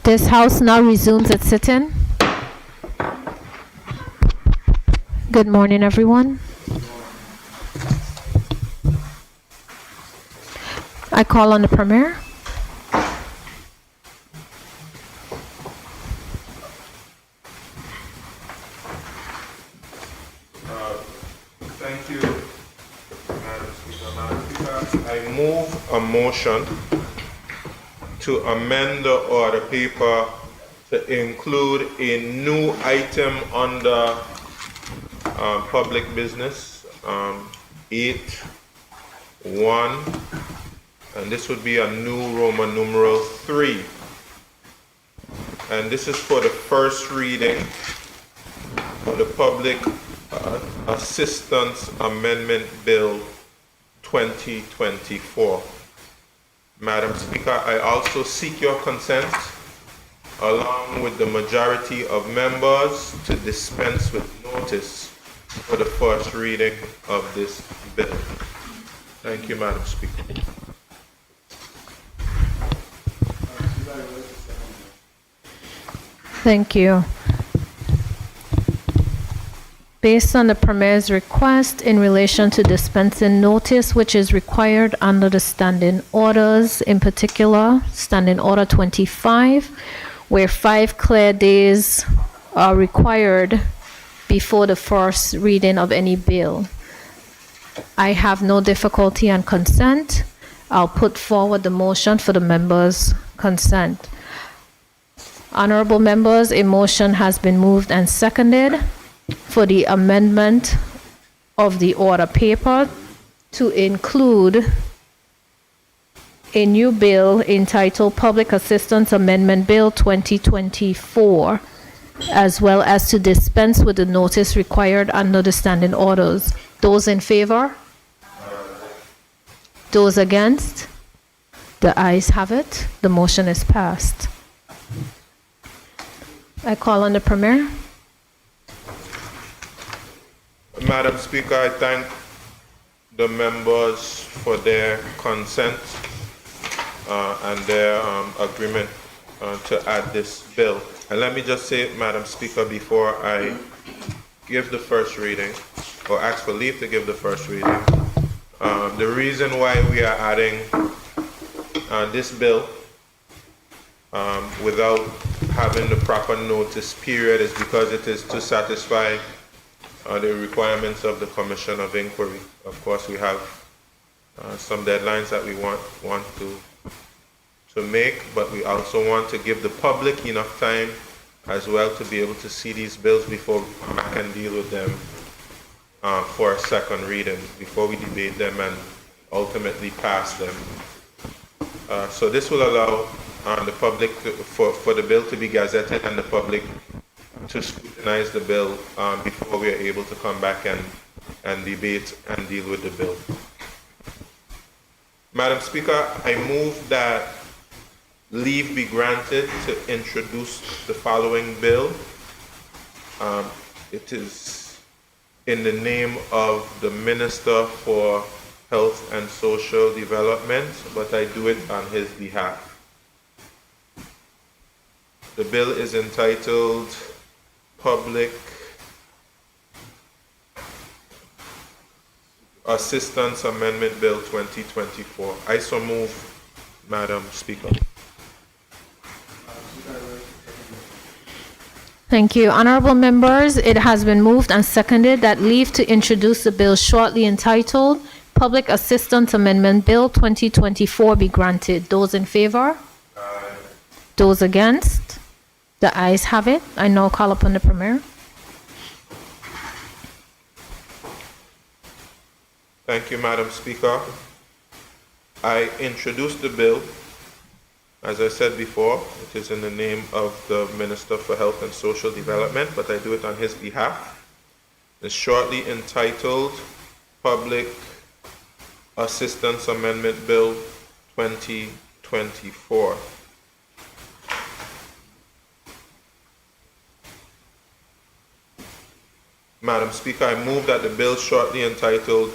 This House now resumes its sitting. Good morning, everyone. I call on the Premier. Thank you, Madam Speaker. Madam Speaker, I move a motion to amend the order paper to include a new item under public business, 8.1, and this would be a new Roman numeral 3. And this is for the first reading of the Public Assistance Amendment Bill 2024. Madam Speaker, I also seek your consent, along with the majority of members, to dispense with notice for the first reading of this bill. Thank you, Madam Speaker. Thank you. Based on the Premier's request in relation to dispensing notice, which is required under the standing orders, in particular, Standing Order 25, where 5 clear days are required before the first reading of any bill. I have no difficulty and consent. I'll put forward the motion for the members' consent. Honorable members, a motion has been moved and seconded for the amendment of the order paper to include a new bill entitled Public Assistance Amendment Bill 2024, as well as to dispense with the notice required under the standing orders. Those in favor? Those against? The ayes have it. The motion is passed. I call on the Premier. Madam Speaker, I thank the members for their consent and their agreement to add this bill. And let me just say, Madam Speaker, before I give the first reading, or ask for leave to give the first reading, the reason why we are adding this bill without having the proper notice period is because it is to satisfy the requirements of the Commission of Inquiry. Of course, we have some deadlines that we want to make, but we also want to give the public enough time as well to be able to see these bills before we come back and deal with them for a second reading, before we debate them and ultimately pass them. So this will allow the public for the bill to be gazetted and the public to scrutinize the bill before we are able to come back and debate and deal with the bill. Madam Speaker, I move that leave be granted to introduce the following bill. It is in the name of the Minister for Health and Social Development, but I do it on his behalf. The bill is entitled Public Assistance Amendment Bill 2024. I so move, Madam Speaker. Thank you. Honorable members, it has been moved and seconded that leave to introduce the bill shortly entitled Public Assistance Amendment Bill 2024 be granted. Those in favor? Aye. Those against? The ayes have it. I now call upon the Premier. Thank you, Madam Speaker. I introduce the bill. As I said before, it is in the name of the Minister for Health and Social Development, but I do it on his behalf. It's shortly entitled Public Assistance Amendment Bill 2024. Madam Speaker, I move that the bill shortly entitled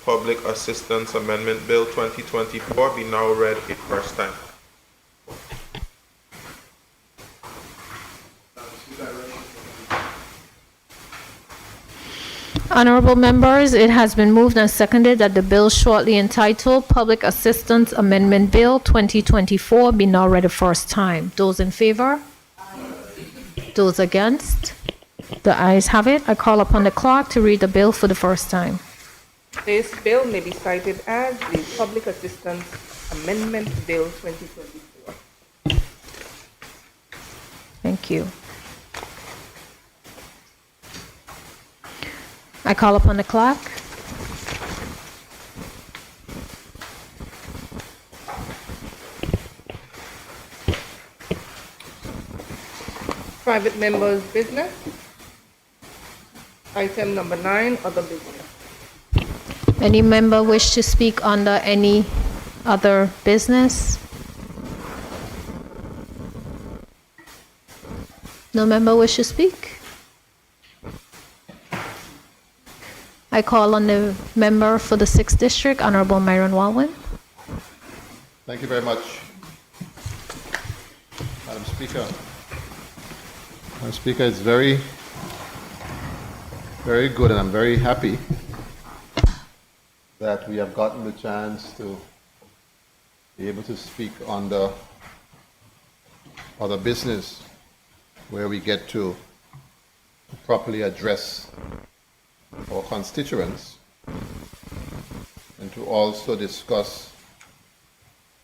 Public Assistance Amendment Bill 2024 be now read a first time. Honorable members, it has been moved and seconded that the bill shortly entitled Public Assistance Amendment Bill 2024 be now read a first time. Those in favor? Those against? The ayes have it. I call upon the clerk to read the bill for the first time. This bill may be cited as the Public Assistance Amendment Bill 2024. Thank you. I call upon the clerk. Private members' business. Item number 9, other business. Any member wish to speak under any other business? No member wish to speak? I call on the member for the 6th District, Honorable Myron Walwyn. Thank you very much, Madam Speaker. Madam Speaker, it's very good, and I'm very happy that we have gotten the chance to be able to speak on the other business where we get to properly address our constituents and to also discuss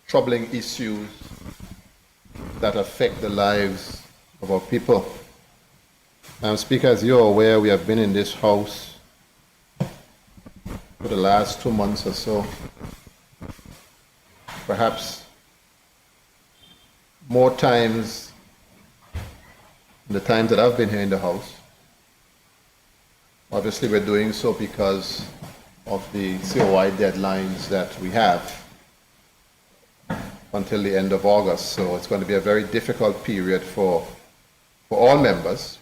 troubling issues that affect the lives of our people. Madam Speaker, as you're aware, we have been in this House for the last 2 months or so, perhaps more times than the times that I've been here in the House. Obviously, we're doing so because of the COI deadlines that we have until the end of August. So it's going to be a very difficult period for all members,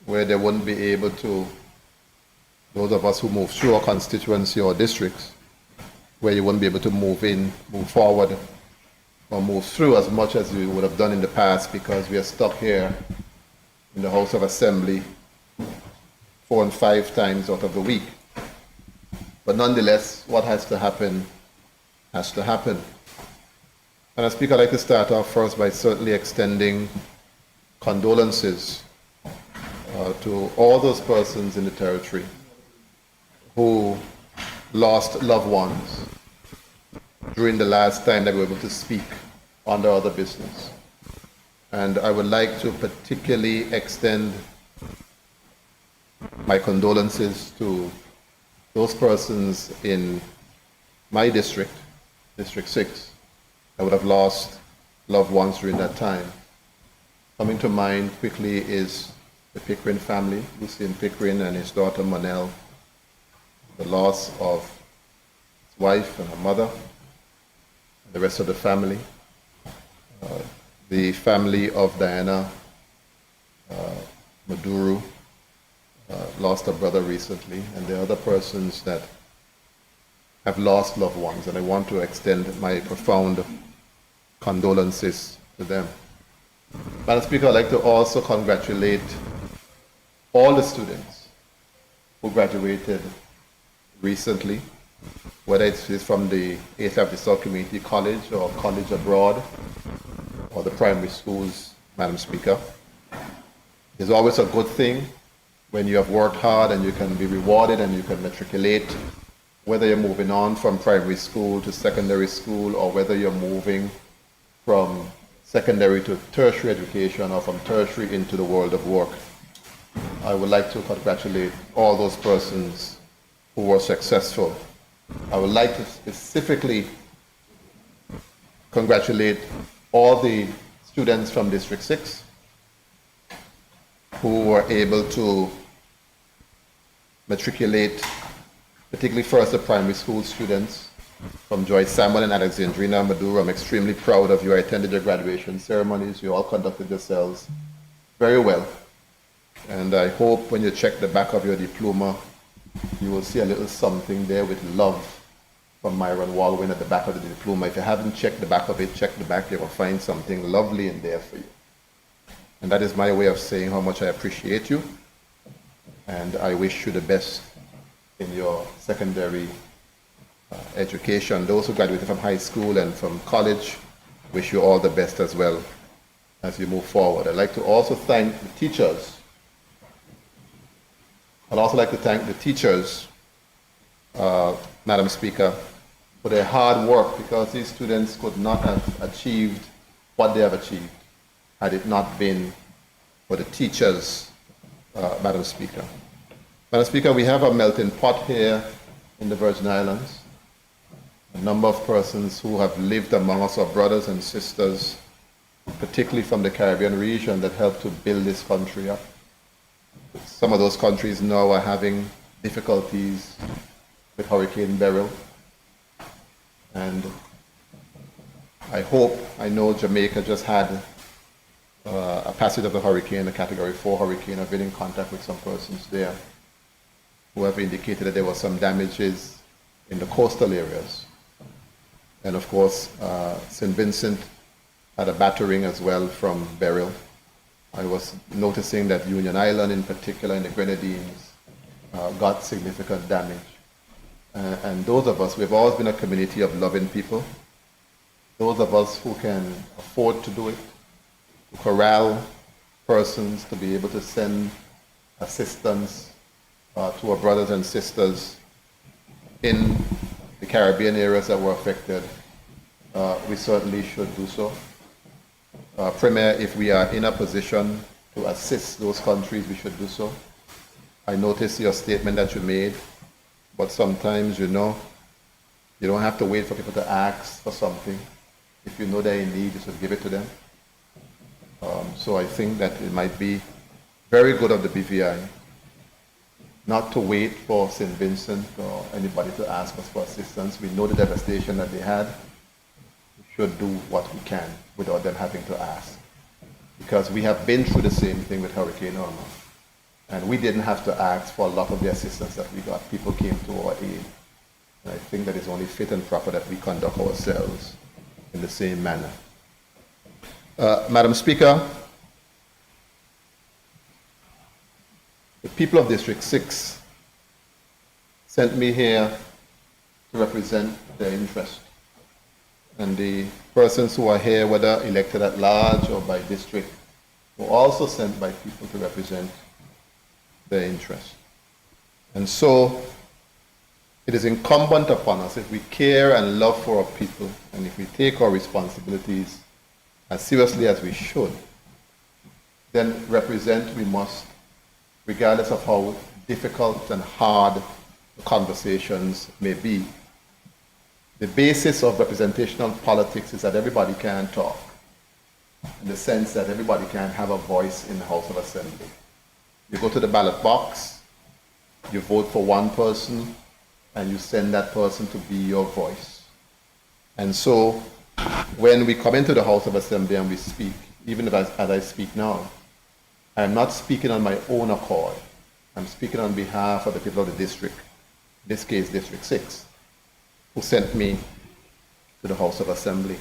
where they wouldn't be able to, those of us who move through our constituency or districts, where you wouldn't be able to move forward, or move through as much as we would have done in the past, because we are stuck here in the House of Assembly 4 and 5 times out of the week. But nonetheless, what has to happen has to happen. And as Speaker, I'd like to start off first by certainly extending condolences to all those persons in the territory who lost loved ones during the last time that we were able to speak on the other business. And I would like to particularly extend my condolences to those persons in my district, District 6, that would have lost loved ones during that time. Coming to mind quickly is the Pickering family, Lucien Pickering and his daughter Monelle, the loss of his wife and her mother, and the rest of the family, the family of Diana Maduru, lost a brother recently, and the other persons that have lost loved ones, and I want to extend my profound condolences to them. Madam Speaker, I'd like to also congratulate all the students who graduated recently, whether it's from the ASAP Community College or college abroad, or the primary schools, Madam Speaker. It's always a good thing when you have worked hard and you can be rewarded and you can matriculate, whether you're moving on from primary school to secondary school, or whether you're moving from secondary to tertiary education, or from tertiary into the world of work. I would like to congratulate all those persons who were successful. I would like to specifically congratulate all the students from District 6 who were able to matriculate, particularly first the primary school students from Joyce Samuel and Alexandrina Maduro. I'm extremely proud of you. I attended your graduation ceremonies. You all conducted yourselves very well. And I hope when you check the back of your diploma, you will see a little something there with love from Myron Walwyn at the back of the diploma. If you haven't checked the back of it, check the back. You will find something lovely in there for you. And that is my way of saying how much I appreciate you. And I wish you the best in your secondary education. Those who graduated from high school and from college, wish you all the best as well as you move forward. I'd like to also thank the teachers. I'd also like to thank the teachers, Madam Speaker, for their hard work, because these students could not have achieved what they have achieved had it not been for the teachers, Madam Speaker. Madam Speaker, we have a melting pot here in the Virgin Islands. A number of persons who have lived among us, our brothers and sisters, particularly from the Caribbean region, that helped to build this country up. Some of those countries now are having difficulties with Hurricane Beryl. And I know Jamaica just had a passage of the hurricane, a Category 4 hurricane. I've been in contact with some persons there who have indicated that there were some damages in the coastal areas. And of course, St. Vincent had a battering as well from Beryl. I was noticing that Union Island in particular, in the Grenadines, got significant damage. And those of us, we've always been a community of loving people. Those of us who can afford to do it, to corral persons, to be able to send assistance to our brothers and sisters in the Caribbean areas that were affected, we certainly should do so. Premier, if we are in a position to assist those countries, we should do so. I noticed your statement that you made, but sometimes, you know, you don't have to wait for people to ask for something. If you know they're in need, you should give it to them. So I think that it might be very good of the BVI not to wait for St. Vincent or anybody to ask us for assistance. We know the devastation that they had. We should do what we can without them having to ask. Because we have been through the same thing with Hurricane Irma. And we didn't have to ask for a lot of the assistance that we got. People came to our aid. And I think that it's only fit and proper that we conduct ourselves in the same manner. Madam Speaker, the people of District 6 sent me here to represent their interest. And the persons who are here, whether elected at large or by district, were also sent by people to represent their interest. And so it is incumbent upon us, if we care and love for our people, and if we take our responsibilities as seriously as we should, then represent we must, regardless of how difficult and hard the conversations may be. The basis of representational politics is that everybody can talk, in the sense that everybody can have a voice in the House of Assembly. You go to the ballot box, you vote for one person, and you send that person to be your voice. And so, when we come into the House of Assembly and we speak, even as I speak now, I am not speaking on my own accord. I'm speaking on behalf of the people of the district, in this case District 6, who sent me to the House of Assembly.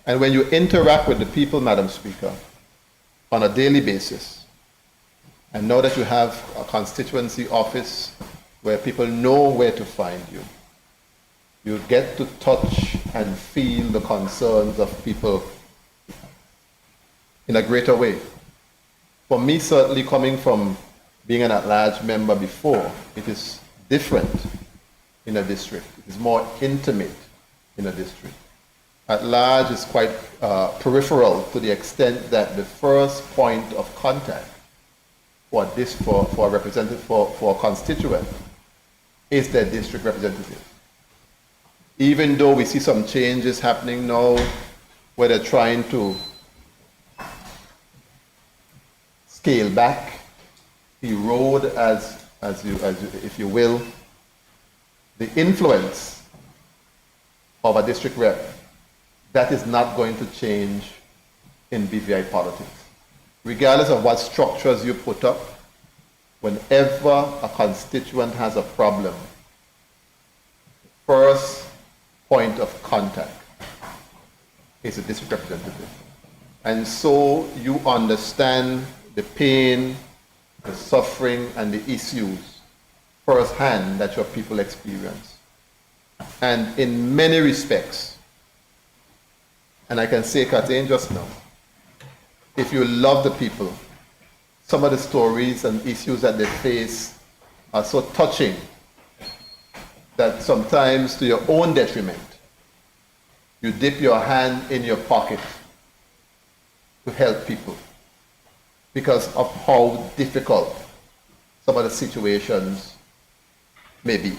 And when you interact with the people, Madam Speaker, on a daily basis, and know that you have a constituency office where people know where to find you, you get to touch and feel the concerns of people in a greater way. For me, certainly coming from being an at-large member before, it is different in a district. It is more intimate in a district. At-large is quite peripheral to the extent that the first point of contact for a representative, for a constituent, is their district representative. Even though we see some changes happening now, where they're trying to scale back, erode, if you will, the influence of a district rep, that is not going to change in BVI politics. Regardless of what structures you put up, whenever a constituent has a problem, first point of contact is a district representative. And so you understand the pain, the suffering, and the issues firsthand that your people experience. And in many respects, and I can say Catherine just now, if you love the people, some of the stories and issues that they face are so touching that sometimes to your own detriment, you dip your hand in your pocket to help people because of how difficult some of the situations may be.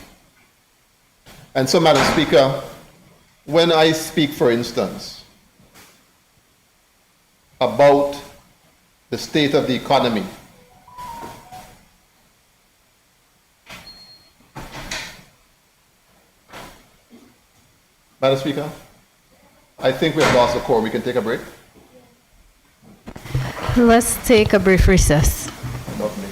And so, Madam Speaker, when I speak, for instance, about the state of the economy, Madam Speaker, I think we have lost the quorum. We can take a break? Let's take a brief recess. Lovely.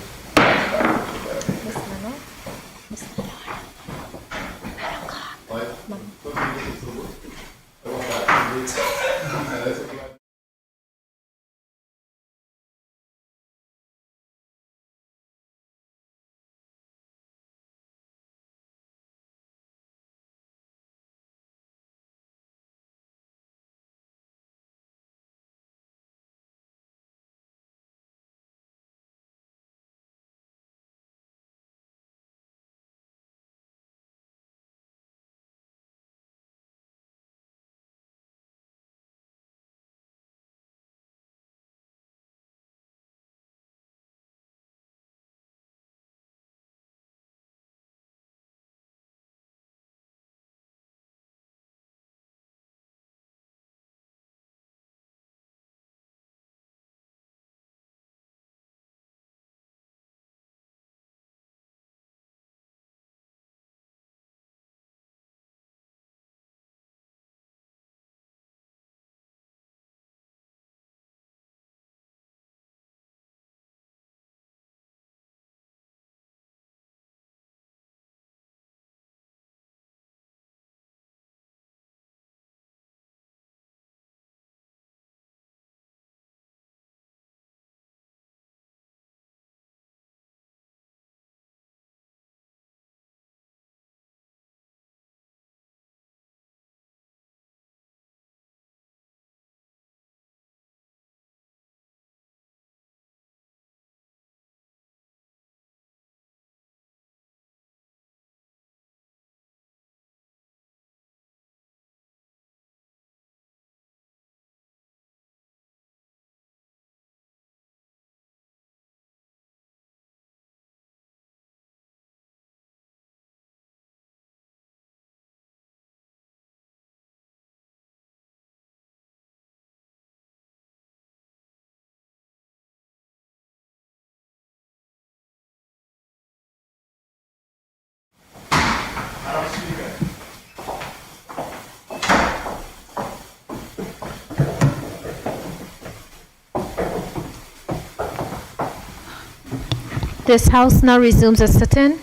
This House now resumes its sitting.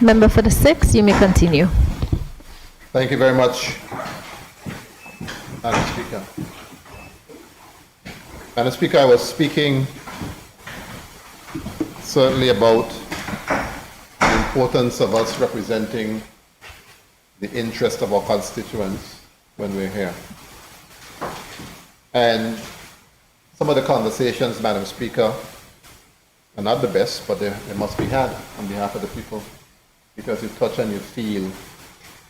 Member for the 6th, you may continue. Thank you very much, Madam Speaker. Madam Speaker, I was speaking certainly about the importance of us representing the interest of our constituents when we're here. And some of the conversations, Madam Speaker, are not the best, but they must be had on behalf of the people, because you touch and you feel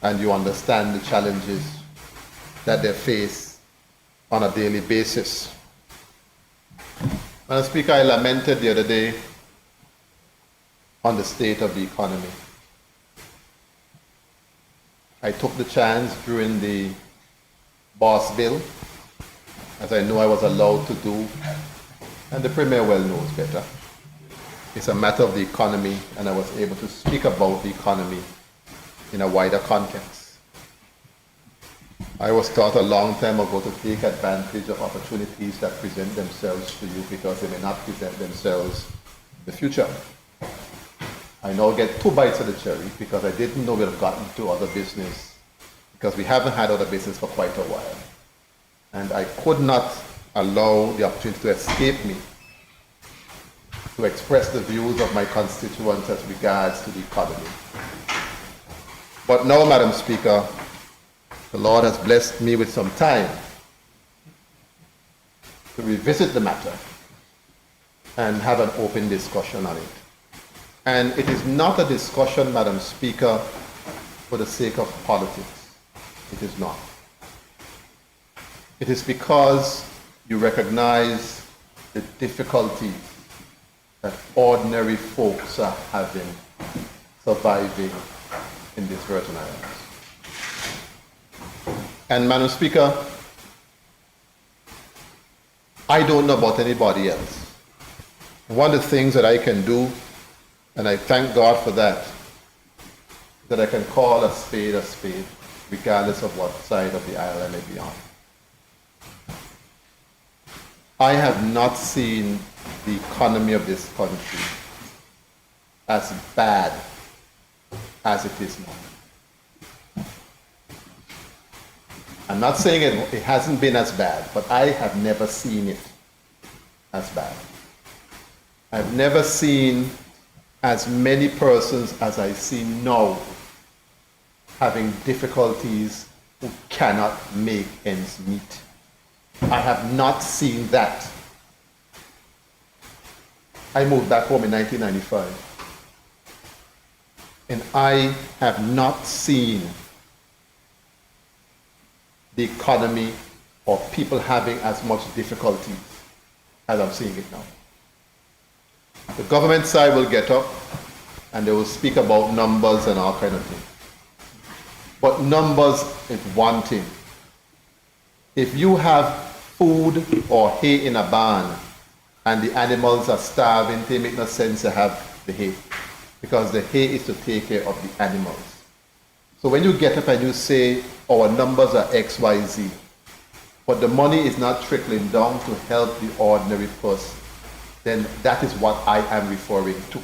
and you understand the challenges that they face on a daily basis. Madam Speaker, I lamented the other day on the state of the economy. I took the chance during the boss bill, as I know I was allowed to do, and the Premier well knows better. It's a matter of the economy, and I was able to speak about the economy in a wider context. I was taught a long time ago to take advantage of opportunities that present themselves to you because they may not present themselves in the future. I now get 2 bites of the cherry because I didn't know we'd have gotten to other business, because we haven't had other business for quite a while. And I could not allow the opportunity to escape me to express the views of my constituents as regards to the economy. But now, Madam Speaker, the Lord has blessed me with some time to revisit the matter and have an open discussion on it. And it is not a discussion, Madam Speaker, for the sake of politics. It is not. It is because you recognize the difficulties that ordinary folks are having surviving in these Virgin Islands. And Madam Speaker, I don't know about anybody else. One of the things that I can do, and I thank God for that I can call a spade, regardless of what side of the aisle I may be on. I have not seen the economy of this country as bad as it is now. I'm not saying it hasn't been as bad, but I have never seen it as bad. I've never seen as many persons as I see now having difficulties who cannot make ends meet. I have not seen that. I moved back home in 1995. And I have not seen the economy or people having as much difficulties as I'm seeing it now. The government side will get up and they will speak about numbers and all kind of things. But numbers is one thing. If you have food or hay in a barn and the animals are starving, it makes no sense to have the hay, because the hay is to take care of the animals. So when you get up and you say, our numbers are X, Y, Z, but the money is not trickling down to help the ordinary person, then that is what I am referring to.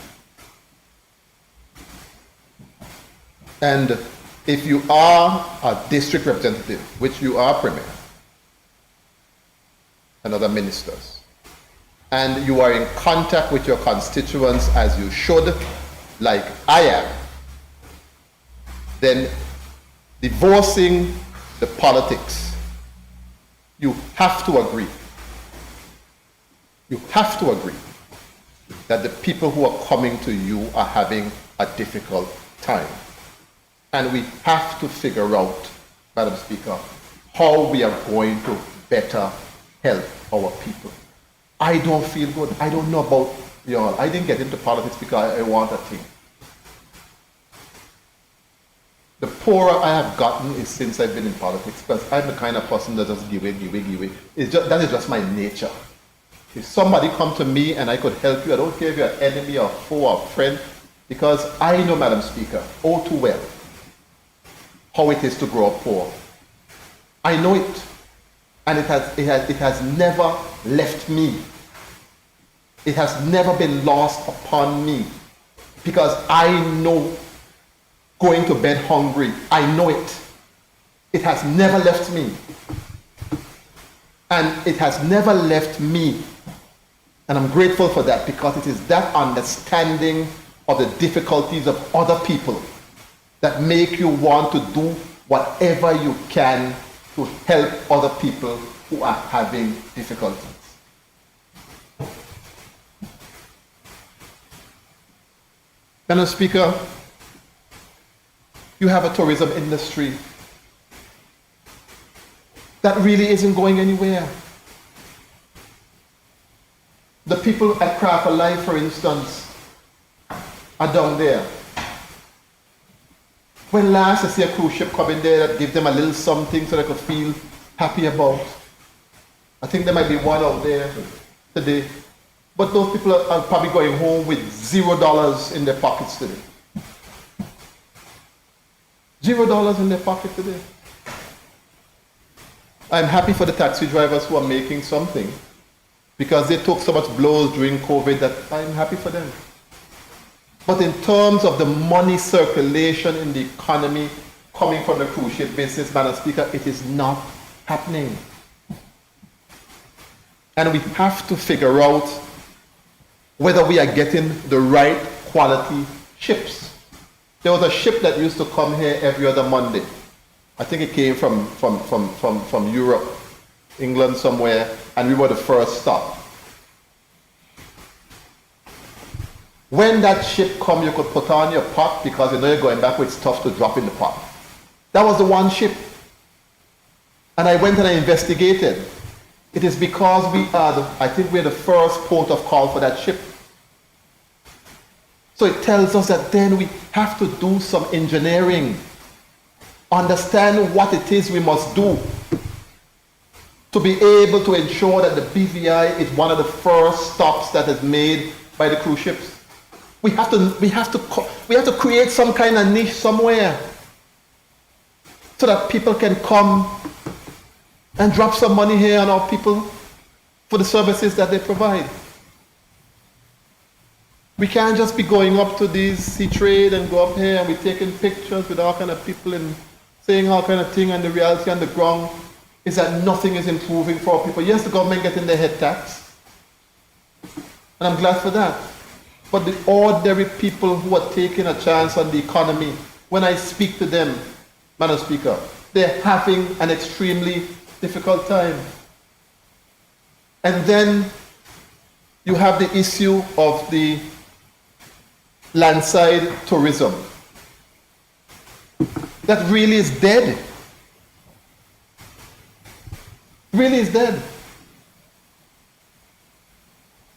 And if you are a district representative, which you are, Premier, and other ministers, and you are in contact with your constituents as you should, like I am, then divorcing the politics, you have to agree. You have to agree that the people who are coming to you are having a difficult time. And we have to figure out, Madam Speaker, how we are going to better help our people. I don't feel good. I don't know about y'all. I didn't get into politics because I want a thing. The poorer I have gotten is since I've been in politics, because I'm the kind of person that just give away. That is just my nature. If somebody come to me and I could help you, I don't care if you're an enemy or foe or friend, because I know, Madam Speaker, all too well how it is to grow up poor. I know it. And it has never left me. It has never been lost upon me, because I know going to bed hungry. I know it. It has never left me. And it has never left me. And I'm grateful for that, because it is that understanding of the difficulties of other people that make you want to do whatever you can to help other people who are having difficulties. Madam Speaker, you have a tourism industry that really isn't going anywhere. The people at Craft Alive, for instance, are down there. When last I see a cruise ship come in there that gives them a little something so they could feel happy about? I think there might be one out there today. But those people are probably going home with $0 in their pockets today. $0 in their pocket today. I'm happy for the taxi drivers who are making something, because they took so much blows during COVID that I'm happy for them. But in terms of the money circulation in the economy coming from the cruise ship business, Madam Speaker, it is not happening. And we have to figure out whether we are getting the right quality ships. There was a ship that used to come here every other Monday. I think it came from Europe, England somewhere, and we were the first stop. When that ship come, you could put on your pot because you know you're going back with stuff to drop in the pot. That was the one ship. And I went and I investigated. It is because I think we're the first port of call for that ship. So it tells us that then we have to do some engineering, understand what it is we must do to be able to ensure that the BVI is one of the first stops that is made by the cruise ships. We have to create some kind of niche somewhere so that people can come and drop some money here on our people for the services that they provide. We can't just be going up to these sea trade and go up here and we're taking pictures with all kind of people and saying all kind of thing, and the reality on the ground is that nothing is improving for our people. Yes, the government getting their head tax, and I'm glad for that. But the ordinary people who are taking a chance on the economy, when I speak to them, Madam Speaker, they're having an extremely difficult time. And then you have the issue of the landside tourism. That really is dead. Really is dead.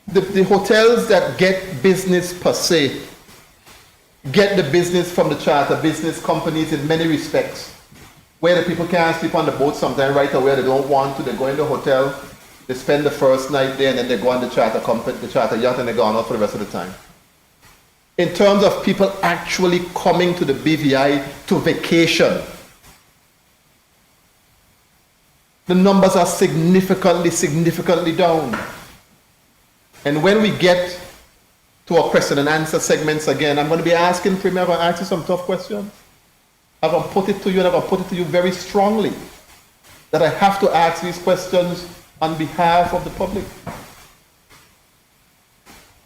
The hotels that get business per se get the business from the charter business companies in many respects, where the people can't sleep on the boat sometimes right away, they don't want to, they go in the hotel, they spend the first night there, and then they go on the charter company, the charter yacht, and they go on out for the rest of the time. In terms of people actually coming to the BVI to vacation, the numbers are significantly down. And when we get to our question and answer segments again, I'm going to be asking Premier, I'm going to ask you some tough questions. I'm going to put it to you, and I'm going to put it to you very strongly, that I have to ask these questions on behalf of the public.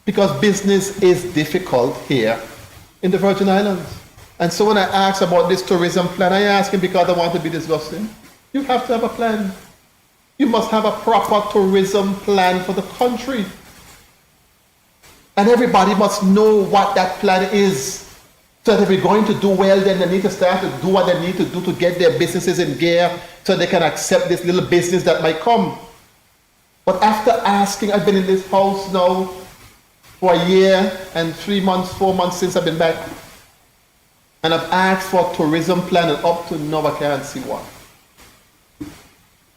Because business is difficult here in the Virgin Islands. And so when I ask about this tourism plan, I ask him because I want to be disgusting. You have to have a plan. You must have a proper tourism plan for the country. And everybody must know what that plan is. So that if we're going to do well, then they need to start to do what they need to do to get their businesses in gear so they can accept this little business that might come. But after asking, I've been in this house now for a year and 3 months, 4 months since I've been back. And I've asked for a tourism plan, and up to now I can't see one.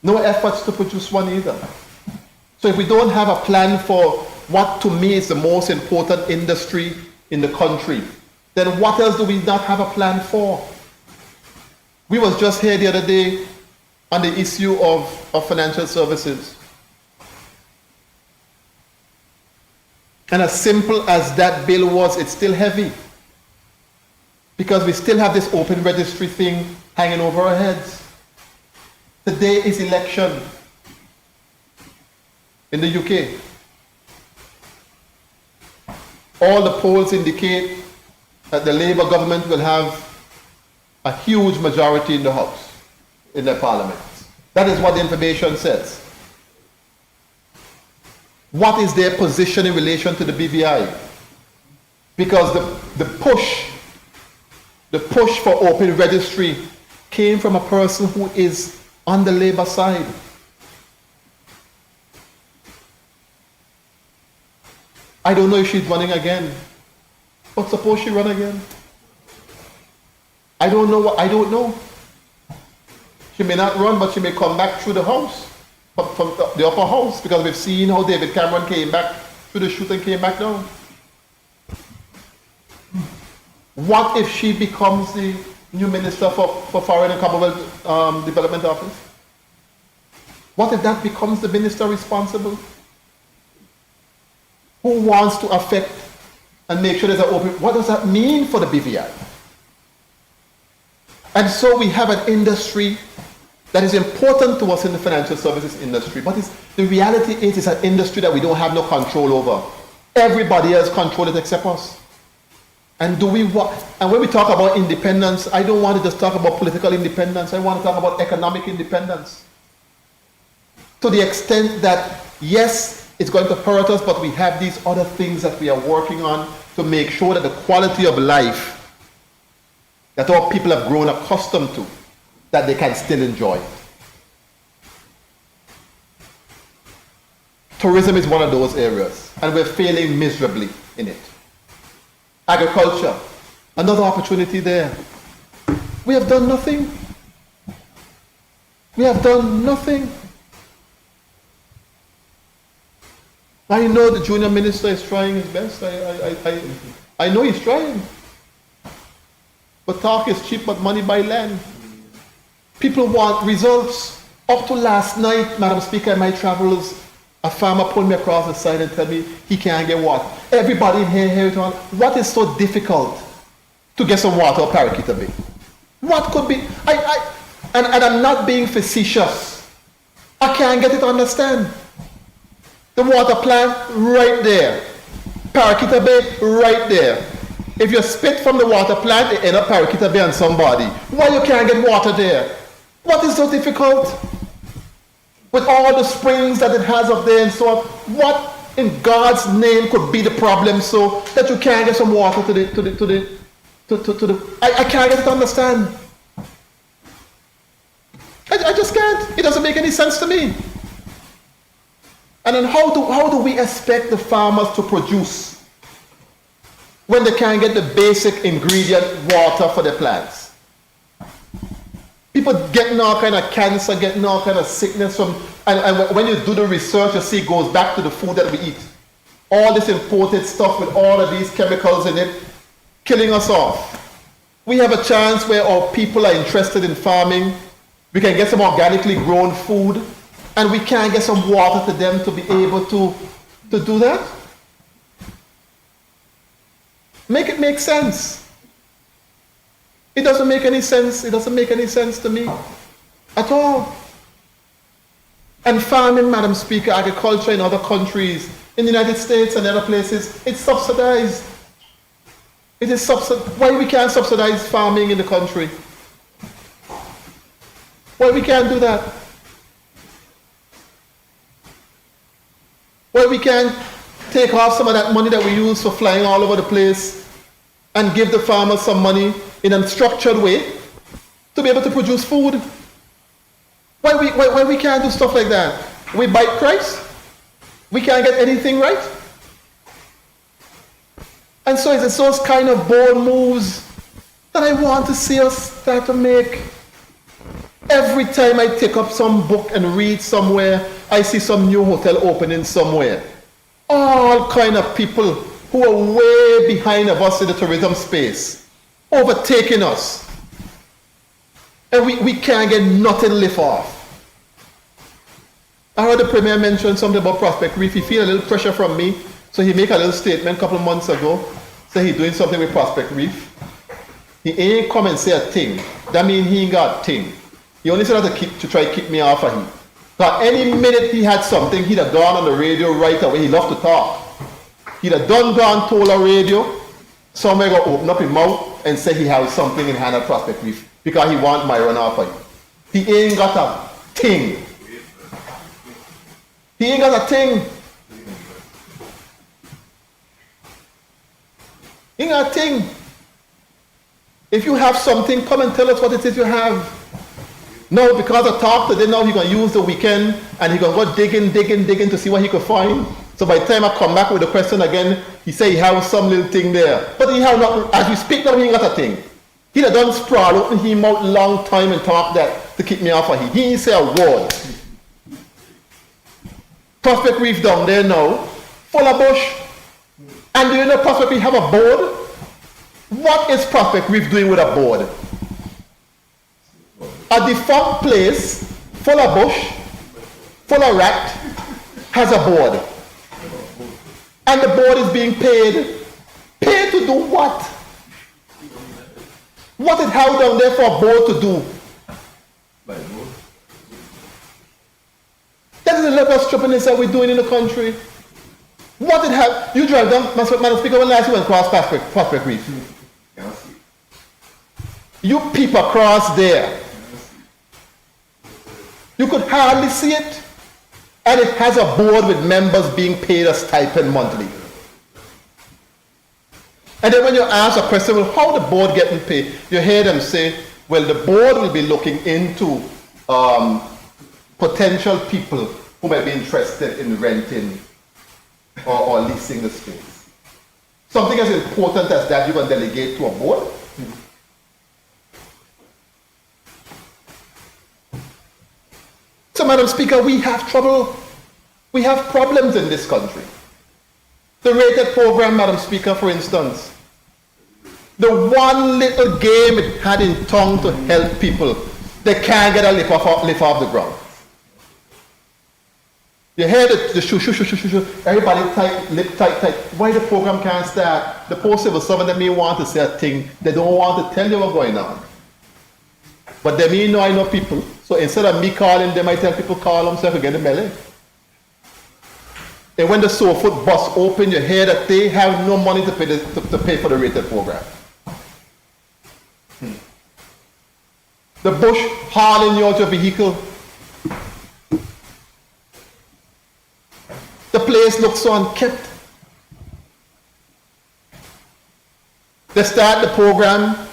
No efforts to produce one either. So if we don't have a plan for what to me is the most important industry in the country, then what else do we not have a plan for? We was just here the other day on the issue of financial services. And as simple as that bill was, it's still heavy. Because we still have this open registry thing hanging over our heads. Today is election in the UK. All the polls indicate that the Labour government will have a huge majority in the House, in their parliament. That is what the information says. What is their position in relation to the BVI? Because the push for open registry came from a person who is on the Labour side. I don't know if she's running again, but suppose she run again. I don't know. She may not run, but she may come back through the house, from the upper house, because we've seen how David Cameron came back through the chute and came back down. What if she becomes the new Minister for Foreign and Commonwealth Development Office? What if that becomes the minister responsible? Who wants to affect and make sure there's an open... What does that mean for the BVI? And so we have an industry that is important to us in the financial services industry, but the reality is it's an industry that we don't have no control over. Everybody else control it except us. And and when we talk about independence, I don't want to just talk about political independence. I want to talk about economic independence. To the extent that, yes, it's going to hurt us, but we have these other things that we are working on to make sure that the quality of life that our people have grown accustomed to, that they can still enjoy. Tourism is one of those areas, and we're failing miserably in it. Agriculture, another opportunity there. We have done nothing. We have done nothing. I know the junior minister is trying his best. I know he's trying. But talk is cheap, but money buy land. People want results. Up to last night, Madam Speaker, in my travels, a farmer pulled me across the side and told me he can't get water. Everybody in here, what is so difficult to get some water at Paraquita Bay? What could be? And I'm not being facetious. I can't get it to understand. The water plant right there. Paraquita Bay right there. If you spit from the water plant, it ends up Paraquita Bay on somebody. Why you can't get water there? What is so difficult? With all the springs that it has up there and so on, what in God's name could be the problem so that you can't get some water to the I can't get it to understand. I just can't. It doesn't make any sense to me. And then how do we expect the farmers to produce when they can't get the basic ingredient water for their plants? People getting all kind of cancer, getting all kind of sickness from, and when you do the research, you see it goes back to the food that we eat. All this imported stuff with all of these chemicals in it, killing us off. We have a chance where our people are interested in farming. We can get some organically grown food, and we can't get some water to them to be able to do that. Make it make sense. It doesn't make any sense. It doesn't make any sense to me at all. And farming, Madam Speaker, agriculture in other countries, in the United States and other places, it's subsidized. It is subsidized. Why we can't subsidize farming in the country? Why we can't do that? Why we can't take off some of that money that we use for flying all over the place and give the farmers some money in a structured way to be able to produce food? Why we can't do stuff like that? We bite Christ? We can't get anything right? And so it's those kind of bold moves that I want to see us start to make. Every time I take up some book and read somewhere, I see some new hotel opening somewhere. All kind of people who are way behind of us in the tourism space, overtaking us. And we can't get nothing lift off. I heard the Premier mention something about Prospect Reef. He feel a little pressure from me, so he make a little statement a couple of months ago, say he doing something with Prospect Reef. He ain't come and say a thing. That means he ain't got a thing. He only said that to try to keep me off of him. But any minute he had something, he'd have gone on the radio right away. He loved to talk. He'd have gone, told a radio, somewhere go open up his mouth and say he has something in hand at Prospect Reef because he want my run off of him. He ain't got a thing. He ain't got a thing. He ain't got a thing. If you have something, come and tell us what it is you have. No, because I talked to them, now he's going to use the weekend and he's going to go digging to see what he could find. So by the time I come back with the question again, he say he has some little thing there. But he have not, as we speak now, he ain't got a thing. He done done sprawl, open him out long time and talk that to keep me off of him. He ain't say a word. Prospect Reef down there now, full of bush. And do you know Prospect Reef have a board? What is Prospect Reef doing with a board? A defunct place, full of bush, full of rat, has a board. And the board is being paid. Paid to do what? What is held down there for a board to do? That is the level of stupidness that we're doing in the country. What did happen? You drive down, Madam Speaker, when last you went across Prospect Reef? You peep across there. You could hardly see it. And it has a board with members being paid a stipend monthly. And then when you ask a question, well, how the board getting paid? You hear them say, well, the board will be looking into potential people who might be interested in renting or leasing the space. Something as important as that you can delegate to a board? So, Madam Speaker, we have trouble. We have problems in this country. The rated program, Madam Speaker, for instance, the one little game it had in tongue to help people, they can't get a lip off the ground. You hear the shoo, shoo, shoo, shoo, shoo, shoo, everybody tight, lip tight, tight. Why the program can't start? The post-civil, some of them may want to say a thing, they don't want to tell you what's going on. But they may know I know people. So instead of me calling them, I tell people call them so I can get the melee. And when the Sofoot bus open, you hear that they have no money to pay for the rated program. The bush hauling you out your vehicle. The place looks so unkempt. They start the program.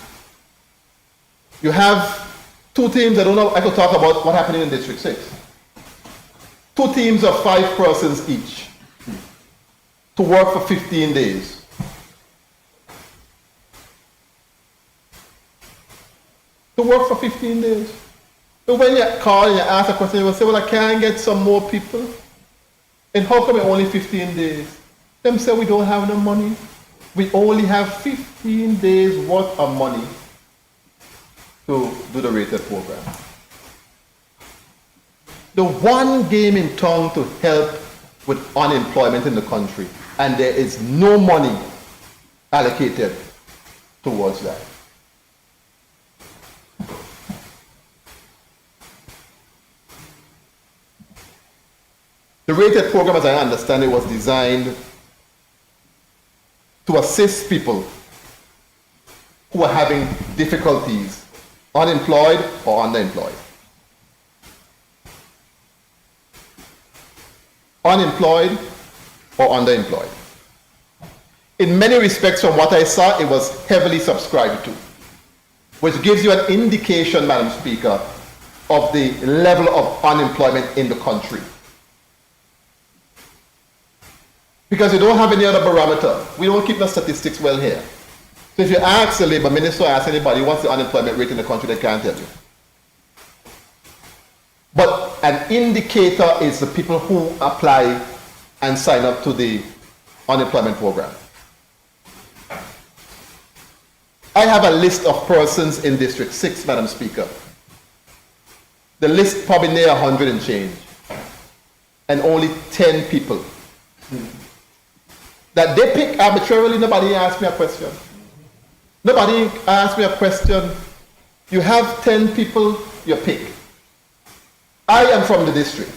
You have two teams. I don't know. I could talk about what happened in District 6. Two teams of 5 persons each to work for 15 days. To work for 15 days. But when you call and you ask a question, you will say, well, I can't get some more people. And how come it's only 15 days? Them say we don't have no money. We only have 15 days worth of money to do the rated program. The one game in town to help with unemployment in the country, and there is no money allocated towards that. The rated program, as I understand it, was designed to assist people who are having difficulties, unemployed or underemployed. Unemployed or underemployed. In many respects, from what I saw, it was heavily subscribed to, which gives you an indication, Madam Speaker, of the level of unemployment in the country. Because we don't have any other barometer. We don't keep the statistics well here. So if you ask the labor minister or ask anybody what's the unemployment rate in the country, they can't tell you. But an indicator is the people who apply and sign up to the unemployment program. I have a list of persons in District 6, Madam Speaker. The list probably near 100 and change. And only 10 people. That they pick arbitrarily. Nobody asked me a question. Nobody asked me a question. You have 10 people, you pick. I am from the district.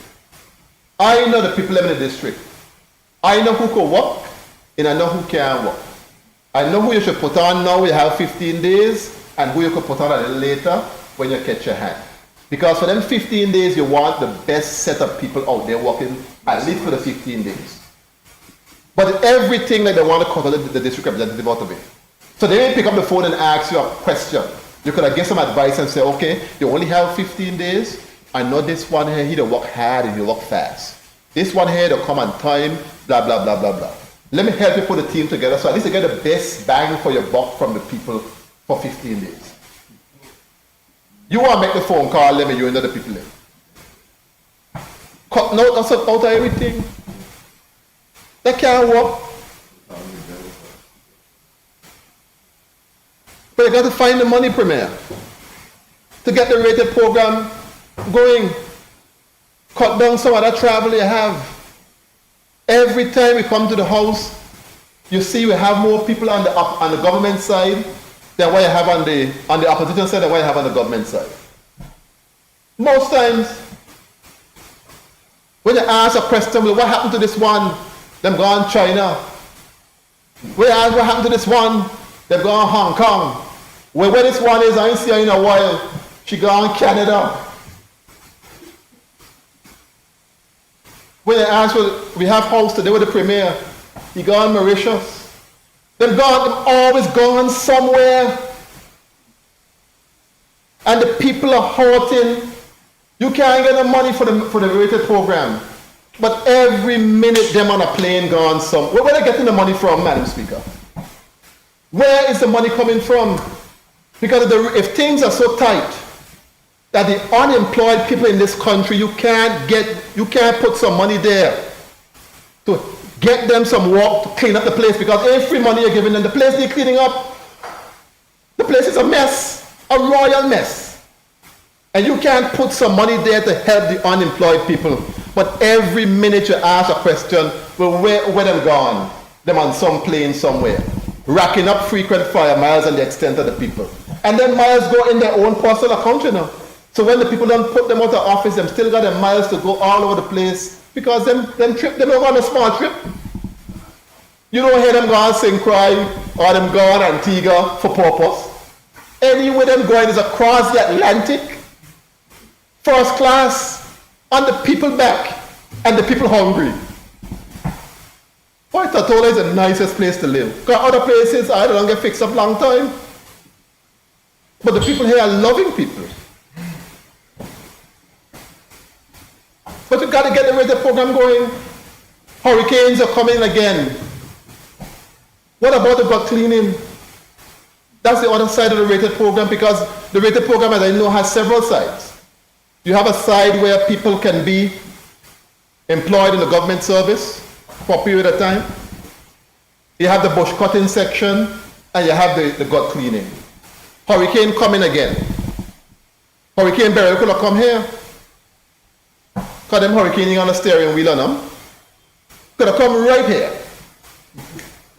I know the people living in the district. I know who can work, and I know who can't work. I know who you should put on now, you have 15 days, and who you could put on a little later when you catch your hand. Because for them 15 days, you want the best set of people out there working, at least for the 15 days. But everything that they want to cut the district representative out of it. So they may pick up the phone and ask you a question. You could get some advice and say, okay, you only have 15 days. I know this one here, he'll work hard and he'll work fast. This one here, they'll come on time, blah, blah, blah, blah, blah. Let me help you put a team together so at least you get the best bang for your buck from the people for 15 days. You want to make the phone call, let me you and other people in. Cut notes out of everything. That can't work. But you got to find the money, Premier, to get the rated program going. Cut down some of that travel you have. Every time we come to the house, you see we have more people on the government side than what you have on the opposition side than what you have on the government side. Most times, when you ask a question, well, what happened to this one? Them gone China. Whereas what happened to this one? They've gone Hong Kong. Where this one is, I ain't seen her in a while. She gone Canada. When they asked, we have house today with the premier, he gone Mauritius. They've always gone somewhere. And the people are hurting. You can't get the money for the rated program. But every minute them on a plane gone somewhere. Where are they getting the money from, Madam Speaker? Where is the money coming from? Because if things are so tight that the unemployed people in this country, you can't put some money there to get them some work to clean up the place, because every money you're giving them, the place they're cleaning up, the place is a mess, a royal mess. And you can't put some money there to help the unemployed people. But every minute you ask a question, well, where them gone? Them on some plane somewhere, racking up frequent flyer miles and the extent of the people. And then miles go in their own personal account, you know. So when the people don't put them out of office, them still got their miles to go all over the place, because them don't on a small trip. You don't hear them go and sing cry, or them go on Antigua for purpose. Anywhere them going is across the Atlantic, first class, and the people back, and the people hungry. Why Tatola is the nicest place to live. Because other places, I don't get fixed up long time. But the people here are loving people. But you got to get the rated program going. Hurricanes are coming again. What about the gut cleaning? That's the other side of the rated program, because the rated program, as I know, has several sides. You have a side where people can be employed in the government service for a period of time. You have the bush cutting section, and you have the gut cleaning. Hurricane coming again. Hurricane Beryl could have come here. Because them hurricaning on a steering wheel on them. Could have come right here.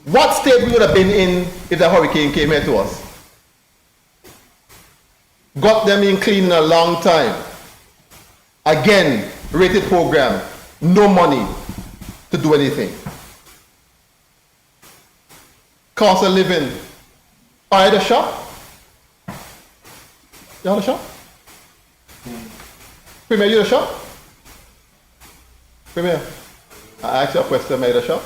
What state we would have been in if the hurricane came here to us? Got them in clean in a long time. Again, rated program, no money to do anything. Cost of living. Buy the shop. You have a shop? Premier, you the shop? Premier, I asked you a question, made a shop.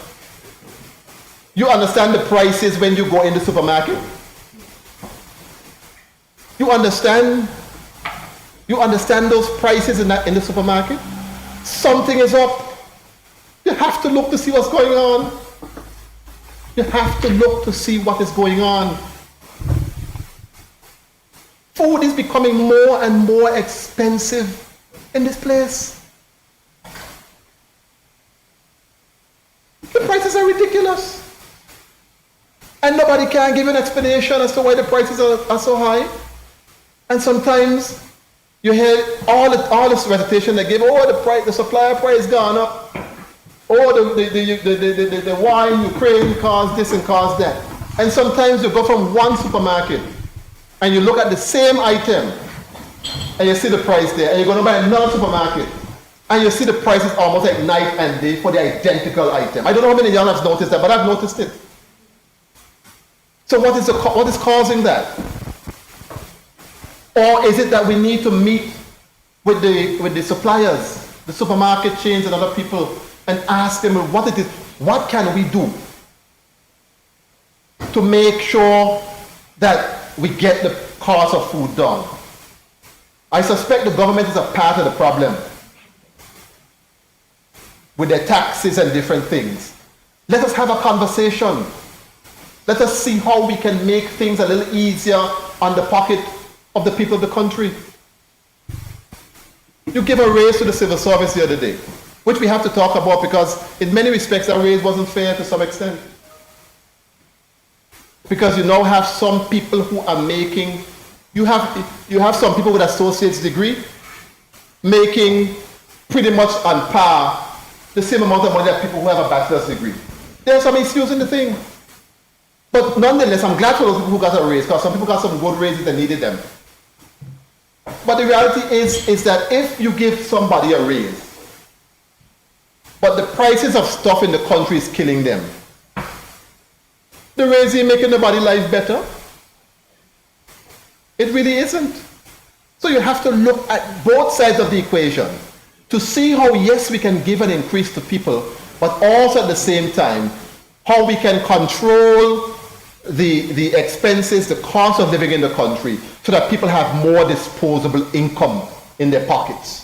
You understand the prices when you go in the supermarket? You understand those prices in the supermarket? Something is up. You have to look to see what's going on. You have to look to see what is going on. Food is becoming more and more expensive in this place. The prices are ridiculous. And nobody can give an explanation as to why the prices are so high. And sometimes you hear all this recitation they give, the supplier price gone up. The wine Ukraine caused this and caused that. And sometimes you go from one supermarket and you look at the same item and you see the price there, and you're going to buy another supermarket and you see the prices almost like night and day for the identical item. I don't know how many of y'all have noticed that, but I've noticed it. So what is causing that? Or is it that we need to meet with the suppliers, the supermarket chains and other people, and ask them what can we do to make sure that we get the cost of food down? I suspect the government is a part of the problem with their taxes and different things. Let us have a conversation. Let us see how we can make things a little easier on the pocket of the people of the country. You give a raise to the civil service the other day, which we have to talk about, because in many respects that raise wasn't fair to some extent. Because you now have some people who are making, you have some people with associate's degree making pretty much on par the same amount of money that people who have a bachelor's degree. There's some excuse in the thing. But nonetheless, I'm glad for those people who got a raise, because some people got some good raises and needed them. But the reality is that if you give somebody a raise, but the prices of stuff in the country is killing them. The raise ain't making nobody's life better. It really isn't. So you have to look at both sides of the equation to see how, yes, we can give an increase to people, but also at the same time, how we can control the expenses, the cost of living in the country, so that people have more disposable income in their pockets.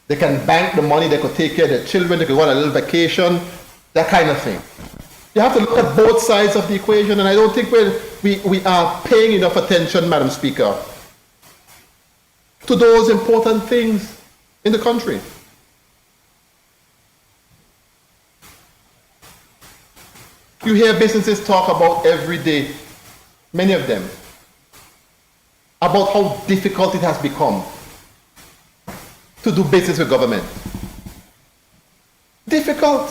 They can bank the money, they could take care of their children, they could go on a little vacation, that kind of thing. You have to look at both sides of the equation, and I don't think we are paying enough attention, Madam Speaker, to those important things in the country. You hear businesses talk about every day, many of them, about how difficult it has become to do business with government. Difficult.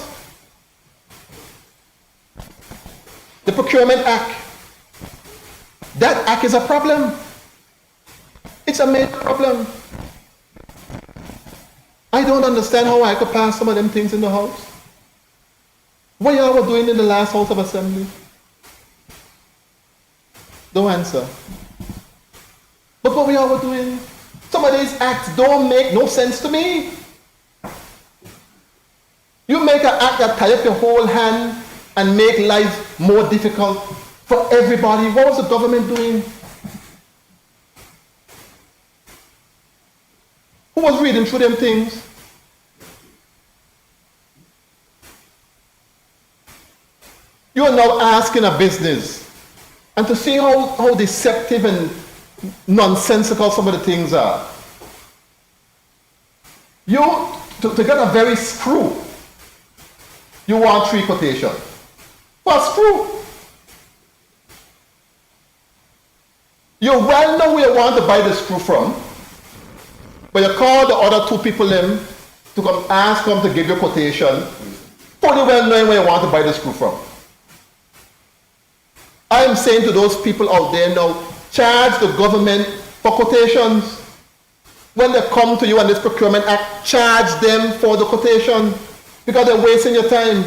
The Procurement Act, that act is a problem. It's a major problem. I don't understand how I could pass some of them things in the House. What y'all were doing in the last House of Assembly? Don't answer. But what y'all were doing? Some of these acts don't make no sense to me. You make an act that tie up your whole hand and make life more difficult for everybody. What was the government doing? Who was reading through them things? You are now asking a business, and to see how deceptive and nonsensical some of the things are. To get a very screw, you want 3 quotations. For a screw. You well know where you want to buy the screw from, but you call the other 2 people in to come ask them to give you a quotation, fully well knowing where you want to buy the screw from. I am saying to those people out there now, charge the government for quotations. When they come to you on this Procurement Act, charge them for the quotation, because they're wasting your time.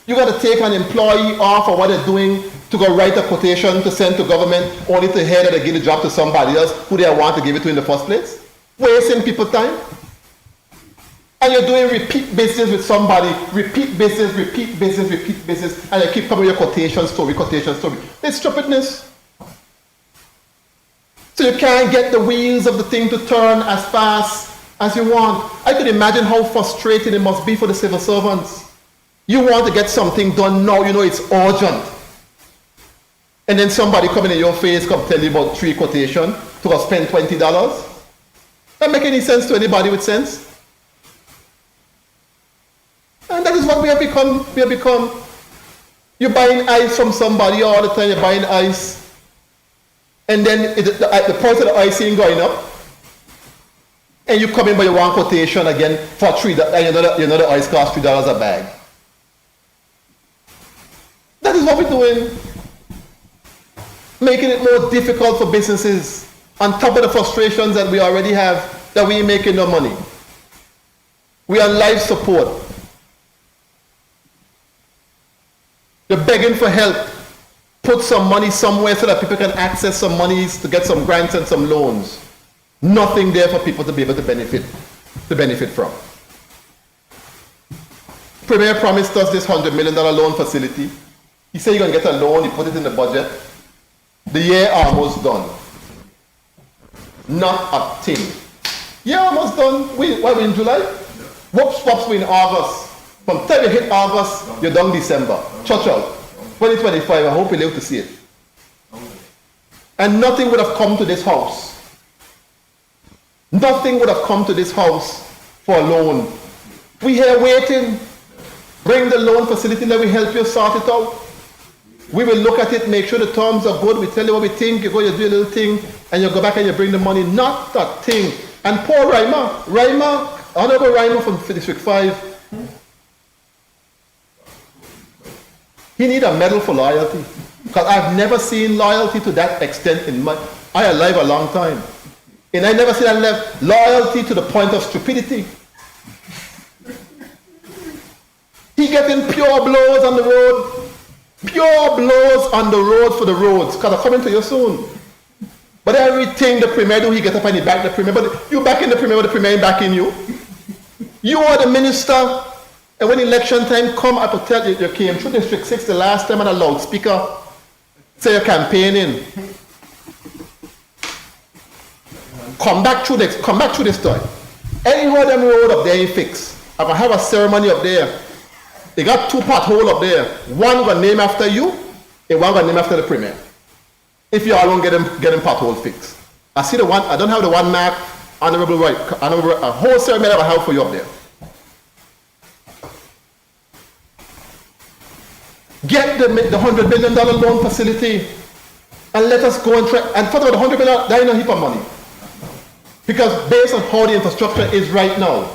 You got to take an employee off of what they're doing to go write a quotation to send to government, only to hear that they give the job to somebody else who they want to give it to in the first place. Wasting people's time. And you're doing repeat business with somebody, repeat business, and you keep coming with your quotation story. It's stupidness. So you can't get the wheels of the thing to turn as fast as you want. I could imagine how frustrating it must be for the civil servants. You want to get something done now, you know it's urgent. And then somebody coming in your face, come tell you about 3 quotations to go spend $20. That make any sense to anybody with sense? And that is what we have become. You're buying ice from somebody all the time, you're buying ice. And then the price of the ice ain't going up. And you come in by your 1 quotation again for $3, and you know the ice costs $3 a bag. That is what we're doing. Making it more difficult for businesses, on top of the frustrations that we already have, that we ain't making no money. We are on life support. You're begging for help. Put some money somewhere so that people can access some monies to get some grants and some loans. Nothing there for people to be able to benefit from. Premier promised us this $100 million loan facility. He said you're going to get a loan, he put it in the budget. The year almost done. Not a thing. Year almost done. We're in July? Whoops, pops, we're in August. From the time you hit August, you're done December. Churchill, 2025, I hope we live to see it. And nothing would have come to this house. Nothing would have come to this house for a loan. We here waiting. Bring the loan facility, let me help you sort it out. We will look at it, make sure the terms are good, we tell you what we think, you go, you do a little thing, and you go back and you bring the money. Not that thing. And poor Honorable Reimer from District 5, he need a medal for loyalty. Because I've never seen loyalty to that extent in my... I alive a long time. And I never seen that loyalty to the point of stupidity. He getting pure blows on the road. Pure blows on the road for the roads, because I'm coming to you soon. But everything the premier do, he get up and he back the premier. But you back in the premier, but the premier ain't backing you. You are the minister, and when election time come, I could tell you, you came through District 6 the last time on a loudspeaker, say you're campaigning. Come back through this time. Anyhow them road up there you fix. I'm gonna have a ceremony up there. They got 2 potholes up there. One gonna name after you, and one gonna name after the premier. If you all won't get them potholes fixed. I see the one, I don't have the one mark, honorable right, honorable, a whole ceremony I have for you up there. Get the $100 million loan facility and let us go and try, and first of all, the $100 million, that ain't a heap of money. Because based on how the infrastructure is right now,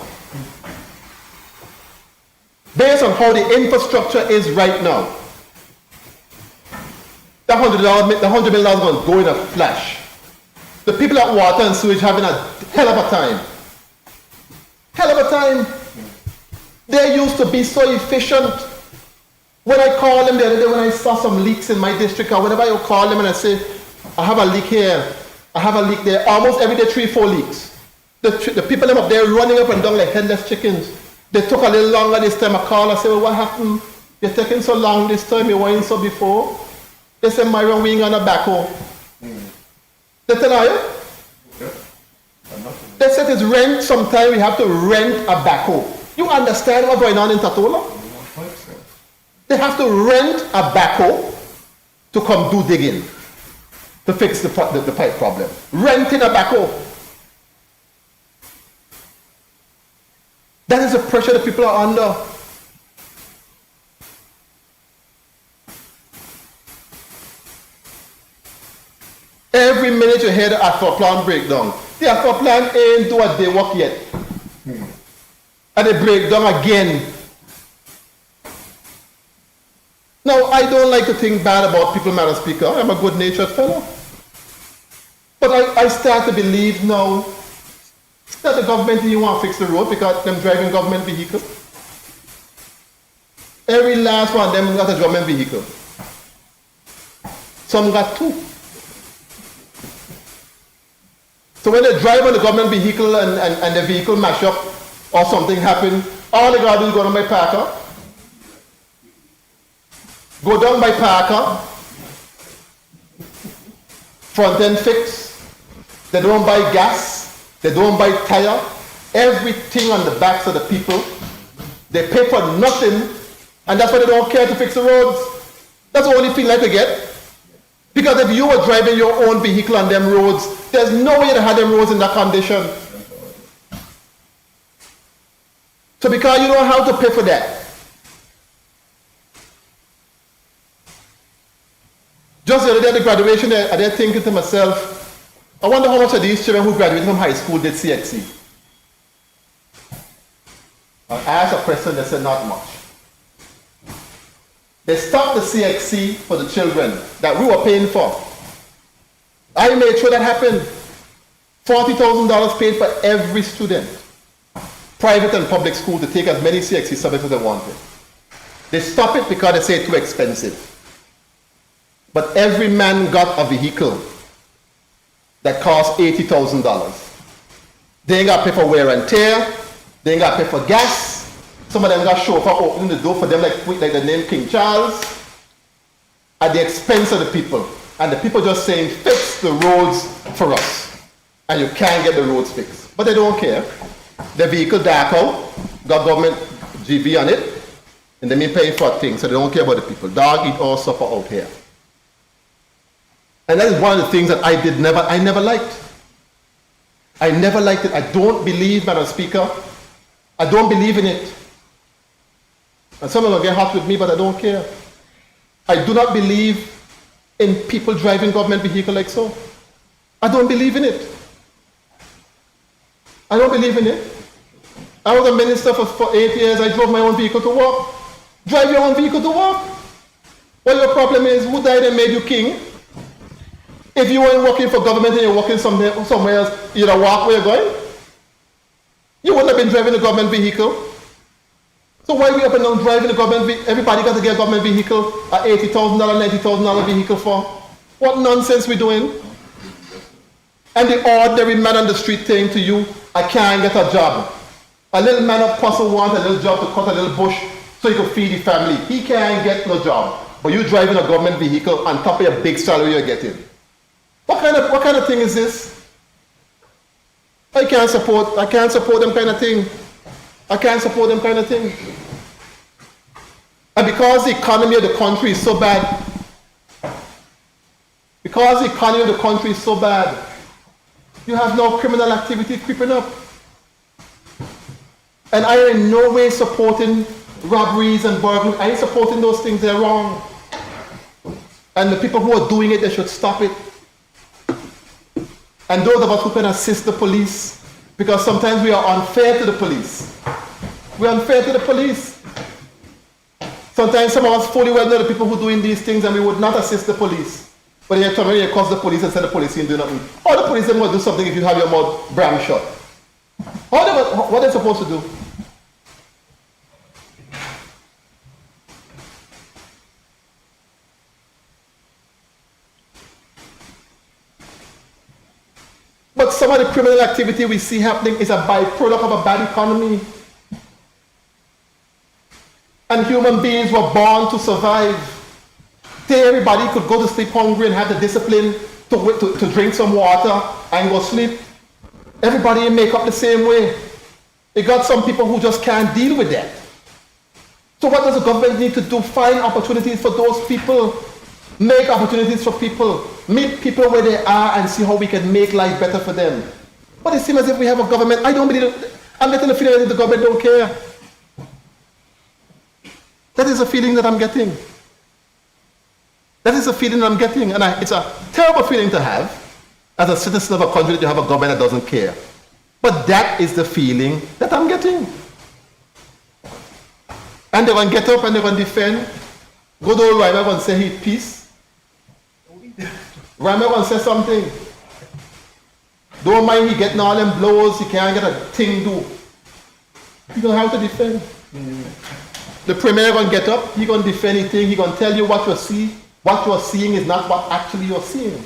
based on how the infrastructure is right now, the $100 million is going to go in a flash. The people at water and sewage having a hell of a time. Hell of a time. They used to be so efficient. When I call them the other day, when I saw some leaks in my district, or whenever I call them and I say, I have a leak here, I have a leak there, almost every day 3-4 leaks. The people up there running up and down like headless chickens. They took a little longer this time. I call, I say, well, what happened? You're taking so long this time, you weren't so before. They say, Myron, we ain't gonna backhoe. They tell you? They said it's rent, sometimes we have to rent a backhoe. You understand what's going on in Tatola? They have to rent a backhoe to come do digging, to fix the pipe problem. Renting a backhoe. That is the pressure that people are under. Every minute you hear the AFA plan breakdown. The AFA plan ain't do a day work yet. And they break down again. Now, I don't like to think bad about people, Madam Speaker. I'm a good-natured fellow. But I start to believe now that the government didn't want to fix the road because them driving government vehicles. Every last one of them got a government vehicle. Some got 2. So when they drive on the government vehicle and the vehicle mash up or something happen, all they got to do is go down by Parker. Go down by Parker. Front end fix. They don't buy gas. They don't buy tire. Everything on the backs of the people. They pay for nothing. And that's why they don't care to fix the roads. That's the only thing like they get. Because if you were driving your own vehicle on them roads, there's no way to have them roads in that condition. So because you don't have to pay for that. Just the other day at the graduation, I was thinking to myself, I wonder how much of these children who graduated from high school did CXC. I asked a question, they said not much. They stopped the CXC for the children that we were paying for. I made sure that happened. $40,000 paid for every student, private and public school, to take as many CXC subjects as they wanted. They stopped it because they say it's too expensive. But every man got a vehicle that cost $80,000. They ain't got to pay for wear and tear. They ain't got to pay for gas. Some of them got chauffeur opening the door for them like the name King Charles. At the expense of the people. And the people just saying, fix the roads for us. And you can't get the roads fixed. But they don't care. The vehicle dark out, got government GV on it, and they may pay for things, so they don't care about the people. Dog eat all supper out here. And that is one of the things that I never liked. I never liked it. I don't believe, Madam Speaker, I don't believe in it. And some of them get hot with me, but I don't care. I do not believe in people driving government vehicle like so. I don't believe in it. I don't believe in it. I was a minister for 8 years. I drove my own vehicle to work. Drive your own vehicle to work. Well, your problem is, who died and made you king? If you weren't working for government and you're working somewhere else, you'd walk where you're going. You wouldn't have been driving a government vehicle. So why we up and down driving a government, everybody got to get a government vehicle, a $80,000, $90,000 vehicle for? What nonsense we doing? And the ordinary man on the street saying to you, I can't get a job. A little man of Puzzle wants a little job to cut a little bush so he can feed the family. He can't get no job. But you driving a government vehicle on top of your big salary you're getting. What kind of thing is this? I can't support them kind of thing. I can't support them kind of thing. And because the economy of the country is so bad, you have no criminal activity creeping up. And I am in no way supporting robberies and burglaries. I ain't supporting those things, they're wrong. And the people who are doing it, they should stop it. And those of us who can assist the police, because sometimes we are unfair to the police. We're unfair to the police. Sometimes some of us fully well know the people who are doing these things and we would not assist the police. But you come here, you call the police and say the police ain't doing nothing. Or the police ain't going to do something if you have your mouth bram shut. What are they supposed to do? But some of the criminal activity we see happening is a byproduct of a bad economy. And human beings were born to survive. Everybody could go to sleep hungry and have the discipline to drink some water and go sleep. Everybody make up the same way. You got some people who just can't deal with that. So what does the government need to do? Find opportunities for those people. Make opportunities for people. Meet people where they are and see how we can make life better for them. But it seems as if we have a government, I'm getting the feeling that the government don't care. That is a feeling that I'm getting. That is a feeling that I'm getting, and it's a terrible feeling to have as a citizen of a country that you have a government that doesn't care. But that is the feeling that I'm getting. And they're going to get up and they're going to defend. Good old Reimer going to say he peace. Reimer going to say something. Don't mind he getting all them blows, he can't get a thing do. He don't have to defend. The premier going to get up, he going to defend anything, he going to tell you what you see. What you are seeing is not what actually you're seeing.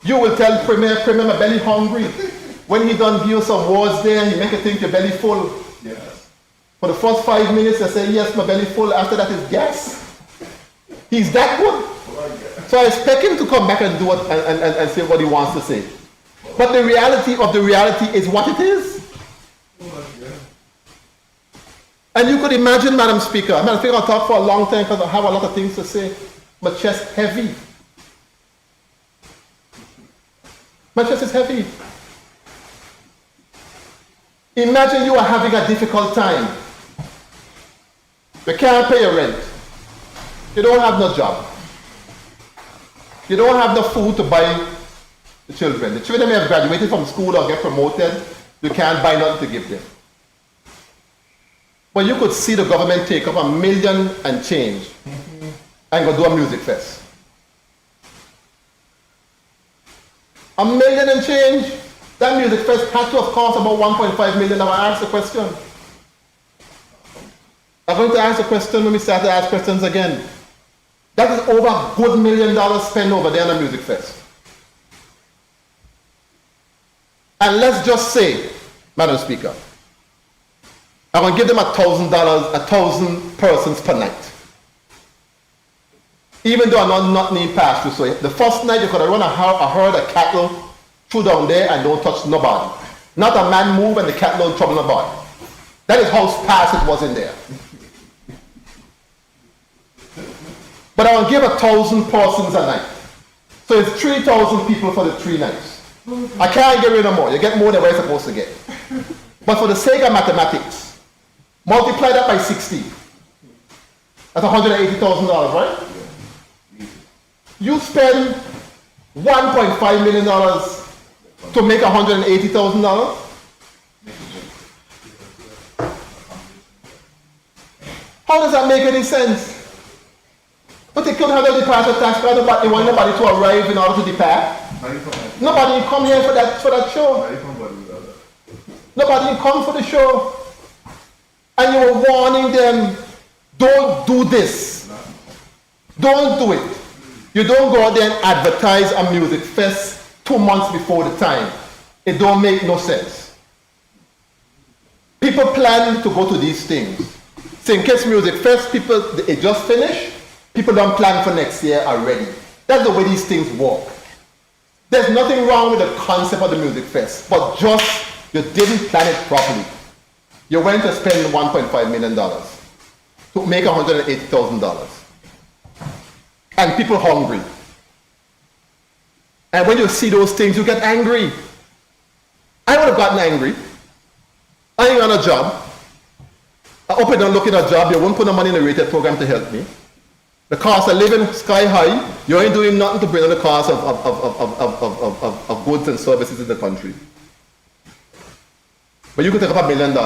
You will tell Premier, my belly hungry. When he done give you some words there, he make you think your belly full. Yes. For the first 5 minutes, you say, yes, my belly full. After that is gas. He's that good. So I expect him to come back and do it and say what he wants to say. But the reality of the reality is what it is. And you could imagine, Madam Speaker, I'll talk for a long time because I have a lot of things to say. My chest heavy. My chest is heavy. Imagine you are having a difficult time. You can't pay your rent. You don't have no job. You don't have no food to buy the children. The children may have graduated from school or get promoted. You can't buy nothing to give them. But you could see the government take up $1 million and change and go do a music fest. $1 million and change? That music fest had to have cost about $1.5 million. Now I ask the question. I'm going to ask the question when we start to ask questions again. That is over a good $1 million spent over there on a music fest. And let's just say, Madam Speaker, I'm going to give them $1,000, 1,000 persons per night. Even though I'm not named pass through. So the first night you could have run a herd of cattle through down there and don't touch nobody. Not a man move and the cattle don't trouble nobody. That is how sparse it was in there. But I will give 1,000 persons a night. So it's 3,000 people for the 3 nights. I can't get rid of more. You get more than what you're supposed to get. But for the sake of mathematics, multiply that by 60. That's $180,000, right? You spend $1.5 million to make $180,000. How does that make any sense? But they couldn't have a departure tax card, but they want nobody to arrive in order to depart. Nobody come here for that show. Nobody come for the show. And you were warning them, don't do this. Don't do it. You don't go out there and advertise a music fest 2 months before the time. It don't make no sense. People plan to go to these things. So in case music fest, people, it just finished, people don't plan for next year already. That's the way these things work. There's nothing wrong with the concept of the music fest, but just you didn't plan it properly. You went to spend $1.5 million to make $180,000. And people hungry. And when you see those things, you get angry. I would have gotten angry. I ain't on a job. I hope you don't look at a job. You won't put no money in the rated program to help me. The cost of living sky high. You ain't doing nothing to bring down the cost of goods and services in the country. But you could take up $1 million.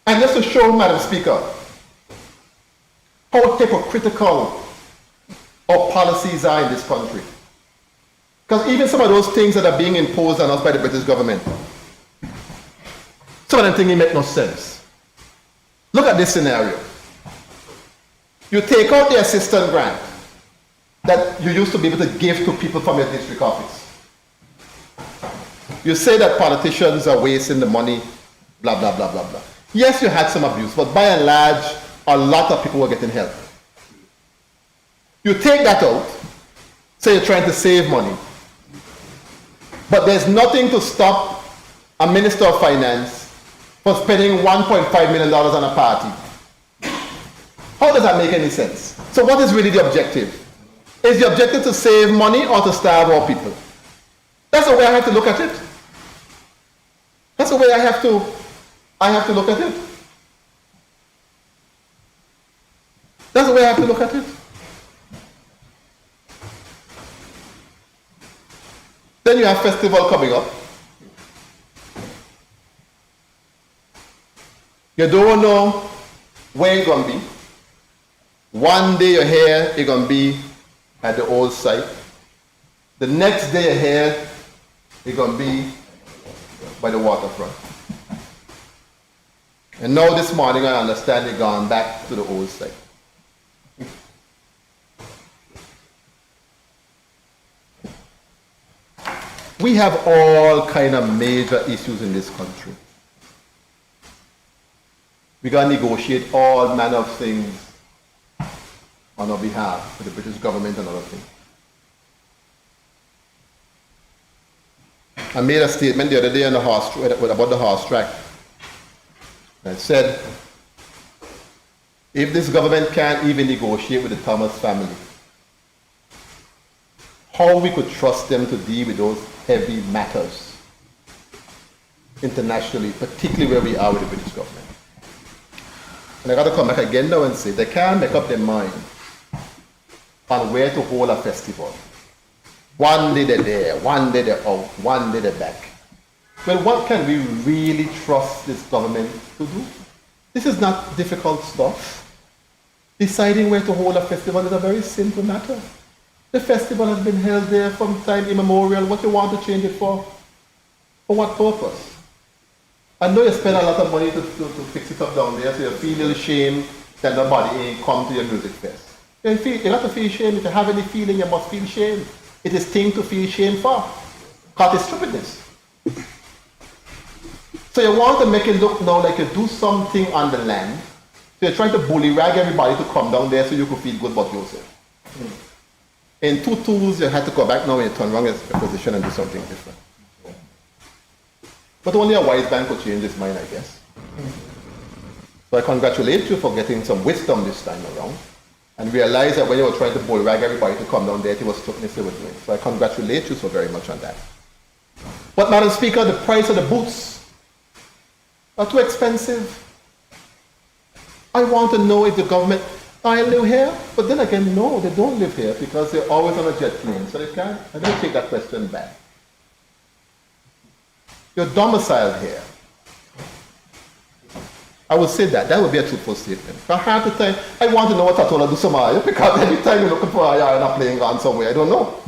And just to show, Madam Speaker, how hypocritical our policies are in this country. Because even some of those things that are being imposed on us by the British government, some of them things make no sense. Look at this scenario. You take out the assistance grant that you used to be able to give to people from your district office. You say that politicians are wasting the money, blah, blah, blah, blah, blah. Yes, you had some abuse, but by and large, a lot of people were getting help. You take that out, so you're trying to save money. But there's nothing to stop a Minister of Finance for spending $1.5 million on a party. How does that make any sense? So what is really the objective? Is the objective to save money or to starve our people? That's the way I have to look at it. That's the way I have to look at it. That's the way I have to look at it. Then you have festival coming up. You don't know where it's going to be. One day you're here, you're going to be at the old site. The next day you're here, you're going to be by the waterfront. And now this morning I understand you're gone back to the old site. We have all kind of major issues in this country. We got to negotiate all manner of things on our behalf with the British government and other things. I made a statement the other day on the about the horse track. I said, if this government can't even negotiate with the Thomas family, how we could trust them to deal with those heavy matters internationally, particularly where we are with the British government. And I got to come back again now and say, they can't make up their mind on where to hold a festival. One day they're there, one day they're out, one day they're back. Well, what can we really trust this government to do? This is not difficult stuff. Deciding where to hold a festival is a very simple matter. The festival has been held there from time immemorial. What you want to change it for? For what purpose? I know you spend a lot of money to fix it up down there, so you feel a little shame that nobody ain't come to your music fest. You got to feel shame. If you have any feeling, you must feel shame. It is thing to feel shame for. Because it's stupidness. So you want to make it look now like you do something on the land. So you're trying to bullyrag everybody to come down there so you can feel good about yourself. In 2 tools, you had to go back now and you turn around your position and do something different. But only a wise man could change his mind, I guess. So I congratulate you for getting some wisdom this time around and realize that when you were trying to bullrag everybody to come down there, it was stupidness they were doing. So I congratulate you so very much on that. But Madam Speaker, the price of the boots are too expensive. I want to know if the government, I live here, but then again, no, they don't live here because they're always on a jet plane, so they can't. I don't take that question back. You're domiciled here. I would say that. That would be a truthful statement. From time to time, I want to know what Tatola do Somalia because every time you're looking for a yard and a plane gone somewhere, I don't know.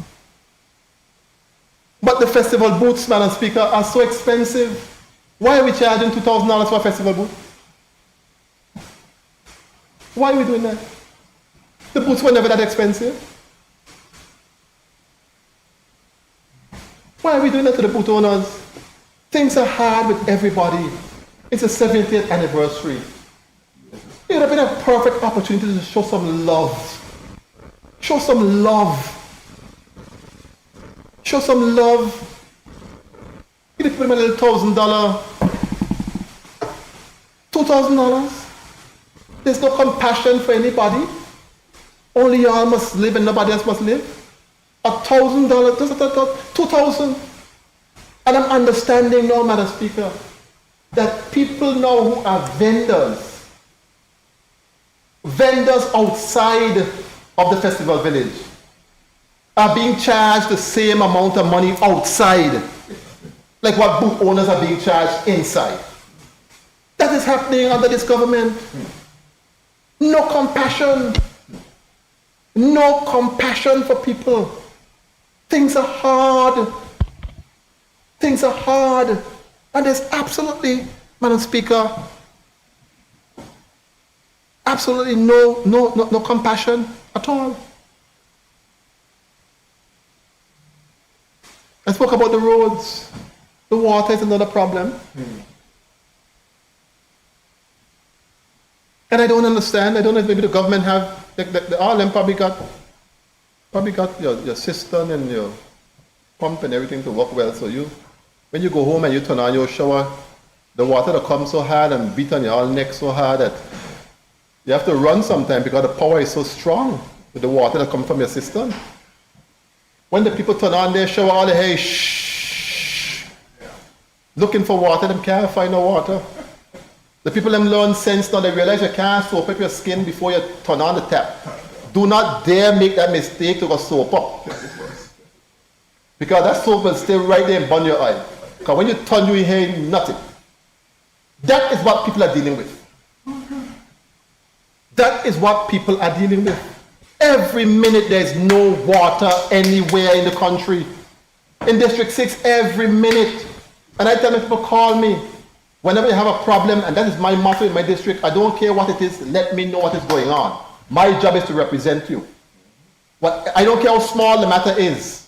But the festival booths, Madam Speaker, are so expensive. Why are we charging $2,000 for a festival booth? Why are we doing that? The boots were never that expensive. Why are we doing that to the boot owners? Things are hard with everybody. It's a 70th anniversary. It would have been a perfect opportunity to show some love. Show some love. Show some love. You need to put him a little $1,000, $2,000. There's no compassion for anybody. Only y'all must live and nobody else must live. $1,000, just $2,000. And I'm understanding now, Madam Speaker, that people now who are vendors outside of the festival village, are being charged the same amount of money outside, like what boot owners are being charged inside. That is happening under this government. No compassion. No compassion for people. Things are hard. Things are hard. And there's absolutely, Madam Speaker, absolutely no compassion at all. I spoke about the roads. The water is another problem. And I don't understand. I don't know if maybe the government have, all of them probably got your cistern and your pump and everything to work well. So when you go home and you turn on your shower, the water that comes so hard and beat on your neck so hard that you have to run sometime because the power is so strong with the water that comes from your cistern. When the people turn on their shower, all they hear is shh, looking for water, them can't find no water. The people them learn sense now, they realize you can't soap up your skin before you turn on the tap. Do not dare make that mistake to go soap up. Because that soap will stay right there and burn your eye. Because when you turn, you hear nothing. That is what people are dealing with. That is what people are dealing with. Every minute there's no water anywhere in the country. In District 6, every minute. And I tell my people, call me. Whenever you have a problem, and that is my motto in my district, I don't care what it is, let me know what is going on. My job is to represent you. I don't care how small the matter is.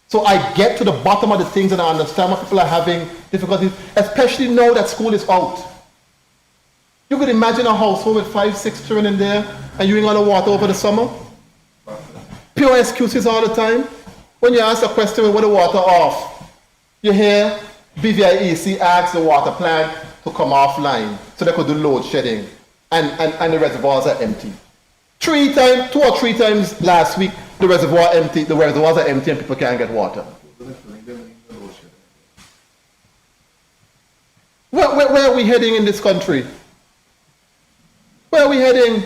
So I get to the bottom of the things and I understand what people are having difficulties, especially now that school is out. You could imagine a household with 5, 6 children in there and you ain't got no water over the summer. Pure excuses all the time. When you ask a question with the water off, you hear BVIEC ask the water plant to come offline so they could do load shedding and the reservoirs are empty. 2 or 3 times last week the reservoirs are empty and people can't get water. Where are we heading in this country? Where are we heading?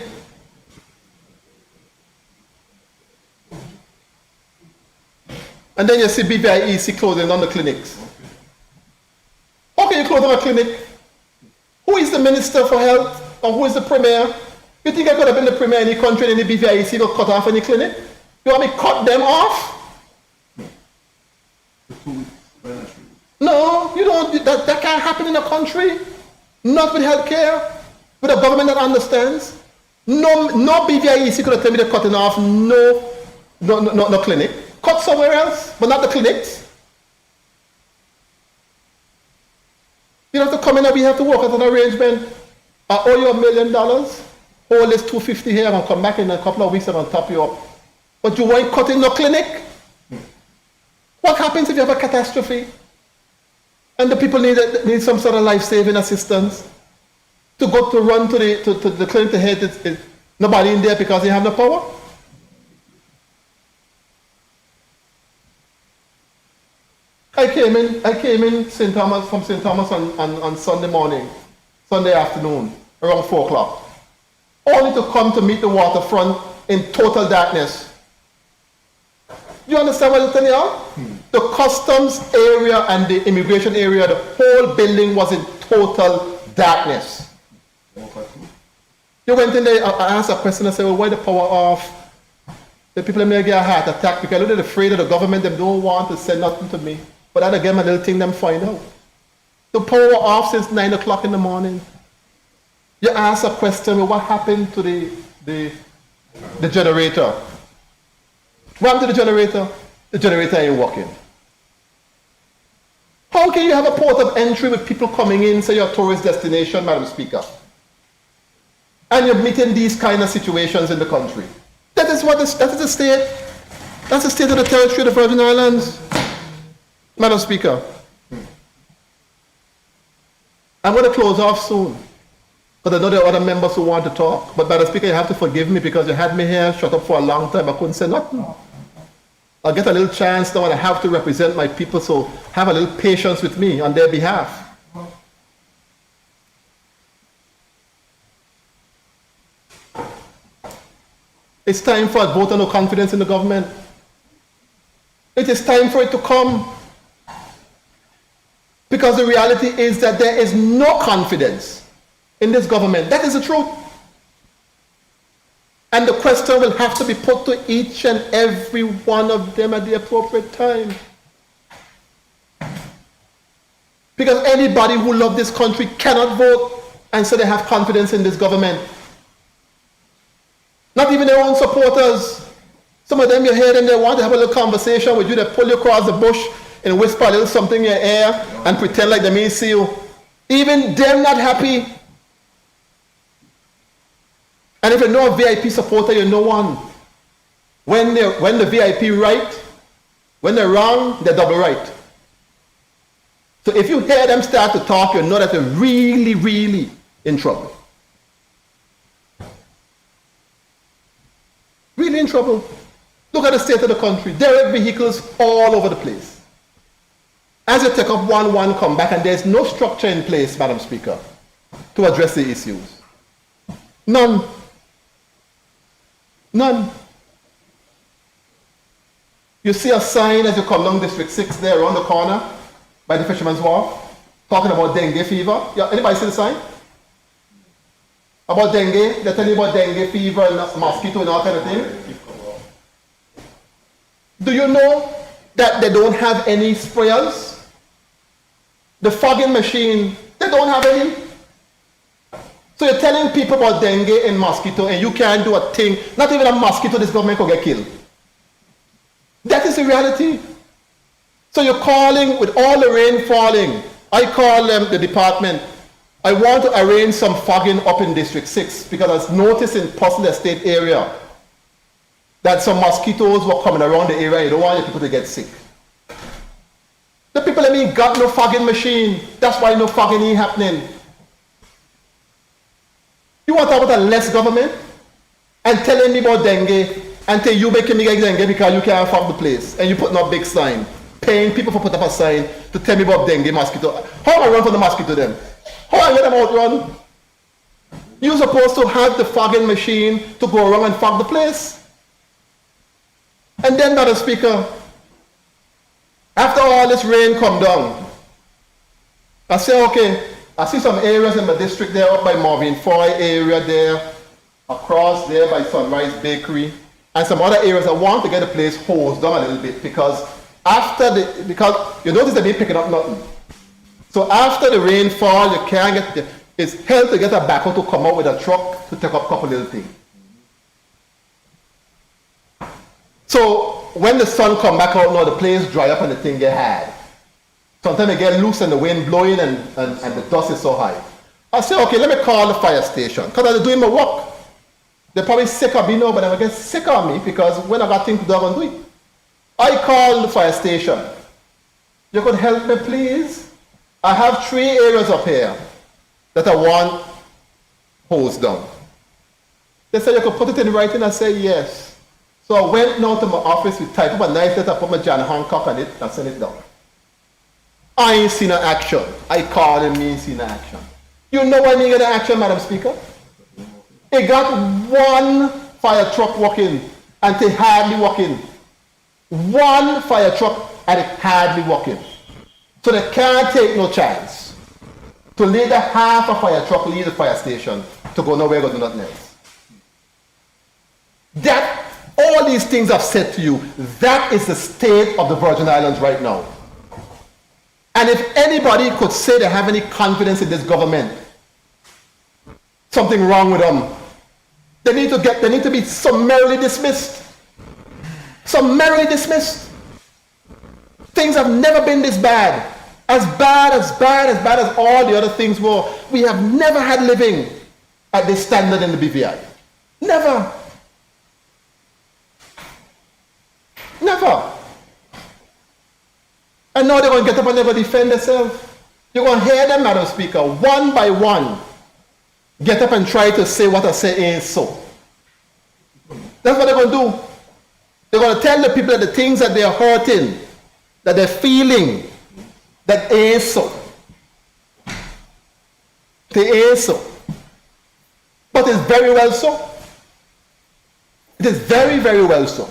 And then you see BVIEC closing down the clinics. How can you close down a clinic? Who is the Minister for Health or who is the Premier? You think I could have been the Premier in any country and any BVIEC will cut off any clinic? You want me to cut them off? No, you don't. That can't happen in a country. Not with healthcare. With a government that understands. No BVIEC could have told me they're cutting off no clinic. Cut somewhere else, but not the clinics. You have to come in and we have to work out an arrangement. I owe you $1 million. Hold this $250 here and come back in a couple of weeks and I'll top you up. But you won't cut in no clinic? What happens if you have a catastrophe? And the people need some sort of life-saving assistance? To run to the clinic to hit nobody in there because they have no power? I came in from St. Thomas on Sunday afternoon, around 4 o'clock. Only to come to meet the waterfront in total darkness. You understand what I'm telling you? The customs area and the immigration area, the whole building was in total darkness. You went in there, I asked a question, I said, well, why the power off? The people may get a heart attack because they're afraid of the government, they don't want to say nothing to me. But that again, my little thing them find out. The power off since 9 o'clock in the morning. You ask a question, well, what happened to the generator? What happened to the generator? The generator ain't working. How can you have a port of entry with people coming in, say you're a tourist destination, Madam Speaker, and you're meeting these kind of situations in the country? That is the state. That's the state of the territory of the Virgin Islands, Madam Speaker. I'm going to close off soon, because I know there are other members who want to talk. But Madam Speaker, you have to forgive me because you had me here shut up for a long time. I couldn't say nothing. I'll get a little chance now and I have to represent my people, so have a little patience with me on their behalf. It's time for a vote of no confidence in the government. It is time for it to come. Because the reality is that there is no confidence in this government. That is the truth. And the question will have to be put to each and every one of them at the appropriate time. Because anybody who loves this country cannot vote and say they have confidence in this government. Not even their own supporters. Some of them, you hear them, they want to have a little conversation with you, they pull you across the bush and whisper a little something in your ear and pretend like they may see you. Even them not happy. And if you're not a VIP supporter, you're no one. When the VIP right, when they're wrong, they're double right. So if you hear them start to talk, you know that they're really, really in trouble. Really in trouble. Look at the state of the country. Derelict vehicles all over the place. As you take up one come back, and there's no structure in place, Madam Speaker, to address the issues. None. None. You see a sign as you come down District 6 there around the corner by the Fisherman's Wharf, talking about dengue fever. Yeah, anybody see the sign? About dengue? They're telling you about dengue fever and mosquito and all kind of thing. Do you know that they don't have any sprayers? The fogging machine, they don't have any. So you're telling people about dengue and mosquito and you can't do a thing. Not even a mosquito, this government could get killed. That is the reality. So you're calling, with all the rain falling, I call the department, I want to arrange some fogging up in District 6 because I've noticed in Postle Estate area that some mosquitoes were coming around the area. You don't want your people to get sick. The people that mean got no fogging machine. That's why no fogging ain't happening. You want to talk about a less government and telling me about dengue and tell you making me get dengue because you can't fog the place and you put no big sign, paying people for put up a sign to tell me about dengue, mosquito. How am I run for the mosquito then? How am I let them outrun? You're supposed to have the fogging machine to go around and fog the place. And then, Madam Speaker, after all this rain come down, I say, okay, I see some areas in my district there, up by Marvin Foy area there, across there by Sunrise Bakery, and some other areas. I want to get the place hosed down a little bit because because you notice they've been picking up nothing. So after the rainfall, you can't get, it's hell to get a backhoe to come out with a truck to take up a couple little things. So when the sun come back out now, the place dry up and the thing get hard. Sometimes it get loose and the wind blowing and the dust is so high. I say, okay, let me call the fire station because I'm doing my work. They're probably sick of me now, but they get sick of me because when I got things to do, I'm going to do it. I call the fire station. You could help me, please? I have 3 areas up here that I want hosed down. They said you could put it in writing. I said yes. So I went now to my office, we typed up a nice letter, put my John Hancock on it, and sent it down. I ain't seen an action. I called him, ain't seen an action. You know why I didn't get an action, Madam Speaker? It got 1 fire truck working, and they hardly working. 1 fire truck, and it hardly working. So they can't take no chance to leave the half a fire truck, leave the fire station, to go nowhere, go do nothing else. That, all these things I've said to you, that is the state of the Virgin Islands right now. And if anybody could say they have any confidence in this government, something wrong with them. They need to be summarily dismissed. Summarily dismissed. Things have never been this bad. As bad as all the other things were. We have never had living at this standard in the BVI. Never. Never. And now they're going to get up and they're going to defend themselves. You're going to hear them, Madam Speaker, one by one, get up and try to say what I say ain't so. That's what they're going to do. They're going to tell the people that the things that they're hurting, that they're feeling, that ain't so. They ain't so. But it's very well so. It is very, very well so.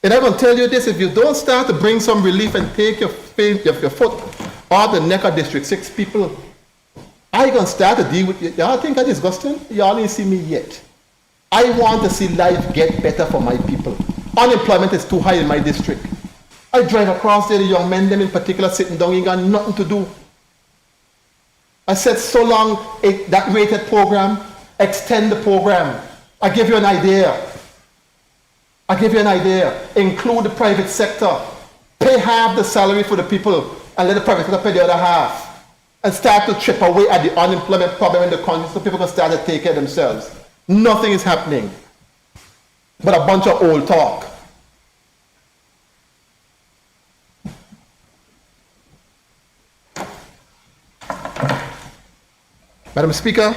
And I'm going to tell you this, if you don't start to bring some relief and take your foot off the neck of District 6 people, I going to start to deal with you. Y'all think I'm disgusting? Y'all ain't see me yet. I want to see life get better for my people. Unemployment is too high in my district. I drive across there, the young men, them in particular, sitting down, ain't got nothing to do. I said, so long, that rated program, extend the program. I give you an idea. Include the private sector. Pay half the salary for the people and let the private sector pay the other half. And start to chip away at the unemployment problem in the country so people can start to take care of themselves. Nothing is happening but a bunch of old talk. Madam Speaker,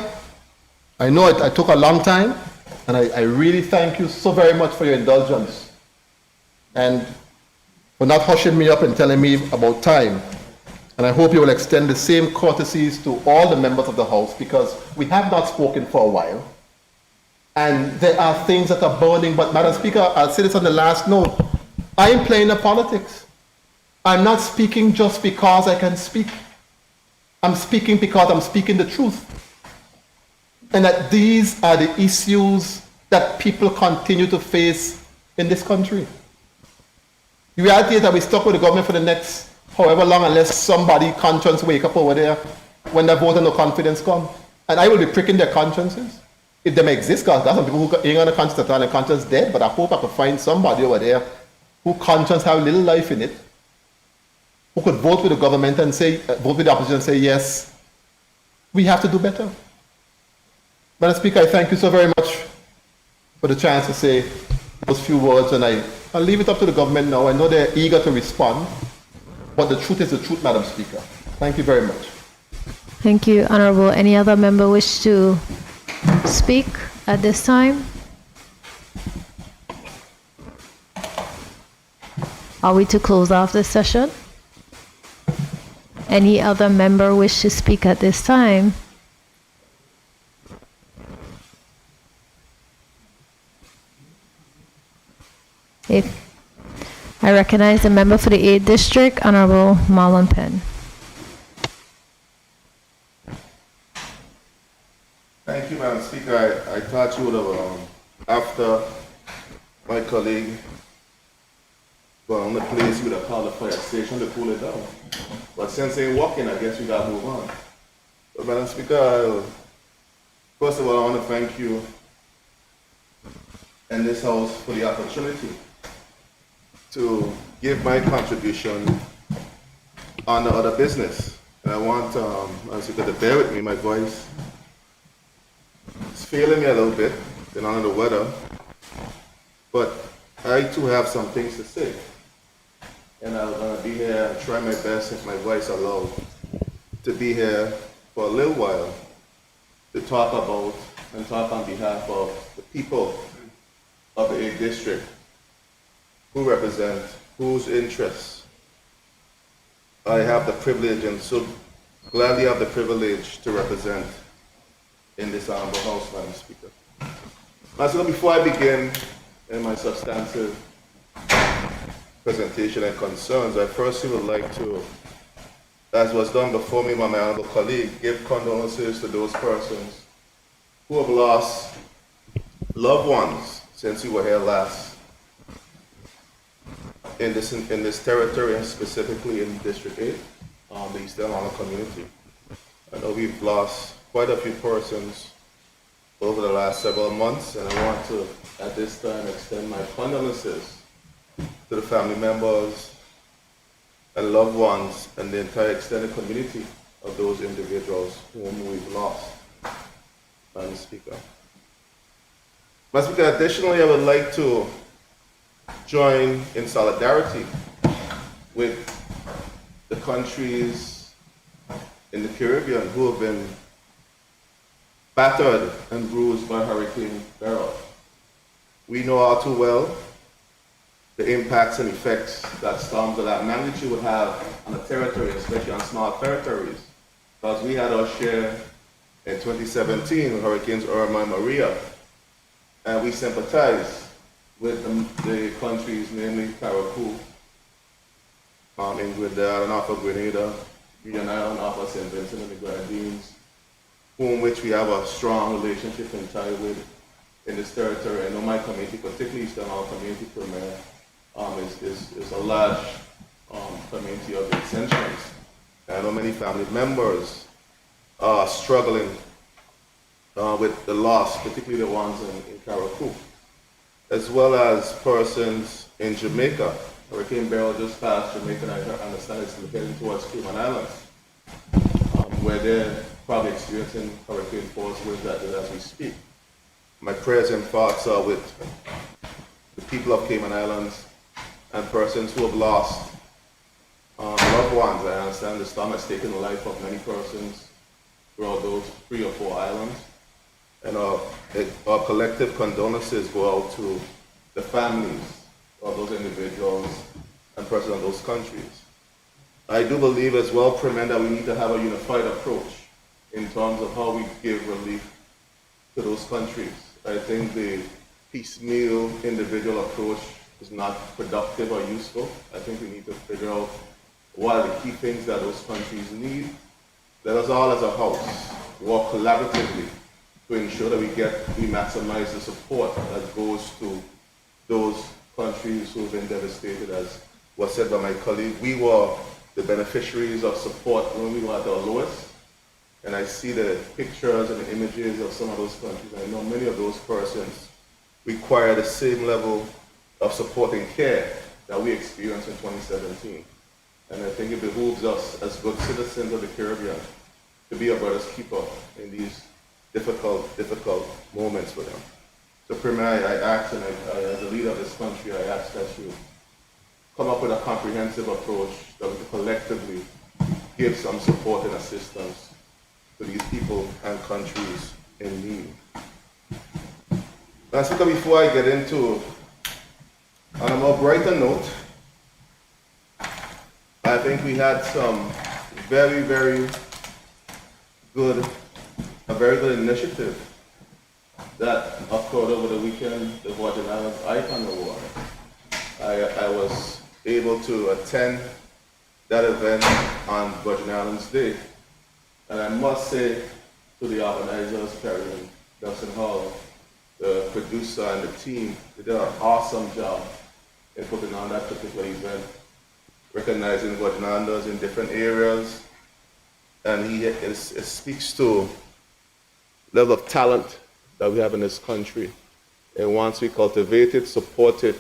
I know it took a long time, and I really thank you so very much for your indulgence and for not hushing me up and telling me about time. And I hope you will extend the same courtesies to all the members of the House, because we have not spoken for a while. And there are things that are burning, but Madam Speaker, I'll say this on the last note. I am playing the politics. I'm not speaking just because I can speak. I'm speaking because I'm speaking the truth. And that these are the issues that people continue to face in this country. The reality is that we're stuck with the government for the next however long, unless somebody conscience wake up over there when the vote of no confidence come. And I will be pricking their consciences. If they may exist, because there are some people who ain't on a conscience at all, and conscience dead, but I hope I could find somebody over there who conscience have little life in it, who could vote with the government and say, vote with the opposition and say, yes, we have to do better. Madam Speaker, I thank you so very much for the chance to say those few words, and I'll leave it up to the government now. I know they're eager to respond, but the truth is the truth, Madam Speaker. Thank you very much. Thank you, Honorable. Any other member wish to speak at this time? Are we to close off this session? Any other member wish to speak at this time? If I recognize the member for the 8th District, Honorable Marlon Penn. Thank you, Madam Speaker. I thought you would have, after my colleague gone on the place, you would have called the fire station to cool it down. But since they're walking, I guess we got to move on. But Madam Speaker, first of all, I want to thank you and this House for the opportunity to give my contribution on the other business. And I want Madam Speaker to bear with me, my voice it's failing me a little bit, been under the weather, but I too have some things to say. And I'll be here and try my best, if my voice allows, to be here for a little while to talk about and talk on behalf of the people of the 8th District who represent, whose interests I have the privilege and so gladly have the privilege to represent in this honorable House, Madam Speaker. So before I begin in my substantive presentation and concerns, I firstly would like to, as was done before me by my honorable colleague, give condolences to those persons who have lost loved ones since we were here last in this territory, and specifically in District 8, the Eastern Honor community. I know we've lost quite a few persons over the last several months, and I want to, at this time, extend my condolences to the family members and loved ones and the entire extended community of those individuals whom we've lost. Madam Speaker. Madam Speaker, additionally, I would like to join in solidarity with the countries in the Caribbean who have been battered and bruised by Hurricane Beryl. We know all too well the impacts and effects that storms of that magnitude would have on a territory, especially on small territories. Because we had our share in 2017 with Hurricanes Irma and Maria, and we sympathize with the countries, namely Carriacou, in Grenada and off of Grenada, Union Island, off of St. Vincent and the Grenadines, whom which we have a strong relationship and tie with in this territory. I know my community, particularly Eastern Isle Community Premier, is a large community of extensions. I know many family members are struggling with the loss, particularly the ones in Carriacou, as well as persons in Jamaica. Hurricane Beryl just passed Jamaica, and I understand it's heading towards Cayman Islands, where they're probably experiencing hurricane force winds as we speak. My prayers and thoughts are with the people of Cayman Islands and persons who have lost loved ones. I understand the storm has taken the life of many persons throughout those 3 or 4 islands. And our collective condolences go out to the families of those individuals and persons of those countries. I do believe as well, Premier, that we need to have a unified approach in terms of how we give relief to those countries. I think the piecemeal individual approach is not productive or useful. I think we need to figure out what are the key things that those countries need. Let us all as a house work collaboratively to ensure that we maximize the support that goes to those countries who have been devastated. As was said by my colleague, we were the beneficiaries of support when we were at our lowest. And I see the pictures and the images of some of those countries. I know many of those persons require the same level of support and care that we experienced in 2017. And I think it behooves us as good citizens of the Caribbean to be a brother's keeper in these difficult moments for them. So Premier, I ask, and as a leader of this country, I ask that you come up with a comprehensive approach that we can collectively give some support and assistance to these people and countries in need. Now, Speaker, before I get into, on a more brighter note, I think we had some very good initiative that occurred over the weekend, the Virgin Islands Icon Award. I was able to attend that event on Virgin Islands Day, and I must say to the organizers, Perry and Dustin Hall, the producer and the team, they did an awesome job in putting on that particular event, recognizing Virgin Islanders in different areas, and it speaks to the level of talent that we have in this country. And once we cultivate it, support it,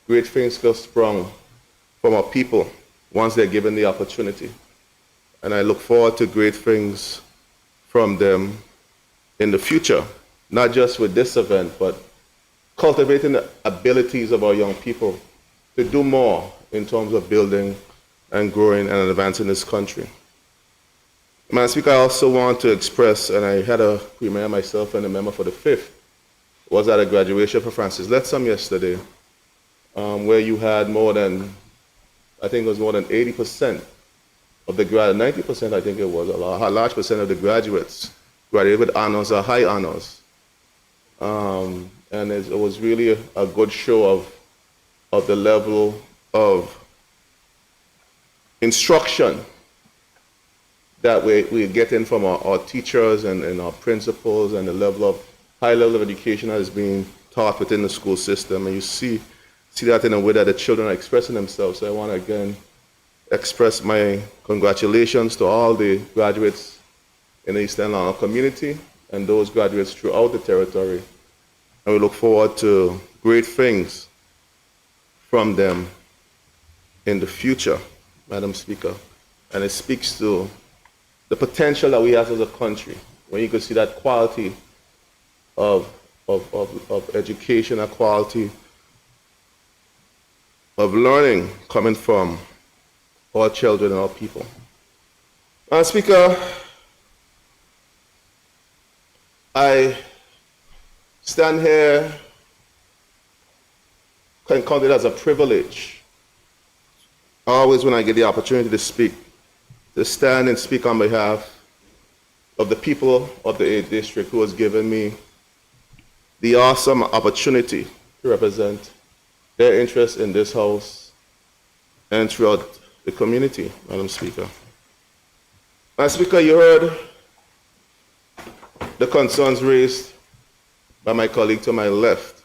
great things will sprung from our people once they're given the opportunity. And I look forward to great things from them in the future, not just with this event, but cultivating the abilities of our young people to do more in terms of building and growing and advancing this country. Madam Speaker, I also want to express, and I had a premier myself and a member for the 5th, was at a graduation for Francis Lettsome yesterday, where you had more than, I think it was more than 80% of the 90% I think it was, a large percent of the graduates graduated with honors or high honors. And it was really a good show of the level of instruction that we're getting from our teachers and our principals, and the high level of education that is being taught within the school system. And you see that in a way that the children are expressing themselves. So I want to again express my congratulations to all the graduates in the Eastern Long Island community and those graduates throughout the territory. And we look forward to great things from them in the future, Madam Speaker. And it speaks to the potential that we have as a country, when you can see that quality of education, a quality of learning coming from our children and our people. Madam Speaker, I stand here, can count it as a privilege, always when I get the opportunity to speak, to stand and speak on behalf of the people of the 8th District who has given me the awesome opportunity to represent their interests in this House and throughout the community, Madam Speaker. Madam Speaker, you heard the concerns raised by my colleague to my left.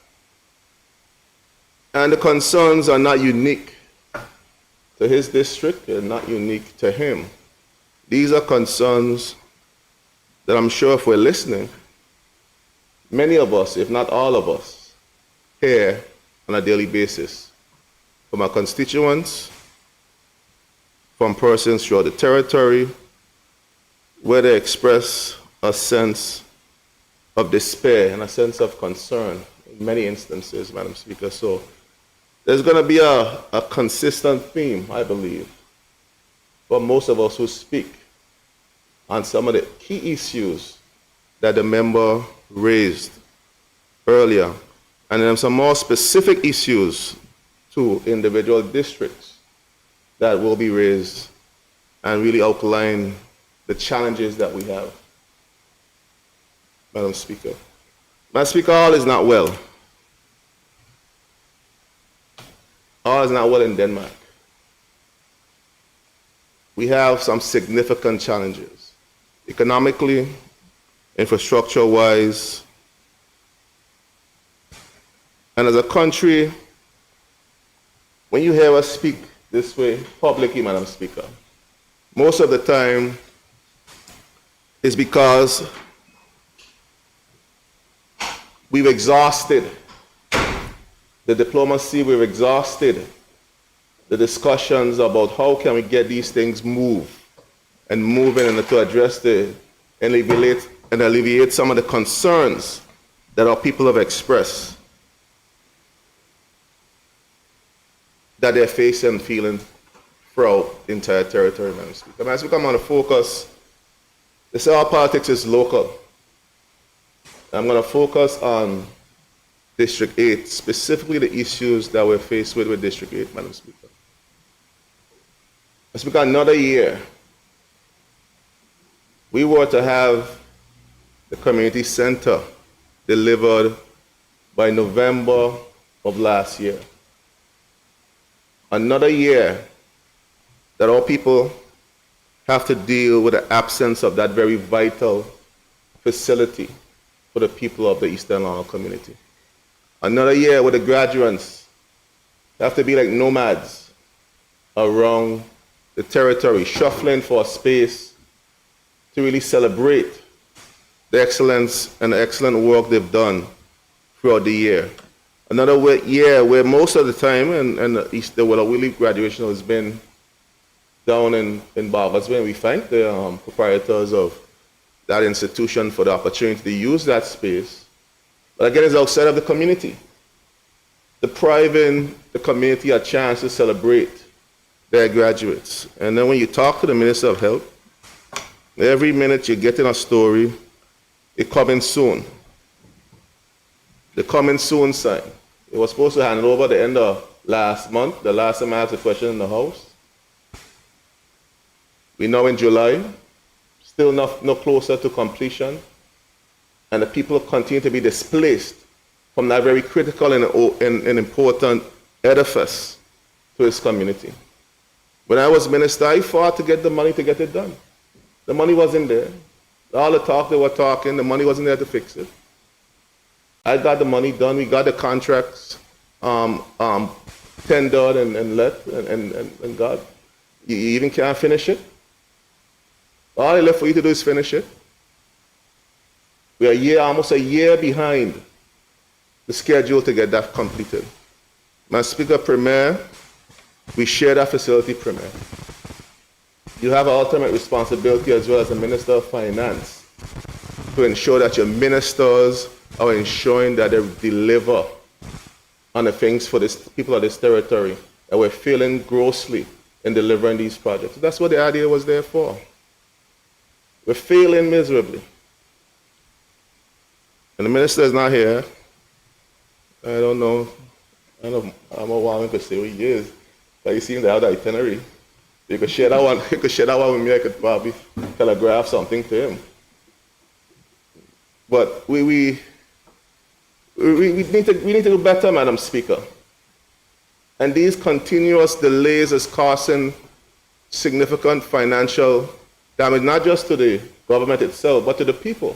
And the concerns are not unique to his district, they're not unique to him. These are concerns that I'm sure if we're listening, many of us, if not all of us, hear on a daily basis from our constituents, from persons throughout the territory, where they express a sense of despair and a sense of concern in many instances, Madam Speaker. So there's going to be a consistent theme, I believe, for most of us who speak on some of the key issues that the member raised earlier. And then some more specific issues to individual districts that will be raised and really outline the challenges that we have. Madam Speaker. Madam Speaker, all is not well. All is not well in Denmark. We have some significant challenges, economically, infrastructure-wise, and as a country, when you hear us speak this way publicly, Madam Speaker, most of the time is because we've exhausted the diplomacy, we've exhausted the discussions about how can we get these things moving and to address and alleviate some of the concerns that our people have expressed that they're facing and feeling throughout the entire territory, Madam Speaker. Madam Speaker, I'm going to focus, they say all politics is local. I'm going to focus on District 8, specifically the issues that we're faced with District 8, Madam Speaker. Madam Speaker, another year, we were to have the community center delivered by November of last year. Another year that our people have to deal with the absence of that very vital facility for the people of the Eastern Long Island community. Another year where the graduates have to be like nomads around the territory, shuffling for a space to really celebrate the excellence and the excellent work they've done throughout the year. Another year where most of the time, and the Willow graduation has been down in Barbados, and we thank the proprietors of that institution for the opportunity to use that space. But again, it's outside of the community, depriving the community a chance to celebrate their graduates. And then when you talk to the Minister of Health, every minute you're getting a story, it's coming soon. The coming soon sign. It was supposed to hand it over the end of last month, the last time I asked a question in the House. We're now in July, still no closer to completion, and the people continue to be displaced from that very critical and important edifice to its community. When I was minister, I fought to get the money to get it done. The money wasn't there. All the talk they were talking, the money wasn't there to fix it. I got the money done. We got the contracts tendered and God, you even can't finish it. All I left for you to do is finish it. We are almost a year behind the schedule to get that completed. Madam Speaker, Premier, we share that facility, Premier. You have an ultimate responsibility as well as the Minister of Finance to ensure that your ministers are ensuring that they deliver on the things for this people of this territory that we're failing grossly in delivering these projects. That's what the idea was there for. We're failing miserably. And the minister is not here. I don't know what I could say what he is, but he seems to have the itinerary. You could share that one. You could share that one with me. I could probably telegraph something to him. But we need to do better, Madam Speaker. And these continuous delays is causing significant financial damage, not just to the government itself, but to the people.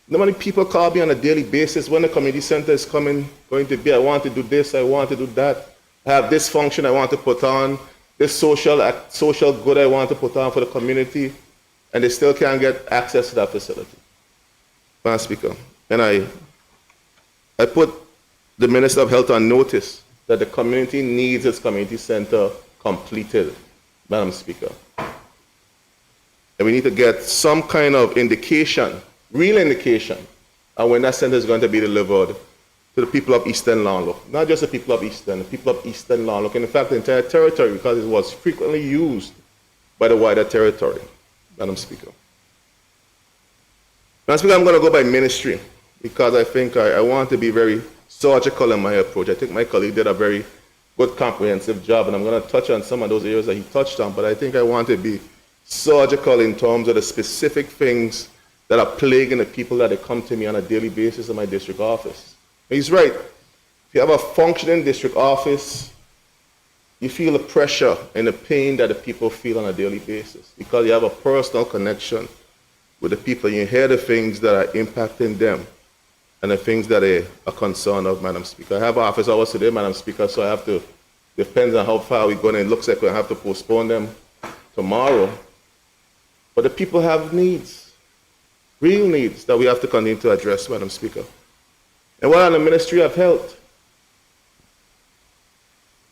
How many people call me on a daily basis when the community center is going to be, I want to do this, I want to do that, I have this function I want to put on, this social good I want to put on for the community, and they still can't get access to that facility. Madam Speaker, and I put the Minister of Health on notice that the community needs its community center completed, Madam Speaker. And we need to get some kind of indication, real indication, on when that center is going to be delivered to the people of Eastern Longlook. Not just the people of Eastern, the people of Eastern Longlook, and in fact the entire territory, because it was frequently used by the wider territory, Madam Speaker. Madam Speaker, I'm going to go by ministry, because I think I want to be very surgical in my approach. I think my colleague did a very good comprehensive job, and I'm going to touch on some of those areas that he touched on, but I think I want to be surgical in terms of the specific things that are plaguing the people that they come to me on a daily basis in my district office. He's right. If you have a functioning district office, you feel the pressure and the pain that the people feel on a daily basis because you have a personal connection with the people. You hear the things that are impacting them and the things that they are concerned of, Madam Speaker. I have office hours today, Madam Speaker, so I have to, depends on how far we're going, it looks like we have to postpone them tomorrow. But the people have needs, real needs that we have to continue to address, Madam Speaker. And while in the Ministry of Health,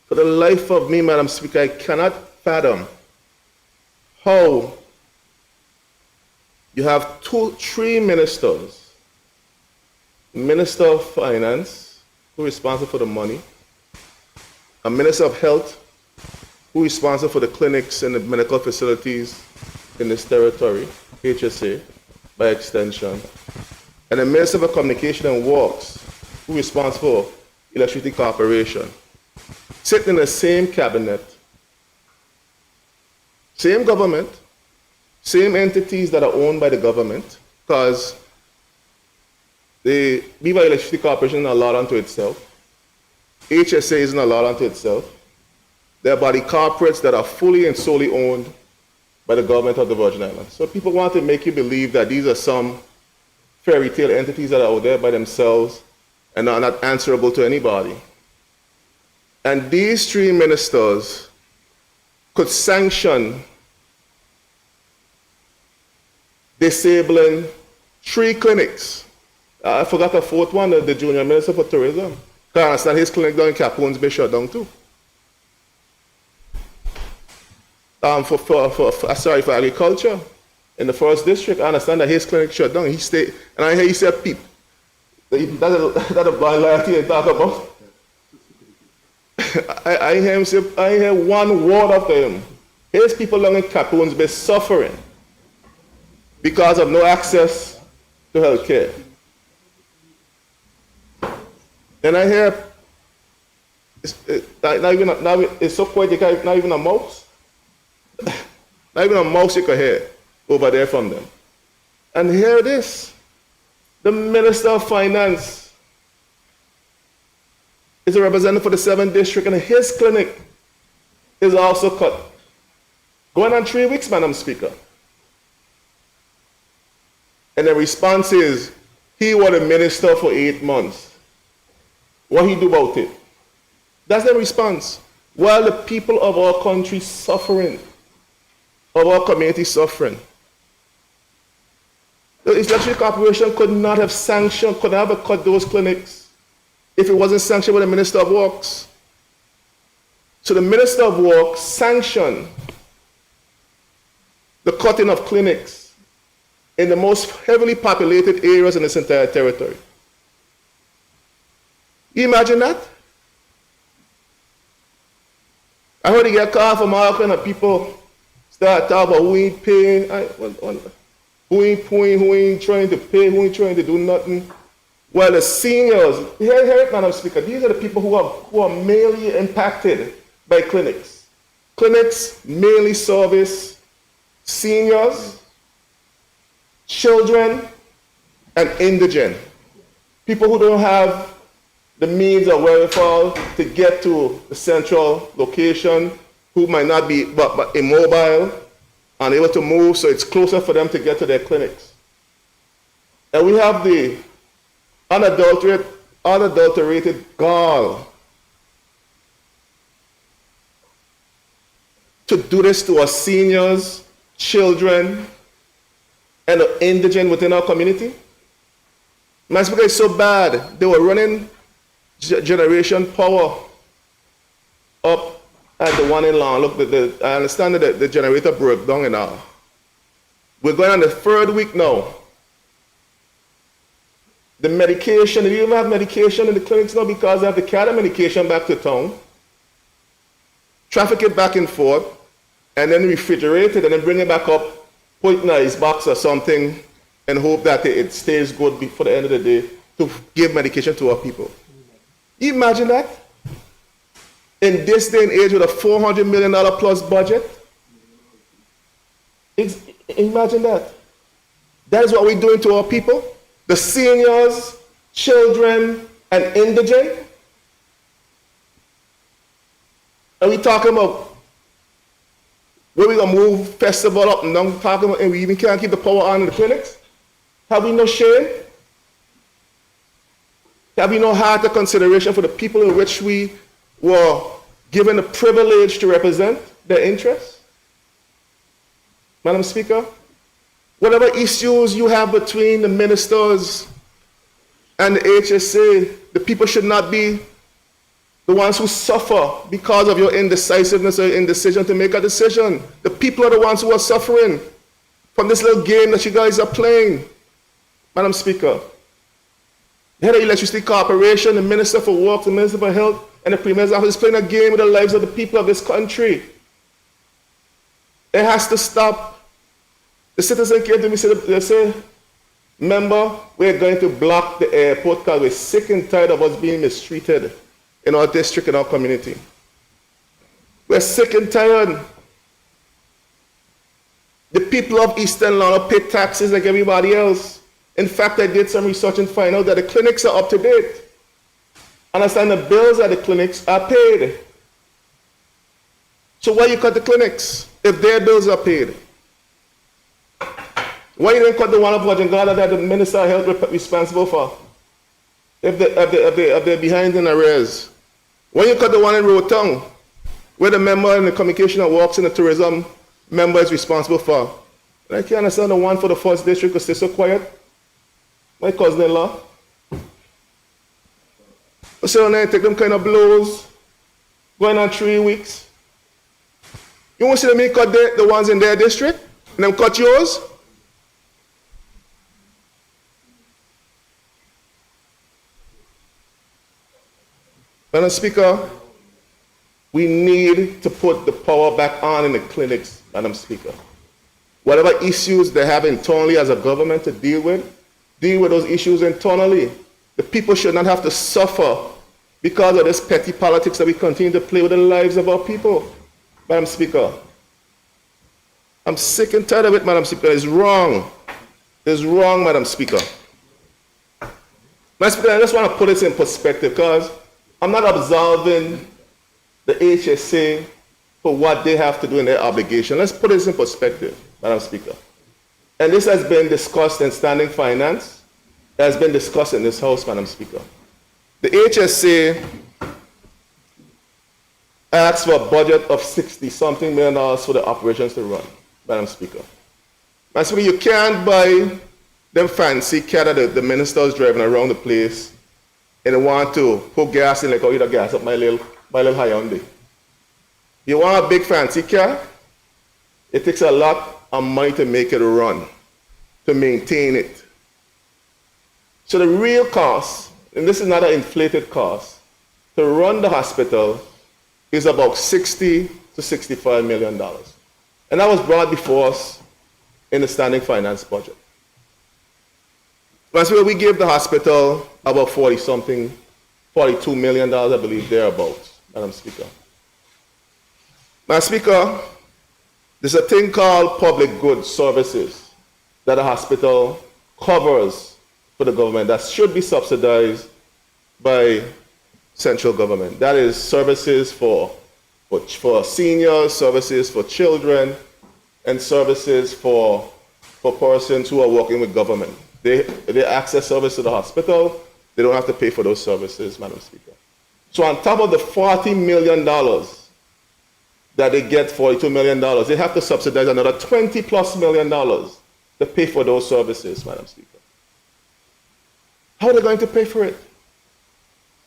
for the life of me, Madam Speaker, I cannot fathom how you have three ministers, Minister of Finance, who is responsible for the money, a Minister of Health, who is responsible for the clinics and the medical facilities in this territory, HSA, by extension, and the Minister for Communication and Works, who is responsible for Electricity Corporation, sit in the same cabinet, same government, same entities that are owned by the government, because the Beaver Electricity Corporation is not allowed unto itself, HSA isn't allowed unto itself, they're body corporates that are fully and solely owned by the government of the Virgin Islands. So people want to make you believe that these are some fairy tale entities that are out there by themselves and are not answerable to anybody. And these three ministers could sanction disabling 3 clinics. I forgot the 4th one, the Junior Minister for Tourism. I understand his clinic down in Capone's Bay shut down too. For agriculture in the 1st district, I understand that his clinic shut down. He stayed, and I hear he said, "Peep." That's a blind loyalty they talk about. I hear him say, I hear one word after him. Here's people along in Capone's Bay suffering because of no access to health care. And I hear it's so quiet you can't, not even a mouse. Not even a mouse you could hear over there from them. And hear this. The Minister of Finance is a representative for the 7th district, and his clinic is also cut. Going on 3 weeks, Madam Speaker. And the response is, he was a minister for 8 months. What he do about it? That's the response. While the people of our country suffering, of our community suffering. The East Electric Corporation could not have sanctioned, could not have cut those clinics if it wasn't sanctioned by the Minister of Works. So the Minister of Works sanctioned the cutting of clinics in the most heavily populated areas in this entire territory. You imagine that? I heard he get called from all kind of people start talking about who ain't paying, who ain't trying to pay, who ain't trying to do nothing. Well, the seniors, hear it, Madam Speaker, these are the people who are mainly impacted by clinics. Clinics mainly service seniors, children, and indigent. People who don't have the means or wherewithal to get to the central location, who might not be but immobile, unable to move, so it's closer for them to get to their clinics. And we have the unadulterated gall to do this to our seniors, children, and the indigent within our community. Madam Speaker, it's so bad. They were running generation power up at the one in Long. Look, I understand that the generator broke down and all. We're going on the third week now. The medication, they even have medication in the clinics now because they have to carry the medication back to town, traffic it back and forth, and then refrigerate it and then bring it back up, put it in an ice box or something, and hope that it stays good before the end of the day to give medication to our people. You imagine that? In this day and age with a $400 million plus budget? Imagine that. That is what we're doing to our people? The seniors, children, and indigent? Are we talking about where we gonna move festival up and down, talking about, and we even can't keep the power on in the clinics? Have we no shame? Have we no heart of consideration for the people in which we were given the privilege to represent their interests? Madam Speaker, whatever issues you have between the ministers and the HSA, the people should not be the ones who suffer because of your indecisiveness or indecision to make a decision. The people are the ones who are suffering from this little game that you guys are playing. Madam Speaker, the head of the Electricity Corporation, the Minister for Works, the Minister for Health, and the Premier's office is playing a game with the lives of the people of this country. It has to stop. The citizen came to me, they say, member, we're going to block the airport because we're sick and tired of us being mistreated in our district, in our community. We're sick and tired. The people of Eastern London pay taxes like everybody else. In fact, I did some research and find out that the clinics are up to date. Understand the bills at the clinics are paid. So why you cut the clinics if their bills are paid? Why you didn't cut the one of Wajangala that the Minister of Health responsible for? If they're behind in arrears. Why you cut the one in Rotong, where the member in the communication that works in the tourism member is responsible for? And I can't understand the one for the first district because they're so quiet. My cousin-in-law. So now take them kind of blows, going on 3 weeks. You want to see them cut the ones in their district, and them cut yours? Madam Speaker, we need to put the power back on in the clinics, Madam Speaker. Whatever issues they have internally as a government to deal with those issues internally. The people should not have to suffer because of this petty politics that we continue to play with the lives of our people, Madam Speaker. I'm sick and tired of it, Madam Speaker. It's wrong. It's wrong, Madam Speaker. Madam Speaker, I just want to put this in perspective because I'm not absolving the HSA for what they have to do in their obligation. Let's put this in perspective, Madam Speaker. And this has been discussed in Standing Finance. It has been discussed in this House, Madam Speaker. The HSA asked for a budget of $60-something million for the operations to run, Madam Speaker. Madam Speaker, you can't buy them fancy car that the minister's driving around the place and they want to put gas in, like, oh, you know, gas up my little Hyundai. You want a big fancy car? It takes a lot of money to make it run, to maintain it. So the real cost, and this is not an inflated cost, to run the hospital is about $60 to $65 million. And that was brought before us in the standing finance budget. Last year we gave the hospital about $42 million, I believe, thereabouts, Madam Speaker. Madam Speaker, there's a thing called public goods services that a hospital covers for the government that should be subsidized by central government. That is services for seniors, services for children, and services for persons who are working with government. They access service to the hospital. They don't have to pay for those services, Madam Speaker. So on top of the $40 million that they get, $42 million, they have to subsidize another $20+ million to pay for those services, Madam Speaker. How are they going to pay for it?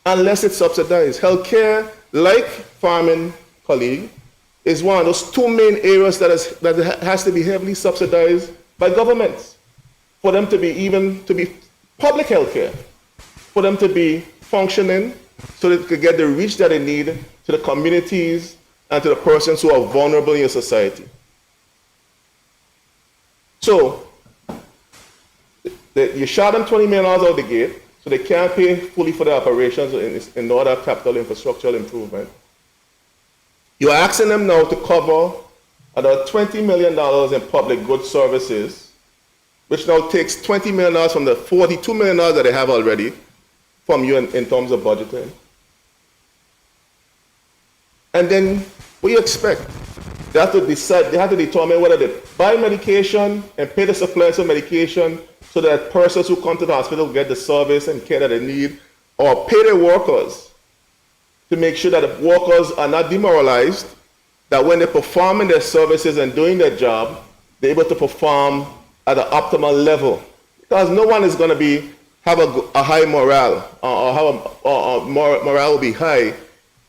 Unless it's subsidized. Healthcare, like farming, colleague, is one of those two main areas that has to be heavily subsidized by governments for them to be public healthcare, for them to be functioning so that they could get the reach that they need to the communities and to the persons who are vulnerable in your society. So, you shot them $20 million out the gate, so they can't pay fully for their operations in order capital infrastructural improvement. You're asking them now to cover about $20 million in public goods services, which now takes $20 million from the $42 million that they have already from you in terms of budgeting. And then, what do you expect? They have to decide, they have to determine whether they buy medication and pay the suppliers of medication so that persons who come to the hospital get the service and care that they need, or pay their workers to make sure that the workers are not demoralized, that when they're performing their services and doing their job, they're able to perform at an optimal level. Because no one is going to have a high morale, or morale will be high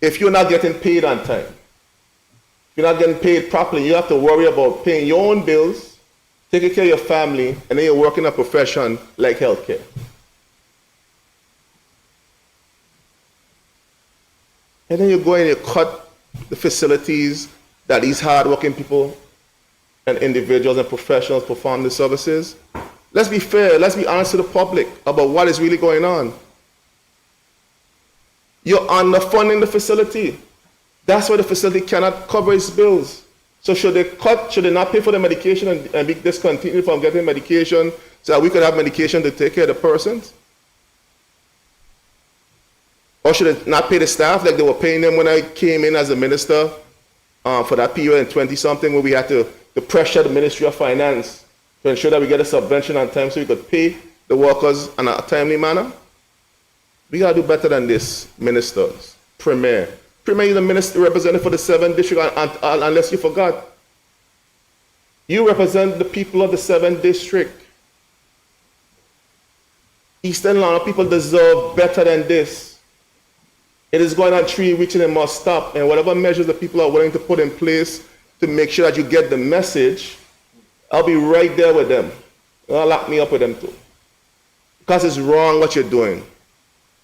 if you're not getting paid on time. If you're not getting paid properly, you have to worry about paying your own bills, taking care of your family, and then you're working a profession like healthcare. And then you go and you cut the facilities that these hardworking people and individuals and professionals perform the services. Let's be fair, let's be honest to the public about what is really going on. You're underfunding the facility. That's why the facility cannot cover its bills. So should they not pay for the medication and be discontinued from getting medication so that we could have medication to take care of the persons? Or should they not pay the staff like they were paying them when I came in as a minister for that period in 20-something, where we had to pressure the Ministry of Finance to ensure that we get a subvention on time so we could pay the workers in a timely manner? We got to do better than this, ministers. Premier is the minister representative for the 7th district, unless you forgot. You represent the people of the 7th district. Eastern London people deserve better than this. It is going on 3 weeks and it must stop. And whatever measures the people are willing to put in place to make sure that you get the message, I'll be right there with them. I'll lock me up with them too. Because it's wrong what you're doing.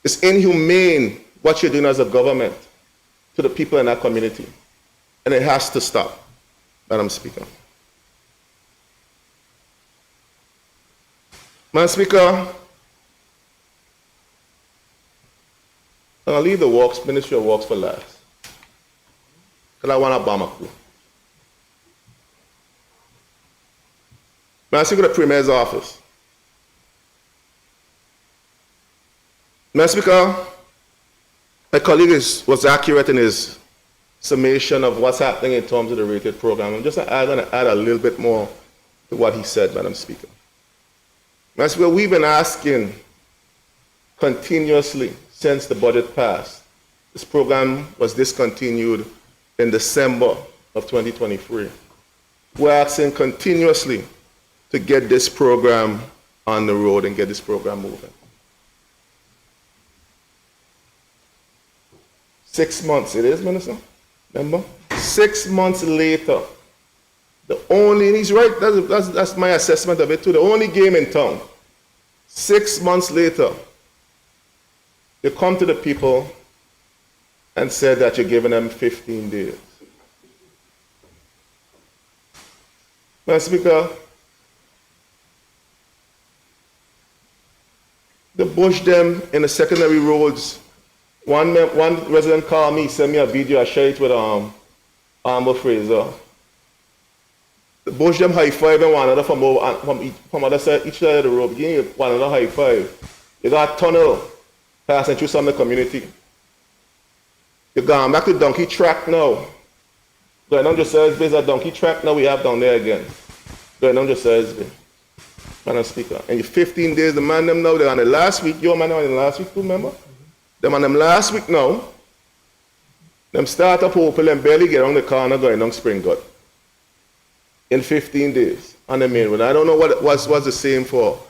It's inhumane what you're doing as a government to the people in that community. And it has to stop, Madam Speaker. Madam Speaker, I'll leave the Ministry of Works for last, because I want to Bamako. Madam Speaker, the Premier's office. Madam Speaker, my colleague was accurate in his summation of what's happening in terms of the rated program. I'm just going to add a little bit more to what he said, Madam Speaker. Madam Speaker, we've been asking continuously since the budget passed. This program was discontinued in December of 2023. We're asking continuously to get this program on the road and get this program moving. 6 months, it is, Minister? Remember? 6 months later, and he's right, that's my assessment of it too, the only game in town. 6 months later, they come to the people and said that you're giving them 15 days. Madam Speaker, they bush them in the secondary roads. One resident called me, sent me a video, I shared it with Amber Fraser. They bush them high five and one another from other side, each side of the road, giving one another high five. You got a tunnel passing through some of the community. You're going back to donkey track now. Going down just there's a donkey track now we have down there again. Going down just Madam Speaker. And you 15 days, the man them now, they're on the last week. Your man on the last week too, remember? Them on them last week now. Them start up Hopel and barely get on the corner going down Spring Gut. In 15 days on the main road. I don't know what was the same for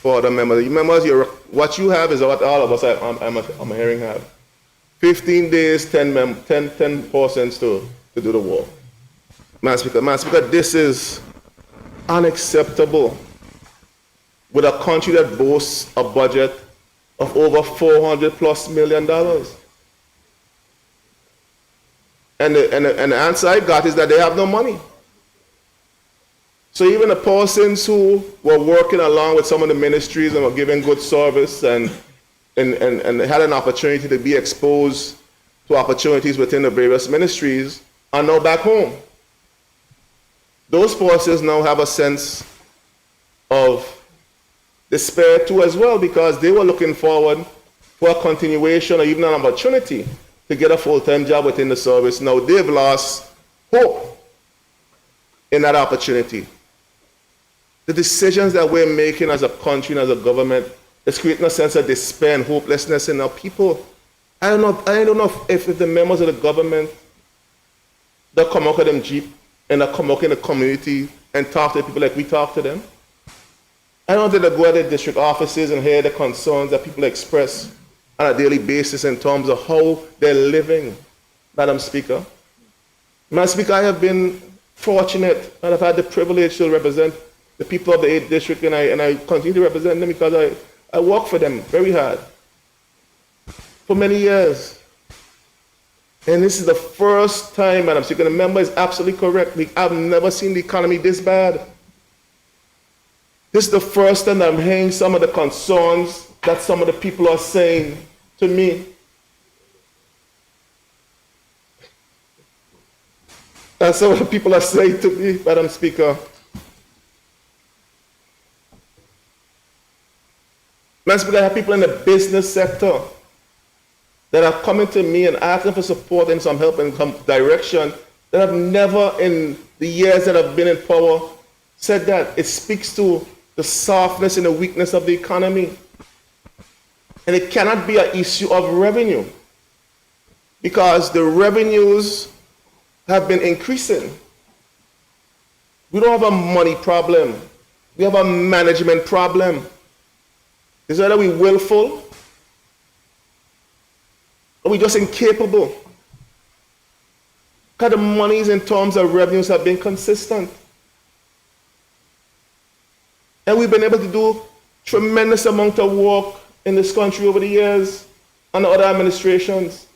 the members. You members, what you have is what all of us, I'm hearing have. 15 days, 10 persons to do the work. Madam Speaker, this is unacceptable with a country that boasts a budget of over $400+ million. And the answer I got is that they have no money. So even the persons who were working along with some of the ministries and were giving good service and had an opportunity to be exposed to opportunities within the various ministries are now back home. Those persons now have a sense of despair too as well, because they were looking forward for a continuation or even an opportunity to get a full-time job within the service. Now they've lost hope in that opportunity. The decisions that we're making as a country and as a government is creating a sense of despair and hopelessness in our people. I don't know if the members of the government that come out of them Jeep and that come out in the community and talk to people like we talk to them. I don't think they go to the district offices and hear the concerns that people express on a daily basis in terms of how they're living, Madam Speaker. Madam Speaker, I have been fortunate and I've had the privilege to represent the people of the 8th District, and I continue to represent them because I work for them very hard for many years. And this is the first time, Madam Speaker, the member is absolutely correct. I've never seen the economy this bad. This is the first time I'm hearing some of the concerns that some of the people are saying to me. And some of the people are saying to me, Madam Speaker, Madam Speaker, I have people in the business sector that are coming to me and asking for support and some help and some direction that have never in the years that I've been in power said that. It speaks to the softness and the weakness of the economy. And it cannot be an issue of revenue because the revenues have been increasing. We don't have a money problem. We have a management problem. Is either we willful or we just incapable. Because the monies in terms of revenues have been consistent. And we've been able to do tremendous amount of work in this country over the years under other administrations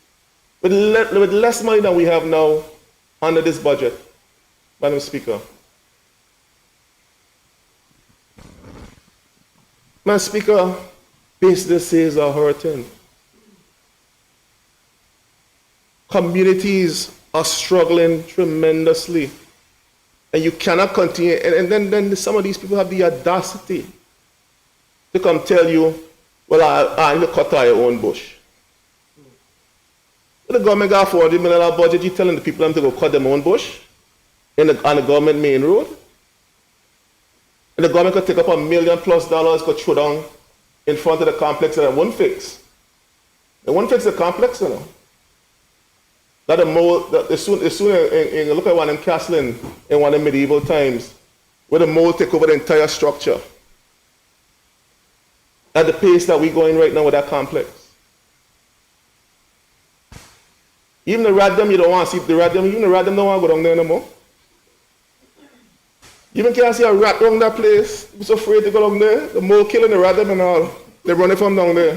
with less money than we have now under this budget, Madam Speaker. Madam Speaker, businesses are hurting. Communities are struggling tremendously. And you cannot continue. And then some of these people have the audacity to come tell you, well, I need to cut out your own bush. The government got $400 million budget, you telling the people them to go cut their own bush on the government main road? And the government could take up $1 million+ could throw down in front of the complex and it won't fix. It won't fix the complex, you know. That the mold, soon look at one in Castling in one of the medieval times, where the mold take over the entire structure. at the pace that we're going right now with that complex. Even the Radam, you don't want to see the Radam, even the Radam don't want to go down there no more. You even can't see a rat around that place. You're so afraid to go down there. The mole killing the Radam and all. They're running from down there.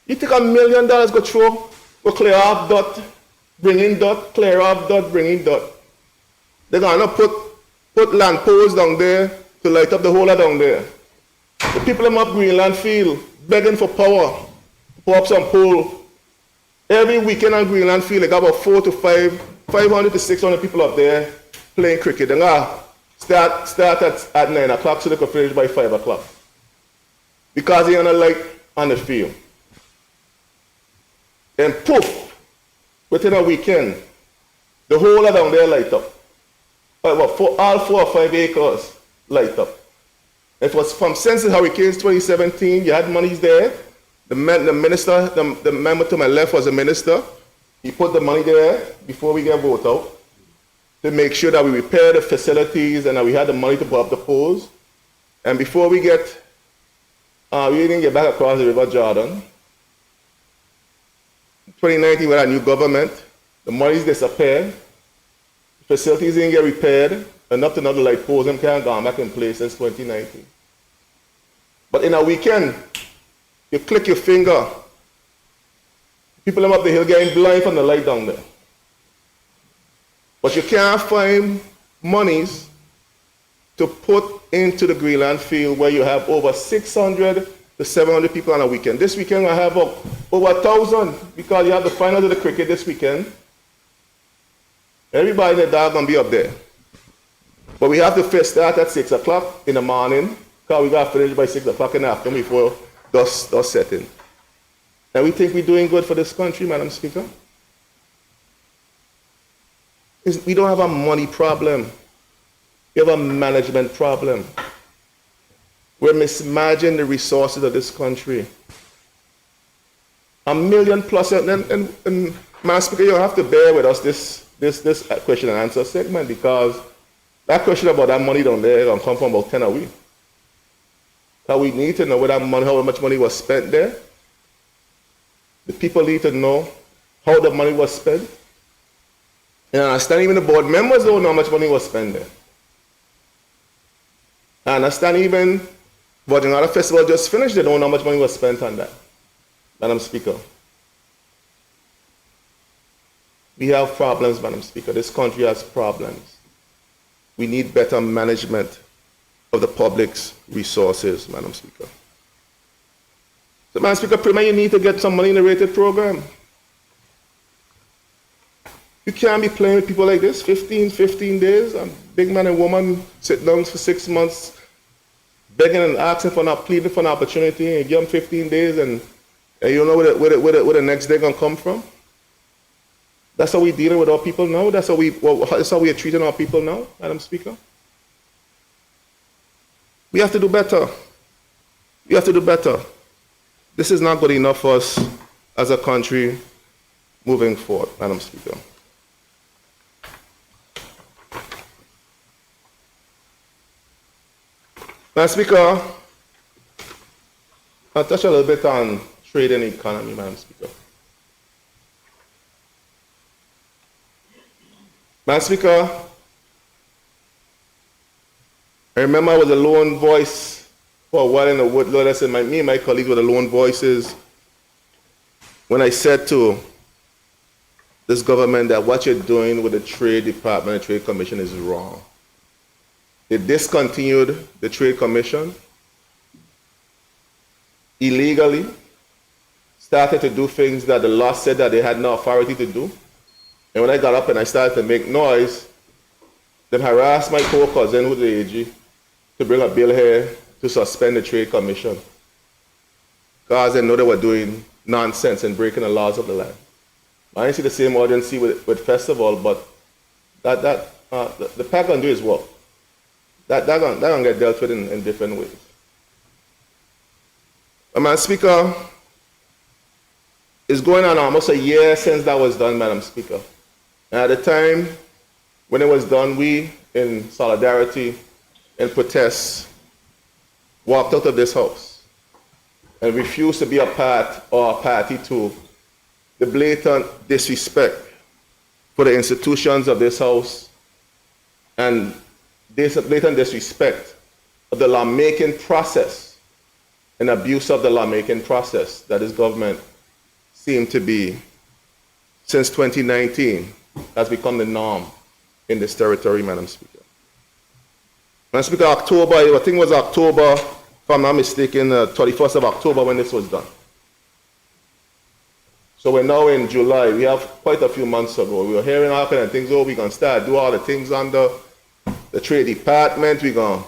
You take $1 million, go through, go clear off dot, bring in dot, clear off dot, bring in dot. They're gonna put land poles down there to light up the whole lot down there. The people in up Greenland Field begging for power, to put up some pole. Every weekend on Greenland Field, they got about 500 to 600 people up there playing cricket. They're gonna start at 9 o'clock so they can finish by 5 o'clock. Because they're gonna light on the field. And poof, within a weekend, the whole lot down there light up. All 4 or 5 acres light up. It was from since the hurricanes 2017, you had monies there. The minister, the member to my left was a minister. He put the money there before we get voted out to make sure that we repair the facilities and that we had the money to put up the poles. And before we didn't get back across the River Jordan. 2019, we had a new government. The monies disappeared. Facilities didn't get repaired. Enough to not light poles and can't go back in place since 2019. But in a weekend, you click your finger, people up the hill getting blind from the light down there. But you can't find monies to put into the Greenland Field where you have over 600 to 700 people on a weekend. This weekend I have over 1,000 because you have the finals of the cricket this weekend. Everybody in the dark gonna be up there. But we have to first start at 6 o'clock in the morning because we got to finish by 6 o'clock in the afternoon before dust setting. And we think we're doing good for this country, Madam Speaker. We don't have a money problem. We have a management problem. We're mismanaging the resources of this country. $1 million plus, and Madam Speaker, you'll have to bear with us this question and answer segment because that question about that money down there is going to come from about 10 a week. So we need to know where that money, how much money was spent there. The people need to know how the money was spent. And I understand even the board members don't know how much money was spent there. I understand even Virgin Island Festival just finished, they don't know how much money was spent on that. Madam Speaker. We have problems, Madam Speaker. This country has problems. We need better management of the public's resources, Madam Speaker. So, Madam Speaker, Premier, you need to get some money in the rated program. You can't be playing with people like this, 15 days. A big man and woman sit down for 6 months, begging and asking for pleading for an opportunity, and you give them 15 days, and you don't know where the next day going to come from. That's how we're dealing with our people now. That's how we are treating our people now, Madam Speaker. We have to do better. We have to do better. This is not good enough for us as a country moving forward, Madam Speaker. Madam Speaker, I'll touch a little bit on trade and economy, Madam Speaker. Madam Speaker, I remember I was a lone voice for a while in the woodlot. I said me and my colleagues were the lone voices when I said to this government that what you're doing with the Trade Department and Trade Commission is wrong. They discontinued the Trade Commission illegally, started to do things that the law said that they had no authority to do. And when I got up and I started to make noise, they harassed my co-cousin, who's the AG, to bring a bill here to suspend the Trade Commission. Because they know they were doing nonsense and breaking the laws of the land. I didn't see the same audience with Festival, but the PAC can do his work. That can get dealt with in different ways. Madam Speaker, it's going on almost a year since that was done, Madam Speaker. And at the time when it was done, we in solidarity and protest, walked out of this house and refused to be a part or a party to the blatant disrespect for the institutions of this house and this blatant disrespect of the lawmaking process and abuse of the lawmaking process that this government seemed to be, since 2019, has become the norm in this territory, Madam Speaker. Madam Speaker, October, I think it was October, if I'm not mistaken, 31st of October when this was done. So we're now in July. We have quite a few months ago. We were hearing all kind of things. Oh, we're going to start do all the things under the Trade Department. We're going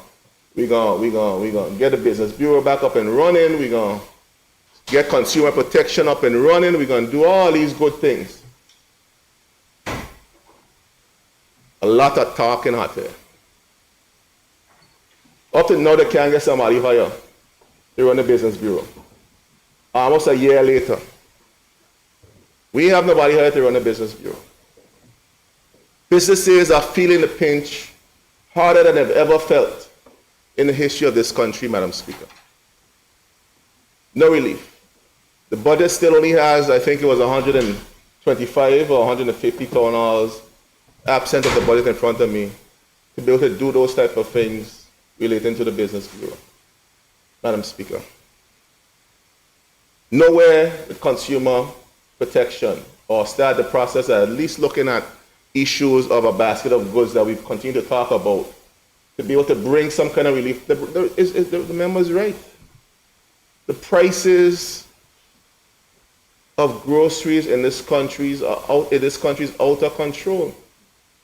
to get the Business Bureau back up and running. We're going to get consumer protection up and running. We're going to do all these good things. A lot of talking out there. Up to now, they can't get somebody hired to run the Business Bureau. Almost a year later, we have nobody hired to run the Business Bureau. Businesses are feeling the pinch harder than they've ever felt in the history of this country, Madam Speaker. No relief. The budget still only has, I think it was $125 or $150,000 absent of the budget in front of me to be able to do those type of things relating to the Business Bureau, Madam Speaker. Nowhere with consumer protection or start the process at least looking at issues of a basket of goods that we continue to talk about to be able to bring some kind of relief. The member's right. The prices of groceries in this country is out of control.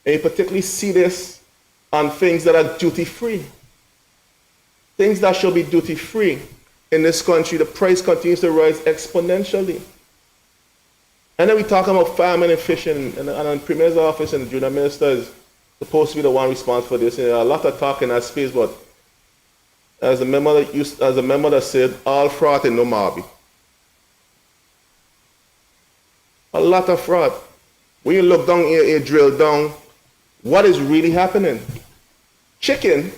And you particularly see this on things that are duty-free. Things that should be duty-free in this country, the price continues to rise exponentially. And then we talk about farming and fishing, and the Premier's office and the Junior Minister is supposed to be the one responsible for this. And a lot of talk in that space, but as a member that said, all fraud and no marby. A lot of fraud. When you look down here, you drill down, what is really happening? Chicken,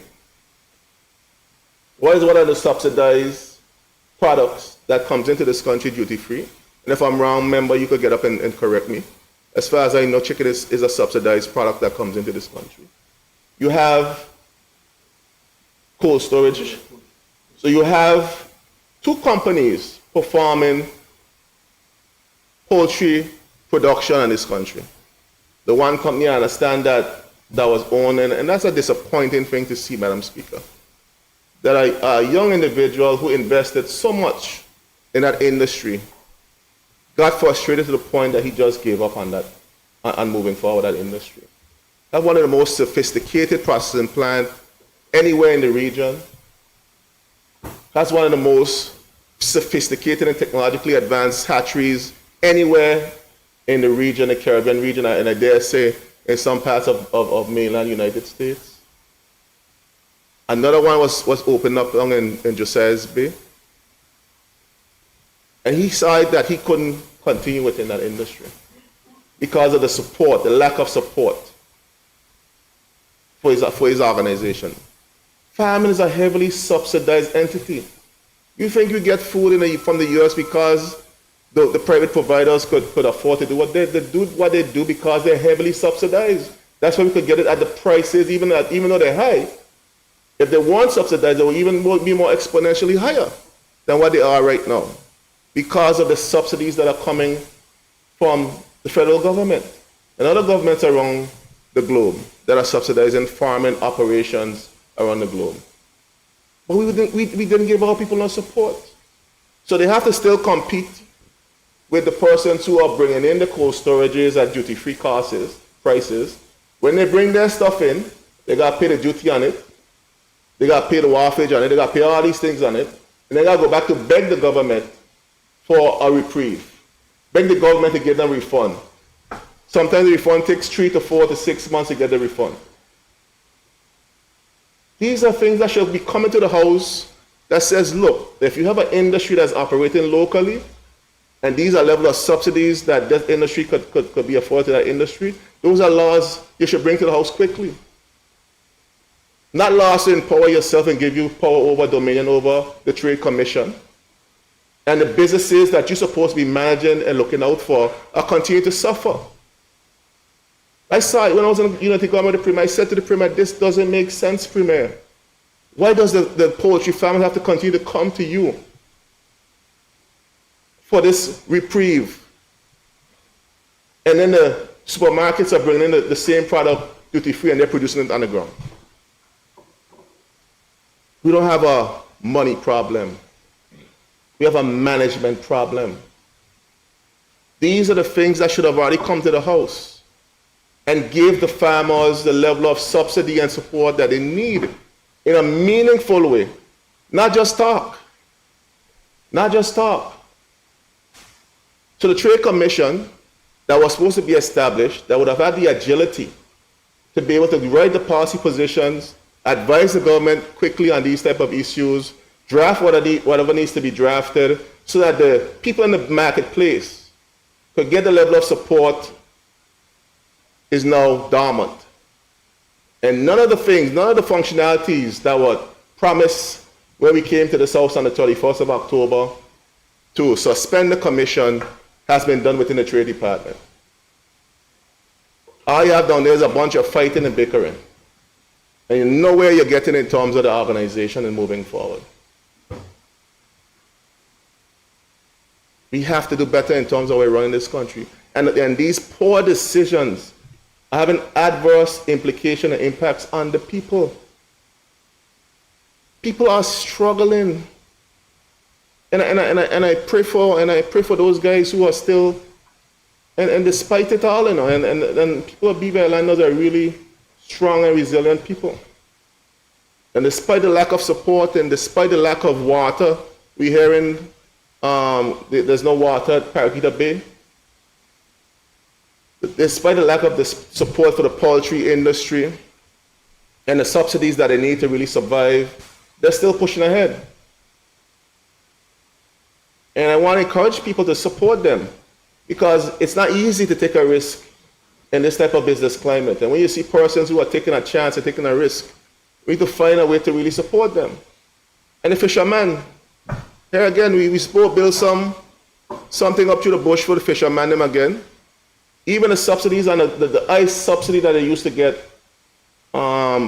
what is one of the subsidized products that comes into this country duty-free? And if I'm wrong, member, you could get up and correct me. As far as I know, chicken is a subsidized product that comes into this country. You have cold storage. So you have two companies performing poultry production in this country. The one company, I understand that was owned, and that's a disappointing thing to see, Madam Speaker. That a young individual who invested so much in that industry got frustrated to the point that he just gave up on that and moving forward that industry. That's one of the most sophisticated processing plants anywhere in the region. That's one of the most sophisticated and technologically advanced hatcheries anywhere in the region, the Caribbean region, and I dare say in some parts of mainland United States. Another one was opened up down in Josiah's Bay. And he decided that he couldn't continue within that industry because of the support, the lack of support for his organization. Farming is a heavily subsidized entity. You think you get food from the US because the private providers could afford to do what they do because they're heavily subsidized. That's why we could get it at the prices, even though they're high. If they weren't subsidized, they would even be more exponentially higher than what they are right now because of the subsidies that are coming from the federal government and other governments around the globe that are subsidizing farming operations around the globe. But we didn't give our people no support. So they have to still compete with the persons who are bringing in the cold storages at duty-free prices. When they bring their stuff in, they got to pay the duty on it. They got to pay the wharfage on it. They got to pay all these things on it. And they got to go back to beg the government for a reprieve. Beg the government to give them a refund. Sometimes the refund takes 3 to 4 to 6 months to get the refund. These are things that should be coming to the House that says, look, if you have an industry that's operating locally, and these are level of subsidies that this industry could be afforded to that industry, those are laws you should bring to the House quickly. Not lost to empower yourself and give you power over, dominion over the Trade Commission. And the businesses that you're supposed to be managing and looking out for are continuing to suffer. I saw it when I was in Unity Government, the Premier. I said to the Premier, this doesn't make sense, Premier. Why does the poultry farmers have to continue to come to you for this reprieve? And then the supermarkets are bringing in the same product duty-free and they're producing it on the ground. We don't have a money problem. We have a management problem. These are the things that should have already come to the House and give the farmers the level of subsidy and support that they need in a meaningful way. Not just talk. Not just talk. So the Trade Commission that was supposed to be established, that would have had the agility to be able to write the policy positions, advise the government quickly on these type of issues, draft whatever needs to be drafted, so that the people in the marketplace could get the level of support, is now dormant. And none of the things, none of the functionalities that were promised when we came to this House on the 31st of October to suspend the commission has been done within the Trade Department. All you have down there is a bunch of fighting and bickering. And you know where you're getting in terms of the organization and moving forward. We have to do better in terms of how we're running this country. And these poor decisions are having adverse implications and impacts on the people. People are struggling. And I pray for those guys who are still, and despite it all, you know, and people of Beaver Islanders are really strong and resilient people. And despite the lack of support and despite the lack of water, we're hearing there's no water at Paraquita Bay. Despite the lack of the support for the poultry industry and the subsidies that they need to really survive, they're still pushing ahead. And I want to encourage people to support them because it's not easy to take a risk in this type of business climate. And when you see persons who are taking a chance and taking a risk, we need to find a way to really support them. And the fishermen, here again, we spoke, build something up to the bush for the fishermen them again. Even the subsidies and the ice subsidy that they used to get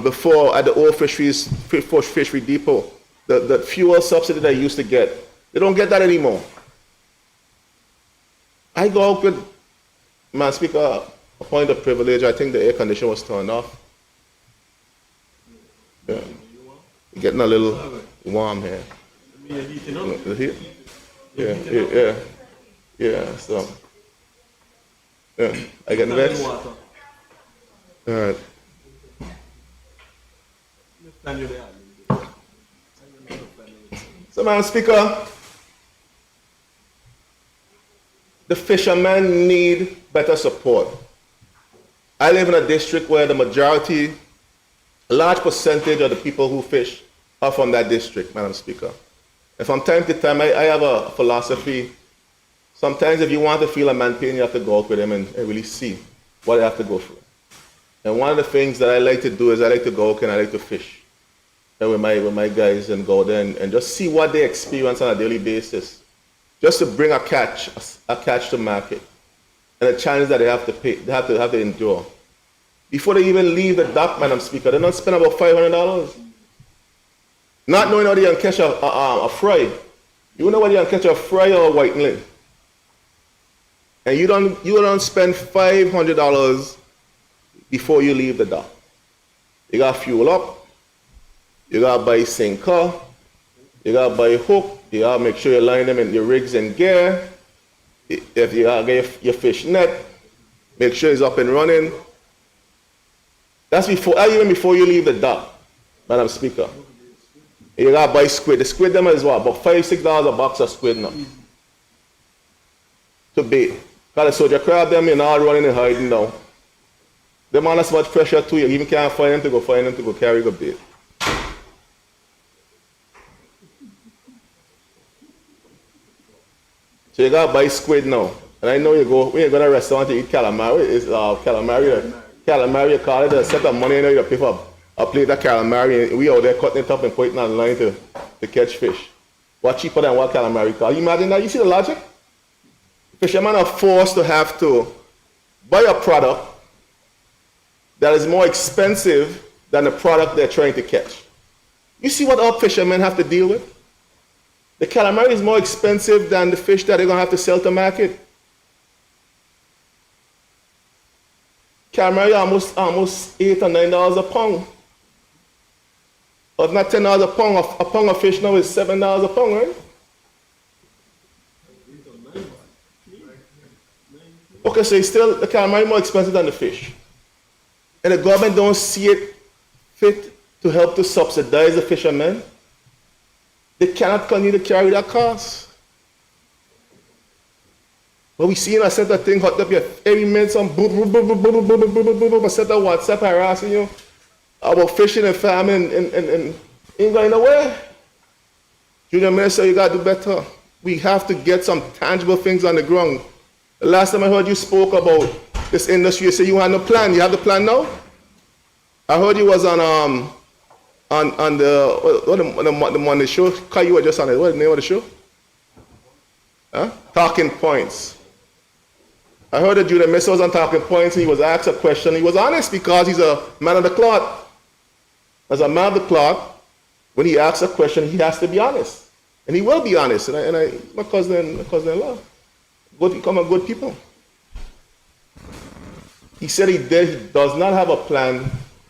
before at the old fishery depot, the fuel subsidy they used to get, they don't get that anymore. I go out with, Madam Speaker, a point of privilege. I think the air conditioner was turned off. Yeah. Getting a little warm here. Yeah, so. Yeah, I get vexed. All right. So, Madam Speaker, the fishermen need better support. I live in a district where the majority, a large percentage of the people who fish are from that district, Madam Speaker. And from time to time, I have a philosophy. Sometimes if you want to feel a man pain, you have to go out with them and really see what they have to go through. And one of the things that I like to do is I like to go out and I like to fish and with my guys and go there and just see what they experience on a daily basis, just to bring a catch to market and the challenge that they have to pay, they have to endure. Before they even leave the dock, Madam Speaker, they don't spend about $500. Not knowing how they can catch a fry. You know whether you can catch a fry or a whiteling. And you don't spend $500 before you leave the dock. You got to fuel up. You got to buy sinker. You got to buy a hook. You got to make sure you line them in your rigs and gear. If you got to get your fish net, make sure it's up and running. That's even before you leave the dock, Madam Speaker. You got to buy squid. The squid them as well, about $5, $6 a box of squid now. To bait. Because the soldier crab them, you're not running and hiding now. Them under so much pressure too, you even can't find them to go carry the bait. So you gotta buy squid now. And I know when you go to a restaurant to eat calamari, it's calamari you call it a set of money, you know, you pay for a plate of calamari, and we out there cutting it up and putting it on the line to catch fish. What cheaper than what calamari cost? You imagine that? You see the logic? Fishermen are forced to have to buy a product that is more expensive than the product they're trying to catch. You see what our fishermen have to deal with? The calamari is more expensive than the fish that they're going to have to sell to market. Calamari almost $8 or $9 a pound. Or if not $10 a pound, a pound of fish now is $7 a pound, right? Okay, so it's still, the calamari more expensive than the fish. And the government don't see it fit to help to subsidize the fishermen. They cannot continue to carry that cost. But we see, I said that thing hot up here every minute, some boom, boom, boom, boom, boom, boom, boom, boom, boom, boom. I said that WhatsApp harassing you about fishing and farming and ain't going nowhere. Junior Minister, you got to do better. We have to get some tangible things on the ground. The last time I heard you spoke about this industry, you said you had no plan. You have the plan now? I heard you was on the Monday show. Kai, you were just on it. What's the name of the show? Huh? Talking Points. I heard that Junior Minister was on Talking Points and he was asked a question. He was honest because he's a man of the cloth. As a man of the cloth, when he asks a question, he has to be honest. And he will be honest. And I my cousin-in-law. Become a good people. He said he does not have a plan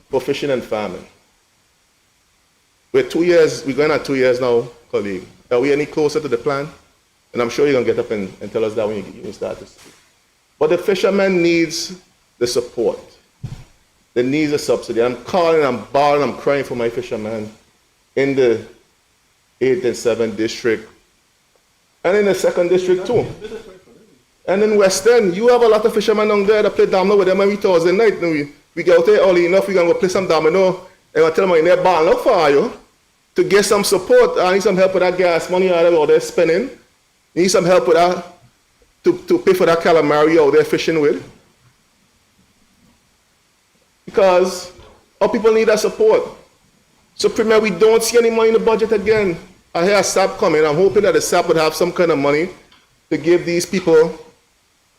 for fishing and farming. We're going on 2 years now, colleague. Are we any closer to the plan? And I'm sure you're going to get up and tell us that when you start to speak. But the fisherman needs the support. They need the subsidy. I'm calling, I'm bawling, I'm crying for my fishermen in the 8th and 7th district. And in the 2nd district too. And in West End, you have a lot of fishermen down there that play domino with them every Thursday night. And we get out there early enough, we're going to go play some domino. And I tell them, in there, ball up for you to get some support. I need some help with that gas money out there spending. You need some help with that to pay for that calamari out there fishing with. Because our people need that support. So, Premier, we don't see any money in the budget again. I hear a SAP coming. I'm hoping that the SAP would have some kind of money to give these people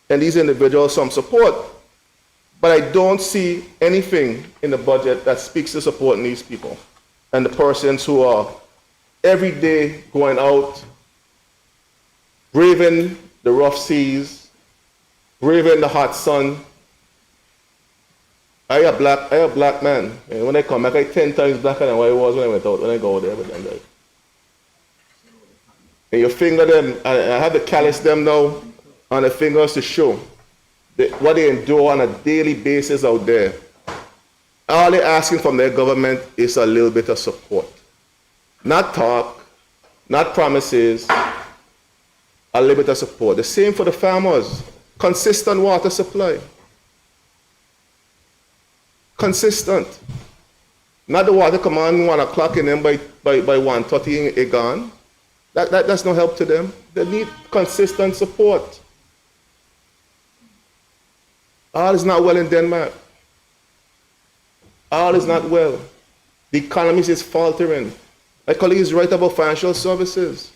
and these individuals some support. But I don't see anything in the budget that speaks to supporting these people and the persons who are every day going out, braving the rough seas, braving the hot sun. I a black man. And when I come back, I'm 10 times blacker than what I was when I go out there with them. And you finger them, I have to callus them now on the fingers to show what they endure on a daily basis out there. All they're asking from their government is a little bit of support. Not talk, not promises, a little bit of support. The same for the farmers. Consistent water supply. Consistent. Not the water come on 1 o'clock and then by 1:30 it gone. That's no help to them. They need consistent support. All is not well in Denmark. All is not well. The economy is faltering. My colleague is right about financial services.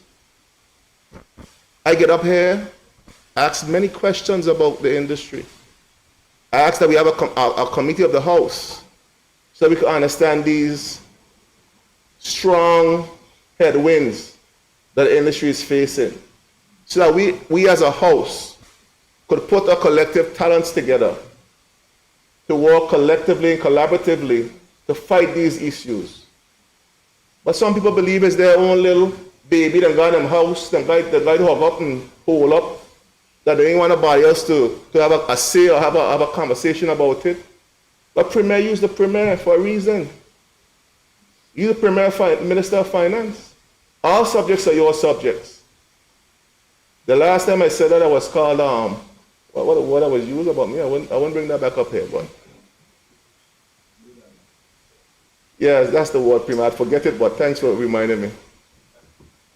I get up here, ask many questions about the industry. I ask that we have a committee of the House so we can understand these strong headwinds that the industry is facing. So that we as a House could put our collective talents together to work collectively and collaboratively to fight these issues. But some people believe it's their own little baby, them got them house, them guy to hug up and hold up, that they ain't want nobody else to have a say or have a conversation about it. But Premier, use the Premier for a reason. You're the Premier Minister of Finance. All subjects are your subjects. The last time I said that I was called, what I was used about me, I wouldn't bring that back up here, but. Yes, that's the word, Premier. I'd forget it, but thanks for reminding me.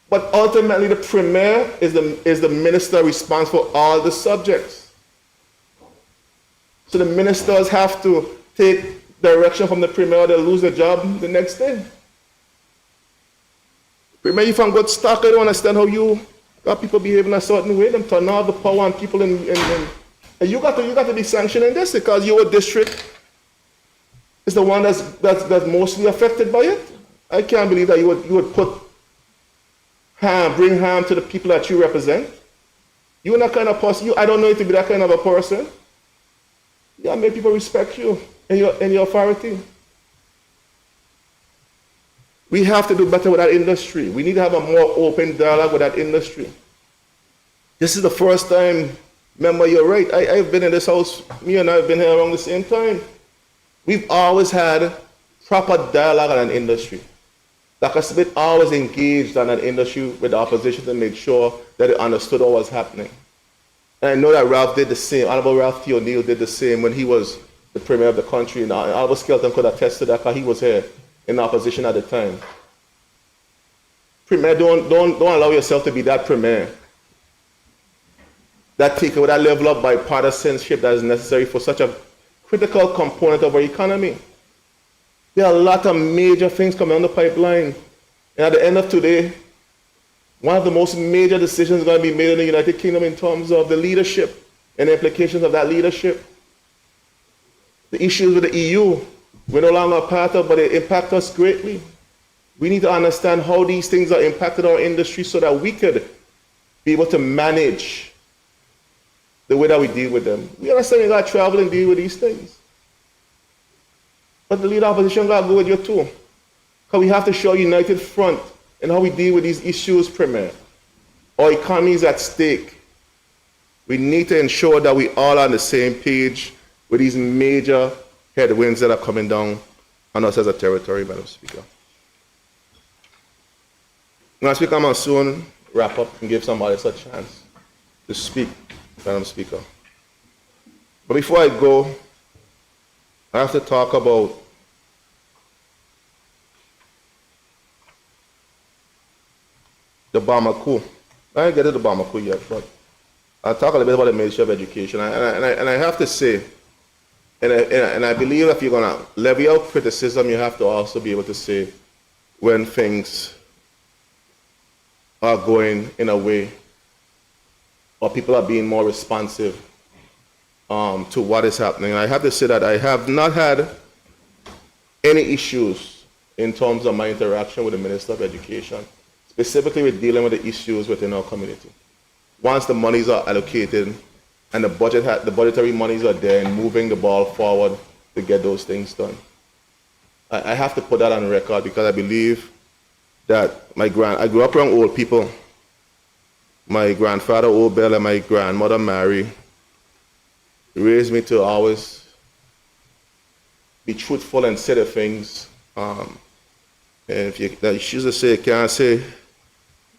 But ultimately, the Premier is the minister responsible for all the subjects. So the ministers have to take direction from the premier, they'll lose their job the next day. Premier, you from good stock, I don't understand how you got people behaving a certain way, them turn off the power on people and you got to be sanctioning this because your district is the one that's mostly affected by it. I can't believe that you would bring harm to the people that you represent. You're that kind of person. I don't know you to be that kind of a person. You gotta make people respect you and your authority. We have to do better with that industry. We need to have a more open dialogue with that industry. This is the first time, remember, you're right, I've been in this house, me and I have been here around the same time. We've always had proper dialogue on an industry. Dr. Smith always engaged on an industry with the opposition to make sure that it understood what was happening. And I know that Ralph did the same, Honorable Ralph T. O'Neill did the same when he was the premier of the country, and Honorable Skelton could attest to that because he was here in opposition at the time. Premier, don't allow yourself to be that premier. That take away that level of bipartisanship that is necessary for such a critical component of our economy. There are a lot of major things coming on the pipeline. And at the end of today, one of the most major decisions is going to be made in the United Kingdom in terms of the leadership and the implications of that leadership. The issues with the EU, we're no longer a part of, but they impact us greatly. We need to understand how these things are impacting our industry so that we could be able to manage the way that we deal with them. We understand you got to travel and deal with these things. But the leader of opposition got to go with you too. Because we have to show a united front in how we deal with these issues, Premier. Our economy is at stake. We need to ensure that we all are on the same page with these major headwinds that are coming down on us as a territory, Madam Speaker. Madam Speaker, I'm going to soon wrap up and give somebody else a chance to speak, Madam Speaker. But before I go, I have to talk about the Bamako. I didn't get to the Bamako yet, but I'll talk a little bit about the Ministry of Education. And I have to say, and I believe if you're going to levy out criticism, you have to also be able to say when things are going in a way or people are being more responsive to what is happening. And I have to say that I have not had any issues in terms of my interaction with the Minister of Education, specifically with dealing with the issues within our community. Once the monies are allocated and the budgetary monies are there and moving the ball forward to get those things done. I have to put that on record because I believe that I grew up around old people. My grandfather, Old Bell, and my grandmother, Mary, raised me to always be truthful and say the things. And if you used to say, can't say,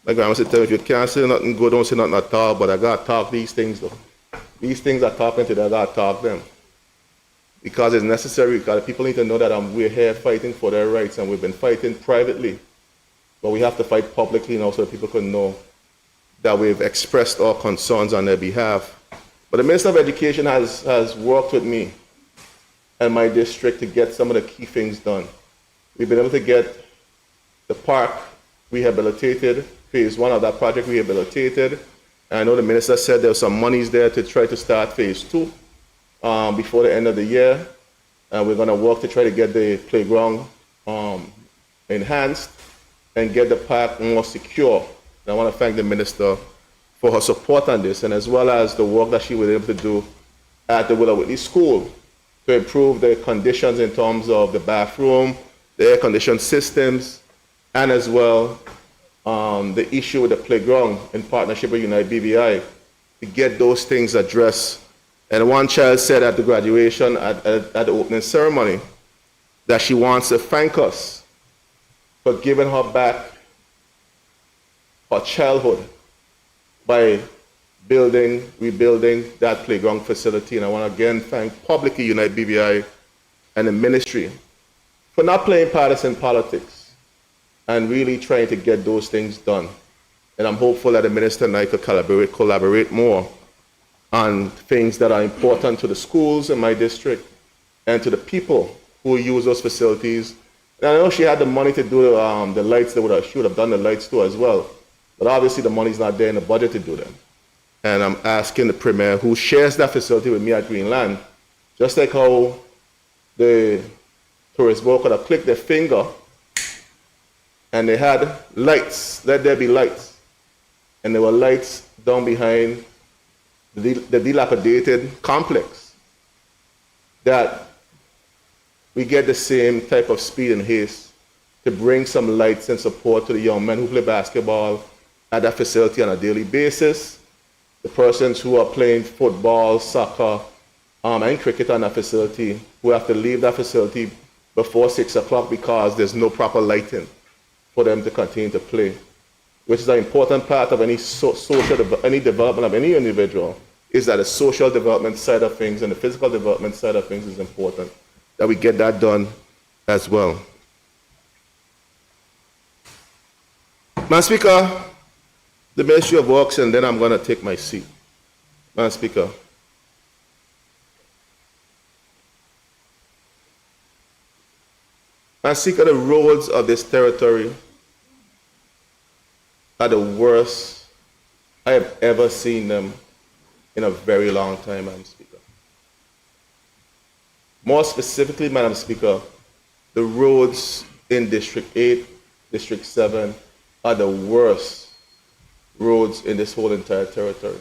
my grandma said, if you can't say nothing good, don't say nothing at all, but I got to talk these things though. These things are talking to them, I got to talk them. Because it's necessary, because people need to know that we're here fighting for their rights, and we've been fighting privately, but we have to fight publicly now so that people can know that we've expressed our concerns on their behalf. But the Minister of Education has worked with me and my district to get some of the key things done. We've been able to get the park rehabilitated, phase 1 of that project rehabilitated. And I know the minister said there was some monies there to try to start phase 2 before the end of the year. And we're going to work to try to get the playground enhanced and get the park more secure. And I want to thank the minister for her support on this, and as well as the work that she was able to do at the Willow Whitley School to improve the conditions in terms of the bathroom, the air-conditioned systems, and as well the issue with the playground in partnership with United BVI to get those things addressed. And one child said at the graduation, at the opening ceremony, that she wants to thank us for giving her back her childhood by rebuilding that playground facility. And I want to again thank publicly United BVI and the ministry for not playing partisan politics and really trying to get those things done. And I'm hopeful that the minister and I could collaborate more on things that are important to the schools in my district and to the people who use those facilities. And I know she had the money to do the lights. She would have done the lights too as well. But obviously the money's not there in the budget to do them. And I'm asking the Premier, who shares that facility with me at Greenland, just like how the tourist board could have clicked their finger and they had lights, let there be lights. And there were lights down behind the dilapidated complex, that we get the same type of speed and haste to bring some lights and support to the young men who play basketball at that facility on a daily basis, the persons who are playing football, soccer, and cricket on that facility, who have to leave that facility before 6 o'clock because there's no proper lighting for them to continue to play, which is an important part of any any development of any individual, is that the social development side of things and the physical development side of things is important, that we get that done as well. Madam Speaker, the Ministry of Works, and then I'm going to take my seat. Madam Speaker, Madam Speaker, the roads of this territory are the worst I have ever seen them in a very long time, Madam Speaker. More specifically, Madam Speaker, the roads in District 8, District 7 are the worst roads in this whole entire territory.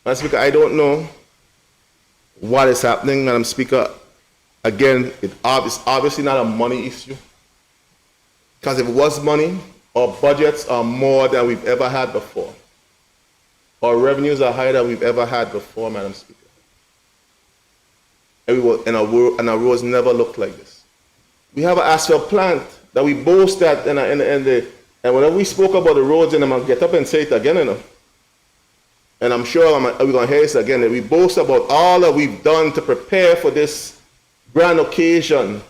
Madam Speaker, I don't know what is happening, Madam Speaker. Again, it's obviously not a money issue, because if it was money, our budgets are more than we've ever had before. Our revenues are higher than we've ever had before, Madam Speaker. And our roads never looked like this. We have an asphalt plant that we boast at, and whenever we spoke about the roads, and I'm going to get up and say it again, and I'm sure we're going to hear this again, that we boast about all that we've done to prepare for this grand occasion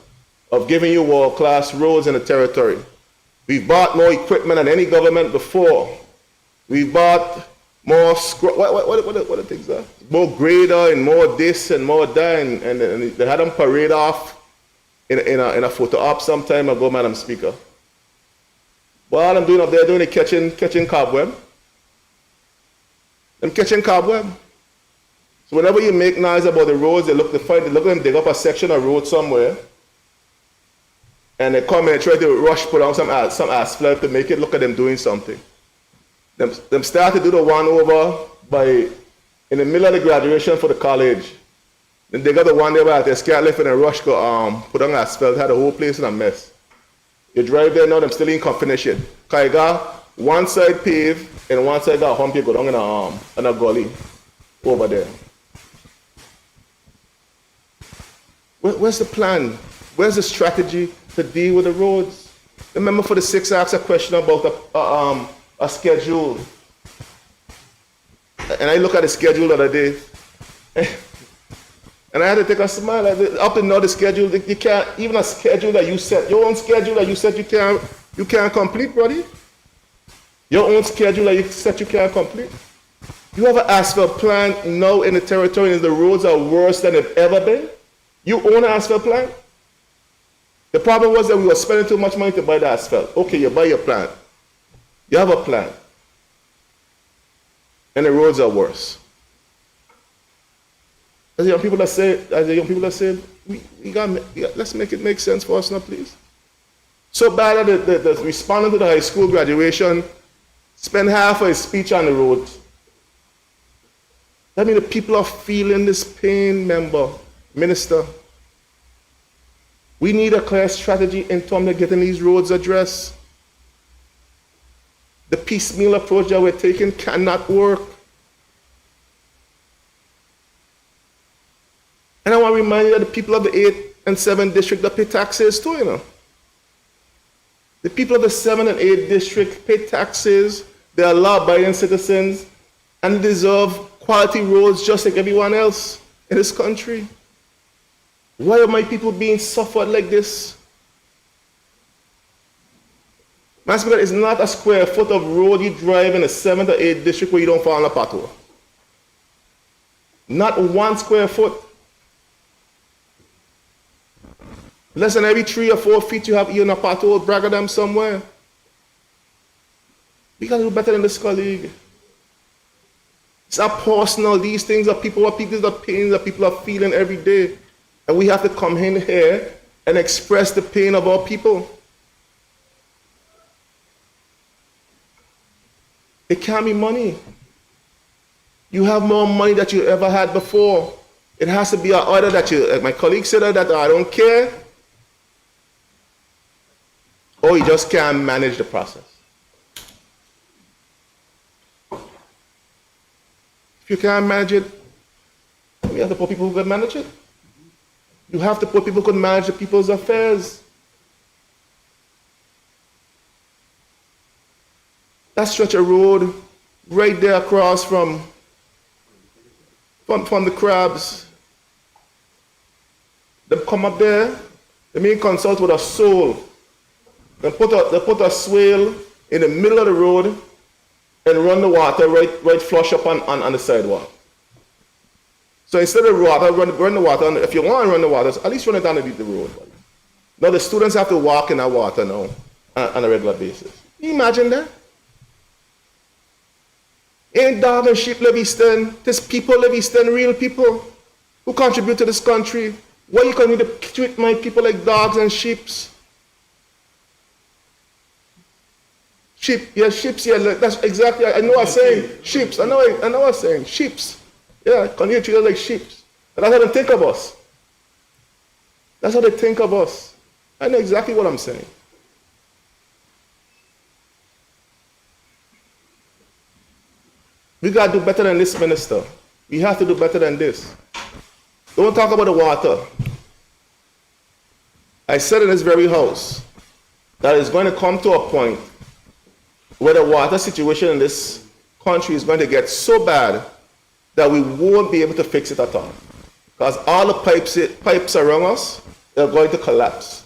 of giving you world-class roads in the territory. We've bought more equipment than any government before. We've bought more, what are things are? More grader and more this and more that, and they had them parade off in a photo op some time ago, Madam Speaker. But all I'm doing up there, doing is catching cobweb. I'm catching cobweb. So whenever you make noise about the roads, they look at them dig up a section of road somewhere, and they come and try to rush put on some asphalt to make it look at them doing something. Them start to do the one over in the middle of the graduation for the college. Then they got the one there where they scared left and a rush go put on asphalt, had the whole place in a mess. You drive there now, them still ain't come finish it. Cause you got one side paved and one side got a hump, you go down in a gully over there. Where's the plan? Where's the strategy to deal with the roads? Remember for the 6 asked a question about a schedule. And I look at the schedule the other day, and I had to take a smile. Up to now, the schedule, you can't, even a schedule that you set, your own schedule that you set, you can't complete, buddy. Your own schedule that you set, you can't complete. You have an asphalt plant now in the territory, and the roads are worse than they've ever been. You own an asphalt plant? The problem was that we were spending too much money to buy the asphalt. Okay, you buy your plant. You have a plant. And the roads are worse. As the young people that say, let's make it make sense for us now, please. So bad that the respondent to the high school graduation spent half of his speech on the road. That means the people are feeling this pain, Minister. We need a clear strategy in terms of getting these roads addressed. The piecemeal approach that we're taking cannot work. And I want to remind you that the people of the 8 and 7 district that pay taxes too, The people of the 7 and 8 district pay taxes, they are law-abiding citizens, and deserve quality roads just like everyone else in this country. Why are my people being suffered like this? Madam Speaker, it's not a square foot of road you drive in the 7th or 8th district where you don't fall on a pothole. Not 1 square foot. Less than every 3 or 4 feet you have in a pothole, brag them somewhere. We can do better than this, colleague. It's not personal. These things are these are pains that people are feeling every day. And we have to come in here and express the pain of our people. It can't be money. You have more money than you ever had before. It has to be an order that you, like my colleague said, that I don't care. Or you just can't manage the process. If you can't manage it, you have to put people who can manage it. You have to put people who can manage the people's affairs. That stretch of road right there across from the crabs. They come up there, they may consult with a soul. They put a swale in the middle of the road and run the water right flush up on the sidewalk. So instead of water, run the water, if you want to run the water, at least run it underneath the road. Now the students have to walk in that water now on a regular basis. Can you imagine that? Ain't dog and sheep Livingston. There's people Livingston, real people who contribute to this country. Why you continue to treat my people like dogs and sheep? Sheep, yeah, sheeps, yeah, that's exactly, I know I'm saying sheeps. I know I'm saying sheeps. Yeah, continue to treat us like sheeps. But that's how they think of us. That's how they think of us. I know exactly what I'm saying. We got to do better than this, Minister. We have to do better than this. Don't talk about the water. I said in this very house that it's going to come to a point where the water situation in this country is going to get so bad that we won't be able to fix it at all. Because all the pipes around us are going to collapse.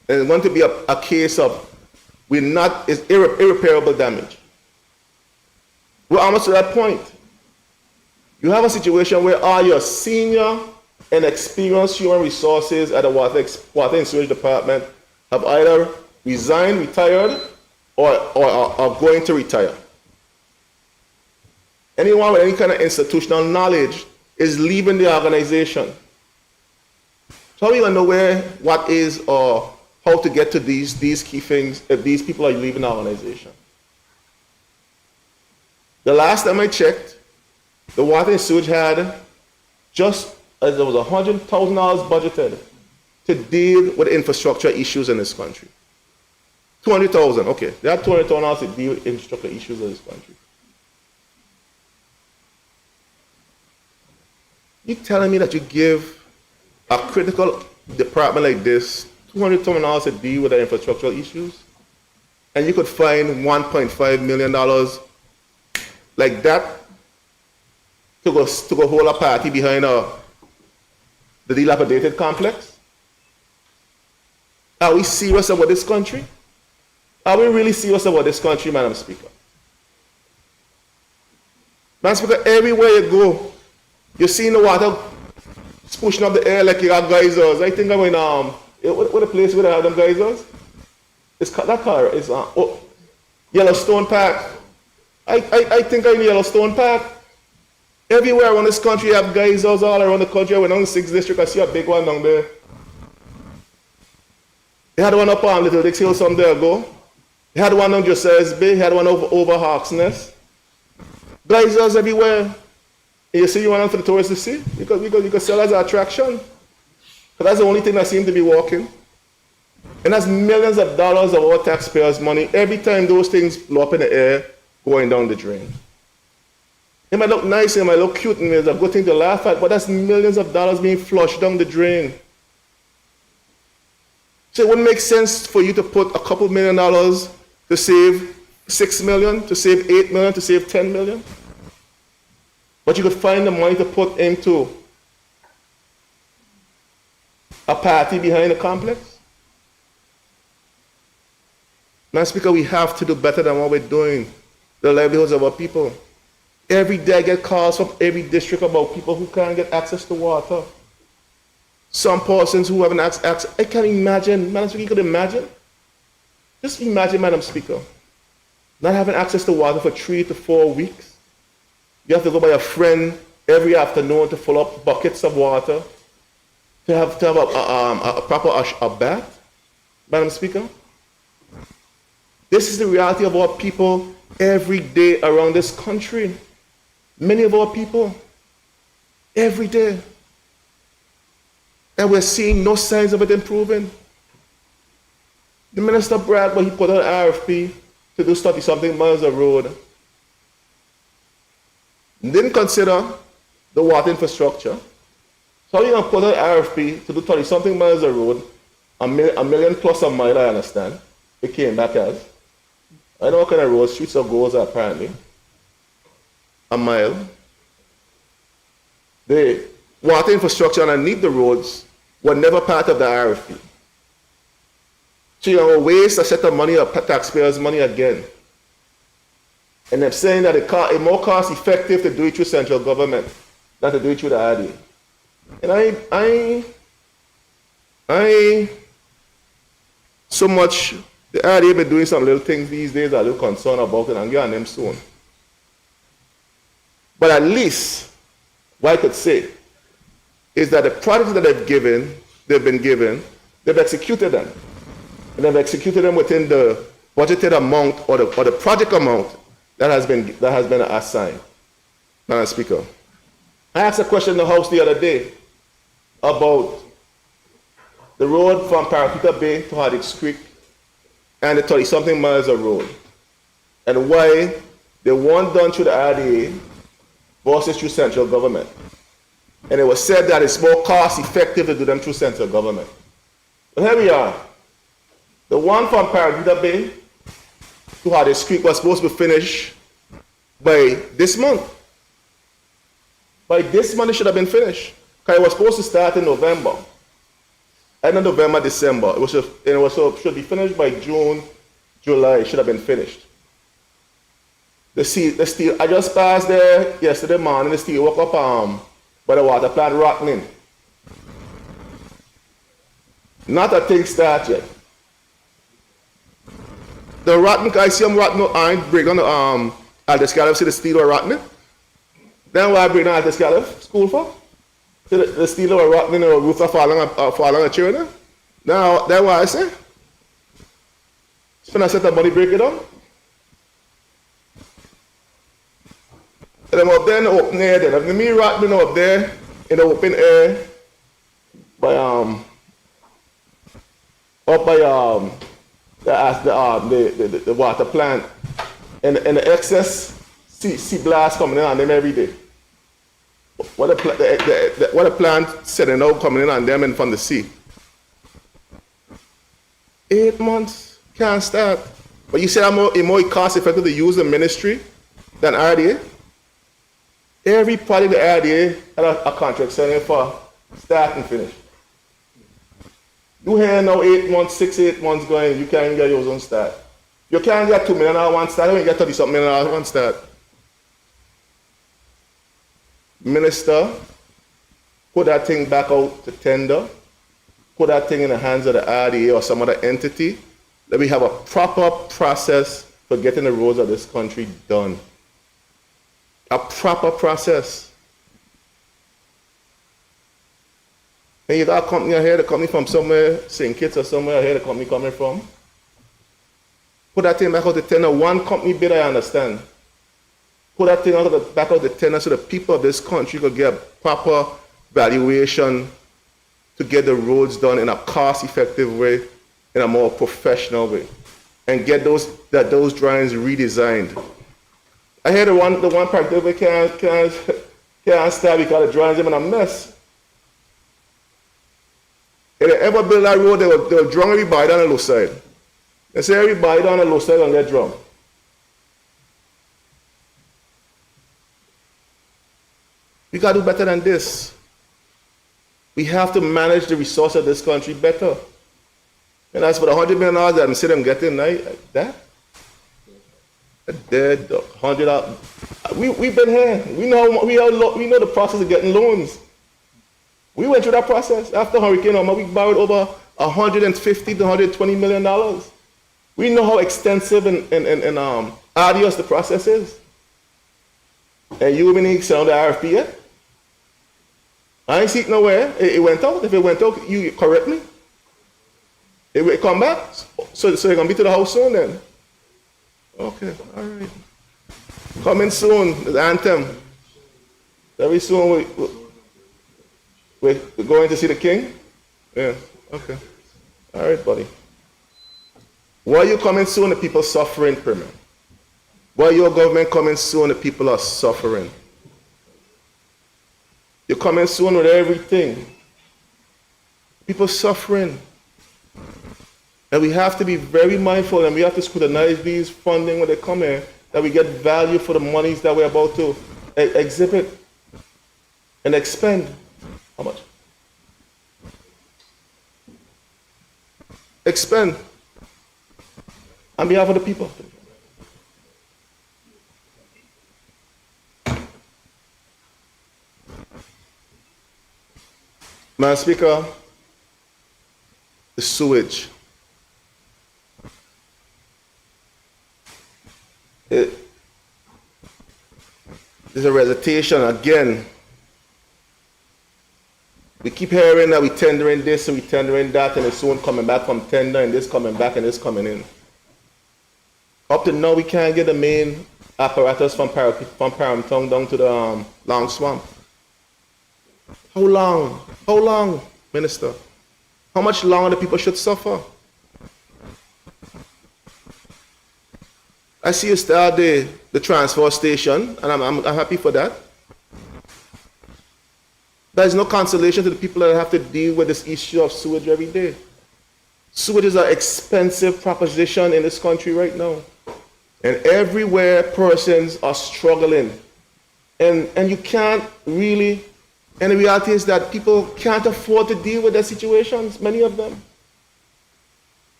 And it's going to be a case of it's irreparable damage. We're almost to that point. You have a situation where all your senior and experienced human resources at the water and sewage department have either resigned, retired, or are going to retire. Anyone with any kind of institutional knowledge is leaving the organization. So how are we going to know what is or how to get to these key things if these people are leaving the organization? The last time I checked, the water and sewage had just as there was $100,000 budgeted to deal with infrastructure issues in this country. 200,000, okay. They had $200,000 to deal with infrastructure issues in this country. You telling me that you give a critical department like this $200,000 to deal with the infrastructural issues, and you could find $1.5 million like that to go hold a party behind the dilapidated complex? Are we serious about this country? Are we really serious about this country, Madam Speaker? Madam Speaker, everywhere you go, you're seeing the water pushing up the air like you got geysers. I think I'm in what the place where they have them geysers? It's that car. It's Yellowstone Park. I think I'm in Yellowstone Park. Everywhere around this country, you have geysers all around the country. I went down the 6th district. I see a big one down there. They had one up on Little Dix Hill some day ago. They had one on Josiah's Bay. They had one over Hawks Nest. Geysers everywhere. And you see you want them for the tourists to see? Because you can sell as an attraction. But that's the only thing that seems to be working. And that's millions of dollars of our taxpayers' money every time those things blow up in the air going down the drain. It might look nice, it might look cute, and it's a good thing to laugh at, but that's millions of dollars being flushed down the drain. So it wouldn't make sense for you to put a couple $1 million to save $6 million, to save $8 million, to save $10 million. But you could find the money to put into a party behind the complex. Madam Speaker, we have to do better than what we're doing. The livelihoods of our people. Every day I get calls from every district about people who can't get access to water. some persons who haven't access. I can't imagine, Madam Speaker, you could imagine? Just imagine, Madam Speaker, not having access to water for 3 to 4 weeks. You have to go by a friend every afternoon to fill up buckets of water, to have a proper bath, Madam Speaker. This is the reality of our people every day around this country. Many of our people, every day. And we're seeing no signs of it improving. The minister bragged when he put out an RFP to do 30-something miles of road. Didn't consider the water infrastructure. So you're going to put out an RFP to do 30-something miles of road, a million plus a mile, I understand. It came back as. I don't know what kind of roads, streets or goals are apparently. A mile. The water infrastructure underneath the roads were never part of the RFP. So you're going to waste a set of money of taxpayers' money again. And they're saying that it's more cost effective to do it through central government than to do it through the RDA. And I so much, the RDA been doing some little things these days I'm a little concerned about it, and get on them soon. But at least, what I could say is that the projects that they've been given, they've executed them. And they've executed them within the budgeted amount or the project amount that has been assigned. Madam Speaker, I asked a question in the House the other day about the road from Parapeita Bay to Hardicks Creek and the 30-something miles of road, and why they weren't done through the RDA versus through central government. And it was said that it's more cost effective to do them through central government. But here we are. The one from Parapeita Bay to Hardicks Creek was supposed to be finished by this month. By this month it should have been finished. Because it was supposed to start in November. End of November, December. It should be finished by June, July. It should have been finished. The steel, I just passed there yesterday morning, the steel work up by the water plant rotting. Not a thing start yet. The rotten, I see them rotten, I break on the Aldescalif, see the steel were rotten. Then why bring down Aldescalif school for? See the steel were rotten and the roof are falling a chair now. Now, that's why I say. Spend a set of money, break it down. And I'm up there in the open air, then. And me rotten up there in the open air by up by the water plant, and the excess sea blast coming in on them every day. What a plant setting out coming in on them and from the sea. 8 months can't start. But you said it's more cost effective to use the ministry than RDA. Every project the RDA had a contract signing for start and finish. You hear now 8 months, 8 months going, you can't get your own start. You can't get $2 million one start, you get $30-something million one start. Minister, put that thing back out to tender, put that thing in the hands of the RDA or some other entity, that we have a proper process for getting the roads of this country done. A proper process. And you got a company here, the company from somewhere, St. Kitts or somewhere, here the company coming from. Put that thing back out to tender. One company bid, I understand. Put that thing back out to tender so the people of this country could get a proper valuation to get the roads done in a cost-effective way, in a more professional way, and get those drawings redesigned. I hear the one practice we can't start because the drawings are in a mess. If they ever build that road, they'll drown everybody down the low side. They say everybody down the low side and get drowned. We got to do better than this. We have to manage the resources of this country better. And as for the $100 million that I'm sitting getting, that? Dead, $100. We've been here. We know the process of getting loans. We went through that process. After Hurricane Irma, we borrowed over $150 to $120 million. We know how extensive and arduous the process is. And you even send the RFP yet? I ain't see it nowhere. It went out. If it went out, you correct me. It will come back. So you're going to be to the house soon then? Okay, all right. Coming soon, the anthem. Very soon we're going to see the king? Yeah, okay. All right, buddy. Why are you coming soon? The people suffering, Premier. Why your government coming soon? The people are suffering. You're coming soon with everything. People suffering. And we have to be very mindful and we have to scrutinize these funding when they come in, that we get value for the monies that we're about to exhibit and expend. How much? Expend on behalf of the people. Madam Speaker, the sewage. There's a recitation again. We keep hearing that we tendering this and we tendering that, and it's soon coming back from tender, and this coming back and this coming in. Up to now, we can't get the main apparatus from Paramtong down to the Long Swamp. How long? How long, Minister? How much longer the people should suffer? I see you start the transfer station, and I'm happy for that. There is no consolation to the people that have to deal with this issue of sewage every day. Sewage is an expensive proposition in this country right now. And everywhere persons are struggling. And you can't really, and the reality is that people can't afford to deal with their situations, many of them.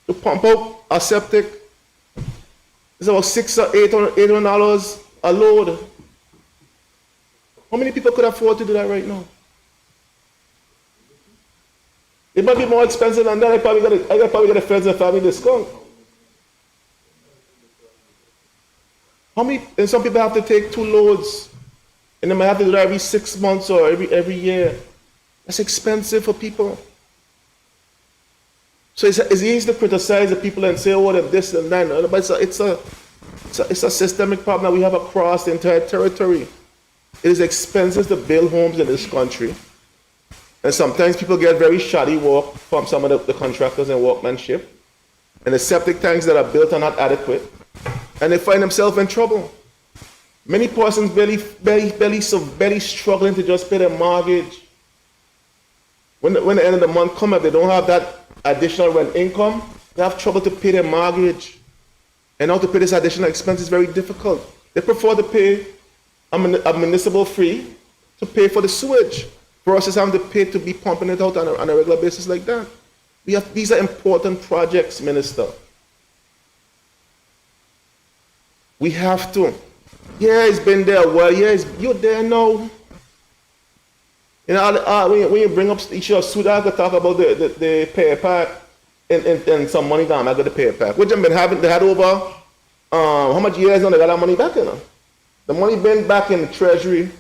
To pump out a septic is about $600 or $800 a load. How many people could afford to do that right now? It might be more expensive than that. I probably got a friends and family discount. How many? And some people have to take 2 loads, and they might have to do that every 6 months or every year. That's expensive for people. So it's easy to criticize the people and say, "Oh, they're this and that," but it's a systemic problem that we have across the entire territory. It is expensive to build homes in this country. And sometimes people get very shoddy work from some of the contractors and workmanship. And the septic tanks that are built are not adequate. And they find themselves in trouble. Many persons barely struggling to just pay their mortgage. When the end of the month comes, if they don't have that additional rent income, they have trouble to pay their mortgage. And now to pay this additional expense is very difficult. They prefer to pay a municipal fee to pay for the sewage, versus having to pay to be pumping it out on a regular basis like that. These are important projects, Minister. We have to. Yeah, it's been there a while. Yeah, you're there now. You know, when you bring up the issue of Sudan, I could talk about the pay pack and some money down. I got the pay pack. Which I've been having, they had over, how much years now they got that money back, you know? The money been back in the treasury.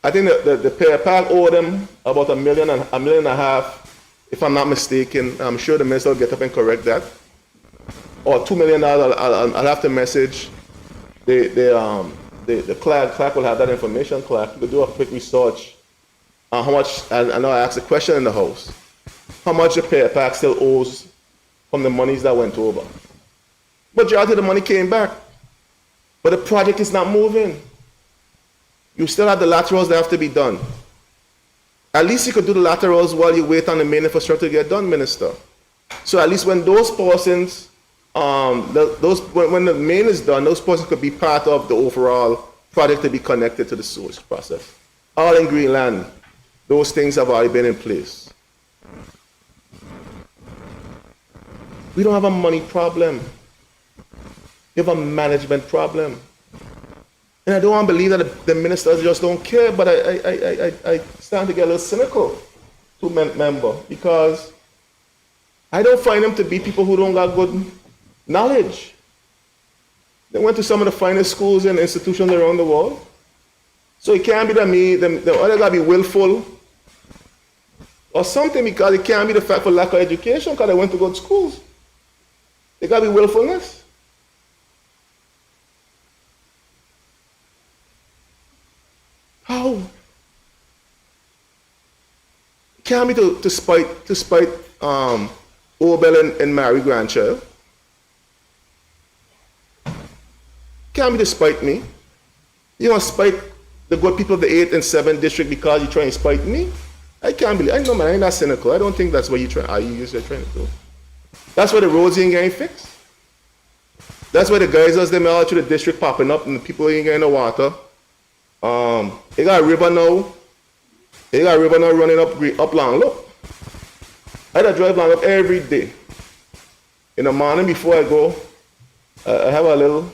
I think the pay pack owed them about $1.5 million, if I'm not mistaken. I'm sure the minister will get up and correct that. Or $2 million, I'll have to message the clerk will have that information. Clerk, you could do a quick research on how much, I know I asked a question in the House, how much the pay pack still owes from the monies that went over. Majority of the money came back, but the project is not moving. You still have the laterals that have to be done. At least you could do the laterals while you wait on the main infrastructure to get done, Minister. So at least when those portions, when the main is done, those portions could be part of the overall project to be connected to the sewage process. All in Greenland, those things have already been in place. We don't have a money problem. We have a management problem. And I don't want to believe that the ministers just don't care, but I start to get a little cynical to member, because I don't find them to be people who don't got good knowledge. They went to some of the finest schools and institutions around the world. So it can't be that the other got to be willful or something, because it can't be the fact for lack of education because they went to good schools. They got to be willfulness. How? It can't be to spite Obel and Mary grandchild. Can't be to spite me. You don't spite the good people of the 8th and 7th district because you're trying to spite me. I can't believe. I know, man. I ain't that cynical. I don't think that's what you're trying to do. That's why the roads ain't getting fixed. That's why the geysers them all through the district popping up and the people ain't getting no water. They got a river now. They got a river now running up Long Look. I had to drive Long Look every day. In the morning before I go, I have a little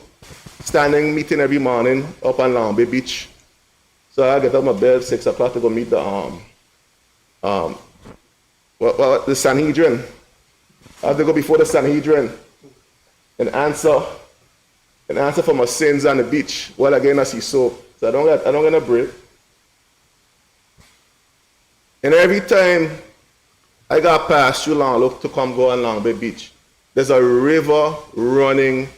standing meeting every morning up on Long Bay Beach. So I get up my bed 6 o'clock to go meet the Sanhedrin. I have to go before the Sanhedrin and answer for my sins on the beach while I get a sea soap. So I don't get a break. And every time I got past through Long Look to come go on Long Bay Beach, there's a river running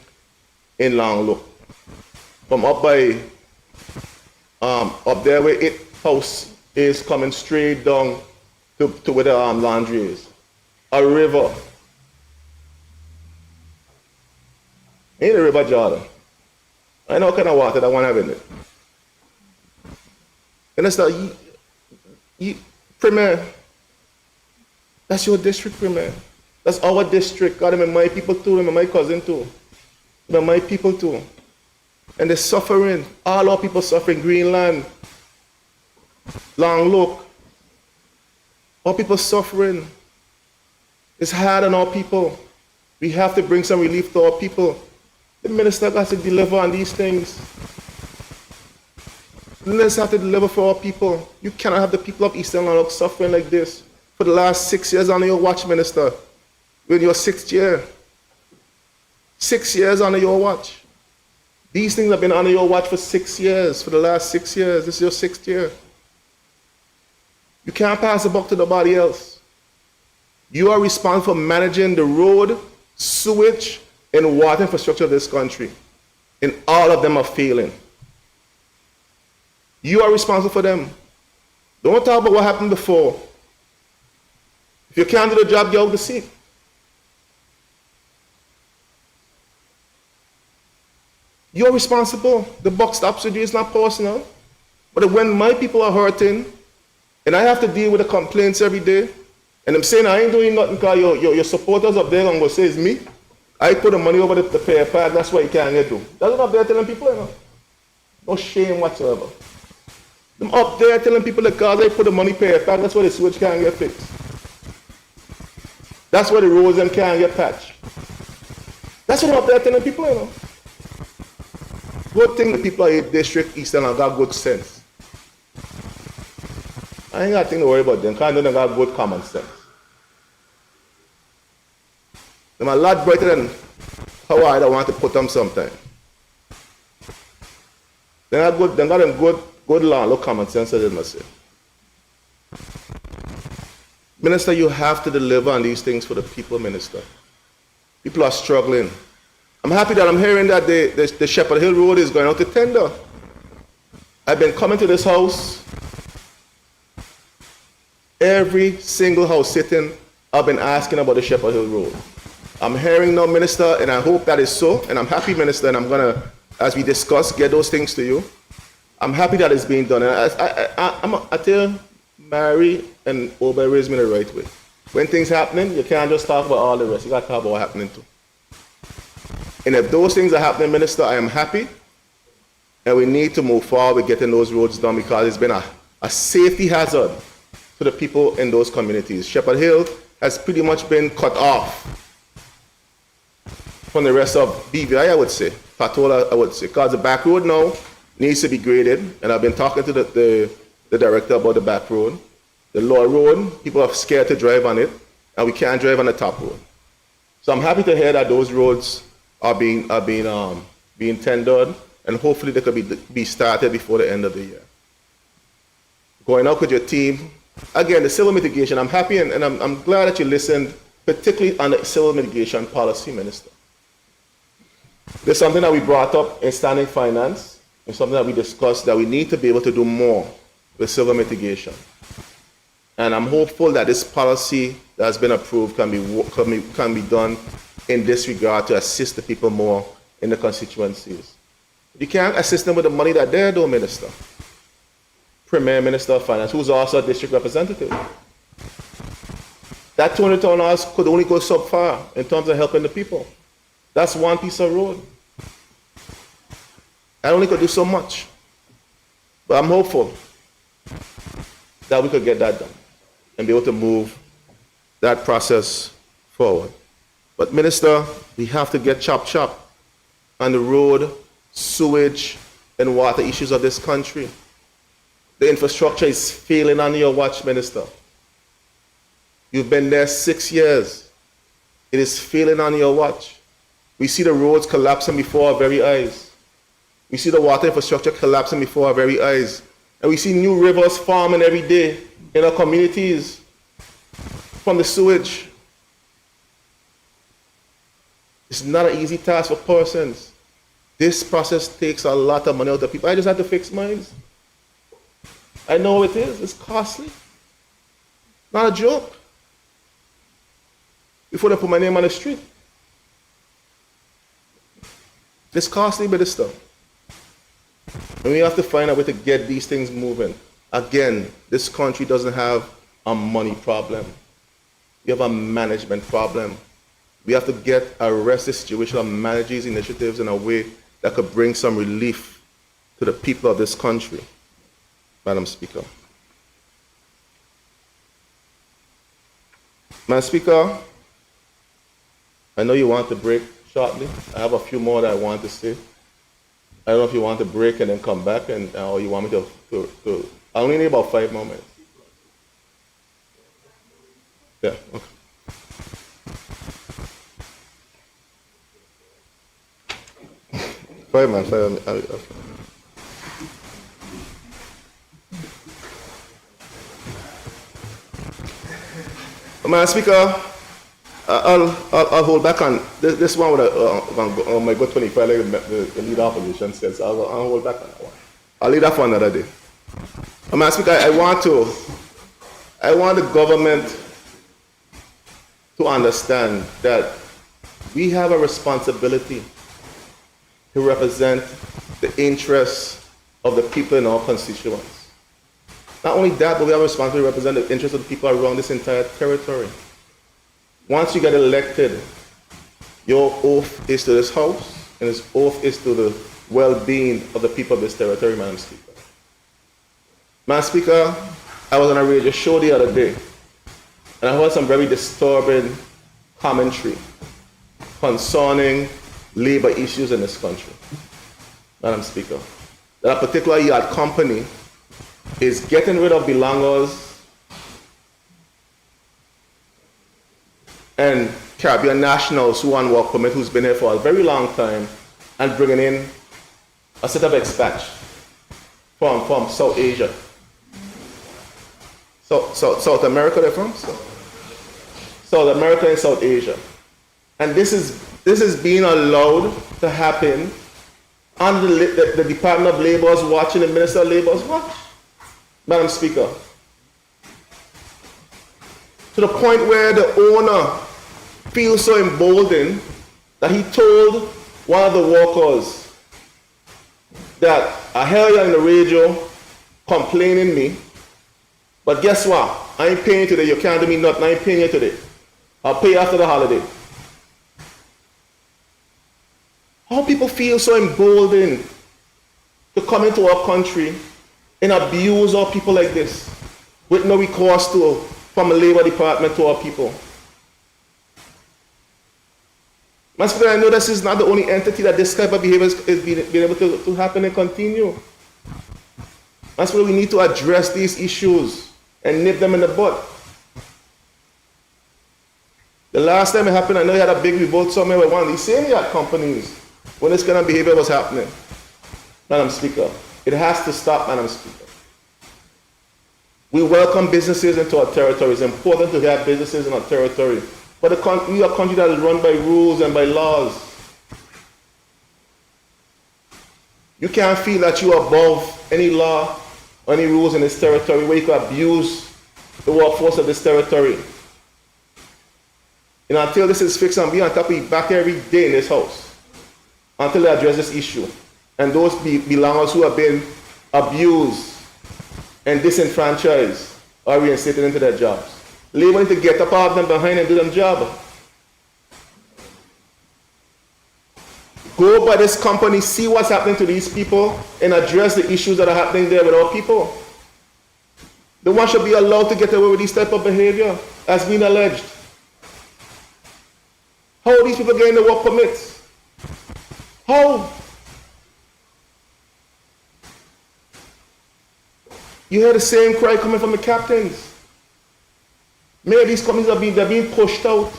in Long Look. From up by up there where it house is, coming straight down to where the laundry is. A river. Ain't a river, Jordan. I know what kind of water that one have in it. And it's like, Premier, that's your district, Premier. That's our district. God, them my people too, them my cousin too. Them my people too. And they're suffering. All our people suffering. Greenland, Long Look. Our people suffering. It's hard on our people. We have to bring some relief to our people. The minister got to deliver on these things. The minister have to deliver for our people. You cannot have the people of Eastern Long Look suffering like this for the last 6 years under your watch, minister. We're in your 6th year. 6 years under your watch. These things have been under your watch for 6 years, for the last 6 years. This is your 6th year. You can't pass the buck to nobody else. You are responsible for managing the road, sewage, and water infrastructure of this country. And all of them are failing. You are responsible for them. Don't talk about what happened before. If you can't do the job, get out the seat. You're responsible. The buck stops with you. It's not personal. But when my people are hurting, and I have to deal with the complaints every day, and I'm saying I ain't doing nothing because your supporters up there are going to say it's me, I put the money over the pay pack, that's what you can't get do. That's what I'm up there telling people, you know. No shame whatsoever. I'm up there telling people that because I put the money pay pack, that's why the sewage can't get fixed. That's why the roads and can't get patched. That's what I'm up there telling people, you know. Good thing the people of 8th District, Eastern, have got good sense. I ain't got nothing to worry about them, because I know they got good common sense. They're a lot brighter than how I want to put them sometime. They got them good law, look common sense, as they must say. Minister, you have to deliver on these things for the people, Minister. People are struggling. I'm happy that I'm hearing that the Shepherd Hill Road is going out to tender. I've been coming to this house. Every single house sitting, I've been asking about the Shepherd Hill Road. I'm hearing now, Minister, and I hope that is so, and I'm happy, Minister, and I'm going to, as we discuss, get those things to you. I'm happy that it's being done. And I tell Mary and Obey raised me the right way. When things happening, you can't just talk about all the rest. You got to talk about what's happening too. And if those things are happening, Minister, I am happy. And we need to move forward with getting those roads done because it's been a safety hazard to the people in those communities. Shepherd Hill has pretty much been cut off from the rest of BVI, I would say. Patola, I would say. Because the back road now needs to be graded, and I've been talking to the director about the back road. The lower road, people are scared to drive on it, and we can't drive on the top road. So I'm happy to hear that those roads are being tendered, and hopefully they could be started before the end of the year. Going out with your team, again, the civil mitigation, I'm happy and I'm glad that you listened, particularly on the civil mitigation policy, Minister. There's something that we brought up in standing finance, and something that we discussed that we need to be able to do more with civil mitigation. And I'm hopeful that this policy that has been approved can be done in this regard to assist the people more in the constituencies. You can't assist them with the money that they're doing, Minister. Premier Minister of Finance, who's also a district representative. That $200,000 could only go so far in terms of helping the people. That's one piece of road. I only could do so much. But I'm hopeful that we could get that done and be able to move that process forward. But Minister, we have to get chop on the road, sewage, and water issues of this country. The infrastructure is failing on your watch, Minister. You've been there 6 years. It is failing on your watch. We see the roads collapsing before our very eyes. We see the water infrastructure collapsing before our very eyes. And we see new rivers forming every day in our communities from the sewage. It's not an easy task for persons. This process takes a lot of money out of people. I just had to fix mine. I know it is. It's costly. Not a joke. Before they put my name on the street. It's costly, Minister. And we have to find a way to get these things moving. Again, this country doesn't have a money problem. We have a management problem. We have to arrest this situation and manage these initiatives in a way that could bring some relief to the people of this country. Madam Speaker. Madam Speaker, I know you want to break shortly. I have a few more that I want to say. I don't know if you want to break and then come back, or you want me to I only need about 5 more minutes. Yeah, okay. Five minutes. Okay. Madam Speaker, I'll hold back on this one. I might go 25 like the leader opposition says. I'll hold back on that one. I'll leave that for another day. Madam Speaker, I want the government to understand that we have a responsibility to represent the interests of the people in our constituents. Not only that, but we have a responsibility to represent the interests of the people around this entire territory. Once you get elected, your oath is to this House, and this oath is to the well-being of the people of this territory, Madam Speaker. Madam Speaker, I was on a radio show the other day, and I heard some very disturbing commentary concerning labor issues in this country. Madam Speaker, that a particular yard company is getting rid of belongers and Caribbean nationals who on work permit, who's been here for a very long time, and bringing in a set of expats from South Asia. South America they're from? South America and South Asia. And this is being allowed to happen under the Department of Labor's watch and the Minister of Labor's watch, Madam Speaker. To the point where the owner feels so emboldened that he told one of the workers that I hear you on the radio complaining me, but guess what? I ain't paying you today. You can't do me nothing. I ain't paying you today. I'll pay you after the holiday. How people feel so emboldened to come into our country and abuse our people like this with no recourse from a labor department to our people. Madam Speaker, I know this is not the only entity that this type of behavior is being able to happen and continue. Madam Speaker, we need to address these issues and nip them in the bud. The last time it happened, I know you had a big revolt somewhere with one of these same yacht companies when this kind of behavior was happening. Madam Speaker, it has to stop, Madam Speaker. We welcome businesses into our territory. It's important to have businesses in our territory. But we are a country that is run by rules and by laws. You can't feel that you are above any law or any rules in this territory where you can abuse the workforce of this territory. And until this is fixed, and be on top of you back every day in this house until they address this issue. And those belongers who have been abused and disenfranchised are reinstated into their jobs. Labor need to get up out of them behind and do them job. Go by this company, see what's happening to these people, and address the issues that are happening there with our people. The one should be allowed to get away with this type of behavior, as being alleged. How are these people getting the work permits? How? You hear the same cry coming from the captains. Many of these companies they're being pushed out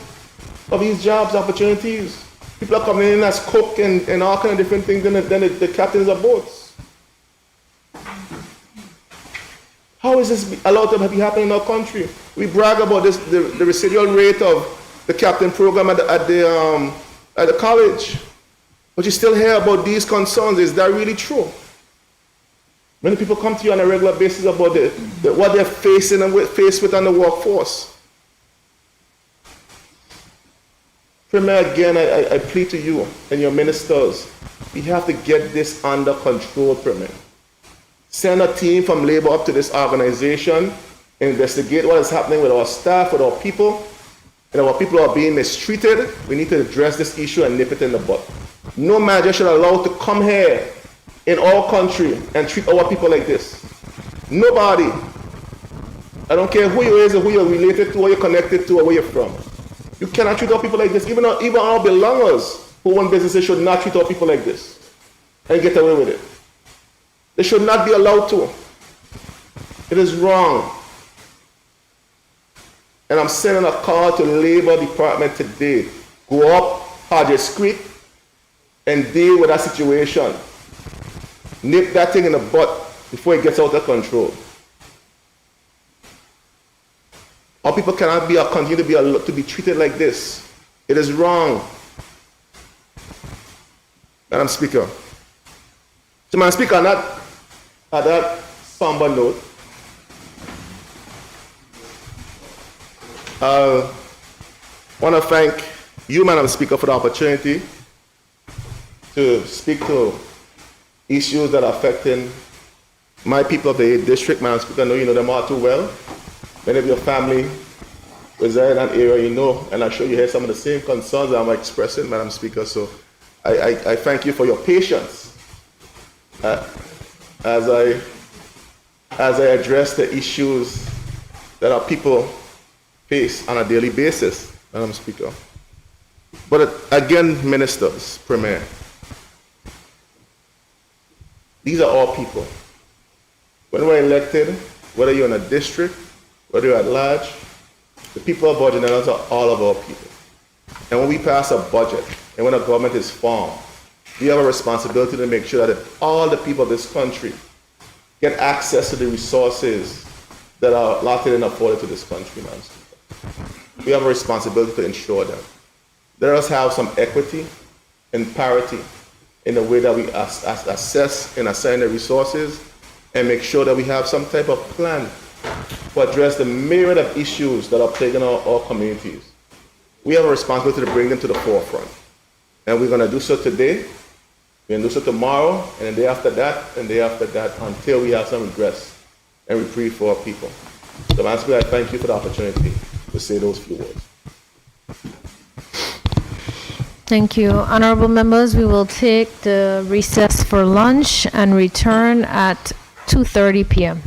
of these jobs, opportunities. People are coming in as cook and all kind of different things than the captains of boats. How is this allowed to be happening in our country? We brag about this, the residual rate of the captain program at the college. But you still hear about these concerns. Is that really true? Many people come to you on a regular basis about what they're facing and faced with on the workforce. Premier, again, I plead to you and your ministers, we have to get this under control, Premier. Send a team from labor up to this organization, investigate what is happening with our staff, with our people, and our people are being mistreated. We need to address this issue and nip it in the bud. No manager should allow to come here in our country and treat our people like this. Nobody. I don't care who you is or who you're related to or you're connected to or where you're from. You cannot treat our people like this. Even our belongers who own businesses should not treat our people like this and get away with it. They should not be allowed to. It is wrong. And I'm sending a call to the Labor Department today. Go up Hodges Creek and deal with that situation. Nip that thing in the butt before it gets out of control. Our people cannot continue to be treated like this. It is wrong. Madam Speaker. So, Madam Speaker, on that somber note, I want to thank you, Madam Speaker, for the opportunity to speak to issues that are affecting my people of the 8th District. Madam Speaker, I know you know them all too well. Many of your family reside in that area, you know, and I'm sure you hear some of the same concerns that I'm expressing, Madam Speaker. So I thank you for your patience as I address the issues that our people face on a daily basis, Madam Speaker. But again, ministers, Premier, these are all people. When we're elected, whether you're in a district, whether you're at large, the people of Virginia are all of our people. And when we pass a budget and when a government is formed, we have a responsibility to make sure that all the people of this country get access to the resources that are allotted and afforded to this country, Madam Speaker. We have a responsibility to ensure that. Let us have some equity and parity in the way that we assess and assign the resources and make sure that we have some type of plan to address the myriad of issues that are plaguing our communities. We have a responsibility to bring them to the forefront. And we're going to do so today, we're going to do so tomorrow, and the day after that, and the day after that, until we have some redress and reprieve for our people. So, Madam Speaker, I thank you for the opportunity to say those few words. Thank you. Honorable members, we will take the recess for lunch and return at 2:30 p.m.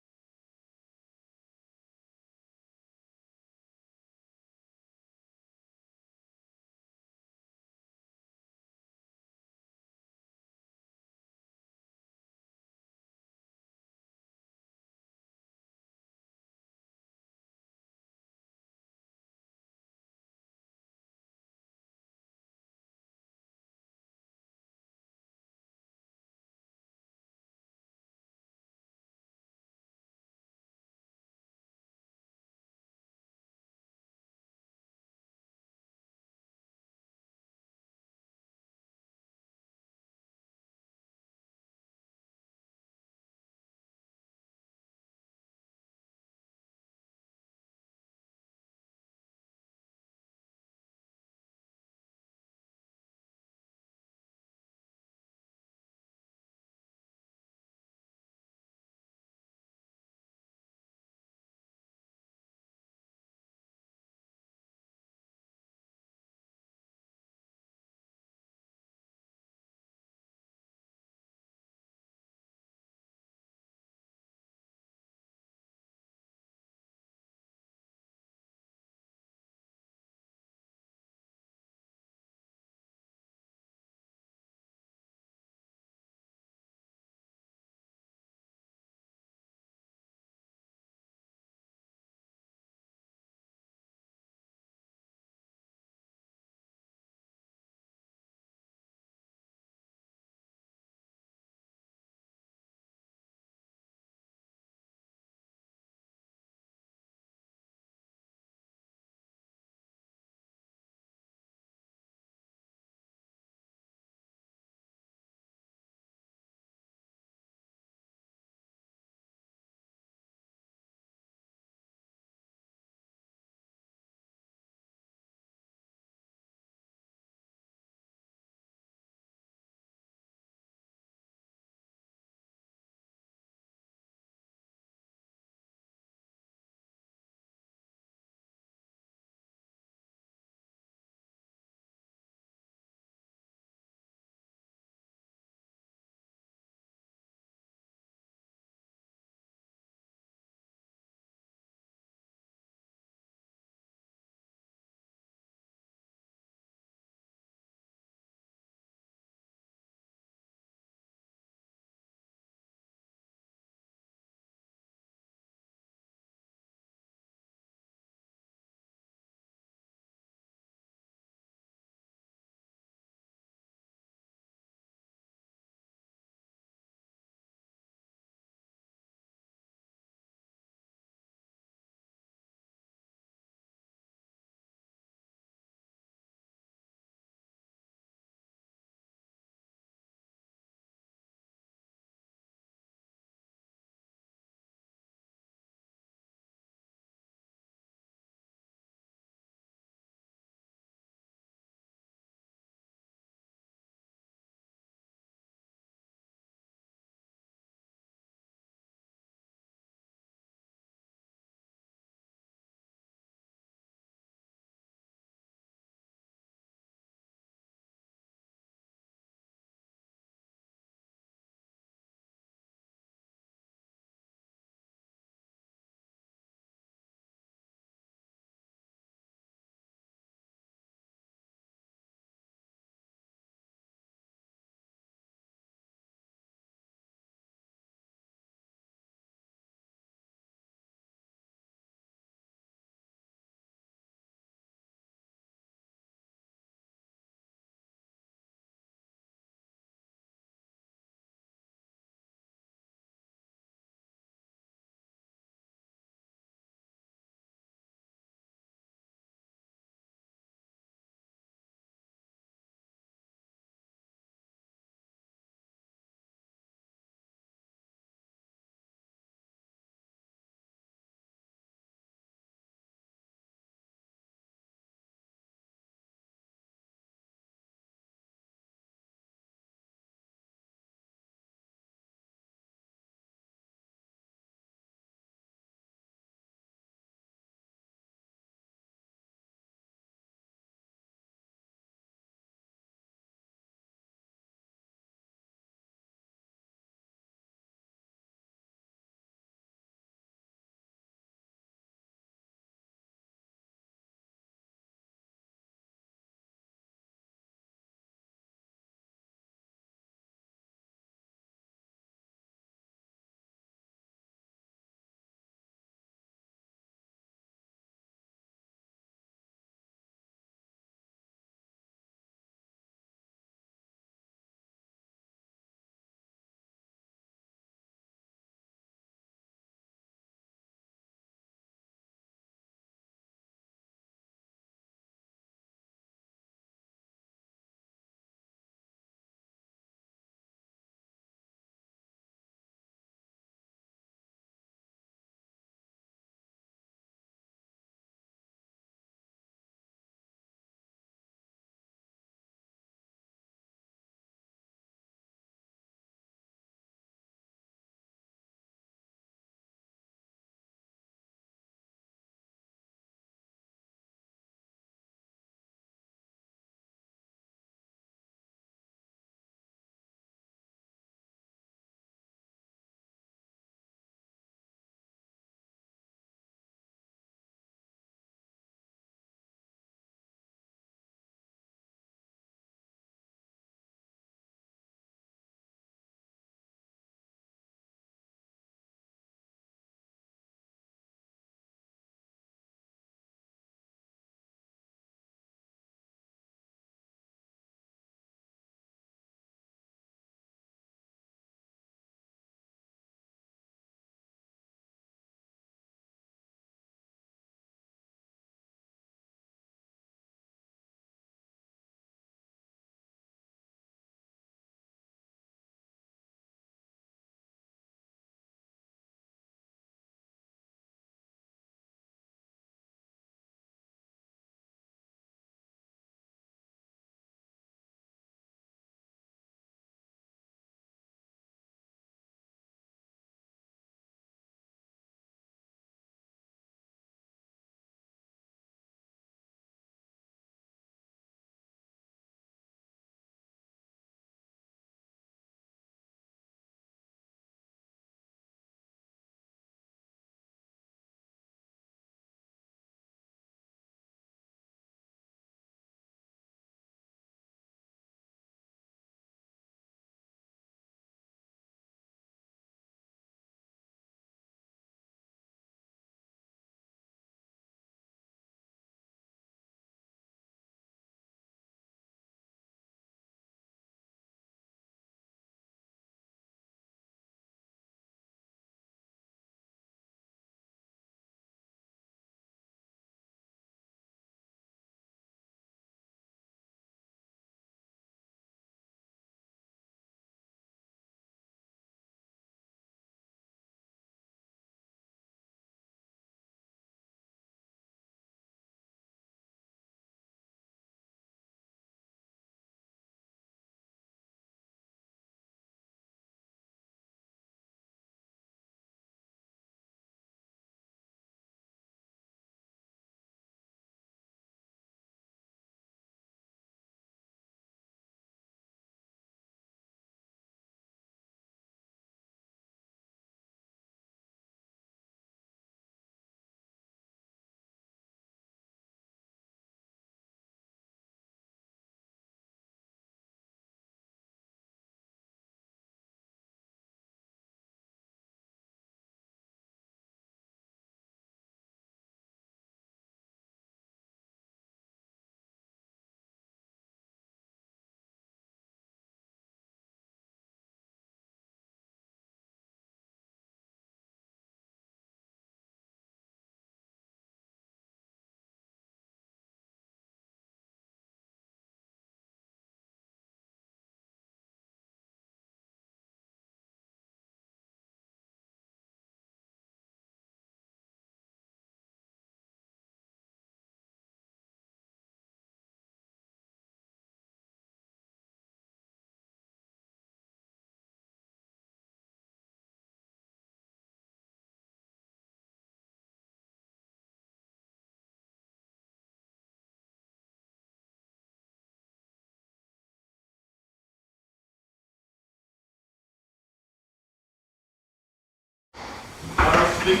This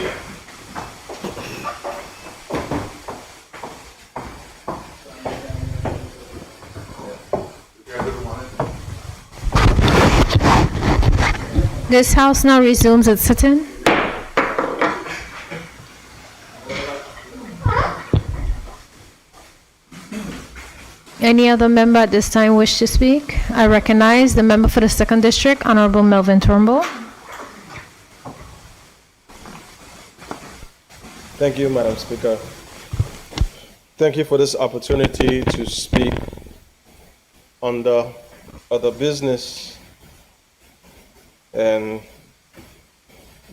House now resumes its sitting. Any other member at this time wish to speak? I recognize the member for the 2nd District, Honorable Melvin Turnbull. Thank you, Madam Speaker. Thank you for this opportunity to speak on the other business. And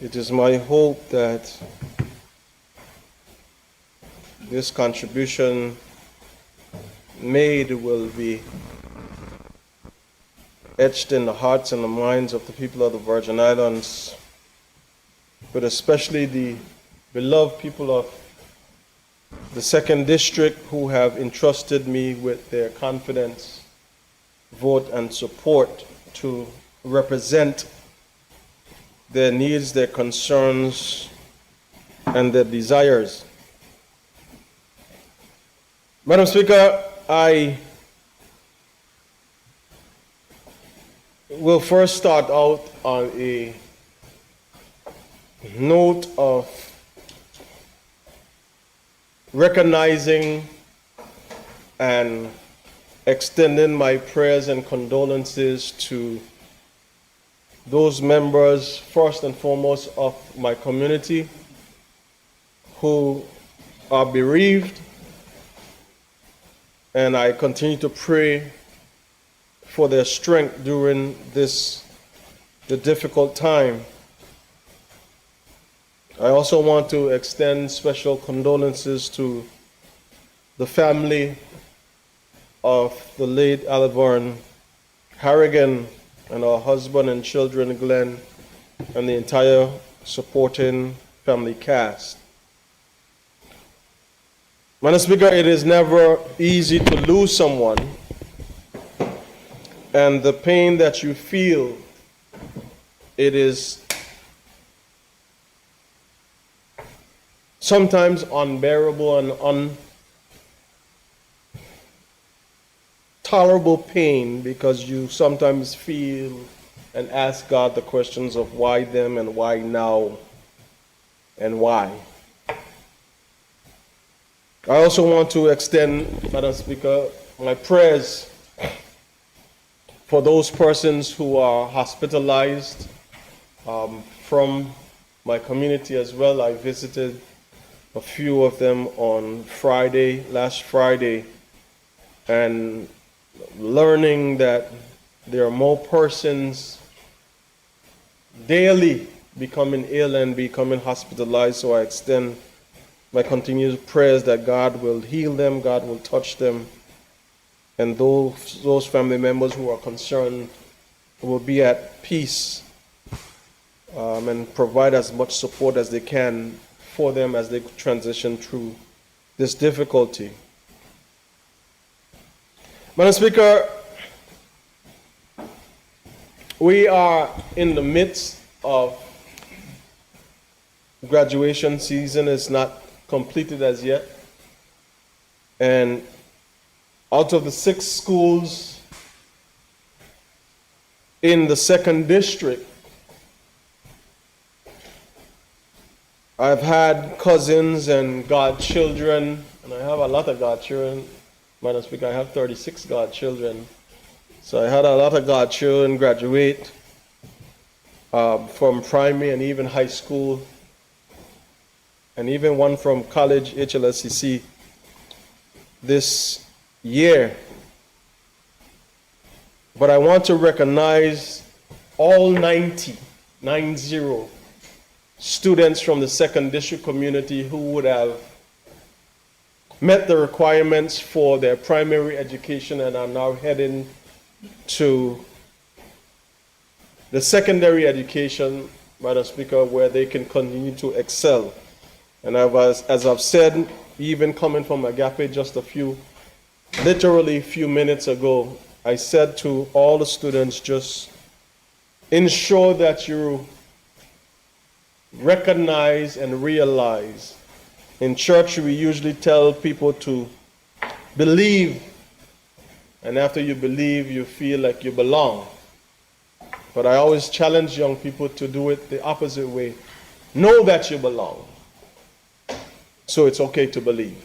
it is my hope that this contribution made will be etched in the hearts and the minds of the people of the Virgin Islands, but especially the beloved people of the 2nd District who have entrusted me with their confidence, vote, and support to represent their needs, their concerns, and their desires. Madam Speaker, I will first start out on a note of recognizing and extending my prayers and condolences to those members, first and foremost, of my community who are bereaved. And I continue to pray for their strength during the difficult time. I also want to extend special condolences to the family of the late Alvern Harrigan and her husband and children, Glenn, and the entire supporting family cast. Madam Speaker, it is never easy to lose someone, and the pain that you feel, it is sometimes unbearable and intolerable pain, because you sometimes feel and ask God the questions of why them and why now and why. I also want to extend, Madam Speaker, my prayers for those persons who are hospitalized from my community as well. I visited a few of them on last Friday, and learning that there are more persons daily becoming ill and becoming hospitalized. So I extend my continued prayers that God will heal them, God will touch them, and those family members who are concerned will be at peace and provide as much support as they can for them as they transition through this difficulty. Madam Speaker, we are in the midst of graduation season. It's not completed as yet. And out of the 6 schools in the 2nd District, I've had cousins and godchildren, and I have a lot of godchildren. Madam Speaker, I have 36 godchildren. So I had a lot of godchildren graduate from primary and even high school, and even one from college, HLSCC, this year. But I want to recognize all 90 students from the 2nd District community who would have met the requirements for their primary education and are now heading to the secondary education, Madam Speaker, where they can continue to excel. And as I've said, even coming from Agape just literally a few minutes ago, I said to all the students, just ensure that you recognize and realize. In church, we usually tell people to believe, and after you believe, you feel like you belong. But I always challenge young people to do it the opposite way. Know that you belong. So it's okay to believe.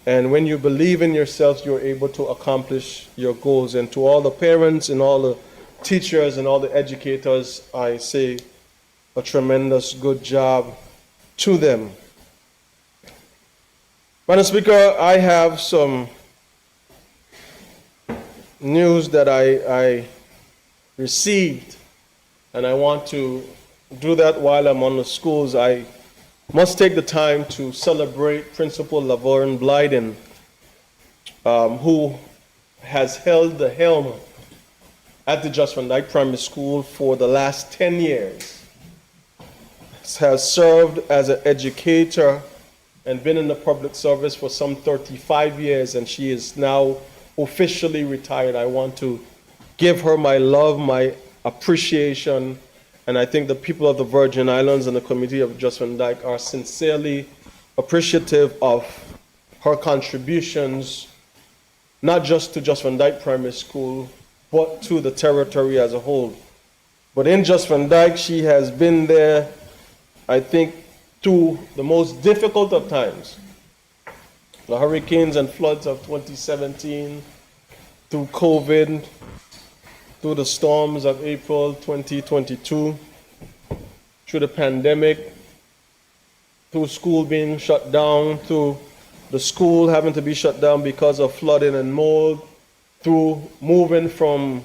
And when you believe in yourself, you're able to accomplish your goals. And to all the parents and all the teachers and all the educators, I say a tremendous good job to them. Madam Speaker, I have some news that I received, and I want to do that while I'm on the schools. I must take the time to celebrate Principal Laverne Blyden, who has held the helm at the Just Van Dyke Primary School for the last 10 years. Has served as an educator and been in the public service for some 35 years, and she is now officially retired. I want to give her my love, my appreciation, and I think the people of the Virgin Islands and the community of Just Van Dyke are sincerely appreciative of her contributions, not just to Just Van Dyke Primary School, but to the territory as a whole. But in Just Van Dyke, she has been there, I think, through the most difficult of times. The hurricanes and floods of 2017, through COVID, through the storms of April 2022, through the pandemic, through school being shut down, through the school having to be shut down because of flooding and mold, through moving from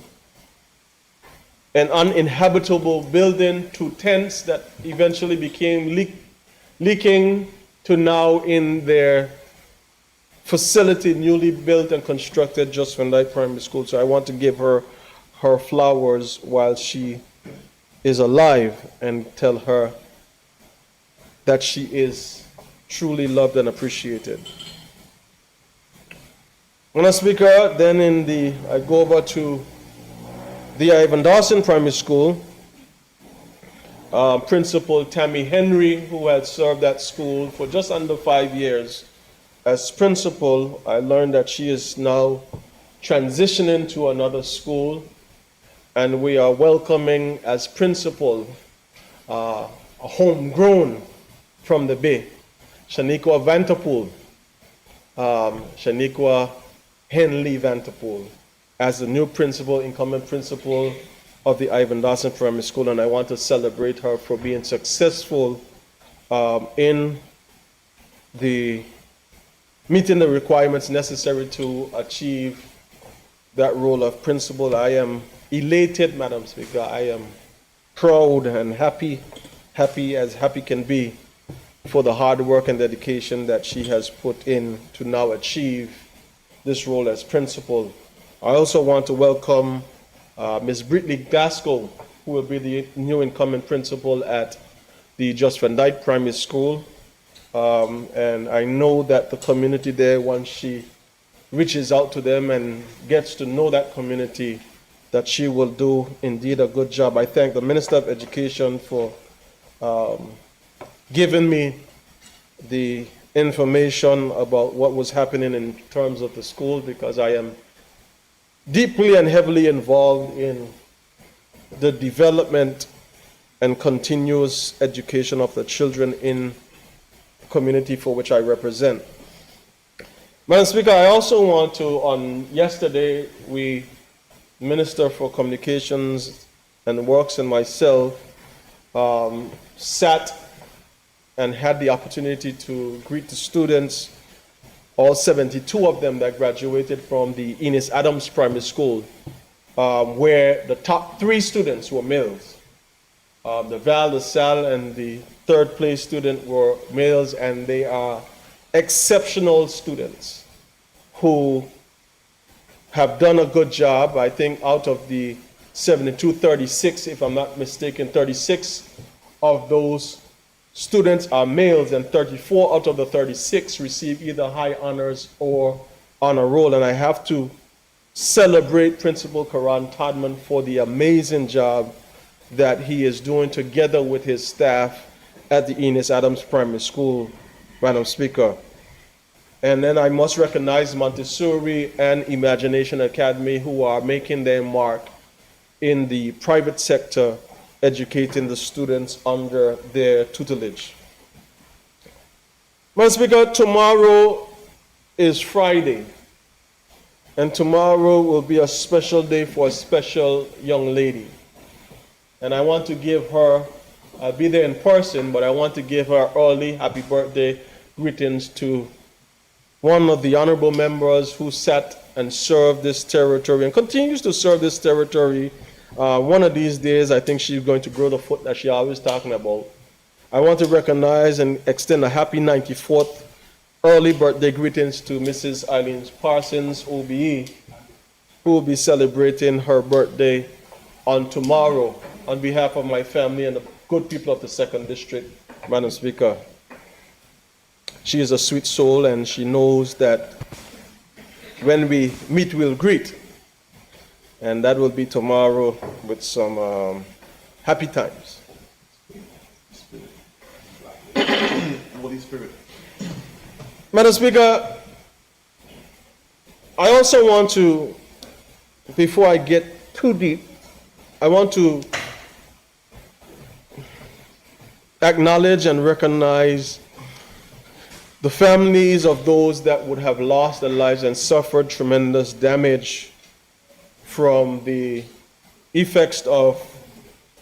an uninhabitable building to tents that eventually became leaking, to now in their facility newly built and constructed Just Van Dyke Primary School. So I want to give her her flowers while she is alive and tell her that she is truly loved and appreciated. Madam Speaker, then I go over to the Ivan Dawson Primary School. Principal Tammy Henry, who had served at school for just under 5 years as principal, I learned that she is now transitioning to another school, and we are welcoming as principal a homegrown from the Bay, Shaniqua Vanterpool, Shaniqua Henley Vanterpool, as the new principal, incumbent principal of the Ivan Dawson Primary School, and I want to celebrate her for being successful in meeting the requirements necessary to achieve that role of principal. I am elated, Madam Speaker. I am proud and happy as happy can be for the hard work and dedication that she has put in to now achieve this role as principal. I also want to welcome Ms. Brittany Gaskell, who will be the new incumbent principal at the Just Van Dyke Primary School. And I know that the community there, once she reaches out to them and gets to know that community, that she will do indeed a good job. I thank the Minister of Education for giving me the information about what was happening in terms of the school, because I am deeply and heavily involved in the development and continuous education of the children in the community for which I represent. Madam Speaker, I also want to, yesterday, Minister for Communications and Works and myself sat and had the opportunity to greet the students, all 72 of them that graduated from the Enos Adams Primary School, where the top 3 students were males. The Val, the Sal, and the third place student were males, and they are exceptional students who have done a good job. I think out of the 72, 36, if I'm not mistaken, 36 of those students are males, and 34 out of the 36 receive either high honors or honor roll. And I have to celebrate Principal Karan Todman for the amazing job that he is doing together with his staff at the Enos Adams Primary School, Madam Speaker. And then I must recognize Montessori and Imagination Academy, who are making their mark in the private sector, educating the students under their tutelage. Madam Speaker, tomorrow is Friday, and tomorrow will be a special day for a special young lady. And I want to give her, I'll be there in person, but I want to give her early happy birthday greetings to one of the honorable members who sat and served this territory and continues to serve this territory. One of these days, I think she's going to grow the foot that she's always talking about. I want to recognize and extend a happy 94th early birthday greetings to Mrs. Eileen Parsons, OBE, who will be celebrating her birthday on tomorrow on behalf of my family and the good people of the 2nd District, Madam Speaker. She is a sweet soul, and she knows that when we meet, we'll greet. And that will be tomorrow with some happy times. Holy Spirit. Madam Speaker, I also want to, before I get too deep, I want to acknowledge and recognize the families of those that would have lost their lives and suffered tremendous damage from the effects of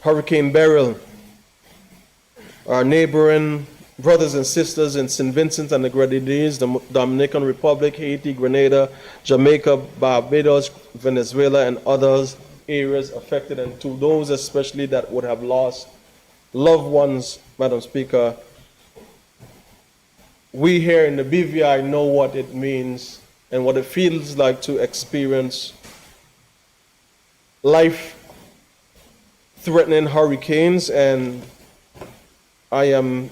Hurricane Beryl. Our neighboring brothers and sisters in St. Vincent and the Grenadines, the Dominican Republic, Haiti, Grenada, Jamaica, Barbados, Venezuela, and others areas affected, and to those especially that would have lost loved ones, Madam Speaker, we here in the BVI know what it means and what it feels like to experience life-threatening hurricanes, and I am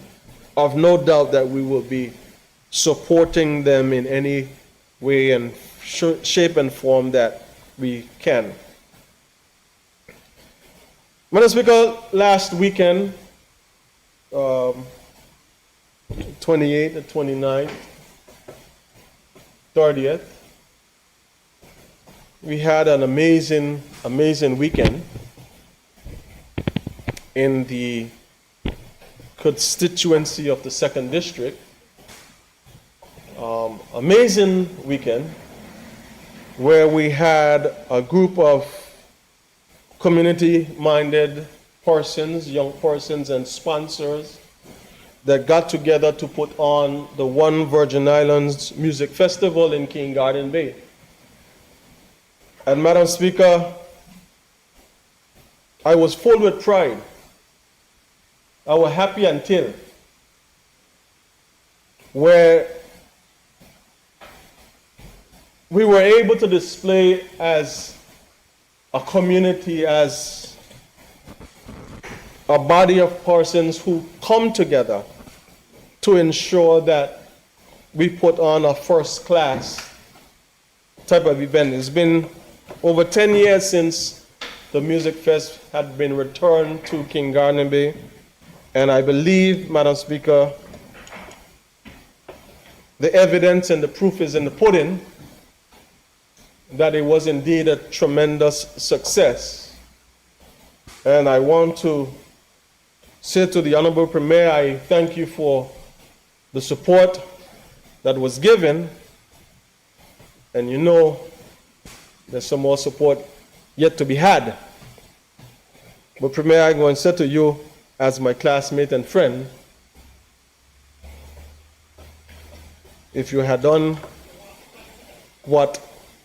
of no doubt that we will be supporting them in any way and shape and form that we can. Madam Speaker, last weekend, 28th, 29th, 30th, we had an amazing weekend in the constituency of the 2nd District. Amazing weekend where we had a group of community-minded persons, young persons, and sponsors that got together to put on the One Virgin Islands Music Festival in King Garden Bay. And Madam Speaker, I was full with pride. I was happy until where we were able to display as a community, as a body of persons who come together to ensure that we put on a first-class type of event. It's been over 10 years since the Music Fest had been returned to King Garden Bay, and I believe, Madam Speaker, the evidence and the proof is in the pudding that it was indeed a tremendous success. And I want to say to the Honorable Premier, I thank you for the support that was given, and you know there's some more support yet to be had. But Premier, I'm going to say to you as my classmate and friend, if you had done what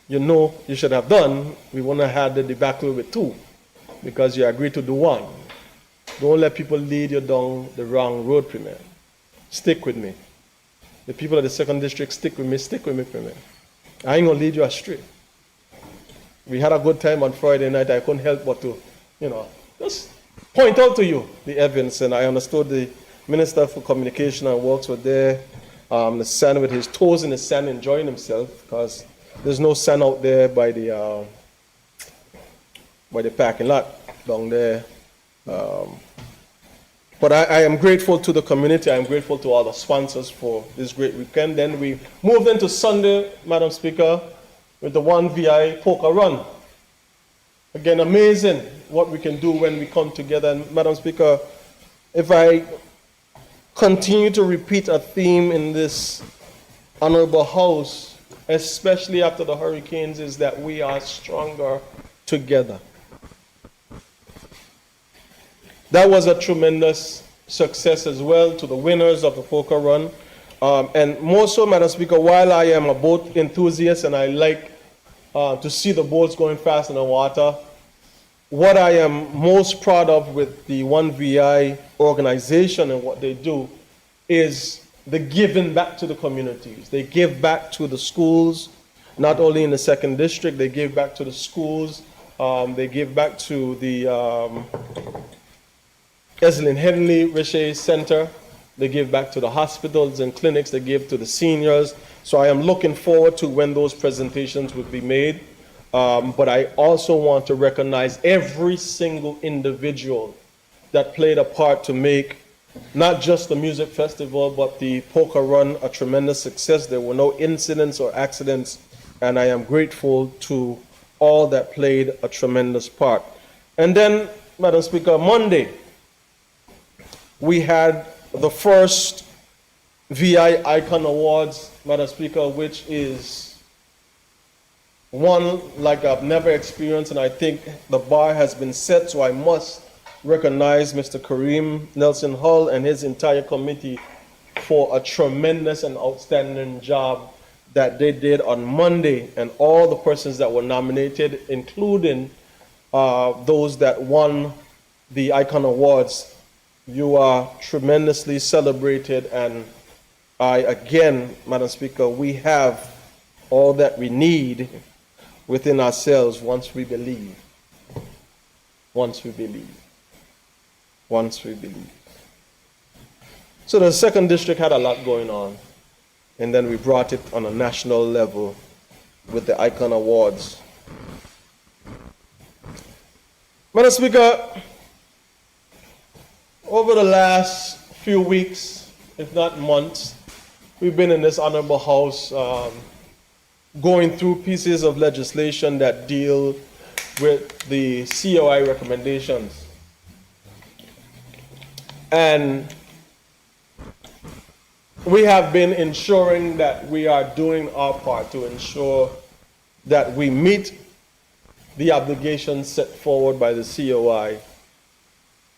you know you should have done, we wouldn't have had the debacle with 2, because you agreed to do 1. Don't let people lead you down the wrong road, Premier. Stick with me. The people of the 2nd District, stick with me, Premier. I ain't gonna lead you astray. We had a good time on Friday night. I couldn't help but to, just point out to you the evidence, and I understood the Minister for Communication and Works were there, the son with his toes in the sand enjoying himself, because there's no sun out there by the parking lot down there. But I am grateful to the community. I am grateful to all the sponsors for this great weekend. Then we moved into Sunday, Madam Speaker, with the 1VI poker run. Again, amazing what we can do when we come together. And Madam Speaker, if I continue to repeat a theme in this honorable house, especially after the hurricanes, is that we are stronger together. That was a tremendous success as well to the winners of the poker run. And more so, Madam Speaker, while I am a boat enthusiast and I like to see the boats going fast in the water, what I am most proud of with the 1VI organization and what they do is the giving back to the communities. They give back to the schools, not only in the 2nd District, they give back to the schools, they give back to the Eslin Henley Richer Center, they give back to the hospitals and clinics, they give to the seniors. So I am looking forward to when those presentations will be made. But I also want to recognize every single individual that played a part to make not just the music festival, but the poker run a tremendous success. There were no incidents or accidents, and I am grateful to all that played a tremendous part. And then, Madam Speaker, Monday, we had the first VI Icon Awards, Madam Speaker, which is one like I've never experienced, and I think the bar has been set, so I must recognize Mr. Kareem Nelson Hull and his entire committee for a tremendous and outstanding job that they did on Monday, and all the persons that were nominated, including those that won the Icon Awards. You are tremendously celebrated, and again, Madam Speaker, we have all that we need within ourselves once we believe. Once we believe. Once we believe. So the 2nd District had a lot going on, and then we brought it on a national level with the Icon Awards. Madam Speaker, over the last few weeks, if not months, we've been in this honorable house going through pieces of legislation that deal with the COI recommendations. And we have been ensuring that we are doing our part to ensure that we meet the obligations set forward by the COI.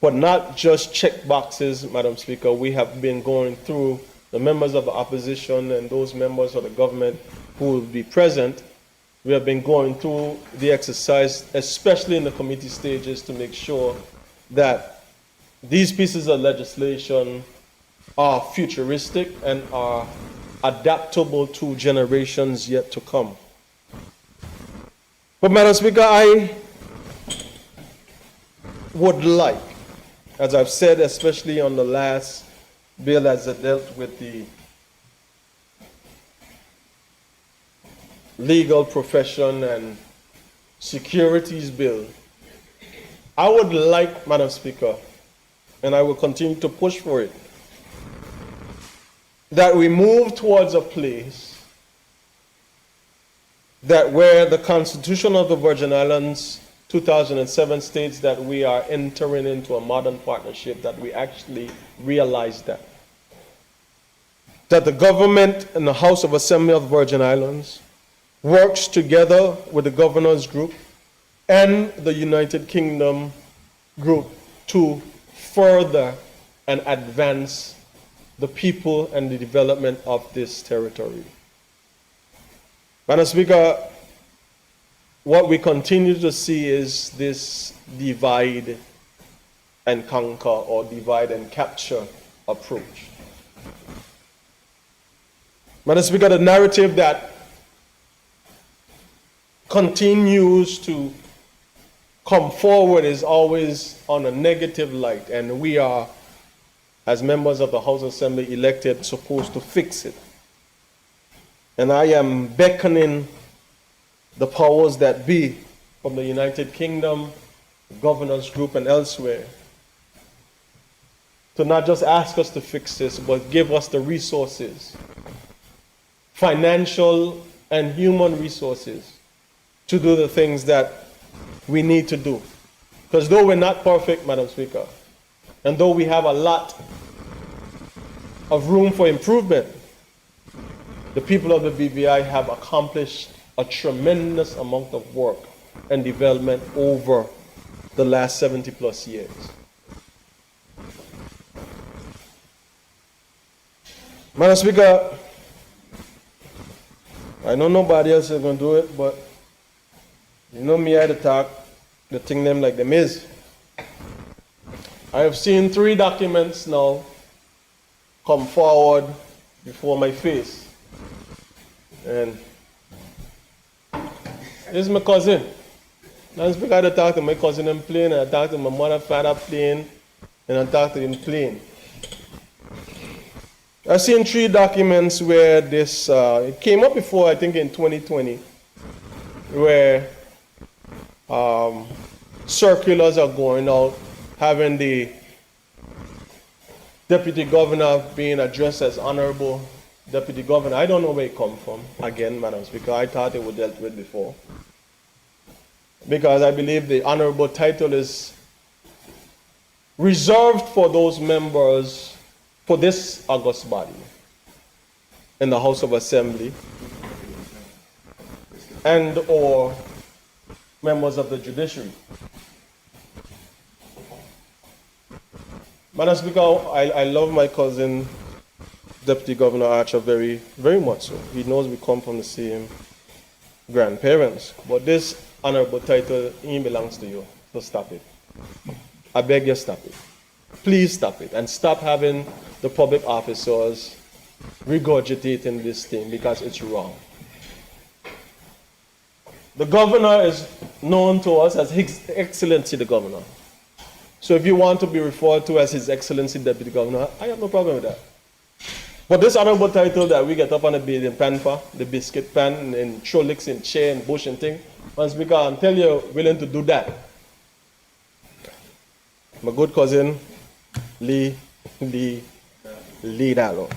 But not just check boxes, Madam Speaker. We have been going through the members of the opposition and those members of the government who will be present. We have been going through the exercise, especially in the committee stages, to make sure that these pieces of legislation are futuristic and are adaptable to generations yet to come. But, Madam Speaker, I would like, as I've said, especially on the last bill as it dealt with the legal profession and securities bill, I would like, Madam Speaker, and I will continue to push for it, that we move towards a place that where the Constitution of the Virgin Islands 2007 states that we are entering into a modern partnership, that we actually realize that. That the government and the House of Assembly of the Virgin Islands works together with the Governors Group and the United Kingdom Group to further and advance the people and the development of this territory. Madam Speaker, what we continue to see is this divide and conquer or divide and capture approach. Madam Speaker, the narrative that continues to come forward is always on a negative light, and we are, as members of the House Assembly elected, supposed to fix it. And I am beckoning the powers that be from the United Kingdom, the Governors Group, and elsewhere to not just ask us to fix this, but give us the resources, financial and human resources, to do the things that we need to do. Because though we're not perfect, Madam Speaker, and though we have a lot of room for improvement, the people of the BVI have accomplished a tremendous amount of work and development over the last 70 plus years. Madam Speaker, I know nobody else is going to do it, but you know me, I had to talk the thing them like them is. I have seen 3 documents now come forward before my face. And this is my cousin. Madam Speaker, I had to talk to my cousin in plain, and I talked to my mother, father plain, and I talked to him plain. I've seen 3 documents where this, it came up before, I think in 2020, where circulars are going out, having the deputy governor being addressed as honorable deputy governor. I don't know where it come from, again, Madam Speaker. I thought it was dealt with before. Because I believe the honorable title is reserved for those members for this august body in the House of Assembly and or members of the judiciary. Madam Speaker, I love my cousin, Deputy Governor Archer, very, very much so. He knows we come from the same grandparents. But this honorable title, he belongs to you, so stop it. I beg you, stop it. Please stop it, and stop having the public officers regurgitating this thing, because it's wrong. The governor is known to us as His Excellency the Governor. So if you want to be referred to as His Excellency Deputy Governor, I have no problem with that. But this honorable title that we get up on the bathing pan for, the biscuit pan and cholix and chair and bush and thing, Madam Speaker, until you're willing to do that, my good cousin, Lee Dallo.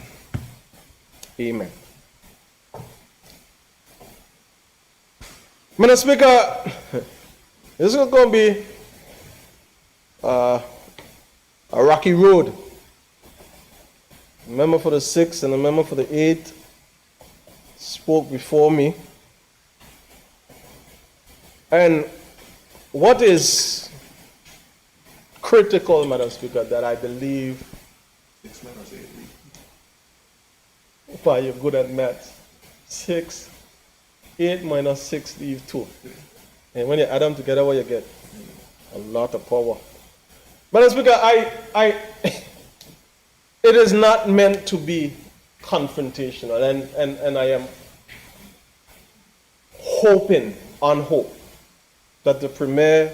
Amen. Madam Speaker, this is going to be a rocky road. A member for the 6th and a member for the 8th spoke before me. And what is critical, Madam Speaker, that I believe, 6 minus 8 weeks. why you're good at maths, 8 minus 6 leave 2. And when you add them together, what you get? A lot of power. Madam Speaker, it is not meant to be confrontational, and I am hoping, on hope, that the Premier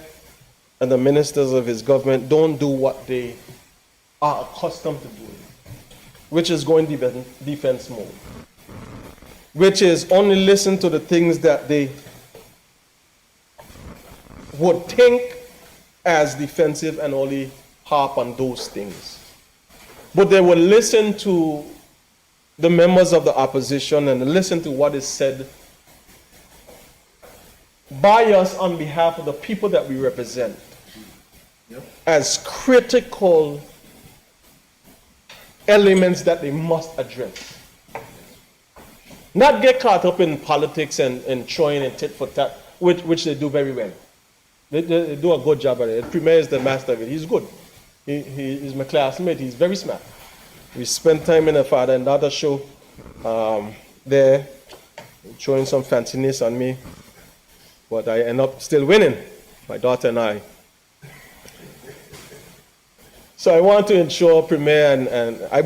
and the ministers of his government don't do what they are accustomed to doing, which is going defense mode, which is only listen to the things that they would think as defensive and only harp on those things. But they will listen to the members of the opposition and listen to what is said by us on behalf of the people that we represent as critical elements that they must address. Not get caught up in politics and throwing and tit for tat, which they do very well. They do a good job at it. The Premier is the master of it. He's good. He's my classmate. He's very smart. We spent time in a father and daughter show there, showing some fanciness on me, but I end up still winning, my daughter and I. So I want to ensure Premier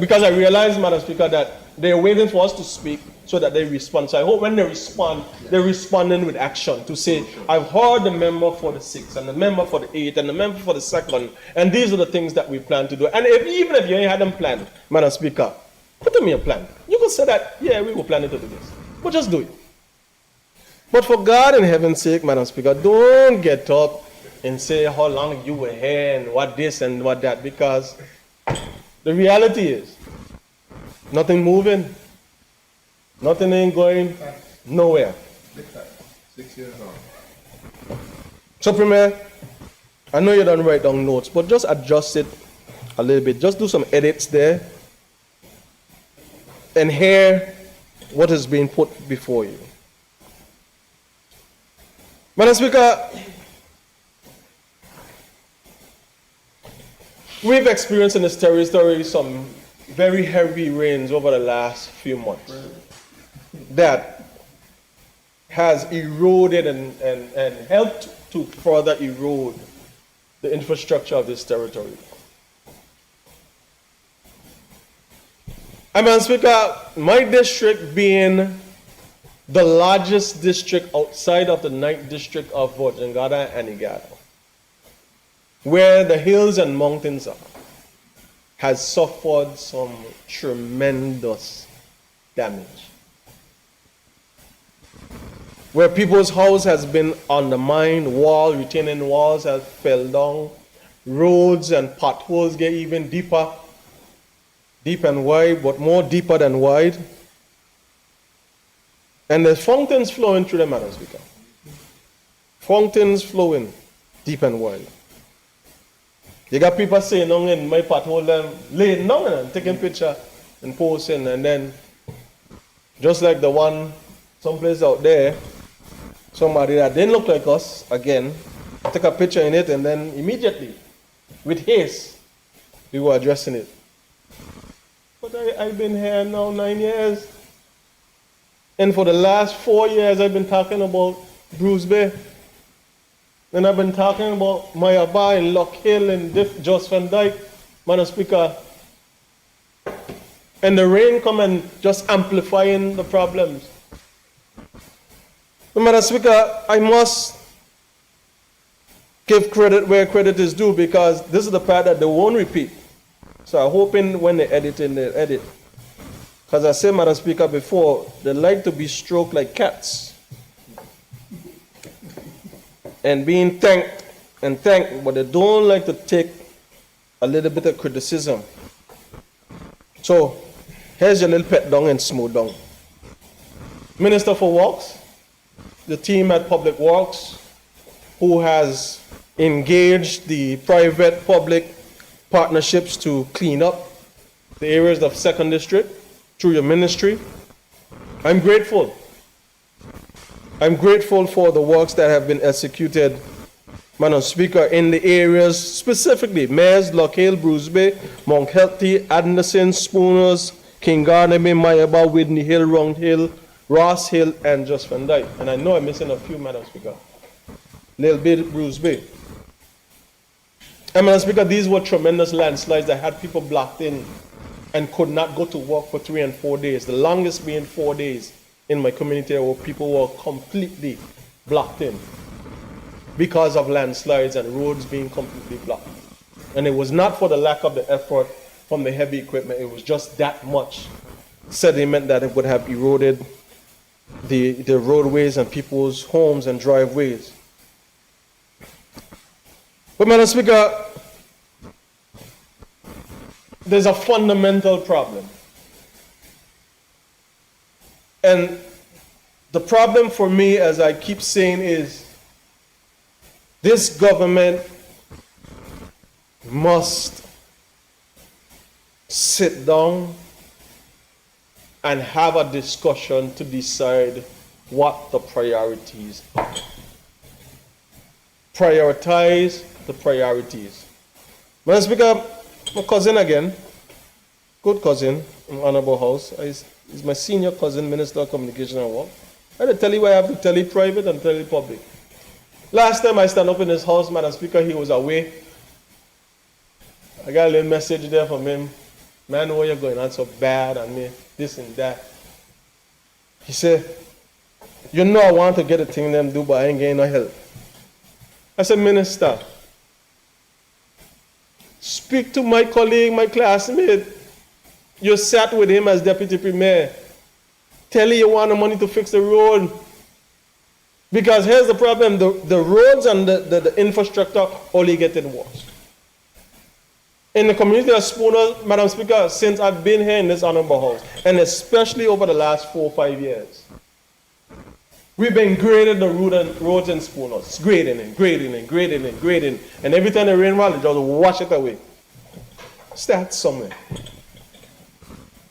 because I realize, Madam Speaker, that they're waiting for us to speak so that they respond. So I hope when they respond, they're responding with action to say, I've heard the member for the 6th and the member for the 8th and the member for the 2nd, and these are the things that we plan to do. And even if you ain't had them planned, Madam Speaker, put them in your plan. You could say that, yeah, we were planning to do this, but just do it. But for God in heaven's sake, Madam Speaker, don't get up and say how long you were here and what this and what that, because The reality is, nothing moving, nothing ain't going nowhere. 6 years on. So, Premier, I know you don't write down notes, but just adjust it a little bit. Just do some edits there and hear what is being put before you. Madam Speaker, we've experienced in this territory some very heavy rains over the last few months that has eroded and helped to further erode the infrastructure of this territory. Madam Speaker, my district being the largest district outside of the 9th district of Vojangada and Igado, where the hills and mountains are, has suffered some tremendous damage. Where people's house has been undermined, retaining walls have fell down, roads and potholes get even deeper, deep and wide, but more deeper than wide. And there's fountains flowing through them, Madam Speaker. Fountains flowing deep and wide. You got people saying, "No, in my pothole, them laying down and taking picture and posting," and then just like the one someplace out there, somebody that didn't look like us again, take a picture in it, and then immediately, with haste, we were addressing it. But I've been here now 9 years. And for the last 4 years, I've been talking about Bruce Bay. And I've been talking about Mayaba and Lock Hill and Jos Van Dyke, Madam Speaker. And the rain come and just amplifying the problems. But Madam Speaker, I must give credit where credit is due, because this is the part that they won't repeat. So I'm hoping when they edit, they'll edit. Because I said, Madam Speaker, before, they like to be stroked like cats. And being thanked, but they don't like to take a little bit of criticism. So, here's your little pet down and smooth down. Minister for Works, the team at Public Works, who has engaged the private-public partnerships to clean up the areas of 2nd District through your ministry. I'm grateful. I'm grateful for the works that have been executed, Madam Speaker, in the areas specifically, Mares, Lockhill, Bruce Bay, Mount Healthy, Anderson, Spooners, Kingarnamy, Mayaba, Whitney Hill, Round Hill, Ross Hill, and Jos Van Dyke. And I know I'm missing a few, Madam Speaker. Little bit Bruce Bay. And Madam Speaker, these were tremendous landslides that had people blocked in and could not go to work for 3 and 4 days. The longest being 4 days in my community where people were completely blocked in because of landslides and roads being completely blocked. And it was not for the lack of the effort from the heavy equipment. It was just that much sediment that it would have eroded the roadways and people's homes and driveways. But Madam Speaker, there's a fundamental problem. And the problem for me, as I keep saying, is this government must sit down and have a discussion to decide what the priorities are. Prioritize the priorities. Madam Speaker, my cousin again, good cousin in Honorable House, he's my senior cousin, Minister of Communication and Work. I had to tell you why I have to tell you private and tell you public. Last time I stand up in his house, Madam Speaker, he was away. I got a little message there from him. Man, where you're going on so bad and me, this and that. He said, you know I want to get a thing them do, but I ain't getting no help. I said, Minister, speak to my colleague, my classmate. You sat with him as Deputy Premier. Tell him you want the money to fix the road. Because here's the problem, the roads and the infrastructure only getting worse. in the community of Spooner, Madam Speaker, since I've been here in this honorable house, and especially over the last 4 or 5 years, we've been grading the roads in Spooners, grading and grading and grading and grading, and every time the rain falls, they just wash it away. Start somewhere.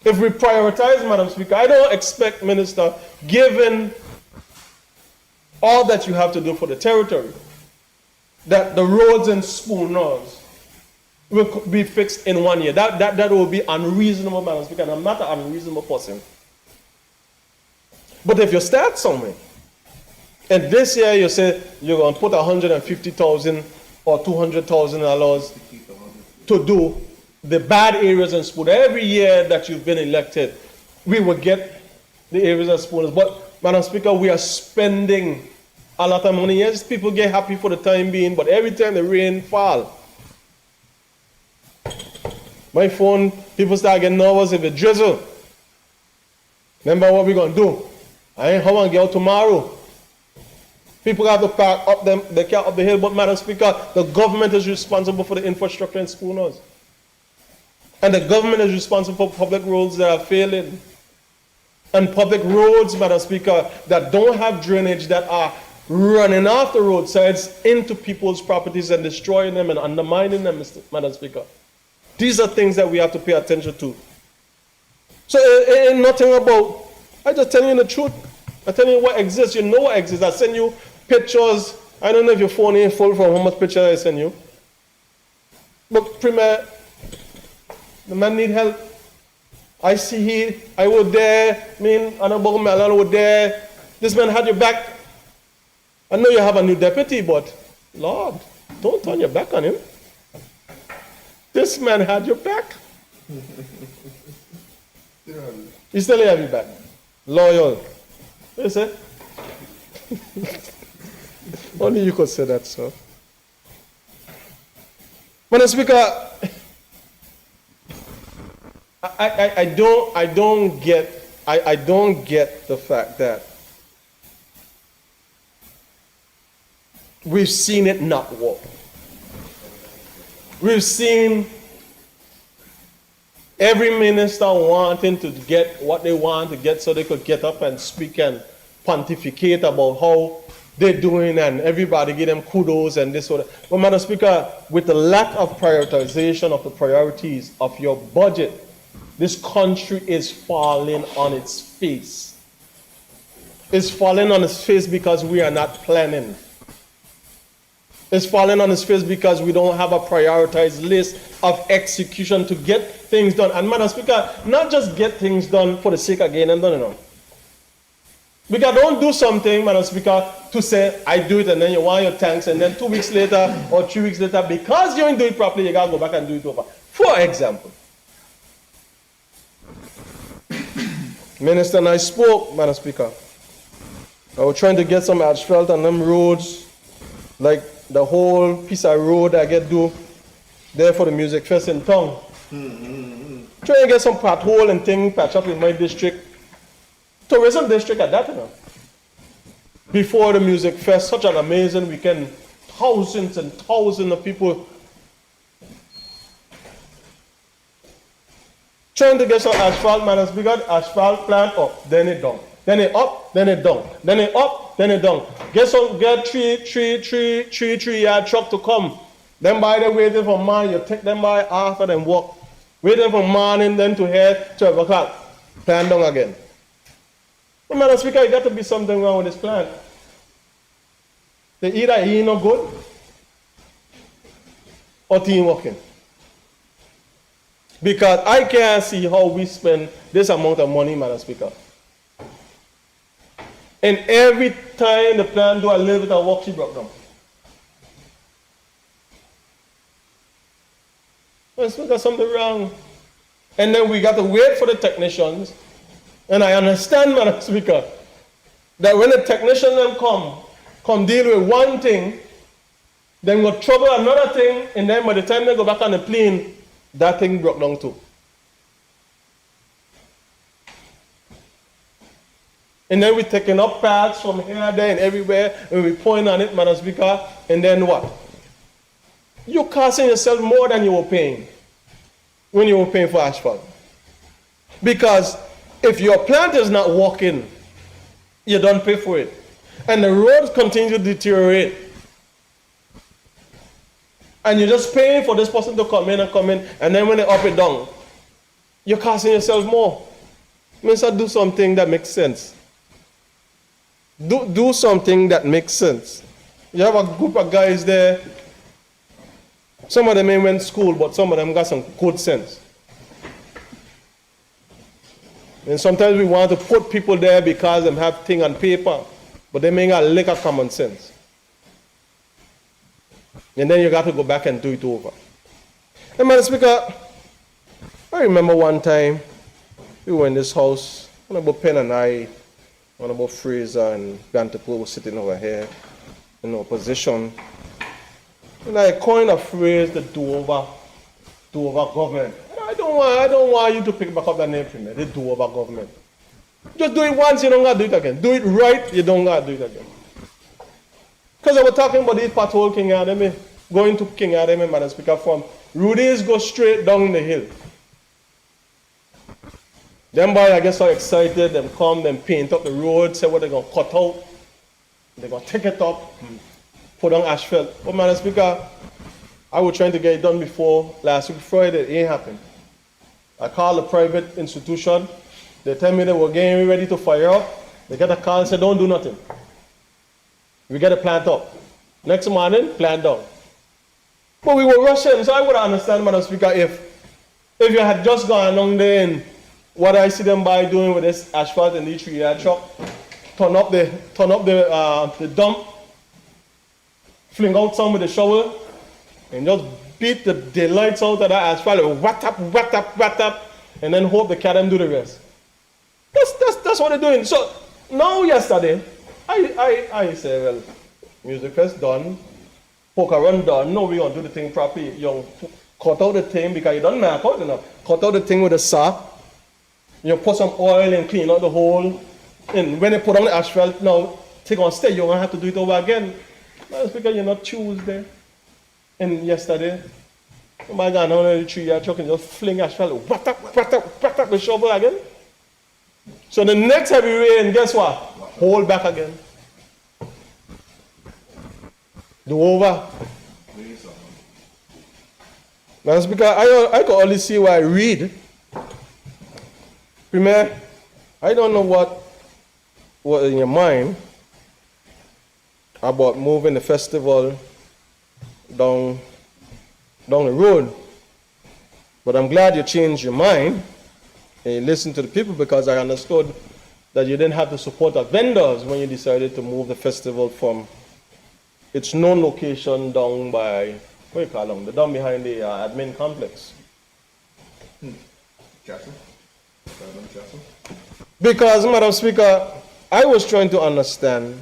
If we prioritize, Madam Speaker, I don't expect, Minister, given all that you have to do for the territory, that the roads in Spooners will be fixed in 1 year. That will be unreasonable, Madam Speaker, and I'm not an unreasonable person. But if you start somewhere, and this year you say you're going to put $150,000 or $200,000 to do the bad areas in Spooner, every year that you've been elected, we will get the areas of Spooners. But, Madam Speaker, we are spending a lot of money. Yes, people get happy for the time being, but every time the rain falls, my phone, people start getting nervous if it drizzle. Remember what we're going to do? I ain't how I get out tomorrow. People have to park up them, they can't up the hill, but Madam Speaker, the government is responsible for the infrastructure in Spooners. And the government is responsible for public roads that are failing. And public roads, Madam Speaker, that don't have drainage, that are running off the roadsides into people's properties and destroying them and undermining them, Madam Speaker. These are things that we have to pay attention to. So it ain't nothing about, I just tell you the truth. I tell you what exists. You know what exists. I send you pictures. I don't know if your phone ain't full from how much pictures I send you. But Premier, the man need help. I see I was there. Honorable Mellon was there. This man had your back. I know you have a new deputy, but Lord, don't turn your back on him. This man had your back. He still have your back. Loyal. What you say? Only you could say that, sir. Madam Speaker, I don't get the fact that we've seen it not work. We've seen every minister wanting to get what they want to get so they could get up and speak and pontificate about how they're doing and everybody give them kudos and this sort of. But Madam Speaker, with the lack of prioritization of the priorities of your budget, this country is falling on its face. It's falling on its face because we are not planning. It's falling on its face because we don't have a prioritized list of execution to get things done. And Madam Speaker, not just get things done for the sake of getting them done, you know. Because don't do something, Madam Speaker, to say, I do it, and then you want your thanks, and then 2 weeks later or 3 weeks later, because you didn't do it properly, you got to go back and do it over. For example, Minister and I spoke, Madam Speaker. I was trying to get some asphalt on them roads, like the whole piece of road I get do there for the music fest in town. Trying to get some pothole and thing patch up in my district. Tourism district at that, you know. Before the music fest, such an amazing weekend. Thousands and thousands of people trying to get some asphalt, Madam Speaker, asphalt plant up, then it down. Then it up, then it down. Then it up, then it down. Get three yard truck to come. Then by the waiting for morning, you take them by after them walk. Waiting for morning, then to here, 12 o'clock. Plant down again. But Madam Speaker, it got to be something wrong with this plant. They either he no good or team working. Because I can't see how we spend this amount of money, Madam Speaker. And every time the plant do a little bit of work, she broke down. Madam Speaker, something wrong. And then we got to wait for the technicians. And I understand, Madam Speaker, that when the technicians them come deal with one thing, then go trouble another thing, and then by the time they go back on the plane, that thing broke down too. And then we're taking up pads from here, there, and everywhere, and we point on it, Madam Speaker, and then what? You're costing yourself more than you were paying. when you were paying for asphalt. Because if your plant is not working, you don't pay for it. And the roads continue to deteriorate. And you're just paying for this person to come in, and then when they up it down, you're costing yourself more. Means I do something that makes sense. Do something that makes sense. You have a group of guys there. Some of them ain't went to school, but some of them got some good sense. And sometimes we want to put people there because they have things on paper, but they may got a lick of common sense. And then you got to go back and do it over. And Madam Speaker, I remember one time we were in this house, Honorable Penn and I, Honorable Fraser and Bantapour were sitting over here in opposition. And I coined a phrase, the do-over government. I don't want you to pick back up that name from me, the do-over government. Just do it once, you don't got to do it again. Do it right, you don't got to do it again. Because I was talking about this patrol King Academy, going to King Academy, Madam Speaker, from Rudy's go straight down the hill. Them boys, I get so excited, them come, them paint up the road, say what they're going to cut out. They're going to take it up, put on asphalt. But Madam Speaker, I was trying to get it done before last week Friday, it ain't happened. I called a private institution, they tell me they were getting ready to fire up. They get a call and say, don't do nothing. We get a plant up. Next morning, plant down. But we were rushing, so I would understand, Madam Speaker, if you had just gone along there and what I see them by doing with this asphalt and the 3-yard truck, turn up the dump, fling out some with the shovel, and just beat the daylights out of that asphalt, whack up, and then hope the cat them do the rest. That's what they're doing. So now yesterday, I say, well, music fest done, poker run done, no, we're going to do the thing properly. You cut out the thing because you don't mark out enough. Cut out the thing with a saw. You put some oil and clean out the hole. And when they put on the asphalt, now, take on stay, you're going to have to do it over again. That's because you're not Tuesday. And yesterday, somebody got down the 3-yard truck and just fling asphalt, whack up the shovel again. So the next heavy rain, guess what? Hold back again. Do over. That's because I can only see what I read. Premier, I don't know what in your mind about moving the festival down the road. But I'm glad you changed your mind and you listened to the people, because I understood that you didn't have the support of vendors when you decided to move the festival from its known location down by, what do you call them, down behind the admin complex. Jackson? Because, Madam Speaker, I was trying to understand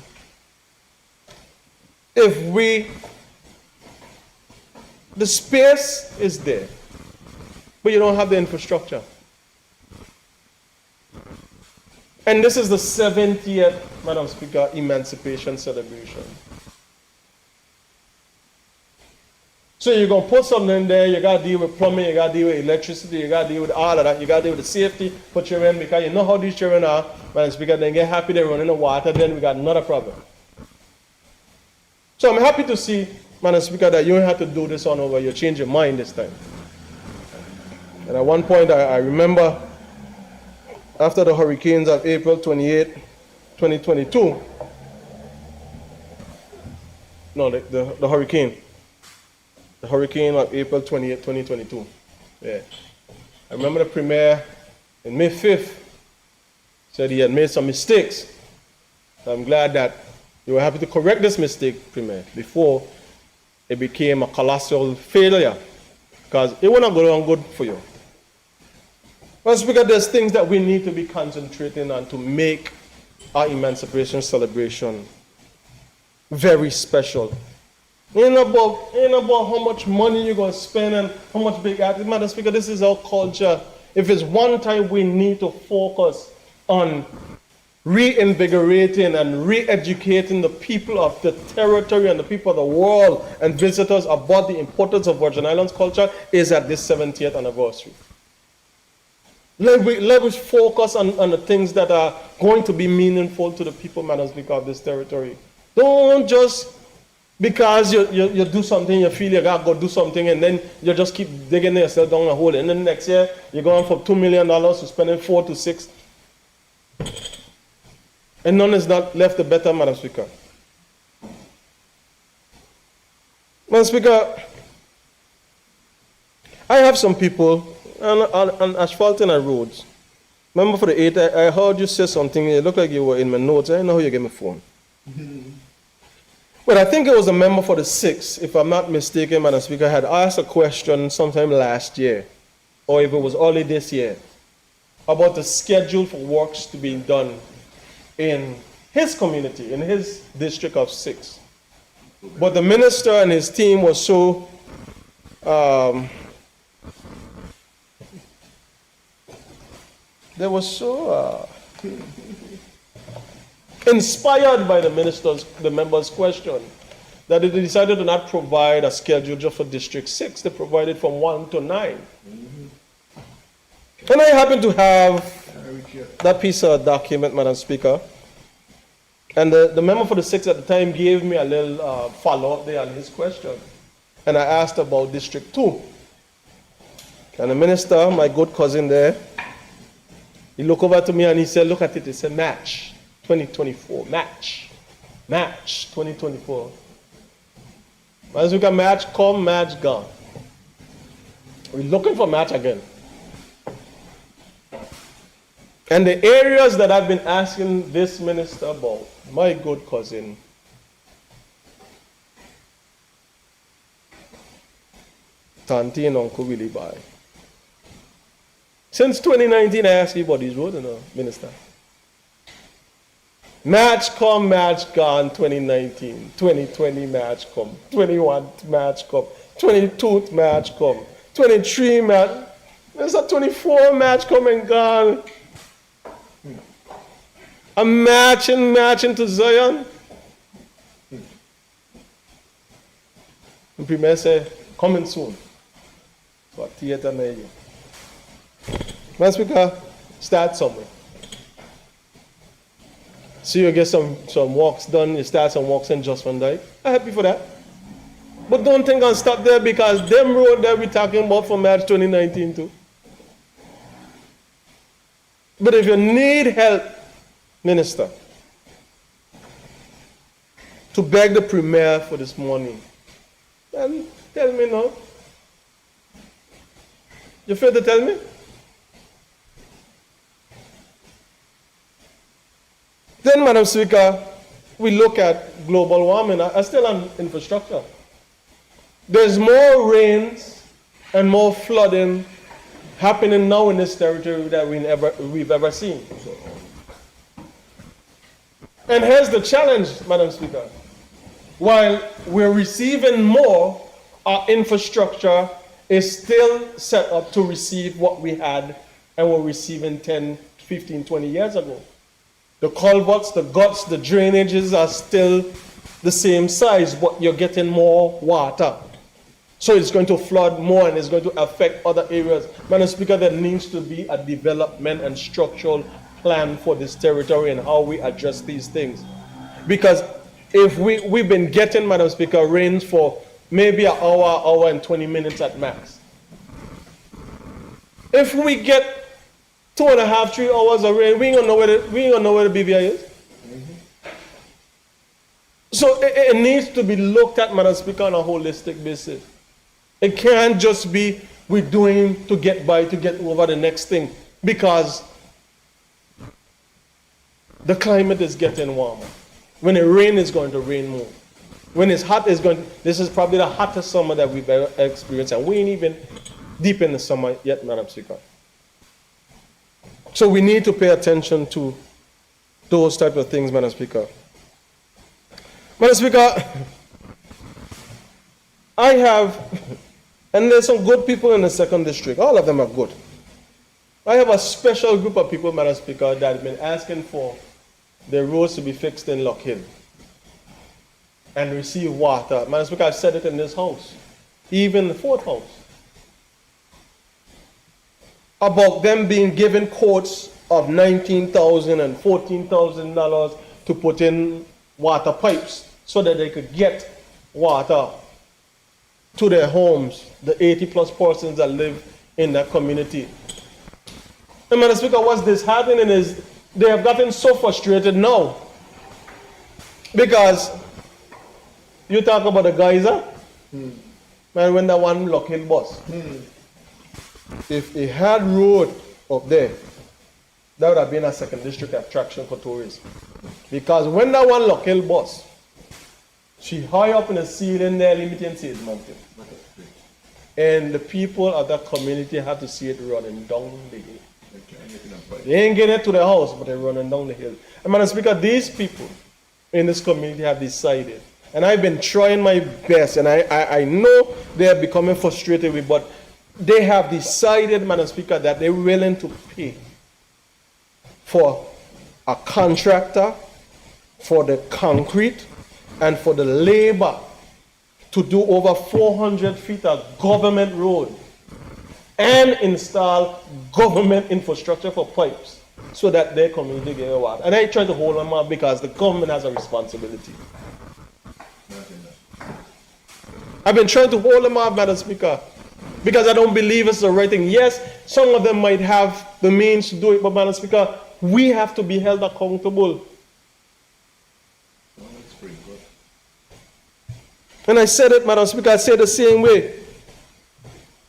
if the space is there, but you don't have the infrastructure. And this is the 70th, Madam Speaker, Emancipation Celebration. So you're going to put something in there, you got to deal with plumbing, you got to deal with electricity, you got to deal with all of that, you got to deal with the safety for children, because you know how these children are, Madam Speaker, they get happy, they run in the water, then we got another problem. So I'm happy to see, Madam Speaker, that you don't have to do this on over, you change your mind this time. And at one point, I remember, after the hurricanes of April 28, 2022, no, the hurricane. The hurricane of April 28, 2022. Yeah. I remember the Premier in May 5th said he had made some mistakes. I'm glad that you were happy to correct this mistake, Premier, before it became a colossal failure, because it will not go on good for you. But Speaker, there's things that we need to be concentrating on to make our Emancipation celebration very special. Ain't about how much money you're going to spend and how much big activity. Madam Speaker, this is our culture. If it's one time we need to focus on reinvigorating and re-educating the people of the territory and the people of the world and visitors about the importance of Virgin Islands culture is at this 70th anniversary. Let us focus on the things that are going to be meaningful to the people, Madam Speaker, of this territory. Don't just, because you do something, you feel you got to go do something, and then you just keep digging yourself down a hole. And then next year, you're going from $2 million to spending 4 to 6. And none is not left the better, Madam Speaker. Madam Speaker, I have some people on asphalting our roads. Remember for the 8th, I heard you say something, it looked like you were in my notes. I didn't know how you get my phone. But I think it was a member for the 6th, if I'm not mistaken, Madam Speaker, had asked a question sometime last year, or if it was early this year, about the schedule for works to be done in his community, in his district of 6. But the minister and his team was so they were so inspired by the member's question that they decided to not provide a schedule just for District 6. They provided from 1 to 9. And I happen to have that piece of document, Madam Speaker. And the member for the 6th at the time gave me a little follow-up there on his question. And I asked about District 2. And the minister, my good cousin there, he looked over to me and he said, look at it, it's a match, 2024, match 2024. As we can match come, match gone. We're looking for match again. And the areas that I've been asking this minister about, my good cousin, Tanti and Uncle Willie Bye. Since 2019, I asked you about these roads, Minister. Match come, match gone, 2019. 2020 match come. 21 match come. 22 match come. 23 match. There's a 24 match come and gone. A matching to Zion. The Premier said, coming soon. So a theater near you. Madam Speaker, start somewhere. So you get some walks done, you start some walks in Just Van Dyke. I'm happy for that. But don't think I'll stop there, because them road that we're talking about for March 2019 too. But if you need help, Minister, to beg the Premier for this morning, then tell me now. You fail to tell me? Then, Madam Speaker, we look at global warming. I still on infrastructure. There's more rains and more flooding happening now in this territory that we've ever seen. And here's the challenge, Madam Speaker. While we're receiving more, our infrastructure is still set up to receive what we had and were receiving 10, 15, 20 years ago. The culverts, the guts, the drainages are still the same size, but you're getting more water. So it's going to flood more and it's going to affect other areas. Madam Speaker, there needs to be a development and structural plan for this territory and how we address these things. Because if we've been getting, Madam Speaker, rains for maybe an hour and 20 minutes at max. If we get 2.5, 3 hours of rain, we ain't gonna know where the BVI is. So it needs to be looked at, Madam Speaker, on a holistic basis. It can't just be we're doing to get by, to get over the next thing, because the climate is getting warmer. When it rains, it's going to rain more. When it's hot, this is probably the hottest summer that we've ever experienced, and we ain't even deep in the summer yet, Madam Speaker. So we need to pay attention to those type of things, Madam Speaker. Madam Speaker, I have, and there's some good people in the 2nd District. All of them are good. I have a special group of people, Madam Speaker, that have been asking for the roads to be fixed in Lock Hill and receive water. Madam Speaker, I've said it in this house, even the fourth house, about them being given quotes of $19,000 and $14,000 to put in water pipes so that they could get water to their homes, the 80+ persons that live in that community. And Madam Speaker, what's disheartening is they have gotten so frustrated now because you talk about the geyser, man, when that one Lock Hill bus, if it had road up there, that would have been a second district attraction for tourists. Because when that one Lock Hill bus, she high up in the ceiling there, limiting Sage Mountain. And the people of that community had to see it running down the hill. They ain't getting it to the house, but they're running down the hill. And Madam Speaker, these people in this community have decided, and I've been trying my best, and I know they're becoming frustrated with, but they have decided, Madam Speaker, that they're willing to pay for a contractor, for the concrete, and for the labor to do over 400 feet of government road and install government infrastructure for pipes so that their community get water. And I try to hold them up because the government has a responsibility. I've been trying to hold them up, Madam Speaker, because I don't believe it's the right thing. Yes, some of them might have the means to do it, but Madam Speaker, we have to be held accountable. And I said it, Madam Speaker, I said the same way.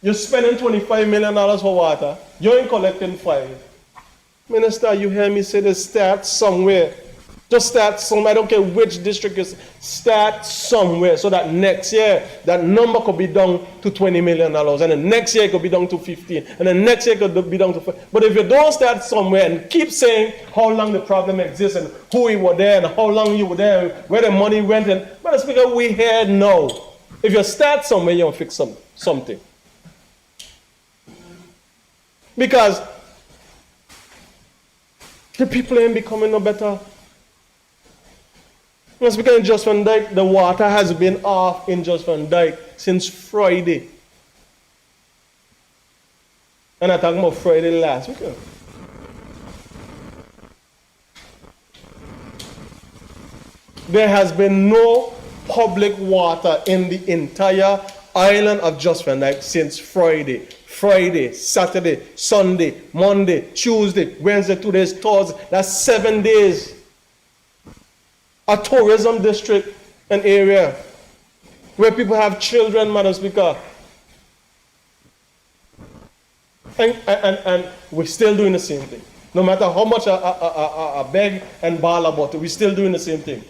You're spending $25 million for water. You ain't collecting 5. Minister, you hear me say this, start somewhere. Just start somewhere. I don't care which district is. Start somewhere so that next year that number could be down to $20 million. And the next year it could be down to 15. And the next year it could be down to 5. But if you don't start somewhere and keep saying how long the problem exists and who you were there and how long you were there, where the money went, and Madam Speaker, we here now. If you start somewhere, you'll fix something. Because the people ain't becoming no better. Madam Speaker, in Just Van Dyke, the water has been off in Just Van Dyke since Friday. And I'm talking about Friday last week. There has been no public water in the entire island of Just Van Dyke since Friday. Friday, Saturday, Sunday, Monday, Tuesday, Wednesday, 2 days, Thursday. That's 7 days. A tourism district, an area where people have children, Madam Speaker. And we're still doing the same thing. No matter how much I beg and bawl about it, we're still doing the same thing.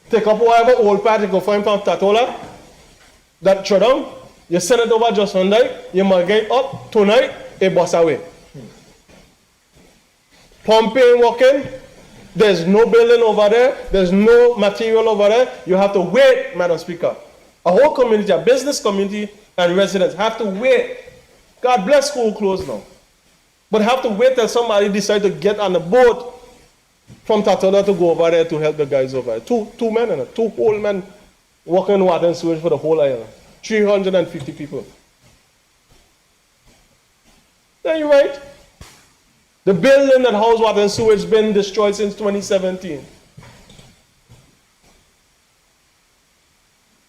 Take up whatever old part you go find from Tatola, that throw down, you send it over Just Van Dyke, you might get up tonight, it bust away. Pumping, walking, there's no building over there, there's no material over there, you have to wait, Madam Speaker. A whole community, a business community and residents have to wait. God bless school closed now. But have to wait till somebody decide to get on the boat from Tatola to go over there to help the guys over there. Two men and 2 whole men working water and sewage for the whole island. 350 people. Then you're right. The building that housed water and sewage has been destroyed since 2017.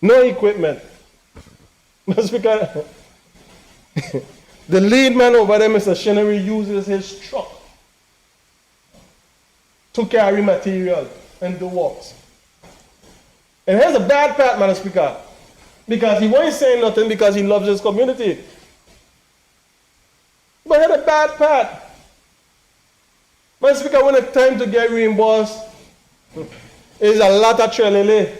No equipment. Mr. Speaker, the lead man over there, Mr. Shinnery, uses his truck to carry material and do works. And here's a bad part, Madam Speaker, because he wasn't saying nothing because he loves his community. But here's a bad part. Madam Speaker, when it's time to get reimbursed, it's a lot of trelele.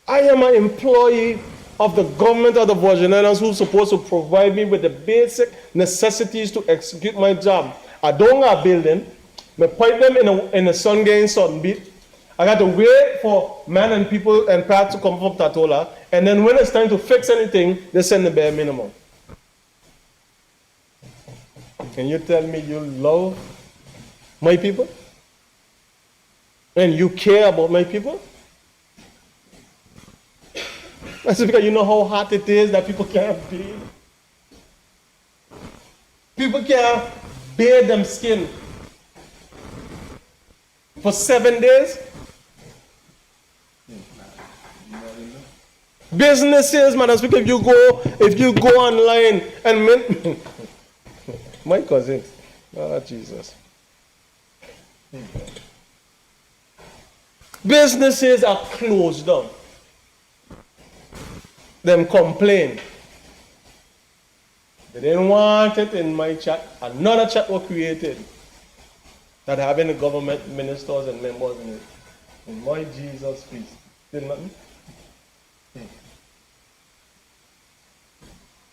I am an employee of the government of the Virgin Islands who's supposed to provide me with the basic necessities to execute my job. I don't have a building. I pipe them in the sun getting sunbeat. I got to wait for men and people and parts to come from Tatola. And then when it's time to fix anything, they send the bare minimum. And you tell me you love my people? And you care about my people? That's because you know how hard it is that people can't bathe. People can't bathe them skin for 7 days. Businesses, man, that's because if you go online and my cousins, oh Jesus. Businesses are closed down. Them complain. They didn't want it in my chat. Another chat was created that having the government ministers and members in it. In my Jesus feast. Did nothing?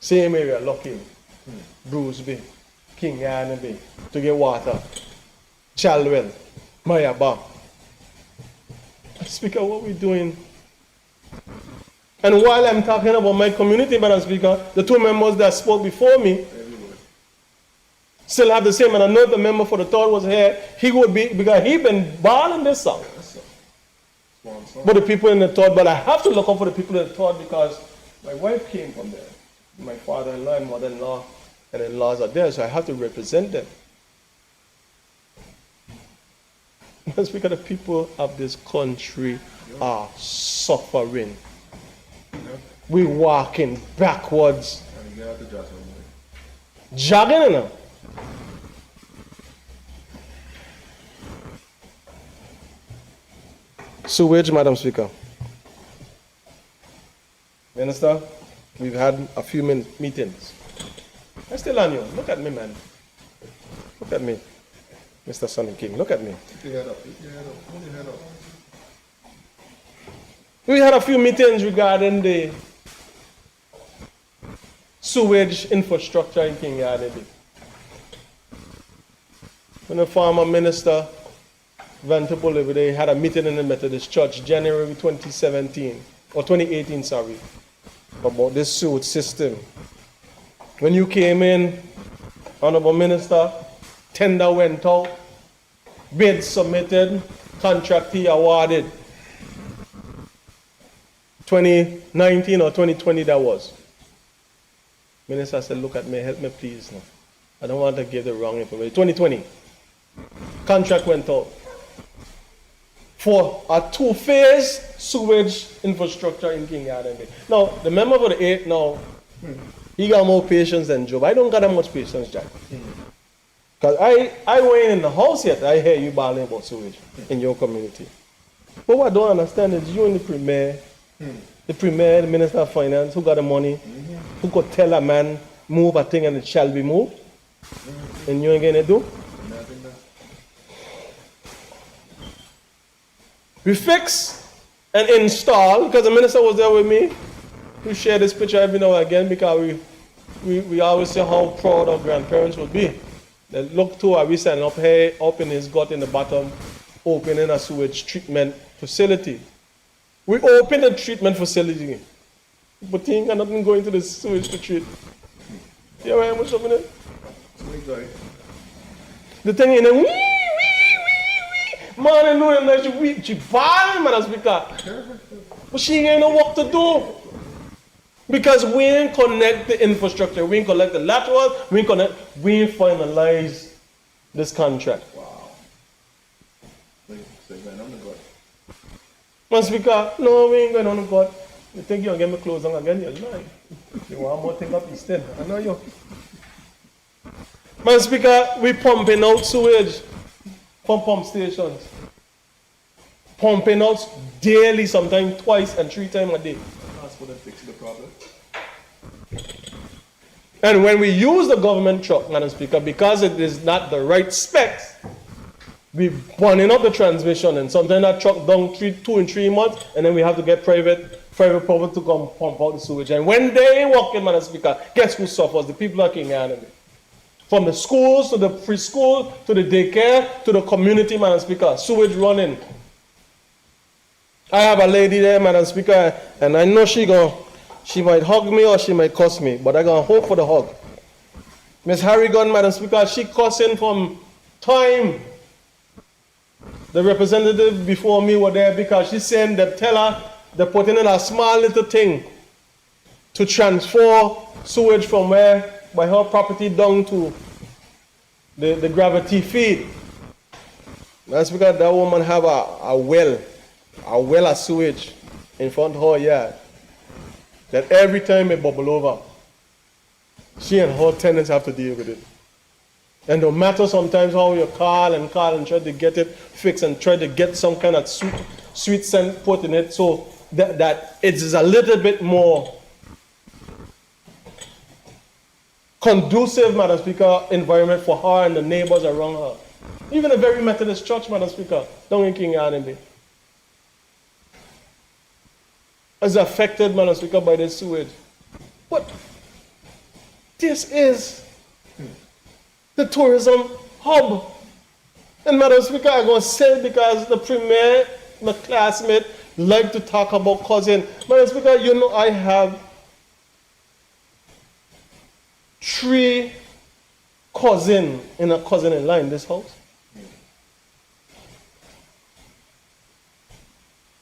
Same area, Lockhill, Bruce Bay, King Yarn Bay, to get water, Chalwell, Mayaba. Speaker, what we doing? And while I'm talking about my community, Madam Speaker, the two members that spoke before me still have the same, and I know the member for the third was here, he would be, because he been balling this song. But the people in the third, but I have to look out for the people in the third because my wife came from there. My father-in-law and mother-in-law and in-laws are there, so I have to represent them. Madam Speaker, the people of this country are suffering. We walking backwards. Jogging, you know. Sewage, Madam Speaker. Minister, we've had a few meetings. I'm still on you. Look at me, man. Look at me. Mr. Sonny King, look at me. We had a few meetings regarding the sewage infrastructure in King Yardy. When the former minister, Van Tupole, they had a meeting in the Methodist Church, January 2017, or 2018, sorry, about this sewage system. When you came in, Honorable Minister, tender went out, bid submitted, contractee awarded. 2019 or 2020 that was. Minister said, look at me, help me please now. I don't want to give the wrong information. 2020, contract went out for a two-phase sewage infrastructure in King Yardy. Now, the member for the 8 now, he got more patience than Job. I don't got that much patience, Jack. Because I went in the house yet, I hear you bawling about sewage in your community. But what I don't understand is you and the premier, the Minister of Finance, who got the money, who could tell a man, move a thing and it shall be moved. And you ain't gonna do? We fix and install, because the minister was there with me. We share this picture every now and again because we always say how proud our grandparents would be. They look to our recent up here, up in his gut in the bottom, opening a sewage treatment facility. We open the treatment facility. But think and nothing going to the sewage to treat. Yeah, why am I showing it? The thing in the man, I know that she bad, Madam Speaker. But she ain't no work to do. Because we ain't connect the infrastructure, we ain't collect the laterals, we ain't finalize this contract. Wow. Madam Speaker, no, we ain't going on the court. You think you'll get me clothes on again? You're lying. You want more thing up instead. I know you. Madam Speaker, we pumping out sewage from pump stations. Pumping out daily, sometimes twice and 3 times a day. That's what fixing the problem. And when we use the government truck, Madam Speaker, because it is not the right specs, we burning up the transmission, and sometimes that truck down 2 and 3 months, and then we have to get private property to come pump out the sewage. And when they walk in, Madam Speaker, guess who suffers? The people of King Yardy. From the schools to the preschool to the daycare to the community, Madam Speaker, sewage running. I have a lady there, Madam Speaker, and I know she might hug me or she might cuss me, but I gonna hope for the hug. Ms. Harrigan, Madam Speaker, she cussing from time. The representative before me were there because she's saying they tell her they're putting in a small little thing to transfer sewage from where, by her property down to the gravity feed. That's because that woman have a well of sewage in front of her yard that every time it bubble over, she and her tenants have to deal with it. And no matter sometimes how you call and try to get it fixed and try to get some kind of sweet scent put in it so that it is a little bit more conducive, Madam Speaker, environment for her and the neighbors around her. Even a very Methodist church, Madam Speaker, down in King Yarnby, is affected, Madam Speaker, by this sewage. But this is the tourism hub. And Madam Speaker, I'm going to say because the premier, my classmate, like to talk about cousin. Madam Speaker, you know I have 3 cousins in a cousin-in-law in this house.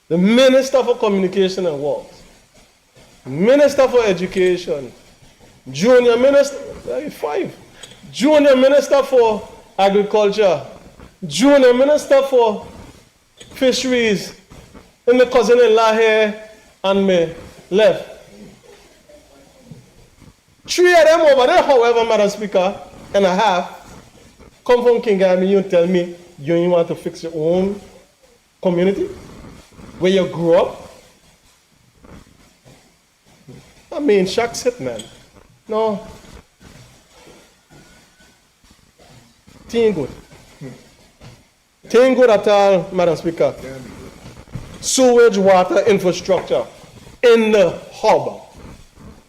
The Minister for Communication and Works, Minister for Education, Junior Minister, 5, Junior Minister for Agriculture, Junior Minister for Fisheries, and the cousin-in-law here and me left. 3 of them over there, however, Madam Speaker, and a half, come from King Yarnby, you tell me you want to fix your own community where you grew up. I mean, shucks it, man. No. Thing good. Thing good at all, Madam Speaker. Sewage water infrastructure in the hub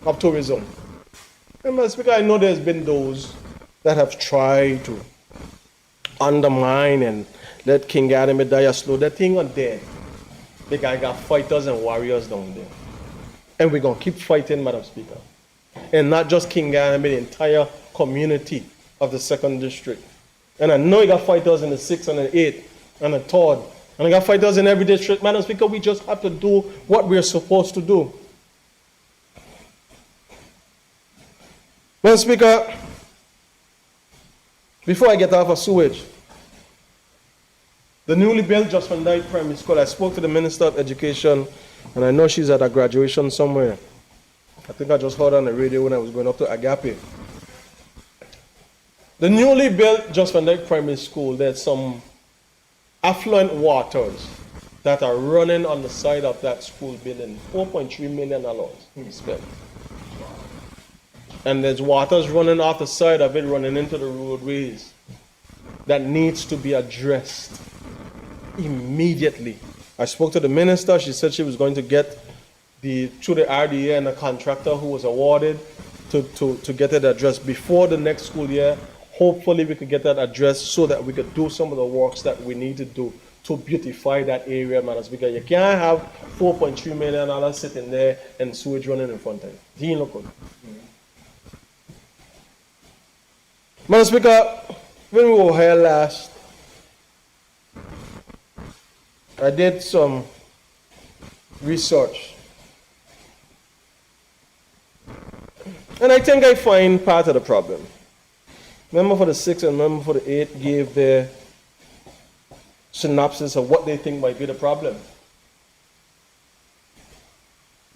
of tourism. And Madam Speaker, I know there's been those that have tried to undermine and let King Yarnby die slow. That thing on there. Because I got fighters and warriors down there. And we're going to keep fighting, Madam Speaker. And not just King Yarnby, the entire community of the 2nd District. And I know you got fighters in the 6th and the 8th and the 3rd. And I got fighters in every district. Madam Speaker, we just have to do what we're supposed to do. Madam Speaker, before I get off of sewage, the newly built Just Van Dyke Primary School, I spoke to the Minister of Education, and I know she's at a graduation somewhere. I think I just heard on the radio when I was going up to Agape. The newly built Just Van Dyke Primary School, there's some affluent waters that are running on the side of that school building. $4.3 million spent. And there's waters running off the side of it, running into the roadways that needs to be addressed immediately. I spoke to the minister. She said she was going to get through the RDA and the contractor who was awarded to get it addressed before the next school year. Hopefully we could get that addressed so that we could do some of the works that we need to do to beautify that area, Madam Speaker. You can't have $4.3 million sitting there and sewage running in front of it. It ain't look good. Madam Speaker, when we were here last, I did some research. And I think I find part of the problem. Member for the 6th and member for the 8th gave their synopsis of what they think might be the problem.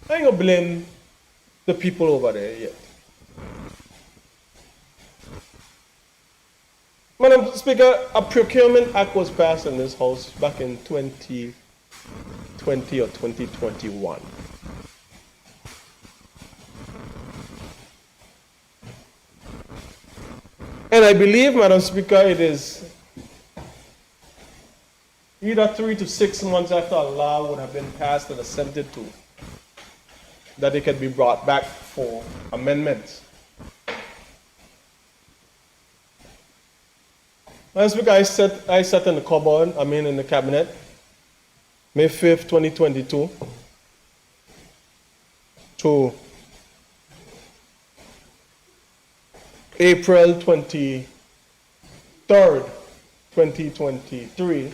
I ain't gonna blame the people over there yet. Madam Speaker, a procurement act was passed in this House back in 2020 or 2021. And I believe, Madam Speaker, it is either 3 to 6 months after a law would have been passed and assented to, that it can be brought back for amendments. Madam Speaker, I sat in the cupboard, in the cabinet, May 5th, 2022, to April 23rd, 2023.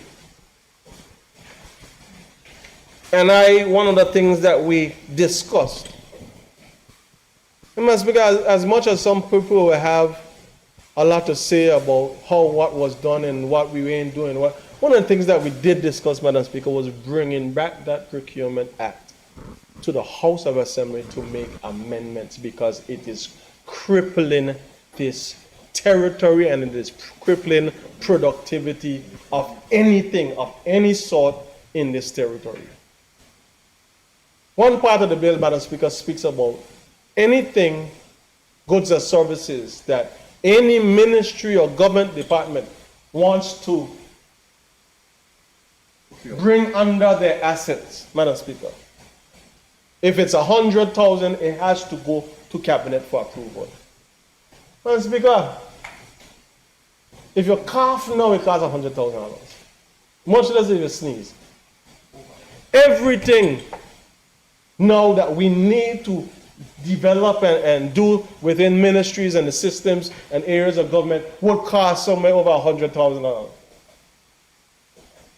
And one of the things that we discussed, it must be as much as some people will have a lot to say about what was done and what we ain't doing. One of the things that we did discuss, Madam Speaker, was bringing back that Procurement Act to the House of Assembly to make amendments, because it is crippling this territory and it is crippling productivity of anything, of any sort in this territory. One part of the bill, Madam Speaker, speaks about anything, goods or services that any ministry or government department wants to bring under their assets, Madam Speaker. If it's 100,000, it has to go to cabinet for approval. Madam Speaker, if your cough now, it costs $100,000. Much less if you sneeze. Everything now that we need to develop and do within ministries and the systems and areas of government would cost somewhere over $100,000.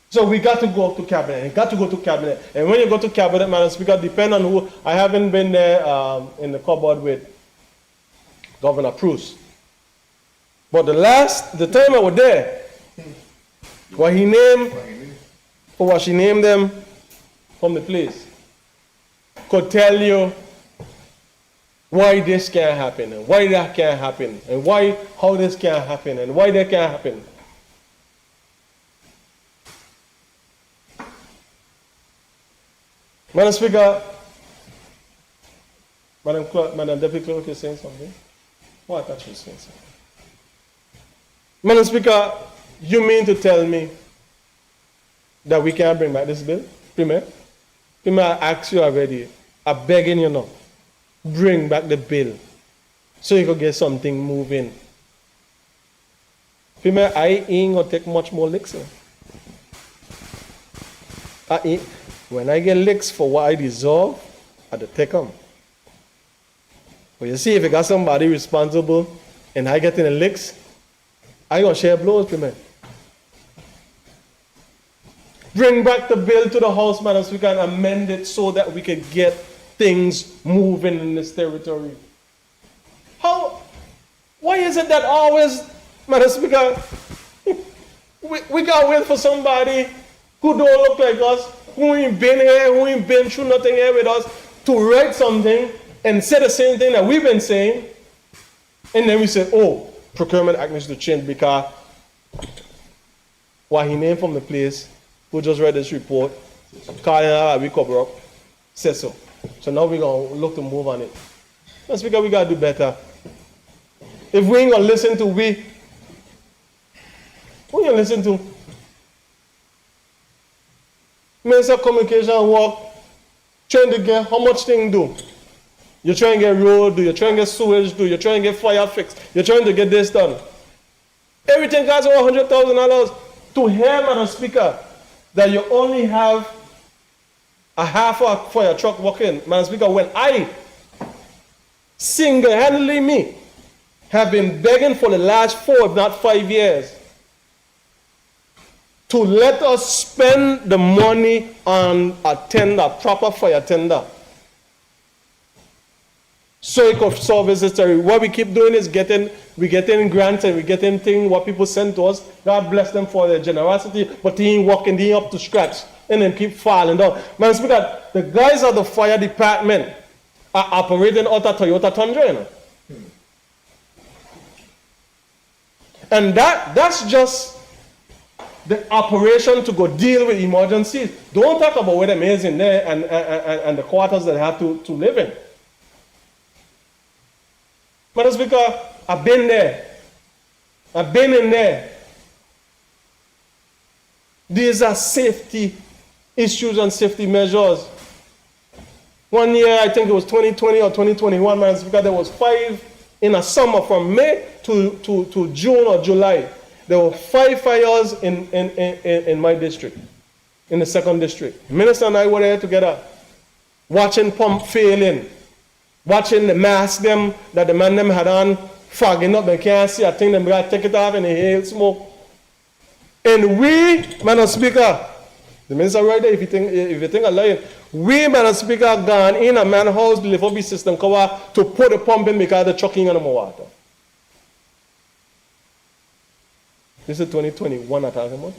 So we got to go to cabinet. Got to go to cabinet. And when you go to cabinet, Madam Speaker, depend on who. I haven't been there in the cupboard with Governor Bruce. But the time I was there, what she named them from the place, could tell you why this can't happen, and why that can't happen, and how this can't happen, and why that can't happen. Madam Speaker, Madam Deputy Clerk, you're saying something? Oh, I thought you were saying something. Madam Speaker, you mean to tell me that we can't bring back this bill? Premier, I asked you already, I'm begging you now, bring back the bill so you can get something moving. Premier, I ain't going to take much more licks. When I get licks for what I deserve, I take them. But you see, if you got somebody responsible and I get in the licks, I going to share blows, Premier. Bring back the bill to the House, Madam Speaker, and amend it so that we can get things moving in this territory. Why is it that always, Madam Speaker, we got to wait for somebody who don't look like us, who ain't been here, who ain't been through nothing here with us, to write something and say the same thing that we've been saying, and then we say, oh, Procurement Act needs to change because what he named from the place who just read this report, calling we cover up, said so. So now we're going to look to move on it. Madam Speaker, we got to do better. If we ain't going to listen to who you going to listen to? Minister of Communication work, trying to get how much thing do? You're trying to get road, do you trying to get sewage, do you trying to get fire fixed, you're trying to get this done. Everything costs over $100,000. To hear, Madam Speaker, that you only have a half a fire truck working, Madam Speaker, when I single-handedly me have been begging for the last 4, if not 5 years, to let us spend the money on a tender, proper fire tender, so it could service this territory. What we keep doing is we getting grants and we getting things, what people send to us. God bless them for their generosity, but they ain't working, they ain't up to scratch, and then keep falling down. Man, Speaker, the guys of the fire department are operating out of Toyota Tundra, you know? And that's just the operation to go deal with emergencies. Don't talk about what them is in there and the quarters that they have to live in. Madam Speaker, I've been there. I've been in there. These are safety issues and safety measures. One year, I think it was 2020 or 2021, Madam Speaker, there was 5 in a summer from May to June or July. There were 5 fires in my district, in the 2nd district. The minister and I were there together, watching pump failing, watching the mask them that the man them had on fogging up, they can't see a thing, them got to take it off and they hail smoke. And we, Madam Speaker, the minister right there, if you think I'm lying, we, Madam Speaker, gone in a man's house, the lift system cover to put the pump in because the trucking on the water. This is 2021 I'm talking about.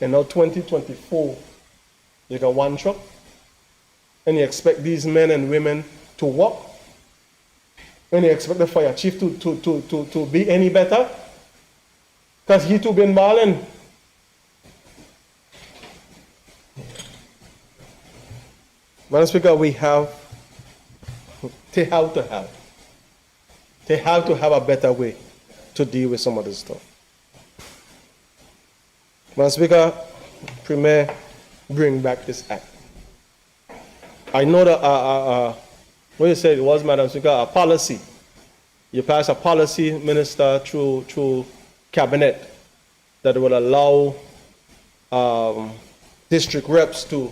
And now 2024, you got one truck, and you expect these men and women to work, and you expect the fire chief to be any better, because he too been balling. Madam Speaker, they have to have a better way to deal with some of this stuff. Madam Speaker, Premier, bring back this act. I know that, what you said it was, Madam Speaker, a policy. You pass a policy, Minister, through Cabinet that would allow district reps to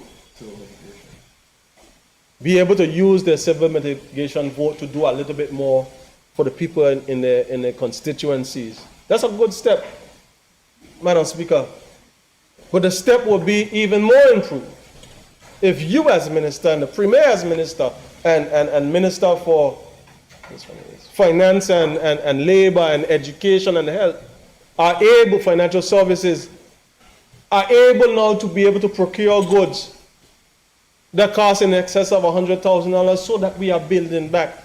be able to use their civil mitigation vote to do a little bit more for the people in the constituencies. That's a good step, Madam Speaker. But the step will be even more improved if you as Minister and the Premier as Minister and Minister for Finance and Labor and Education and Health are able, financial services, are able now to be able to procure goods that cost in excess of $100,000 so that we are building back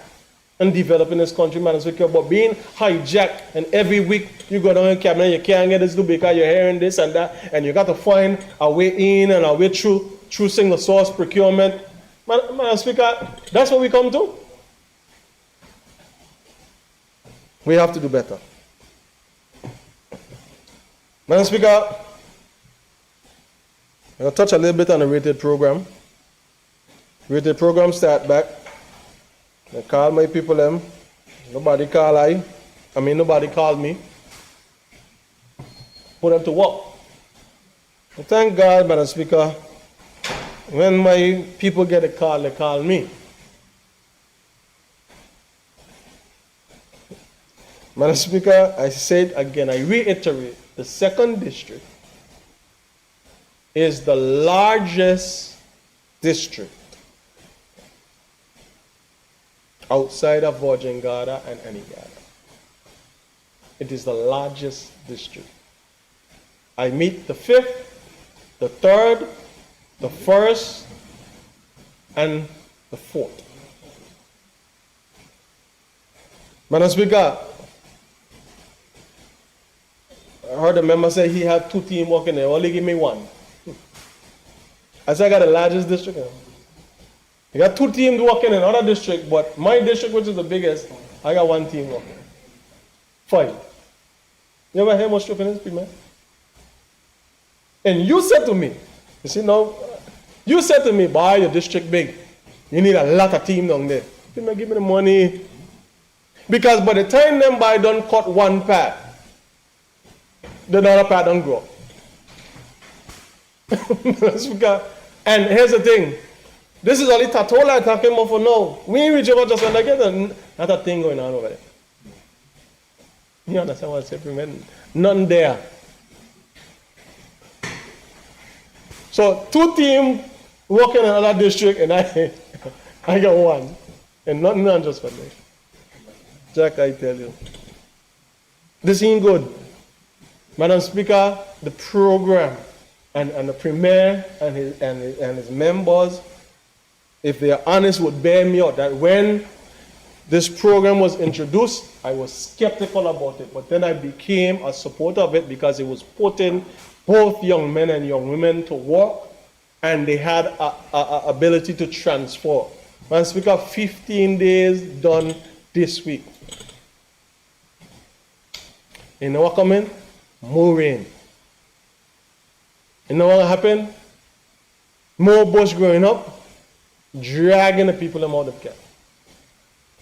and developing this country, Madam Speaker. But being hijacked and every week you go down in Cabinet, you can't get this do because you're hearing this and that, and you got to find a way in and a way through single source procurement. Madam Speaker, that's what we come to. We have to do better. Madam Speaker, I'm going to touch a little bit on the rated program. Rated program start back. I call my people them. Nobody called me. Put them to work. And thank God, Madam Speaker, when my people get a call, they call me. Madam Speaker, I said again, I reiterate, the 2nd district is the largest district outside of Virgin Gorda and Antigua. It is the largest district. I meet the 5th, the 3rd, the 1st, and the 4th. Madam Speaker, I heard a member say he had 2 teams working there, only give me 1. I said I got the largest district. I got 2 teams working in another district, but my district, which is the biggest, I got 1 team working. 5. You ever hear much truth in this, Premier? And you said to me, you see now, you said to me, boy, your district big. You need a lot of team down there. Premier, give me the money. Because by the time them by done cut one part, the other part don't grow. And here's the thing. This is only Tatola talking about for now. We ain't reach over just like it. Not a thing going on over there. You understand what I say, Premier? None there. So 2 teams working in another district, and I got 1. And none just for me. Jack, I tell you. This ain't good. Madam Speaker, the program and the Premier and his members, if they are honest, would bear me out that when this program was introduced, I was skeptical about it, but then I became a supporter of it because it was putting both young men and young women to work, and they had a ability to transfer. Madam Speaker, 15 days done this week. You know what coming? More rain. You know what happened? More bush growing up, dragging the people them out of the camp.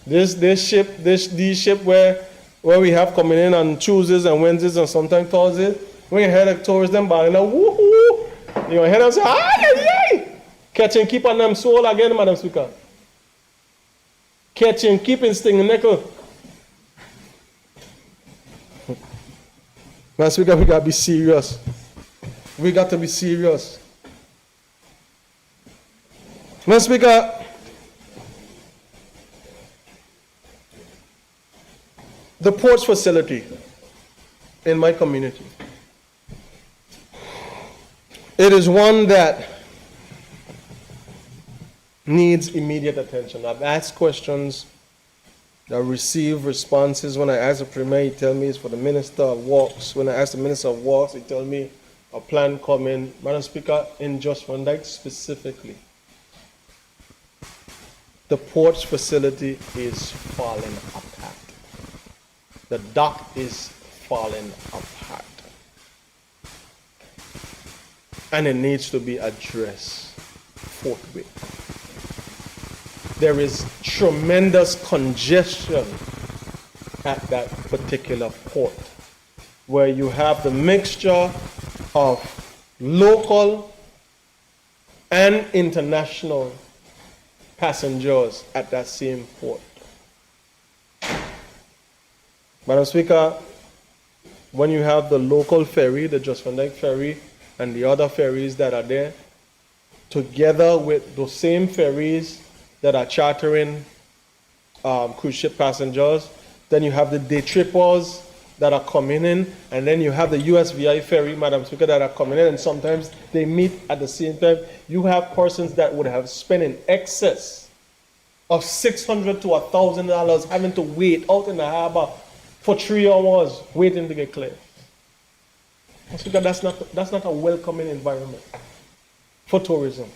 These ship where we have coming in on Tuesdays and Wednesdays and sometimes Thursdays, when you hear the tourists them banging, woohoo! You hear them say, ay! Catch and keep on them soul again, Madam Speaker. Catch and keep in stinging nickel. Madam Speaker, we got to be serious. We got to be serious. Madam Speaker, the ports facility in my community, it is one that needs immediate attention. I've asked questions, I receive responses. When I ask the Premier, he tell me it's for the Minister of Works. When I ask the Minister of Works, he tell me a plan coming. Madam Speaker, in Just Van Dyke specifically, the ports facility is falling apart. The dock is falling apart. And it needs to be addressed forthwith. There is tremendous congestion at that particular port, where you have the mixture of local and international passengers at that same port. Madam Speaker, when you have the local ferry, the Just Van Dyke ferry, and the other ferries that are there, together with those same ferries that are chartering cruise ship passengers, then you have the day trippers that are coming in, and then you have the USVI ferry, Madam Speaker, that are coming in, and sometimes they meet at the same time. You have persons that would have spent in excess of $600 to $1,000 having to wait out in the harbor for 3 hours waiting to get clear. Madam Speaker, that's not a welcoming environment for tourism.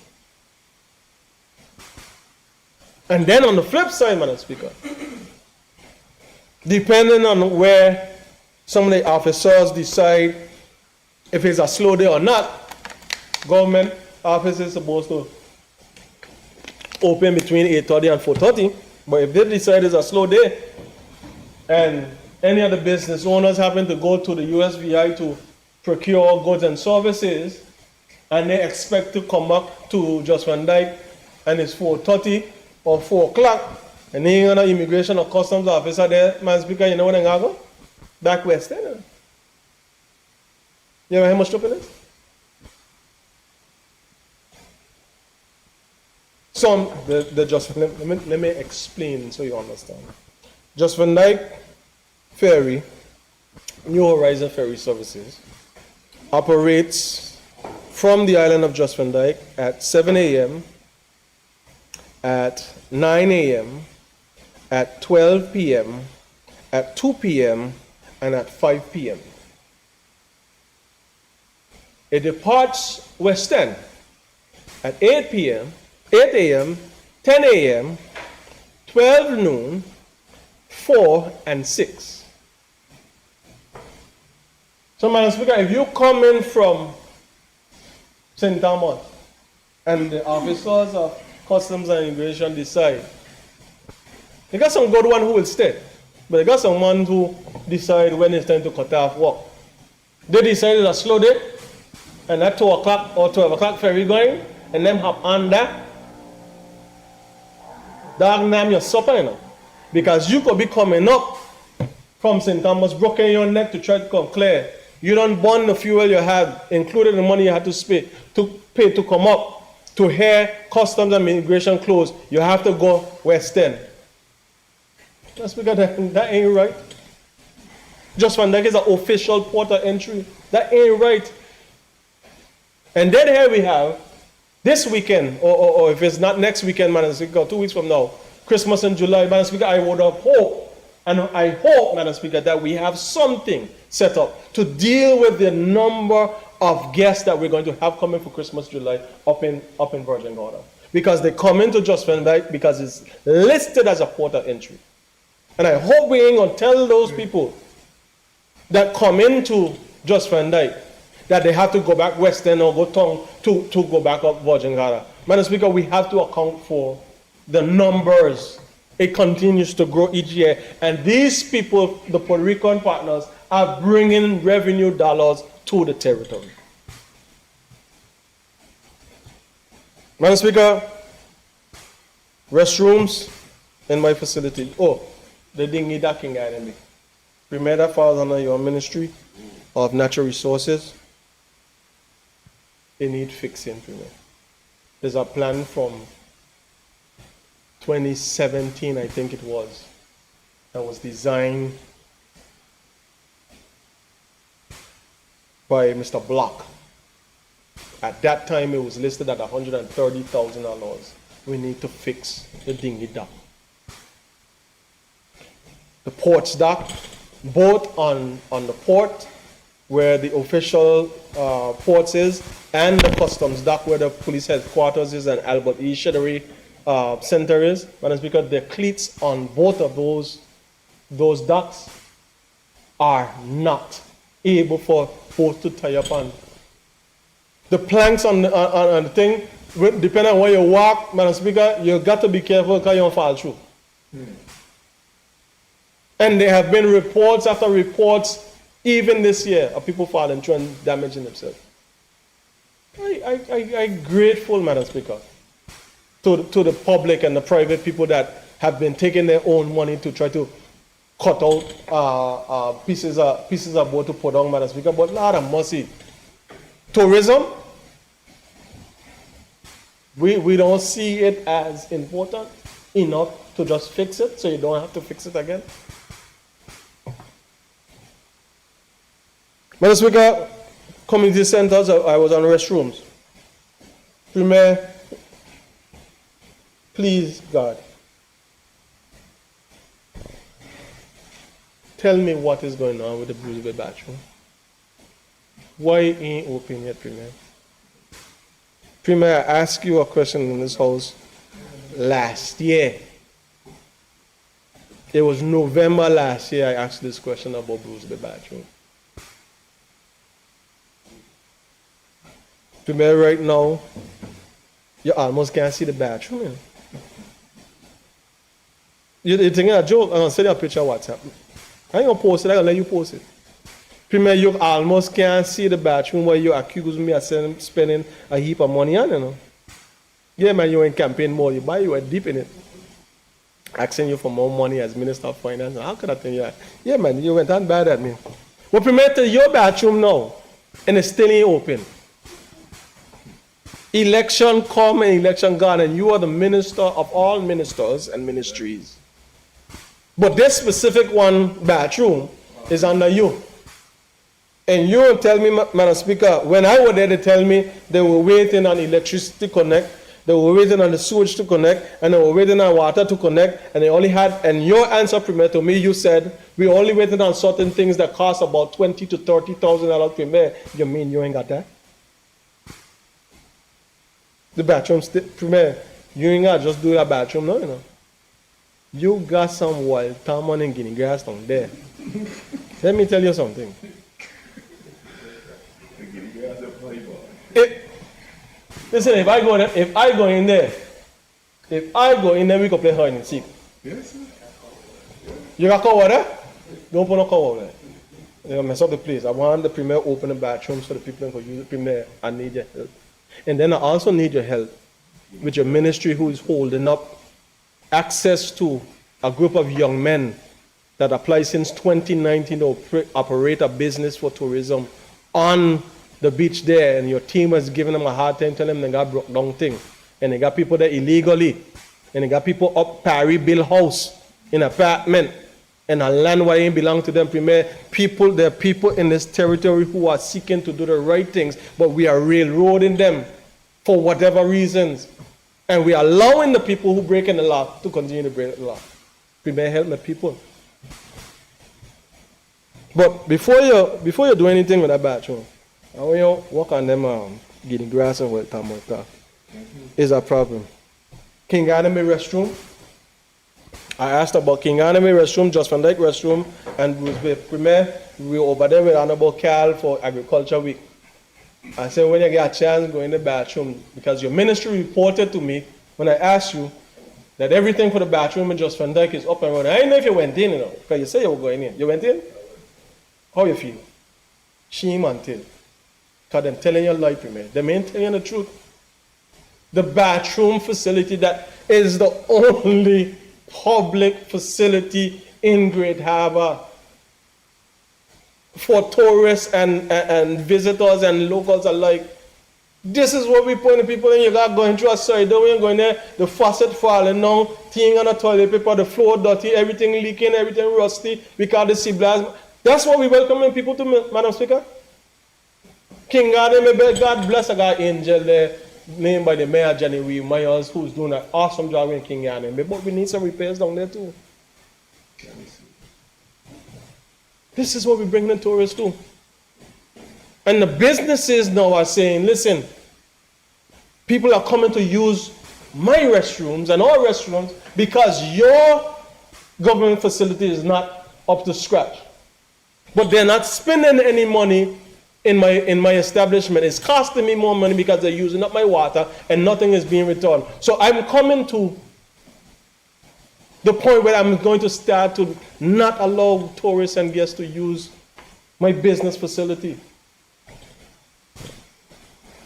And then on the flip side, Madam Speaker, depending on where some of the officers decide if it's a slow day or not, government office is supposed to open between 8:30 and 4:30. But if they decide it's a slow day and any of the business owners happen to go to the USVI to procure goods and services, and they expect to come back to Just Van Dyke and it's 4:30 or 4 o'clock, and they ain't got no immigration or customs officer there, Madam Speaker, you know what I'm going to go? Back west, eh? You know how much trouble it is? Let me explain so you understand. Just Van Dyke Ferry, New Horizon Ferry Services, operates from the island of Just Van Dyke at 7 a.m., at 9 a.m., at 12 p.m., at 2 p.m., and at 5 p.m. It departs West End at 8 p.m., 8 a.m., 10 a.m., 12 noon, 4, and 6. So, Madam Speaker, if you come in from St. Thomas and the officers of Customs and Immigration decide, you got some good one who will stay, but you got someone who decide when it's time to cut off work. They decide it's a slow day, and at 2 o'clock or 12 o'clock ferry going, and them hop on that. Dog name your supper, you know. Because you could be coming up from St. Thomas, broken your neck to try to come clear. You don't burn the fuel you had, including the money you had to pay to come up. To hear Customs and Immigration closed, you have to go West End. That's because that ain't right. Just Van Dyke is an official port of entry. That ain't right. And then here we have this weekend, or if it's not next weekend, Madam Speaker, 2 weeks from now, Christmas in July, Madam Speaker, I would have hoped, and I hope, Madam Speaker, that we have something set up to deal with the number of guests that we're going to have coming for Christmas, July, up in Virgin Gorda. Because they come into Just Van Dyke because it's listed as a port of entry. And I hope we ain't going to tell those people that come into Just Van Dyke that they have to go back West End or go town to go back up Virgin Gorda. Madam Speaker, we have to account for the numbers. It continues to grow each year. And these people, the Puerto Rican partners, are bringing revenue dollars to the territory. Madam Speaker, restrooms in my facility. Oh, the dinghy docking guy. Premier, that falls under your ministry. of natural resources, they need fixing. There's a plan from 2017, I think it was, that was designed by Mr. Block. At that time, it was listed at $130,000. We need to fix the dinghy dock. The ports dock, both on the port where the official ports is, and the customs dock where the police headquarters is and Albert E. Sheddery Center is. But it's because the cleats on both of those docks are not able for boats to tie up on. The planks on the thing, depending on where you walk, Madam Speaker, you got to be careful because you don't fall through. And there have been reports after reports, even this year, of people falling through and damaging themselves. I'm grateful, Madam Speaker, to the public and the private people that have been taking their own money to try to cut out pieces of board to put on, Madam Speaker. But Lord have mercy, tourism, we don't see it as important enough to just fix it, so you don't have to fix it again. Madam Speaker, community centers, I was on restrooms. Premier, please, God, tell me what is going on with the Bruce Bay bathroom. Why ain't open yet, Premier? Premier, I asked you a question in this house last year. It was November last year I asked this question about Bruce Bay bathroom. Premier, right now, you almost can't see the bathroom. You're thinking a joke? I'm going to send you a picture of WhatsApp. I ain't going to post it, I'm going to let you post it. Premier, you almost can't see the bathroom where you accuse me of spending a heap of money on, you know. Yeah, man, you're in campaign mode. You were deep in it. Asking you for more money as Minister of Finance. How could I tell you that? Yeah, man, you went on bad at me. Well, Premier, to your bathroom now, and it's still ain't open. Election come and election gone, and you are the minister of all ministers and ministries. But this specific one bathroom is under you. And you will tell me, Madam Speaker, when I was there, they tell me they were waiting on electricity to connect, they were waiting on the sewage to connect, and they were waiting on water to connect, and they only had, and your answer, Premier, to me, you said, we're only waiting on certain things that cost about $20,000 to $30,000, Premier. You mean you ain't got that? The bathroom, Premier, you ain't got to just do that bathroom, no, you know. You got some wild salmon and guinea grass down there. Let me tell you something. Listen, if I go in there, we can play hide and seek. Yes, sir. You got cover there? Don't put no cover there. You're gonna mess up the place. I want the Premier open the bathrooms so the people can use the Premier. I need your help. And then I also need your help with your ministry who is holding up access to a group of young men that apply since 2019 to operate a business for tourism on the beach there, and your team is giving them a hard time, telling them they got broke down thing. And they got people there illegally. And they got people up Parry Bill House in apartment and a land where ain't belong to them. Premier, there are people in this territory who are seeking to do the right things, but we are railroading them for whatever reasons. And we are allowing the people who break in the law to continue to break the law. Premier, help the people. But before you do anything with that bathroom, I want you to work on them getting grass and what time is a problem. King Anime restroom. I asked about King Anime restroom, Just Van Dyke restroom, and Bruce Bay. Premier, we were over there with Honorable Cal for Agriculture Week. I said, when you get a chance, go in the bathroom, because your ministry reported to me when I asked you that everything for the bathroom in Just Van Dyke is up and running. I didn't know if you went in, you know, because you said you were going in. You went in? How you feel? Shame and tell. Because they're telling you a lie, Premier. They ain't telling you the truth. The bathroom facility that is the only public facility in Great Harbor for tourists and visitors and locals alike. This is what we putting people in. You got going through a side door, you're going there, the faucet falling down, thing on the toilet paper, the floor dirty, everything leaking, everything rusty, because the sea blast. That's what we welcoming people to, Madam Speaker. King Garden, God bless, I got angel there, named by the mayor, Jenny Wee Myers, who's doing an awesome job in King Garden. But we need some repairs down there too. This is what we bring the tourists to. And the businesses now are saying, listen, people are coming to use my restrooms and our restrooms because your government facility is not up to scratch. But they're not spending any money in my establishment. It's costing me more money because they're using up my water and nothing is being returned. So I'm coming to the point where I'm going to start to not allow tourists and guests to use my business facility.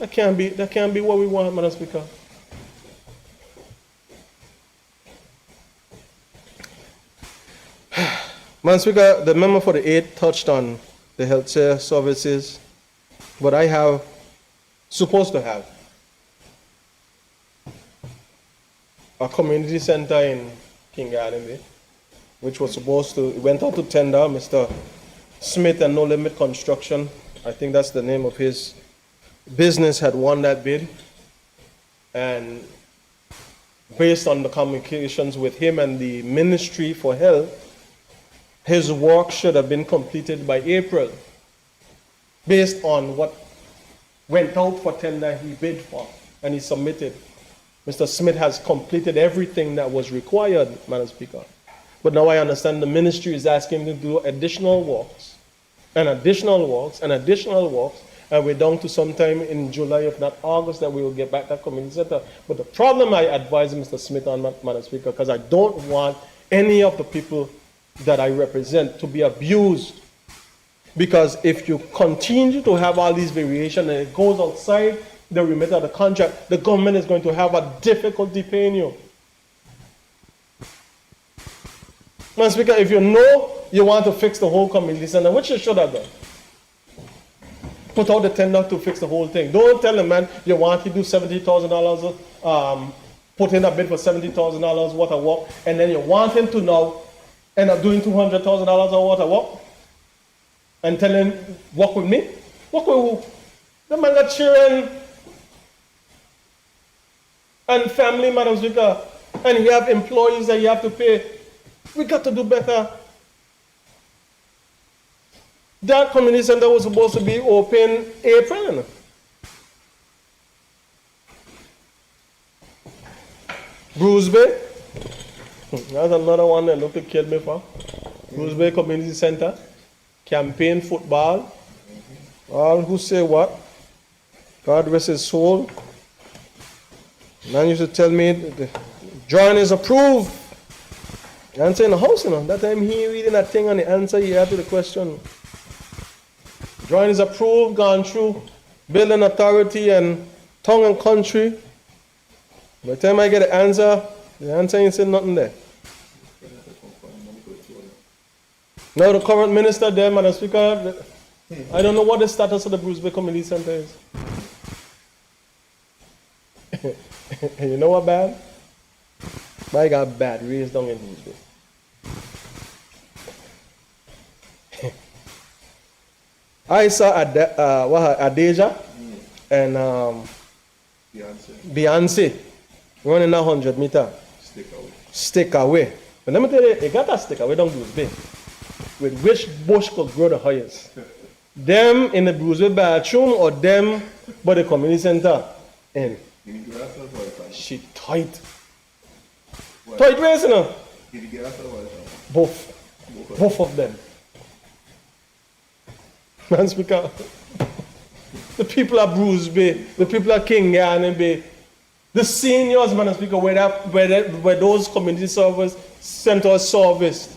That can't be what we want, Madam Speaker. Madam Speaker, the member for the 8th touched on the health care services, but I have, supposed to have, a community center in King Garden Bay, which was supposed to, it went out to tender. Mr. Smith and No Limit Construction, I think that's the name of his business, had won that bid. And based on the communications with him and the Ministry for Health, his work should have been completed by April, based on what went out for tender he bid for and he submitted. Mr. Smith has completed everything that was required, Madam Speaker. But now I understand the ministry is asking him to do additional works, and additional works, and additional works, and we're down to sometime in July, if not August, that we will get back that community center. But the problem I advise Mr. Smith on, Madam Speaker, because I don't want any of the people that I represent to be abused. Because if you continue to have all these variations and it goes outside the remit of the contract, the government is going to have a difficulty paying you. Madam Speaker, if you know you want to fix the whole community center, which you should have done, put out the tender to fix the whole thing. Don't tell the man you want to do $70,000, put in a bid for $70,000 worth of work, and then you want him to now end up doing $200,000 worth of work, and tell him, work with me? Work with who? The man got children and family, Madam Speaker, and you have employees that you have to pay. We got to do better. That community center was supposed to be open April. Bruce Bay, that's another one that looked to kill me for. Bruce Bay Community Center, campaign football, all who say what, God rest his soul. Man used to tell me, the drawing is approved. The answer in the house, That time he reading that thing on the answer he had to the question. Drawing is approved, gone through building authority and tongue and country. By the time I get the answer ain't saying nothing there. Now the current minister there, Madam Speaker, I don't know what the status of the Bruce Bay Community Center is. You know what bad? I got bad raised down in Bruce Bay. I saw Adeja and Beyonce running 100 meter. Stick away. But let me tell you, they got that stick away down Bruce Bay, with which bush could grow the highest. Them in the Bruce Bay bathroom or them by the community center. And she tight. Tight waist, Both of them. Man Speaker, the people of Bruce Bay, the people of King Garden Bay, the seniors, Madam Speaker, where those community service centers serviced,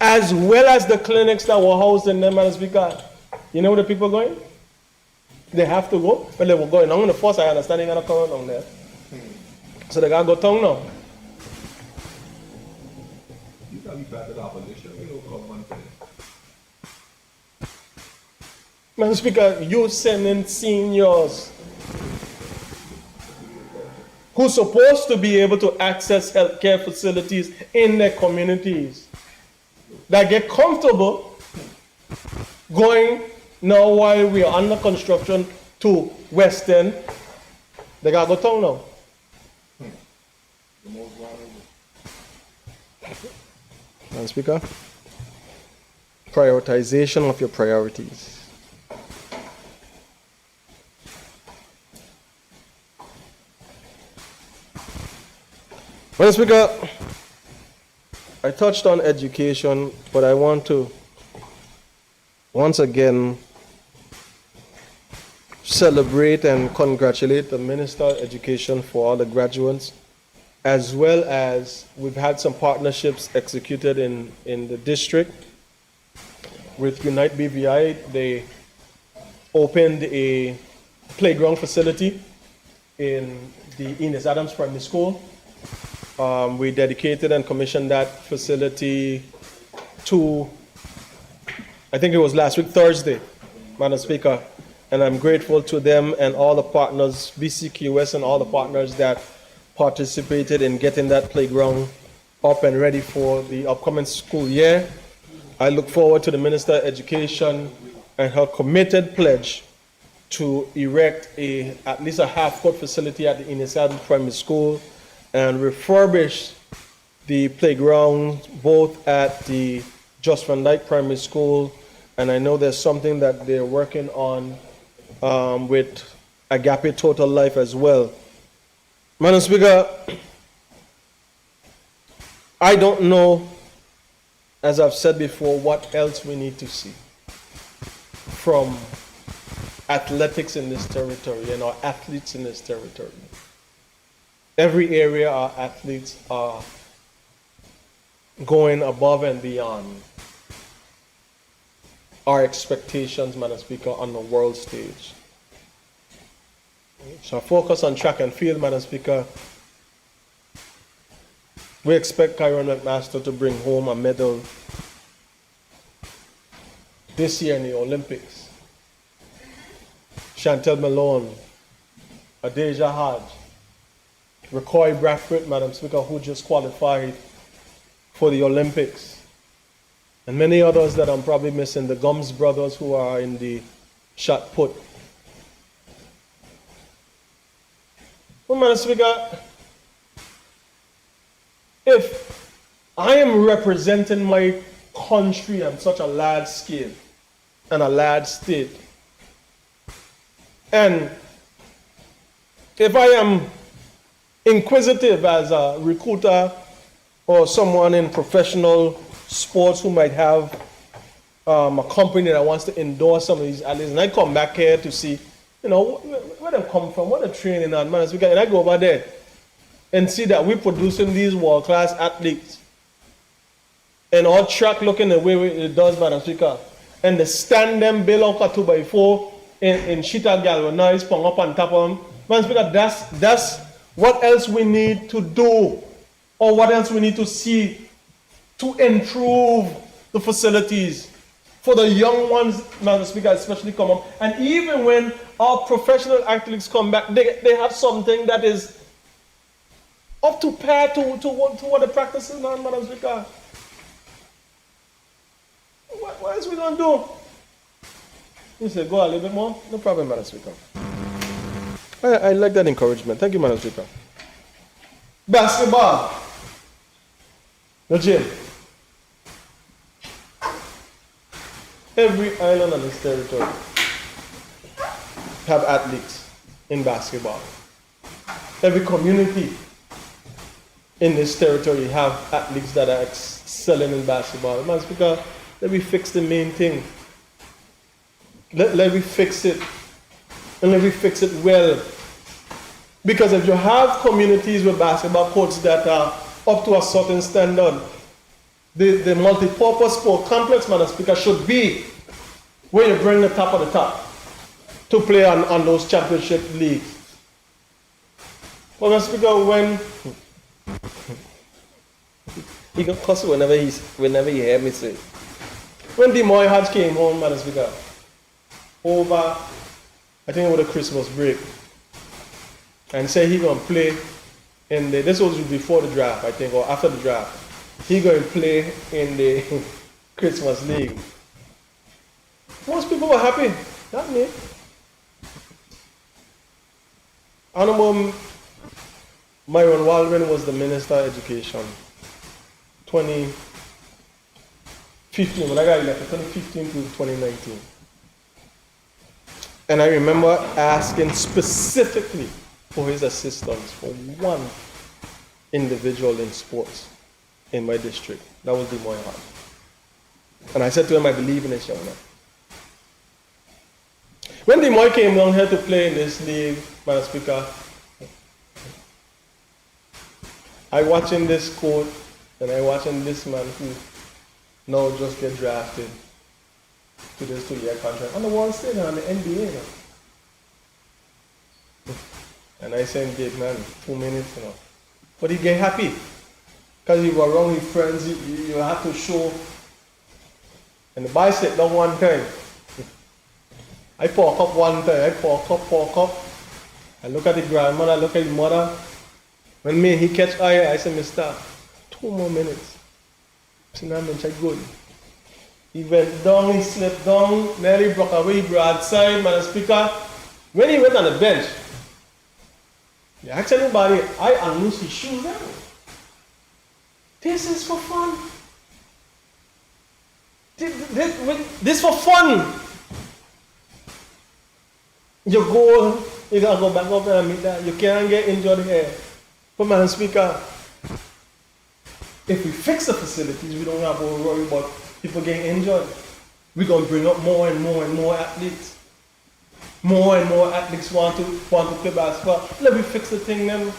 as well as the clinics that were housed in them, Madam Speaker. You know where the people going? They have to go, but they were going on the first. I understand they're gonna come down there, so they gotta go down now. Madam Speaker, you sending seniors who's supposed to be able to access healthcare facilities in their communities that get comfortable going now while we are under construction to Western, they got to go town now. Madam Speaker, prioritization of your priorities. Madam Speaker, I touched on education, but I want to once again celebrate and congratulate the Minister of Education for all the graduates, as well as we've had some partnerships executed in the district with Unite BVI. They opened a playground facility in the Enos Adams Primary School. We dedicated and commissioned that facility to, I think it was last week, Thursday, Madam Speaker, and I'm grateful to them and all the partners, BCQS and all the partners that participated in getting that playground up and ready for the upcoming school year. I look forward to the Minister of Education and her committed pledge to erect at least a half-court facility at the Enos Adams Primary School and refurbish the playground both at the Just Van Dyke Primary School, and I know there's something that they're working on with Agape Total Life as well. Madam Speaker, I don't know, as I've said before, what else we need to see from athletics in this territory and our athletes in this territory. Every area our athletes are going above and beyond our expectations, Madam Speaker, on the world stage. So focus on track and field, Madam Speaker. We expect Kyron McMaster to bring home a medal this year in the Olympics. Chantel Malone, Adeja Hodge, Recoy Bradford, Madam Speaker, who just qualified for the Olympics, and many others that I'm probably missing, the Gums brothers who are in the shot put. Well, Madam Speaker, if I am representing my country on such a large scale and a large state, and if I am inquisitive as a recruiter or someone in professional sports who might have a company that wants to endorse some of these athletes, and I come back here to see, you know, where they come from, what they're training on, man, and I go over there and see that we're producing these world-class athletes and all track looking the way it does, Madam Speaker, and the stand them bill out 2x4 in sheeted galvanized, pung up on top of them. Madam Speaker, that's what else we need to do, or what else we need to see to improve the facilities for the young ones, Madam Speaker, especially come up. And even when our professional athletes come back, they have something that is up to par to what the practice is now, Madam Speaker. What else we going to do? You say, go a little bit more? No problem, Madam Speaker. I like that encouragement. Thank you, Madam Speaker. Basketball. No, Jim. Every island on this territory have athletes in basketball. Every community in this territory have athletes that are excelling in basketball. Madam Speaker, let me fix the main thing. Let me fix it. And let me fix it well. Because if you have communities with basketball courts that are up to a certain standard, the multi-purpose sport complex, Madam Speaker, should be where you bring the top of the top to play on those championship leagues. Well, Madam Speaker, when he can cuss whenever you hear me say, when DeMoy Hodge came home, Madam Speaker, over, I think over the Christmas break, and say he gonna play in the, this was before the draft, I think, or after the draft. He gonna play in the Christmas League. Most people were happy, not me. Honorable Myron Waldron was the Minister of Education, 2015, when I got elected, 2015 to 2019. And I remember asking specifically for his assistance for one individual in sports in my district. That was Demoy Hart. And I said to him, I believe in this young man. When Demoy came down here to play in this league, Madam Speaker, I watching this coach and I watching this man who now just get drafted to this 2-year contract on the World Stage on the NBA now. And I said, big man, 2 minutes, But he get happy. Because he was around his friends, you have to show. And the boy sit down one time. I pour a cup one time, I pour a cup. I look at the grandmother, I look at the mother. When he catch eye, I say, Mister, 2 more minutes. So now I'm good. He went down, he slipped down, nearly broke away, he broadside, Madam Speaker. When he went on the bench, he asked anybody, I unloose his shoes now. This is for fun. This for fun. You gotta go back up and meet that. You can't get injured here. But Madam Speaker, if we fix the facilities, we don't have to worry about people getting injured. We're going to bring up more and more athletes. More and more athletes want to play basketball. Let me fix the thing then.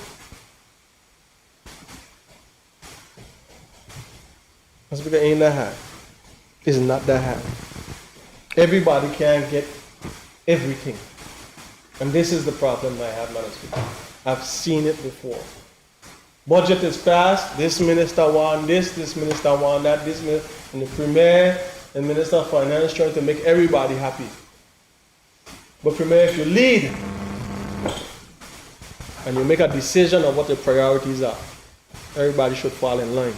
Madam Speaker, ain't that hard. It's not that hard. Everybody can't get everything. And this is the problem I have, Madam Speaker. I've seen it before. Budget is passed, this minister want this minister want that, and the Premier and Minister of Finance trying to make everybody happy. But Premier, if you lead and you make a decision of what your priorities are, everybody should fall in line.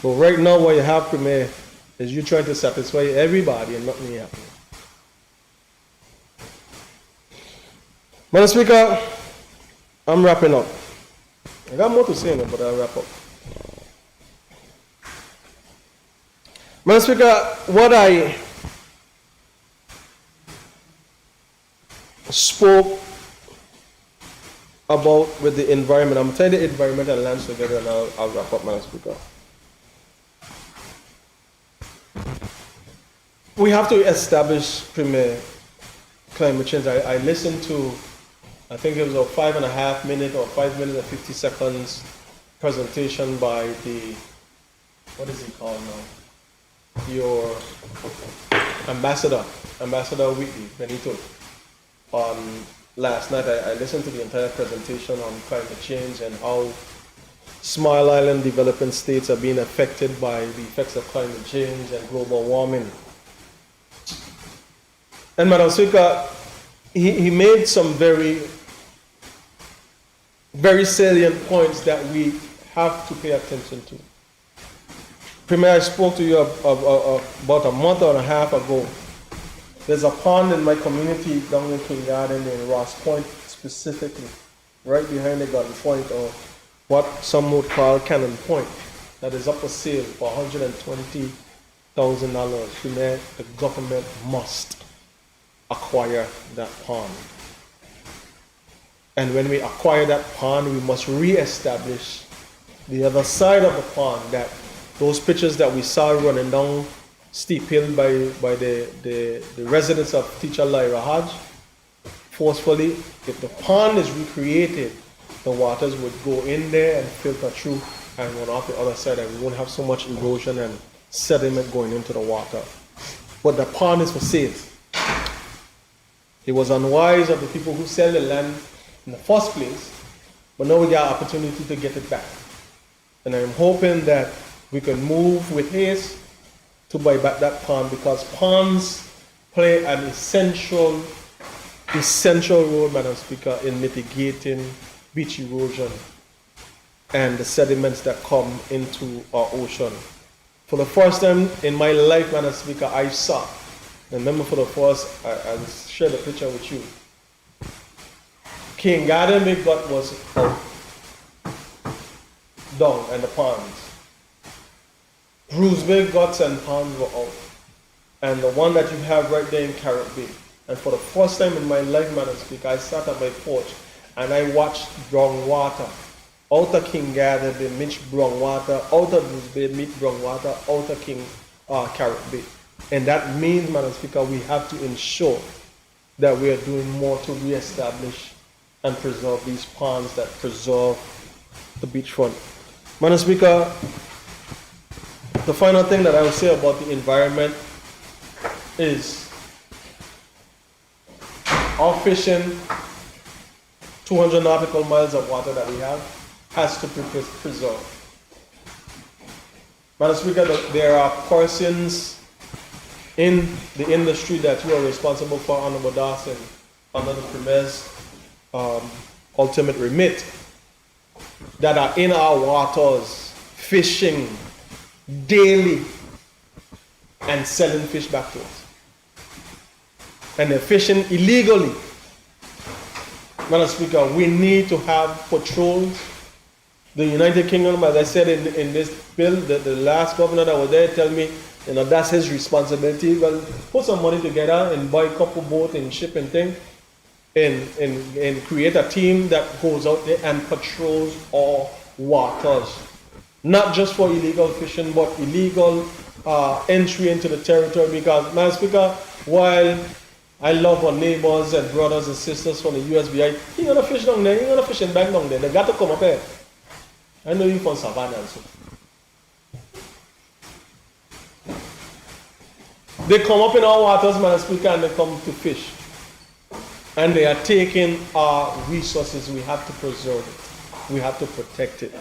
But right now what you have, Premier, is you trying to satisfy everybody and not me happening. Madam Speaker, I'm wrapping up. I got more to say now, but I'll wrap up. Madam Speaker, what I spoke about with the environment, I'm tying the environment and lands together and I'll wrap up, Madam Speaker. We have to establish, Premier, climate change. I listened to, I think it was a 5.5 minute or 5 minutes and 50 seconds presentation by the, what is he called now? Your ambassador Whitney Benito. Last night I listened to the entire presentation on climate change and how small island developing states are being affected by the effects of climate change and global warming. And Madam Speaker, he made some very salient points that we have to pay attention to. Premier, I spoke to you about a month and a half ago. There's a pond in my community down in King Garden in Ross Point specifically, right behind the Garden Point, or what some would call Cannon Point, that is up for sale for $120,000. Premier, the government must acquire that pond. And when we acquire that pond, we must re-establish the other side of the pond, that those pictures that we saw running down steep hill by the residents of Teacher Lyra Hodge, forcefully, if the pond is recreated, the waters would go in there and filter through and run off the other side, and we won't have so much erosion and sediment going into the water. But the pond is for sale. It was unwise of the people who sell the land in the first place, but now we got an opportunity to get it back. And I'm hoping that we can move with haste to buy back that pond, because ponds play an essential role, Madam Speaker, in mitigating beach erosion and the sediments that come into our ocean. For the first time in my life, Madam Speaker, I saw, remember for the first, I'll share the picture with you. King Garden Big Gut was out, down, and the ponds. Bruce Big Guts and ponds were out. And the one that you have right there in Carrot Bay. And for the first time in my life, Madam Speaker, I sat at my porch and I watched brown water. Out of King Garden Bay, meet brown water. Out of Bruce Bay, meet brown water. Out of King Carrot Bay. And that means, Madam Speaker, we have to ensure that we are doing more to reestablish and preserve these ponds that preserve the beachfront. Madam Speaker, the final thing that I will say about the environment is our fishing, 200 nautical miles of water that we have, has to be preserved. Madam Speaker, there are persons in the industry that you are responsible for, Honorable Dawson, under the Premier's ultimate remit, that are in our waters fishing daily and selling fish back to us. And they're fishing illegally. Madam Speaker, we need to have patrols. The United Kingdom, as I said in this bill, the last governor that was there tell me, that's his responsibility. Well, put some money together and buy a couple boats and ship and thing, and create a team that goes out there and patrols our waters. Not just for illegal fishing, but illegal entry into the territory. Because, Madam Speaker, while I love our neighbors and brothers and sisters from the USBI, you're going to fish down there, you're going to fish and back down there. They got to come up here. I know you from Savannah also. They come up in our waters, Madam Speaker, and they come to fish. And they are taking our resources. We have to preserve it. We have to protect it.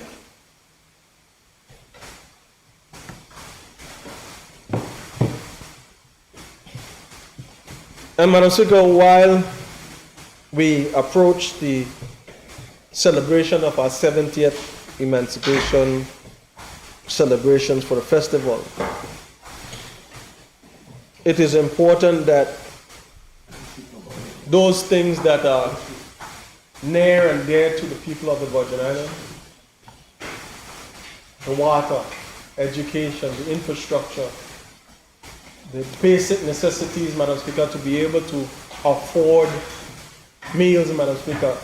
And Madam Speaker, while we approach the celebration of our 70th emancipation celebrations for the festival, it is important that those things that are near and dear to the people of the Virgin Islands, the water, education, the infrastructure, the basic necessities, Madam Speaker, to be able to afford meals, Madam Speaker.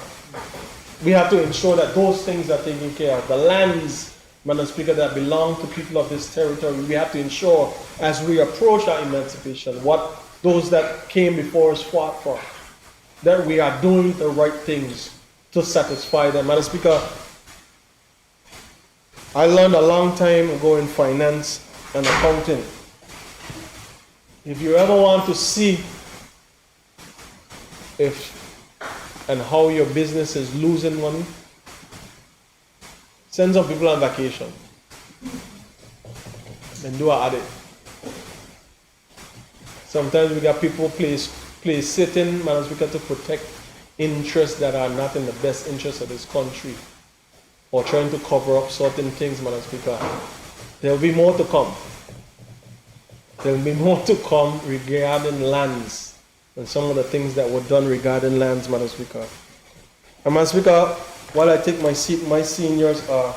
We have to ensure that those things are taken care of. The lands, Madam Speaker, that belong to people of this territory, we have to ensure as we approach our emancipation, what those that came before us fought for, that we are doing the right things to satisfy them. Madam Speaker, I learned a long time ago in finance and accounting, if you ever want to see if and how your business is losing money, send some people on vacation and do an audit. Sometimes we got people play sitting, Madam Speaker, to protect interests that are not in the best interest of this country, or trying to cover up certain things, Madam Speaker. There will be more to come. There will be more to come regarding lands and some of the things that were done regarding lands, Madam Speaker. And Madam Speaker, while I take my seat, my seniors are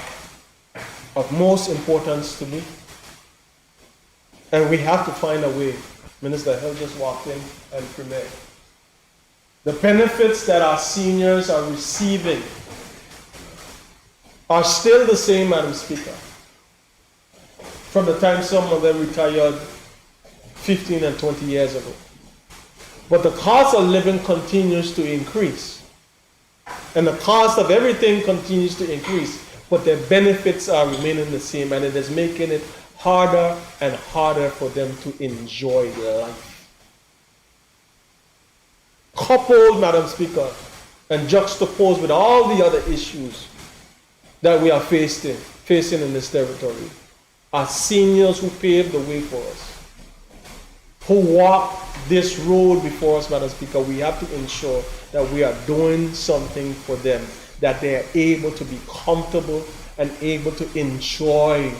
of most importance to me. And we have to find a way. Minister Hill just walked in and Premier. The benefits that our seniors are receiving are still the same, Madam Speaker, from the time some of them retired 15 and 20 years ago. But the cost of living continues to increase. And the cost of everything continues to increase. But their benefits are remaining the same, and it is making it harder and harder for them to enjoy life. Coupled, Madam Speaker, and juxtaposed with all the other issues that we are facing in this territory, are seniors who paved the way for us, who walked this road before us, Madam Speaker, we have to ensure that we are doing something for them, that they are able to be comfortable and able to enjoy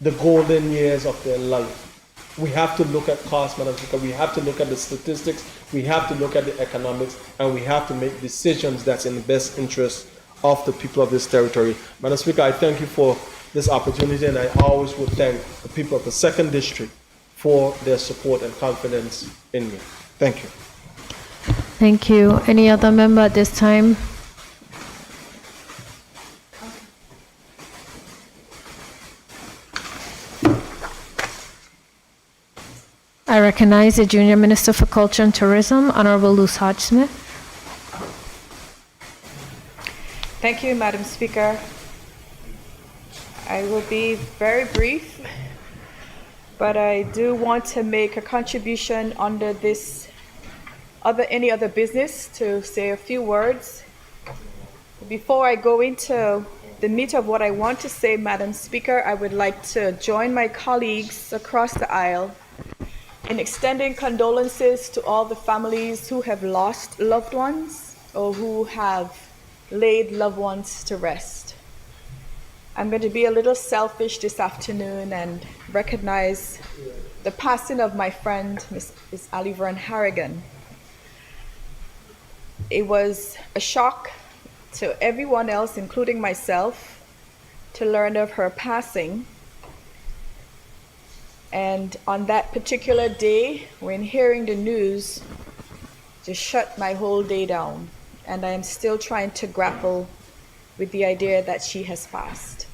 the golden years of their life. We have to look at cost, Madam Speaker. We have to look at the statistics. We have to look at the economics, and we have to make decisions that's in the best interest of the people of this territory. Madam Speaker, I thank you for this opportunity, and I always would thank the people of the 2nd District for their support and confidence in me. Thank you. Thank you. Any other member at this time? I recognize the Junior Minister for Culture and Tourism, Honorable Luce Hodge-Smith. Thank you, Madam Speaker. I will be very brief, but I do want to make a contribution under this any other business to say a few words. Before I go into the meat of what I want to say, Madam Speaker, I would like to join my colleagues across the aisle in extending condolences to all the families who have lost loved ones or who have laid loved ones to rest. I'm going to be a little selfish this afternoon and recognize the passing of my friend, Miss Aliverne Harrigan. It was a shock to everyone else, including myself, to learn of her passing. And on that particular day, when hearing the news, just shut my whole day down. And I am still trying to grapple with the idea that she has passed.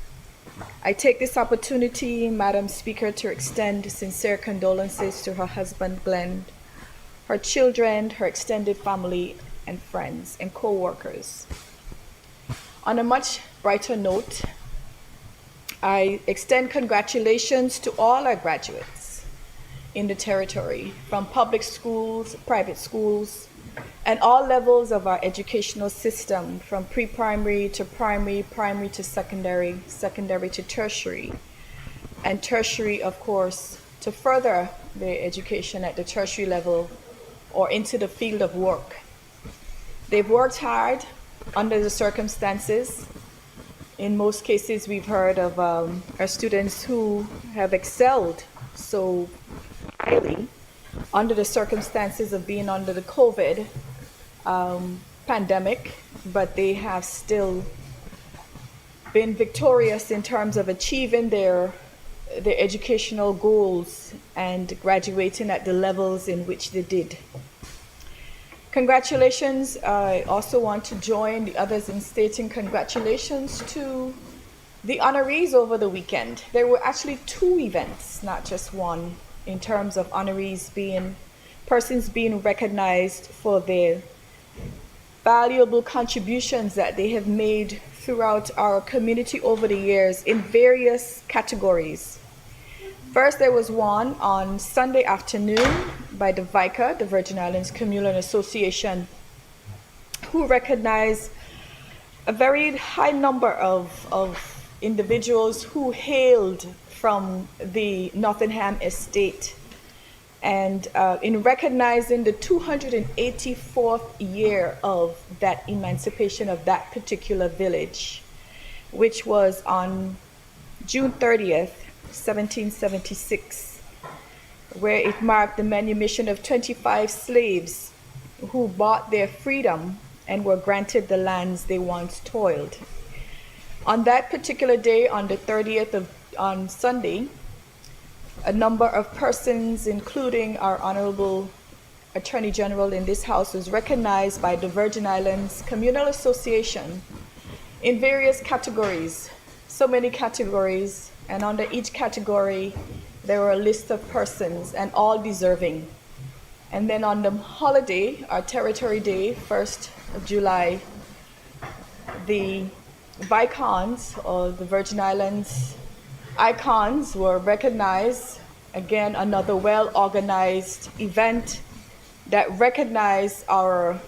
I take this opportunity, Madam Speaker, to extend sincere condolences to her husband, Glenn, her children, her extended family, and friends and co-workers. On a much brighter note, I extend congratulations to all our graduates in the territory, from public schools, private schools, and all levels of our educational system, from pre-primary to primary, primary to secondary, secondary to tertiary, and tertiary, of course, to further their education at the tertiary level or into the field of work. They've worked hard under the circumstances. In most cases, we've heard of our students who have excelled so highly under the circumstances of being under the COVID pandemic, but they have still been victorious in terms of achieving their educational goals and graduating at the levels in which they did. Congratulations. I also want to join the others in stating congratulations to the honorees over the weekend. There were actually 2 events, not just one, in terms of honorees being persons being recognized for their valuable contributions that they have made throughout our community over the years in various categories. First, there was one on Sunday afternoon by the VICA, the Virgin Islands Communal Association, who recognized a very high number of individuals who hailed from the Nottingham estate. And in recognizing the 284th year of that emancipation of that particular village, which was on June 30th, 1776, where it marked the manumission of 25 slaves who bought their freedom and were granted the lands they once toiled. On that particular day, on the 30th on Sunday, a number of persons, including our Honorable Attorney General in this House, was recognized by the Virgin Islands Communal Association in various categories, so many categories, and under each category, there were a list of persons, and all deserving. And then on the holiday, our Territory Day, 1st of July, the Vicons, or the Virgin Islands icons, were recognized. Again, another well-organized event that recognized our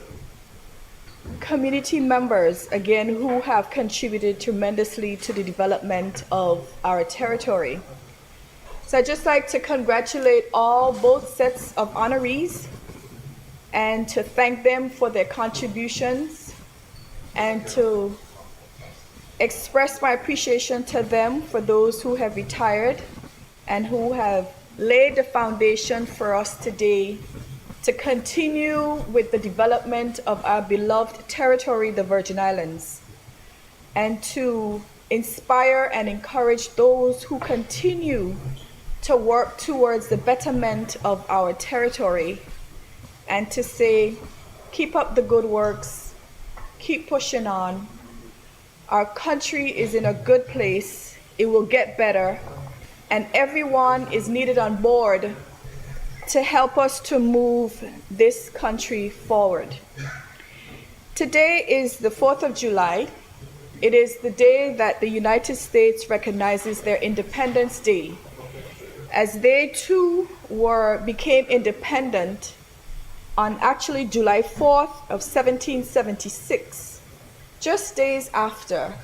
community members, again, who have contributed tremendously to the development of our territory. So I'd just like to congratulate both sets of honorees and to thank them for their contributions and to express my appreciation to them for those who have retired and who have laid the foundation for us today to continue with the development of our beloved territory, the Virgin Islands, and to inspire and encourage those who continue to work towards the betterment of our territory, and to say, keep up the good works, keep pushing on. Our country is in a good place, it will get better, and everyone is needed on board to help us to move this country forward. Today is the 4th of July. It is the day that the United States recognizes their Independence Day, as they too became independent on actually July 4th of 1776, just days after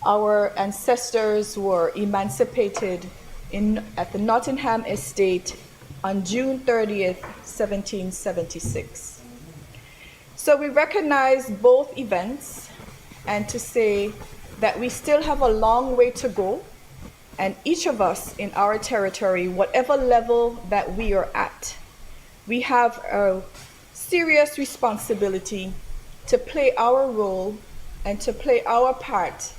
our ancestors were emancipated at the Nottingham estate on June 30th, 1776. So we recognize both events and to say that we still have a long way to go, and each of us in our territory, whatever level that we are at, we have a serious responsibility to play our role and to play our part,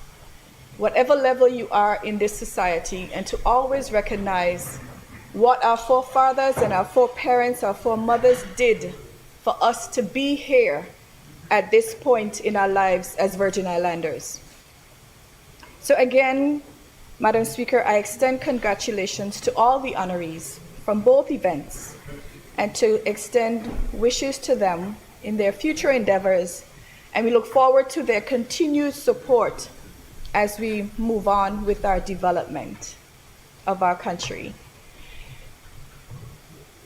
whatever level you are in this society, and to always recognize what our forefathers and our foreparents, our foremothers did for us to be here at this point in our lives as Virgin Islanders. So again, Madam Speaker, I extend congratulations to all the honorees from both events and to extend wishes to them in their future endeavors, and we look forward to their continued support as we move on with our development of our country.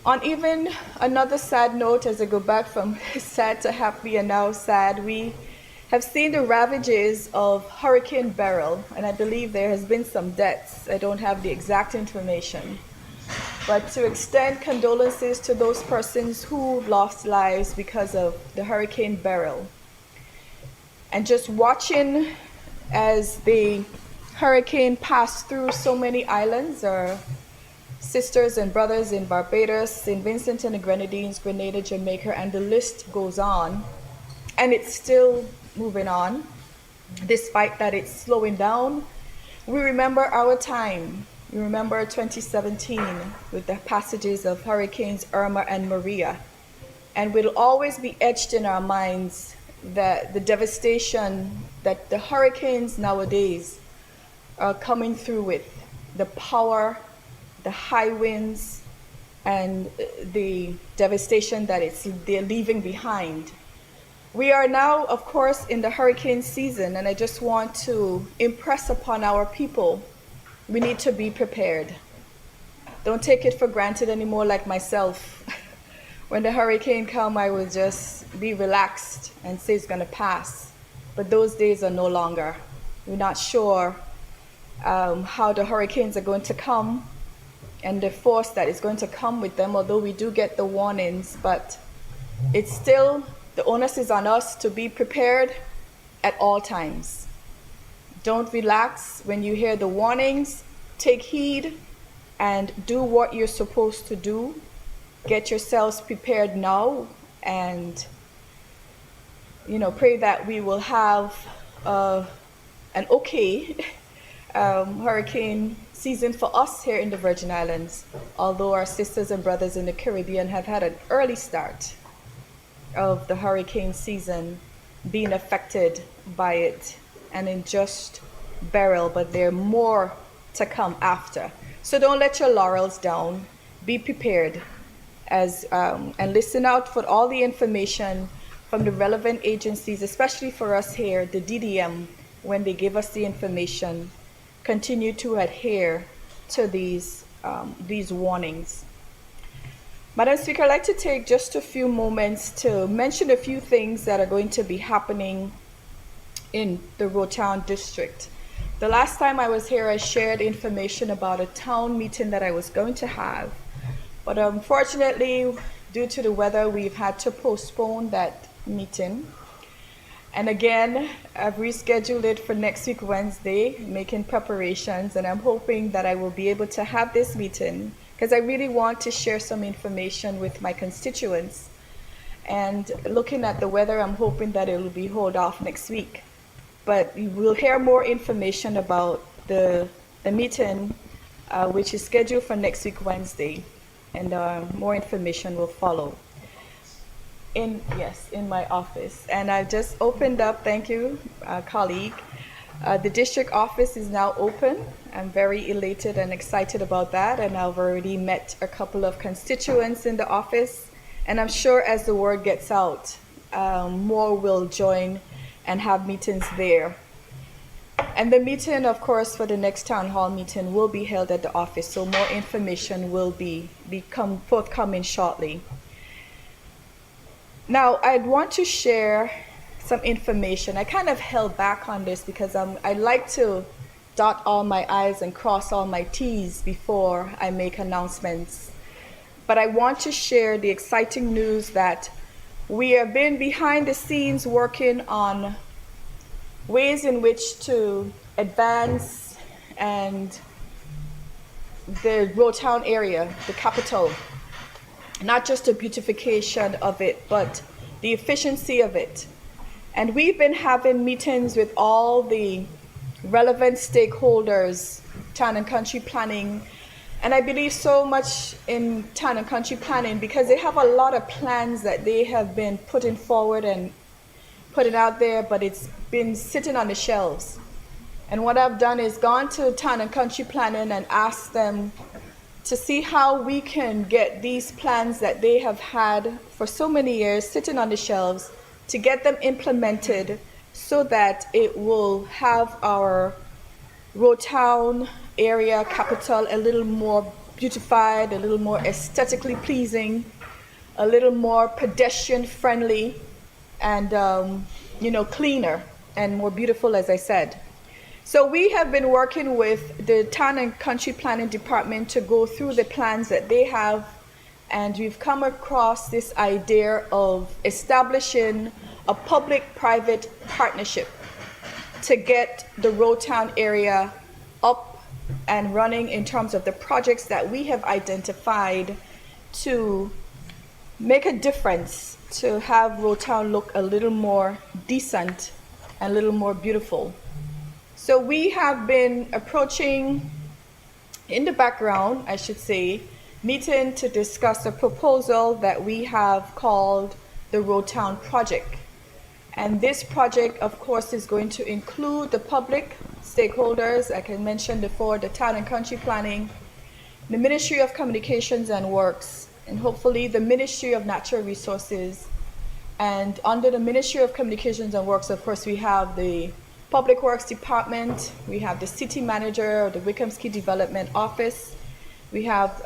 On even another sad note, as I go back from sad to happy and now sad, we have seen the ravages of Hurricane Beryl, and I believe there has been some deaths. I don't have the exact information. But to extend condolences to those persons who lost lives because of the Hurricane Beryl. And just watching as the hurricane passed through so many islands, our sisters and brothers in Barbados, St. Vincent and the Grenadines, Grenada, Jamaica, and the list goes on. And it's still moving on, despite that it's slowing down. We remember our time. We remember 2017 with the passages of Hurricanes Irma and Maria. And we'll always be etched in our minds that the devastation that the hurricanes nowadays are coming through with, the power, the high winds, and the devastation that they're leaving behind. We are now, of course, in the hurricane season, and I just want to impress upon our people, we need to be prepared. Don't take it for granted anymore like myself. When the hurricane comes, I will just be relaxed and say it's gonna pass. But those days are no longer. We're not sure how the hurricanes are going to come and the force that is going to come with them, although we do get the warnings, but it's still, the onus is on us to be prepared at all times. Don't relax when you hear the warnings. Take heed and do what you're supposed to do. Get yourselves prepared now, and pray that we will have an okay hurricane season for us here in the Virgin Islands, although our sisters and brothers in the Caribbean have had an early start of the hurricane season, being affected by it, and in just Beryl, but there are more to come after. So don't let your laurels down. Be prepared and listen out for all the information from the relevant agencies, especially for us here, the DDM, when they give us the information. Continue to adhere to these warnings. Madam Speaker, I'd like to take just a few moments to mention a few things that are going to be happening in the Rotown district. The last time I was here, I shared information about a town meeting that I was going to have. But unfortunately, due to the weather, we've had to postpone that meeting. And again, I've rescheduled it for next week, Wednesday, making preparations, and I'm hoping that I will be able to have this meeting because I really want to share some information with my constituents. And looking at the weather, I'm hoping that it will be held off next week. But we'll hear more information about the meeting, which is scheduled for next week, Wednesday, and more information will follow. In my office. And I just opened up, thank you, colleague. The district office is now open. I'm very elated and excited about that. And I've already met a couple of constituents in the office. And I'm sure as the word gets out, more will join and have meetings there. And the meeting, of course, for the next town hall meeting will be held at the office. So more information will become forthcoming shortly. Now, I'd want to share some information. I kind of held back on this because I like to dot all my I's and cross all my T's before I make announcements. But I want to share the exciting news that we have been behind the scenes working on ways in which to advance and the Rotown area, the capital. Not just the beautification of it, but the efficiency of it. And we've been having meetings with all the relevant stakeholders, town and country planning. And I believe so much in town and country planning because they have a lot of plans that they have been putting forward and putting out there, but it's been sitting on the shelves. And what I've done is gone to town and country planning and asked them to see how we can get these plans that they have had for so many years sitting on the shelves to get them implemented so that it will have our Rotown area capital a little more beautified, a little more aesthetically pleasing, a little more pedestrian friendly, and cleaner and more beautiful, as I said. So we have been working with the Town and Country Planning Department to go through the plans that they have, and we've come across this idea of establishing a public-private partnership to get the Rotown area up and running in terms of the projects that we have identified to make a difference, to have Rotown look a little more decent and a little more beautiful. So we have been approaching, in the background, I should say, meeting to discuss a proposal that we have called the Rotown Project. And this project, of course, is going to include the public stakeholders, like I mentioned before, the town and country planning, the Ministry of Communications and Works, and hopefully the Ministry of Natural Resources. And under the Ministry of Communications and Works, of course, we have the Public Works Department, we have the City Manager of the Wickham-Ski Development Office, we have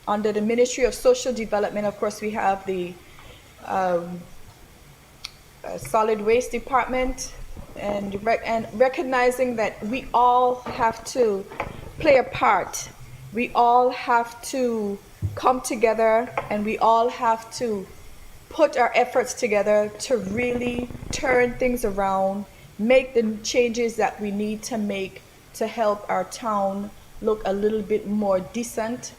under the Ministry of Social Development, of course, we have the Solid Waste Department, and recognizing that we all have to play a part. We all have to come together, and we all have to put our efforts together to really turn things around, make the changes that we need to make to help our town look a little bit more decent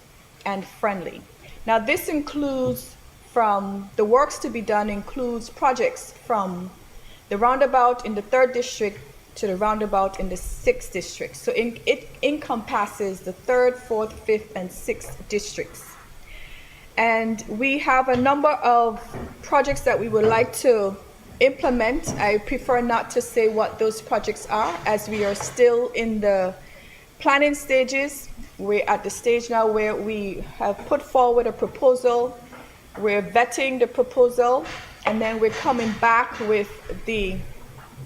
and friendly. Now, this includes, from the works to be done, includes projects from the roundabout in the 3rd district to the roundabout in the 6th district. So it encompasses the 3rd, 4th, 5th, and 6th districts. And we have a number of projects that we would like to implement. I prefer not to say what those projects are, as we are still in the planning stages. We're at the stage now where we have put forward a proposal, we're vetting the proposal, and then we're coming back with the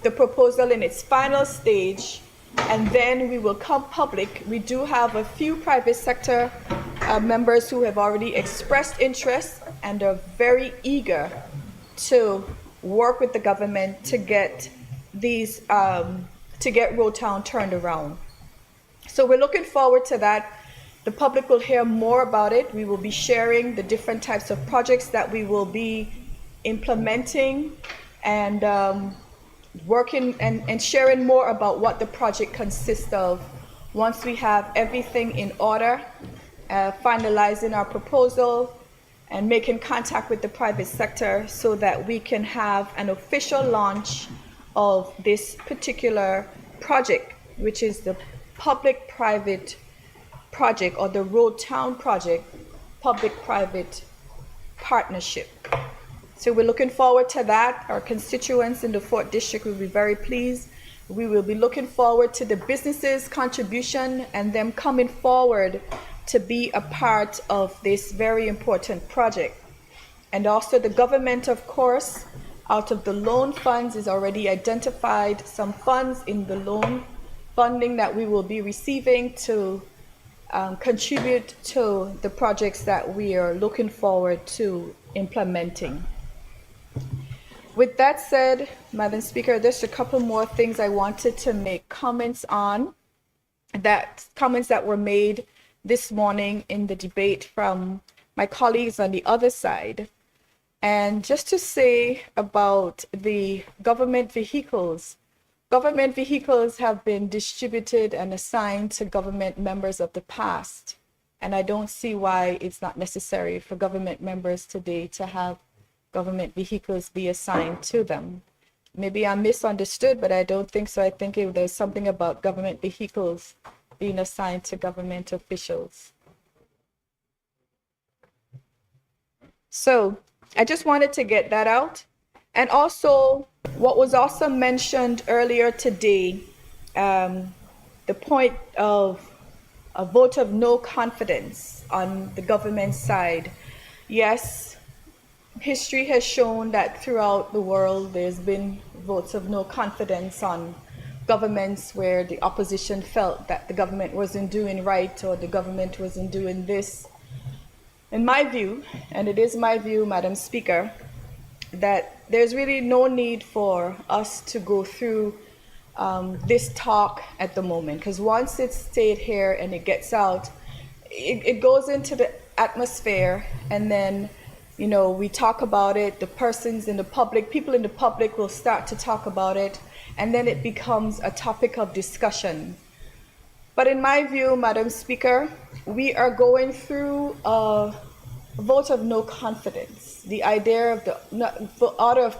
proposal in its final stage, and then we will come public. We do have a few private sector members who have already expressed interest and are very eager to work with the government to get these to get Road Town turned around. So we're looking forward to that. The public will hear more about it. We will be sharing the different types of projects that we will be implementing and working and sharing more about what the project consists of once we have everything in order, finalizing our proposal and making contact with the private sector so that we can have an official launch of this particular project, which is the public-private project, or the Road Town project, public-private partnership. So we're looking forward to that. Our constituents in the 4th District will be very pleased. We will be looking forward to the businesses' contribution and them coming forward to be a part of this very important project. And also the government, of course, out of the loan funds is already identified some funds in the loan funding that we will be receiving to contribute to the projects that we are looking forward to implementing. With that said, Madam Speaker, there's a couple more things I wanted to make comments on, comments that were made this morning in the debate from my colleagues on the other side. And just to say about the government vehicles. Government vehicles have been distributed and assigned to government members of the past. And I don't see why it's not necessary for government members today to have government vehicles be assigned to them. Maybe I'm misunderstood, but I don't think so. I think there's something about government vehicles being assigned to government officials. So I just wanted to get that out. And also, what was also mentioned earlier today, the point of a vote of no confidence on the government side. Yes, history has shown that throughout the world there's been votes of no confidence on governments where the opposition felt that the government wasn't doing right or the government wasn't doing this. In my view, and it is my view, Madam Speaker, that there's really no need for us to go through this talk at the moment, because once it's stayed here and it gets out, it goes into the atmosphere, and then, you know, we talk about it, the persons in the public, people in the public will start to talk about it, and then it becomes a topic of discussion. But in my view, Madam Speaker, we are going through a vote of no confidence. The idea of the order of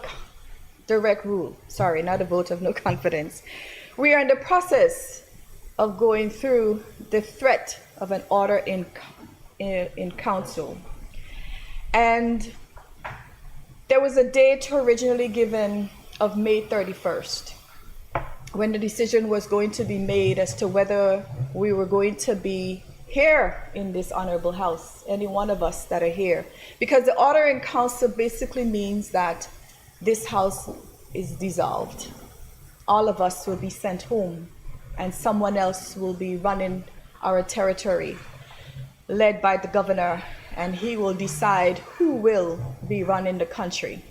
direct rule, sorry, not a vote of no confidence. We are in the process of going through the threat of an order in council. And there was a date originally given of May 31st, when the decision was going to be made as to whether we were going to be here in this honorable house, any one of us that are here. Because the order in council basically means that this house is dissolved. All of us will be sent home, and someone else will be running our territory, led by the governor, and he will decide who will be running the country.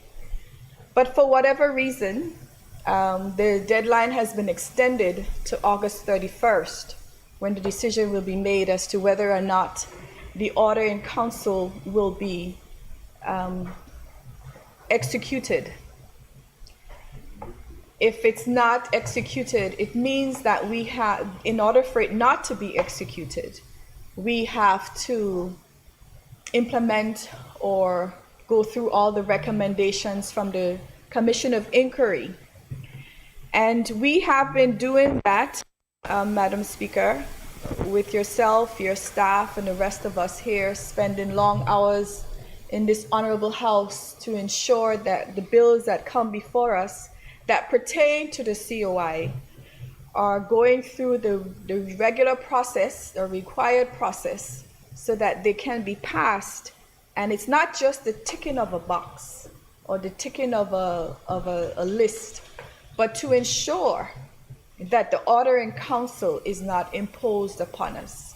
But for whatever reason, the deadline has been extended to August 31st, when the decision will be made as to whether or not the order in council will be executed. If it's not executed, it means that we have, in order for it not to be executed, we have to implement or go through all the recommendations from the Commission of Inquiry. And we have been doing that, Madam Speaker, with yourself, your staff, and the rest of us here, spending long hours in this honorable house to ensure that the bills that come before us that pertain to the COI are going through the regular process, the required process, so that they can be passed. And it's not just the ticking of a box or the ticking of a list, but to ensure that the order in council is not imposed upon us.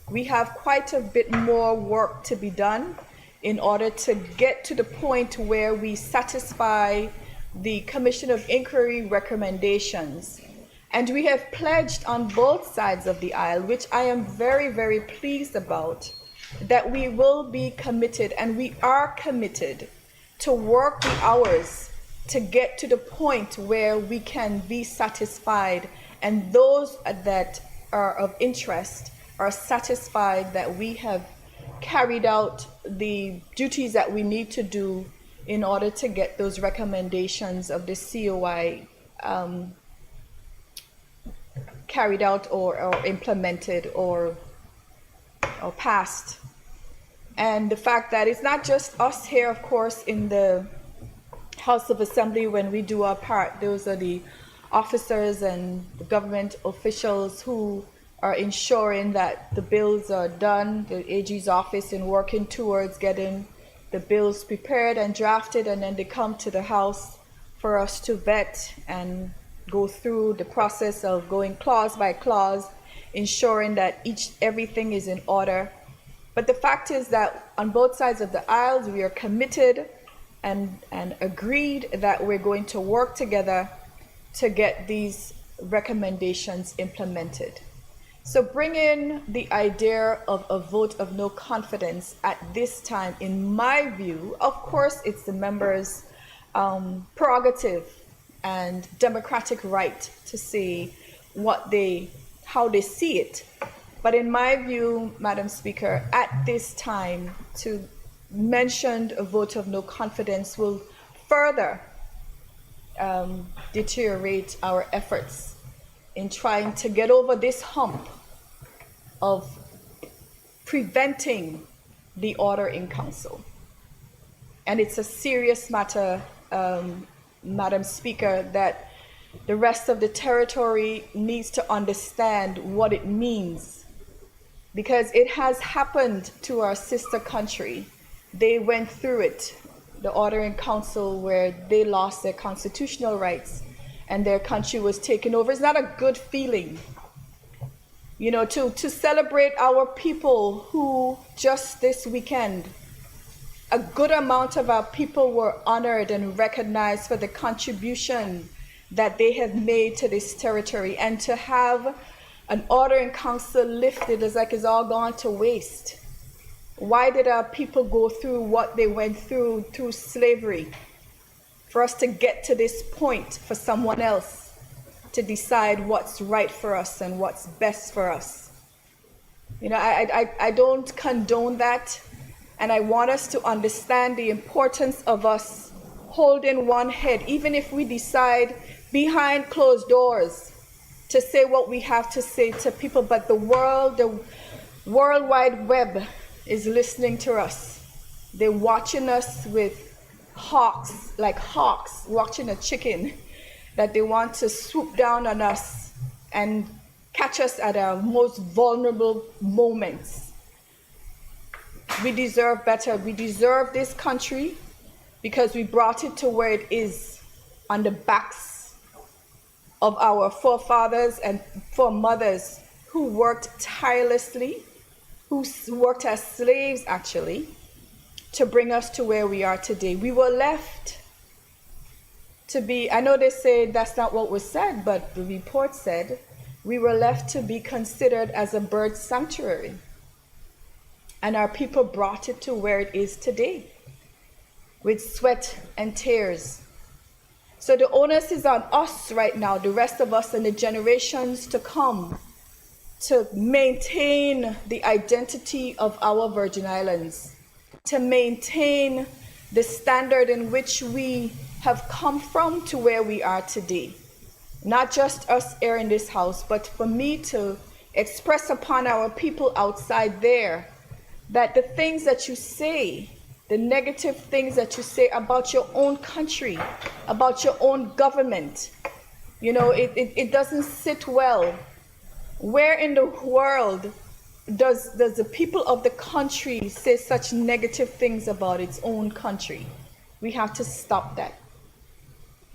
We have quite a bit more work to be done in order to get to the point where we satisfy the Commission of Inquiry recommendations. And we have pledged on both sides of the aisle, which I am very, very pleased about, that we will be committed, and we are committed to work the hours to get to the point where we can be satisfied, and those that are of interest are satisfied that we have carried out the duties that we need to do in order to get those recommendations of the COI carried out or implemented or passed. And the fact that it's not just us here, of course, in the House of Assembly when we do our part. Those are the officers and the government officials who are ensuring that the bills are done, the AG's office in working towards getting the bills prepared and drafted, and then they come to the House for us to vet and go through the process of going clause by clause, ensuring that everything is in order. But the fact is that on both sides of the aisles, we are committed and agreed that we're going to work together to get these recommendations implemented. So bring in the idea of a vote of no confidence at this time, in my view. Of course, it's the members' prerogative and democratic right to say how they see it. But in my view, Madam Speaker, at this time, to mention a vote of no confidence will further deteriorate our efforts in trying to get over this hump of preventing the order in council. And it's a serious matter, Madam Speaker, that the rest of the territory needs to understand what it means, because it has happened to our sister country. They went through it, the order in council, where they lost their constitutional rights and their country was taken over. It's not a good feeling, you know, to celebrate our people who just this weekend, a good amount of our people were honored and recognized for the contribution that they have made to this territory. And to have an order in council lifted is like it's all gone to waste. Why did our people go through what they went through slavery? For us to get to this point, for someone else to decide what's right for us and what's best for us. You know, I don't condone that. And I want us to understand the importance of us holding one head, even if we decide behind closed doors to say what we have to say to people. But the World Wide Web is listening to us. They're watching us with hawks, like hawks watching a chicken, that they want to swoop down on us and catch us at our most vulnerable moments. We deserve better. We deserve this country because we brought it to where it is on the backs of our forefathers and foremothers who worked tirelessly, who worked as slaves actually, to bring us to where we are today. We were left to be, I know they say that's not what was said, but the report said we were left to be considered as a bird sanctuary. And our people brought it to where it is today, with sweat and tears. So the onus is on us right now, the rest of us and the generations to come, to maintain the identity of our Virgin Islands, to maintain the standard in which we have come from to where we are today. Not just us here in this house, but for me to express upon our people outside there that the things that you say, the negative things that you say about your own country, about your own government, you know, it doesn't sit well. Where in the world does the people of the country say such negative things about its own country? We have to stop that.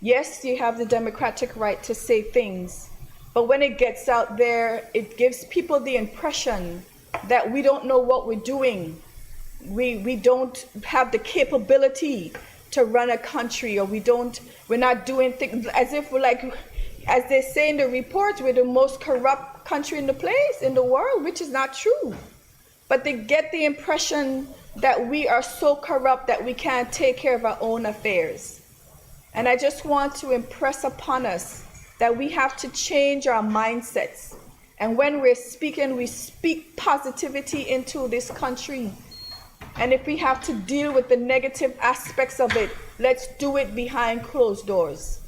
Yes, you have the democratic right to say things, but when it gets out there, it gives people the impression that we don't know what we're doing. We don't have the capability to run a country, or we're not doing things, as if we're like, As they say in the report, we're the most corrupt country in the world, which is not true. But they get the impression that we are so corrupt that we can't take care of our own affairs. And I just want to impress upon us that we have to change our mindsets. And when we're speaking, we speak positivity into this country. And if we have to deal with the negative aspects of it, let's do it behind closed doors.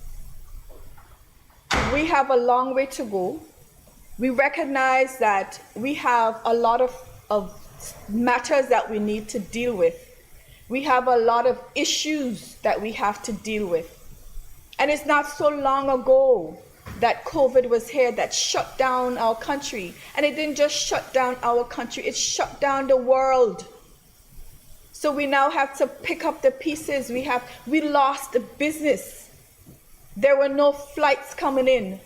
We have a long way to go. We recognize that we have a lot of matters that we need to deal with. We have a lot of issues that we have to deal with. And it's not so long ago that COVID was here that shut down our country. And it didn't just shut down our country, it shut down the world. So we now have to pick up the pieces. We lost the business. There were no flights coming in.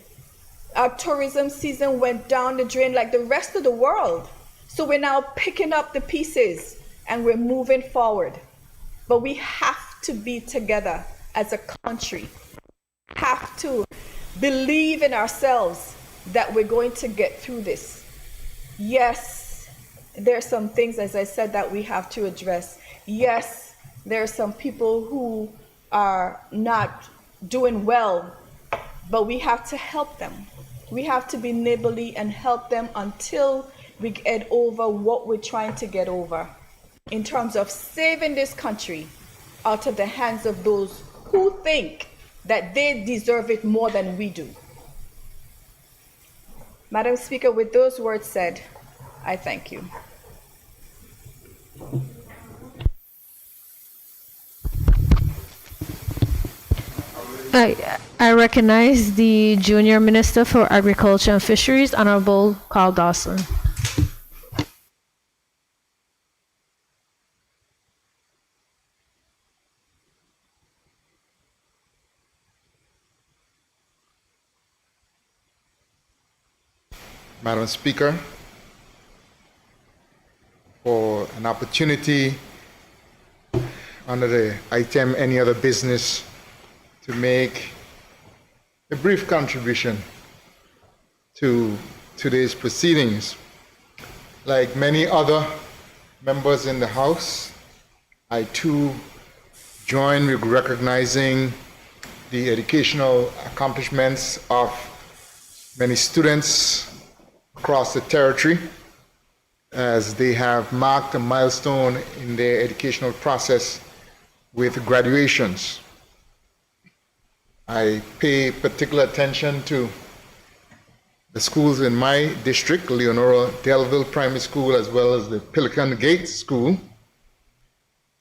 Our tourism season went down the drain like the rest of the world. So we're now picking up the pieces and we're moving forward. But we have to be together as a country. Have to believe in ourselves that we're going to get through this. Yes, there are some things, as I said, that we have to address. Yes, there are some people who are not doing well, but we have to help them. We have to be neighborly and help them until we get over what we're trying to get over in terms of saving this country out of the hands of those who think that they deserve it more than we do. Madam Speaker, with those words said, I thank you. I recognize the Junior Minister for Agriculture and Fisheries, Honorable Carl Dawson. Madam Speaker, for an opportunity under the item Any Other Business to make a brief contribution to today's proceedings. Like many other members in the House, I too join with recognizing the educational accomplishments of many students across the territory as they have marked a milestone in their educational process with graduations. I pay particular attention to the schools in my district, Leonora Delville Primary School, as well as the Pelican Gate School.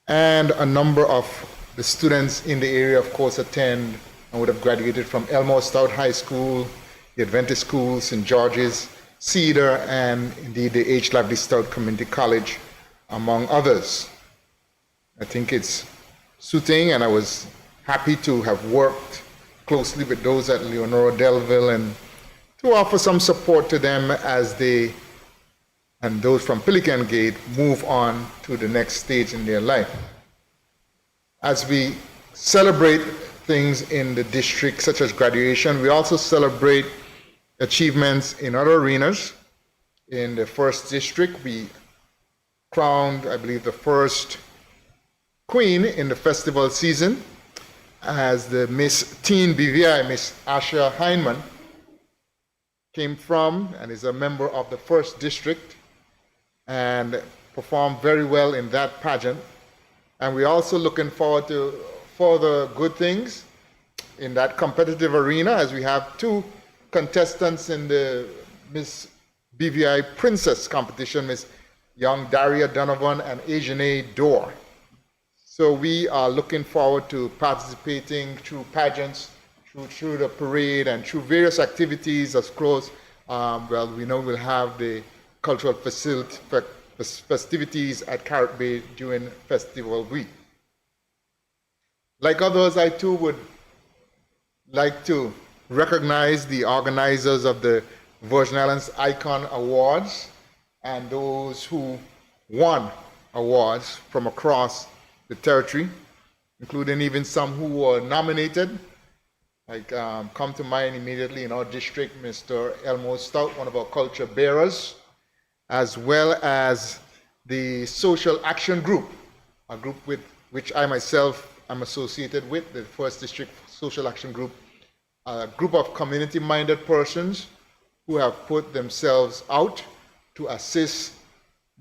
And a number of the students in the area, of course, attend and would have graduated from Elmore Stout High School, the Adventist School, St. George's, Cedar, and indeed the H. Lively Stout Community College, among others. I think it's suiting, and I was happy to have worked closely with those at Leonora Delville and to offer some support to them as they and those from Pelican Gate move on to the next stage in their life. As we celebrate things in the district, such as graduation, we also celebrate achievements in other arenas. In the first district, we crowned, I believe, the first queen in the festival season as the Miss Teen BVI, Miss Asha Heineman, came from and is a member of the first district and performed very well in that pageant. And we're also looking forward to further good things in that competitive arena as we have two contestants in the Miss BVI Princess competition, Miss Young Daria Donovan and Ajane Dorr. So we are looking forward to participating through pageants, through the parade, and through various activities as close. Well, we know we'll have the cultural festivities at Carrot Bay during Festival Week. Like others, I too would like to recognize the organizers of the Virgin Islands Icon Awards and those who won awards from across the territory, including even some who were nominated Like come to mind immediately in our district, Mr. Elmo Stout, one of our culture bearers, as well as the Social Action Group, a group with which I myself am associated with, the First District Social Action Group, a group of community-minded persons who have put themselves out to assist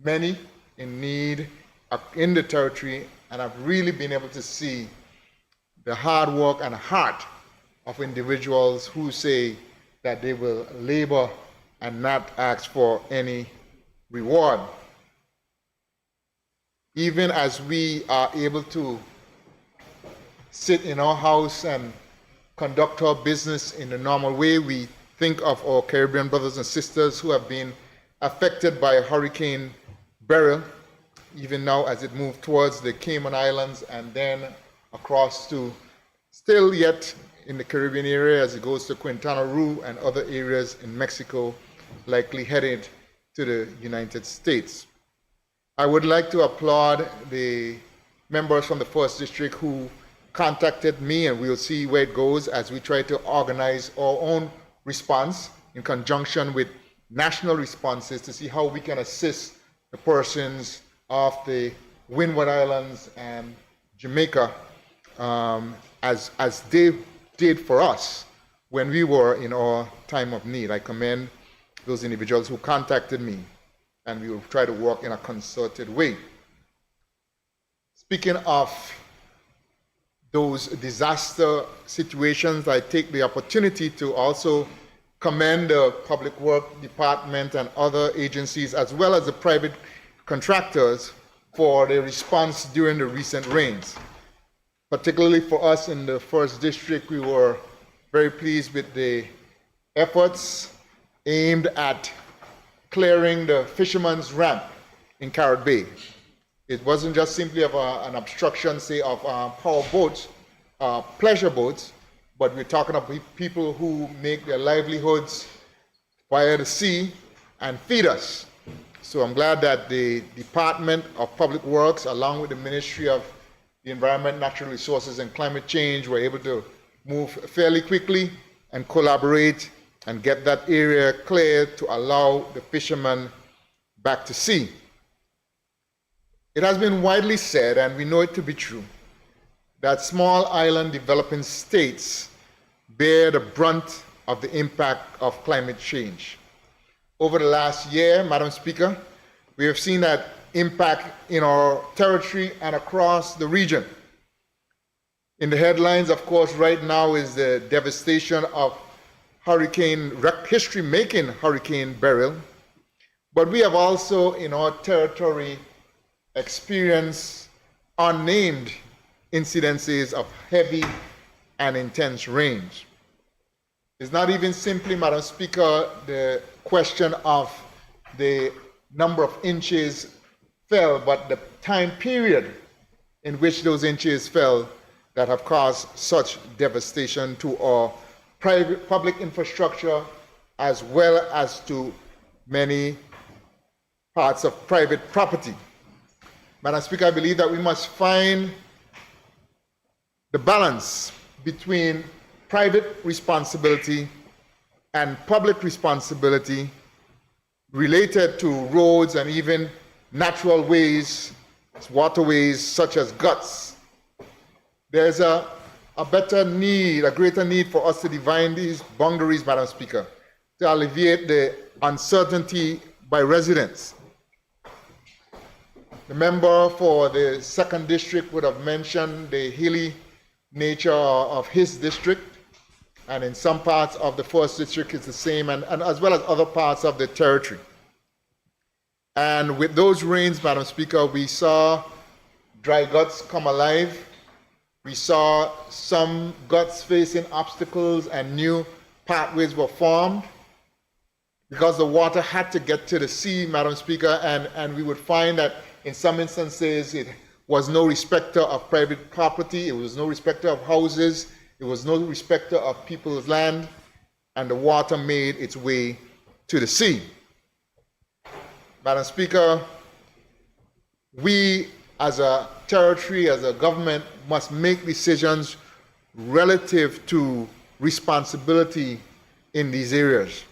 many in need in the territory, and I've really been able to see the hard work and heart of individuals who say that they will labor and not ask for any reward. Even as we are able to sit in our house and conduct our business in the normal way, we think of our Caribbean brothers and sisters who have been affected by Hurricane Beryl, even now as it moved towards the Cayman Islands and then across to still yet in the Caribbean area as it goes to Quintana Roo and other areas in Mexico, likely headed to the United States. I would like to applaud the members from the First District who contacted me, and we'll see where it goes as we try to organize our own response in conjunction with national responses to see how we can assist the persons of the Windward Islands and Jamaica as they did for us when we were in our time of need. I commend those individuals who contacted me, and we will try to work in a concerted way. Speaking of those disaster situations, I take the opportunity to also commend the Public Works Department and other agencies, as well as the private contractors, for their response during the recent rains. Particularly for us in the First District, we were very pleased with the efforts aimed at clearing the fisherman's ramp in Carrot Bay. It wasn't just simply of an obstruction, say, of power boats, pleasure boats, but we're talking about people who make their livelihoods via the sea and feed us. So I'm glad that the Department of Public Works, along with the Ministry of the Environment, Natural Resources, and Climate Change, were able to move fairly quickly and collaborate and get that area cleared to allow the fishermen back to sea. It has been widely said, and we know it to be true, that small island developing states bear the brunt of the impact of climate change. Over the last year, Madam Speaker, we have seen that impact in our territory and across the region. In the headlines, of course, right now is the devastation of history-making Hurricane Beryl, but we have also in our territory experienced unnamed incidences of heavy and intense rains. It's not even simply, Madam Speaker, the question of the number of inches fell, but the time period in which those inches fell that have caused such devastation to our public infrastructure as well as to many parts of private property. Madam Speaker, I believe that we must find the balance between private responsibility and public responsibility related to roads and even natural ways, waterways such as guts. There's a greater need for us to define these boundaries, Madam Speaker, to alleviate the uncertainty by residents. The member for the 2nd District would have mentioned the hilly nature of his district, and in some parts of the 1st District it's the same, and as well as other parts of the territory. And with those rains, Madam Speaker, we saw dry guts come alive. We saw some guts facing obstacles and new pathways were formed because the water had to get to the sea, Madam Speaker, and we would find that in some instances it was no respecter of private property, it was no respecter of houses, it was no respecter of people's land, and the water made its way to the sea. Madam Speaker, we as a territory, as a government, must make decisions relative to responsibility in these areas.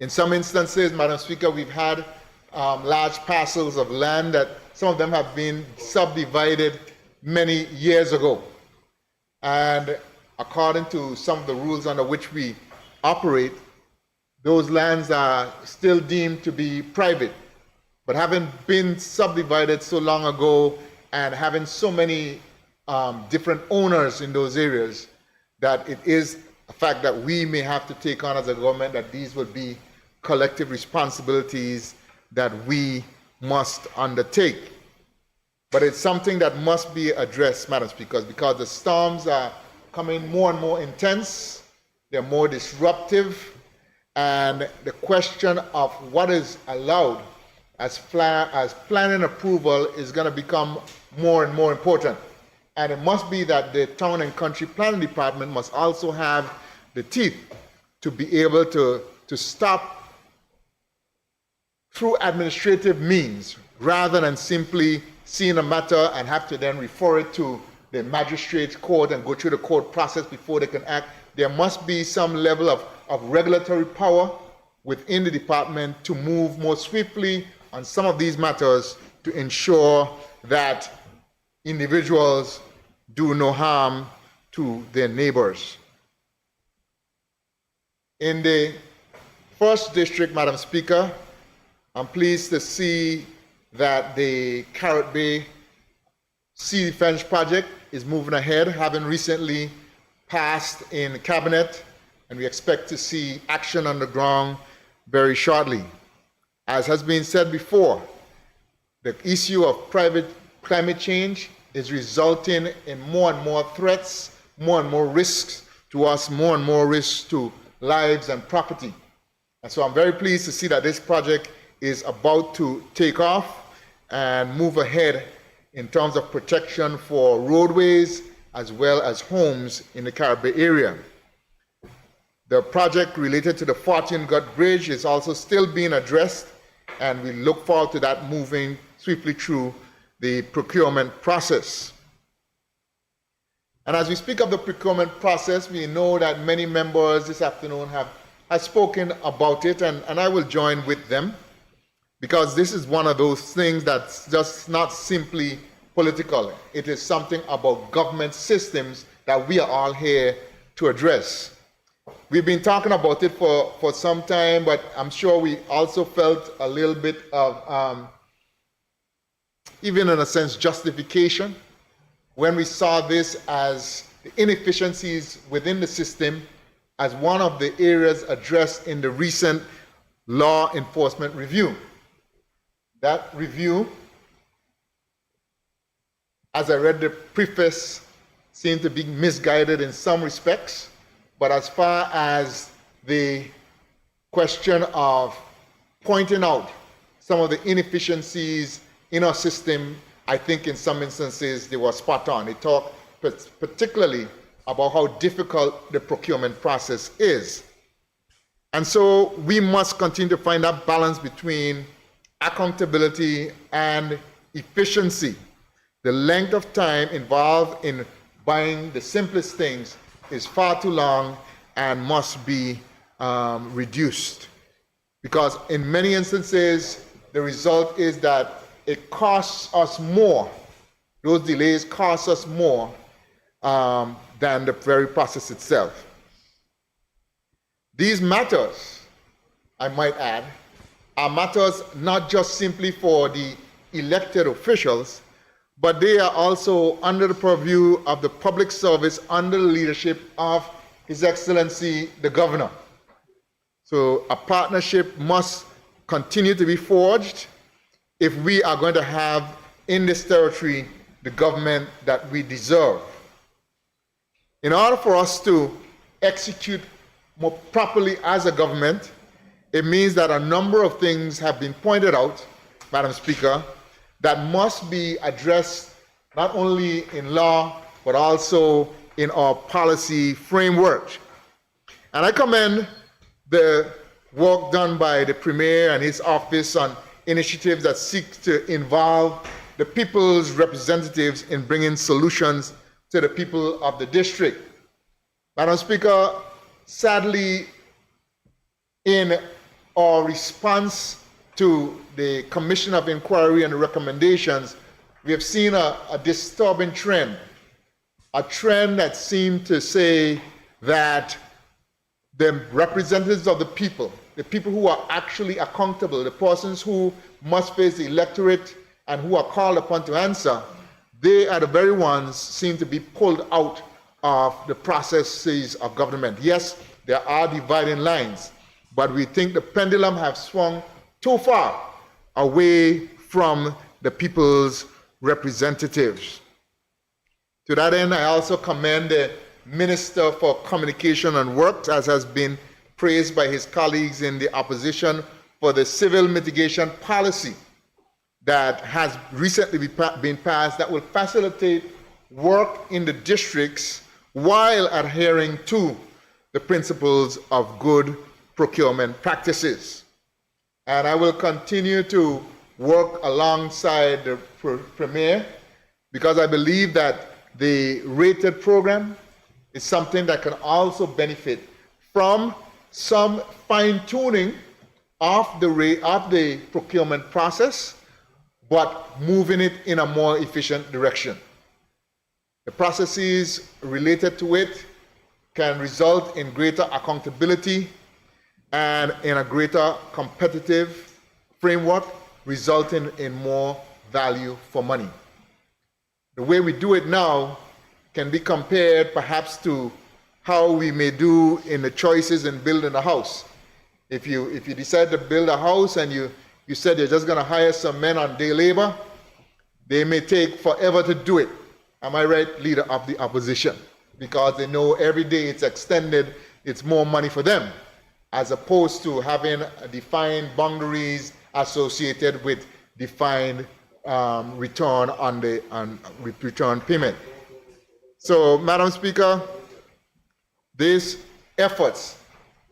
In some instances, Madam Speaker, we've had large parcels of land that some of them have been subdivided many years ago. And according to some of the rules under which we operate, those lands are still deemed to be private. But having been subdivided so long ago and having so many different owners in those areas, that it is a fact that we may have to take on as a government, that these would be collective responsibilities that we must undertake. But it's something that must be addressed, Madam Speaker, because the storms are coming more and more intense, they're more disruptive, and the question of what is allowed as planning approval is going to become more and more important. And it must be that the Town and Country Planning Department must also have the teeth to be able to stop through administrative means, rather than simply seeing a matter and have to then refer it to the magistrate court and go through the court process before they can act. There must be some level of regulatory power within the department to move more swiftly on some of these matters to ensure that individuals do no harm to their neighbors. In the first district, Madam Speaker, I'm pleased to see that the Carrot Bay Sea Defense Project is moving ahead, having recently passed in Cabinet, and we expect to see action on the ground very shortly. As has been said before, the issue of private climate change is resulting in more and more threats, more and more risks to us, more and more risks to lives and property. And so I'm very pleased to see that this project is about to take off and move ahead in terms of protection for roadways as well as homes in the Carrot Bay area. The project related to the 14 Gut Bridge is also still being addressed, and we look forward to that moving swiftly through the procurement process. And as we speak of the procurement process, we know that many members this afternoon have spoken about it, and I will join with them, because this is one of those things that's just not simply political. It is something about government systems that we are all here to address. We've been talking about it for some time, but I'm sure we also felt a little bit of, even in a sense, justification when we saw this as the inefficiencies within the system as one of the areas addressed in the recent law enforcement review. That review, as I read the preface, seemed to be misguided in some respects, but as far as the question of pointing out some of the inefficiencies in our system, I think in some instances they were spot on. They talked particularly about how difficult the procurement process is. And so we must continue to find that balance between accountability and efficiency. The length of time involved in buying the simplest things is far too long and must be reduced. Because in many instances, the result is that it costs us more. Those delays cost us more than the very process itself. These matters, I might add, are matters not just simply for the elected officials, but they are also under the purview of the public service under the leadership of His Excellency the Governor. So a partnership must continue to be forged if we are going to have in this territory the government that we deserve. In order for us to execute more properly as a government, it means that a number of things have been pointed out, Madam Speaker, that must be addressed not only in law, but also in our policy framework. And I commend the work done by the Premier and his office on initiatives that seek to involve the people's representatives in bringing solutions to the people of the district. Madam Speaker, sadly, in our response to the Commission of Inquiry and the recommendations, we have seen a disturbing trend, a trend that seemed to say that the representatives of the people who are actually accountable, the persons who must face the electorate and who are called upon to answer, they are the very ones seem to be pulled out of the processes of government. Yes, there are dividing lines, but we think the pendulum has swung too far away from the people's representatives. To that end, I also commend the Minister for Communication and Works, as has been praised by his colleagues in the opposition, for the civil mitigation policy that has recently been passed that will facilitate work in the districts while adhering to the principles of good procurement practices. And I will continue to work alongside the Premier, because I believe that the rated program is something that can also benefit from some fine-tuning of the procurement process, but moving it in a more efficient direction. The processes related to it can result in greater accountability and in a greater competitive framework, resulting in more value for money. The way we do it now can be compared perhaps to how we may do in the choices in building a house. If you decide to build a house and you said you're just going to hire some men on day labor, they may take forever to do it. Am I right, Leader of the Opposition? Because they know every day it's extended, it's more money for them, as opposed to having defined boundaries associated with defined return on return payment. So, Madam Speaker, these efforts,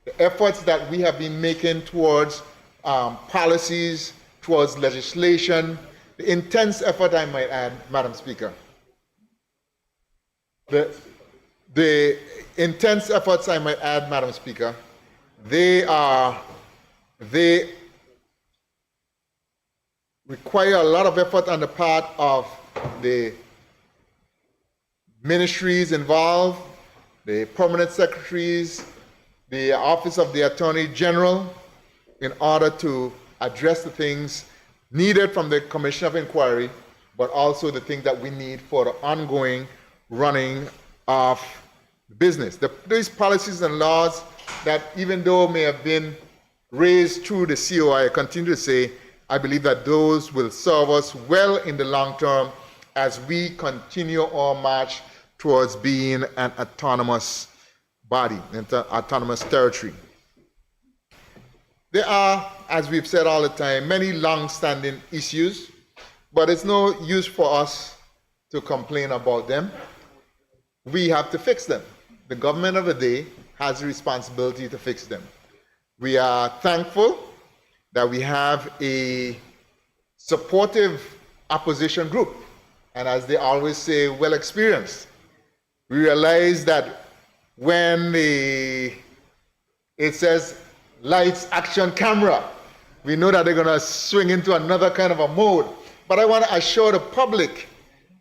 the efforts that we have been making towards policies, towards legislation, the intense effort, I might add, Madam Speaker, the intense efforts, I might add, Madam Speaker, they require a lot of effort on the part of the ministries involved, the permanent secretaries, the Office of the Attorney General, in order to address the things needed from the Commission of Inquiry, but also the things that we need for the ongoing running of business. These policies and laws that, even though may have been raised through the COI, I continue to say, I believe that those will serve us well in the long term as we continue our march towards being an autonomous body, an autonomous territory. There are, as we've said all the time, many long-standing issues, but it's no use for us to complain about them. We have to fix them. The government of the day has the responsibility to fix them. We are thankful that we have a supportive opposition group, and as they always say, well experienced. We realize that when it says lights, action, camera, we know that they're going to swing into another kind of a mode. But I want to assure the public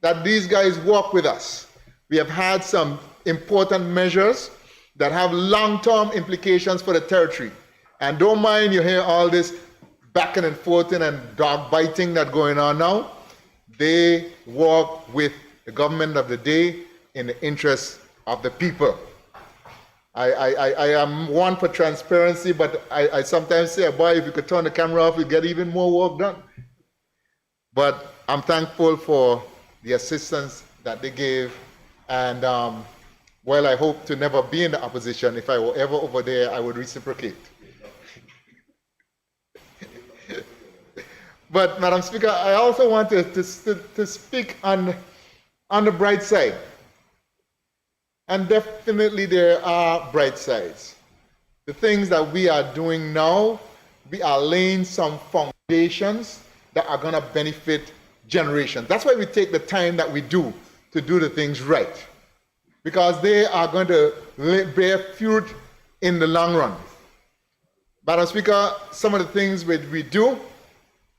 that these guys work with us. We have had some important measures that have long-term implications for the territory. And don't mind you hear all this backing and forthing and dog biting that's going on now. They work with the government of the day in the interest of the people. I am one for transparency, but I sometimes say, boy, if you could turn the camera off, you get even more work done. But I'm thankful for the assistance that they gave. And while I hope to never be in the opposition, if I were ever over there, I would reciprocate. But, Madam Speaker, I also want to speak on the bright side. And definitely there are bright sides. The things that we are doing now, we are laying some foundations that are going to benefit generations. That's why we take the time that we do to do the things right. because they are going to bear fruit in the long run. Madam Speaker, some of the things which we do,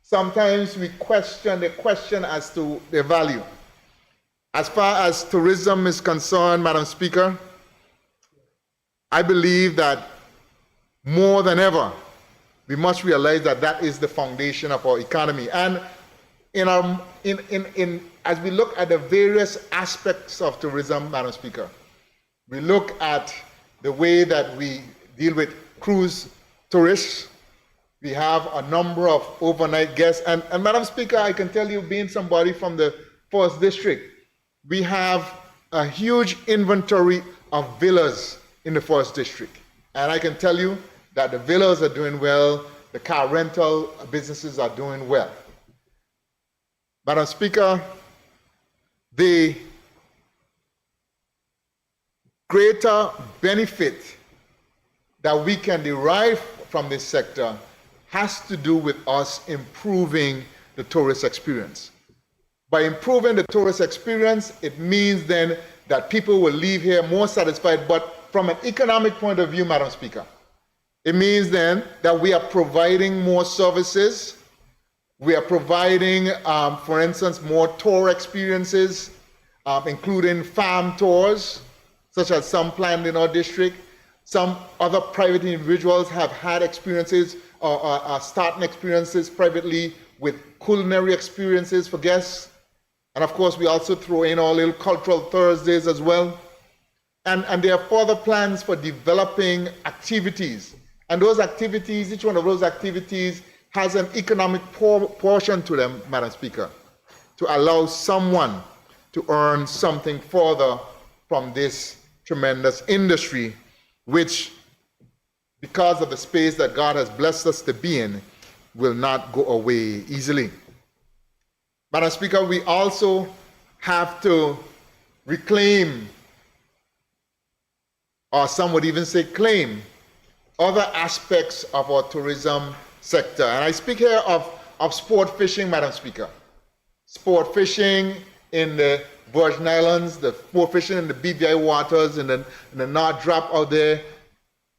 sometimes we question the question as to their value. As far as tourism is concerned, Madam Speaker, I believe that more than ever, we must realize that that is the foundation of our economy. And as we look at the various aspects of tourism, Madam Speaker, we look at the way that we deal with cruise tourists. We have a number of overnight guests. And Madam Speaker, I can tell you, being somebody from the 1st District, we have a huge inventory of villas in the 1st District. And I can tell you that the villas are doing well, the car rental businesses are doing well. Madam Speaker, the greater benefit that we can derive from this sector has to do with us improving the tourist experience. By improving the tourist experience, it means then that people will leave here more satisfied. But from an economic point of view, Madam Speaker, it means then that we are providing more services. We are providing, for instance, more tour experiences, including farm tours, such as some planned in our district. Some other private individuals have had experiences or are starting experiences privately with culinary experiences for guests. And of course, we also throw in our little cultural Thursdays as well. And there are further plans for developing activities. And those activities, each one of those activities has an economic portion to them, Madam Speaker, to allow someone to earn something further from this tremendous industry, which, because of the space that God has blessed us to be in, will not go away easily. Madam Speaker, we also have to reclaim, or some would even say claim, other aspects of our tourism sector. And I speak here of sport fishing, Madam Speaker. Sport fishing in the Virgin Islands, the sport fishing in the BVI waters, and the North Drop out there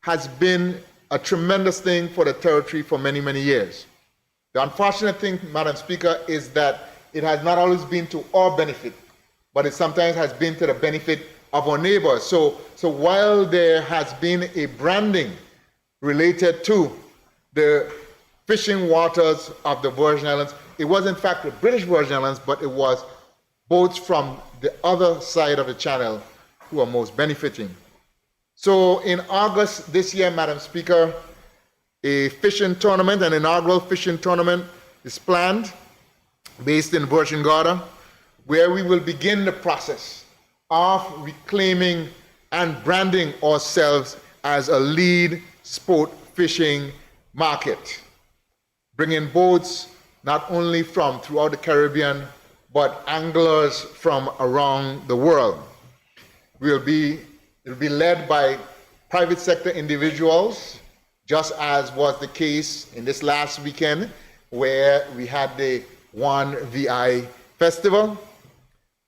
has been a tremendous thing for the territory for many, many years. The unfortunate thing, Madam Speaker, is that it has not always been to our benefit, but it sometimes has been to the benefit of our neighbors. So while there has been a branding related to the fishing waters of the Virgin Islands, it was in fact the British Virgin Islands, but it was boats from the other side of the channel who are most benefiting. So in August this year, Madam Speaker, a fishing tournament, an inaugural fishing tournament is planned based in Virgin Gorda, where we will begin the process of reclaiming and branding ourselves as a lead sport fishing market, bringing boats not only from throughout the Caribbean, but anglers from around the world. It'll be led by private sector individuals, just as was the case in this last weekend, where we had the One VI Festival.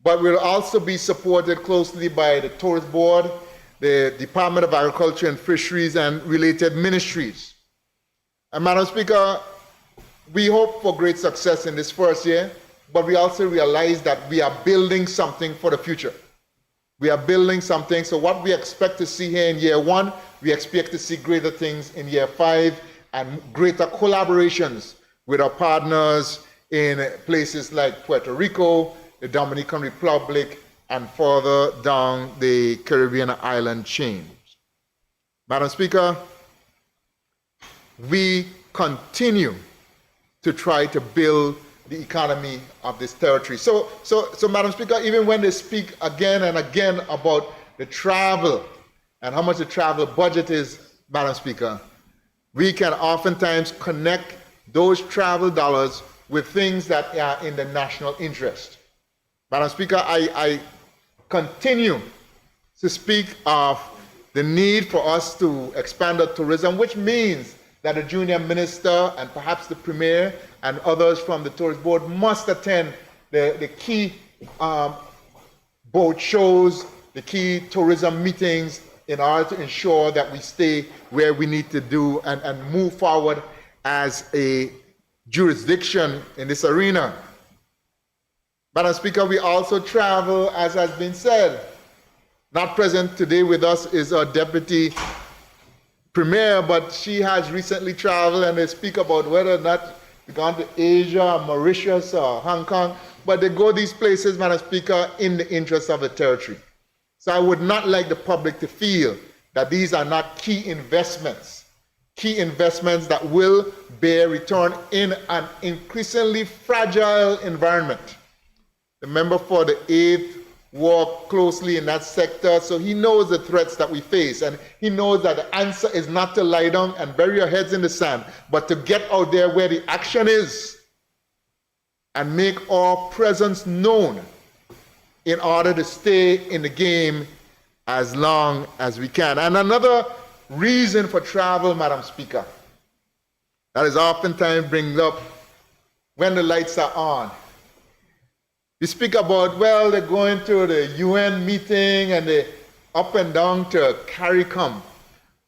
But we'll also be supported closely by the Tourist Board, the Department of Agriculture and Fisheries, and related ministries. And Madam Speaker, we hope for great success in this first year, but we also realize that we are building something for the future. We are building something, so what we expect to see here in year 1, we expect to see greater things in year 5 and greater collaborations with our partners in places like Puerto Rico, the Dominican Republic, and further down the Caribbean island chain. Madam Speaker, we continue to try to build the economy of this territory. So Madam Speaker, even when they speak again and again about the travel and how much the travel budget is, Madam Speaker, we can oftentimes connect those travel dollars with things that are in the national interest. Madam Speaker, I continue to speak of the need for us to expand our tourism, which means that the junior minister and perhaps the premier and others from the Tourist Board must attend the key boat shows the key tourism meetings in order to ensure that we stay where we need to do and move forward as a jurisdiction in this arena. Madam Speaker, we also travel, as has been said. Not present today with us is our Deputy Premier, but she has recently traveled, and they speak about whether or not they've gone to Asia, Mauritius, or Hong Kong, but they go these places, Madam Speaker, in the interest of the territory. So I would not like the public to feel that these are not key investments that will bear return in an increasingly fragile environment. The member for the 8th worked closely in that sector, so he knows the threats that we face, and he knows that the answer is not to lie down and bury your heads in the sand, but to get out there where the action is and make our presence known in order to stay in the game as long as we can. And another reason for travel, Madam Speaker, that is oftentimes brings up when the lights are on. We speak about, well, they're going to the UN meeting and they up and down to CARICOM.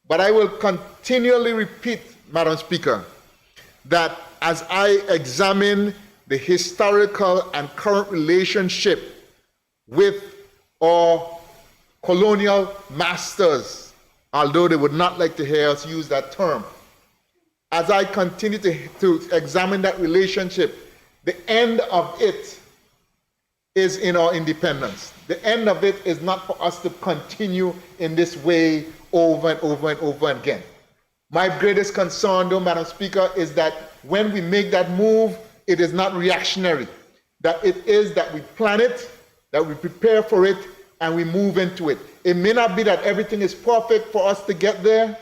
But I will continually repeat, Madam Speaker, that as I examine the historical and current relationship with our colonial masters, although they would not like to hear us use that term, as I continue to examine that relationship, the end of it is in our independence. The end of it is not for us to continue in this way over and over and over again. My greatest concern, though, Madam Speaker, is that when we make that move, it is not reactionary. That it is that we plan it, that we prepare for it, and we move into it. It may not be that everything is perfect for us to get there,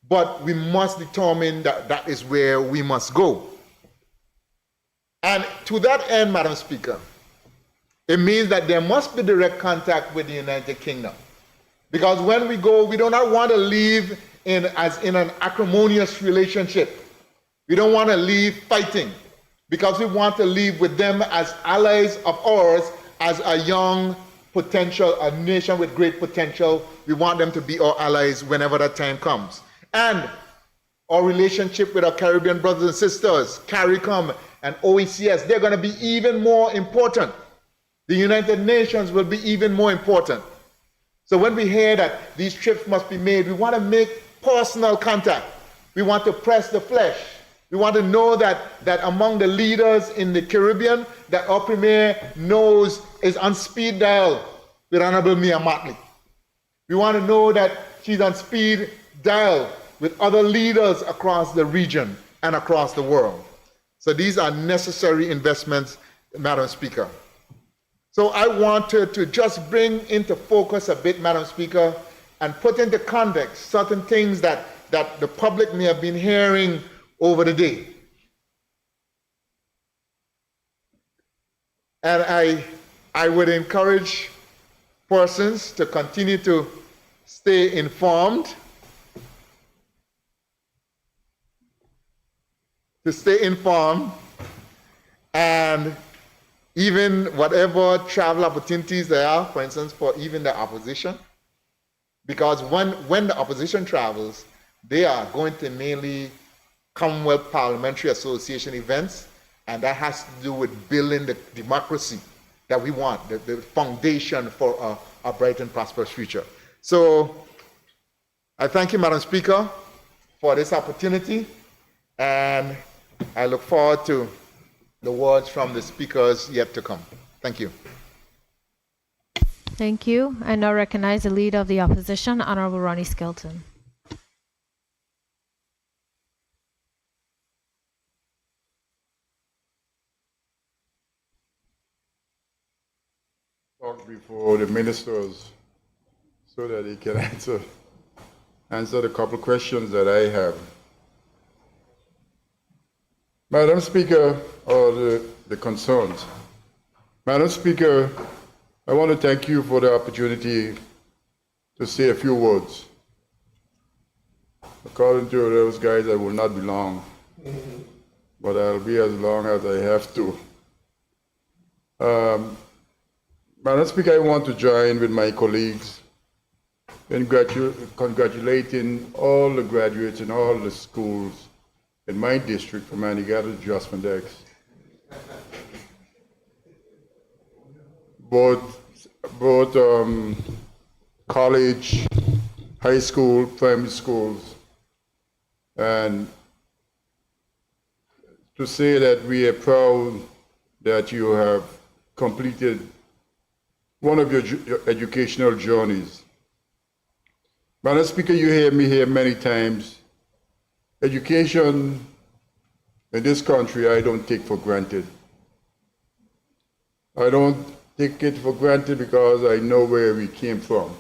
but we must determine that that is where we must go. And to that end, Madam Speaker, it means that there must be direct contact with the United Kingdom. Because when we go, we do not want to leave as in an acrimonious relationship. We don't want to leave fighting, because we want to leave with them as allies of ours, as a young potential, a nation with great potential. We want them to be our allies whenever that time comes. And our relationship with our Caribbean brothers and sisters, CARICOM and OECS, they're going to be even more important. The United Nations will be even more important. So when we hear that these trips must be made, we want to make personal contact. We want to press the flesh. We want to know that among the leaders in the Caribbean, that our Premier knows is on speed dial with Honorable Mia Motley. We want to know that she's on speed dial with other leaders across the region and across the world. So these are necessary investments, Madam Speaker. So I wanted to just bring into focus a bit, Madam Speaker, and put into context certain things that the public may have been hearing over the day. And I would encourage persons to continue to stay informed, and even whatever travel opportunities there are, for instance, for even the opposition, because when the opposition travels, they are going to mainly Commonwealth Parliamentary Association events, and that has to do with building the democracy that we want, the foundation for a bright and prosperous future. So I thank you, Madam Speaker, for this opportunity, and I look forward to the words from the speakers yet to come. Thank you. Thank you. I now recognize the Leader of the Opposition, Honorable Ronnie Skelton. Talk before the ministers so that they can answer the couple questions that I have. Madam Speaker, or the concerns. Madam Speaker, I want to thank you for the opportunity to say a few words. According to those guys, I will not be long, but I'll be as long as I have to. Madam Speaker, I want to join with my colleagues in congratulating all the graduates in all the schools in my district from Antigua Adjustment X. Both college, high school, primary schools, and to say that we are proud that you have completed one of your educational journeys. Madam Speaker, you hear me here many times. Education in this country, I don't take for granted. I don't take it for granted because I know where we came from.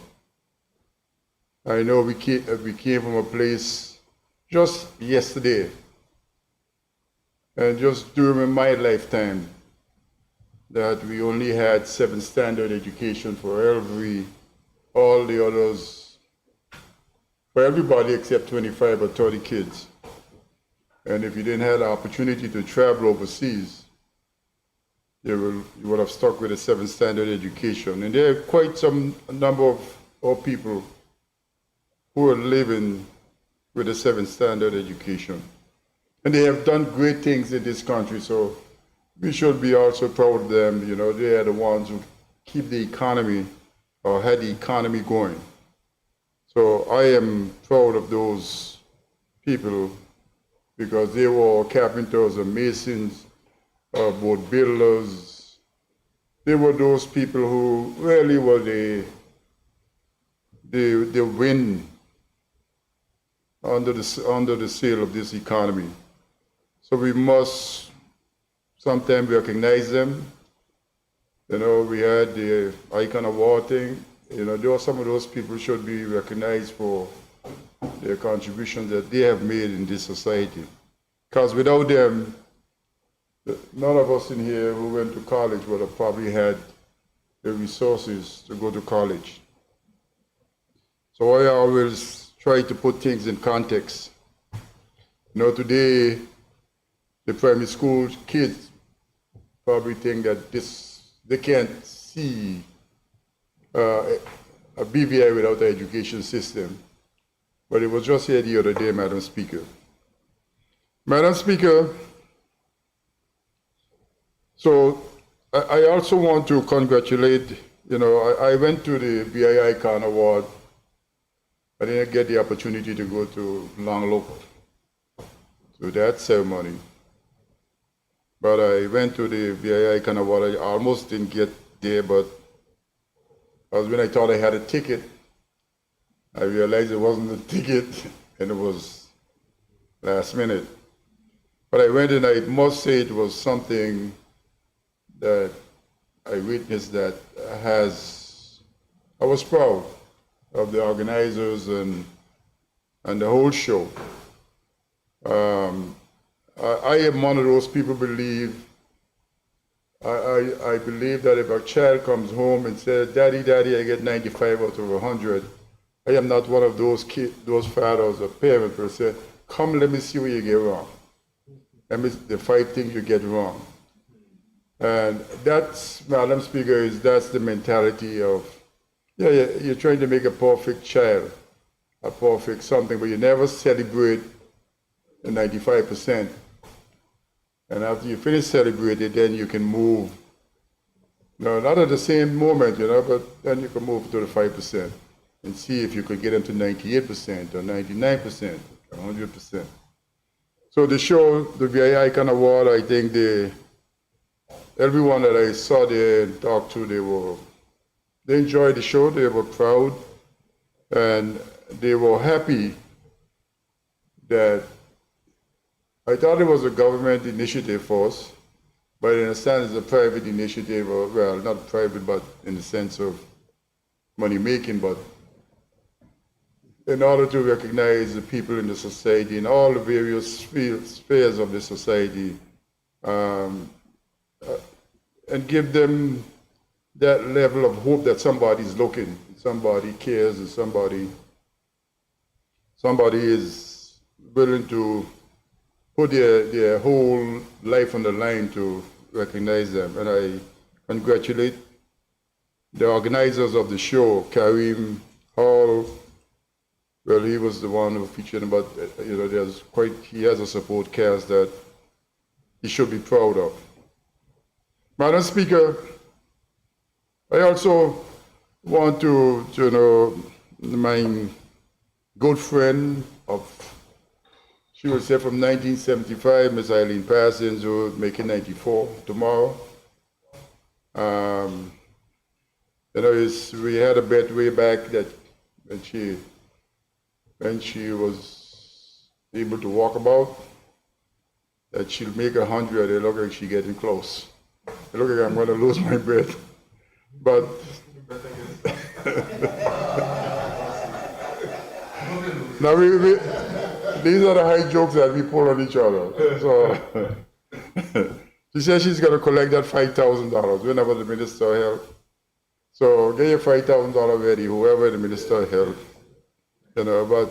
I know we came from a place just yesterday, and just during my lifetime, that we only had 7 standard education for all the others, for everybody except 25 or 30 kids. And if you didn't have the opportunity to travel overseas, you would have stuck with a 7 standard education. And there are quite some number of our people who are living with a 7 standard education. And they have done great things in this country, so we should be also proud of them. You know, they are the ones who keep the economy or had the economy going. So I am proud of those people because they were carpenters and masons, boat builders. They were those people who really were the wind under the sail of this economy. So we must sometimes recognize them. You know, we had the Icon Award thing. You know, there are some of those people should be recognized for their contributions that they have made in this society. Because without them, none of us in here who went to college would have probably had the resources to go to college. So I always try to put things in context. You know, today, the primary school kids probably think that they can't see a BVI without an education system. But it was just here the other day, Madam Speaker. Madam Speaker, so I also want to congratulate, you know, I went to the BI Icon Award. I didn't get the opportunity to go to Long Loop to that ceremony. But I went to the BI Icon Award. I almost didn't get there, but when I thought I had a ticket, I realized it wasn't a ticket, and it was last minute. But I went, and I must say it was something that I witnessed that I was proud of the organizers and the whole show. I am one of those people I believe that if a child comes home and says, Daddy, Daddy, I get 95 out of 100, I am not one of those those fathers or parents who say, come, let me see what you get wrong. Let me the 5 things you get wrong. And that's, Madam Speaker, that's the mentality of, you're trying to make a perfect child, a perfect something, but you never celebrate the 95%. And after you finish celebrating, then you can move. No, not at the same moment, you know, but then you can move to the 5% and see if you could get them to 98% or 99% or 100%. So the show, the VI Icon Award, I think everyone that I saw there and talked to, they enjoyed the show, they were proud, and they were happy that I thought it was a government initiative for us, but in a sense it's a private initiative, or, well, not private, but in the sense of money making, but in order to recognize the people in the society in all the various spheres of the society, and give them that level of hope that somebody's looking, somebody cares, and somebody is willing to put their whole life on the line to recognize them. And I congratulate the organizers of the show, Karim Hall, well, he was the one who featured, but he has a support cast that he should be proud of. Madam Speaker, I also want to, my good friend of, she will say from 1975, Ms. Eileen Parsons, who is making 94 tomorrow. We had a bet way back that when she was able to walk about, that she'll make 100. It looks like she's getting close. It looks like I'm going to lose my bet. But now these are the high jokes that we pull on each other. So she says she's going to collect that $5,000 whenever the minister helps. So get your $5,000 ready, whoever the minister helps. But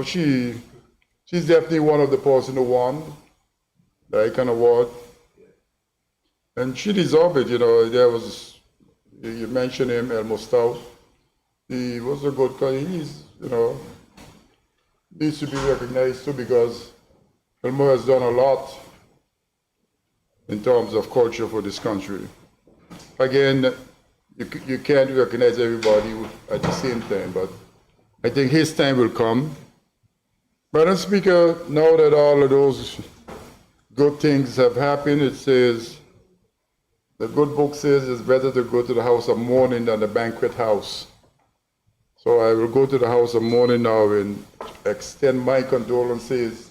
she's definitely one of the person who won the Icon Award, and she deserved it. There was, you mentioned him, Elmo Stout. He was a good guy. He's needs to be recognized too, because Elmo has done a lot in terms of culture for this country. Again, you can't recognize everybody at the same time, but I think his time will come. Madam Speaker, now that all of those good things have happened, it says, the good book says it's better to go to the house of mourning than the banquet house. So I will go to the house of mourning now and extend my condolences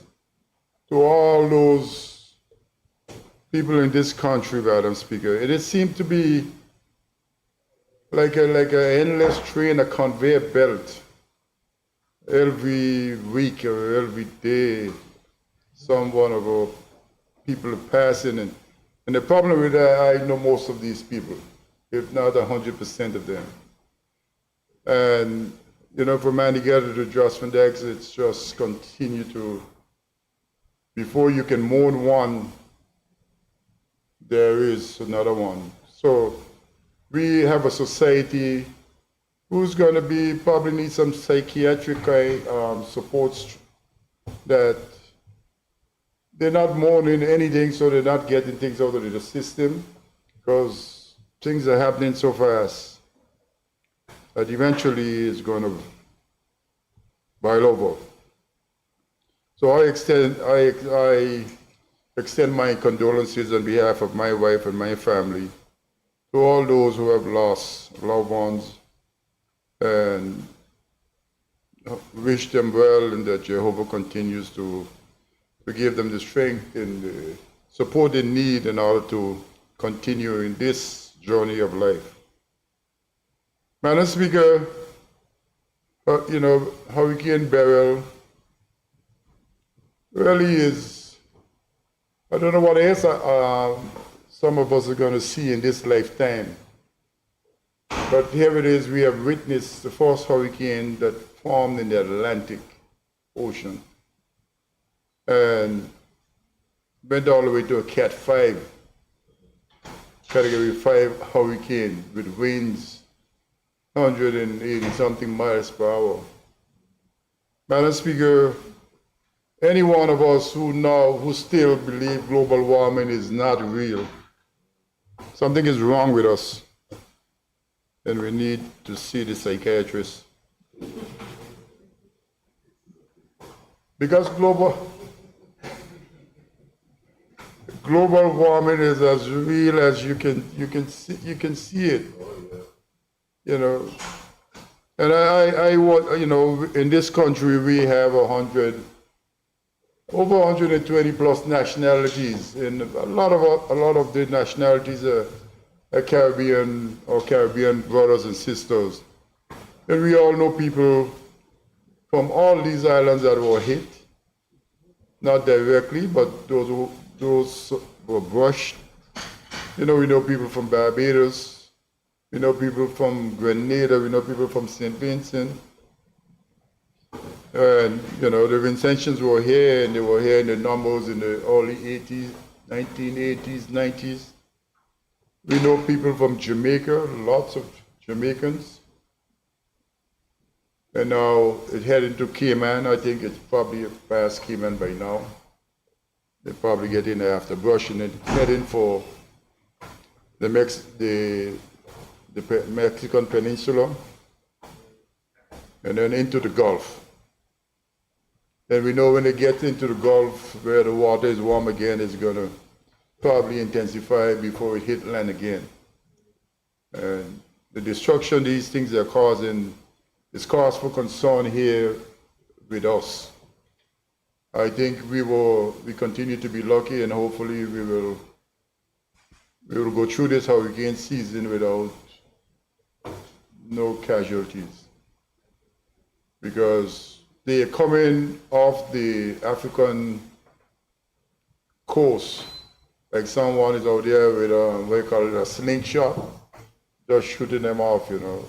to all those people in this country, Madam Speaker. It seemed to be like an endless train, a conveyor belt. Every week or every day, some one of our people are passing. And the problem with that, I know most of these people, if not 100% of them. And, for man to get to the adjustment exits, just continue to, before you can mourn one, there is another one. So we have a society who's going to probably need some psychiatric supports, that they're not mourning anything, so they're not getting things out of the system, because things are happening so fast that eventually it's going to boil over. So I extend my condolences on behalf of my wife and my family to all those who have lost loved ones, and wish them well, and that Jehovah continues to give them the strength and the support they need in order to continue in this journey of life. Madam Speaker, Hurricane Beryl really is, I don't know what else some of us are going to see in this lifetime. But here it is, we have witnessed the first hurricane that formed in the Atlantic Ocean and went all the way to a Cat 5, Category 5 hurricane with winds 180 something miles per hour. Madam Speaker, any one of us who still believe global warming is not real, something is wrong with us, and we need to see the psychiatrist. Because global warming is as real as you can see it. And I want, in this country we have over 120 plus nationalities, and a lot of the nationalities are Caribbean or Caribbean brothers and sisters. And we all know people from all these islands that were hit, not directly, but those were brushed. We know people from Barbados, we know people from Grenada, we know people from St. Vincent. And, the Vincentians were here, and they were here in the numbers in the early 80s, 1980s, 90s. We know people from Jamaica, lots of Jamaicans. And now it's heading to Cayman. I think it's probably past Cayman by now. They probably get in there after brushing it, heading for the Mexican Peninsula, and then into the Gulf. And we know when they get into the Gulf, where the water is warm again, it's going to probably intensify before it hit land again. And the destruction these things are causing is cause for concern here with us. I think we continue to be lucky, and hopefully we will go through this hurricane season without no casualties, because they are coming off the African coast, like someone is out there with what you call it, a slingshot, just shooting them off, you know.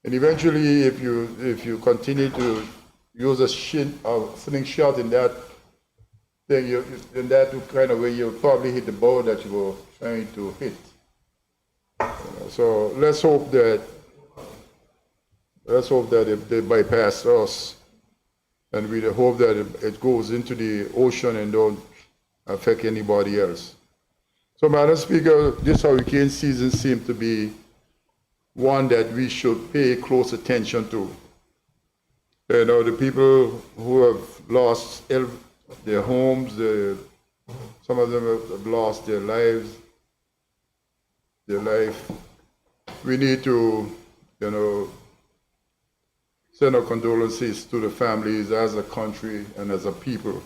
And eventually, if you continue to use a slingshot in that thing, in that kind of way, you'll probably hit the boat that you were trying to hit. So let's hope that they bypass us, and we hope that it goes into the ocean and don't affect anybody else. So, Madam Speaker, this hurricane season seems to be one that we should pay close attention to. You know, the people who have lost their homes, some of them have lost their life. We need to, you know, send our condolences to the families as a country and as a people.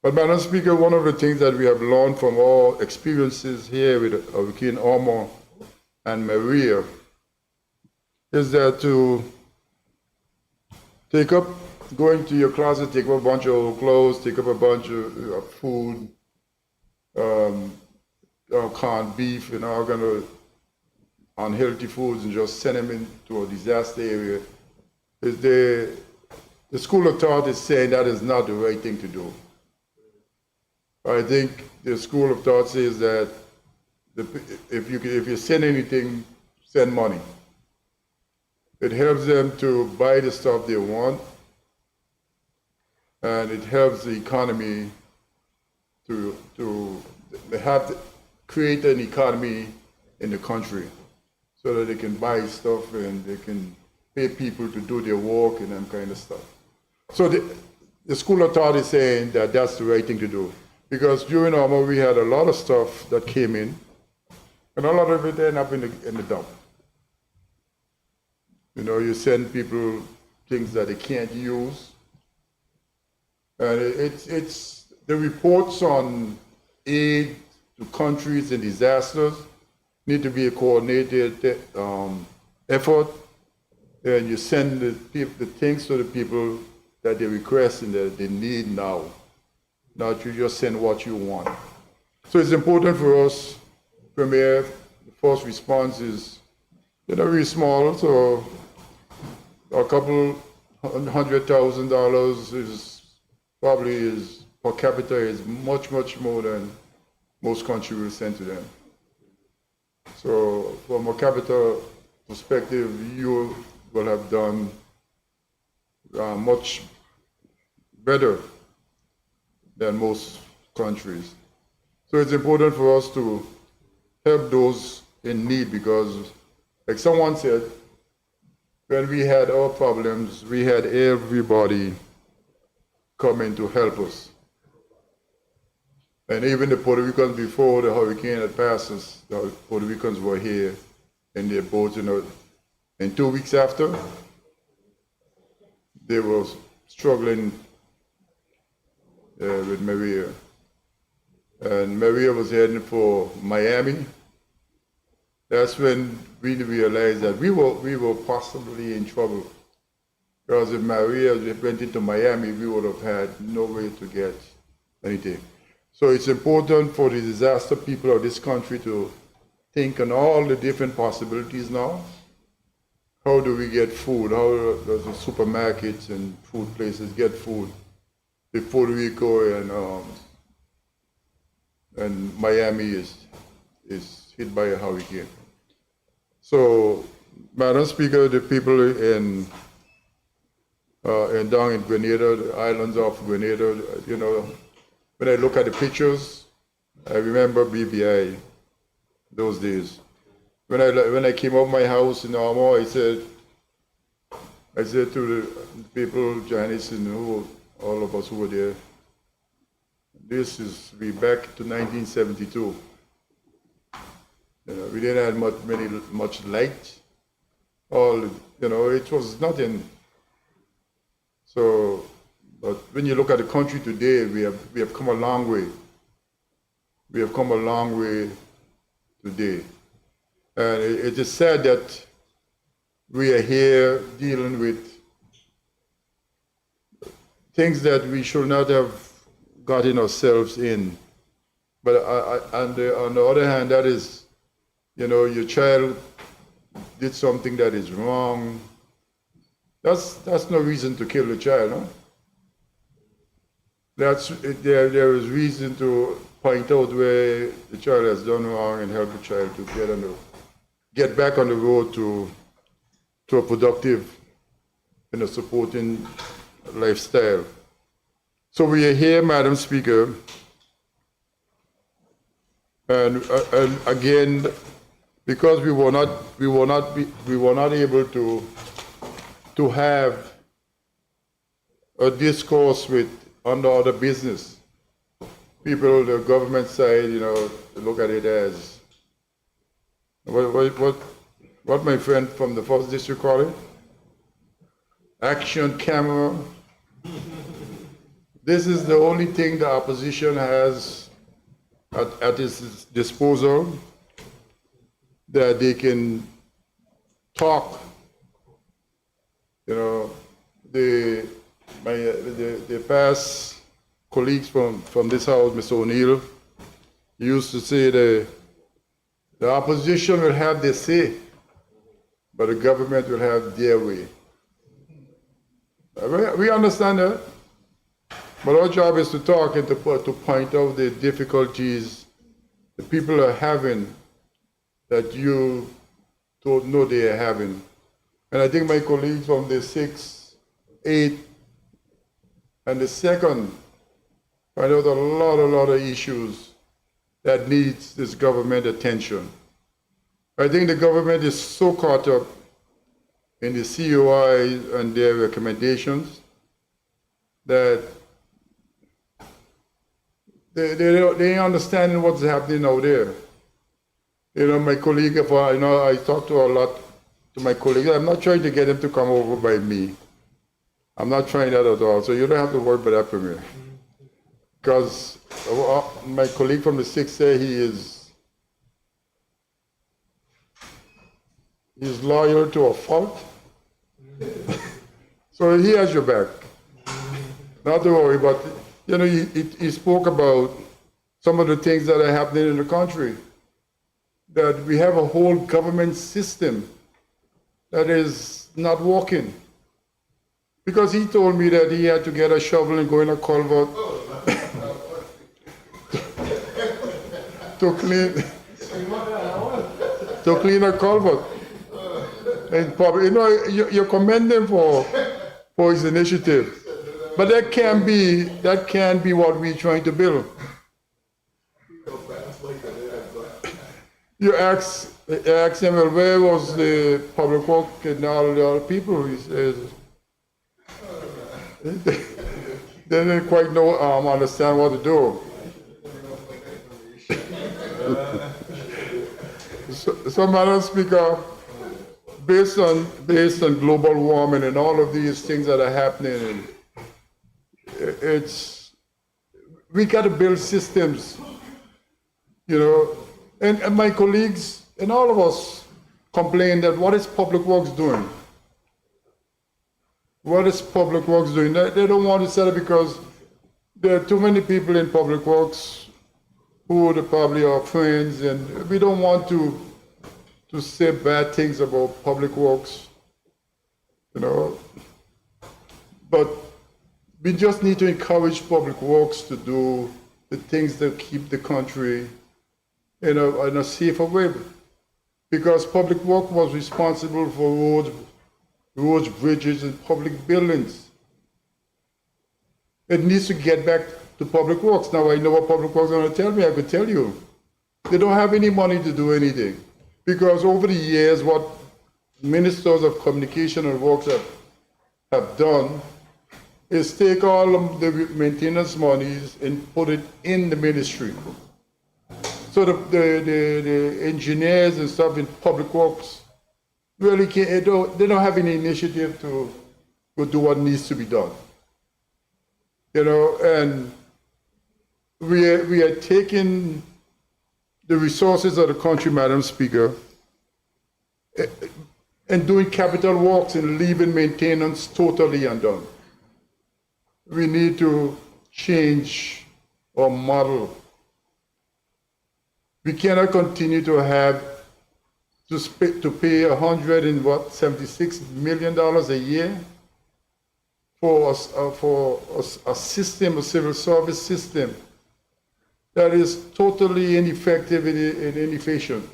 But, Madam Speaker, one of the things that we have learned from our experiences here with Hurricane Irma and Maria is that to go into your closet, take up a bunch of old clothes, take up a bunch of food, canned beef, and all kind of unhealthy foods, and just send them into a disaster area. The school of thought is saying that is not the right thing to do. I think the school of thought says that if you send anything, send money. It helps them to buy the stuff they want, and it helps the economy to create an economy in the country so that they can buy stuff and they can pay people to do their work and that kind of stuff. So the school of thought is saying that that's the right thing to do, because during Irma we had a lot of stuff that came in, and a lot of it ended up in the dump. You know, you send people things that they can't use. And it's the reports on aid to countries in disasters need to be a coordinated effort. And you send the things to the people that they request and that they need now, not you just send what you want. So it's important for us, Premier, the first response is, you know, very small, so a couple $100,000 is probably per capita is much more than most countries will send to them. So from a capita perspective, you will have done much better than most countries. So it's important for us to help those in need, because, like someone said, when we had our problems, we had everybody coming to help us. And even the Puerto Ricans, before the hurricane had passed us, the Puerto Ricans were here in their boats, you know. And 2 weeks after, they were struggling with Maria. And Maria was heading for Miami. That's when we realized that we were possibly in trouble. Because if Maria went into Miami, we would have had no way to get anything. So it's important for the disaster people of this country to think on all the different possibilities now. How do we get food? How does the supermarkets and food places get food? If Puerto Rico and Miami is hit by a hurricane. So, Madam Speaker, the people down in Grenada, the islands of Grenada, you know, when I look at the pictures, I remember BVI those days. When I came out of my house in Armor, I said to the people, Janice and all of us who were there, this is back to 1972. You know, we didn't have much light. It was nothing. So, but when you look at the country today, we have come a long way. We have come a long way today. And it is sad that we are here dealing with things that we should not have gotten ourselves in. But on the other hand, that is, your child did something that is wrong. That's no reason to kill the child, no? There is reason to point out where the child has done wrong and help the child to get back on the road to a productive supporting lifestyle. So we are here, Madam Speaker, and again, because we were not able to have a discourse with under other business. People, the government side, look at it as what my friend from the 1st District call it? Action camera. This is the only thing the opposition has at its disposal, that they can talk. The past colleagues from this house, Mr. O'Neill, used to say the opposition will have their say, but the government will have their way. We understand that, but our job is to talk and to point out the difficulties the people are having that you don't know they are having. And I think my colleagues from the 6th, 8th, and the 2nd find out a lot of issues that needs this government attention. I think the government is so caught up in the COI and their recommendations that they ain't understanding what's happening out there. My colleague, I talk to a lot to my colleagues. I'm not trying to get them to come over by me. I'm not trying that at all. So you don't have to worry about that for me. Because my colleague from the 6th said he's loyal to a fault. So he has your back. Not to worry, but he spoke about some of the things that are happening in the country. That we have a whole government system that is not working. Because he told me that he had to get a shovel and go in a culvert to clean a culvert. And probably, you commend him for his initiative. But that can't be what we're trying to build. You ask him, well, where was the public work and all the other people? He says, they didn't quite understand what to do. So, Madam Speaker, based on global warming and all of these things that are happening, we got to build systems, And my colleagues and all of us complain that what is Public Works doing? What is Public Works doing? They don't want to sell it because there are too many people in Public Works who probably are friends, and we don't want to say bad things about Public Works, But we just need to encourage Public Works to do the things that keep the country in a safer way, because public work was responsible for roads, bridges, and public buildings. It needs to get back to public works. Now I know what public works are going to tell me. I could tell you, they don't have any money to do anything, because over the years, what ministers of communication and works have done is take all of the maintenance monies and put it in the ministry. So the engineers and stuff in public works really they don't have any initiative to do what needs to be done. And we are taking the resources of the country, Madam Speaker, and doing capital works and leaving maintenance totally undone. We need to change our model. We cannot continue to have to pay $176 million a year for a system, a civil service system that is totally ineffective and inefficient.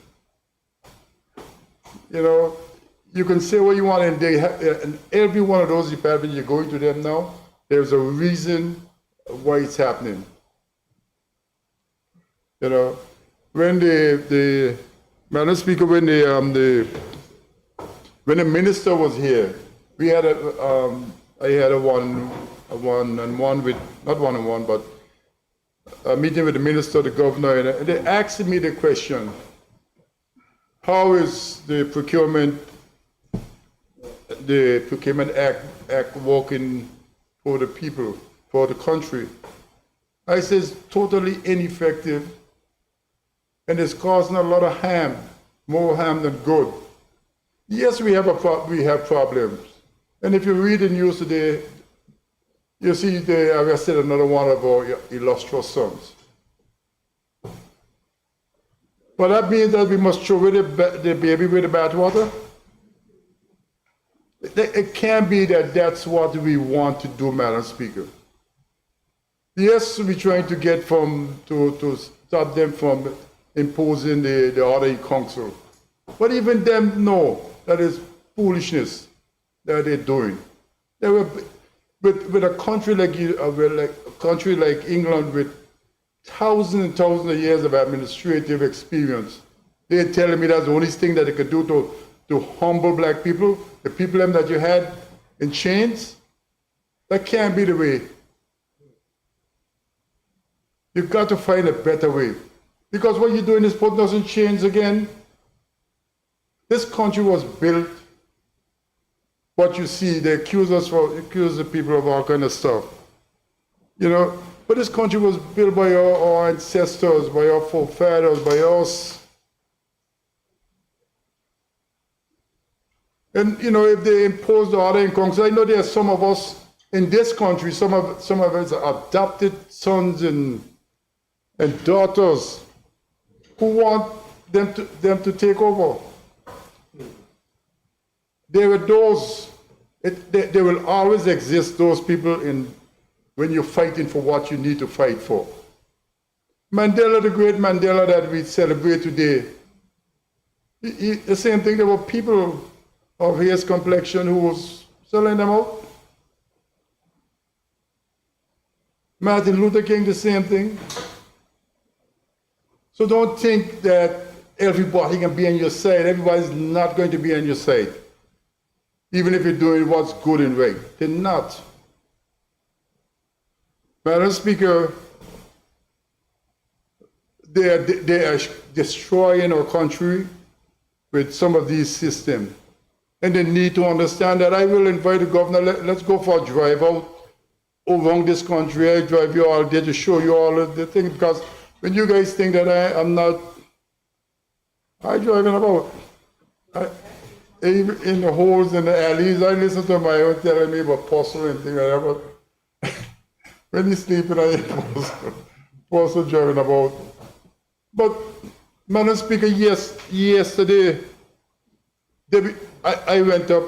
You can say what you want, and every one of those departments you're going to them now, there's a reason why it's happening. When the Madam Speaker, when the minister was here, we had I had a one-on-one with, not one-on-one, but a meeting with the minister, the governor, and they asked me the question, how is the Procurement Act working for the people, for the country? I says totally ineffective, and it's causing a lot of harm, more harm than good. Yes, we have problems, and if you read the news today, you see they arrested another one of our illustrious sons. But that means that we must throw away the baby with the bathwater. It can't be that that's what we want to do, Madam Speaker. Yes, we're trying to get to stop them from imposing the order in council. But even them know that is foolishness that they're doing. They were, with a country like England, with thousands and thousands of years of administrative experience, they're telling me that's the only thing that they could do to humble black people, the people that you had in chains. That can't be the way. You've got to find a better way. Because what you're doing is putting us in chains again. This country was built, what you see, they accuse the people of all kind of stuff. But this country was built by our ancestors, by our forefathers, by us. And if they impose the order in Congress, I know there are some of us in this country, some of us adopted sons and daughters who want them to take over. There were those. There will always exist those people when you're fighting for what you need to fight for. Mandela, the great Mandela that we celebrate today, the same thing, there were people of his complexion who was selling them out. Martin Luther King, the same thing. So don't think that everybody can be on your side. Everybody's not going to be on your side, even if you're doing what's good and right. They're not. Madam Speaker, they are destroying our country with some of these systems. And they need to understand that. I will invite the governor, let's go for a drive out around this country. I drive you all there to show you all of the things, because when you guys think that I'm not, I driving about. In the holes in the alleys, I listen to my own telling me about porcelain and things like that. But when he's sleeping, I porcelain driving about. But, Madam Speaker, yesterday, I went up,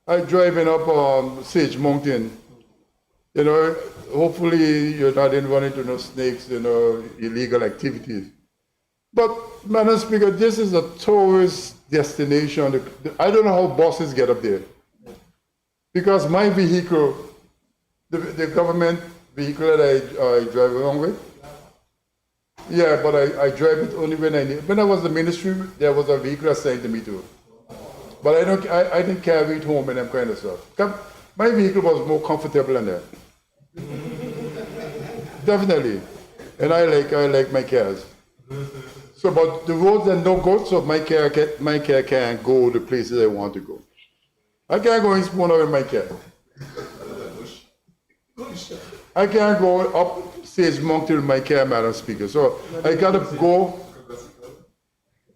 I driving up Sage Mountain. You know, hopefully you're not running into no snakes, you know, illegal activities. But, Madam Speaker, this is a tourist destination. I don't know how buses get up there. Because my vehicle, the government vehicle that I drive around with, yeah, but I drive it only when I need. When I was in the ministry, there was a vehicle assigned to me too. But I didn't carry it home and that kind of stuff. My vehicle was more comfortable than that. Definitely. And I like my cars. So, but the roads are no good, so my car can't go the places I want to go. I can't go in Spooner with my car. I can't go up Sage Mountain with my car, Madam Speaker. So I gotta go.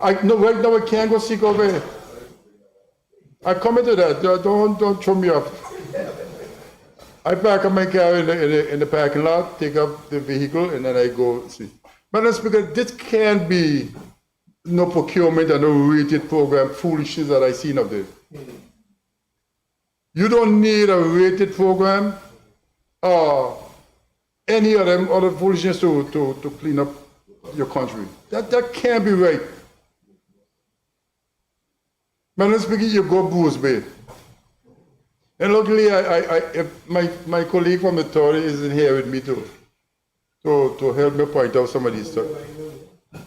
Right now I can't go seek over. I commit to that. Don't throw me off. I park up my car in the parking lot, take up the vehicle, and then I go see. Madam Speaker, this can't be no procurement and no rated program foolishness that I seen up there. You don't need a rated program or any of them other foolishness to clean up your country. That can't be right. Madam Speaker, you go Bruce Bay. And luckily, my colleague from the authority is in here with me too, to help me point out some of these stuff.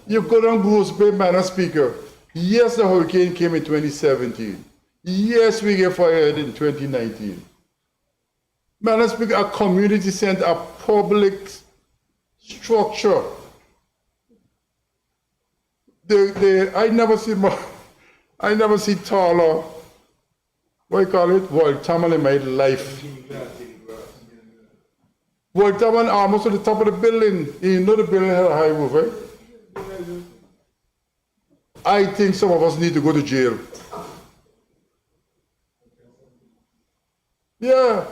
You go down Bruce Bay, Madam Speaker. Yes, the hurricane came in 2017. Yes, we get fired in 2019. Madam Speaker, a community center, a public structure. I never see taller, what do you call it? Wall-Taman in my life. Wall-Taman almost to the top of the building. You know the building had a high roof, right? I think some of us need to go to jail. Yeah.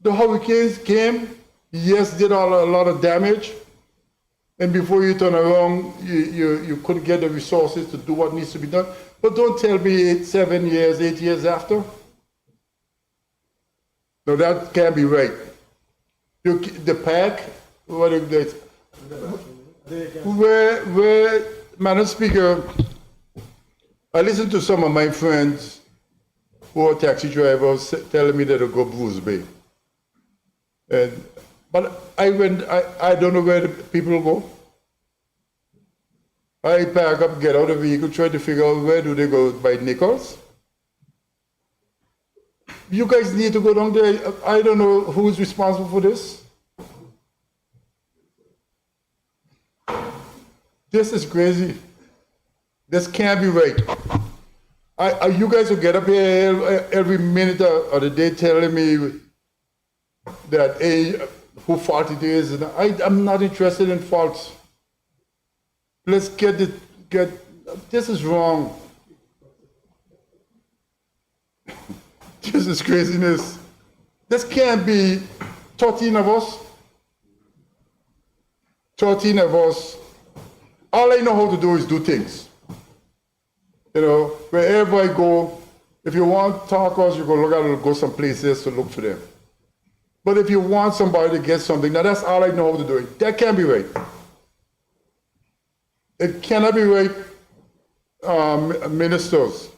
The hurricanes came, yes, did a lot of damage. And before you turn around, you couldn't get the resources to do what needs to be done. But don't tell me 7 years, 8 years after. No, that can't be right. The pack, where, Madam Speaker, I listened to some of my friends who are taxi drivers telling me that they go Bruce Bay. But I don't know where the people go. I pack up, get out of the vehicle, try to figure out where do they go by Nichols. You guys need to go down there. I don't know who's responsible for this. This is crazy. This can't be right. You guys will get up here every minute of the day telling me that, hey, who fault it is. And I'm not interested in faults. Let's this is wrong. This is craziness. This can't be 13 of us. 13 of us. All I know how to do is do things. You know, wherever I go, if you want talkers, you go some places to look for them. But if you want somebody to get something, now that's all I know how to do. That can't be right. It cannot be right, ministers.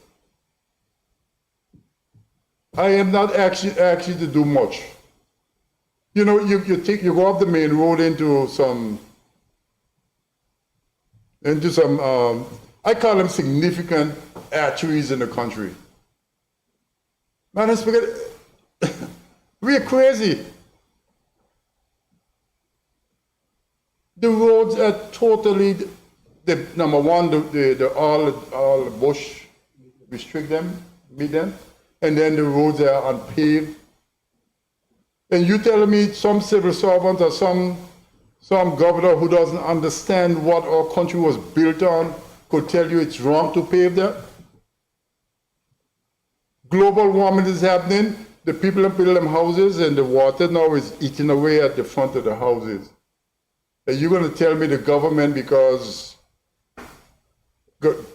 I am not actually to do much. You know, you go up the main road into some I call them significant arteries in the country. Man, we're crazy. The roads are totally, number one, all the bush restrict them, meet them, and then the roads are unpaved. And you telling me some civil servant or some governor who doesn't understand what our country was built on could tell you it's wrong to pave that? Global warming is happening. The people that build them houses and the water now is eating away at the front of the houses. Are you going to tell me the government, because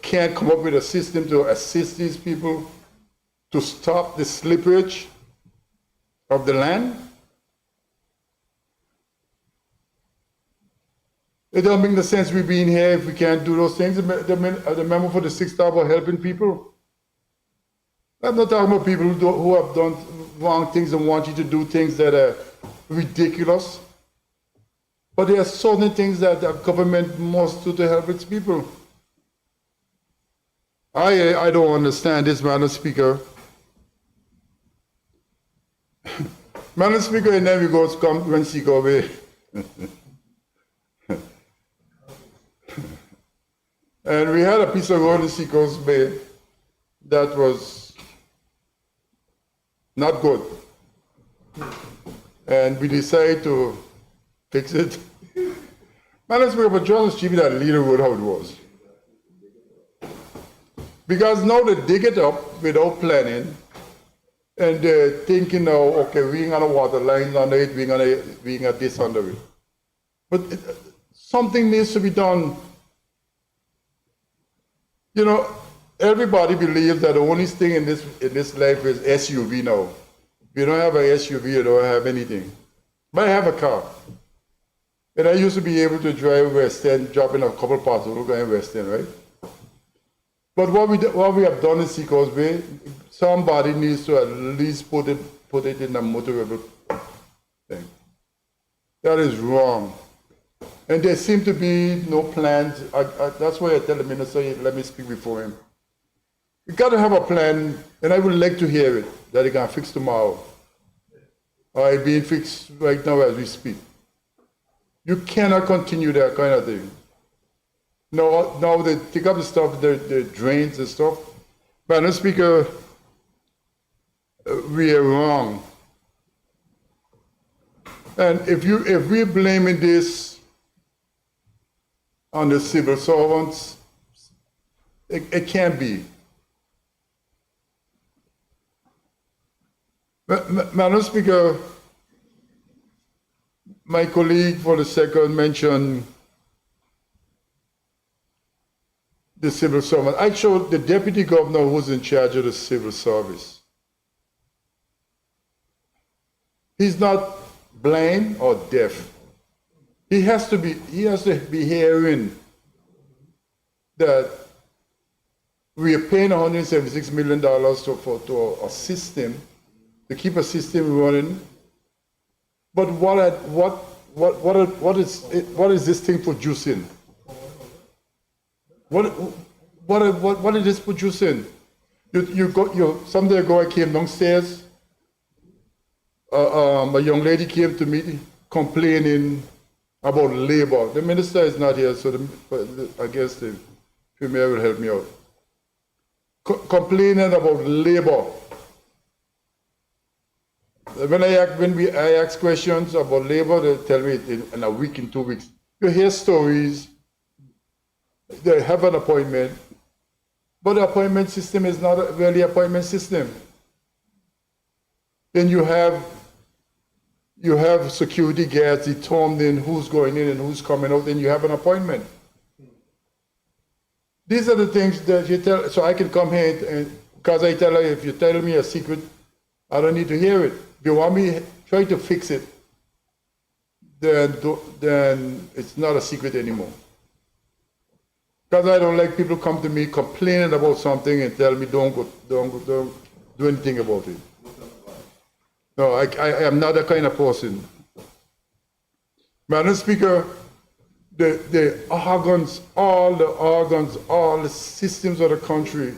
can't come up with a system to assist these people to stop the slippage of the land? It don't make no sense we being here if we can't do those things. The member for the Sixth Star about helping people. I'm not talking about people who have done wrong things and want you to do things that are ridiculous. But there are certain things that the government must do to help its people. I don't understand this, Madam Speaker. Madam Speaker, and then we go to come when she go away. And we had a piece of road in Seacoast Bay that was not good. And we decided to fix it. Madam Speaker, but just keep that little road how it was. Because now they dig it up without planning, and they're thinking now, okay, we're gonna water lines under it, we're gonna this under it. But something needs to be done. You know, everybody believes that the only thing in this life is SUV now. If you don't have an SUV, you don't have anything. But I have a car. And I used to be able to drive West End, drop in a couple parts of Luga and West End, right? But what we have done in Seacoast Bay, somebody needs to at least put it in a motorable thing. That is wrong. And there seem to be no plans. That's why I tell the minister, let me speak before him. You got to have a plan, and I would like to hear it, that it can fix tomorrow. Or it's being fixed right now as we speak. You cannot continue that kind of thing. Now they take up the stuff, the drains and stuff. Madam Speaker, we are wrong. And if we're blaming this on the civil servants, it can't be. Madam Speaker, my colleague for the second mentioned the civil servant. I showed the deputy governor who's in charge of the civil service. He's not blind or deaf. He has to be hearing that we are paying $176 million to a system, to keep a system running. But what is this thing producing? What is this producing? Someday ago I came downstairs. A young lady came to me complaining about labor. The minister is not here, so I guess the premier will help me out. Complaining about labor. When I ask questions about labor, they tell me in a week, in 2 weeks. You hear stories. They have an appointment, but the appointment system is not really an appointment system. Then you have security guards determining who's going in and who's coming out, and you have an appointment. These are the things that you tell, so I can come here and because I tell her, if you tell me a secret, I don't need to hear it. If you want me try to fix it, then it's not a secret anymore. Because I don't like people come to me complaining about something and tell me don't do anything about it. No, I am not that kind of person. Madam Speaker, the organs, all the systems of the country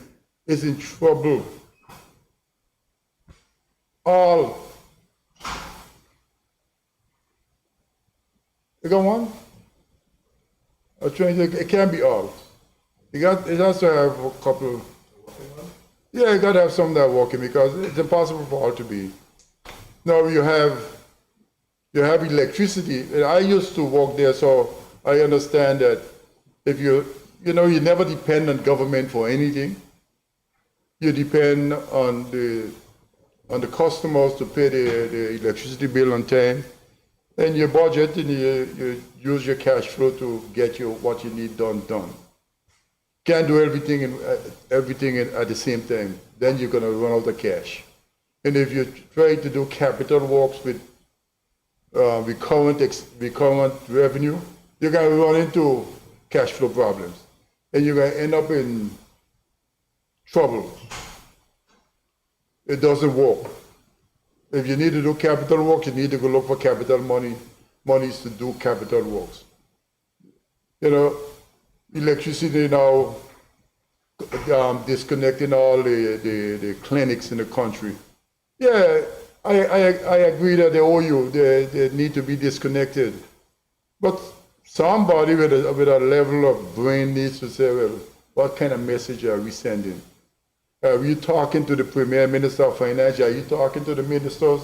is in trouble. All. You got one? It can't be all. It has to have a couple. Yeah, you got to have some that are working because it's impossible for all to be. Now you have electricity. And I used to work there, so I understand that if you never depend on government for anything. You depend on the customers to pay the electricity bill on time, and you budget and you use your cash flow to get what you need done. can't do everything at the same time, then you're gonna run out of cash. And if you try to do capital works with recurrent revenue, you're gonna run into cash flow problems, and you're gonna end up in trouble. It doesn't work. If you need to do capital work, you need to go look for capital monies to do capital works. You know, electricity now disconnecting all the clinics in the country. Yeah, I agree that they owe you, they need to be disconnected. But somebody with a level of brain needs to say, well, what kind of message are we sending? Are you talking to the Premier Minister of Finance? Are you talking to the ministers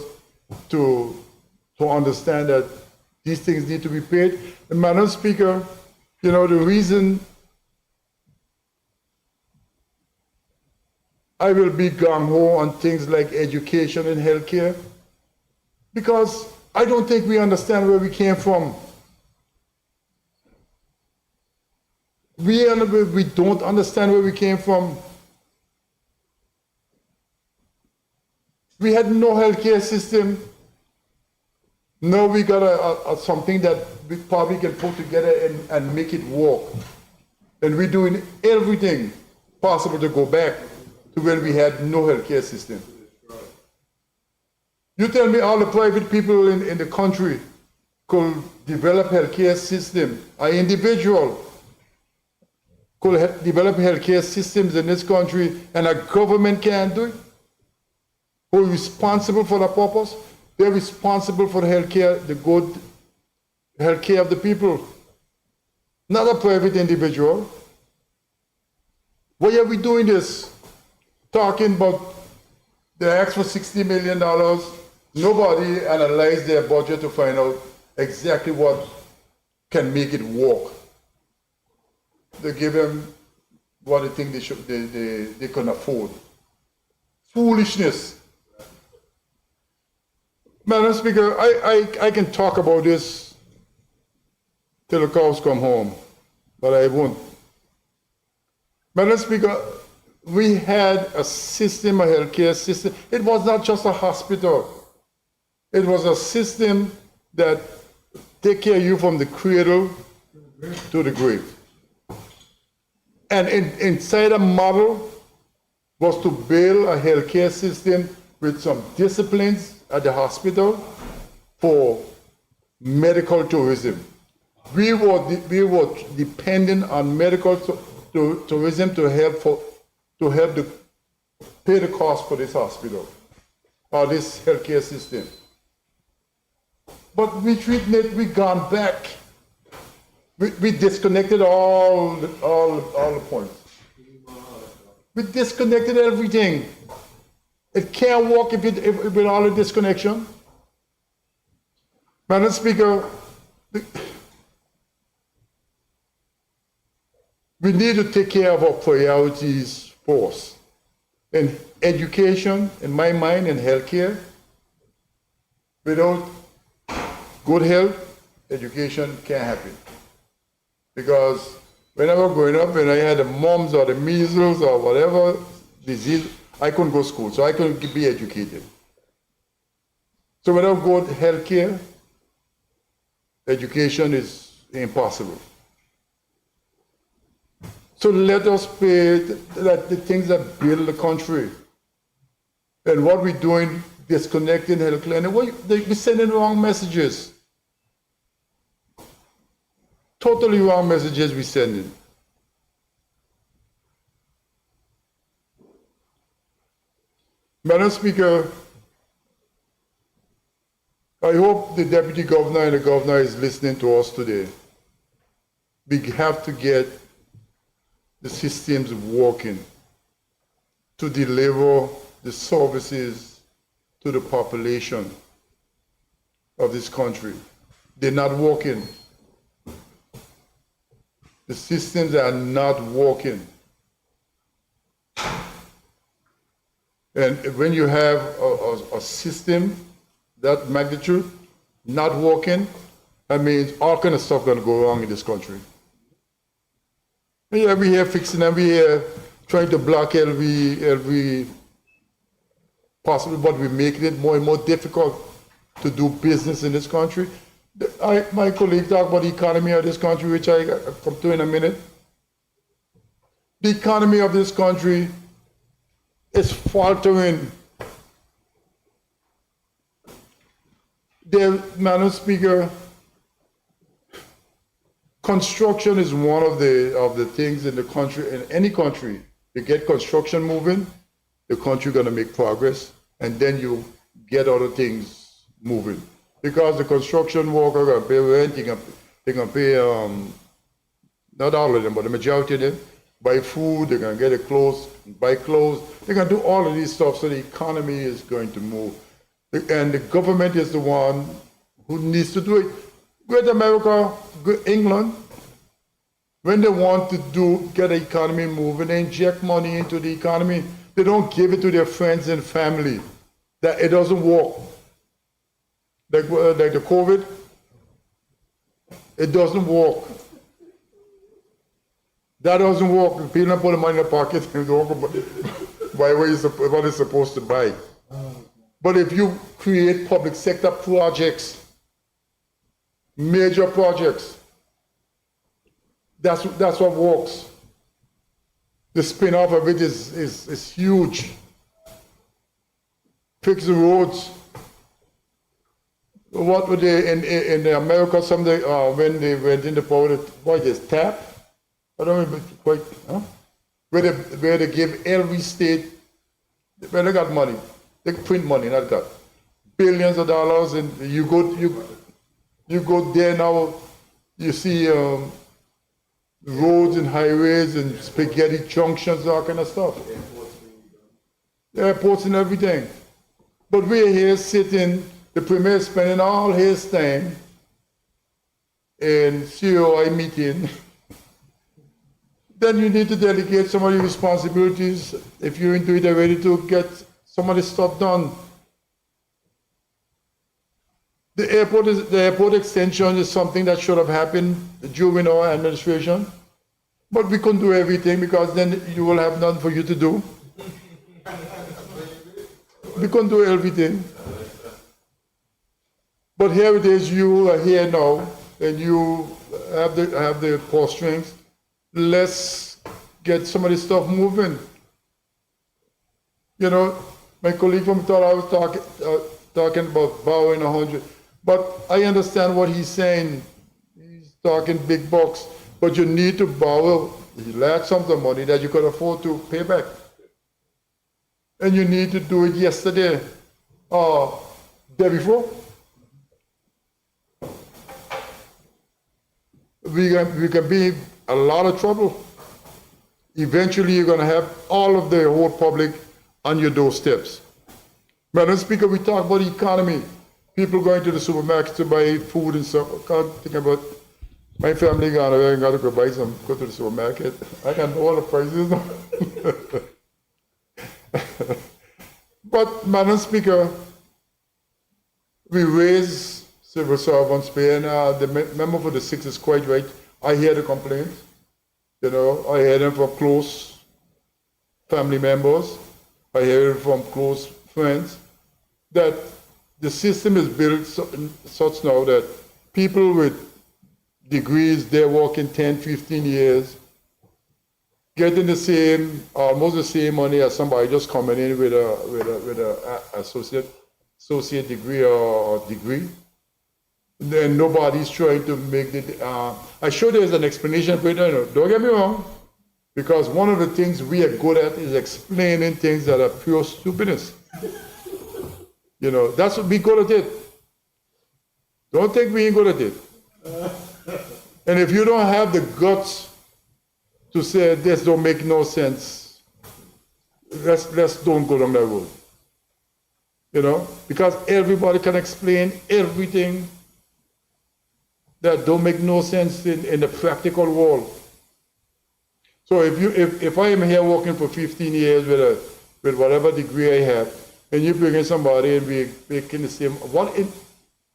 to understand that these things need to be paid? And Madam Speaker, you know, the reason I will be gung-ho on things like education and healthcare, because I don't think we understand where we came from. We don't understand where we came from. We had no healthcare system. Now we got something that we probably can put together and make it work. And we're doing everything possible to go back to when we had no healthcare system. You tell me all the private people in the country could develop healthcare system, an individual could develop healthcare systems in this country, and a government can't do it? Who is responsible for the purpose? They're responsible for the healthcare, the good healthcare of the people, not a private individual. Why are we doing this? Talking about they asked for $60 million. Nobody analyzed their budget to find out exactly what can make it work. They give them what they think they can afford. Foolishness. Madam Speaker, I can talk about this till the cows come home, but I won't. Madam Speaker, we had a system, a healthcare system. It was not just a hospital. It was a system that take care of you from the cradle to the grave. And inside a model was to build a healthcare system with some disciplines at the hospital for medical tourism. We were dependent on medical tourism to help pay the cost for this hospital or this healthcare system. But we gone back. We disconnected all the points. We disconnected everything. It can't work if with all the disconnection. Madam Speaker, we need to take care of our priorities first. In education, in my mind, in healthcare, without good health, education can't happen. Because when I was growing up, when I had the mumps or the measles or whatever disease, I couldn't go to school, so I couldn't be educated. So without good health care, education is impossible. So let us pay the things that build the country. And what we're doing, disconnecting health care, we're sending wrong messages. Totally wrong messages we're sending. Madam Speaker, I hope the Deputy Governor and the Governor is listening to us today. We have to get the systems working to deliver the services to the population of this country. They're not working. The systems are not working. And when you have a system that magnitude not working, that means all kind of stuff going to go wrong in this country. Yeah, we here fixing and we here trying to block every possible, but we're making it more and more difficult to do business in this country. My colleague talked about the economy of this country, which I come to in a minute. The economy of this country is faltering. Madam Speaker, construction is one of the things in the country, in any country. You get construction moving, the country gonna make progress, and then you get other things moving. Because the construction worker gonna pay rent, they gonna pay, not all of them, but the majority of them, buy food, they're gonna get clothes, buy clothes, they're gonna do all of these stuff, so the economy is going to move. And the government is the one who needs to do it. Great America, England, when they want to get the economy moving, they inject money into the economy. They don't give it to their friends and family. That it doesn't work. Like the COVID, it doesn't work. That doesn't work. People don't put the money in the pocket and don't buy what it's supposed to buy. But if you create public sector projects, major projects, that's what works. The spin-off of it is huge. Fix the roads. What were they in America someday when they went into power? What is tap? I don't remember quite. Huh? Where they give every state. Well, they got money. They print money, not got billions of dollars, and you go there now. You see roads and highways and spaghetti junctions, all kind of stuff. Airports and everything. But we're here sitting, the Premier is spending all his time in COI meeting. Then you need to delegate some of your responsibilities, if you're into it already, to get some of this stuff done. The airport extension is something that should have happened during our administration, but we couldn't do everything because then you will have nothing for you to do. We couldn't do everything. But here it is, you are here now, and you have the purse strings. Let's get some of this stuff moving. You know, my colleague from thought I was talking about borrowing 100, but I understand what he's saying. He's talking big bucks, but you need to borrow large sums of money that you could afford to pay back. And you need to do it yesterday, day before. We can be in a lot of trouble. Eventually, you're going to have all of the whole public on your doorsteps. Madam Speaker, we talk about the economy. People going to the supermarket to buy food and stuff. I can't think about my family gone away and got to go buy some, go to the supermarket. I can know all the prices. But, Madam Speaker, we raise civil servants pay, and the member for the 6 is quite right. I hear the complaints. You know, I hear them from close family members. I hear it from close friends that the system is built such now that people with degrees, they're working 10, 15 years, getting the same, almost the same money as somebody just coming in with a associate degree or degree. Then nobody's trying to make it. I'm sure there's an explanation for it. Don't get me wrong, because one of the things we are good at is explaining things that are pure stupidness. You know, that's what we good at it. Don't think we ain't good at it. And if you don't have the guts to say this don't make no sense, let's don't go down that road. You know, because everybody can explain everything that don't make no sense in the practical world. So if I am here working for 15 years with whatever degree I have, and you bring in somebody and we making the same,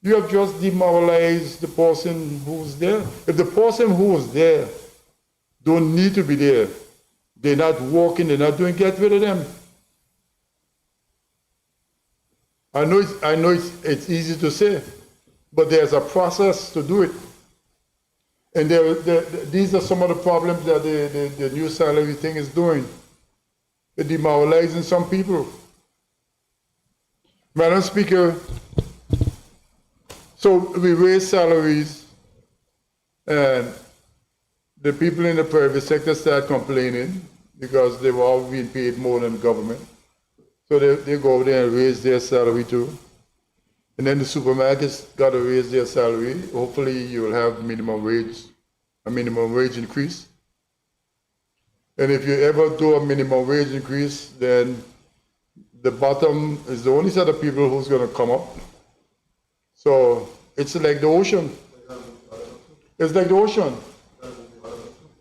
you have just demoralized the person who's there. If the person who was there don't need to be there. They're not working, they're not doing, get rid of them. I know it's easy to say, but there's a process to do it. And these are some of the problems that the new salary thing is doing. It's demoralizing some people. Madam Speaker, so we raise salaries and the people in the private sector start complaining because they were all being paid more than the government. So they go over there and raise their salary too. And then the supermarkets got to raise their salary. Hopefully you will have a minimum wage increase. And if you ever do a minimum wage increase, then the bottom is the only set of people who's going to come up. So it's like the ocean. It's like the ocean.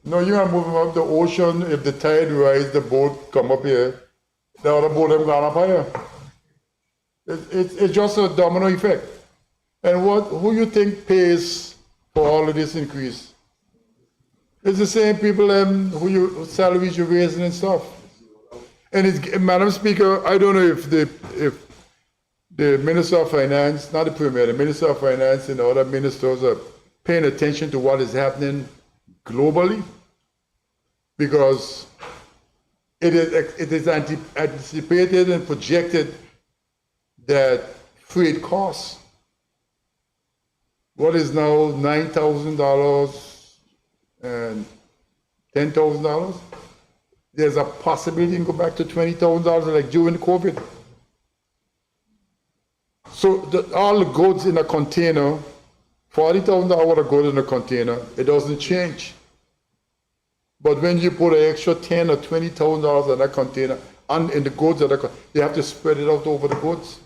No, you're not moving up the ocean. If the tide rise, the boat come up here. The other boat have gone up higher. It's just a domino effect. And who you think pays for all of this increase? It's the same people who salaries you're raising and stuff. And Madam Speaker, I don't know if the Minister of Finance, not the Premier, the Minister of Finance and other ministers are paying attention to what is happening globally, because it is anticipated and projected that freight costs, what is now $9,000 and $10,000, there's a possibility it can go back to $20,000 like during COVID. So all the goods in a container, $40,000 worth of goods in a container, it doesn't change. But when you put an extra $10,000 or $20,000 in that container, and in the goods, you have to spread it out over the goods.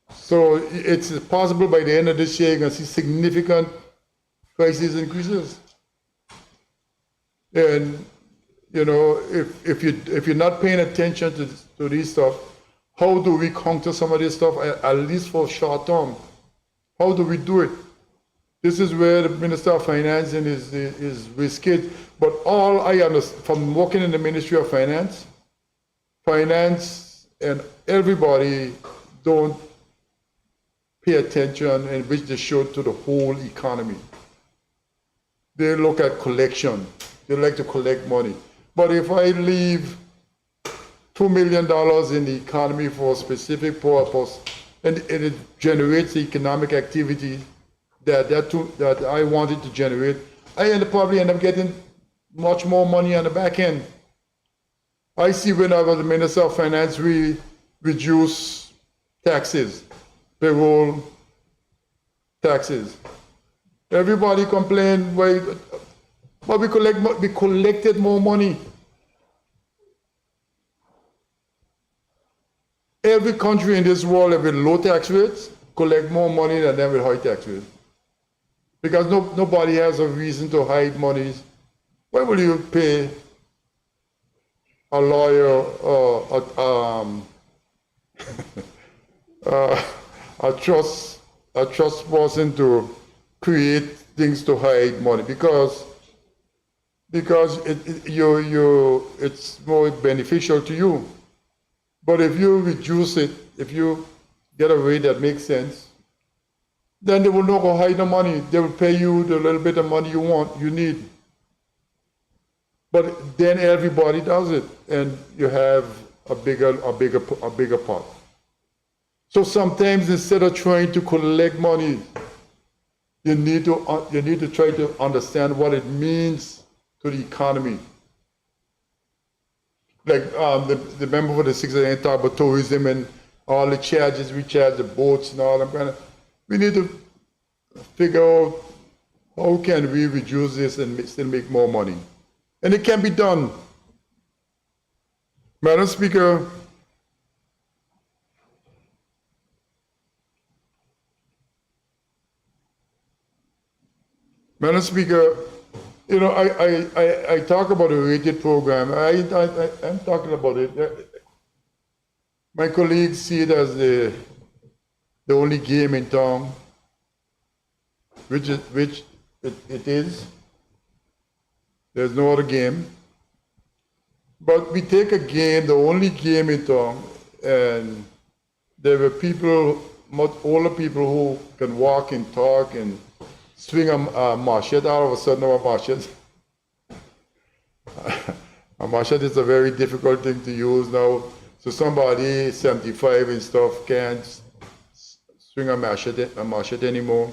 So it's possible by the end of this year you're going to see significant prices increases. And you know, if you're not paying attention to this stuff, how do we counter some of this stuff, at least for short term? How do we do it? This is where the Minister of Finance is risky. But all I understand from working in the Ministry of Finance and everybody don't pay attention, and which they should, to the whole economy. They look at collection. They like to collect money. But if I leave $2 million in the economy for a specific purpose, and it generates the economic activity that I wanted to generate, I probably end up getting much more money on the back end. I see when I was the Minister of Finance, we reduce taxes, payroll taxes. Everybody complained, but we collected more money. Every country in this world with low tax rates collect more money than them with high tax rates. Because nobody has a reason to hide money. Why will you pay a lawyer or a trust person to create things to hide money? Because it's more beneficial to you. But if you reduce it, if you get a rate that makes sense, then they will not go hide the money. They will pay you the little bit of money you need. But then everybody does it, and you have a bigger pot. So sometimes instead of trying to collect money, you need to try to understand what it means to the economy. Like the member for the 6th talk about tourism and all the charges we charge the boats and all that. We need to figure out how can we reduce this and still make more money. And it can be done. Madam Speaker, you know, I talk about a rated program. I'm talking about it. My colleagues see it as the only game in town, which it is. There's no other game. But we take a game, the only game in town, and there were people, much older people who can walk and talk and swing a machete. All of a sudden, a machete. A machete is a very difficult thing to use now. So somebody 75 and stuff can't swing a machete anymore.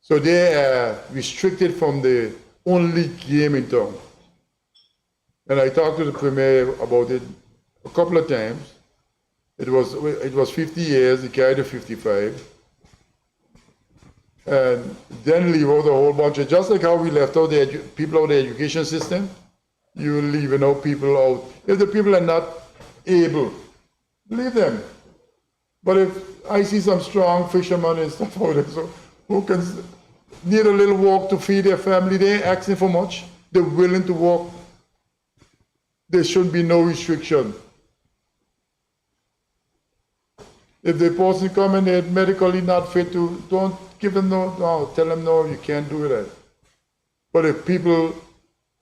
So they are restricted from the only game in town. And I talked to the Premier about it a couple of times. It was 50 years, he carried a 55. And then leave out a whole bunch of, just like how we left out the people out of the education system, you leaving out people out. If the people are not able, leave them. But if I see some strong fishermen and stuff out there, so who can need a little walk to feed their family, they ain't asking for much. They're willing to walk. There should be no restriction. If the person come and they're medically not fit to, don't give them no, tell them no, you can't do that. But if people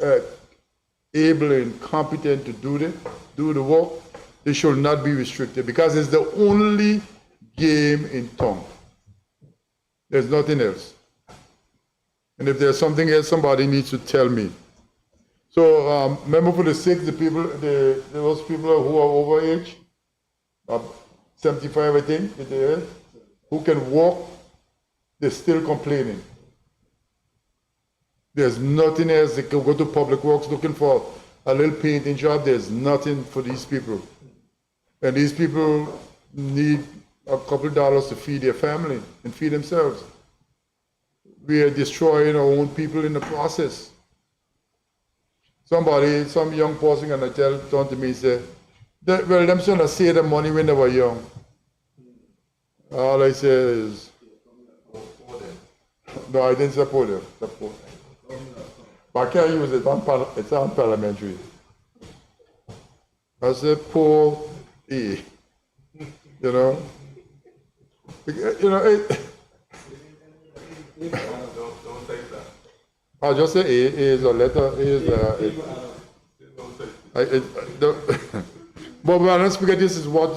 are able and competent to do the work, they should not be restricted because it's the only game in town. There's nothing else. And if there's something else, somebody needs to tell me. So remember for the 6th, the people, those people who are over age, 75 I think, who can walk, they're still complaining. There's nothing else. They can go to public works looking for a little painting job. There's nothing for these people. And these people need a couple of dollars to feed their family and feed themselves. We are destroying our own people in the process. Some young person gonna turn to me and say, well, them should have saved the money when they were young. All I say is, no, I didn't support them. But I can't use it, it's unparliamentary. I said, poor E. You know? Don't take that. I'll just say A is a letter, but when I speak, this is what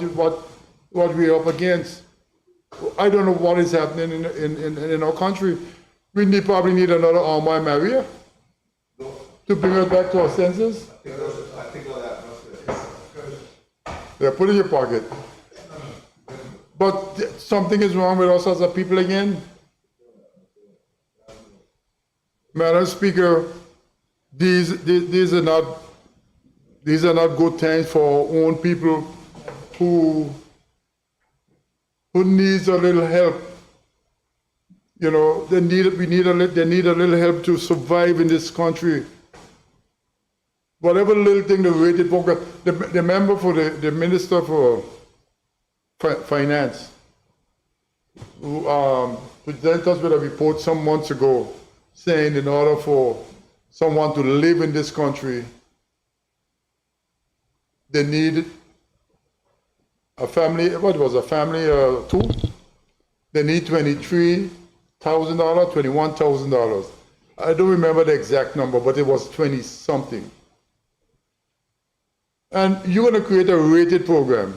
we're up against. I don't know what is happening in our country. We probably need another Alma Maria to bring us back to our senses. I think all that Yeah, put it in your pocket. But something is wrong with us as a people again. Madam Speaker, these are not good times for our own people who needs a little help. You know, they need a little help to survive in this country. Whatever little thing the rated program, the member for the Minister for Finance, who presented us with a report some months ago saying in order for someone to live in this country, they need a family, two? They need $23,000, $21,000. I don't remember the exact number, but it was 20 something. And you're going to create a rated program.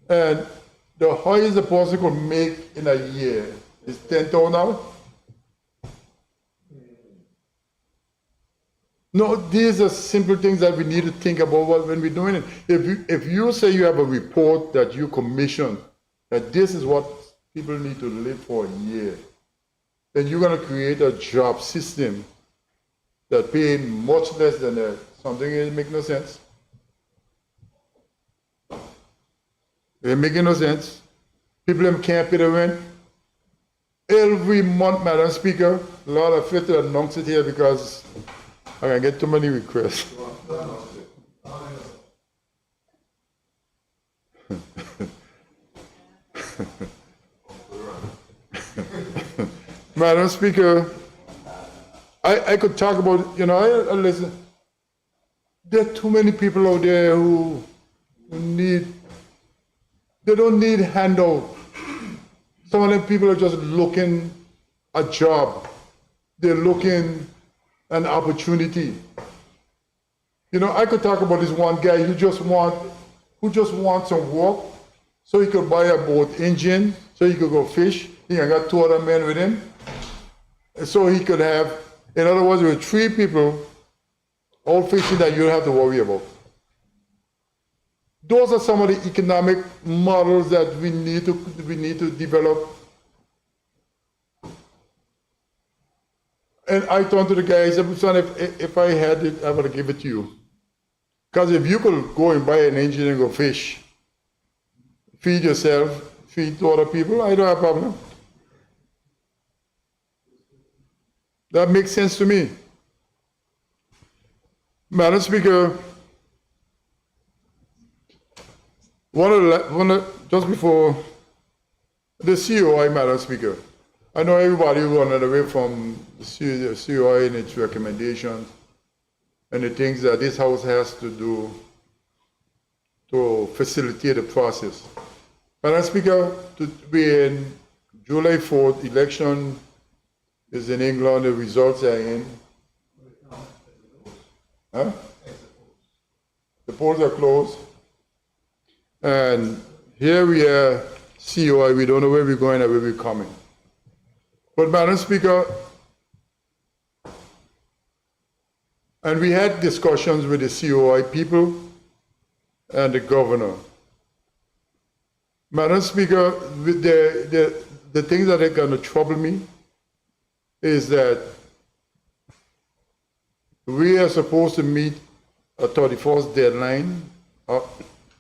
And the highest a person could make in a year is $10,000. No, these are simple things that we need to think about when we're doing it. If you say you have a report that you commission, that this is what people need to live for a year, then you're going to create a job system that pays much less than that. Something that makes no sense. It making no sense. People can't pay the rent. Every month, Madam Speaker, Lord, I feel to announce it here because I can get too many requests. Madam Speaker, I could talk about, I listen. There are too many people out there who they don't need handout. Some of them people are just looking a job. They're looking an opportunity. You know, I could talk about this one guy who just wants some work, so he could buy a boat engine, so he could go fish. He got 2 other men with him, so he could have, in other words, with 3 people, all fishing that you don't have to worry about. Those are some of the economic models that we need to develop. And I turned to the guy, I said, son, if I had it, I would give it to you. Because if you could go and buy an engine and go fish, feed yourself, feed 2 other people, I don't have a problem. That makes sense to me. Madam Speaker, just before the COI, Madam Speaker, I know everybody running away from the COI and its recommendations and the things that this House has to do to facilitate the process. Madam Speaker, to be in July 4th, election is in England, the results are in. Huh? The polls are closed. And here we are, COI, we don't know where we're going and where we're coming. But Madam Speaker, and we had discussions with the COI people and the governor. Madam Speaker, with the things that are going to trouble me is that we are supposed to meet a 31st deadline,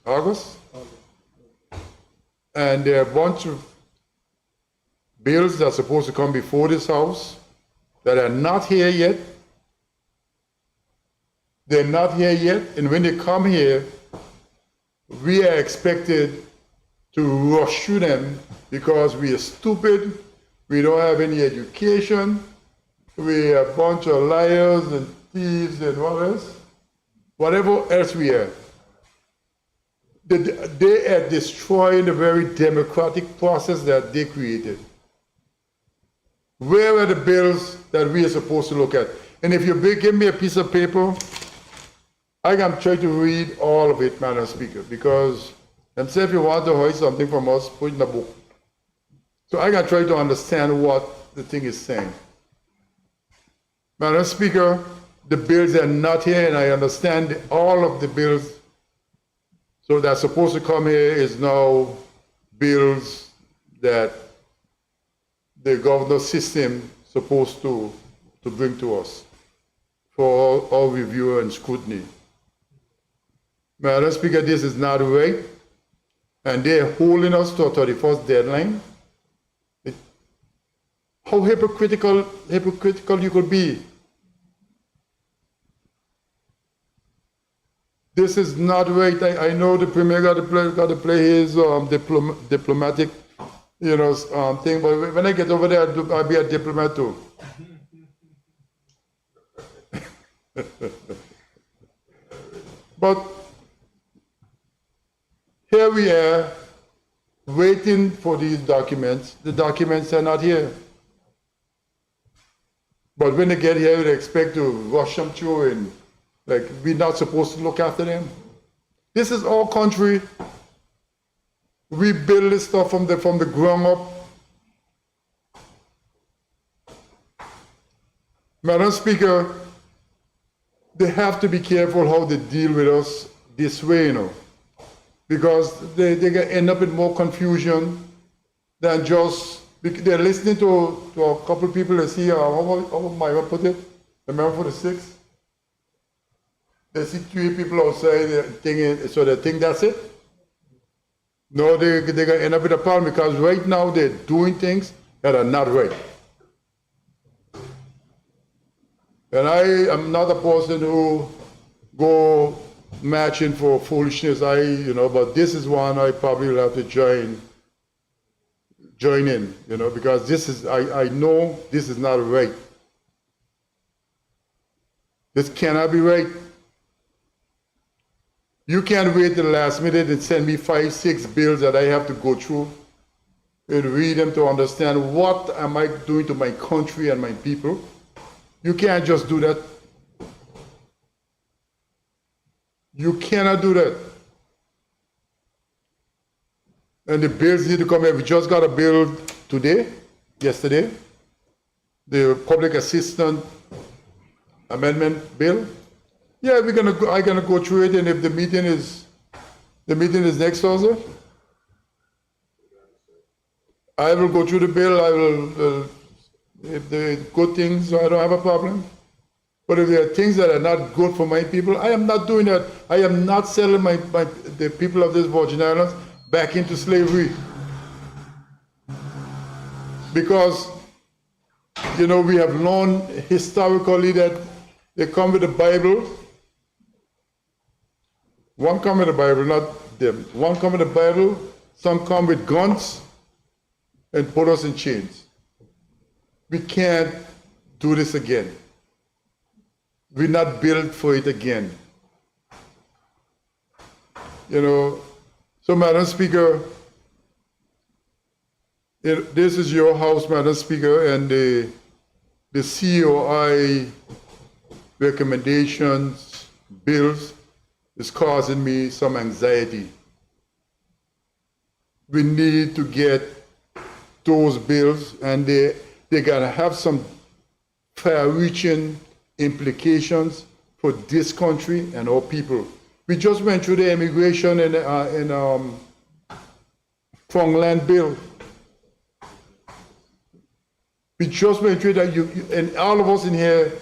August, and there are a bunch of bills that are supposed to come before this House that are not here yet. They're not here yet, and when they come here, we are expected to rush through them because we are stupid, we don't have any education, we are a bunch of liars and thieves and what else? Whatever else we are. They are destroying the very democratic process that they created. Where are the bills that we are supposed to look at? And if you give me a piece of paper, I can try to read all of it, Madam Speaker, because and say if you want to hide something from us, put it in the book. So I can try to understand what the thing is saying. Madam Speaker, the bills are not here, and I understand all of the bills. So that's supposed to come here is now bills that the governor's system supposed to bring to us for all review and scrutiny. Madam Speaker, this is not right, and they're holding us to a 31st deadline. How hypocritical you could be. This is not right. I know the Premier got to play his diplomatic, thing, but when I get over there, I'll be a diplomat too. But here we are, waiting for these documents. The documents are not here. But when they get here, they expect to rush them through and like we're not supposed to look after them. This is our country. We build this stuff from the ground up. Madam Speaker, they have to be careful how they deal with us this way, because they end up in more confusion than just, they're listening to a couple of people that see, how Myra put it, remember for the 6th? They see 3 people outside, so they think that's it? No, they're going to end up with a problem because right now they're doing things that are not right. And I am not a person who go matching for foolishness. But this is one I probably will have to join in, because this is, I know this is not right. This cannot be right. You can't wait till the last minute and send me 5, 6 bills that I have to go through and read them to understand what am I doing to my country and my people. You can't just do that. You cannot do that. And the bills need to come in. We just got a bill yesterday, the public assistance amendment bill. Yeah, I'm gonna go through it, and if the meeting is next Thursday, I will go through the bill. I will, if there are good things, I don't have a problem. But if there are things that are not good for my people, I am not doing that. I am not selling the people of this Virgin Islands back into slavery. Because, you know, we have learned historically that they come with the Bible. One come with the Bible, not them. One come with the Bible, some come with guns and put us in chains. We can't do this again. We're not built for it again. You know, so Madam Speaker, this is your house, Madam Speaker, and the COI recommendations, bills, is causing me some anxiety. We need to get those bills, and they're gonna have some far-reaching implications for this country and our people. We just went through the immigration and Fongland bill. We just went through that, and all of us in here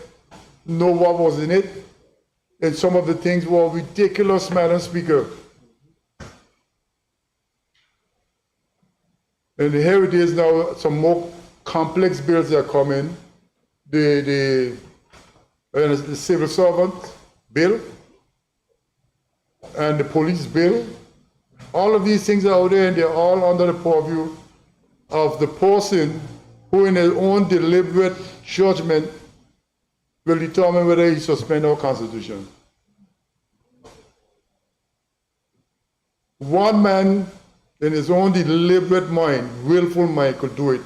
know what was in it, and some of the things were ridiculous, Madam Speaker. And here it is now, some more complex bills are coming. The civil servant bill and the police bill. All of these things are out there, and they're all under the purview of the person who in his own deliberate judgment will determine whether he suspend our Constitution. One man in his own deliberate mind, willful mind, could do it.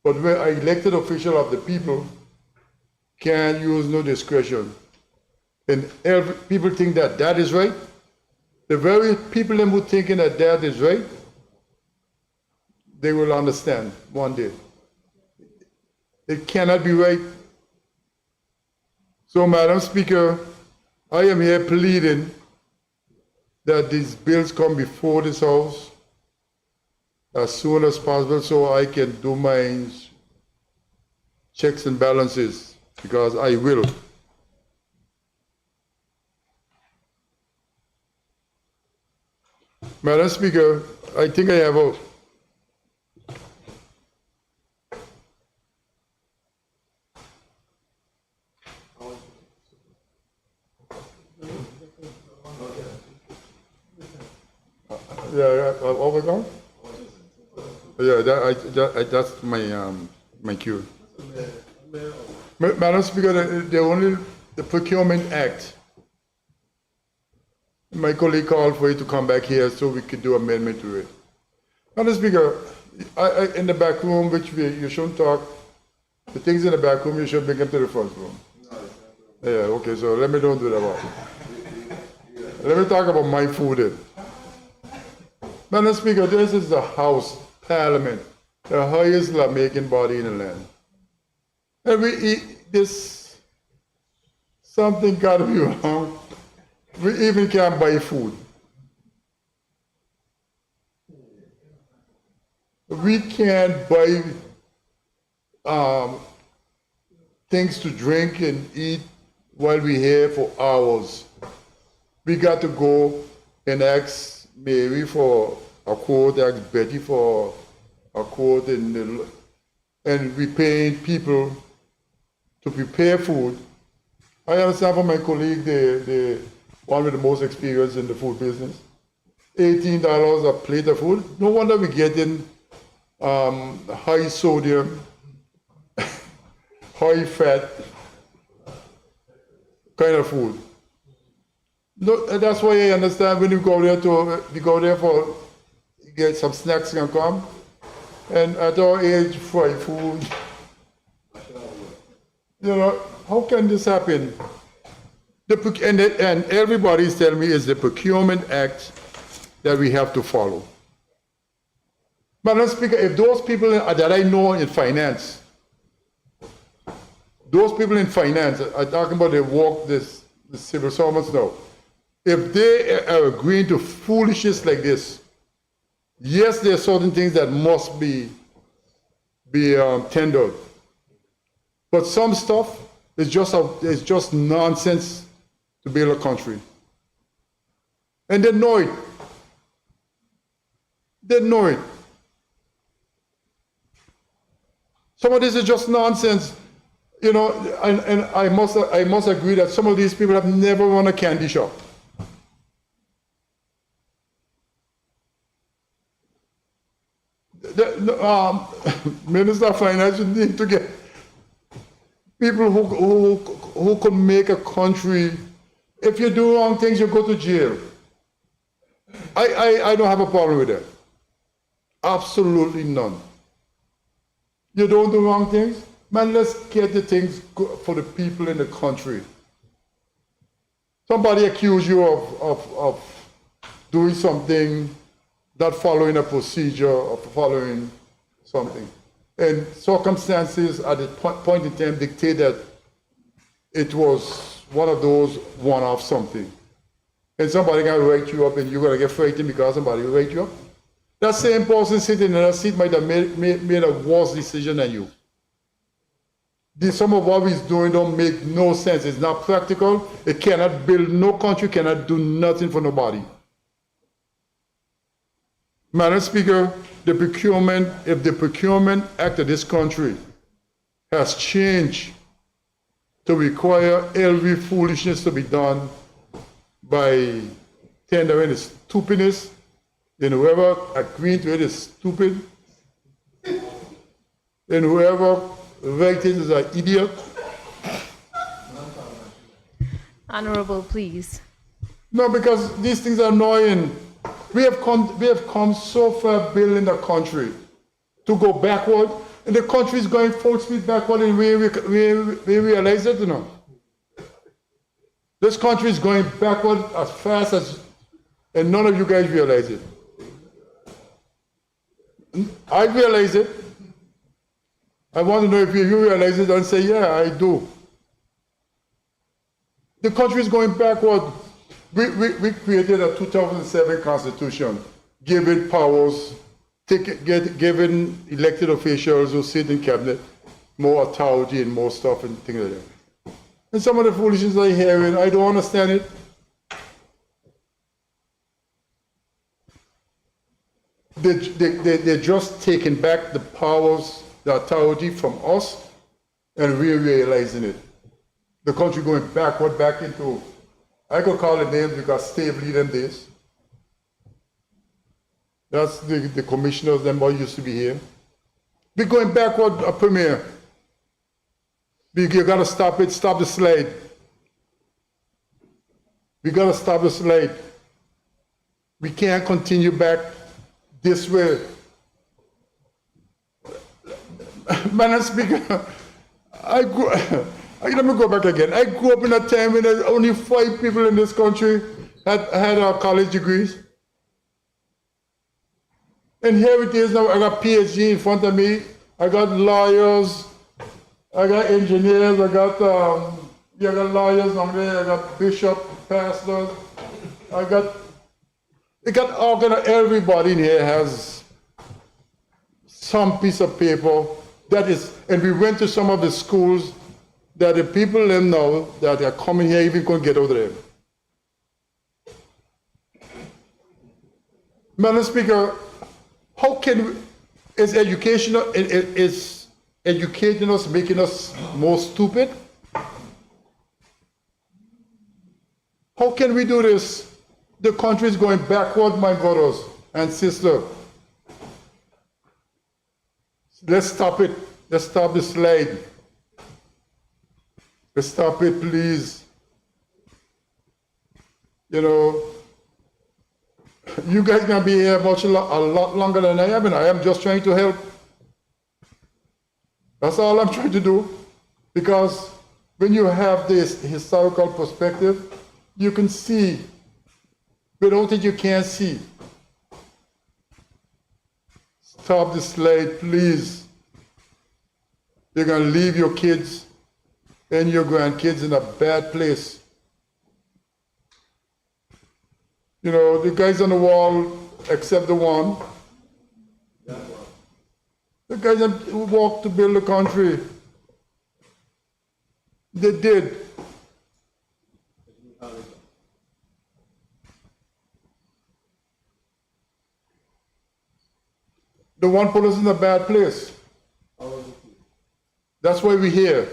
But when an elected official of the people can't use no discretion. And people think that that is right. The very people who thinking that that is right, they will understand one day. It cannot be right. So, Madam Speaker, I am here pleading that these bills come before this House as soon as possible so I can do my checks and balances, because I will. Madam Speaker, I think I have a overgone? Yeah, that's my cue. Madam Speaker, the Procurement Act. My colleague called for you to come back here so we could do amendment to it. Madam Speaker, in the back room, which you shouldn't talk, the things in the back room, you should bring them to the front room. Yeah, okay, so let me don't do that one. Let me talk about my food then. Madam Speaker, this is the House, Parliament, the highest lawmaking body in the land. And we eat this, something gotta be wrong. We even can't buy food. We can't buy things to drink and eat while we're here for hours. We got to go and ask Mary for a quote, ask Betty for a quote, and we paying people to prepare food. I understand from my colleague, the one with the most experience in the food business, $18 a plate of food. No wonder we're getting high sodium, high fat kind of food. No, that's why I understand when you go there for get some snacks and come. And at our age, fried food. You know, how can this happen? And everybody's telling me it's the Procurement Act that we have to follow. Madam Speaker, if those people that I know in finance, those people in finance, I'm talking about the civil servants now, if they are agreeing to foolishness like this, yes, there are certain things that must be tendered, but some stuff is just nonsense to build a country, and they know it. They know it. Some of this is just nonsense, you know, and I must agree that some of these people have never run a candy shop. Minister of Finance, you need to get people who could make a country. If you do wrong things, you go to jail. I don't have a problem with that. Absolutely none. You don't do wrong things? Man, let's get the things for the people in the country. Somebody accuse you of doing something, not following a procedure, or following something. And circumstances at the point in time dictate that it was one of those one-off something. And somebody can write you up and you're going to get frightened because somebody will write you up. That same person sitting in that seat might have made a worse decision than you. Some of what he's doing don't make no sense. It's not practical. It cannot build no country, cannot do nothing for nobody. Madam Speaker, if the Procurement Act of this country has changed to require every foolishness to be done by tendering the stupidness, then whoever agreeing to it is stupid, and whoever writing is an idiot. Honorable, please. No, because these things are annoying. We have come so far building the country to go backward, and the country is going full speed backward, and we realize it, you know. This country is going backward as fast as, and none of you guys realize it. I realize it. I want to know if you realize it and say, yeah, I do. The country is going backward. We created a 2007 Constitution, giving powers, giving elected officials who sit in cabinet more authority and more stuff and things like that. And some of the foolishness I hear, I don't understand it. They're just taking back the powers, the authority from us, and we're realizing it. The country going backward, back into, I could call it names because Steve lead them this. That's the commissioners, them all used to be here. We're going backward, Premier. You gotta stop it, stop the slide. We gotta stop the slide. We can't continue back this way. Madam Speaker, let me go back again. I grew up in a time when there's only 5 people in this country had college degrees. And here it is now, I got PhD in front of me, I got lawyers, I got engineers, I got lawyers on there, I got bishop, pastors, everybody in here has some piece of paper that is, and we went to some of the schools that the people them know that are coming here even couldn't get over there. Madam Speaker, how can we, is educating us making us more stupid? How can we do this? The country is going backward, my brothers and sisters. Let's stop it. Let's stop the slide. Let's stop it, please. You know, you guys gonna be here a lot longer than I am, and I am just trying to help. That's all I'm trying to do. Because when you have this historical perspective, you can see. Without it, you can't see. Stop the slide, please. You're going to leave your kids and your grandkids in a bad place. You know, the guys on the wall, except the one, the guys that walked to build the country, they did. The one put us in a bad place. That's why we're here.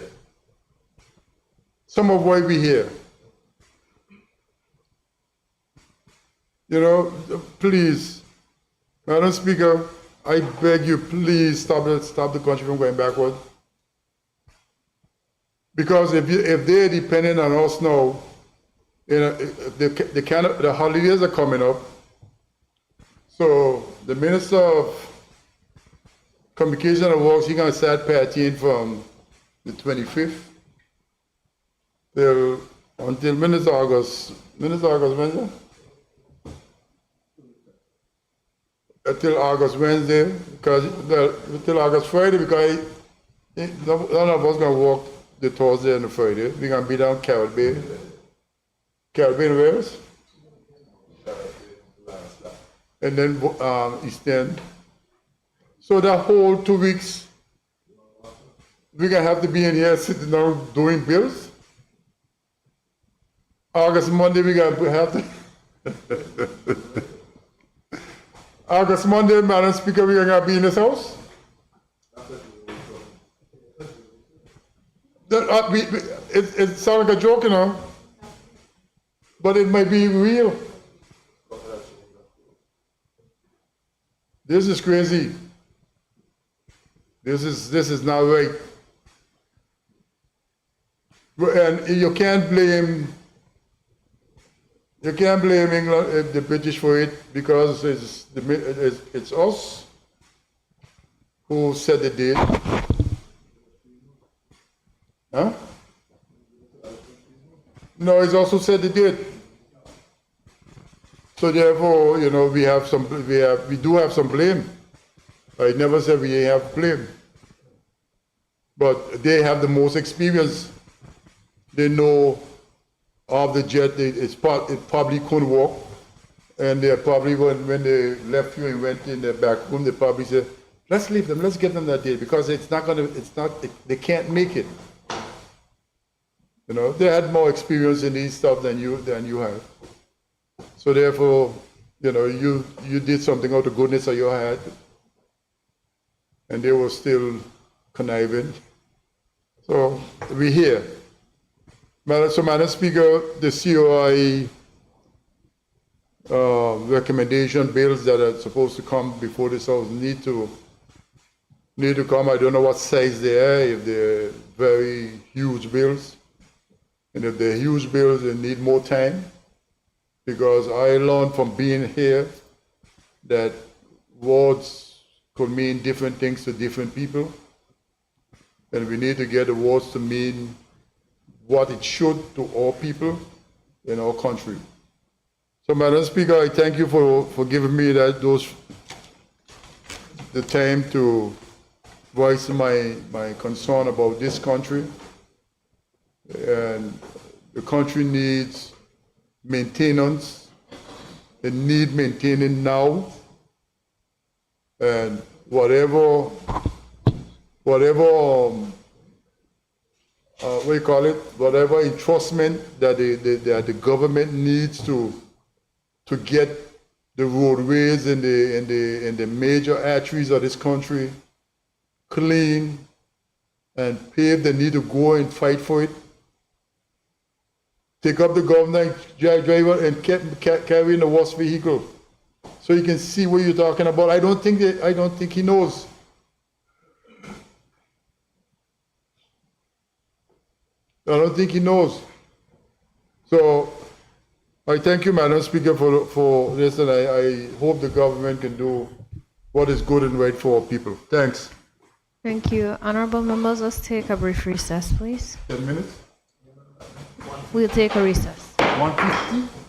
Some of why we're here. You know, please, Madam Speaker, I beg you, please stop the country from going backward. Because if they're dependent on us now, you know, the holidays are coming up. So the Minister of Communication and Works, he's going to start partying from the 25th until Minister August, Wednesday? Until August Wednesday, until August Friday, because none of us going to work the Thursday and the Friday. We're going to be down Caribbean and Wales. And then East End. So that whole 2 weeks, we're going to have to be in here sitting down doing bills. August Monday, we're going to have to... August Monday, Madam Speaker, we're going to be in this house. It sounds like a joke, you know, but it might be real. This is crazy. This is not right. And you can't blame England, the British for it, because it's us who set the date. Huh? No, it's also set the date. So therefore, you know, we do have some blame. I never said we have blame, but they have the most experience. They know of the jet. It probably couldn't walk, and they probably when they left you and went in the back room, they probably said, "Let's leave them. Let's give them that day because they can't make it." You know, they had more experience in these stuff than you have. So therefore, you know, you did something out of goodness of your heart, and they were still conniving. So we're here. So, Madam Speaker, the COI recommendation bills that are supposed to come before this House need to come. I don't know what size they are, if they're very huge bills. And if they're huge bills, they need more time. Because I learned from being here that words could mean different things to different people. And we need to get the words to mean what it should to all people in our country. So, Madam Speaker, I thank you for giving me the time to voice my concern about this country. And the country needs maintenance. It needs maintaining now. And whatever whatever entrustment that the government needs to get the roadways and the major arteries of this country clean and paved, they need to go and fight for it. Take up the government driver and carry in the worst vehicle, so you can see what you're talking about. I don't think he knows. I don't think he knows. So I thank you, Madam Speaker, for this, and I hope the government can do what is good and right for our people. Thanks. Thank you. Honorable members, let's take a brief recess, please. 10 minutes? We'll take a recess. 150?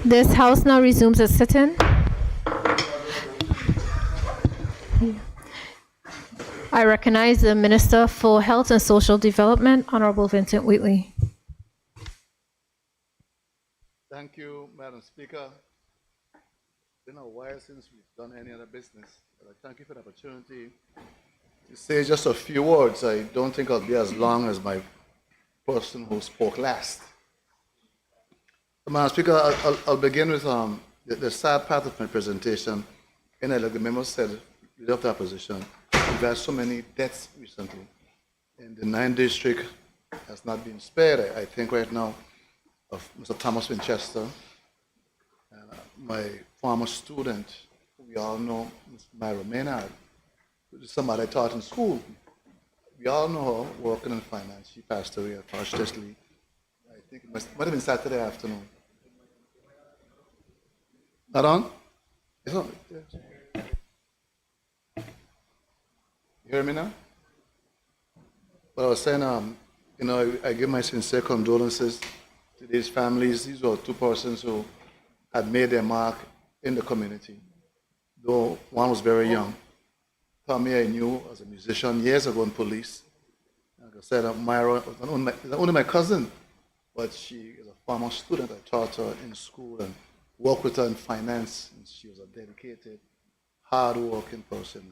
This House now resumes its sitting. I recognize the Minister for Health and Social Development, Honorable Vincent Wheatley. Thank you, Madam Speaker. It's been a while since we've done any other business, but I thank you for the opportunity to say just a few words. I don't think I'll be as long as my person who spoke last. Madam Speaker, I'll begin with the sad part of my presentation. And like the member said, leader of the opposition, we've had so many deaths recently. And the 9th district has not been spared. I think right now of Mr. Thomas Winchester, and my former student, who we all know, Ms. Myra Maynard, who is somebody I taught in school. We all know her working in finance. She passed away unfortunately. I think it might have been Saturday afternoon. Not on? It's on. You hear me now? Well, I was saying, I give my sincere condolences to these families. These were two persons who had made their mark in the community, though one was very young. Tommy I knew as a musician years ago in police. Like I said, Myra was not only my cousin, but she is a former student. I taught her in school and worked with her in finance. And she was a dedicated, hard-working person.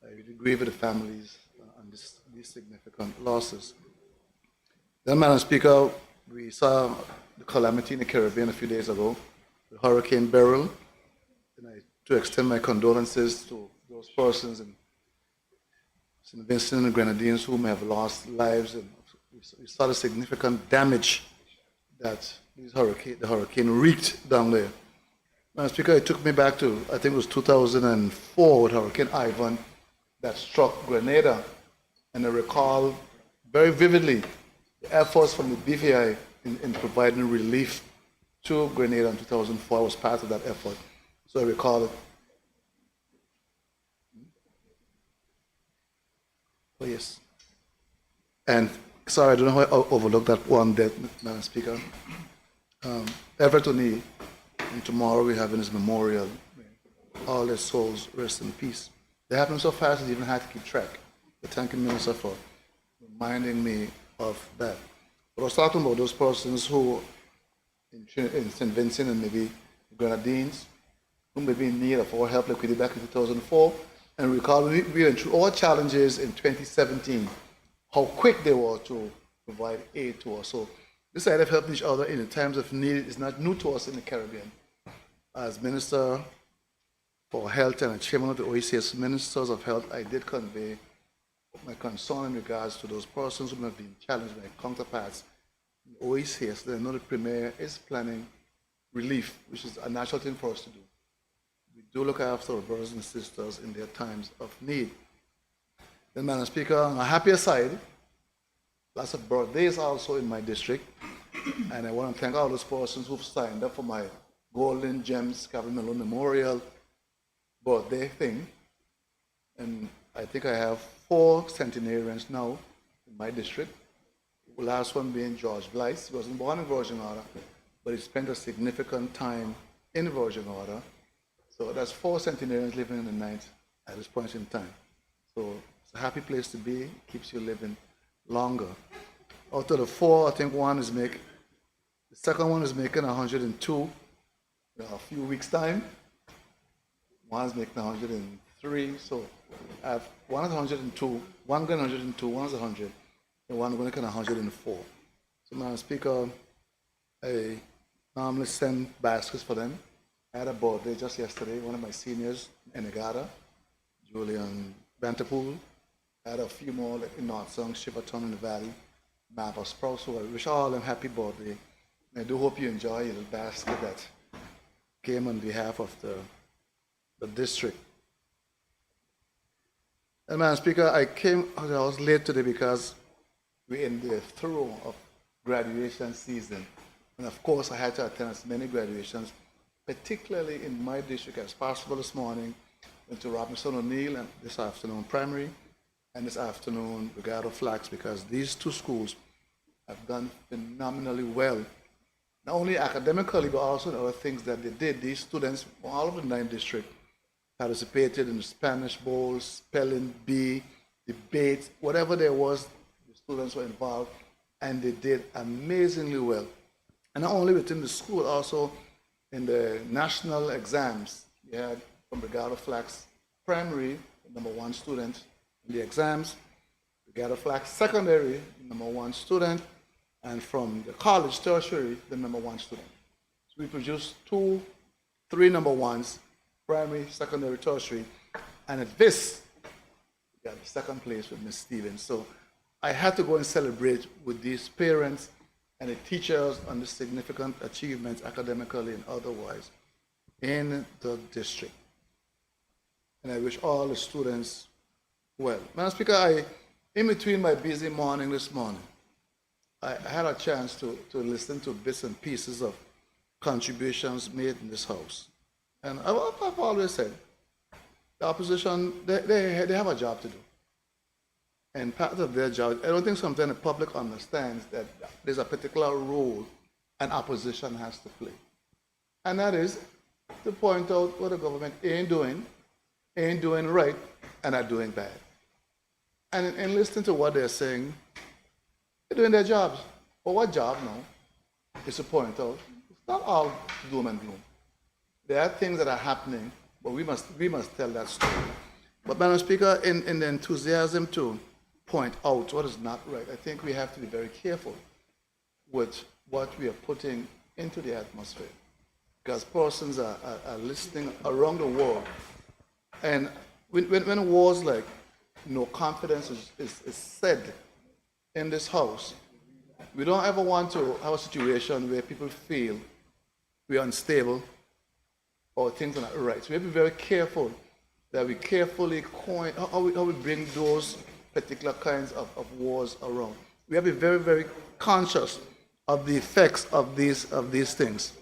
I really grieve with the families on these significant losses. Then, Madam Speaker, we saw the calamity in the Caribbean a few days ago, the Hurricane Beryl, and to extend my condolences to those persons in St. Vincent and Grenadines who may have lost lives, and we saw the significant damage that the hurricane wreaked down there. Madam Speaker, it took me back to, I think it was 2004 with Hurricane Ivan that struck Grenada, and I recall very vividly the efforts from the BVI in providing relief to Grenada in 2004. I was part of that effort, so I recall it. Oh, yes. And sorry, I don't know how I overlooked that one death, Madam Speaker. Everett O'Neill, and tomorrow we're having his memorial. All their souls rest in peace. They happened so fast I even had to keep track. But thank you, Minister, for reminding me of that. But I was talking about those persons who in St. Vincent and maybe Grenadines, who may be in need of our help like we did back in 2004. And recall, we went through all challenges in 2017, how quick they were to provide aid to us. So this idea of helping each other in times of need is not new to us in the Caribbean. As Minister for Health and Chairman of the OECS Ministers of Health, I did convey my concern in regards to those persons who have been challenged by counterparts in the OECS. They know the Premier is planning relief, which is a natural thing for us to do. We do look after our brothers and sisters in their times of need. Then, Madam Speaker, on a happier side, lots of birthdays also in my district, and I want to thank all those persons who've signed up for my Golden Gems Calvin Malone Memorial birthday thing. And I think I have 4 centenarians now in my district. The last one being George Blythe. He wasn't born in Virgin Order, but he spent a significant time in Virgin Order. So that's 4 centenarians living in the night at this point in time. So it's a happy place to be, keeps you living longer. Out of the 4, I think the second one is making 102 in a few weeks' time. One's making 103, so I have one at 102, one going 102, one's 100, and one going to 104. So, Madam Speaker, I normally send baskets for them. I had a birthday just yesterday, one of my seniors in Negada, Julian Bantapool. I had a few more in North Song, Shiverton in the Valley, Mappa Sprouse, so I wish all of them happy birthday. And I do hope you enjoy your little basket that came on behalf of the district. And Madam Speaker, I was late today because we're in the throes of graduation season. And of course, I had to attend as many graduations, particularly in my district as possible this morning. Went to Robinson O'Neill and this afternoon primary, and this afternoon Brigado Flax, because these 2 schools have done phenomenally well. not only academically, but also in other things that they did. These students from all over the 9th district participated in the Spanish Bowl, spelling bee, debates, whatever there was, the students were involved, and they did amazingly well. And not only within the school, also in the national exams. We had from Brigada Flax Primary, the #1 student in the exams, Brigada Flax Secondary, the #1 student, and from the college tertiary, the #1 student. So we produced 3 #1s, primary, secondary, tertiary, and at this, we got the second place with Miss Stevens. So I had to go and celebrate with these parents and the teachers on the significant achievements academically and otherwise in the district. And I wish all the students well. Madam Speaker, in between my busy morning this morning, I had a chance to listen to bits and pieces of contributions made in this House. And I've always said, the opposition, they have a job to do. And part of their job, I don't think sometimes the public understands that there's a particular role an opposition has to play. And that is to point out what the government ain't doing right, and are doing bad. And in listening to what they're saying, they're doing their jobs. But what job now is to point out it's not all doom and gloom. There are things that are happening, but we must tell that story. But Madam Speaker, in the enthusiasm to point out what is not right, I think we have to be very careful with what we are putting into the atmosphere. Because persons are listening around the world. And when wars like no confidence is said in this House, we don't ever want to have a situation where people feel we're unstable or things are not right. So we have to be very careful that we carefully coin how we bring those particular kinds of wars around. We have to be very, very conscious of the effects of these things.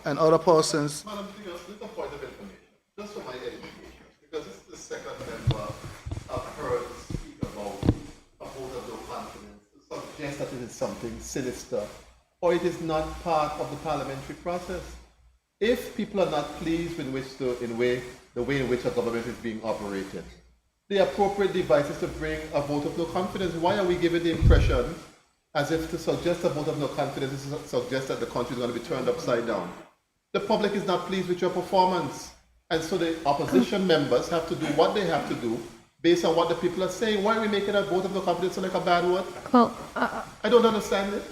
And other persons. Madam Speaker, just a point of information, just for my edification, because this is the second member I've heard speak about a vote of no confidence, to suggest that it is something sinister, or it is not part of the parliamentary process. If people are not pleased with the way in which a government is being operated, the appropriate device is to bring a vote of no confidence. Why are we giving the impression as if to suggest a vote of no confidence is to suggest that the country is going to be turned upside down? The public is not pleased with your performance. And so the opposition members have to do what they have to do based on what the people are saying. Why are we making a vote of no confidence like a bad word? Well, I don't understand it.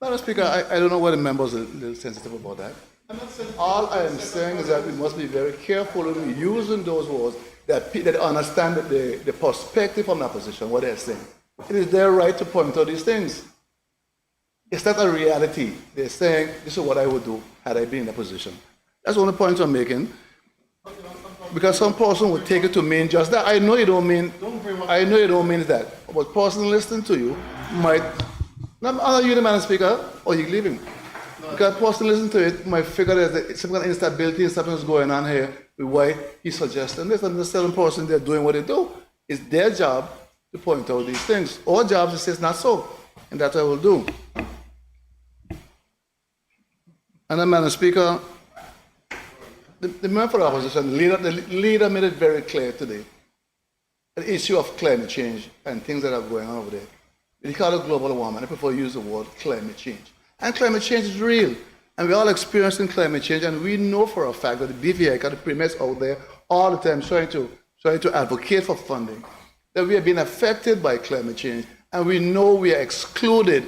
Madam Speaker, I don't know why the members are a little sensitive about that. I'm not saying All I am saying is that we must be very careful when we're using those words that understand the perspective from the opposition, what they're saying. It is their right to point out these things. It's not a reality. They're saying, this is what I would do had I been in a position. That's the only point I'm making. Because some person would take it to mean just that. I know you don't mean that. But person listening to you might, are you the Madam Speaker, or are you leaving? Because person listening to it might figure there's some kind of instability and something's going on here with why he's suggesting this. And the certain person, they're doing what they do. It's their job to point out these things. Our job is to say it's not so. And that's what I will do. And then, Madam Speaker, the member for the opposition, the leader made it very clear today. The issue of climate change and things that are going on over there. They call it global warming. I prefer to use the word climate change. And climate change is real. And we're all experiencing climate change. And we know for a fact that the BVI got the premiers out there all the time trying to advocate for funding, that we are being affected by climate change. And we know we are excluded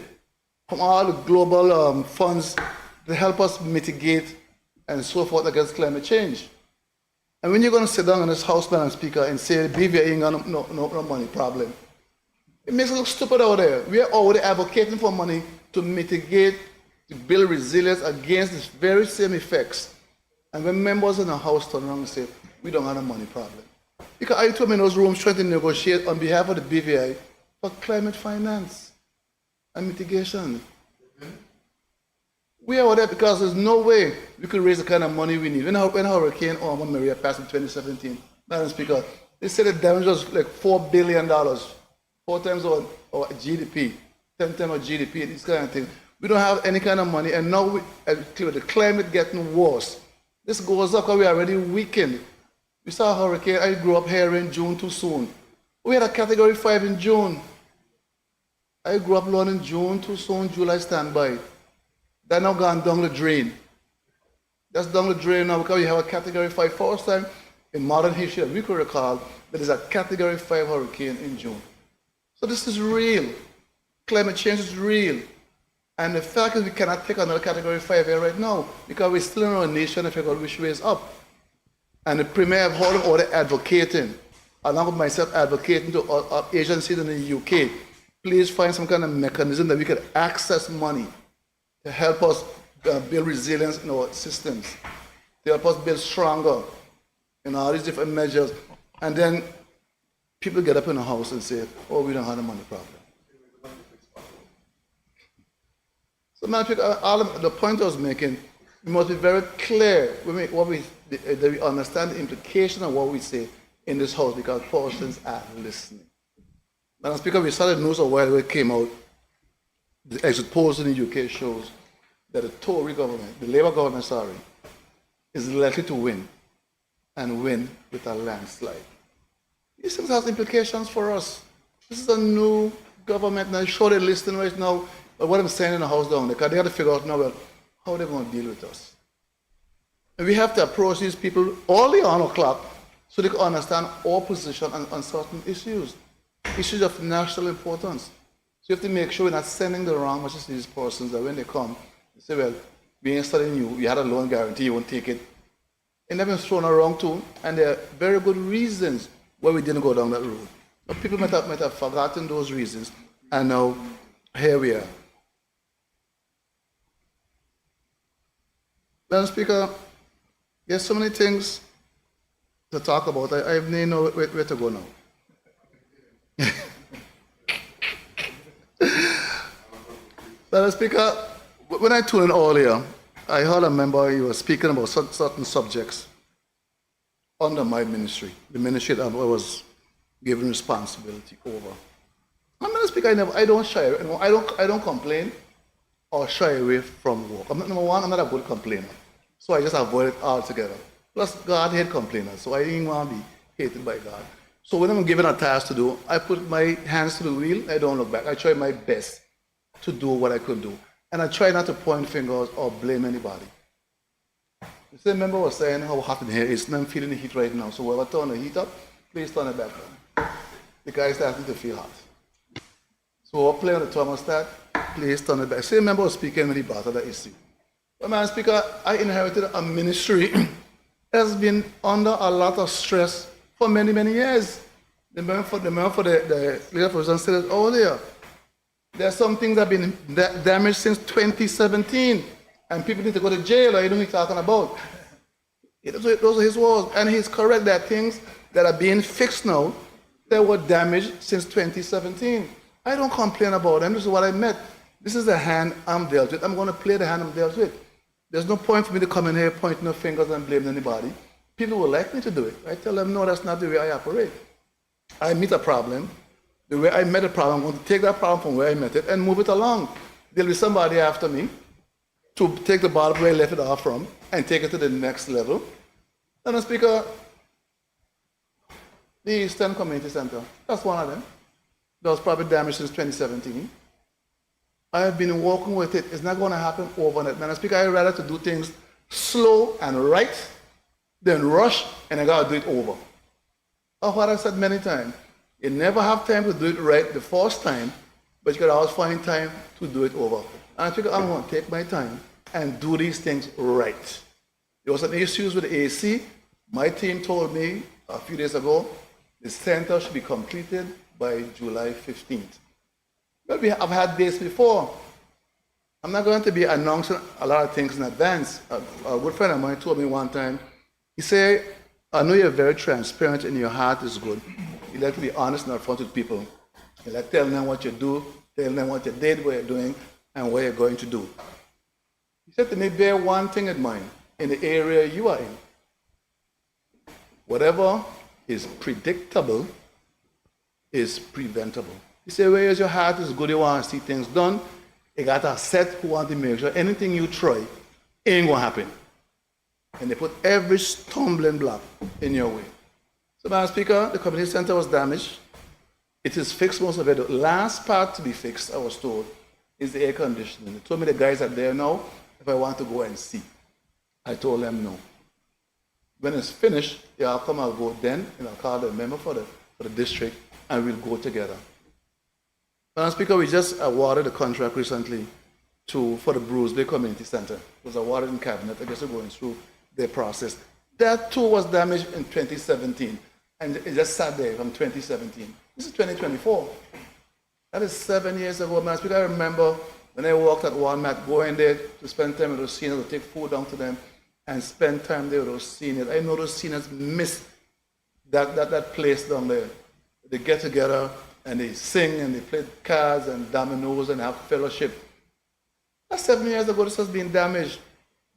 from all the global funds to help us mitigate and so forth against climate change. And when you're going to sit down in this House, Madam Speaker, and say BVI ain't got no money problem, it makes us look stupid out there. We are already advocating for money to mitigate, to build resilience against these very same effects. And when members in the House turn around and say, we don't have a money problem. Because I told me in those rooms trying to negotiate on behalf of the BVI for climate finance and mitigation. We are there because there's no way we could raise the kind of money we need. When Hurricane Irma Maria passed in 2017, Madam Speaker, they said the damage was like $4 billion, 4 times our GDP, 10 times our GDP, these kind of things. We don't have any kind of money, and now the climate getting worse. This goes up because we are already weakened. We saw a hurricane. I grew up here in June too soon. We had a Category 5 in June. I grew up learning June too soon, July standby. That now gone down the drain. That's down the drain now because we have a Category 5. First time in modern history that we could recall that there's a Category 5 hurricane in June. So this is real. Climate change is real. And the fact is we cannot take another Category 5 here right now because we're still in our nation and figure out which way is up. And the Premier have held order advocating, along with myself advocating to our agencies in the UK, please find some kind of mechanism that we could access money to help us build resilience in our systems, to help us build stronger in all these different measures. And then people get up in the house and say, oh, we don't have a money problem. So, the point I was making, we must be very clear that we understand the implication of what we say in this house because persons are listening. Madam Speaker, we saw the news a while ago, it came out, the exit polls in the UK shows that the Tory government, the Labour government, is likely to win and win with a landslide. These things have implications for us. This is a new government, and I'm sure they're listening right now. But what I'm saying in the house down there, because they have to figure out now, well, how they're going to deal with us. And we have to approach these people early on o'clock so they can understand our position on certain issues of national importance. So you have to make sure we're not sending the wrong message to these persons that when they come, they say, well, we ain't studying you, you had a loan guarantee, you won't take it. And they've been thrown around too, and there are very good reasons why we didn't go down that road. But people might have forgotten those reasons, and now here we are. Madam Speaker, there's so many things to talk about. I have no know where to go now. Madam Speaker, when I tuned in earlier, I heard a member, he was speaking about certain subjects under my ministry, the ministry that I was given responsibility over. And Madam Speaker, I don't shy, I don't complain or shy away from work. Number one, I'm not a good complainer. So I just avoid it altogether. Plus, God hates complainers, so I didn't want to be hated by God. So when I'm given a task to do, I put my hands to the wheel, I don't look back. I try my best to do what I could do. And I try not to point fingers or blame anybody. The same member was saying how hot in here is, and I'm feeling the heat right now. So whoever turn the heat up, please turn it back down. The guy is starting to feel hot. So we're playing on the thermostat, please turn it back. Same member was speaking when he brought up that issue. But Madam Speaker, I inherited a ministry that has been under a lot of stress for many, many years. The member for the leader for said it earlier. There are some things that have been damaged since 2017, and people need to go to jail, or you know what he's talking about. Those are his words, and he's correct. There are things that are being fixed now that were damaged since 2017. I don't complain about them. This is what I meant. This is the hand I'm dealt with. I'm going to play the hand I'm dealt with. There's no point for me to come in here pointing no fingers and blaming anybody. People will like me to do it. I tell them, no, that's not the way I operate. I meet a problem. The way I met a problem, I'm going to take that problem from where I met it and move it along. There'll be somebody after me to take the ball where I left it off from and take it to the next level. Madam Speaker, the Eastern Community Center, that's one of them. That was probably damaged since 2017. I have been working with it. It's not going to happen overnight. Madam Speaker, I'd rather to do things slow and right than rush and I got to do it over. That's what I've said many times. You never have time to do it right the first time, but you can always find time to do it over. And I think I'm going to take my time and do these things right. There was some issues with the AC. My team told me a few days ago the center should be completed by July 15th. Well, I've had dates before. I'm not going to be announcing a lot of things in advance. A good friend of mine told me one time, he said, I know you're very transparent and your heart is good. You like to be honest and upfront with people. You like telling them what you do, telling them what you did, what you're doing, and what you're going to do. He said to me, bear one thing in mind in the area you are in. Whatever is predictable is preventable. He said, whereas your heart is good, you want to see things done. You got a set who want to make sure anything you try ain't gonna happen. And they put every stumbling block in your way. So, Madam Speaker, the community center was damaged. It is fixed, most of it. The last part to be fixed, I was told, is the air conditioning. They told me the guys are there now if I want to go and see. I told them no. When it's finished, yeah, I'll come, I'll go then, and I'll call the member for the district, and we'll go together. Madam Speaker, we just awarded a contract recently for the Bruce Bay Community Center. It was awarded in cabinet. I guess we're going through their process. That too was damaged in 2017, and it just sat there from 2017. This is 2024. That is 7 years ago, Madam Speaker. I remember when I walked at Walmart, going there to spend time with those seniors, to take food down to them, and spend time there with those seniors. I know those seniors miss that place down there. They get together and they sing and they play cards and dominoes and have fellowship. That's 7 years ago. This has been damaged.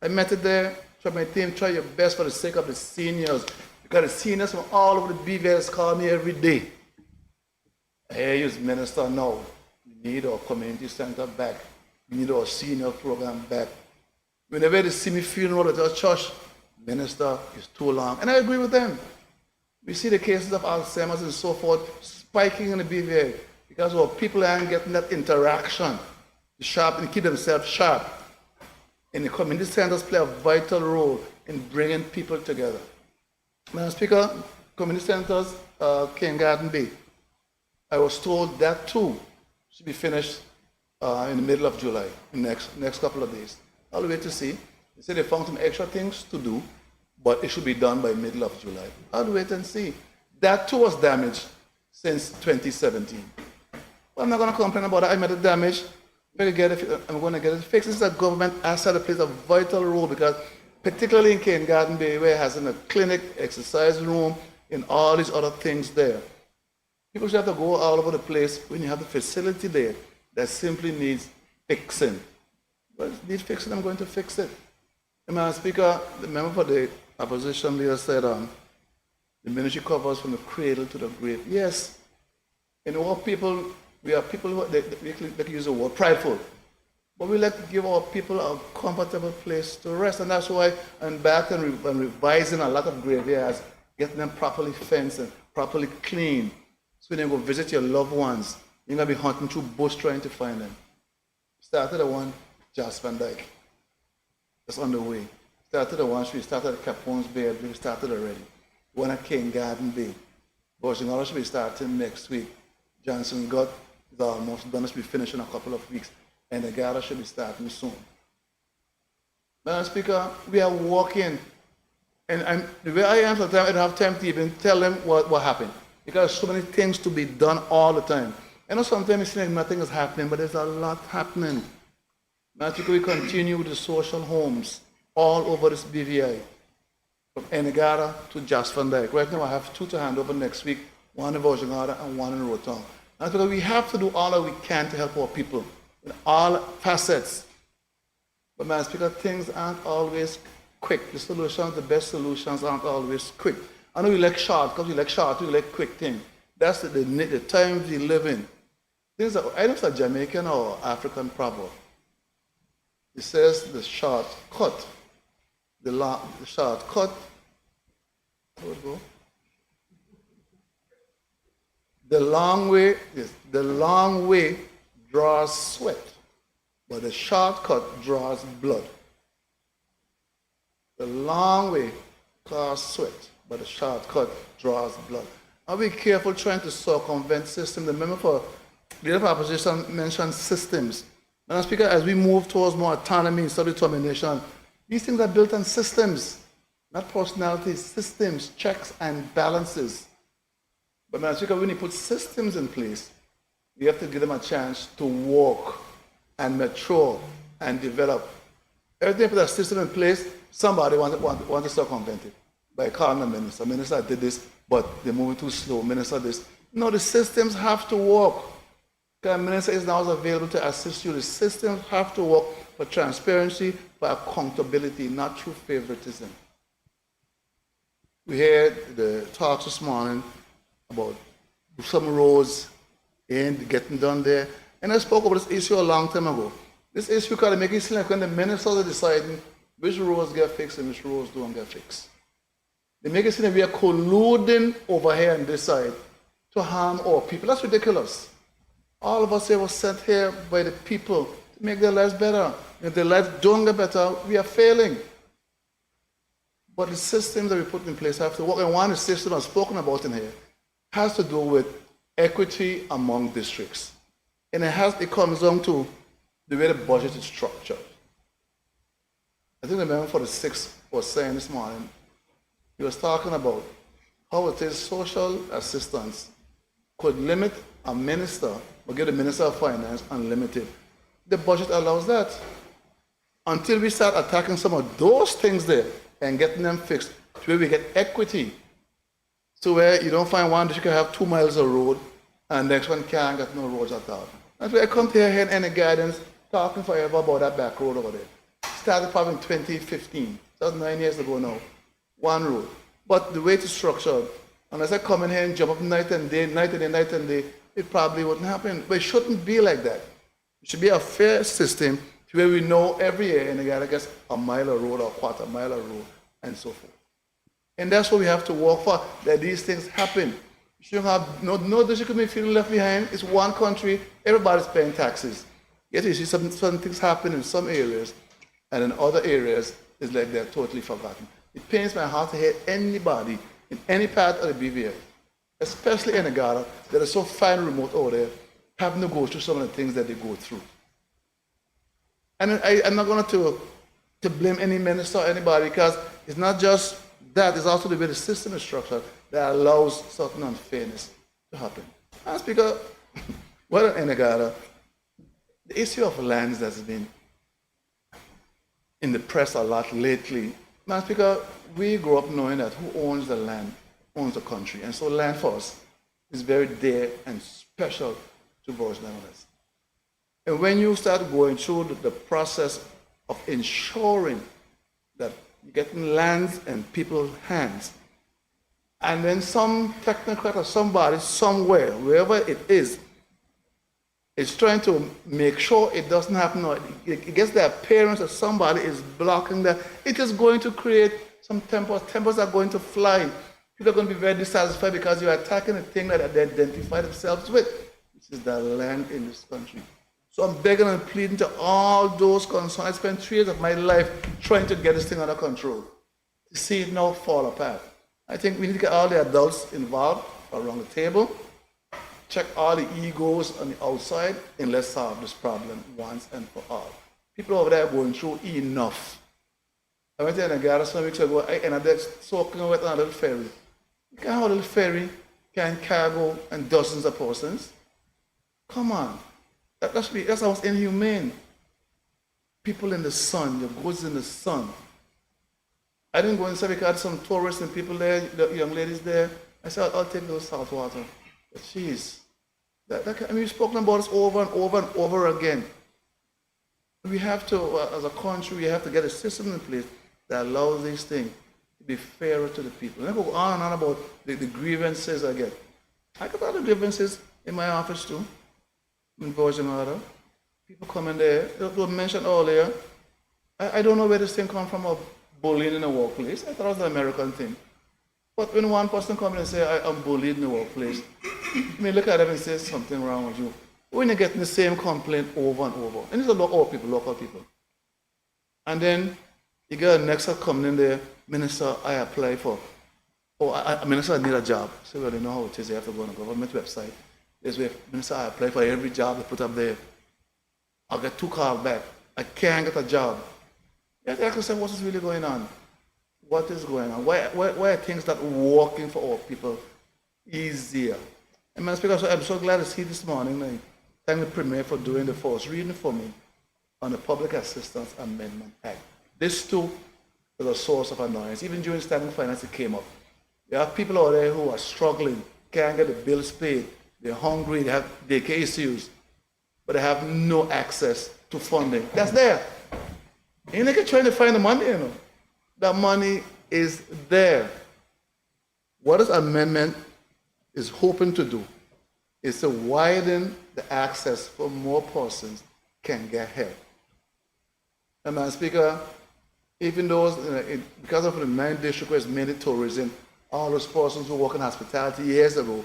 I met it there. Try my team, try your best for the sake of the seniors. Because the seniors from all over the BVS call me every day. Hey, you minister now. We need our community center back. We need our senior program back. Whenever they see me funeral at our church, minister, it's too long. And I agree with them. We see the cases of Alzheimer's and so forth spiking in the BVA because our people aren't getting that interaction to sharpen and keep themselves sharp. And the community centers play a vital role in bringing people together. Madam Speaker, community centers, Kindergarten Bay, I was told that too should be finished in the middle of July, in the next couple of days. I'll wait to see. They said they found some extra things to do, but it should be done by middle of July. I'll wait and see. That too was damaged since 2017. But I'm not going to complain about it. I made it damage. I'm going to get it fixed. This is a government asset that plays a vital role because particularly in Kindergarten Bay, where it has a clinic, exercise room, and all these other things there. People should have to go all over the place when you have the facility there that simply needs fixing. But if it needs fixing, I'm going to fix it. And Madam Speaker, the member for the opposition leader said the ministry covers from the cradle to the grave. Yes. And our people, we are people who they use the word prideful. But we like to give our people a comfortable place to rest. And that's why I'm back and revising a lot of graveyards, getting them properly fenced and properly cleaned. So when you go visit your loved ones, you're going to be hunting through bush trying to find them. Started the one, Jas Van Dyke. That's on the way. Started the one, we started at Capone's Bay, we started already. One at Kindergarten Bay. Washington should be starting next week. Johnson Gut is almost done, it should be finished in a couple of weeks. And the Gala should be starting soon. Madam Speaker, we are walking. And the way I am sometimes, I don't have time to even tell them what happened. Because so many things to be done all the time. I know sometimes it seems like nothing is happening, but there's a lot happening. Madam Speaker, we continue with the social homes all over this BVI. From Enigada to Jas Van Dyke. Right now I have 2 to hand over next week, one in Vojangada and one in Rotong. Madam Speaker, we have to do all that we can to help our people in all facets. But Madam Speaker, things aren't always quick. The solutions, the best solutions aren't always quick. I know you like shortcuts, you like quick things. That's the times we live in. Things are, I don't know if it's a Jamaican or African proverb. It says the shortcut, the shortcut, how would it go? The long way draws sweat, but the shortcut draws blood. The long way draws sweat, but the shortcut draws blood. I'll be careful trying to circumvent systems. The member for the other opposition mentioned systems. Madam Speaker, as we move towards more autonomy and self-determination, these things are built on systems, not personalities, systems, checks and balances. But Madam Speaker, when you put systems in place, we have to give them a chance to work and mature and develop. Everything put a system in place, somebody wants to circumvent it by calling a minister. Minister did this, but they're moving too slow. Minister this. No, the systems have to work. The minister is now available to assist you. The systems have to work for transparency, for accountability, not through favoritism. We heard the talks this morning about some roads and getting done there. And I spoke about this issue a long time ago. This issue kind of make it seem like when the ministers are deciding which roads get fixed and which roads don't get fixed. They make it seem like we are colluding over here on this side to harm our people. That's ridiculous. All of us here were sent here by the people to make their lives better. If their lives don't get better, we are failing. But the systems that we put in place have to work. And one of the systems I've spoken about in here has to do with equity among districts. And it comes down to the way the budget is structured. I think the member for the 6th was saying this morning, he was talking about how it is social assistance could limit a minister or give the minister of finance unlimited. The budget allows that. Until we start attacking some of those things there and getting them fixed, to where we get equity, so where you don't find one district can have 2 miles of road and the next one can't get no roads at all. That's why I come to here in any guidance talking forever about that back road over there. Started probably in 2015. That's 9 years ago now. One road. But the way it's structured, unless I come in here and jump up night and day, it probably wouldn't happen. But it shouldn't be like that. It should be a fair system to where we know every year and again, I guess, a mile of road or a quarter mile of road and so forth. And that's what we have to work for, that these things happen. You shouldn't have no district could be feeling left behind. It's one country, everybody's paying taxes. Yet you see some things happen in some areas, and in other areas, it's like they're totally forgotten. It pains my heart to hear anybody in any part of the BVI, especially in Ghana, that are so far and remote over there, having to go through some of the things that they go through. And I'm not going to blame any minister or anybody, because it's not just that, it's also the way the system is structured that allows certain unfairness to happen. And Speaker, well, in Ghana, the issue of lands has been in the press a lot lately. Madam Speaker, we grew up knowing that who owns the land owns the country. And so land for us is very dear and special to Virgin Islands. And when you start going through the process of ensuring that you're getting lands in people's hands, and then some technocrat or somebody somewhere, wherever it is trying to make sure it doesn't happen, or it gets the appearance that somebody is blocking that, it is going to create some tempers. Tempers are going to fly. People are going to be very dissatisfied because you're attacking a thing that they identify themselves with, which is the land in this country. So I'm begging and pleading to all those concerned. I spent 3 years of my life trying to get this thing under control, to see it now fall apart. I think we need to get all the adults involved around the table, check all the egos on the outside, and let's solve this problem once and for all. People over there are going through enough. I went to Niagara some weeks ago, and I'm soaking wet on a little ferry. You can't have a little ferry, carrying cargo and dozens of persons. Come on. That's almost inhumane. People in the sun, your goods in the sun. I didn't go inside because I had some tourists and people there, the young ladies there. I said, I'll take those salt water. But jeez, we've spoken about this over and over and over again. We have to, as a country, we have to get a system in place that allows these things to be fairer to the people. And I go on and on about the grievances I get. I get all the grievances in my office too, in Virgin Islands. People come in there, it was mentioned earlier. I don't know where this thing comes from of bullying in the workplace. I thought it was an American thing. But when one person comes in and says, I'm bullied in the workplace, I mean, look at them and say something wrong with you. When you're getting the same complaint over and over, and it's a lot of local people. And then you get a next coming in there, Minister, I apply for, Minister, I need a job. So, well, they know how it is. They have to go on a government website. There's where, Minister, I apply for every job they put up there. I'll get 2 calls back. I can't get a job. You have to ask yourself, what is really going on? What is going on? Why are things that working for our people easier? And Madam Speaker, I'm so glad to see this morning. I thank the Premier for doing the first reading for me on the Public Assistance Amendment Act. This too is a source of annoyance. Even during standing finance, it came up. There are people out there who are struggling, can't get the bills paid, they're hungry, they have daycare issues, but they have no access to funding. That's there. You're not trying to find the money, you know. That money is there. What this amendment is hoping to do is to widen the access for more persons can get help. And Madam Speaker, even those, because of the 9th district was mainly tourism, all those persons who work in hospitality years ago,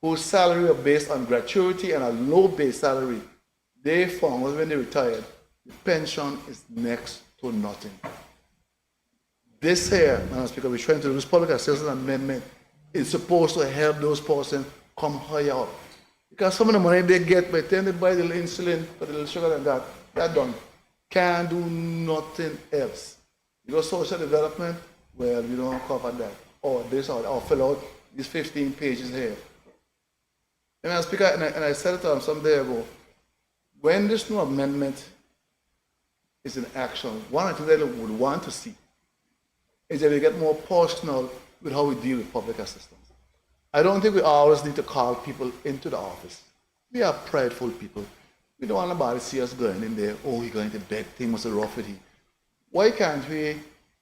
whose salary are based on gratuity and a low base salary, they found when they retired, the pension is next to nothing. This here, Madam Speaker, we're trying to do this public assistance amendment is supposed to help those persons come higher up. Because some of the money they get by the time they buy the little insulin for the little sugar and that done. Can't do nothing else. You go social development, well, you don't cover that. Or this, or fill out these 15 pages here. And Madam Speaker, and I said it some day ago, when this new amendment is in action, one of the things that I would want to see is that we get more personal with how we deal with public assistance. I don't think we always need to call people into the office. We are prideful people. We don't want nobody to see us going in there, oh, he's going to beg, things must be rough with him. Why can't we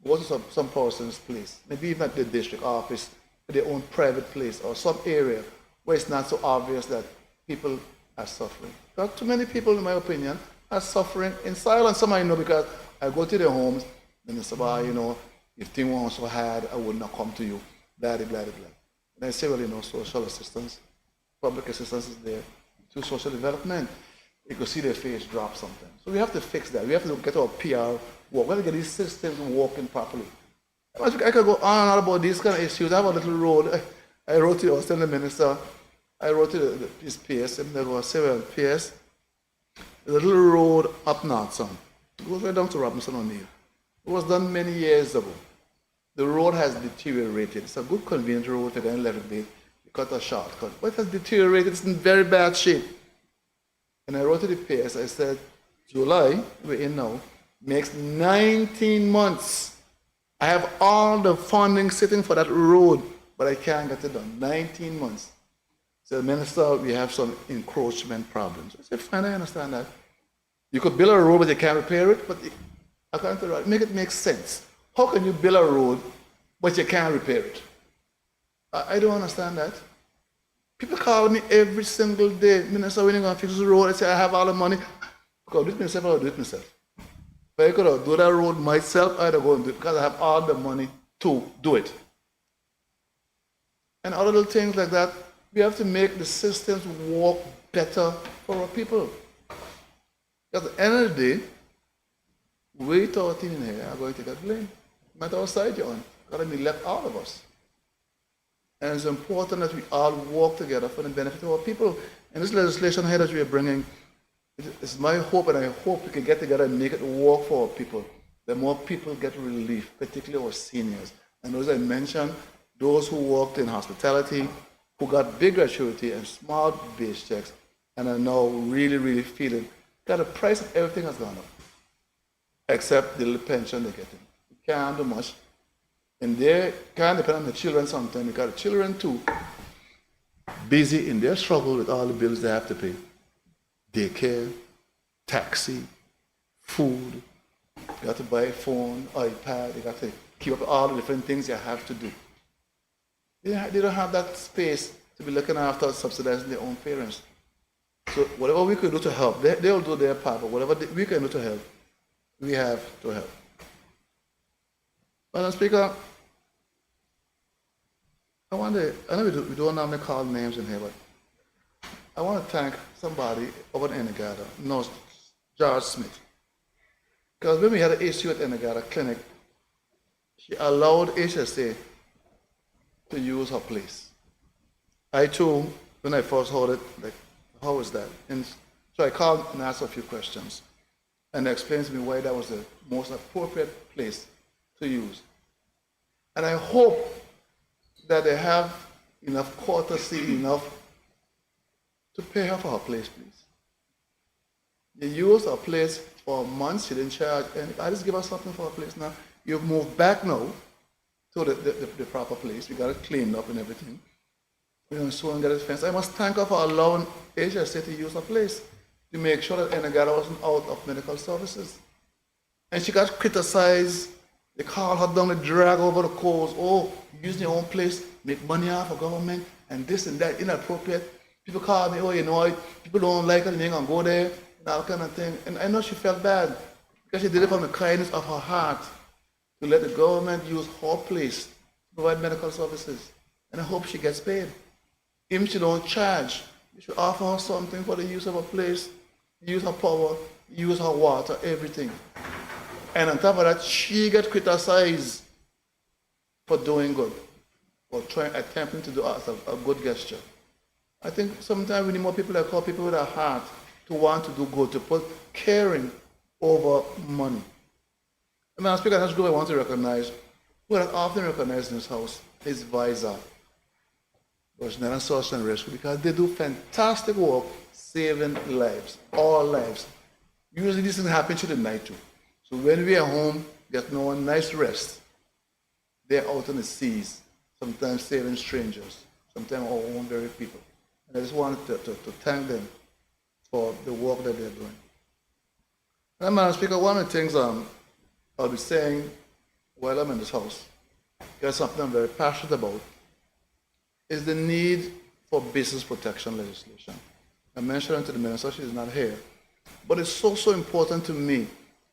go to some person's place, maybe even at the district office, their own private place, or some area where it's not so obvious that people are suffering? Not too many people, in my opinion, are suffering in silence. Some I know because I go to their homes and they say, well, you know, if things weren't so hard, I would not come to you. Blah, blah, blah, blah. And I say, well, you know, social assistance, public assistance is there to social development. You can see their face drop sometimes. So we have to fix that. We have to get our PR work. We have to get these systems working properly. I could go on and on about these kind of issues. I have a little road. I wrote to, I was telling the minister, I wrote to this PS, and they go, say, well, PS, there's a little road up north, son. It goes right down to Robinson O'Neill. It was done many years ago. The road has deteriorated. It's a good, convenient road if you're going to let it be. You cut a shortcut. But it has deteriorated. It's in very bad shape. And I wrote to the PS, I said, July, we're in now, makes 19 months. I have all the funding sitting for that road, but I can't get it done. 19 months. So, Minister, we have some encroachment problems. I said, fine, I understand that. You could build a road, but you can't repair it, but according to the right, make it make sense. How can you build a road, but you can't repair it? I don't understand that. People call me every single day, Minister, when are you going to fix the road? I say, I have all the money. I could do it myself, I'll do it myself. But I could do that road myself, I'd go and do it because I have all the money to do it. And other little things like that, we have to make the systems work better for our people. Because at the end of the day, we 13 in here are going to get blamed. No matter what side you're on, got to neglect all of us. And it's important that we all work together for the benefit of our people. And this legislation here that we are bringing, it's my hope, and I hope we can get together and make it work for our people. The more people get relief, particularly our seniors. And as I mentioned, those who worked in hospitality, who got big gratuity and small base checks, and are now really, really feeling that the price of everything has gone up, except the little pension they're getting. You can't do much. And they can't depend on the children sometimes, because the children too busy in their struggle with all the bills they have to pay. Daycare, taxi, food, you got to buy a phone, iPad, you got to keep up all the different things you have to do. They don't have that space to be looking after subsidizing their own parents. So whatever we can do to help, they'll do their part, but whatever we can do to help, we have to help. Madam Speaker, I know we don't normally call names in here, but I want to thank somebody over in Enegada, Nurse George Smith. Because when we had an issue at Enegada Clinic, she allowed HSA to use her place. I too, when I first heard it, like, how is that? And so I called and asked a few questions. And they explained to me why that was the most appropriate place to use. And I hope that they have enough courtesy, enough to pay her for her place, please. They used her place for months, she didn't charge, and I just give her something for her place now. You've moved back now to the proper place. We got it cleaned up and everything. You know, so and get it fenced. I must thank her for allowing HSA to use her place to make sure that Enegada wasn't out of medical services. And she got criticized. They call her down, they drag over the coals. Oh, using your own place, make money off of government, and this and that, inappropriate. People call me, oh, you know, people don't like her, they ain't gonna go there, and all kind of thing. And I know she felt bad. because she did it from the kindness of her heart to let the government use her place to provide medical services. And I hope she gets paid. Even if she don't charge, you should offer her something for the use of her place, use her power, use her water, everything. And on top of that, she gets criticized for doing good, or attempting to do a good gesture. I think sometimes we need more people like her, people with a heart to want to do good, to put caring over money. And Madam Speaker, another group I want to recognize, who are often recognized in this House, is VISA, Personnel and Social and Rescue, because they do fantastic work saving lives, all lives. Usually this thing happens through the night too. So when we are home, getting a nice rest, they're out on the seas, sometimes saving strangers, sometimes our own very people. And I just wanted to thank them for the work that they're doing. And Madam Speaker, one of the things I'll be saying while I'm in this House, because something I'm very passionate about, is the need for business protection legislation. I mentioned it to the Minister, she's not here, but it's so important to me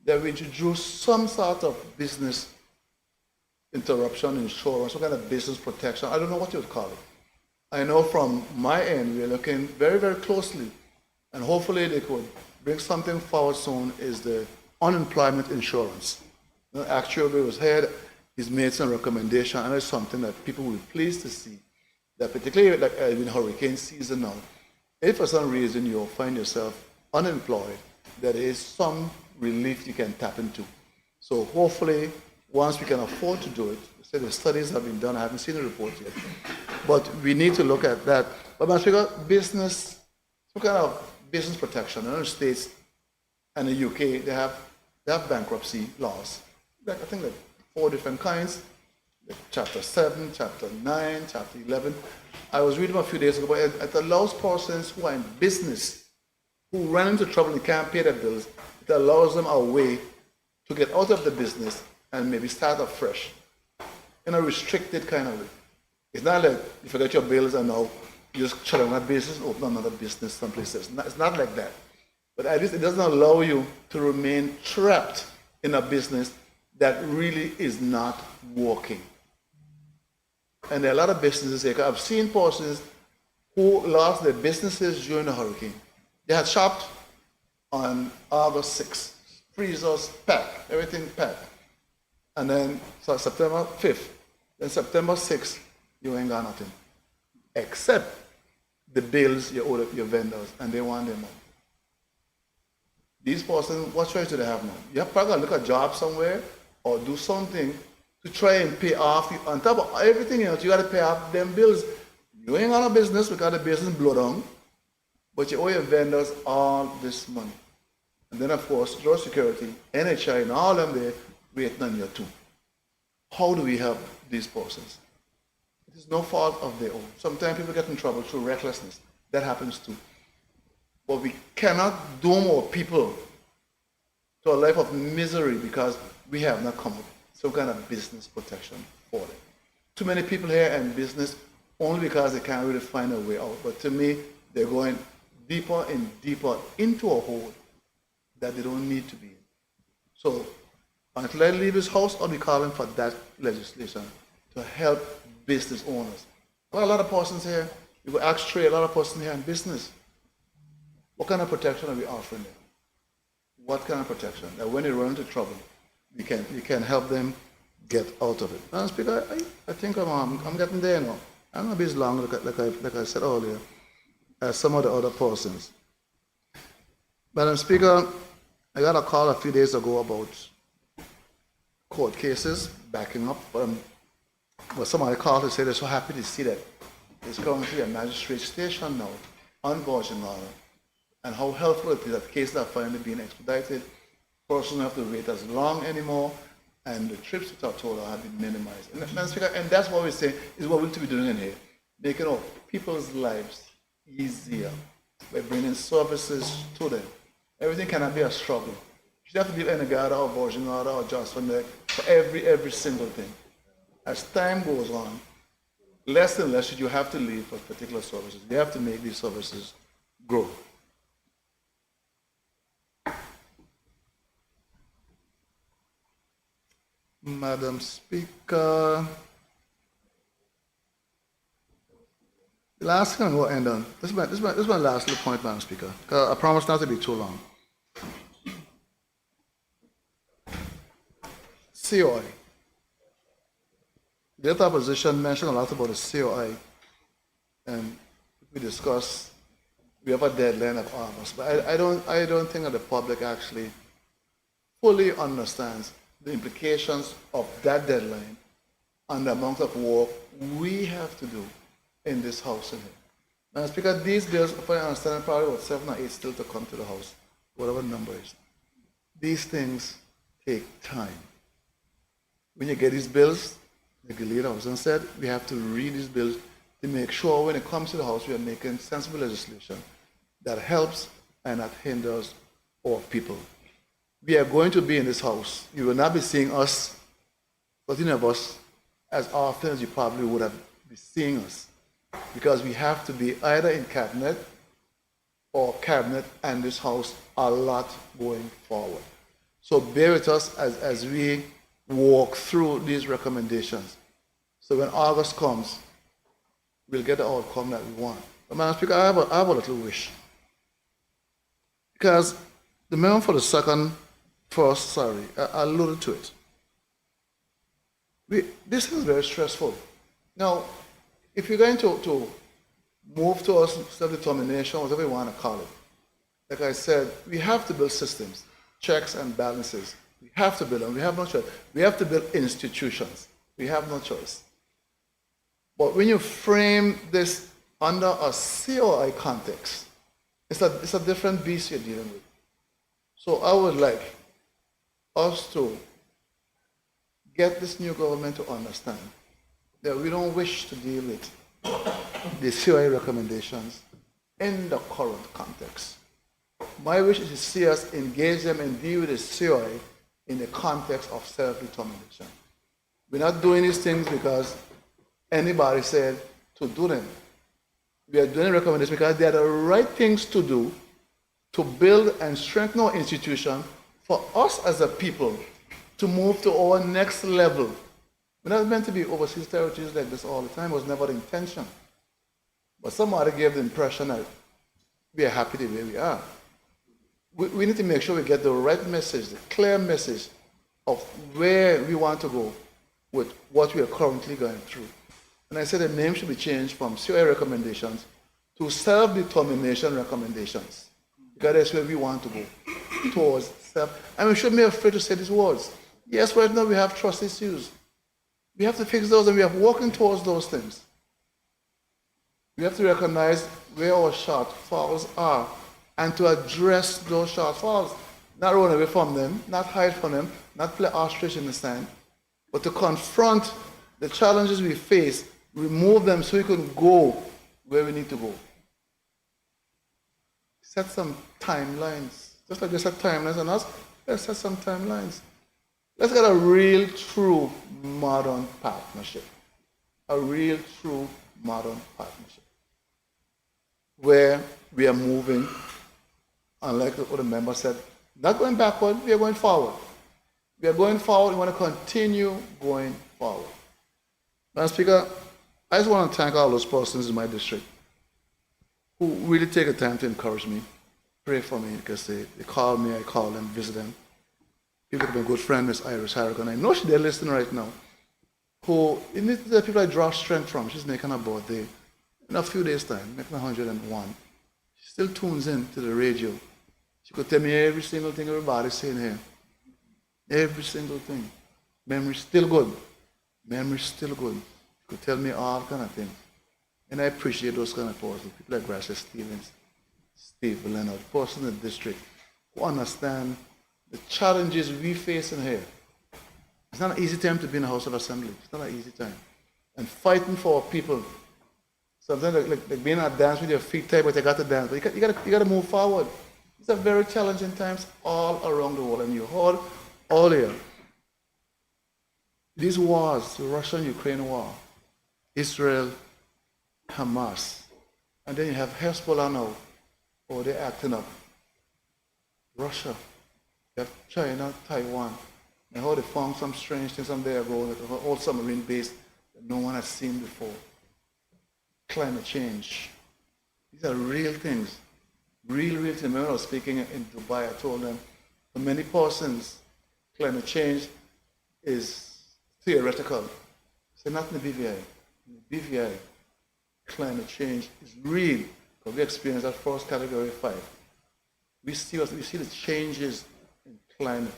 that we introduce some sort of business interruption insurance, some kind of business protection. I don't know what you would call it. I know from my end, we're looking very, very closely, and hopefully they could bring something forward soon, is the unemployment insurance. Actually, was here, he's made some recommendation, and it's something that people will be pleased to see, that particularly like in hurricane season now, if for some reason you find yourself unemployed, there is some relief you can tap into. So hopefully, once we can afford to do it, so the studies have been done, I haven't seen the report yet, but we need to look at that. But Madam Speaker, business, some kind of business protection. In the States and the UK, they have bankruptcy laws. I think like 4 different kinds, like Chapter 7, Chapter 9, Chapter 11. I was reading a few days ago, but it allows persons who are in business, who run into trouble and can't pay their bills, it allows them a way to get out of the business and maybe start afresh in a restricted kind of way. It's not like you forget your bills and now you just shut down that business and open another business someplace else. It's not like that. But at least it doesn't allow you to remain trapped in a business that really is not working. And there are a lot of businesses here. I've seen persons who lost their businesses during the hurricane. They had shopped on August 6th, freezers packed, everything packed. And then so September 5th, then September 6th, you ain't got nothing. Except the bills you owe your vendors, and they want them money. These persons, what choice do they have now? You have probably got to look at a job somewhere or do something to try and pay off. On top of everything else, you got to pay off them bills. You ain't got no business because the business blow down, but you owe your vendors all this money. And then, of course, Social Security, NHI, and all of them there waiting on you too. How do we help these persons? It is no fault of their own. Sometimes people get in trouble through recklessness. That happens too. But we cannot doom our people to a life of misery because we have not come up with some kind of business protection for them. Too many people here in business only because they can't really find a way out. But to me, they're going deeper and deeper into a hole that they don't need to be in. So until I leave this house, I'll be calling for that legislation to help business owners. Well, a lot of persons here, you will ask Trey, a lot of persons here in business. What kind of protection are we offering them? What kind of protection? That when they run into trouble, you can help them get out of it. Madam Speaker, I think I'm getting there now. I'm not be as long like I said earlier as some of the other persons. Madam Speaker, I got a call a few days ago about court cases backing up. But somebody called to say they're so happy to see that there's currently a magistrate station now on Virgin Island, and how helpful it is that cases are finally being expedited. Persons don't have to wait as long anymore, and the trips to Tortola have been minimized. And Madam Speaker, and that's what we say is what we need to be doing in here, making our people's lives easier by bringing services to them. Everything cannot be a struggle. You should have to leave Enegada or Virgin Island or Johnson Neck for every single thing. As time goes on, less and less should you have to leave for particular services. You have to make these services grow. Madam Speaker, the last thing I'm going to end on, this is my last little point, Madam Speaker. I promise not to be too long. COI. The other opposition mentioned a lot about the COI, and we discussed, we have a deadline of August, but I don't think that the public actually fully understands the implications of that deadline and the amount of work we have to do in this House in here. Madam Speaker, these bills, if I understand, probably about 7 or 8 still to come to the House, whatever the number is. These things take time. When you get these bills, like the leader House said, we have to read these bills to make sure when it comes to the House, we are making sensible legislation that helps and that hinders our people. We are going to be in this House. You will not be seeing us, 14 of us, as often as you probably would have been seeing us, because we have to be either in cabinet or cabinet and this House a lot going forward. So bear with us as we walk through these recommendations. So when August comes, we'll get the outcome that we want. But Madam Speaker, I have a little wish. Because the member for the first, I alluded to it. This is very stressful. Now, if you're going to move towards self-determination, whatever you want to call it, like I said, we have to build systems, checks and balances. We have to build them. We have no choice. We have to build institutions. We have no choice. But when you frame this under a COI context, it's a different beast you're dealing with. So I would like us to get this new government to understand that we don't wish to deal with the COI recommendations in the current context. My wish is to see us engage them and deal with the COI in the context of self-determination. We're not doing these things because anybody said to do them. We are doing recommendations because they are the right things to do to build and strengthen our institution for us as a people to move to our next level. We're not meant to be overseas territories like this all the time. It was never the intention. But somebody gave the impression that we are happy the way we are. We need to make sure we get the right message, the clear message of where we want to go with what we are currently going through. And I said the name should be changed from COI recommendations to self-determination recommendations. Because that's where we want to go, towards self. And we shouldn't be afraid to say these words. Yes, right now we have trust issues. We have to fix those, and we are working towards those things. We have to recognize where our shortfalls are and to address those shortfalls. Not run away from them, not hide from them, not play ostrich in the sand, but to confront the challenges we face, remove them so we can go where we need to go. Set some timelines. Just like they set timelines on us, let's set some timelines. Let's get a real, true, modern partnership. A real, true, modern partnership. Where we are moving, unlike what the member said, not going backward, we are going forward. We are going forward, we want to continue going forward. Madam Speaker, I just want to thank all those persons in my district who really take the time to encourage me, pray for me, because they call me, I call them, visit them. People like my good friend, Miss Iris Harrigan, I know she's there listening right now, who, the people I draw strength from, she's making her birthday in a few days' time, making 101. She still tunes in to the radio. She could tell me every single thing everybody's saying here. Every single thing. Memory's still good. Memory's still good. She could tell me all kind of things. And I appreciate those kind of persons, people like Gracia Stevens, Steve Leonard, persons in the district who understand the challenges we face in here. It's not an easy time to be in the House of Assembly. It's not an easy time. And fighting for our people. Sometimes like being a dance with your feet tight, but you got to dance. But you got to move forward. These are very challenging times all around the world. And you heard earlier, these wars, the Russian-Ukraine war, Israel, Hamas, and then you have Hezbollah now, or they're acting up. Russia, you have China, Taiwan. And how they found some strange things some day ago, like an old submarine base that no one has seen before. Climate change. These are real things. Real things. When I was speaking in Dubai, I told them, for many persons, climate change is theoretical. So not in the BVI. In the BVI, climate change is real. Because we experience that first category 5. We see the changes in climate.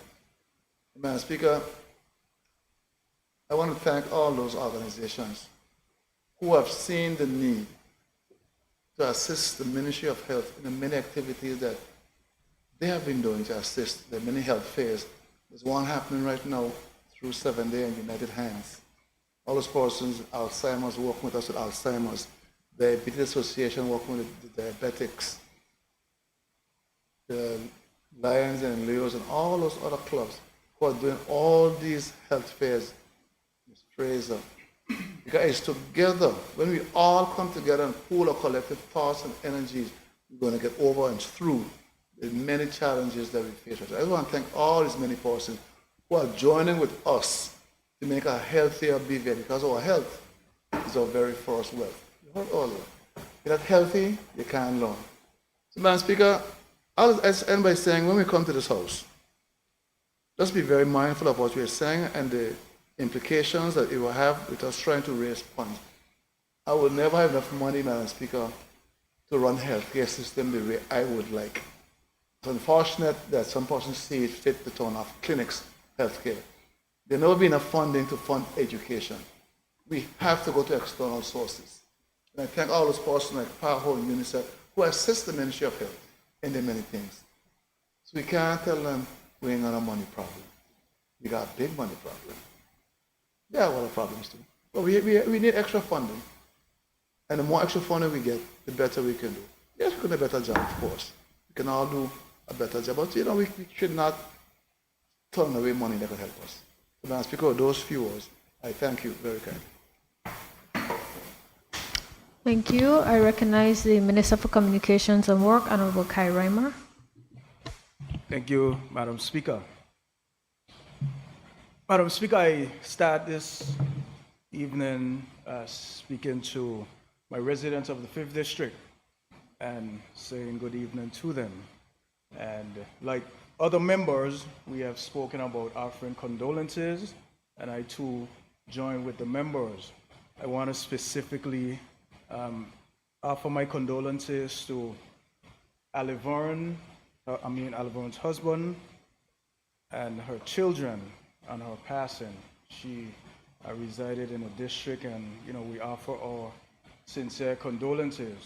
Madam Speaker, I want to thank all those organizations who have seen the need to assist the Ministry of Health in the many activities that they have been doing to assist the many health fairs. There's one happening right now through 7 Day and United Hands. All those persons, Alzheimer's, working with us with Alzheimer's, the Diabetes Association working with the diabetics, the Lions and Leos and all those other clubs who are doing all these health fairs. Ms. Fraser, because it's together, when we all come together and pool our collective thoughts and energies, we're going to get over and through the many challenges that we face. I want to thank all these many persons who are joining with us to make a healthier BVI, because our health is our very first wealth. You heard all of that. If you're not healthy, you can't learn. So, Madam Speaker, I'll end by saying, when we come to this house, let's be very mindful of what we're saying and the implications that it will have with us trying to raise funds. I will never have enough money, Madam Speaker, to run healthcare system the way I would like. It's unfortunate that some persons see it fit to turn off clinics, healthcare. There will never be enough funding to fund education. We have to go to external sources. And I thank all those persons like PAHO and UNICEF who assist the Ministry of Health in the many things. So we can't tell them we ain't got a money problem. We got a big money problem. There are other problems too. But we need extra funding. And the more extra funding we get, the better we can do. Yes, we can do a better job, of course. We can all do a better job. But, we should not turn away money that could help us. So, Madam Speaker, of those few words, I thank you very kindly. Thank you. I recognize the Minister for Communications and Work, Honorable Kai Reimer. Thank you, Madam Speaker. Madam Speaker, I start this evening speaking to my residents of the 5th District and saying good evening to them. And like other members, we have spoken about offering condolences, and I too join with the members. I want to specifically offer my condolences to Aliverne's husband and her children on her passing. She resided in a district, and we offer our sincere condolences.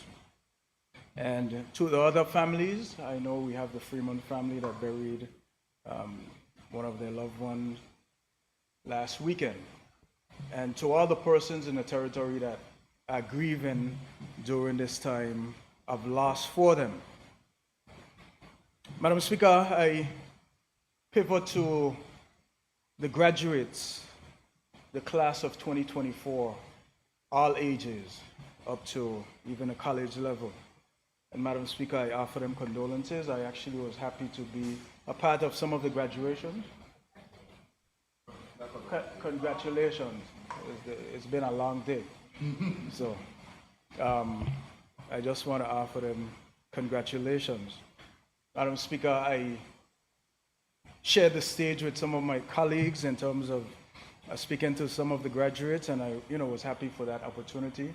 And to the other families, I know we have the Freeman family that buried one of their loved ones last weekend. And to all the persons in the territory that are grieving during this time of loss for them. Madam Speaker, I pivot to the graduates, the class of 2024, all ages, up to even a college level. And Madam Speaker, I offer them condolences. I actually was happy to be a part of some of the graduations. Congratulations. It's been a long day. So I just want to offer them congratulations. Madam Speaker, I shared the stage with some of my colleagues in terms of speaking to some of the graduates, and I was happy for that opportunity.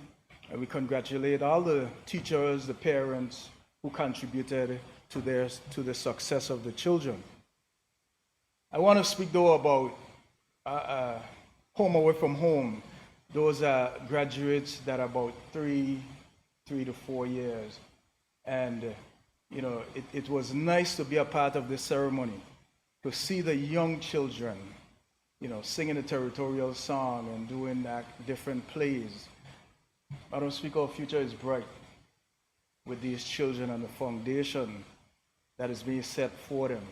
And we congratulate all the teachers, the parents who contributed to the success of the children. I want to speak though about home away from home. Those are graduates that are about 3 to 4 years. And it was nice to be a part of this ceremony, to see the young children, singing the territorial song and doing different plays. Madam Speaker, our future is bright with these children and the foundation that is being set for them,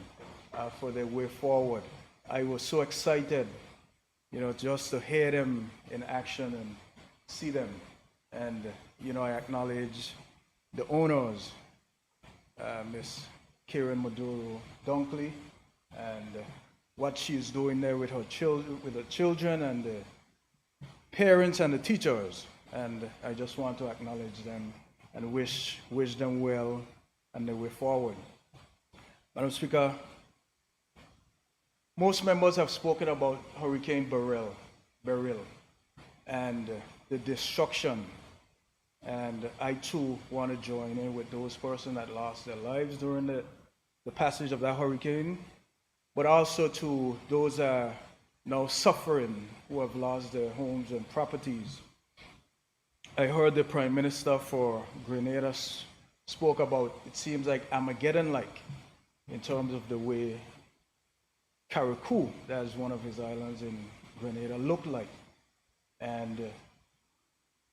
for their way forward. I was so excited, just to hear them in action and see them. And, I acknowledge the owners, Ms. Karen Maduro Dunkley and what she's doing there with her children and the parents and the teachers. And I just want to acknowledge them and wish them well and the way forward. Madam Speaker, most members have spoken about Hurricane Beryl and the destruction. And I too want to join in with those persons that lost their lives during the passage of that hurricane, but also to those now suffering who have lost their homes and properties. I heard the Prime Minister for Grenada spoke about, it seems like Armageddon-like in terms of the way Carriacou, that is one of his islands in Grenada, looked like. And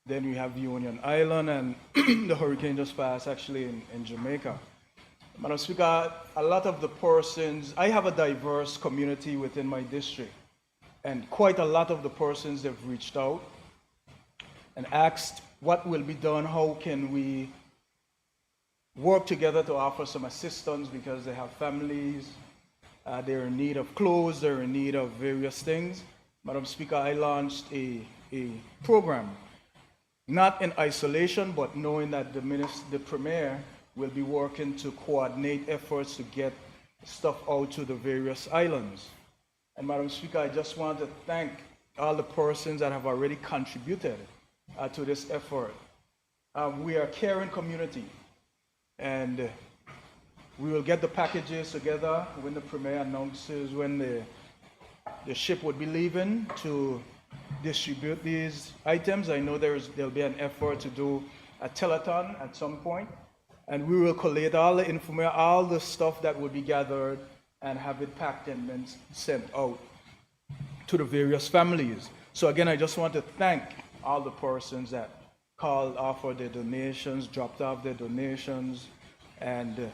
then we have Union Island and the hurricane just passed actually in Jamaica. Madam Speaker, a lot of the persons, I have a diverse community within my district, and quite a lot of the persons have reached out and asked what will be done, how can we work together to offer some assistance because they have families, they're in need of clothes, they're in need of various things. Madam Speaker, I launched a program, not in isolation, but knowing that the Premier will be working to coordinate efforts to get stuff out to the various islands. And Madam Speaker, I just want to thank all the persons that have already contributed to this effort. We are a caring community, and we will get the packages together when the Premier announces when the ship would be leaving to distribute these items. I know there'll be an effort to do a telethon at some point, and we will collate all the information, all the stuff that will be gathered, and have it packed and then sent out to the various families. So again, I just want to thank all the persons that called, offered their donations, dropped off their donations, and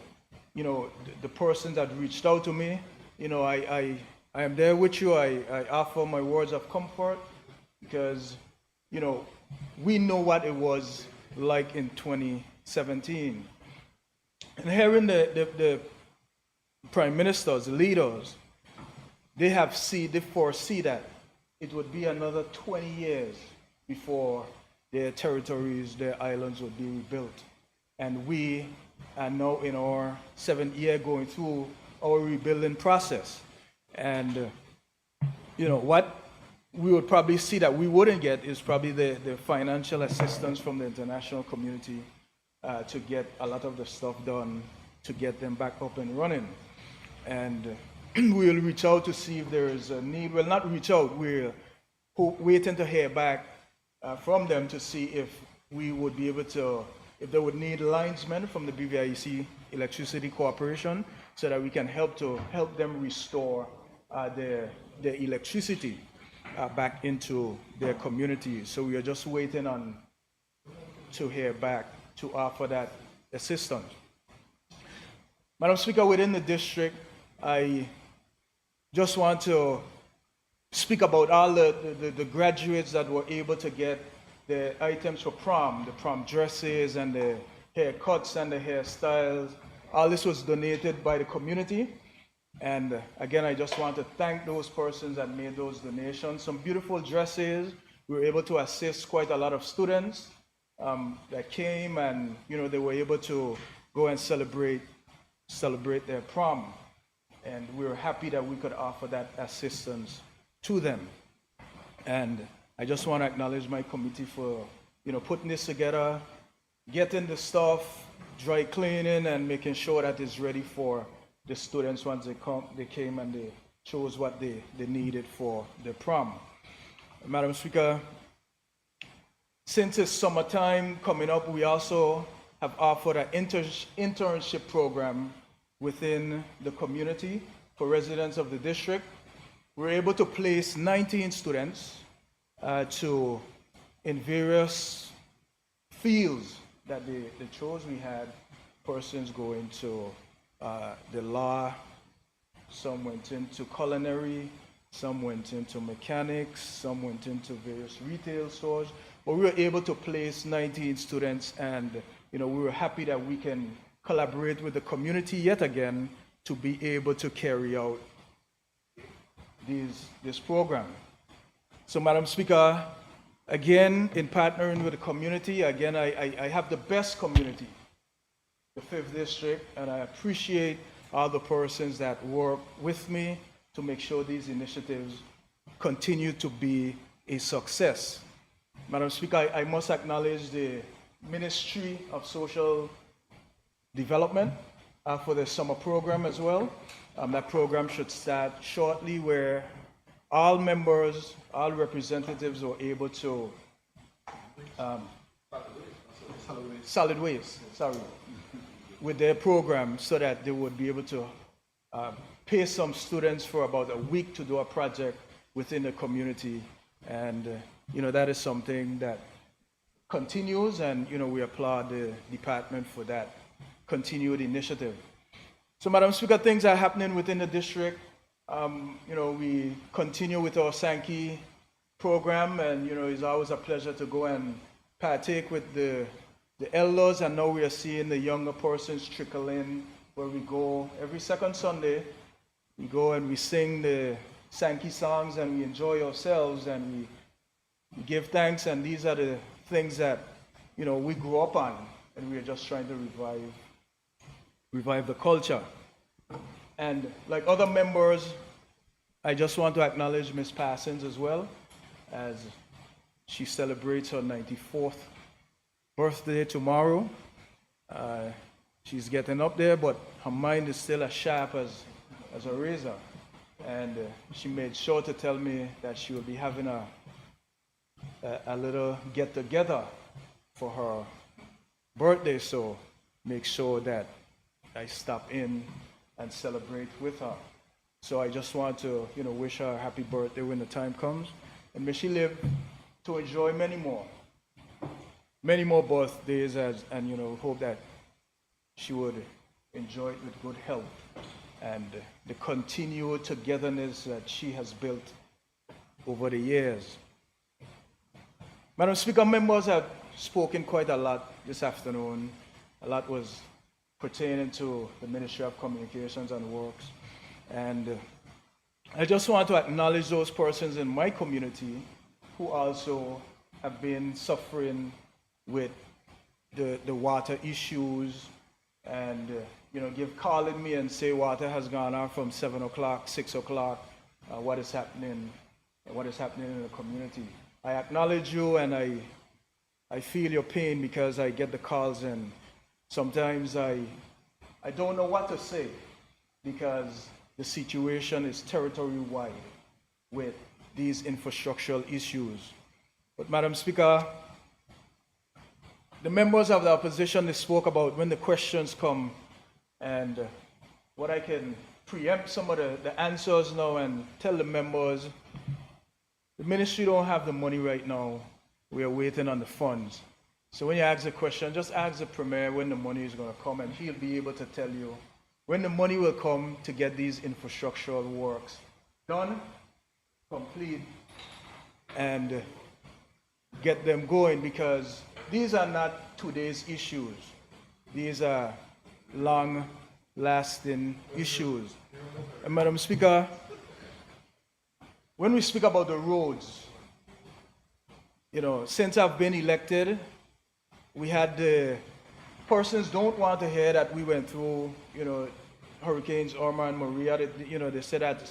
the persons that reached out to me. I am there with you. I offer my words of comfort because we know what it was like in 2017. And hearing the prime ministers, the leaders, they foresee that it would be another 20 years before their territories, their islands would be rebuilt. And we are now in our 7th year going through our rebuilding process. And what we would probably see that we wouldn't get is probably the financial assistance from the international community to get a lot of the stuff done, to get them back up and running. And we'll reach out to see if there is a need. We'll not reach out, we're waiting to hear back from them to see if we would be able to, if they would need linesmen from the BVIC Electricity Corporation so that we can help them restore their electricity back into their community. So we are just waiting to hear back to offer that assistance. Madam Speaker, within the district, I just want to speak about all the graduates that were able to get the items for prom, the prom dresses and the haircuts and the hairstyles. All this was donated by the community. And again, I just want to thank those persons that made those donations. Some beautiful dresses. We were able to assist quite a lot of students that came, and they were able to go and celebrate their prom. And we were happy that we could offer that assistance to them. And I just want to acknowledge my committee for putting this together, getting the stuff, dry cleaning, and making sure that it's ready for the students once they came and they chose what they needed for the prom. Madam Speaker, since it's summertime coming up, we also have offered an internship program within the community for residents of the district. We were able to place 19 students in various fields that they chose. We had persons going to the law, some went into culinary, some went into mechanics, some went into various retail stores. But we were able to place 19 students, and we were happy that we can collaborate with the community yet again to be able to carry out this program. So, Madam Speaker, again, in partnering with the community, again, I have the best community, the 5th District, and I appreciate all the persons that work with me to make sure these initiatives continue to be a success. Madam Speaker, I must acknowledge the Ministry of Social Development for the summer program as well. That program should start shortly, where all members, all representatives are able to solid waste, with their program, so that they would be able to pay some students for about a week to do a project within the community. And that is something that continues, and we applaud the department for that continued initiative. So, Madam Speaker, things are happening within the district. We continue with our Sankey program, and it's always a pleasure to go and partake with the elders, and now we are seeing the younger persons trickle in, where we go every second Sunday. We go and we sing the Sankey songs, and we enjoy ourselves, and we give thanks, and these are the things that we grew up on, and we are just trying to revive the culture. And like other members, I just want to acknowledge Ms. Parsons as well, as she celebrates her 94th birthday tomorrow. She's getting up there, but her mind is still as sharp as a razor. And she made sure to tell me that she will be having a little get-together for her birthday, so make sure that I stop in and celebrate with her. So I just want to, wish her a happy birthday when the time comes, and may she live to enjoy many more birthdays, and hope that she would enjoy it with good health and the continued togetherness that she has built over the years. Madam Speaker, members have spoken quite a lot this afternoon. A lot was pertaining to the Ministry of Communications and Works. And I just want to acknowledge those persons in my community who also have been suffering with the water issues, and calling me and say water has gone out from 7 o'clock, 6 o'clock, what is happening in the community. I acknowledge you, and I feel your pain, because I get the calls, and sometimes I don't know what to say, because the situation is territory-wide with these infrastructural issues. But, Madam Speaker, the members of the opposition, they spoke about when the questions come, and what I can preempt some of the answers now and tell the members, the ministry don't have the money right now. We are waiting on the funds. So when you ask a question, just ask the Premier when the money is going to come, and he'll be able to tell you when the money will come to get these infrastructural works done, complete, and get them going, because these are not today's issues. These are long-lasting issues. And Madam Speaker, when we speak about the roads, since I've been elected, we had the persons don't want to hear that we went through, Hurricanes Irma and Maria. They said that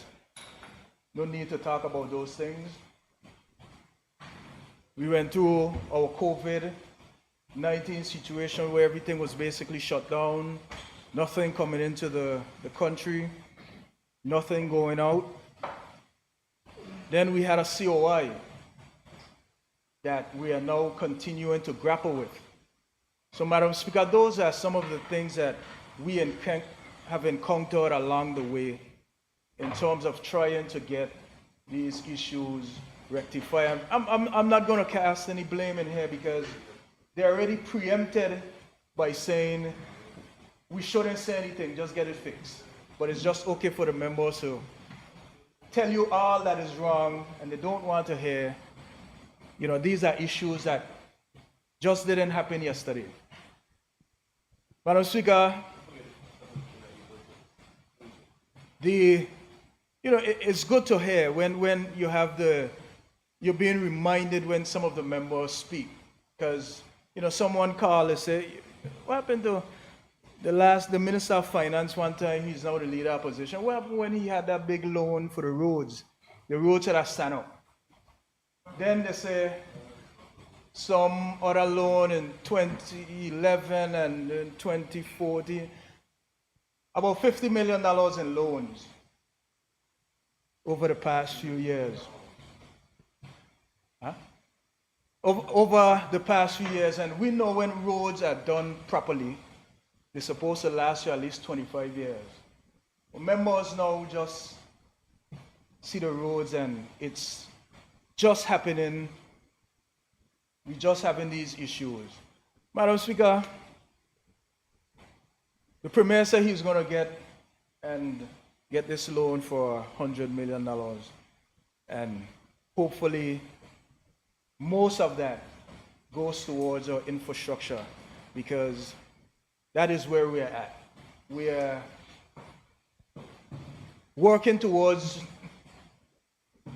no need to talk about those things. We went through our COVID-19 situation where everything was basically shut down, nothing coming into the country, nothing going out. Then we had a COI that we are now continuing to grapple with. So, Madam Speaker, those are some of the things that we have encountered along the way in terms of trying to get these issues rectified. I'm not going to cast any blame in here, because they're already preempted by saying we shouldn't say anything, just get it fixed. But it's just okay for the members to tell you all that is wrong, and they don't want to hear. These are issues that just didn't happen yesterday. Madam Speaker, the you know, it's good to hear when you have you're being reminded when some of the members speak. Because, you know, someone called and say, what happened to the Minister of Finance one time, he's now the leader of opposition. What happened when he had that big loan for the roads? The roads should have stand up. Then they say some other loan in 2011 and in 2014, about $50 million in loans over the past few years. Huh? Over the past few years, and we know when roads are done properly, they're supposed to last you at least 25 years. Members now just see the roads and it's just happening. We just having these issues. Madam Speaker, the Premier said he's going to get this loan for $100 million. And hopefully most of that goes towards our infrastructure, because that is where we're at. We are working towards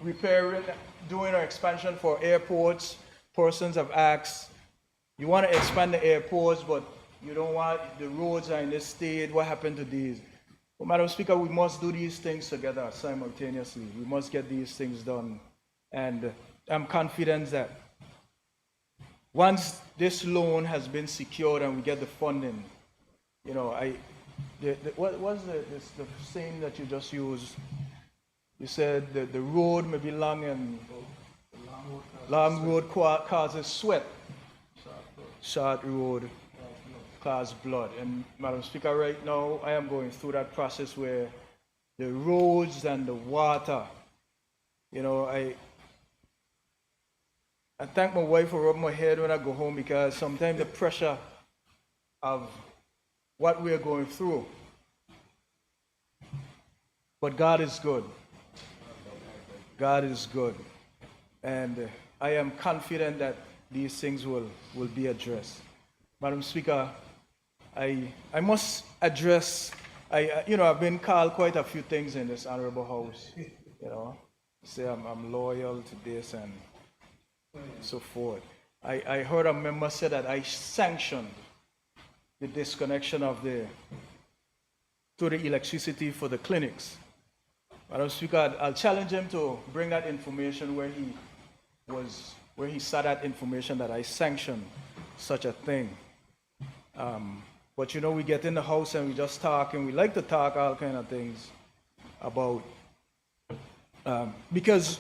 repairing, doing our expansion for airports. Persons have asked, you want to expand the airports, but you don't want, the roads are in this state. What happened to these? Well, Madam Speaker, we must do these things together simultaneously. We must get these things done. And I'm confident that once this loan has been secured and we get the funding, you know, what was the saying that you just used? You said the road may be long and long road causes sweat. Short road causes blood. And Madam Speaker, right now I am going through that process where the roads and the water, you know, I thank my wife for rubbing my head when I go home, because sometimes the pressure of what we are going through. But God is good. God is good. And I am confident that these things will be addressed. Madam Speaker, I must address, you know, I've been called quite a few things in this honorable house. You know, say I'm loyal to this and so forth. I heard a member say that I sanctioned the disconnection of the electricity for the clinics. Madam Speaker, I'll challenge him to bring that information where he saw that information that I sanctioned such a thing. But you know, we get in the house and we just talk, and we like to talk all kind of things about, because,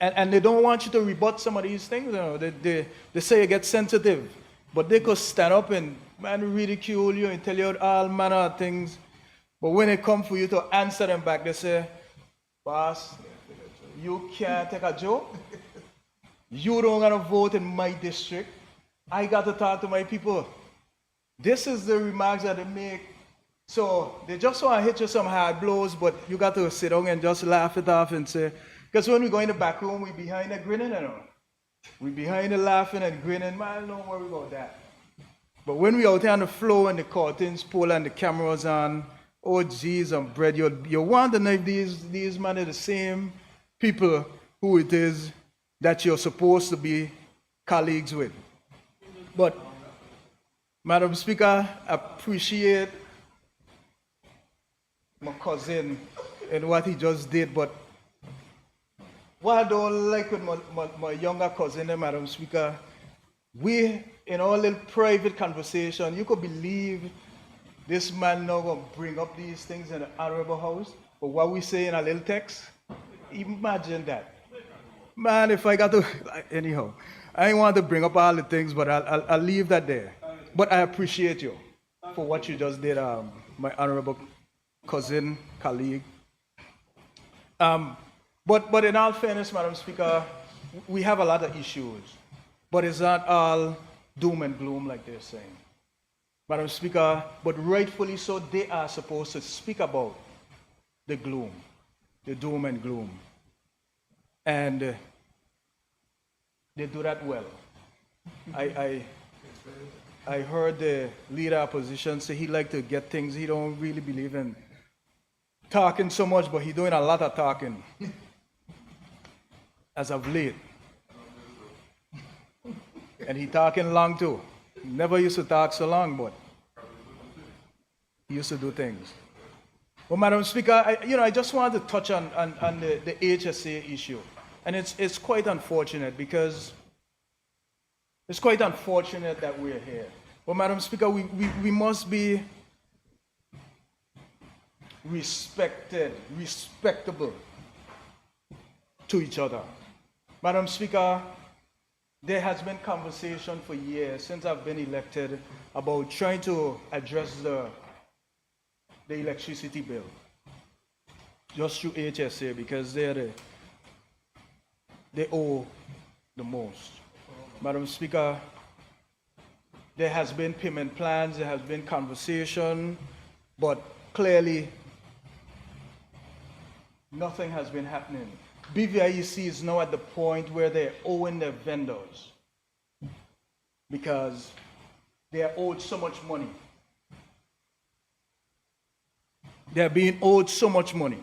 and they don't want you to rebut some of these things, you know, they say you get sensitive, but they could stand up and ridicule you and tell you all manner of things, but when it comes for you to answer them back, they say, boss, you can't take a joke. You don't got to vote in my district. I got to talk to my people. This is the remarks that they make. So they just want to hit you some hard blows, but you got to sit down and just laugh it off and say, because when we go in the back room, we behind the grinning, you know. We behind the laughing and grinning, man, don't worry about that. But when we out here on the floor and the curtains pull and the cameras on, oh geez, and bread, you wonder if these men are the same people who it is that you're supposed to be colleagues with. But, Madam Speaker, I appreciate my cousin and what he just did, but what I don't like with my younger cousin, Madam Speaker, we, in our little private conversation, you could believe this man now going to bring up these things in the honorable house, but what we say in a little text, imagine that. Man, if I got to, anyhow, I didn't want to bring up all the things, but I'll leave that there. But I appreciate you for what you just did, my honorable cousin, colleague. But in all fairness, Madam Speaker, we have a lot of issues, but it's not all doom and gloom like they're saying. Madam Speaker, but rightfully so, they are supposed to speak about the gloom, the doom and gloom. And they do that well. I heard the leader of opposition say he like to get things he don't really believe in talking so much, but he's doing a lot of talking as of late. And he talking long too. He never used to talk so long, but he used to do things. Well, Madam Speaker, I just wanted to touch on the HSA issue. And it's quite unfortunate because it's quite unfortunate that we're here. But Madam Speaker, we must be respectable to each other. Madam Speaker, there has been conversation for years since I've been elected about trying to address the electricity bill just through HSA because they owe the most. Madam Speaker, there has been payment plans, there has been conversation, but clearly nothing has been happening. BVIEC is now at the point where they're owing their vendors because they are owed so much money. They're being owed so much money.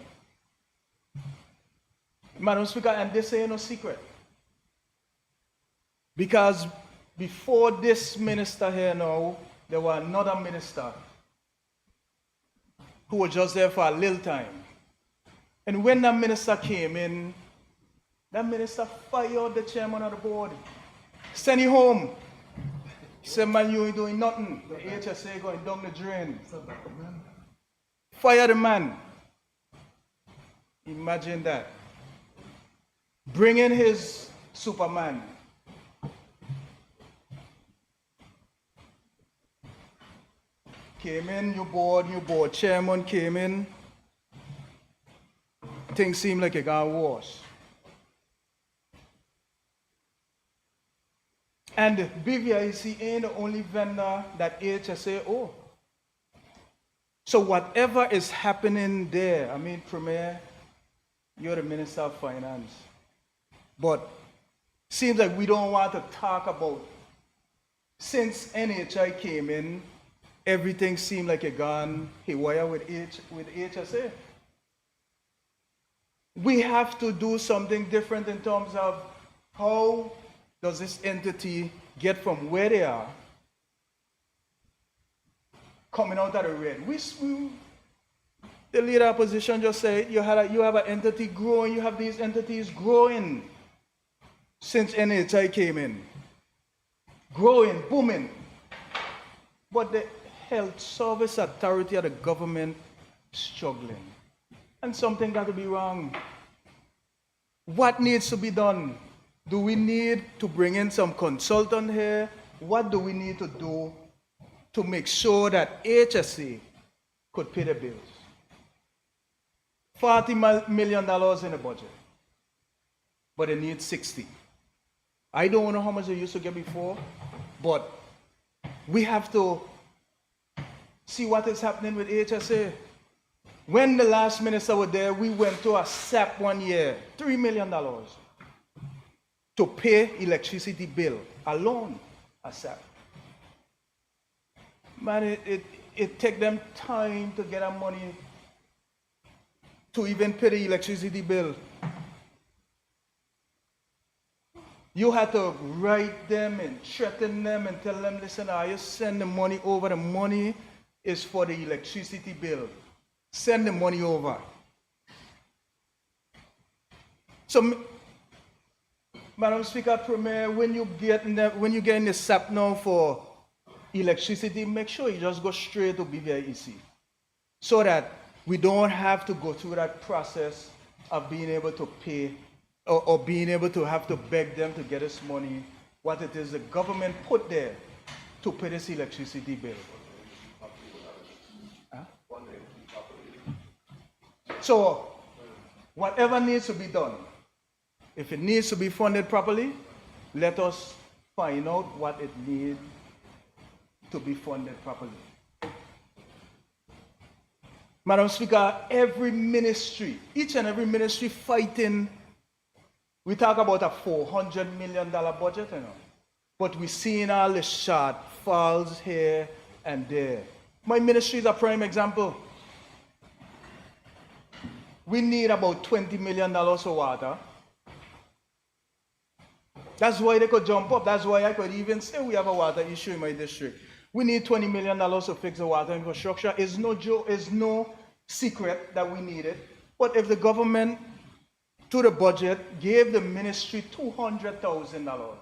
Madam Speaker, and this ain't no secret. Because before this minister here now, there was another minister who was just there for a little time. And when that minister came in, that minister fired the chairman of the board. Send him home. He said, man, you ain't doing nothing. The HSA going down the drain. Fire the man. Imagine that. Bring in his Superman. Came in, new board chairman came in. Things seem like it got worse. And BVIC ain't the only vendor that HSA owe. So whatever is happening there, I mean, Premier, you're the Minister of Finance. But seems like we don't want to talk about, since NHI came in, everything seemed like it gone haywire with HSA. We have to do something different in terms of how does this entity get from where they are coming out of the red. The leader opposition just said you have an entity growing, you have these entities growing since NHI came in. Growing, booming. But the Health Service Authority of the government struggling. And something got to be wrong. What needs to be done? Do we need to bring in some consultant here? What do we need to do to make sure that HSA could pay the bills? $40 million in the budget, but they need 60. I don't know how much they used to get before, but we have to see what is happening with HSA. When the last minister was there, we went to a SAP 1 year, $3 million to pay electricity bill alone, a SAP. Man, it take them time to get our money to even pay the electricity bill. You had to write them and threaten them and tell them, listen, you send the money over. The money is for the electricity bill. Send the money over. So, Madam Speaker, Premier, when you get in the SAP now for electricity, make sure you just go straight to BVIEC so that we don't have to go through that process of being able to pay or being able to have to beg them to get us money, what it is the government put there to pay this electricity bill. Huh? So, whatever needs to be done, if it needs to be funded properly, let us find out what it needs to be funded properly. Madam Speaker, every ministry, each and every ministry fighting. We talk about a $400 million budget, but we're seeing all the shortfalls here and there. My ministry is a prime example. we need about $20 million for water. That's why they could jump up. That's why I could even say we have a water issue in my district. We need $20 million to fix the water infrastructure. It's no joke, it's no secret that we need it. But if the government, to the budget, gave the ministry $200,000,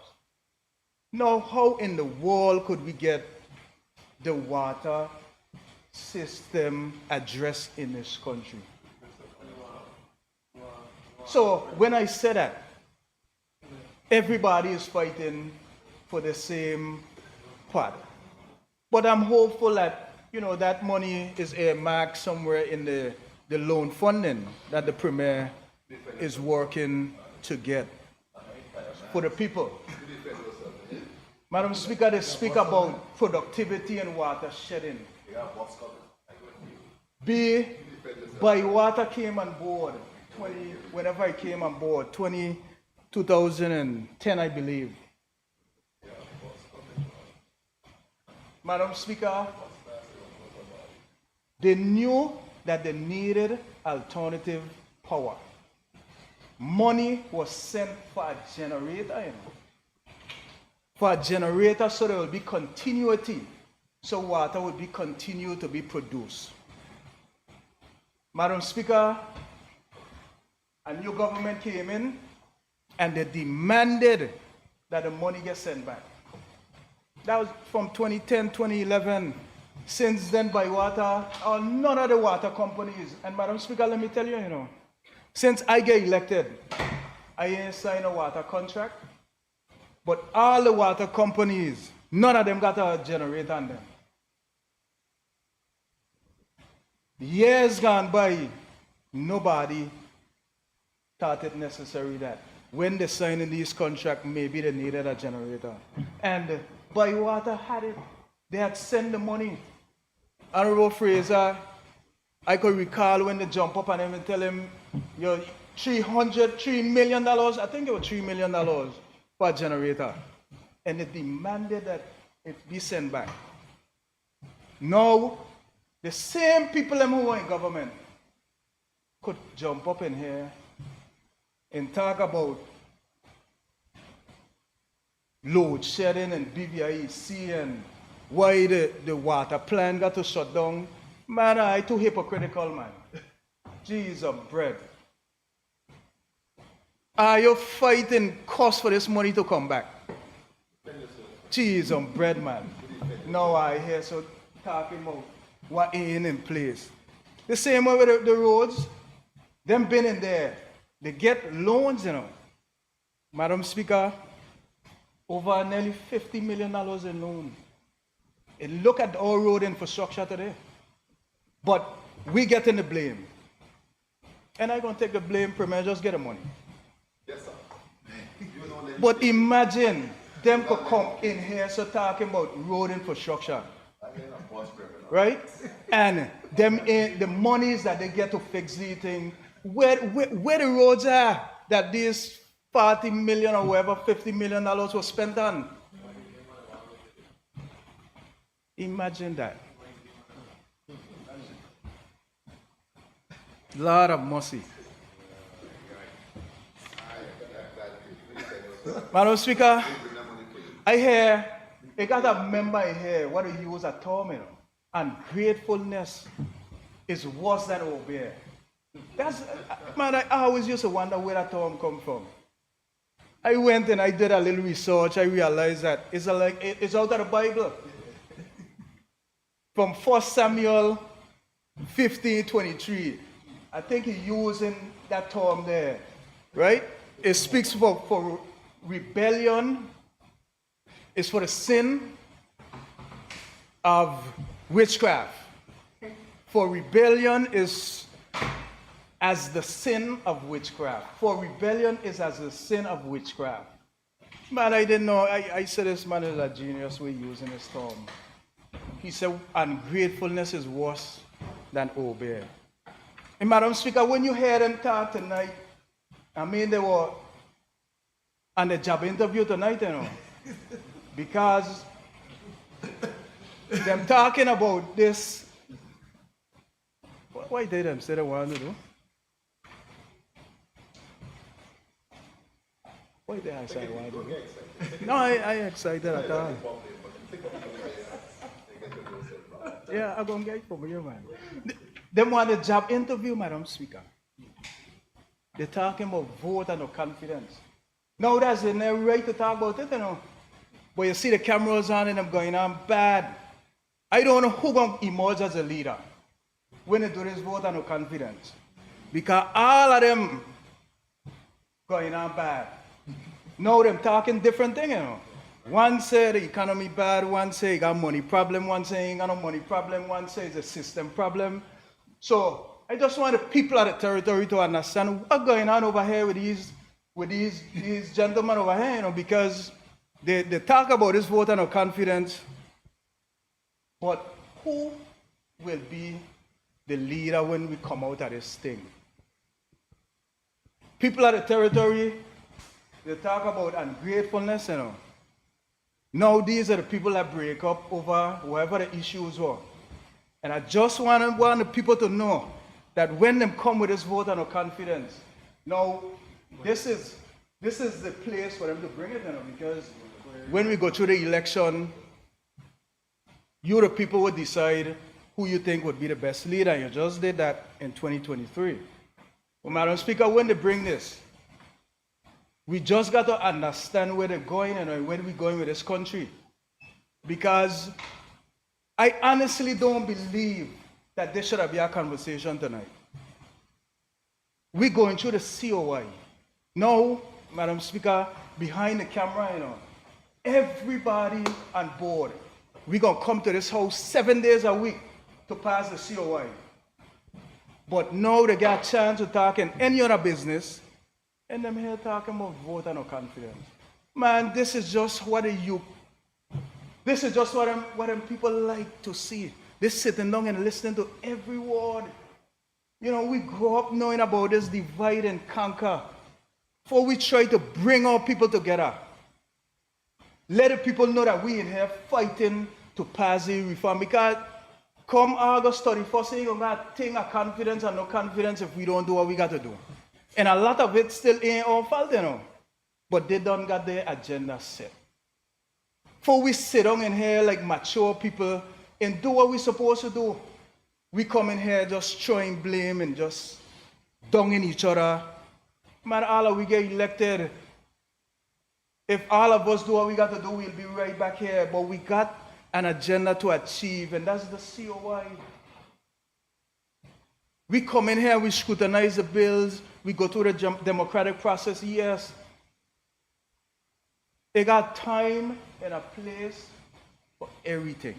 now how in the world could we get the water system addressed in this country? So when I say that, everybody is fighting for the same part. But I'm hopeful that, that money is earmarked somewhere in the loan funding that the Premier is working to get for the people. Madam Speaker, they speak about productivity and water shedding. Water came on board, whenever I came on board, 2010, I believe. Madam Speaker, they knew that they needed alternative power. Money was sent for a generator, for a generator so there will be continuity, so water would be continued to be produced. Madam Speaker, a new government came in and they demanded that the money get sent back. That was from 2010, 2011. Since then, Bywater, or none of the water companies, and Madam Speaker, let me tell you, since I get elected, I ain't signed a water contract, but all the water companies, none of them got a generator on them. Years gone by, nobody thought it necessary that when they signed in these contracts, maybe they needed a generator. And Bywater had it. They had sent the money. Honorable Fraser, I could recall when they jump up and even tell him, you're $3 million, I think it was $3 million for a generator. And they demanded that it be sent back. Now, the same people who were in government could jump up in here and talk about load shedding and BVIC and why the water plant got to shut down. Man, I too hypocritical, man. Jesus bread. Are you fighting cost for this money to come back? Jesus bread, man. Now I hear so talking about what ain't in place. The same way with the roads. Them been in there. They get loans, Madam Speaker, over nearly $50 million in loan. And look at our road infrastructure today. But we getting the blame. And I'm going to take the blame, Premier, just get the money. Yes, sir. But imagine them could come in here so talking about road infrastructure. Right? And them the monies that they get to fix the thing, where the roads are that these 40 million or whatever, $50 million was spent on. Imagine that. Lot of mercy. Madam Speaker, I hear, I got a member here, what he use a term, and gratefulness is worse than obey. That's, man, I always used to wonder where that term come from. I went and I did a little research, I realized that it's out of the Bible. From 1 Samuel 15:23. I think he's using that term there, right? It speaks for rebellion, it's for the sin of witchcraft. For rebellion is as the sin of witchcraft. For rebellion is as the sin of witchcraft. Man, I didn't know. I said this man is a genius way using this term. He said ungratefulness is worse than obey. And Madam Speaker, when you hear them talk tonight, I mean they were on the job interview tonight, because them talking about this. Why did them say they want to do? What did I say? No, I excited at all. Yeah, I'm going to get it from you, man. Them want a job interview, Madam Speaker. They're talking about vote and no confidence. Now that's in their right to talk about it, you know. But you see the cameras on and them going on bad. I don't know who going to emerge as a leader when they do this vote and no confidence. Because all of them going on bad. Now them talking different things, you know. One say the economy bad, one say he got money problem, one say he ain't got no money problem, one say it's a system problem. So I just want the people of the territory to understand what's going on over here with these gentlemen over here, you know, because they talk about this vote and no confidence, but who will be the leader when we come out of this thing? People of the territory, they talk about ungratefulness, you know. Now these are the people that break up over whatever the issues were. And I just want the people to know that when they come with this vote and no confidence, now this is the place for them to bring it, you know, because when we go through the election, you the people would decide who you think would be the best leader. You just did that in 2023. Well, Madam Speaker, when they bring this, we just got to understand where they're going and where we're going with this country. Because I honestly don't believe that there should be a conversation tonight. We're going through the COI. Now, Madam Speaker, behind the camera, you know, everybody on board. We're going to come to this house 7 days a week to pass the COI. But now they got a chance to talk in any other business, and them here talking about vote and no confidence. Man, this is just what them people like to see. They sitting down and listening to every word. You know, we grew up knowing about this divide and conquer. Before we try to bring our people together. Let the people know that we in here fighting to pass the reform. Because come August 31st, you ain't gonna think of confidence and no confidence if we don't do what we got to do. And a lot of it still ain't our fault, you know. But they don't got their agenda set. Before we sit down in here like mature people and do what we're supposed to do, we come in here just throwing blame and just donging each other. Man, all of we get elected. If all of us do what we got to do, we'll be right back here. But we got an agenda to achieve, and that's the COI. We come in here, we scrutinize the bills, we go through the democratic process, yes. They got time and a place for everything.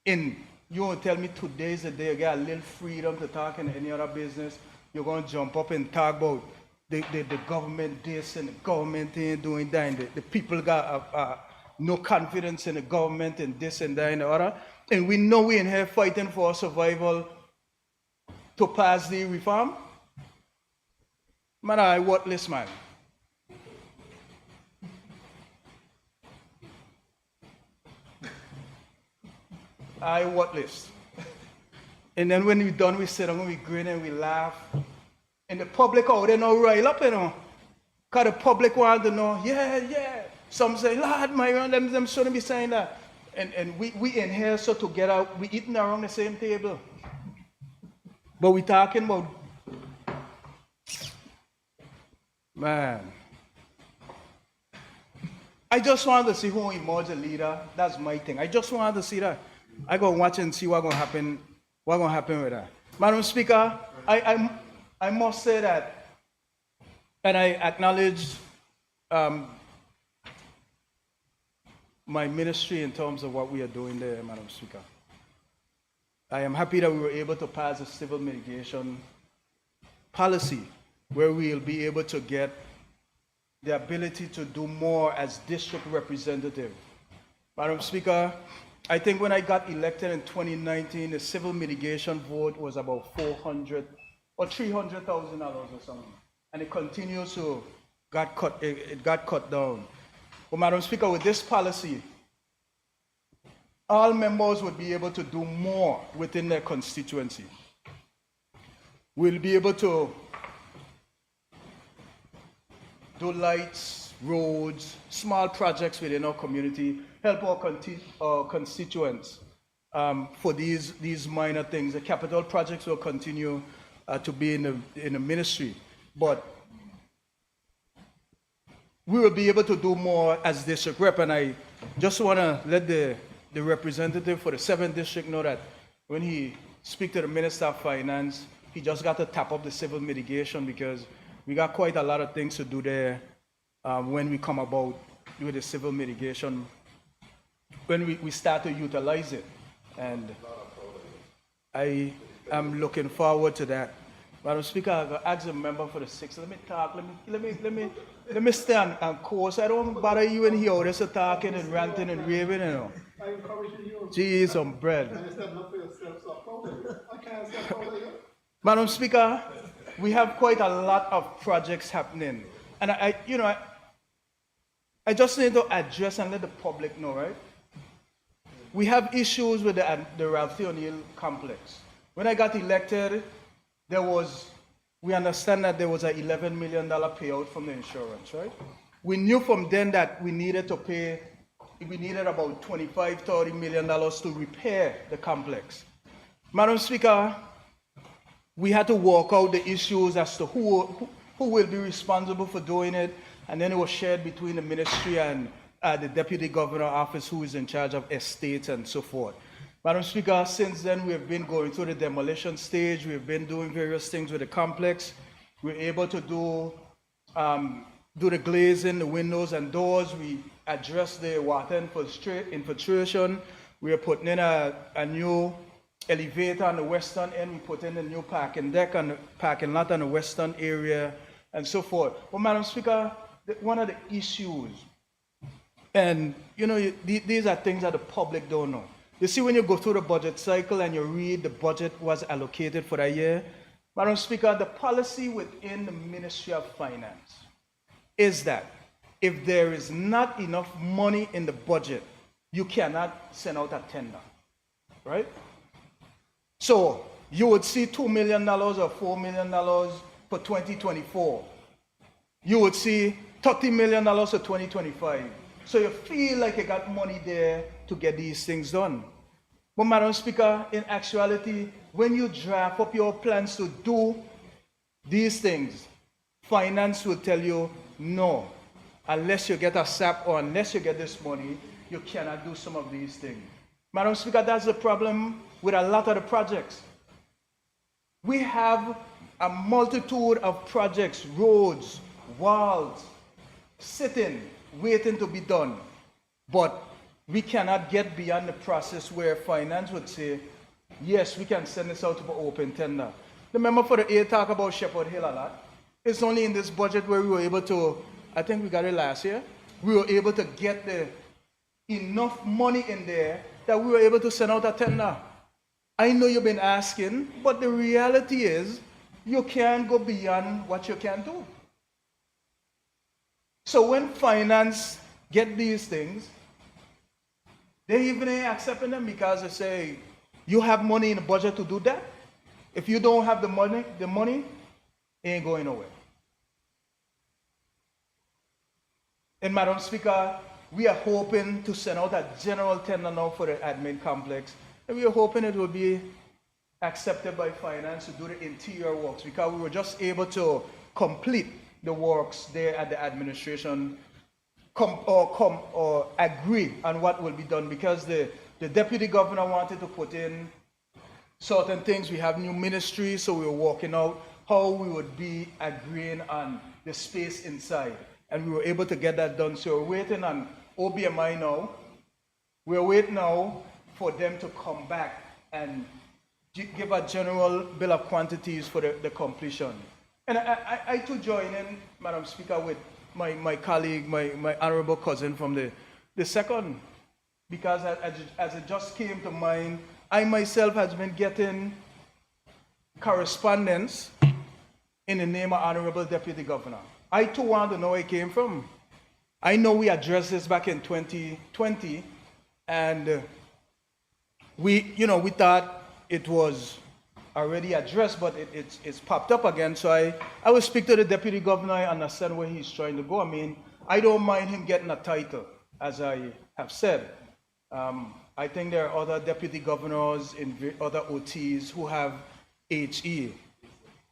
And you won't tell me today's the day you got a little freedom to talk in any other business. You're going to jump up and talk about the government this and the government ain't doing that. And the people got no confidence in the government and this and that and the other. And we know we're in here fighting for our survival to pass the reform. Man, I worthless, man. I worthless. And then when we're done, we sit down and we grin and we laugh. And the public out there now rile up, you know. Because the public want to know, yeah. Some say, Lord, my God, them shouldn't be saying that. And we in here so together, we eating around the same table. But we talking about, man. I just want to see who emerge a leader. That's my thing. I just want to see that. I go watch and see what's going to happen with that. Madam Speaker, I must say that, and I acknowledge my ministry in terms of what we are doing there, Madam Speaker. I am happy that we were able to pass a civil mitigation policy where we will be able to get the ability to do more as district representative. Madam Speaker, I think when I got elected in 2019, the civil mitigation vote was about $400,000 or $300,000 or something, and it continues to it got cut down. But Madam Speaker, with this policy, all members would be able to do more within their constituency. We'll be able to do lights, roads, small projects within our community, help our constituents for these minor things. The capital projects will continue to be in the ministry, but we will be able to do more as district rep. And I just want to let the representative for the 7th district know that when he speak to the Minister of Finance, he just got to tap up the civil mitigation, because we got quite a lot of things to do there when we come about with the civil mitigation, when we start to utilize it. And I am looking forward to that. Madam Speaker, I'm going to ask a member for the 6th. Let me talk. Let me stand and course. I don't bother you in here. Just talking and ranting and raving, you know. I encourage you. Jeez, some bread. I just have for yourself, so I can't say Madam Speaker, we have quite a lot of projects happening. And I just need to address and let the public know, right? We have issues with the Ralph O'Neill complex. When I got elected, we understand that there was a $11 million payout from the insurance, right? We knew from then that we needed about $25, $30 million to repair the complex. Madam Speaker, we had to work out the issues as to who will be responsible for doing it, and then it was shared between the ministry and the Deputy Governor Office, who is in charge of estates and so forth. Madam Speaker, since then we have been going through the demolition stage. We've been doing various things with the complex. We're able to do the glazing, the windows and doors. We address the water infiltration. We are putting in a new elevator on the western end. We put in a new parking deck on the parking lot on the western area and so forth. But Madam Speaker, one of the issues, and you know, these are things that the public don't know. You see, when you go through the budget cycle and you read the budget was allocated for that year, Madam Speaker, the policy within the Ministry of Finance is that if there is not enough money in the budget, you cannot send out a tender, right? So you would see $2 million or $4 million for 2024. You would see $30 million for 2025. So you feel like you got money there to get these things done. But Madam Speaker, in actuality, when you draft up your plans to do these things, finance will tell you, no, unless you get a SAP or unless you get this money, you cannot do some of these things. Madam Speaker, that's the problem with a lot of the projects. We have a multitude of projects, roads, walls, sitting, waiting to be done. But we cannot get beyond the process where finance would say, yes, we can send this out to open tender. The member for the A talk about Shepherd Hill a lot. It's only in this budget where we were able to, I think we got it last year, we were able to get enough money in there that we were able to send out a tender. I know you've been asking, but the reality is you can't go beyond what you can do. So when finance get these things, they even ain't accepting them because they say, you have money in the budget to do that? If you don't have the money ain't going nowhere. And Madam Speaker, we are hoping to send out a general tender now for the admin complex. And we are hoping it will be accepted by finance to do the interior works, because we were just able to complete the works there at the administration, or agree on what will be done, because the deputy governor wanted to put in certain things. We have new ministries, so we were working out how we would be agreeing on the space inside. And we were able to get that done. So we're waiting on OBMI now. We're waiting now for them to come back and give a general bill of quantities for the completion. And I too join in, Madam Speaker, with my colleague, my honorable cousin from the second, because as it just came to mind, I myself has been getting correspondence in the name of Honorable Deputy Governor. I too want to know where it came from. I know we addressed this back in 2020, and we thought it was already addressed, but it's popped up again. So I will speak to the deputy governor. I understand where he's trying to go. I mean, I don't mind him getting a title, as I have said. I think there are other deputy governors in other OTs who have HE,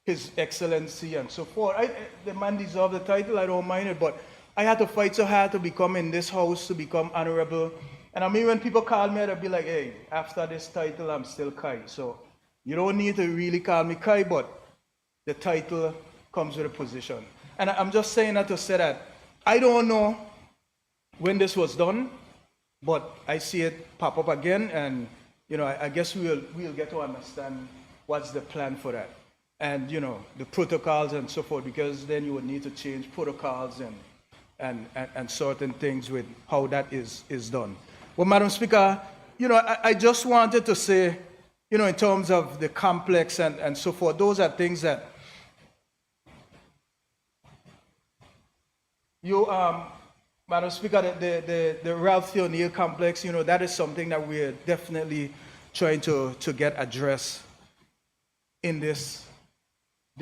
His Excellency, and so forth. The man deserves the title, I don't mind it, but I had to fight so hard to become in this house, to become honorable. And I mean, when people call me, they'll be like, hey, after this title, I'm still Kai. So you don't need to really call me Kai, but the title comes with a position. And I'm just saying that to say that I don't know when this was done, but I see it pop up again, and you know, I guess we'll get to understand what's the plan for that, and you know, the protocols and so forth, because then you would need to change protocols and certain things with how that is done. Well, Madam Speaker, you know, I just wanted to say, you know, in terms of the complex and so forth, those are things that you, Madam Speaker, the Ralph O'Neill complex, you know, that is something that we're definitely trying to get addressed in this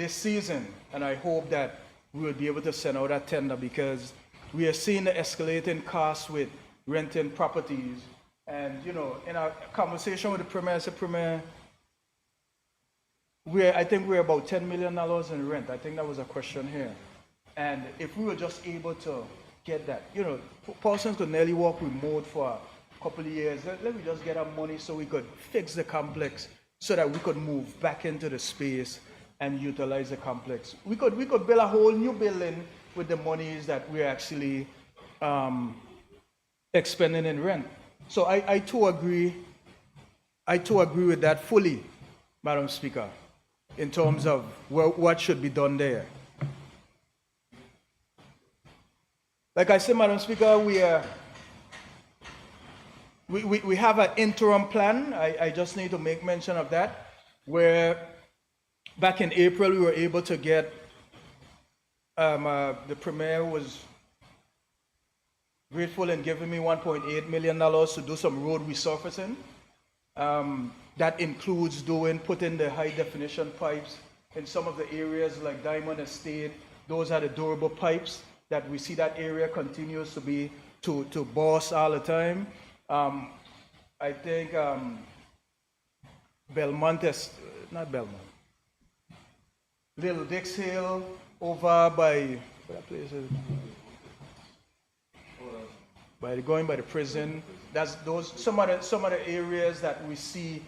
season. And I hope that we will be able to send out a tender, because we are seeing the escalating costs with renting properties. And, you know, in our conversation with the Premier, I said, Premier, I think we're about $10 million in rent. I think that was a question here. And if we were just able to get that, you know, persons could nearly work remote for a couple of years. Let me just get our money so we could fix the complex, so that we could move back into the space and utilize the complex. We could build a whole new building with the monies that we're actually expending in rent. So I too agree with that fully, Madam Speaker, in terms of what should be done there. Like I said, Madam Speaker, we have an interim plan. I just need to make mention of that, where back in April we were able to get, the Premier was grateful in giving me $1.8 million to do some road resurfacing. That includes putting the high definition pipes in some of the areas like Diamond Estate. Those are the durable pipes that we see that area continues to be to burst all the time. I think not Belmont, Little Dix Hill over by, what place is it? Going by the prison. That's some of the areas that we see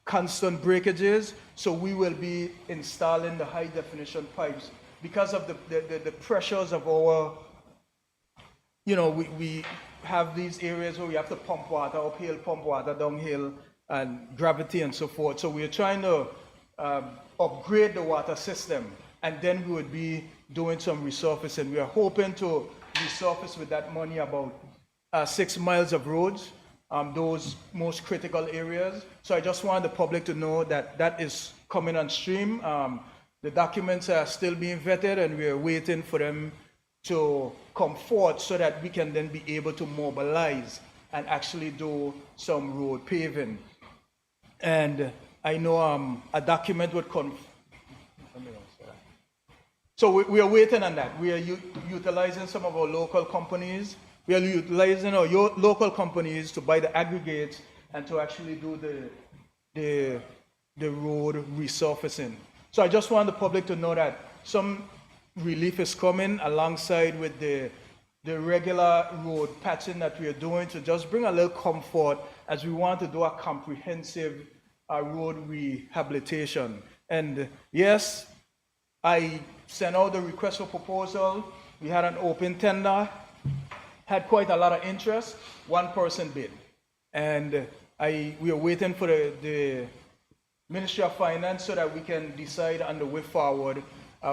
constant breakages. So we will be installing the high definition pipes because of the pressures of our, you know, we have these areas where we have to pump water uphill, pump water downhill, and gravity and so forth. So we're trying to upgrade the water system, and then we would be doing some resurfacing. We are hoping to resurface with that money about 6 miles of roads, those most critical areas. So I just want the public to know that that is coming on stream. The documents are still being vetted, and we are waiting for them to come forth so that we can then be able to mobilize and actually do some road paving. And I know a document would come. So we are waiting on that. We are utilizing some of our local companies. We are utilizing our local companies to buy the aggregates and to actually do the road resurfacing. So I just want the public to know that some relief is coming alongside with the regular road patching that we are doing, to just bring a little comfort as we want to do a comprehensive road rehabilitation. And yes, I sent out the request for proposal. We had an open tender, had quite a lot of interest. One person bid, and we are waiting for the Ministry of Finance so that we can decide on the way forward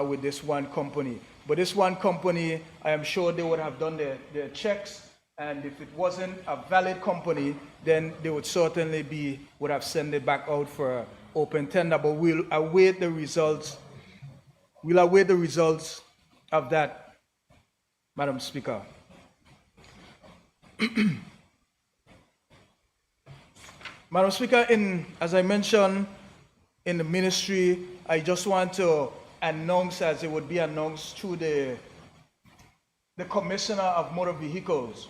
with this one company. But this one company, I am sure they would have done their checks, and if it wasn't a valid company, then they would certainly would have sent it back out for open tender. But we'll await the results. We'll await the results of that, Madam Speaker. Madam Speaker, as I mentioned, in the ministry, I just want to announce, as it would be announced through the Commissioner of Motor Vehicles,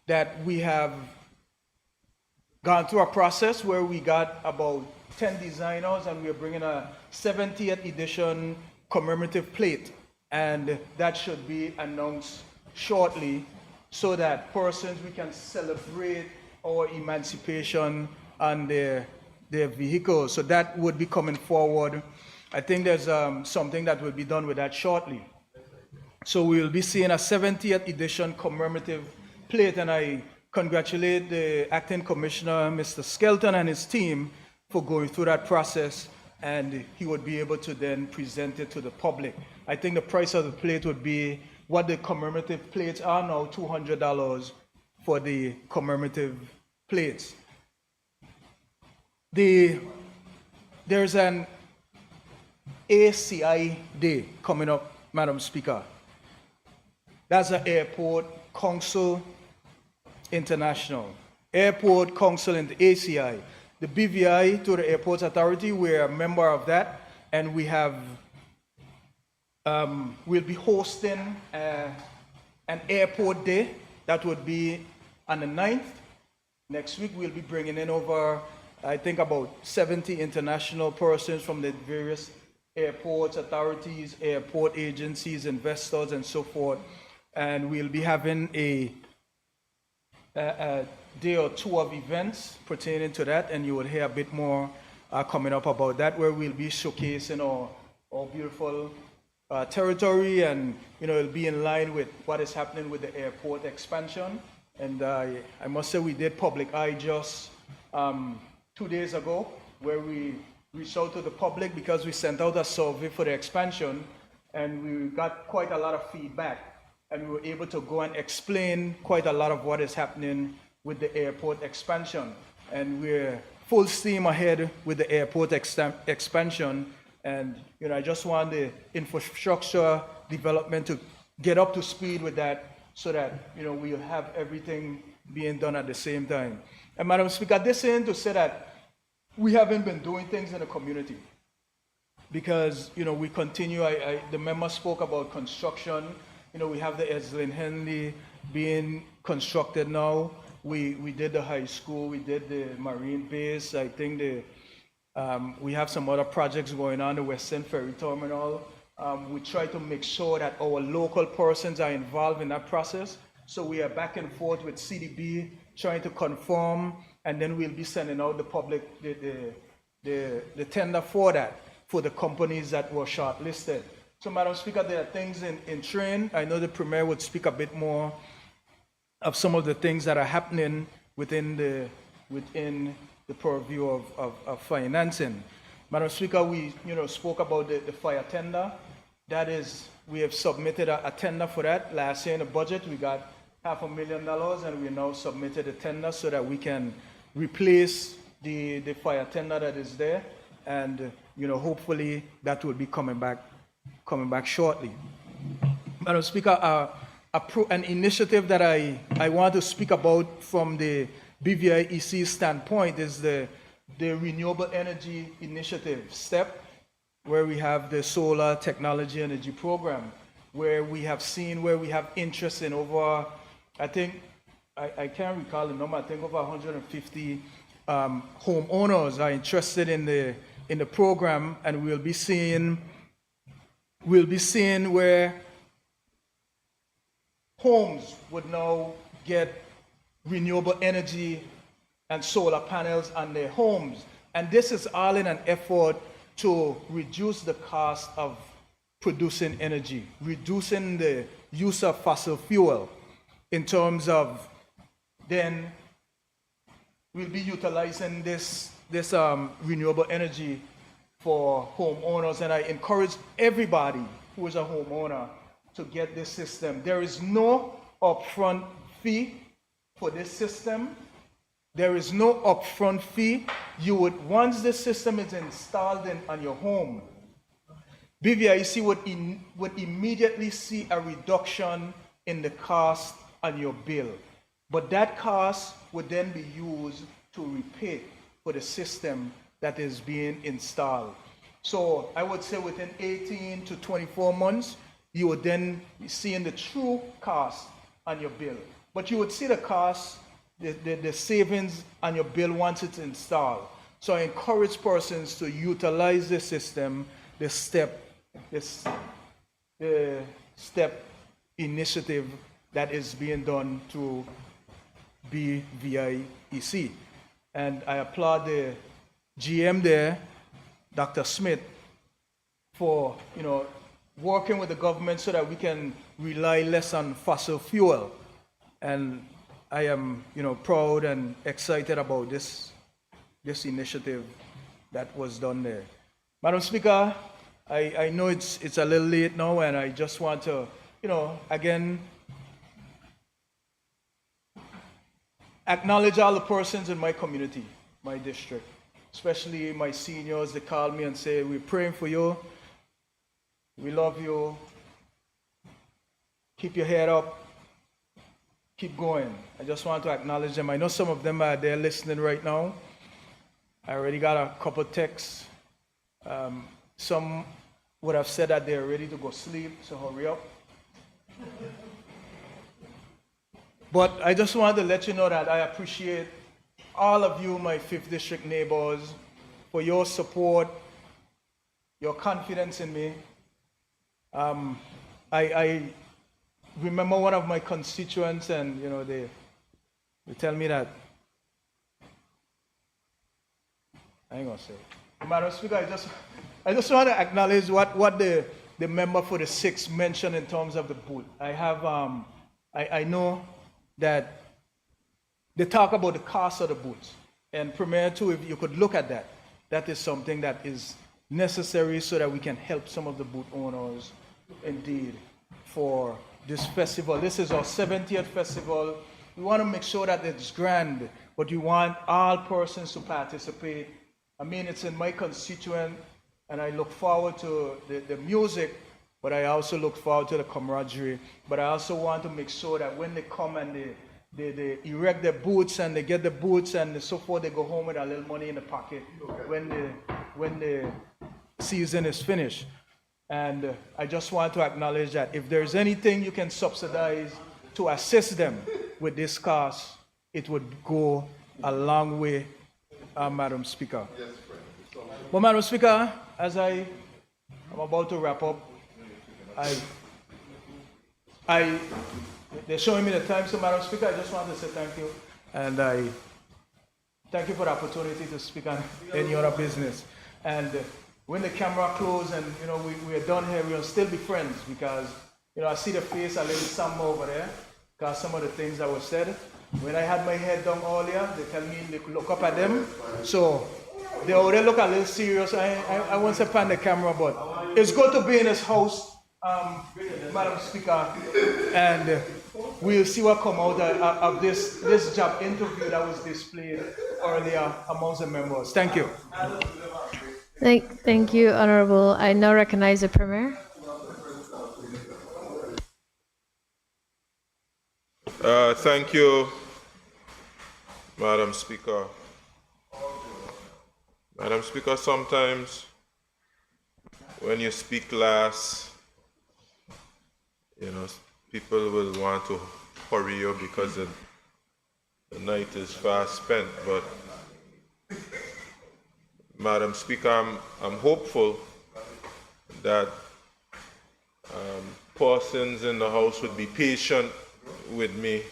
that we have gone through a process where we got about 10 designers and we're bringing a 70th edition commemorative plate, and that should be announced shortly so that persons, we can celebrate our emancipation on their vehicles. So that would be coming forward. I think there's something that will be done with that shortly. So we will be seeing a 70th edition commemorative plate, and I congratulate the Acting Commissioner, Mr. Skelton, and his team for going through that process, and he would be able to then present it to the public. I think the price of the plate would be what the commemorative plates are now, $200 for the commemorative plates. There's an ACI Day coming up, Madam Speaker. That's the Airport Council International. Airport Council and the ACI. The BVI, to the Airports Authority, we're a member of that, and we have, we'll be hosting an airport day that would be on the 9th. Next week, we'll be bringing in over, I think, about 70 international persons from the various airports, authorities, airport agencies, investors, and so forth. And we'll be having a day or two of events pertaining to that, and you will hear a bit more coming up about that, where we'll be showcasing our beautiful territory, and it'll be in line with what is happening with the airport expansion. And I must say, we did public eye just 2 days ago, where we reached out to the public because we sent out a survey for the expansion, and we got quite a lot of feedback, and we were able to go and explain quite a lot of what is happening with the airport expansion. And we're full steam ahead with the airport expansion. And I just want the infrastructure development to get up to speed with that, so that we'll have everything being done at the same time. And Madam Speaker, this isn't to say that we haven't been doing things in the community, because we continue. The member spoke about construction. We have the Eslin Henley being constructed now. We did the high school, we did the Marine base. I think we have some other projects going on, the Western Ferry Terminal. We try to make sure that our local persons are involved in that process. So we are back and forth with CDB, trying to confirm, and then we'll be sending out the public, the tender for that, for the companies that were shortlisted. So, Madam Speaker, there are things in train. I know the Premier would speak a bit more of some of the things that are happening within the purview of financing. Madam Speaker, we spoke about the fire tender. That is, we have submitted a tender for that. Last year in the budget, we got $500,000, and we now submitted a tender so that we can replace the fire tender that is there, and hopefully that will be coming back shortly. Madam Speaker, an initiative that I want to speak about from the BVIEC standpoint is the Renewable Energy Initiative STEP, where we have the Solar Technology Energy Program, where we have interest in over, I think, I can't recall the number, I think over 150 homeowners are interested in the program, and we'll be seeing where homes would now get renewable energy and solar panels on their homes. And this is all in an effort to reduce the cost of producing energy, reducing the use of fossil fuel, in terms of then we'll be utilizing this renewable energy for homeowners. And I encourage everybody who is a homeowner to get this system. There is no upfront fee for this system. There is no upfront fee. Once the system is installed on your home, BVIC would immediately see a reduction in the cost on your bill. But that cost would then be used to repay for the system that is being installed. So I would say within 18 to 24 months, you would then be seeing the true cost on your bill. But you would see the cost, the savings on your bill once it's installed. So I encourage persons to utilize the system, the step initiative that is being done through BVIEC. And I applaud the GM there, Dr. Smith, for working with the government so that we can rely less on fossil fuel. And I am proud and excited about this initiative that was done there. Madam Speaker, I know it's a little late now, and I just want to again acknowledge all the persons in my community, my district, especially my seniors. They call me and say, we're praying for you, we love you, keep your head up, keep going. I just want to acknowledge them. I know some of them are there listening right now. I already got a couple texts. Some would have said that they're ready to go sleep, so hurry up. But I just wanted to let you know that I appreciate all of you, my 5th District neighbors, for your support, your confidence in me. I remember one of my constituents, and they tell me that, I ain't gonna say it. Madam Speaker, I just want to acknowledge what the member for the 6th mentioned in terms of the booth. I have I know that they talk about the cost of the booths, and Premier too, if you could look at that, that is something that is necessary so that we can help some of the booth owners indeed for this festival. This is our 70th festival. We want to make sure that it's grand, but we want all persons to participate. I mean, it's in my constituent, and I look forward to the music, but I also look forward to the camaraderie. But I also want to make sure that when they come and they erect their booths and they get the booths and so forth, they go home with a little money in the pocket when the season is finished. And I just want to acknowledge that if there's anything you can subsidize to assist them with this cost, it would go a long way, Madam Speaker. Yes, friend. Well, Madam Speaker, as I'm about to wrap up, they're showing me the time, so Madam Speaker, I just want to say thank you, and I thank you for the opportunity to speak on any other business. And when the camera closes and we are done here, we'll still be friends, because I see the face a little something over there, because some of the things that were said. When I had my head down earlier, they tell me to look up at them, so they already look a little serious. I won't say pan the camera, but it's good to be in this house, Madam Speaker, and we'll see what come out of this job interview that was displayed earlier amongst the members. Thank you. Thank you, Honorable. I now recognize the Premier. Thank you, Madam Speaker. Madam Speaker, sometimes when you speak last, people will want to hurry you because the night is fast spent. But Madam Speaker, I'm hopeful that persons in the House would be patient with me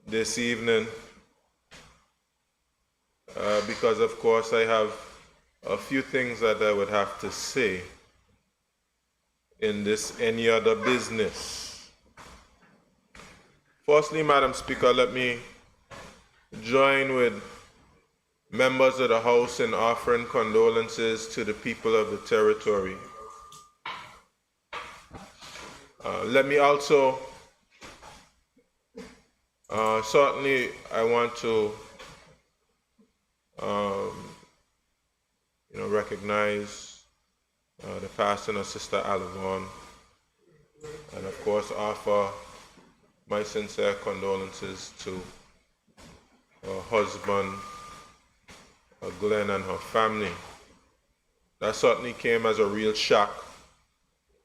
this evening, because of course I have a few things that I would have to say in this any other business. Firstly, Madam Speaker, let me join with members of the House in offering condolences to the people of the territory. Let me also, certainly I want to recognize the passing of Sister Alavon, and of course offer my sincere condolences to her husband, Glenn and her family. That certainly came as a real shock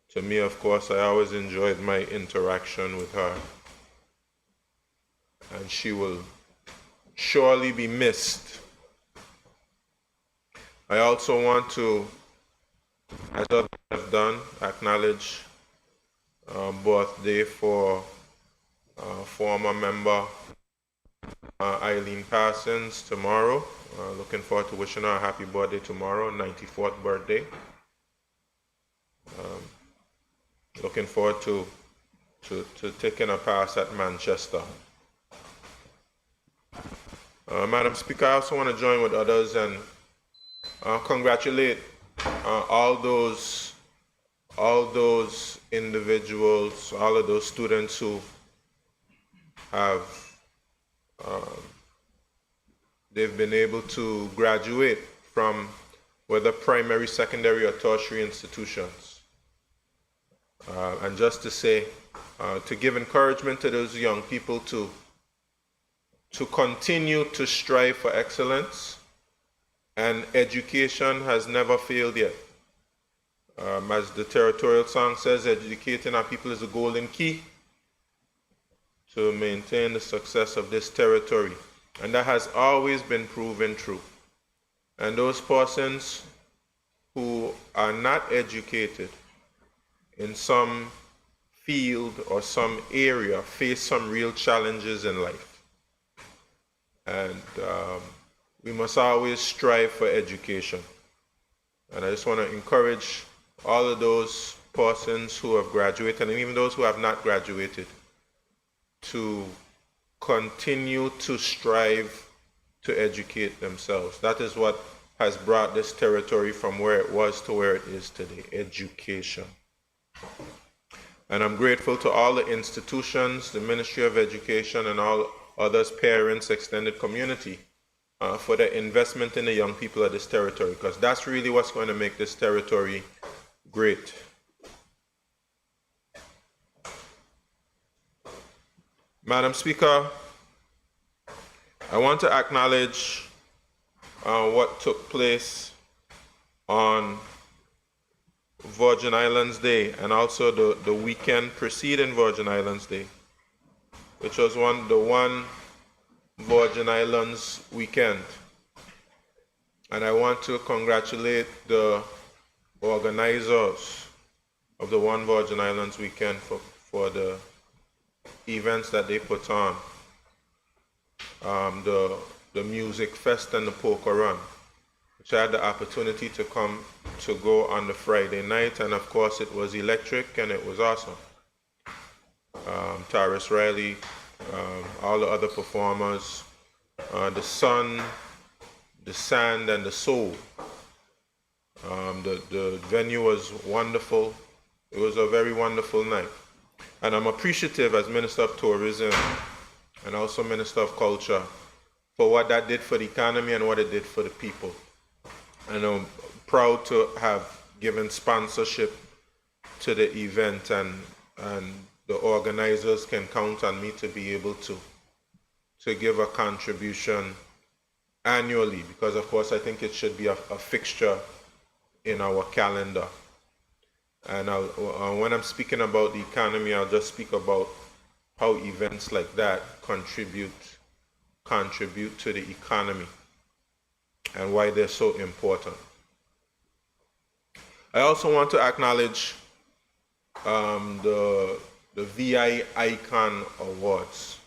to me. Of course, I always enjoyed my interaction with her, and she will surely be missed. I also want to, as others have done, acknowledge birthday for former member Eileen Parsons tomorrow. Looking forward to wishing her a happy birthday tomorrow, 94th birthday. Looking forward to taking a pass at Manchester. Madam Speaker, I also want to join with others and congratulate all those individuals, all of those students who have they've been able to graduate from whether primary, secondary, or tertiary institutions. And just to say, to give encouragement to those young people to continue to strive for excellence, and education has never failed yet. As the territorial song says, educating our people is a golden key to maintain the success of this territory. And that has always been proven true. And those persons who are not educated in some field or some area face some real challenges in life. And we must always strive for education. And I just want to encourage all of those persons who have graduated, and even those who have not graduated, to continue to strive to educate themselves. That is what has brought this territory from where it was to where it is today, education. And I'm grateful to all the institutions, the Ministry of Education, and all others, parents, extended community, for their investment in the young people of this territory, because that's really what's going to make this territory great. Madam Speaker, I want to acknowledge what took place on Virgin Islands Day and also the weekend preceding Virgin Islands Day, which was the one Virgin Islands weekend. And I want to congratulate the organizers of the One Virgin Islands weekend for the events that they put on. The music fest and the poker run, which I had the opportunity to go on the Friday night, and of course it was electric and it was awesome. Tyrus Riley, all the other performers, the sun, the sand, and the soul. The venue was wonderful. It was a very wonderful night. And I'm appreciative as Minister of Tourism and also Minister of Culture for what that did for the economy and what it did for the people. And I'm proud to have given sponsorship to the event, and the organizers can count on me to be able to give a contribution annually, because of course I think it should be a fixture in our calendar. And when I'm speaking about the economy, I'll just speak about how events like that contribute to the economy and why they're so important. I also want to acknowledge the VI Icon Awards.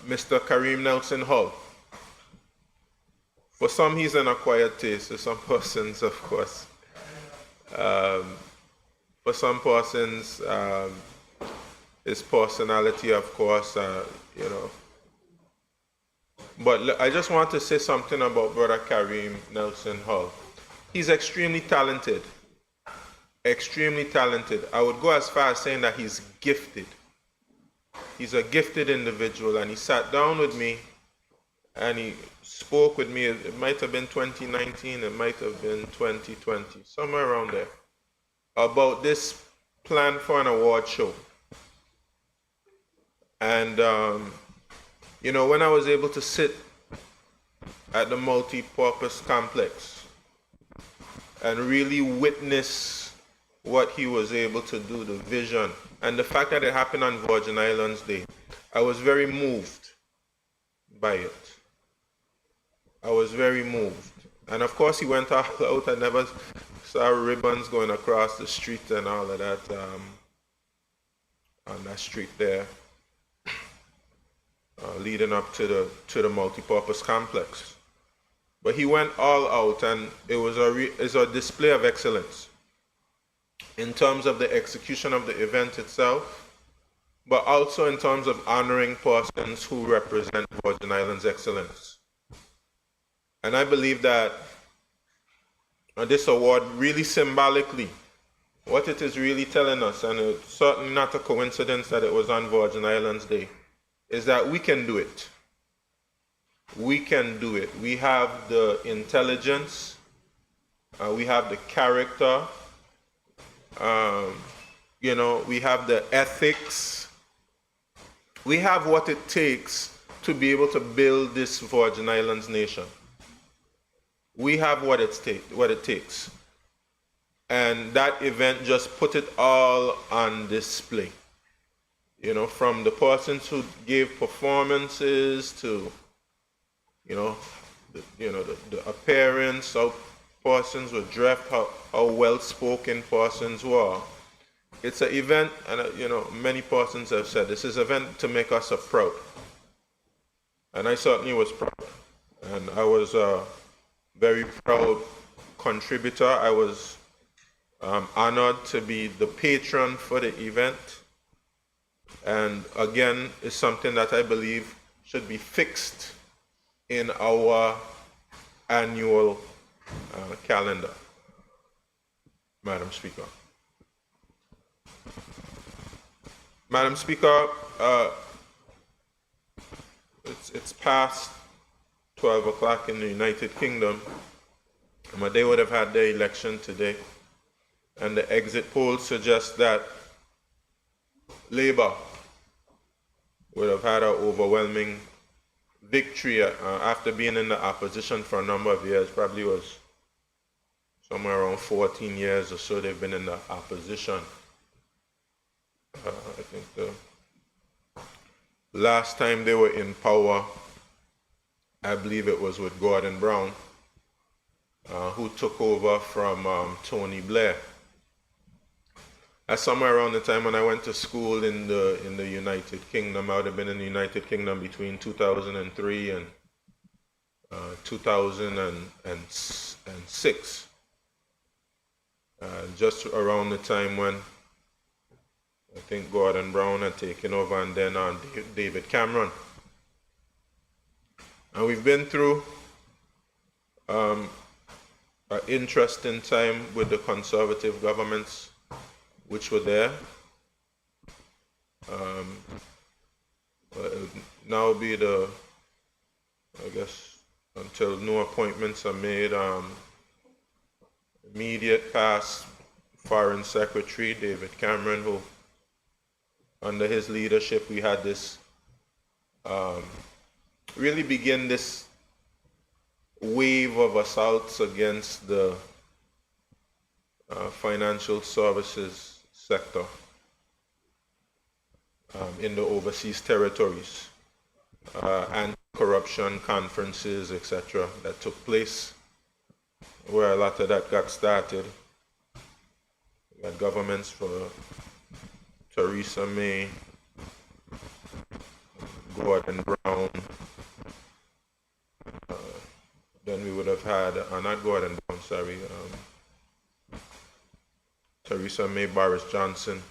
Mr. Kareem Nelson Hull. For some, he's an acquired taste. For some persons, of course. For some persons, his personality, of course, But I just want to say something about Brother Kareem Nelson Hull. He's extremely talented. Extremely talented. I would go as far as saying that he's gifted. He's a gifted individual, and he sat down with me and he spoke with me. It might have been 2019, it might have been 2020, somewhere around there, about this plan for an award show. And when I was able to sit at the multi-purpose complex and really witness what he was able to do, the vision, and the fact that it happened on Virgin Islands Day, I was very moved by it. I was very moved. And of course he went all out. I never saw ribbons going across the street and all of that on that street there, leading up to the multipurpose complex. But he went all out, and it was a display of excellence in terms of the execution of the event itself, but also in terms of honoring persons who represent Virgin Islands excellence. And I believe that this award really symbolically, what it is really telling us, and it's certainly not a coincidence that it was on Virgin Islands Day, is that we can do it. We can do it. We have the intelligence, we have the character, we have the ethics. We have what it takes to be able to build this Virgin Islands nation. We have what it takes. And that event just put it all on display. From the persons who gave performances to, the appearance of persons who dressed, how well-spoken persons were. It's an event, and many persons have said this is an event to make us proud. And I certainly was proud. And I was a very proud contributor. I was honored to be the patron for the event. And again, it's something that I believe should be fixed in our annual calendar, Madam Speaker. Madam Speaker, it's past 12 o'clock in the United Kingdom. They would have had their election today, and the exit polls suggest that Labour would have had an overwhelming victory after being in the opposition for a number of years. Probably was somewhere around 14 years or so they've been in the opposition. I think the last time they were in power, I believe it was with Gordon Brown, who took over from Tony Blair. Somewhere around the time when I went to school in the United Kingdom. I would have been in the United Kingdom between 2003 and 2006. Just around the time when I think Gordon Brown had taken over, and then David Cameron. And we've been through an interesting time with the Conservative governments which were there. Now be I guess, until new appointments are made, immediate past Foreign Secretary David Cameron, who, under his leadership, we had this, really begin this wave of assaults against the financial services sector in the overseas territories, and corruption conferences, etc., that took place, where a lot of that got started. We had governments for Theresa May, Gordon Brown, then we would have had, not Gordon Brown, sorry, Theresa May, Boris Johnson.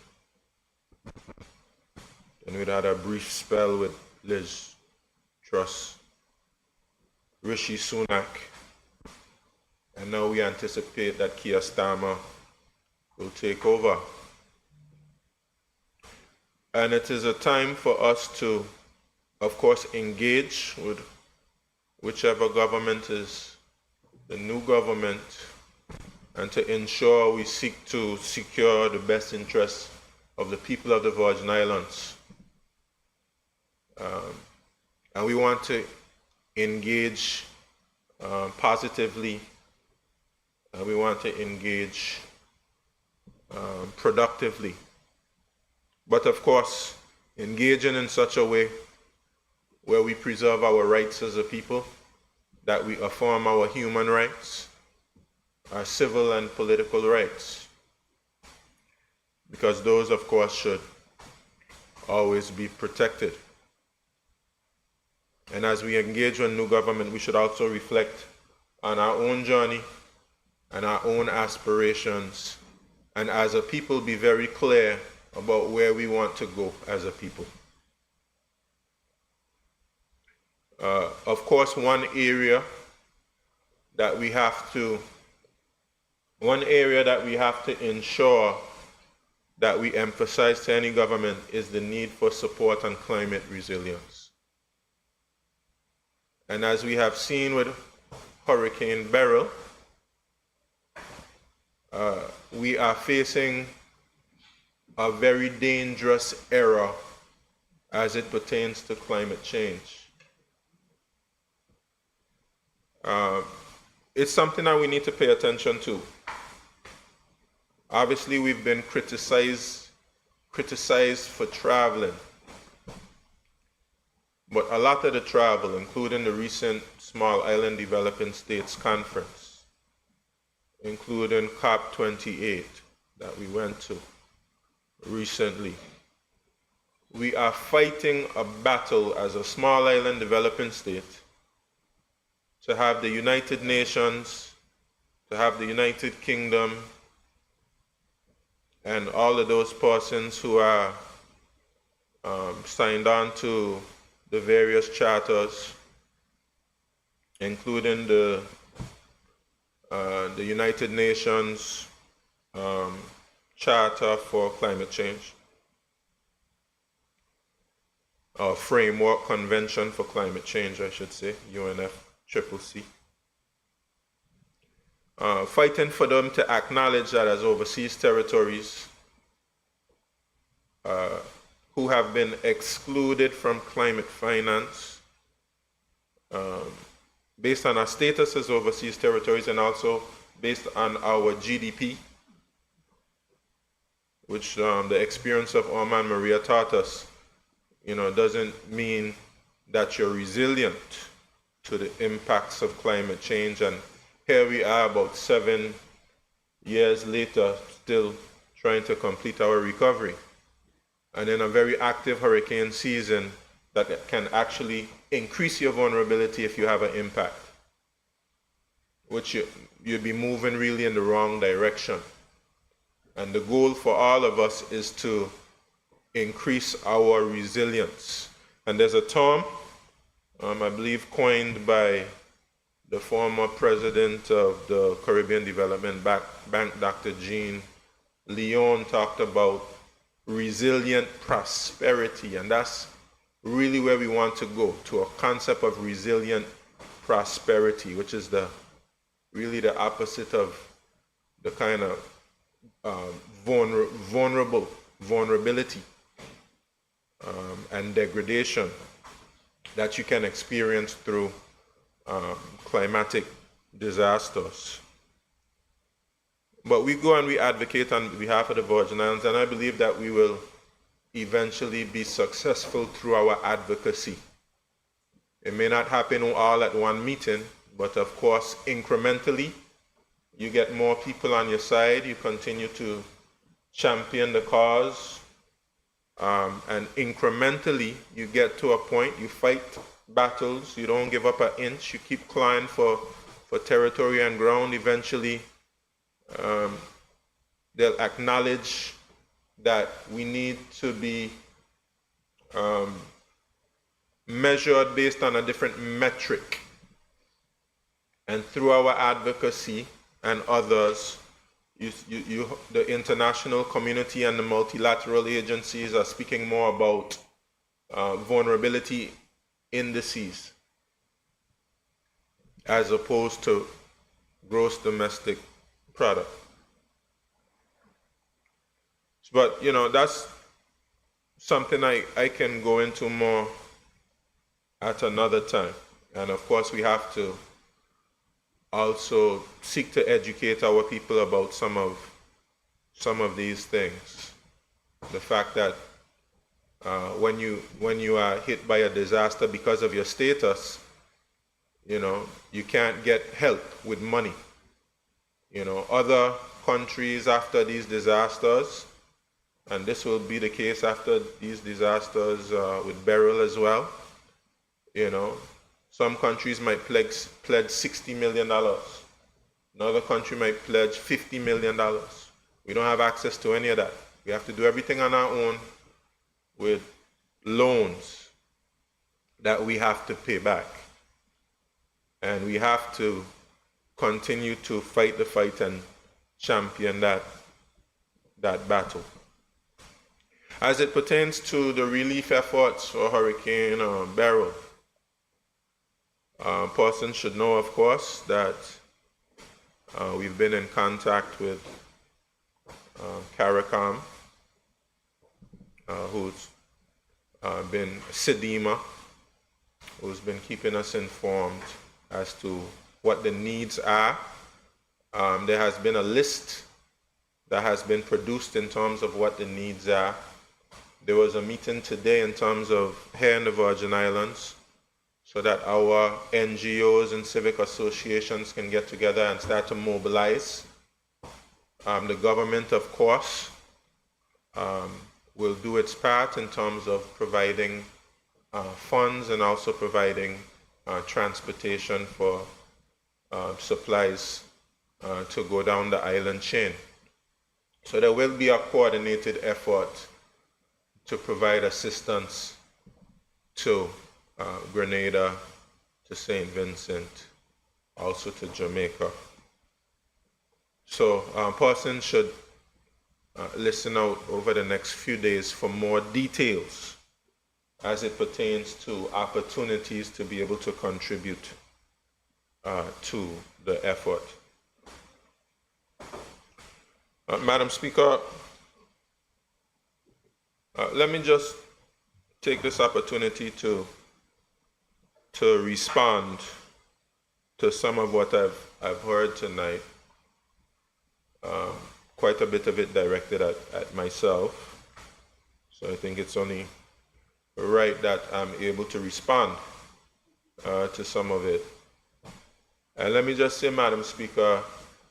Then we'd had a brief spell with Liz Truss, Rishi Sunak, and now we anticipate that Keir Starmer will take over. And it is a time for us to, of course, engage with whichever government is the new government, and to ensure we seek to secure the best interests of the people of the Virgin Islands. And we want to engage positively. We want to engage productively. But of course, engaging in such a way where we preserve our rights as a people, that we affirm our human rights, our civil and political rights, because those, of course, should always be protected. And as we engage with new government, we should also reflect on our own journey and our own aspirations, and as a people be very clear about where we want to go as a people. Of course, one area that we have to ensure that we emphasize to any government is the need for support on climate resilience. And as we have seen with Hurricane Beryl, we are facing a very dangerous era as it pertains to climate change. It's something that we need to pay attention to. Obviously, we've been criticized for traveling, but a lot of the travel, including the recent Small Island Developing States Conference, including COP28 that we went to recently, we are fighting a battle as a small island developing state to have the United Nations, to have the United Kingdom, and all of those persons who are signed on to the various charters, including the United Nations Charter for Climate Change, or Framework Convention for Climate Change, I should say, UNFCCC. Fighting for them to acknowledge that as overseas territories who have been excluded from climate finance based on our status as overseas territories and also based on our GDP, which the experience of Orman Maria taught us, doesn't mean that you're resilient to the impacts of climate change. And here we are about 7 years later, still trying to complete our recovery. And in a very active hurricane season that can actually increase your vulnerability if you have an impact, which you'd be moving really in the wrong direction. And the goal for all of us is to increase our resilience. And there's a term, I believe, coined by the former president of the Caribbean Development Bank, Dr. Jean Leon, talked about resilient prosperity. And that's really where we want to go, to a concept of resilient prosperity, which is really the opposite of the kind of vulnerability and degradation that you can experience through climatic disasters. But we go and we advocate on behalf of the Virgin Islands, and I believe that we will eventually be successful through our advocacy. It may not happen all at one meeting, but of course, incrementally, you get more people on your side, you continue to champion the cause, and incrementally, you get to a point, you fight battles, you don't give up an inch, you keep clawing for territory and ground. Eventually, they'll acknowledge that we need to be measured based on a different metric. And through our advocacy and others, the international community and the multilateral agencies are speaking more about vulnerability indices as opposed to gross domestic product. But, that's something I can go into more at another time. And of course, we have to also seek to educate our people about some of these things. The fact that when you are hit by a disaster because of your status, you can't get help with money. Other countries after these disasters, and this will be the case after these disasters with Beryl as well, some countries might pledge $60 million. Another country might pledge $50 million. We don't have access to any of that. We have to do everything on our own with loans that we have to pay back. And we have to continue to fight the fight and champion that battle. As it pertains to the relief efforts for Hurricane Beryl, persons should know, of course, that we've been in contact with CARICOM, who's been SEDEMA, who's been keeping us informed as to what the needs are. There has been a list that has been produced in terms of what the needs are. There was a meeting today in terms of here in the Virgin Islands so that our NGOs and civic associations can get together and start to mobilize. The government, of course, will do its part in terms of providing funds and also providing transportation for supplies to go down the island chain. So there will be a coordinated effort to provide assistance to Grenada, to St. Vincent, also to Jamaica. So persons should listen out over the next few days for more details as it pertains to opportunities to be able to contribute to the effort. Madam Speaker, let me just take this opportunity to respond to some of what I've heard tonight. Quite a bit of it directed at myself. So I think it's only right that I'm able to respond to some of it. And let me just say, Madam Speaker,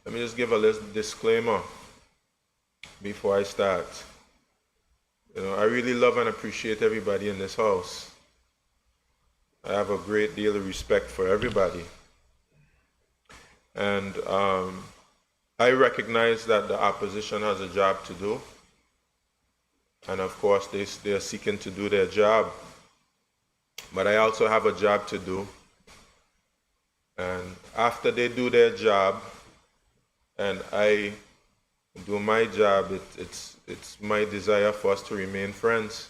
let me just give a little disclaimer before I start. I really love and appreciate everybody in this house. I have a great deal of respect for everybody. And I recognize that the opposition has a job to do. And of course, they are seeking to do their job. But I also have a job to do. And after they do their job, and I do my job, it's my desire for us to remain friends.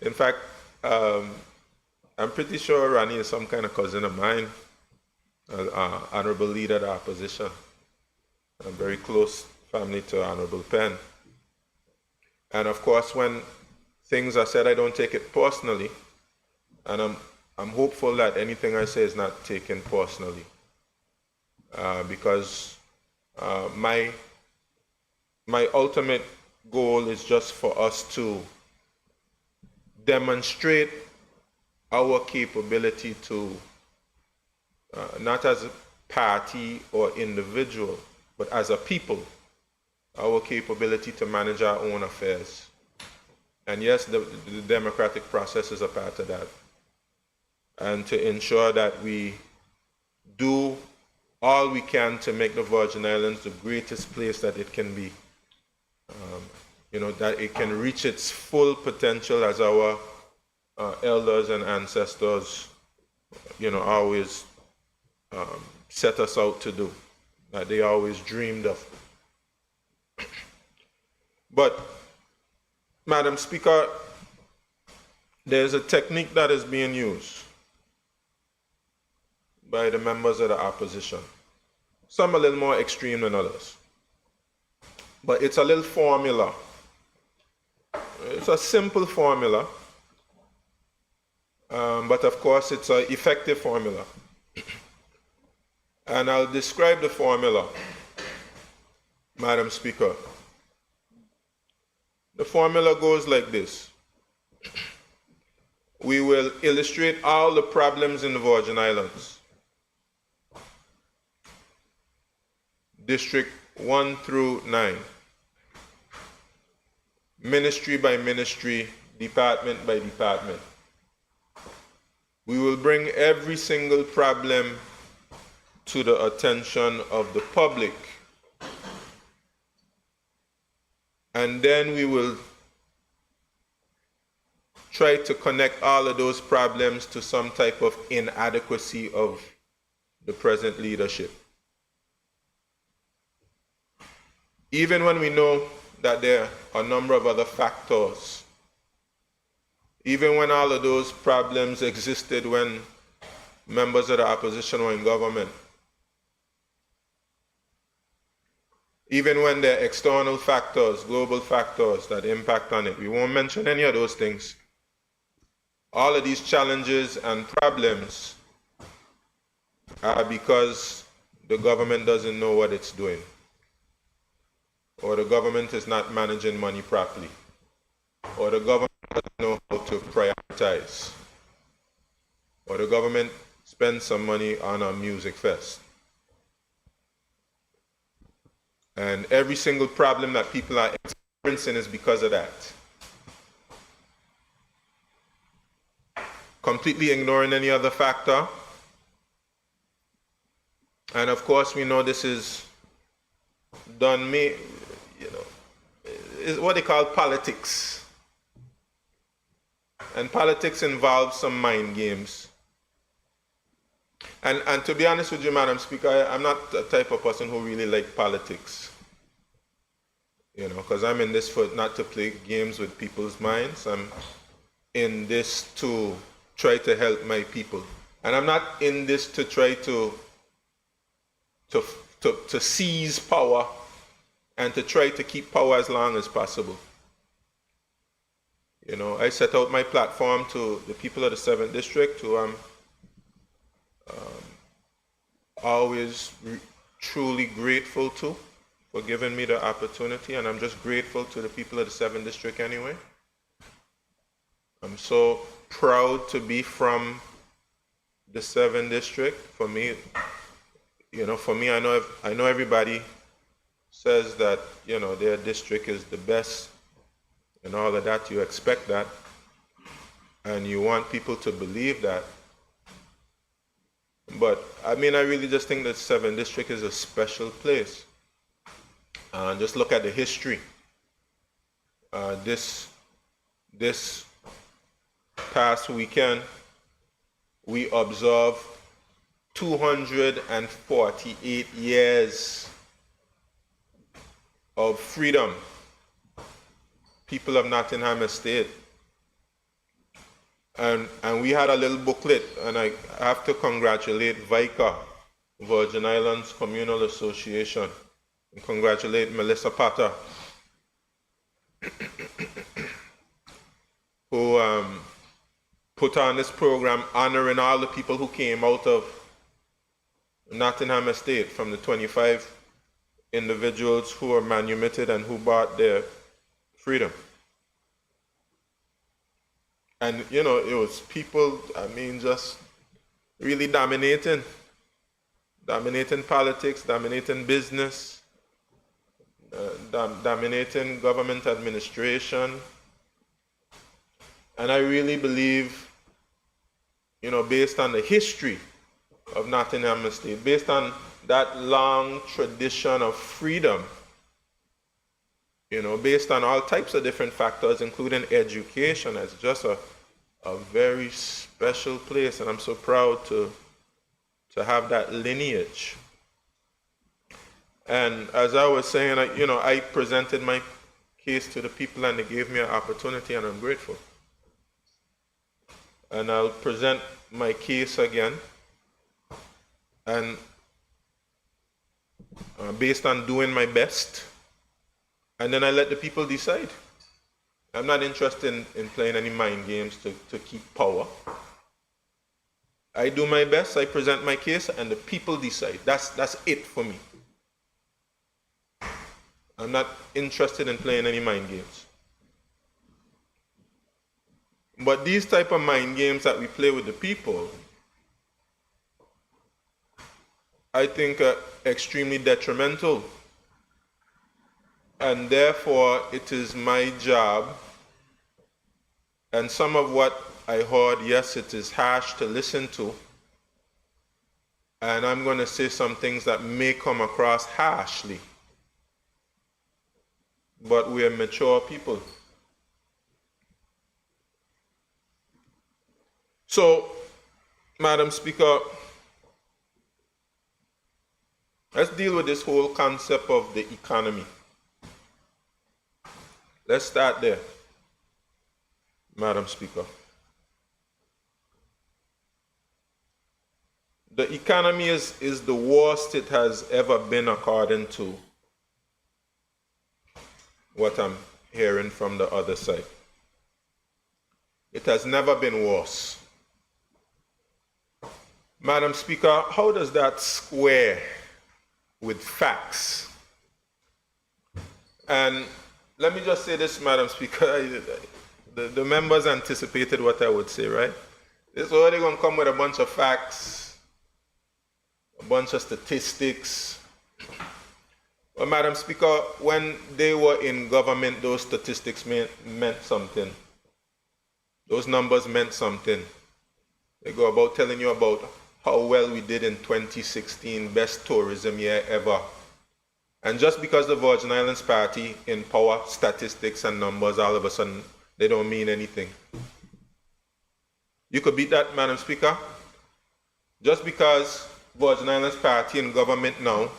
In fact, I'm pretty sure Rani is some kind of cousin of mine, honorable leader of the opposition. A very close family to Honorable Penn. And of course, when things are said, I don't take it personally. And I'm hopeful that anything I say is not taken personally. Because my ultimate goal is just for us to demonstrate our capability to, not as a party or individual, but as a people, our capability to manage our own affairs. And yes, the democratic process is a part of that. And to ensure that we do all we can to make the Virgin Islands the greatest place that it can be. That it can reach its full potential as our elders and ancestors, always set us out to do, that they always dreamed of. But, Madam Speaker, there's a technique that is being used by the members of the opposition. Some a little more extreme than others. But it's a little formula. It's a simple formula. But of course, it's an effective formula. And I'll describe the formula, Madam Speaker. The formula goes like this. We will illustrate all the problems in the Virgin Islands. District 1 through 9. Ministry by ministry, department by department. We will bring every single problem to the attention of the public. And then we will try to connect all of those problems to some type of inadequacy of the present leadership. Even when we know that there are a number of other factors, even when all of those problems existed when members of the opposition were in government, even when there are external factors, global factors that impact on it, we won't mention any of those things. All of these challenges and problems are because the government doesn't know what it's doing, or the government is not managing money properly, or the government doesn't know how to prioritize, or the government spends some money on a music fest. And every single problem that people are experiencing is because of that. Completely ignoring any other factor. And of course, we know this is done, is what they call politics. And politics involves some mind games. And to be honest with you, Madam Speaker, I'm not the type of person who really like politics. Because I'm in this for not to play games with people's minds. I'm in this to try to help my people. And I'm not in this to try to seize power and to try to keep power as long as possible. I set out my platform to the people of the 7th District, who I'm always truly grateful to for giving me the opportunity, and I'm just grateful to the people of the 7th District anyway. I'm so proud to be from the 7th District. For me, I know everybody says that, their district is the best and all of that. You expect that, and you want people to believe that. But I really just think that 7th District is a special place. Just look at the history. This past weekend, we observed 248 years of freedom. People of Nottingham Estate. And we had a little booklet, and I have to congratulate VICA, Virgin Islands Communal Association, and congratulate Melissa Potter, who put on this program honoring all the people who came out of Nottingham Estate, from the 25 individuals who were manumitted and who bought their freedom. And, it was people, just really dominating politics, dominating business, dominating government administration. And I really believe, based on the history of Nottingham Estate, based on that long tradition of freedom, based on all types of different factors, including education, as just a very special place. And I'm so proud to have that lineage. And as I was saying, I presented my case to the people, and they gave me an opportunity, and I'm grateful. And I'll present my case again, and based on doing my best, and then I let the people decide. I'm not interested in playing any mind games to keep power. I do my best, I present my case, and the people decide. That's it for me. I'm not interested in playing any mind games. But these type of mind games that we play with the people, I think are extremely detrimental. And therefore, it is my job, and some of what I heard, yes, it is harsh to listen to, and I'm going to say some things that may come across harshly, but we are mature people. So, Madam Speaker, let's deal with this whole concept of the economy. Let's start there, Madam Speaker. The economy is the worst it has ever been, according to what I'm hearing from the other side. It has never been worse. Madam Speaker, how does that square with facts? And let me just say this, Madam Speaker, the members anticipated what I would say, right? This is already going to come with a bunch of facts, a bunch of statistics. Well, Madam Speaker, when they were in government, those statistics meant something. Those numbers meant something. They go about telling you about how well we did in 2016, best tourism year ever. And just because the Virgin Islands Party in power, statistics and numbers, all of a sudden, they don't mean anything. You could beat that, Madam Speaker. Just because Virgin Islands Party in government now,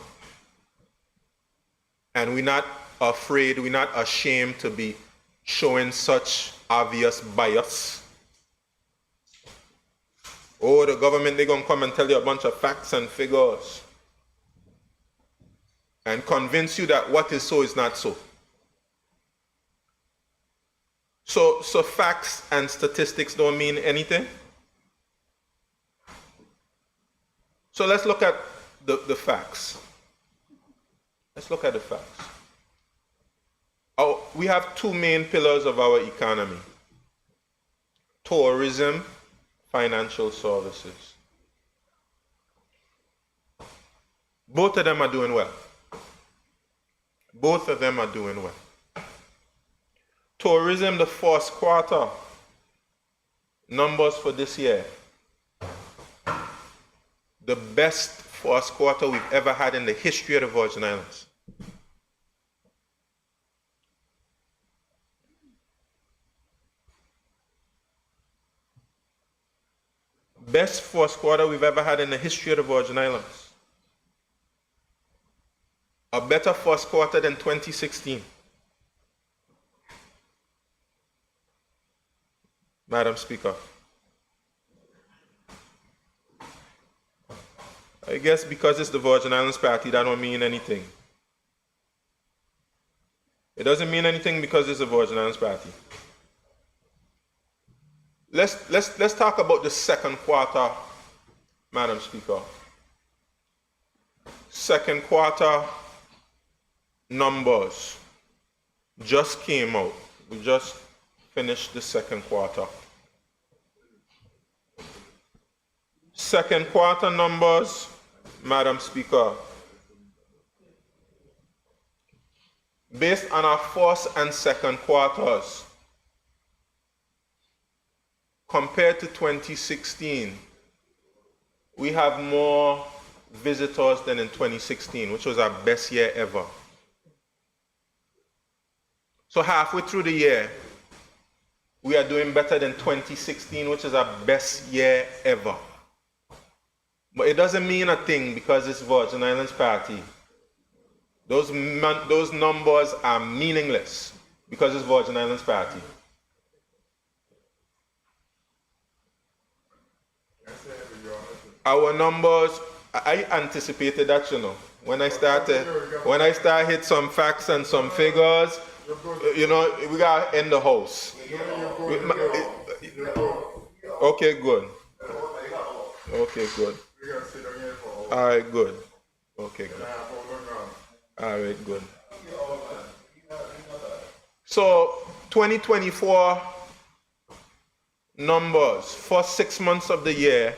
and we're not afraid, we're not ashamed to be showing such obvious bias. Oh, the government, they're going to come and tell you a bunch of facts and figures and convince you that what is so is not so. So facts and statistics don't mean anything. So let's look at the facts. Let's look at the facts. We have two main pillars of our economy: tourism, financial services. Both of them are doing well. Both of them are doing well. Tourism, the first quarter, numbers for this year, the best first quarter we've ever had in the history of the Virgin Islands. Best first quarter we've ever had in the history of the Virgin Islands. A better first quarter than 2016. Madam Speaker, I guess because it's the Virgin Islands Party, that don't mean anything. It doesn't mean anything because it's the Virgin Islands Party. Let's talk about the second quarter, Madam Speaker. Second quarter numbers just came out. We just finished the second quarter. Second quarter numbers, Madam Speaker, based on our first and second quarters, compared to 2016, we have more visitors than in 2016, which was our best year ever. So halfway through the year, we are doing better than 2016, which is our best year ever. But it doesn't mean a thing because it's Virgin Islands Party. Those numbers are meaningless because it's Virgin Islands Party. Our numbers, I anticipated that, you know. When I start hit some facts and some figures, you know, we got to end the house. Okay, good. Okay, good. All right, good. Okay, good. All right, good. So 2024 numbers, first 6 months of the year,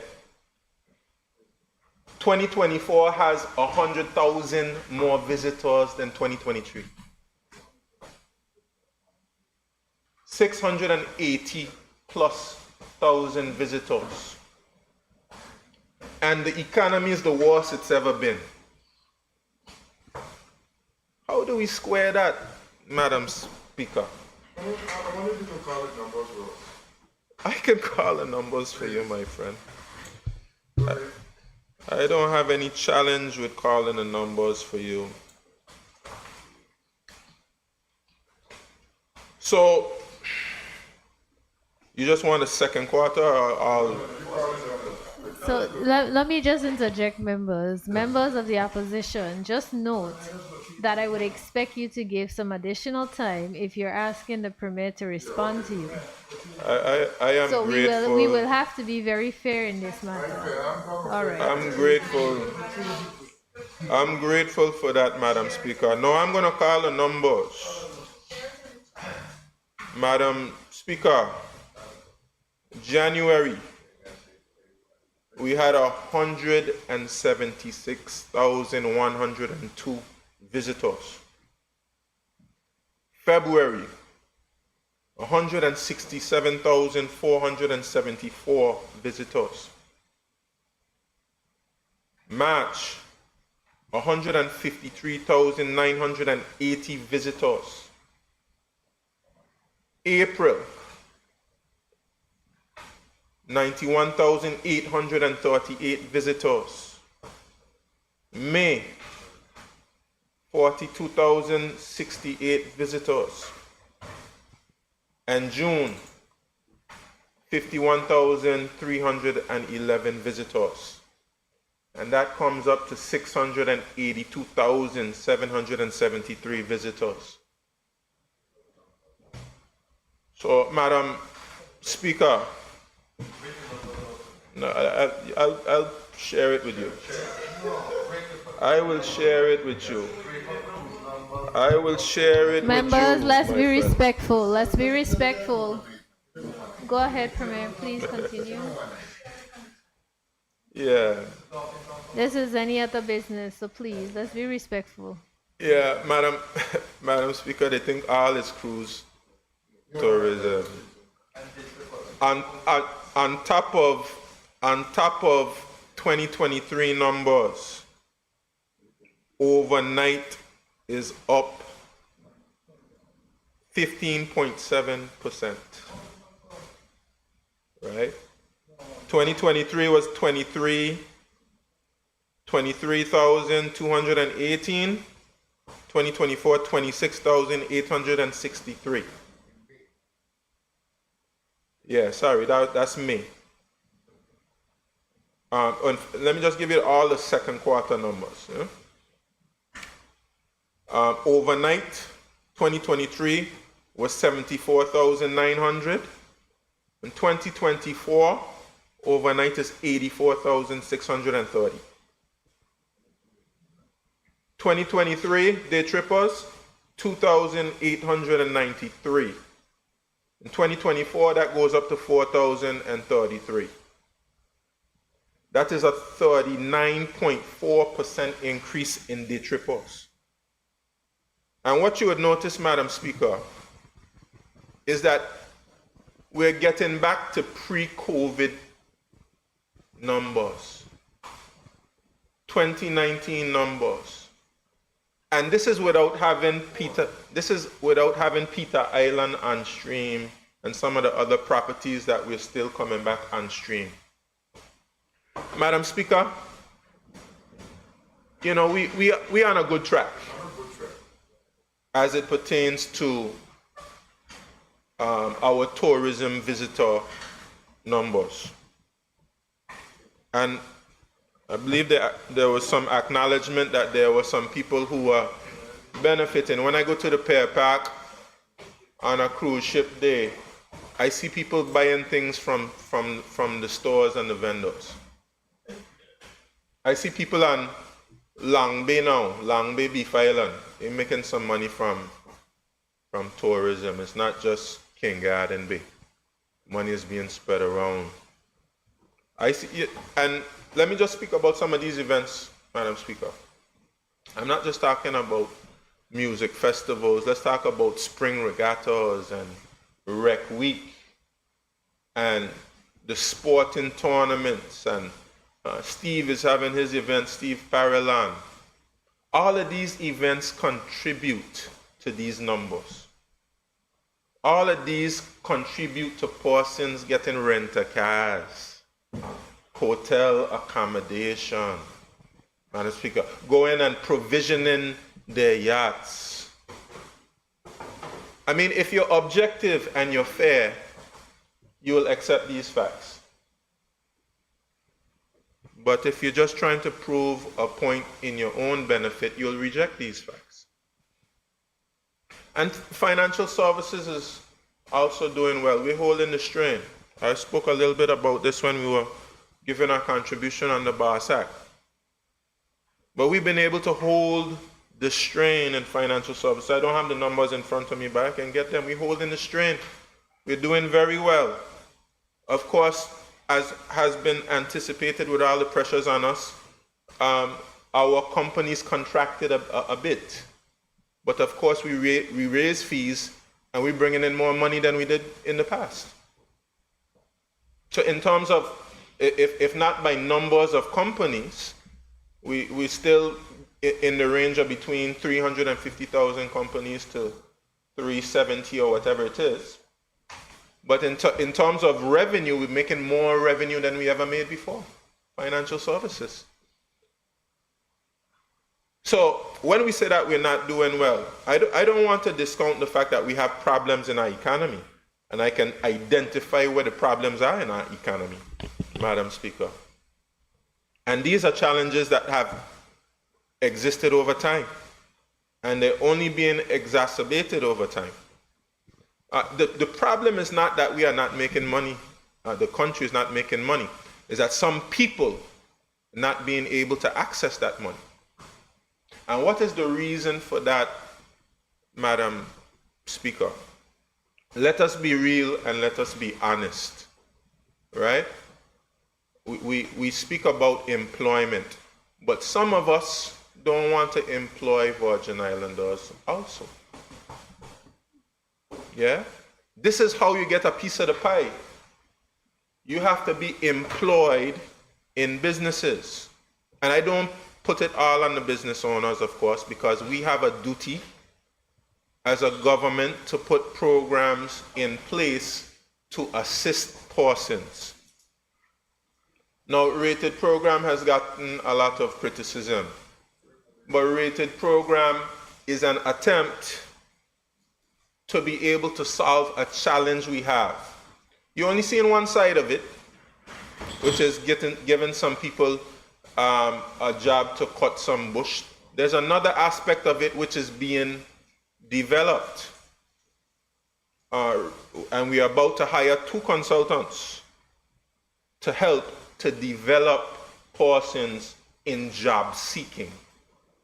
2024 has 100,000 more visitors than 2023. 680 plus thousand visitors. And the economy is the worst it's ever been. How do we square that, Madam Speaker? I wonder if you can call it numbers for us. I can call the numbers for you, my friend. I don't have any challenge with calling the numbers for you. So, you just want the second quarter or all? So let me just interject, members of the opposition. Just note that I would expect you to give some additional time if you're asking the Premier to respond to you. I am So grateful. we will have to be very fair in this matter. All right. I'm grateful. I'm grateful for that, Madam Speaker. Now I'm going to call the numbers. Madam Speaker, January, we had 176,102 visitors. February, 167,474 visitors. March, 153,980 visitors. April, 91,838 visitors. May, 42,068 visitors. And June, 51,311 visitors. And that comes up to 682,773 visitors. So, Madam Speaker, no, I'll share it with you. I will share it with you. I will share it Members, with you. let's be my friend. respectful. Let's be respectful. Go ahead, Premier. Please continue. Yeah. This is any other business, so please, let's be respectful. Yeah, Madam Speaker, they think all is cruise tourism. On top of 2023 numbers, overnight is up 15.7%. Right? 2023 was 23,218. 2024, 26,863. Yeah, sorry, that's me. Let me just give you all the second quarter numbers. Yeah? Overnight, 2023 was 74,900. In 2024, overnight is 84,630. 2023 day trippers, 2,893. In 2024, that goes up to 4,033. That is a 39.4% increase in day trippers. And what you would notice, Madam Speaker, is that we're getting back to pre-COVID numbers, 2019 numbers. And this is without having Peter Island on stream and some of the other properties that we're still coming back on stream. Madam Speaker, you know, we are on a good track as it pertains to our tourism visitor numbers. And I believe that there was some acknowledgement that there were some people who were benefiting. When I go to the Pier Park on a cruise ship day, I see people buying things from the stores and the vendors. I see people on Long Bay now, Long Bay Beef Island. They're making some money from tourism. It's not just King Garden Bay. Money is being spread around. I see, and let me just speak about some of these events, Madam Speaker. I'm not just talking about music festivals. Let's talk about spring regattas and rec week and the sporting tournaments. And Steve is having his event, Steve Parolan. All of these events contribute to these numbers. All of these contribute to persons getting renter cars, hotel accommodation, Madam Speaker, going and provisioning their yachts. I mean, if you're objective and you're fair, you will accept these facts. But if you're just trying to prove a point in your own benefit, you'll reject these facts. And financial services is also doing well. We're holding the strain. I spoke a little bit about this when we were giving our contribution on the BAS Act. But we've been able to hold the strain in financial services. I don't have the numbers in front of me, but I can get them. We're holding the strain. We're doing very well. Of course, as has been anticipated with all the pressures on us, our companies contracted a bit. But of course, we raise fees and we're bringing in more money than we did in the past. So in terms of, if not by numbers of companies, we still in the range of between 350,000 companies to 370 or whatever it is. But in terms of revenue, we're making more revenue than we ever made before, financial services. So when we say that we're not doing well, I don't want to discount the fact that we have problems in our economy. And I can identify where the problems are in our economy, Madam Speaker. And these are challenges that have existed over time. And they're only being exacerbated over time. The problem is not that we are not making money, the country is not making money, is that some people are not being able to access that money. And what is the reason for that, Madam Speaker? Let us be real and let us be honest, right? We speak about employment, but some of us don't want to employ Virgin Islanders also. Yeah? This is how you get a piece of the pie. You have to be employed in businesses. And I don't put it all on the business owners, of course, because we have a duty as a government to put programs in place to assist persons. Now, rated program has gotten a lot of criticism, but rated program is an attempt to be able to solve a challenge we have. You're only seeing one side of it, which is giving some people a job to cut some bush. There's another aspect of it which is being developed. And we are about to hire 2 consultants to help to develop persons in job seeking,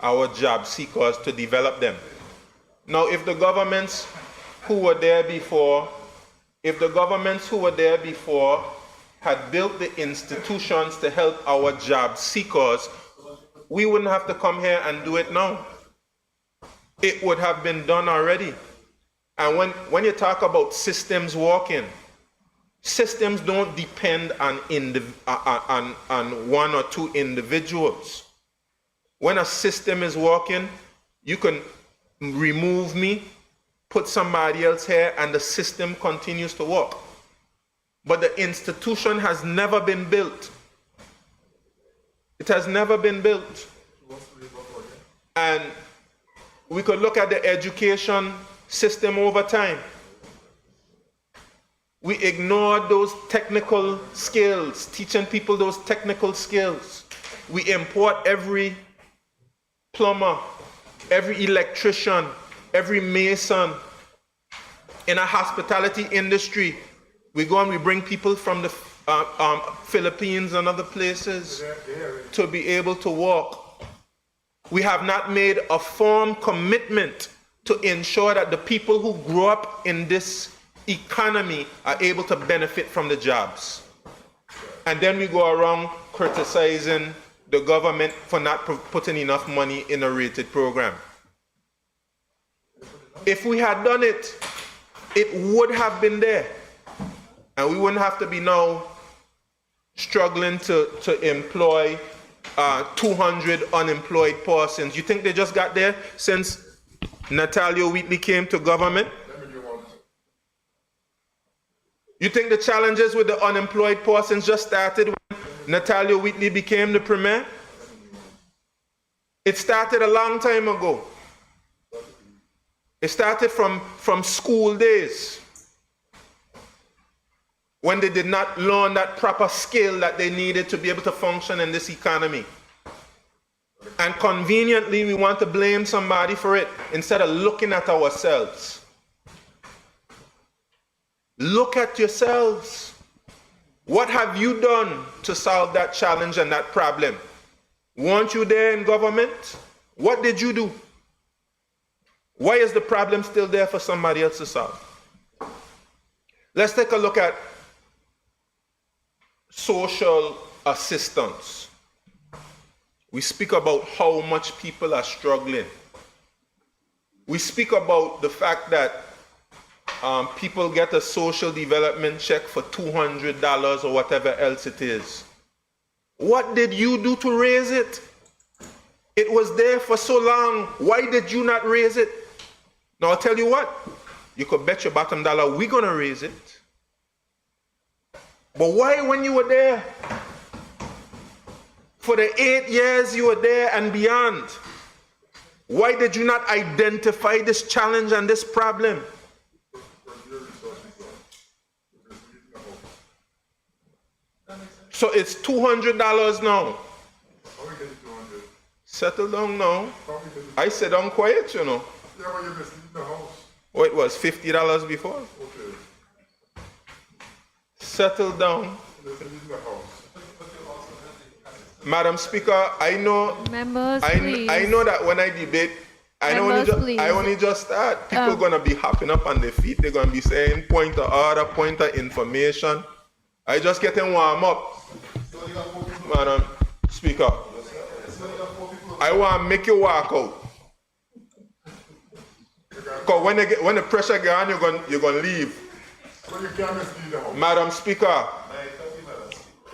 our job seekers, to develop them. Now, if the governments who were there before, had built the institutions to help our job seekers, we wouldn't have to come here and do it now. It would have been done already. And when you talk about systems working, systems don't depend on 1 or 2 individuals. When a system is working, you can remove me, put somebody else here, and the system continues to work. But the institution has never been built. It has never been built. And we could look at the education system over time. We ignored those technical skills, teaching people those technical skills. We import every plumber, every electrician, every mason. In a hospitality industry, we go and we bring people from Philippines and other places to be able to walk. We have not made a firm commitment to ensure that the people who grow up in this economy are able to benefit from the jobs. And then we go around criticizing the government for not putting enough money in a rated program. If we had done it, it would have been there. And we wouldn't have to be now struggling to employ 200 unemployed persons. You think they just got there since Natalia Wheatley came to government? You think the challenges with the unemployed persons just started when Natalia Wheatley became the premier? It started a long time ago. It started from school days, when they did not learn that proper skill that they needed to be able to function in this economy. And conveniently, we want to blame somebody for it instead of looking at ourselves. Look at yourselves. What have you done to solve that challenge and that problem? Weren't you there in government? What did you do? Why is the problem still there for somebody else to solve? Let's take a look at social assistance. We speak about how much people are struggling. We speak about the fact that people get a social development check for $200 or whatever else it is. What did you do to raise it? It was there for so long. Why did you not raise it? Now I'll tell you what, you could bet your bottom dollar we're gonna raise it. But why, when you were there, for the 8 years you were there and beyond, why did you not identify this challenge and this problem? So it's $200 now. Settle down now. I said I'm quiet, you know. Oh, it was $50 before? Settle down. Madam Speaker, I know. Members, I know that when I debate, I only just start. People are gonna be hopping up on their feet. They're gonna be saying point of order, point of information. I just getting warm up. Madam Speaker, I want to make you walk out. Because when the pressure gets on, you're going to leave. Madam Speaker,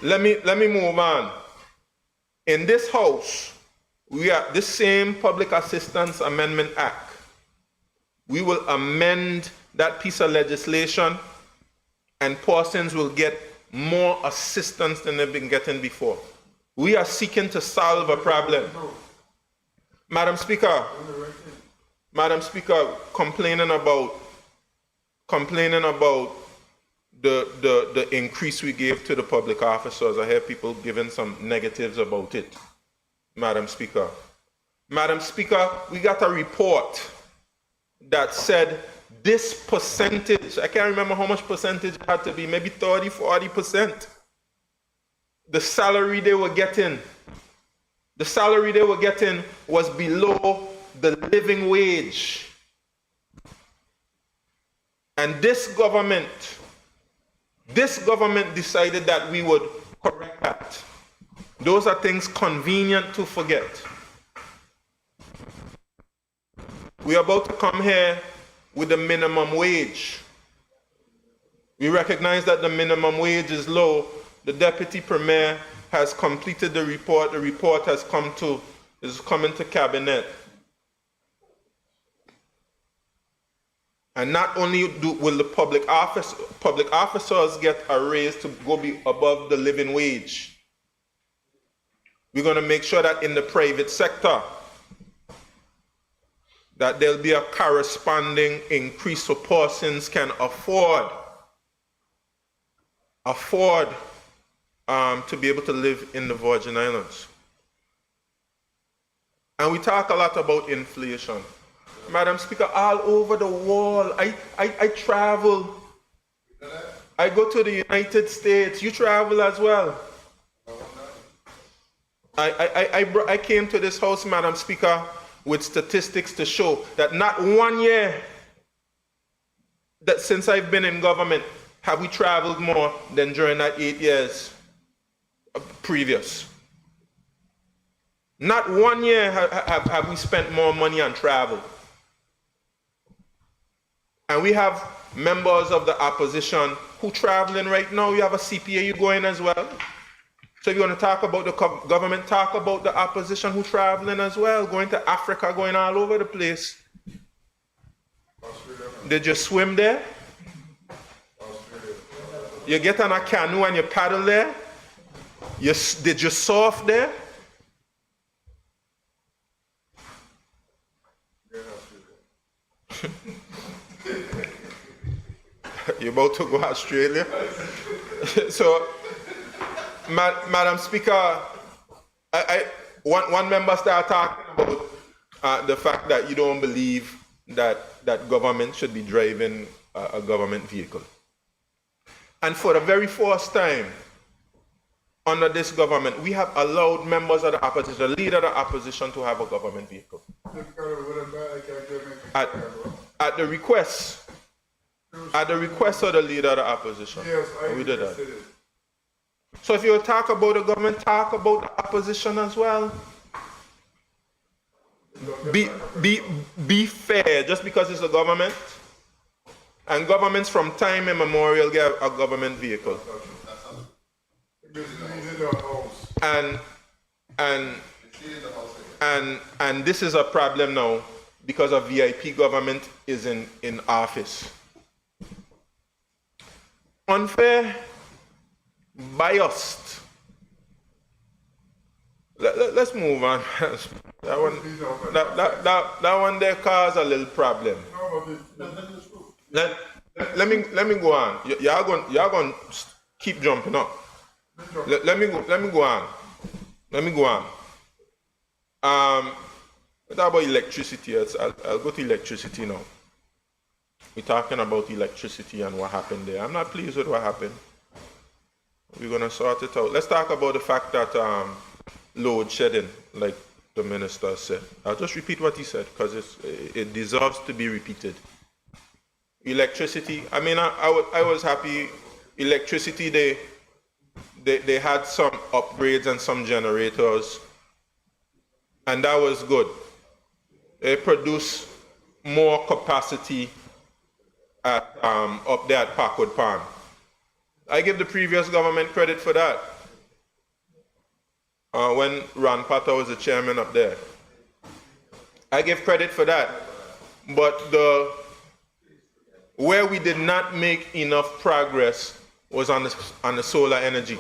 let me move on. In this house, we are this same Public Assistance Amendment Act. We will amend that piece of legislation, and persons will get more assistance than they've been getting before. We are seeking to solve a problem. Madam Speaker, complaining about the increase we gave to the public officers. I hear people giving some negatives about it. Madam Speaker, we got a report that said this percentage, I can't remember how much percentage it had to be, maybe 30, 40%. The salary they were getting was below the living wage. And this government decided that we would correct that. Those are things convenient to forget. We are about to come here with the minimum wage. We recognize that the minimum wage is low. The Deputy Premier has completed the report. The report is coming to Cabinet. And not only will the public officers get a raise to go be above the living wage, we're going to make sure that in the private sector, that there'll be a corresponding increase so persons can afford to be able to live in the Virgin Islands. And we talk a lot about inflation. Madam Speaker, all over the world, I travel. I go to the United States. You travel as well. I came to this house, Madam Speaker, with statistics to show that not 1 year that since I've been in government have we traveled more than during that 8 years previous. Not 1 year have we spent more money on travel. And we have members of the opposition who traveling right now. You have a CPA, you going as well. So if you want to talk about the government, talk about the opposition who traveling as well, going to Africa, going all over the place. Did you swim there? You get on a canoe and you paddle there? Did you surf there? You're about to go to Australia? So, Madam Speaker, one member started talking about the fact that you don't believe that government should be driving a government vehicle. And for the very first time under this government, we have allowed members of the opposition, the leader of the opposition, to have a government vehicle. At the request of the leader of the opposition. Yes, we did that. So if you talk about the government, talk about the opposition as well. Be fair, just because it's the government. And governments from time immemorial get a government vehicle. And this is a problem now because a VIP government is in office. Unfair, biased. Let's move on. That one there caused a little problem. Let me go on. Y'all going to keep jumping up. Let me go on. We talk about electricity. I'll go to electricity now. We're talking about electricity and what happened there. I'm not pleased with what happened. We're going to sort it out. Let's talk about the fact that load shedding, like the minister said. I'll just repeat what he said because it deserves to be repeated. Electricity, I mean, I was happy. Electricity, they had some upgrades and some generators, and that was good. They produced more capacity up there at Parkwood Pond. I give the previous government credit for that. When Ron Potter was the chairman up there. I give credit for that. But where we did not make enough progress was on the solar energy.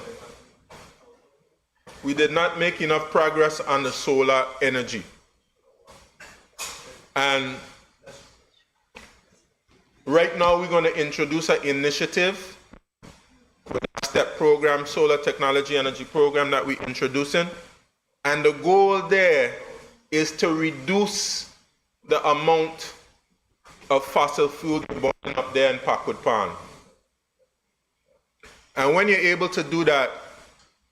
We did not make enough progress on the solar energy. And right now we're going to introduce an initiative with a STEP program, Solar Technology Energy Program that we're introducing. And the goal there is to reduce the amount of fossil fuel burning up there in Parkwood Pond. And when you're able to do that,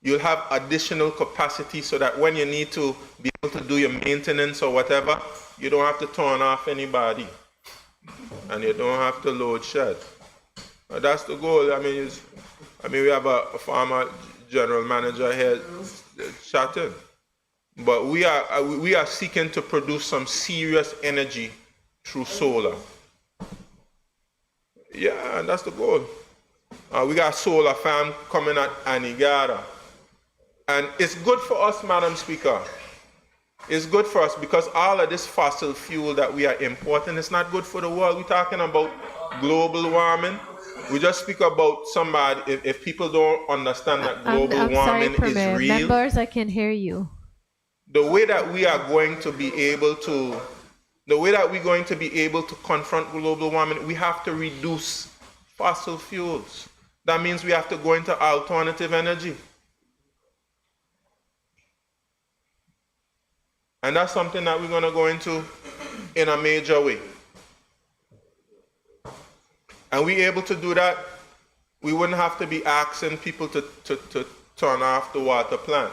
you'll have additional capacity so that when you need to be able to do your maintenance or whatever, you don't have to turn off anybody. And you don't have to load shed. That's the goal. I mean, we have a former general manager here chatting. But we are seeking to produce some serious energy through solar. Yeah, and that's the goal. We got a solar farm coming at Anigara. And it's good for us, Madam Speaker. It's good for us because all of this fossil fuel that we are importing is not good for the world. We're talking about global warming. We just speak about somebody, if people don't understand that global warming is real. Members, I can hear you. The way that we are going to be able to, confront global warming, we have to reduce fossil fuels. That means we have to go into alternative energy. And that's something that we're going to go into in a major way. And we're able to do that we wouldn't have to be asking people to turn off the water plant.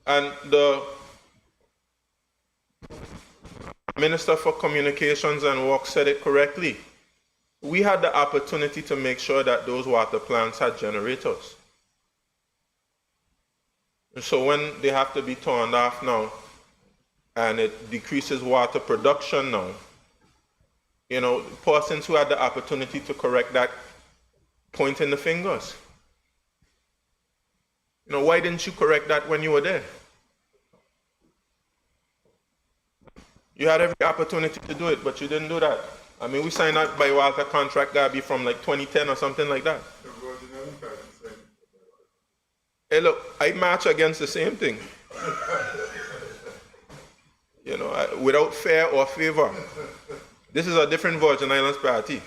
And the Minister for Communications and Works said it correctly. We had the opportunity to make sure that those water plants had generators. And so when they have to be turned off now, and it decreases water production now, you know, persons who had the opportunity to correct that pointing the fingers. You know, why didn't you correct that when you were there? You had every opportunity to do it, but you didn't do that. I mean, we signed that by water contract, gotta be from like 2010 or something like that. Hey, look, I march against the same thing. You know, without fear or favor. This is a different Virgin Islands party.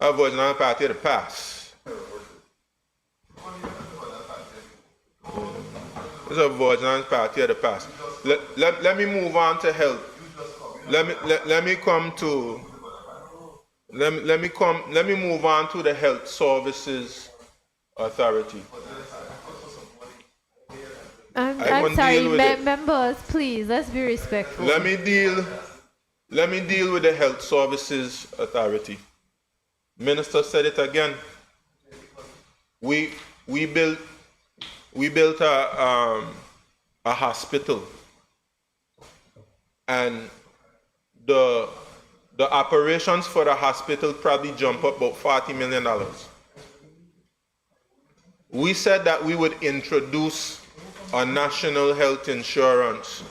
Our Virgin Islands party of the past. This is a Virgin Islands party of the past. Let me move on to health. Let me move on to the Health Services Authority. I'm sorry, members, please, let's be respectful. Let me deal with the Health Services Authority. Minister said it again. We built a hospital, and the operations for the hospital probably jump up about $40 million. We said that we would introduce a national health insurance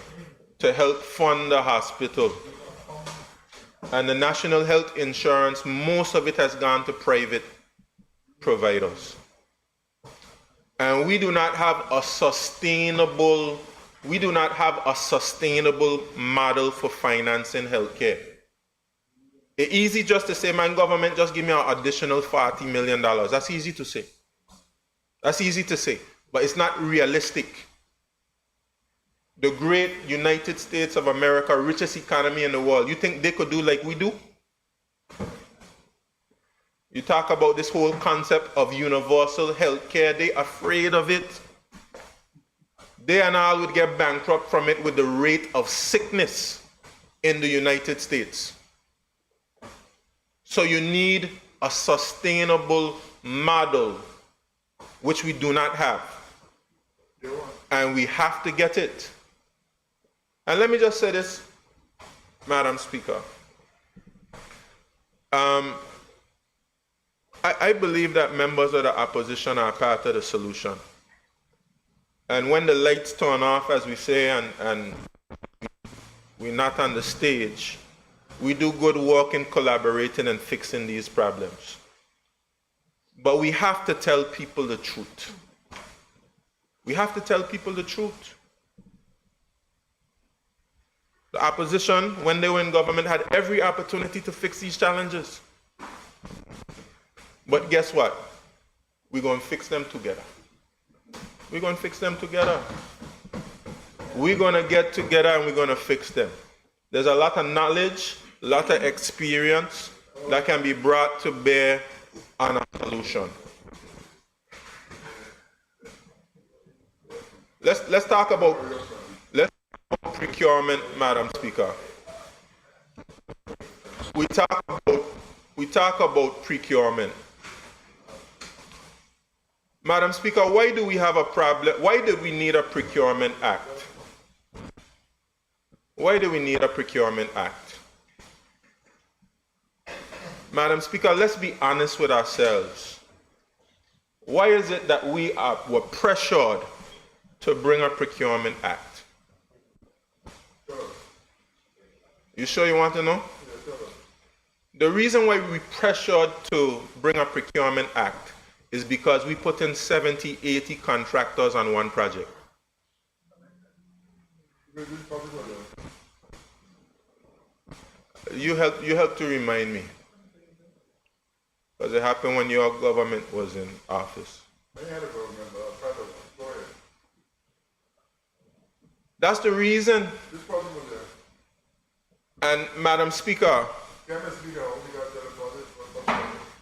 to help fund the hospital. And the national health insurance, most of it has gone to private providers. And we do not have a sustainable model for financing healthcare. It's easy just to say, man, government, just give me an additional $40 million. That's easy to say. That's easy to say, but it's not realistic. The great United States of America, richest economy in the world, you think they could do like we do? You talk about this whole concept of universal health care, they're afraid of it. They and all would get bankrupt from it with the rate of sickness in the United States. So you need a sustainable model, which we do not have. And we have to get it. And let me just say this, Madam Speaker. I believe that members of the opposition are part of the solution. And when the lights turn off, as we say, and we're not on the stage, we do good work in collaborating and fixing these problems. But we have to tell people the truth. We have to tell people the truth. The opposition, when they were in government, had every opportunity to fix these challenges. But guess what? We're going to fix them together. We're going to fix them together. We're going to get together and we're going to fix them. There's a lot of knowledge, a lot of experience that can be brought to bear on a solution. Let's talk about procurement, Madam Speaker. We talk about procurement. Madam Speaker, why do we have a problem? Why do we need a procurement act? Why do we need a procurement act? Madam Speaker, let's be honest with ourselves. Why is it that were pressured to bring a procurement act? You sure you want to know? The reason why we pressured to bring a procurement act is because we put in 70, 80 contractors on one project. You help to remind me. Because it happened when your government was in office. That's the reason. And Madam Speaker,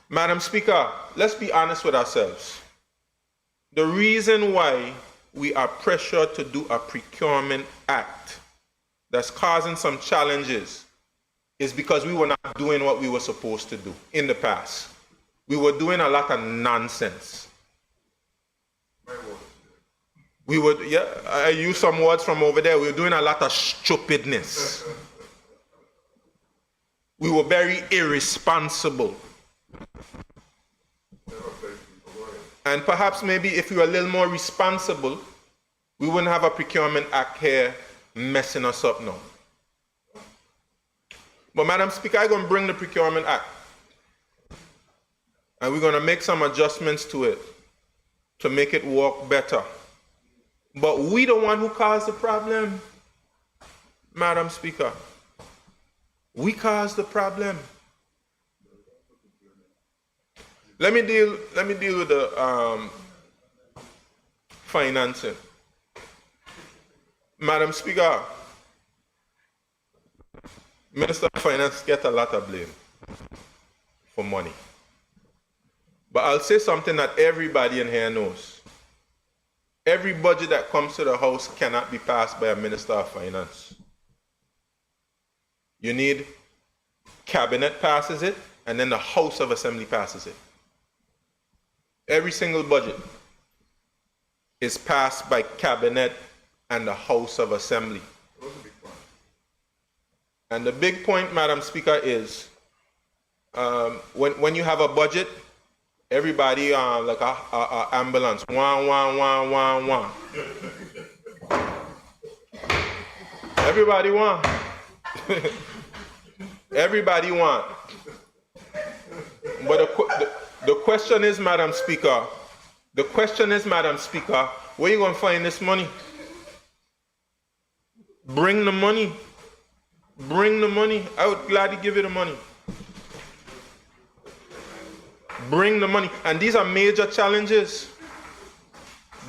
Madam Speaker, let's be honest with ourselves. The reason why we are pressured to do a procurement act that's causing some challenges is because we were not doing what we were supposed to do in the past. We were doing a lot of nonsense. We would, yeah, I use some words from over there. We were doing a lot of stupidness. We were very irresponsible. And perhaps maybe if we were a little more responsible, we wouldn't have a procurement act here messing us up now. But Madam Speaker, I'm going to bring the procurement act. And we're going to make some adjustments to it to make it work better. But we the one who caused the problem, Madam Speaker. We caused the problem. Let me deal with the financing. Madam Speaker, Minister of Finance gets a lot of blame for money. But I'll say something that everybody in here knows. Every budget that comes to the House cannot be passed by a Minister of Finance. You need Cabinet passes it, and then the House of Assembly passes it. Every single budget is passed by Cabinet and the House of Assembly. And the big point, Madam Speaker, is when you have a budget, everybody like a ambulance, wah. Everybody want. Everybody want. But the question is, Madam Speaker, where you going to find this money? Bring the money. Bring the money. I would gladly give you the money. Bring the money. And these are major challenges.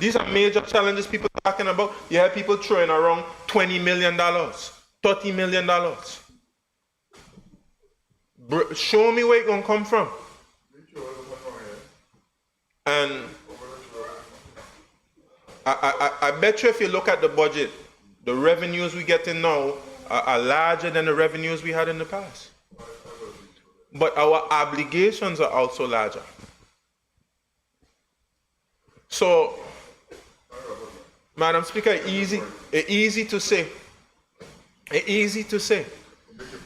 These are major challenges people are talking about. You have people throwing around $20 million, $30 million. Show me where it's going to come from. And I bet you if you look at the budget, the revenues we get in now are larger than the revenues we had in the past. But our obligations are also larger. So, Madam Speaker, easy to say. Easy to say.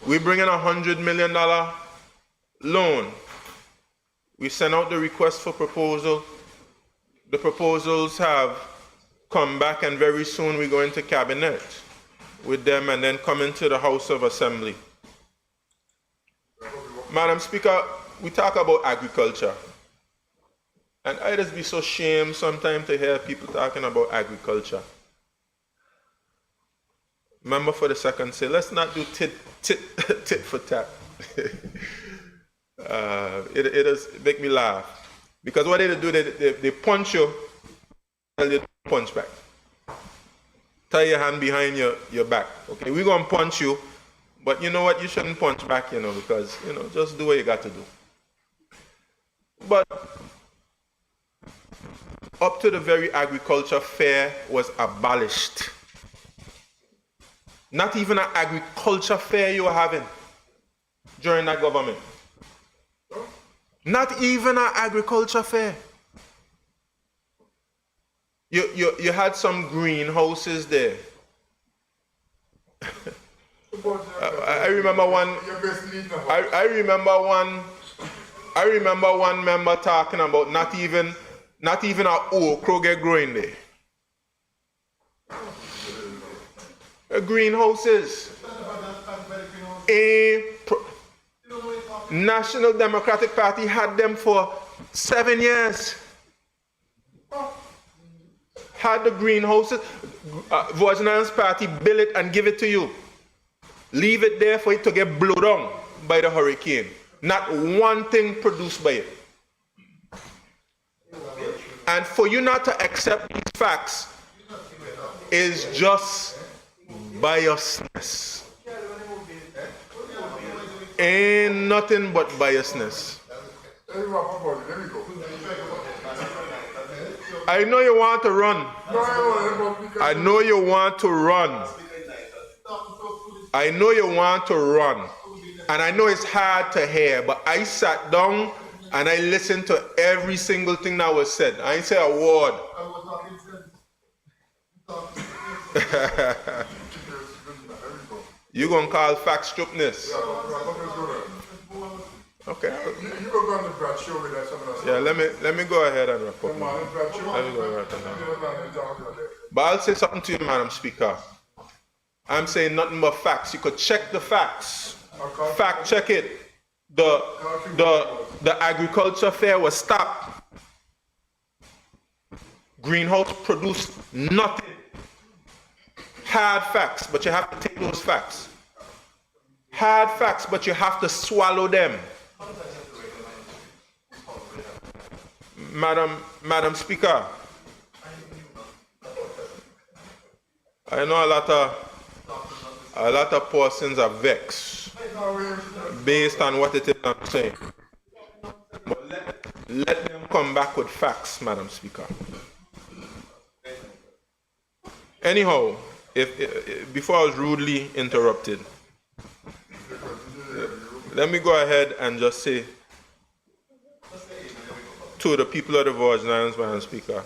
We bring in $100 million loan. We send out the request for proposal. The proposals have come back, and very soon we go into Cabinet with them and then come into the House of Assembly. Madam Speaker, we talk about agriculture. And I just be so ashamed sometimes to hear people talking about agriculture. Member for the second say, let's not do tit for tat. It does make me laugh. Because what they do, they punch you, and they punch back. Tie your hand behind your back. Okay, we're going to punch you, but you know what? You shouldn't punch back, because, just do what you got to do. But up to the very agriculture fair was abolished. Not even an agriculture fair you were having during that government. Not even an agriculture fair. You had some greenhouses there. I remember one member talking about not even an okra get growing there. Greenhouses. National Democratic Party had them for 7 years. Had the greenhouses. Voisinand's party build it and give it to you. Leave it there for it to get blown down by the hurricane. Not one thing produced by it. And for you not to accept these facts is just biasness. Ain't nothing but biasness. Hey, Papa, let me go. I know you want to run. I know you want to run. I know you want to run. And I know it's hard to hear, but I sat down and I listened to every single thing that was said. I ain't say a word. You gonna call fact stupidness? Okay. You go on the Brad show with that some of that. Yeah, let me go ahead and wrap up. Come on, Brad show. Let me go right now. But I'll say something to you, Madam Speaker. I'm saying nothing but facts. You could check the facts. Fact check it. The agriculture fair was stopped. Greenhouse produced nothing. Hard facts, but you have to take those facts. Hard facts, but you have to swallow them. Madam Speaker, I know a lot of persons are vexed based on what it is I'm saying. But let them come back with facts, Madam Speaker. Anyhow, if before I was rudely interrupted, let me go ahead and just say to the people of the Virgin Islands, Madam Speaker,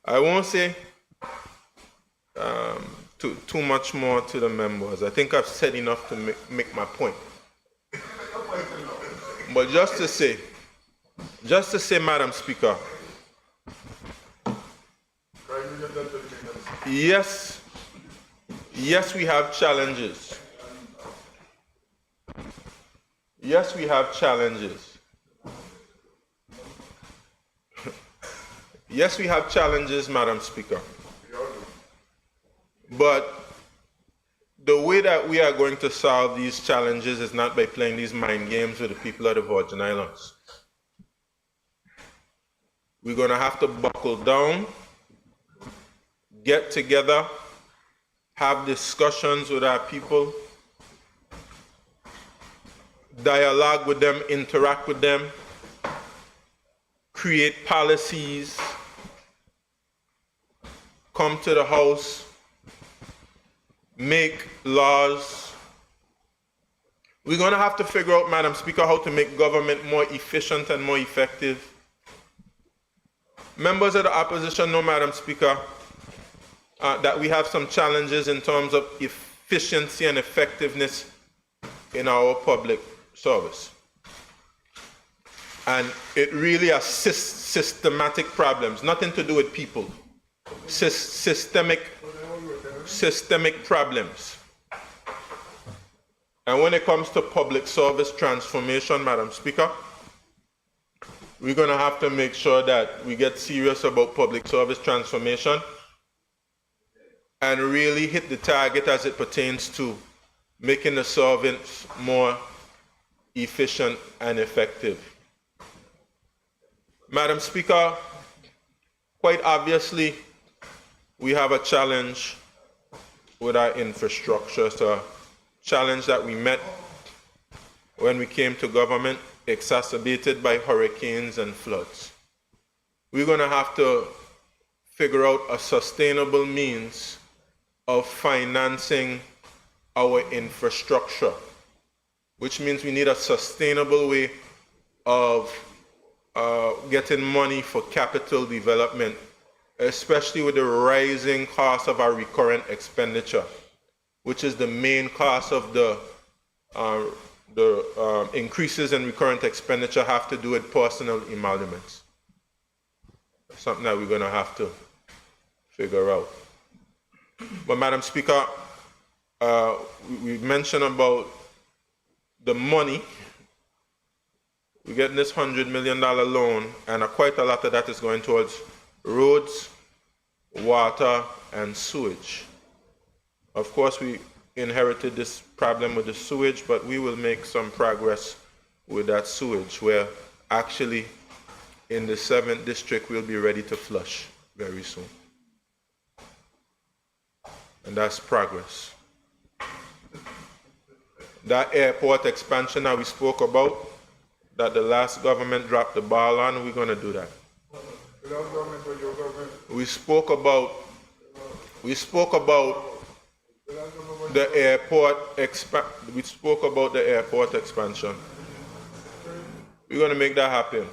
I won't say too much more to the members. I think I've said enough to make my point. But just to say, Madam Speaker, yes, we have challenges. Yes, we have challenges. Yes, we have challenges, Madam Speaker. But the way that we are going to solve these challenges is not by playing these mind games with the people of the Virgin Islands. We're going to have to buckle down, get together, have discussions with our people, dialogue with them, interact with them, create policies, come to the House, make laws. We're going to have to figure out, Madam Speaker, how to make government more efficient and more effective. Members of the opposition know, Madam Speaker, that we have some challenges in terms of efficiency and effectiveness in our public service. And it really are systematic problems, nothing to do with people. Systemic problems. And when it comes to public service transformation, Madam Speaker, we're going to have to make sure that we get serious about public service transformation and really hit the target as it pertains to making the servants more efficient and effective. Madam Speaker, quite obviously, we have a challenge with our infrastructure. It's a challenge that we met when we came to government, exacerbated by hurricanes and floods. We're going to have to figure out a sustainable means of financing our infrastructure, which means we need a sustainable way of getting money for capital development, especially with the rising cost of our recurrent expenditure, which is the main cost of the increases in recurrent expenditure have to do with personal emoluments. That's something that we're going to have to figure out. But Madam Speaker, we mentioned about the money. We're getting this $100 million loan, and quite a lot of that is going towards roads, water, and sewage. Of course, we inherited this problem with the sewage, but we will make some progress with that sewage, where actually in the 7th district we'll be ready to flush very soon. And that's progress. That airport expansion that we spoke about, that the last government dropped the ball on, we're going to do that. We spoke about the airport expansion. We're going to make that happen.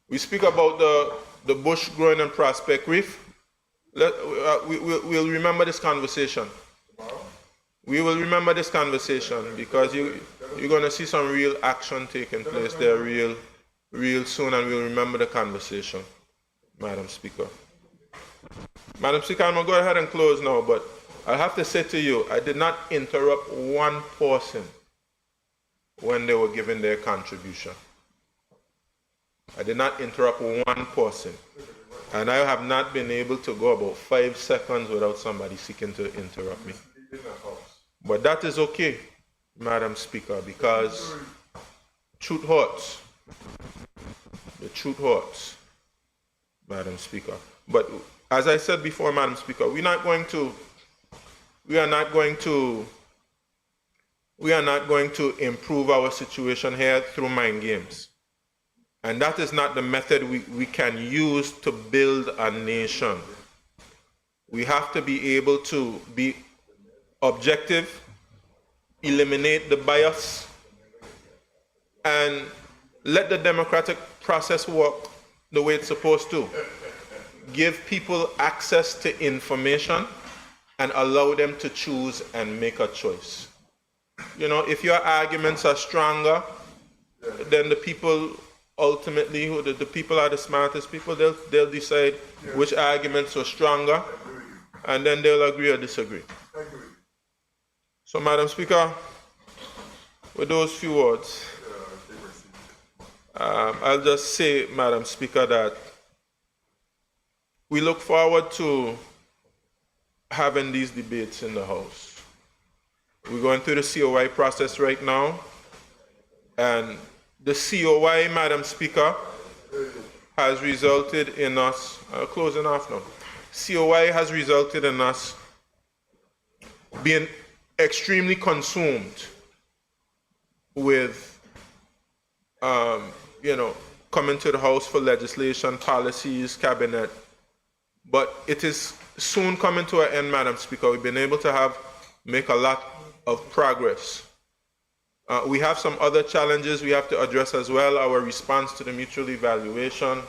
We speak about the bush growing in Prospect Reef. We'll remember this conversation. We will remember this conversation because you're going to see some real action taking place there real soon, and we'll remember the conversation, Madam Speaker. Madam Speaker, I'm going to go ahead and close now, but I have to say to you, I did not interrupt one person when they were giving their contribution. I did not interrupt one person. And I have not been able to go about 5 seconds without somebody seeking to interrupt me. But that is okay, Madam Speaker, because truth hurts. The truth hurts, Madam Speaker. But as I said before, Madam Speaker, we are not going to improve our situation here through mind games. And that is not the method we can use to build a nation. We have to be able to be objective, eliminate the bias, and let the democratic process work the way it's supposed to. Give people access to information and allow them to choose and make a choice. You know, if your arguments are stronger, then the people ultimately, the people are the smartest people, they'll decide which arguments are stronger, and then they'll agree or disagree. So, Madam Speaker, with those few words, I'll just say, Madam Speaker, that we look forward to having these debates in the House. We're going through the COI process right now, and the COI, Madam Speaker, has resulted in us, closing off now, COI has resulted in us being extremely consumed with, coming to the House for legislation, policies, cabinet. But it is soon coming to an end, Madam Speaker. We've been able to make a lot of progress. We have some other challenges we have to address as well. Our response to the mutual evaluation,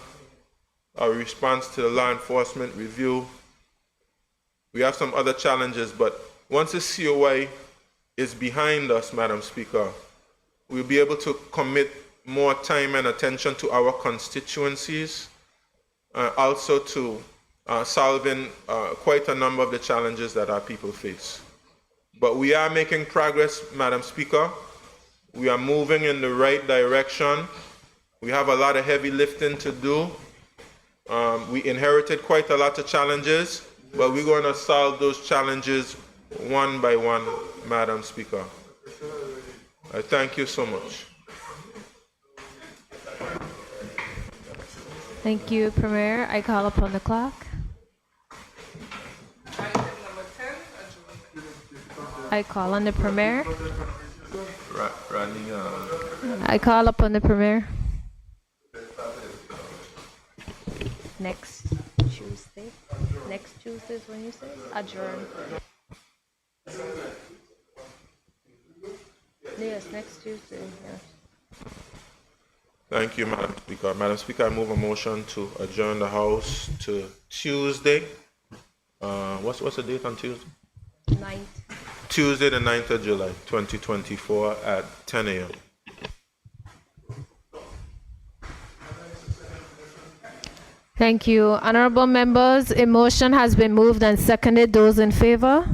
our response to the law enforcement review. We have some other challenges, but once the COI is behind us, Madam Speaker, we'll be able to commit more time and attention to our constituencies, also to solving quite a number of the challenges that our people face. But we are making progress, Madam Speaker. We are moving in the right direction. We have a lot of heavy lifting to do. We inherited quite a lot of challenges, but we're going to solve those challenges one by one, Madam Speaker. I thank you so much. Thank you, Premier. I call upon the clock. I call on the Premier. I call upon the Premier. Next Tuesday. Next Tuesday is when you say adjourn. Yes, next Tuesday. Yes. Thank you, Madam Speaker. Madam Speaker, I move a motion to adjourn the House to Tuesday. What's the date on Tuesday? 9th. Tuesday, the 9th of July, 2024 at 10 a.m. Thank you. Honorable members, a motion has been moved and seconded. Those in favor?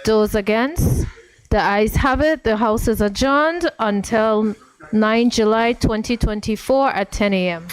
Those against? The ayes have it. The House is adjourned until 9 July 2024 at 10 a.m.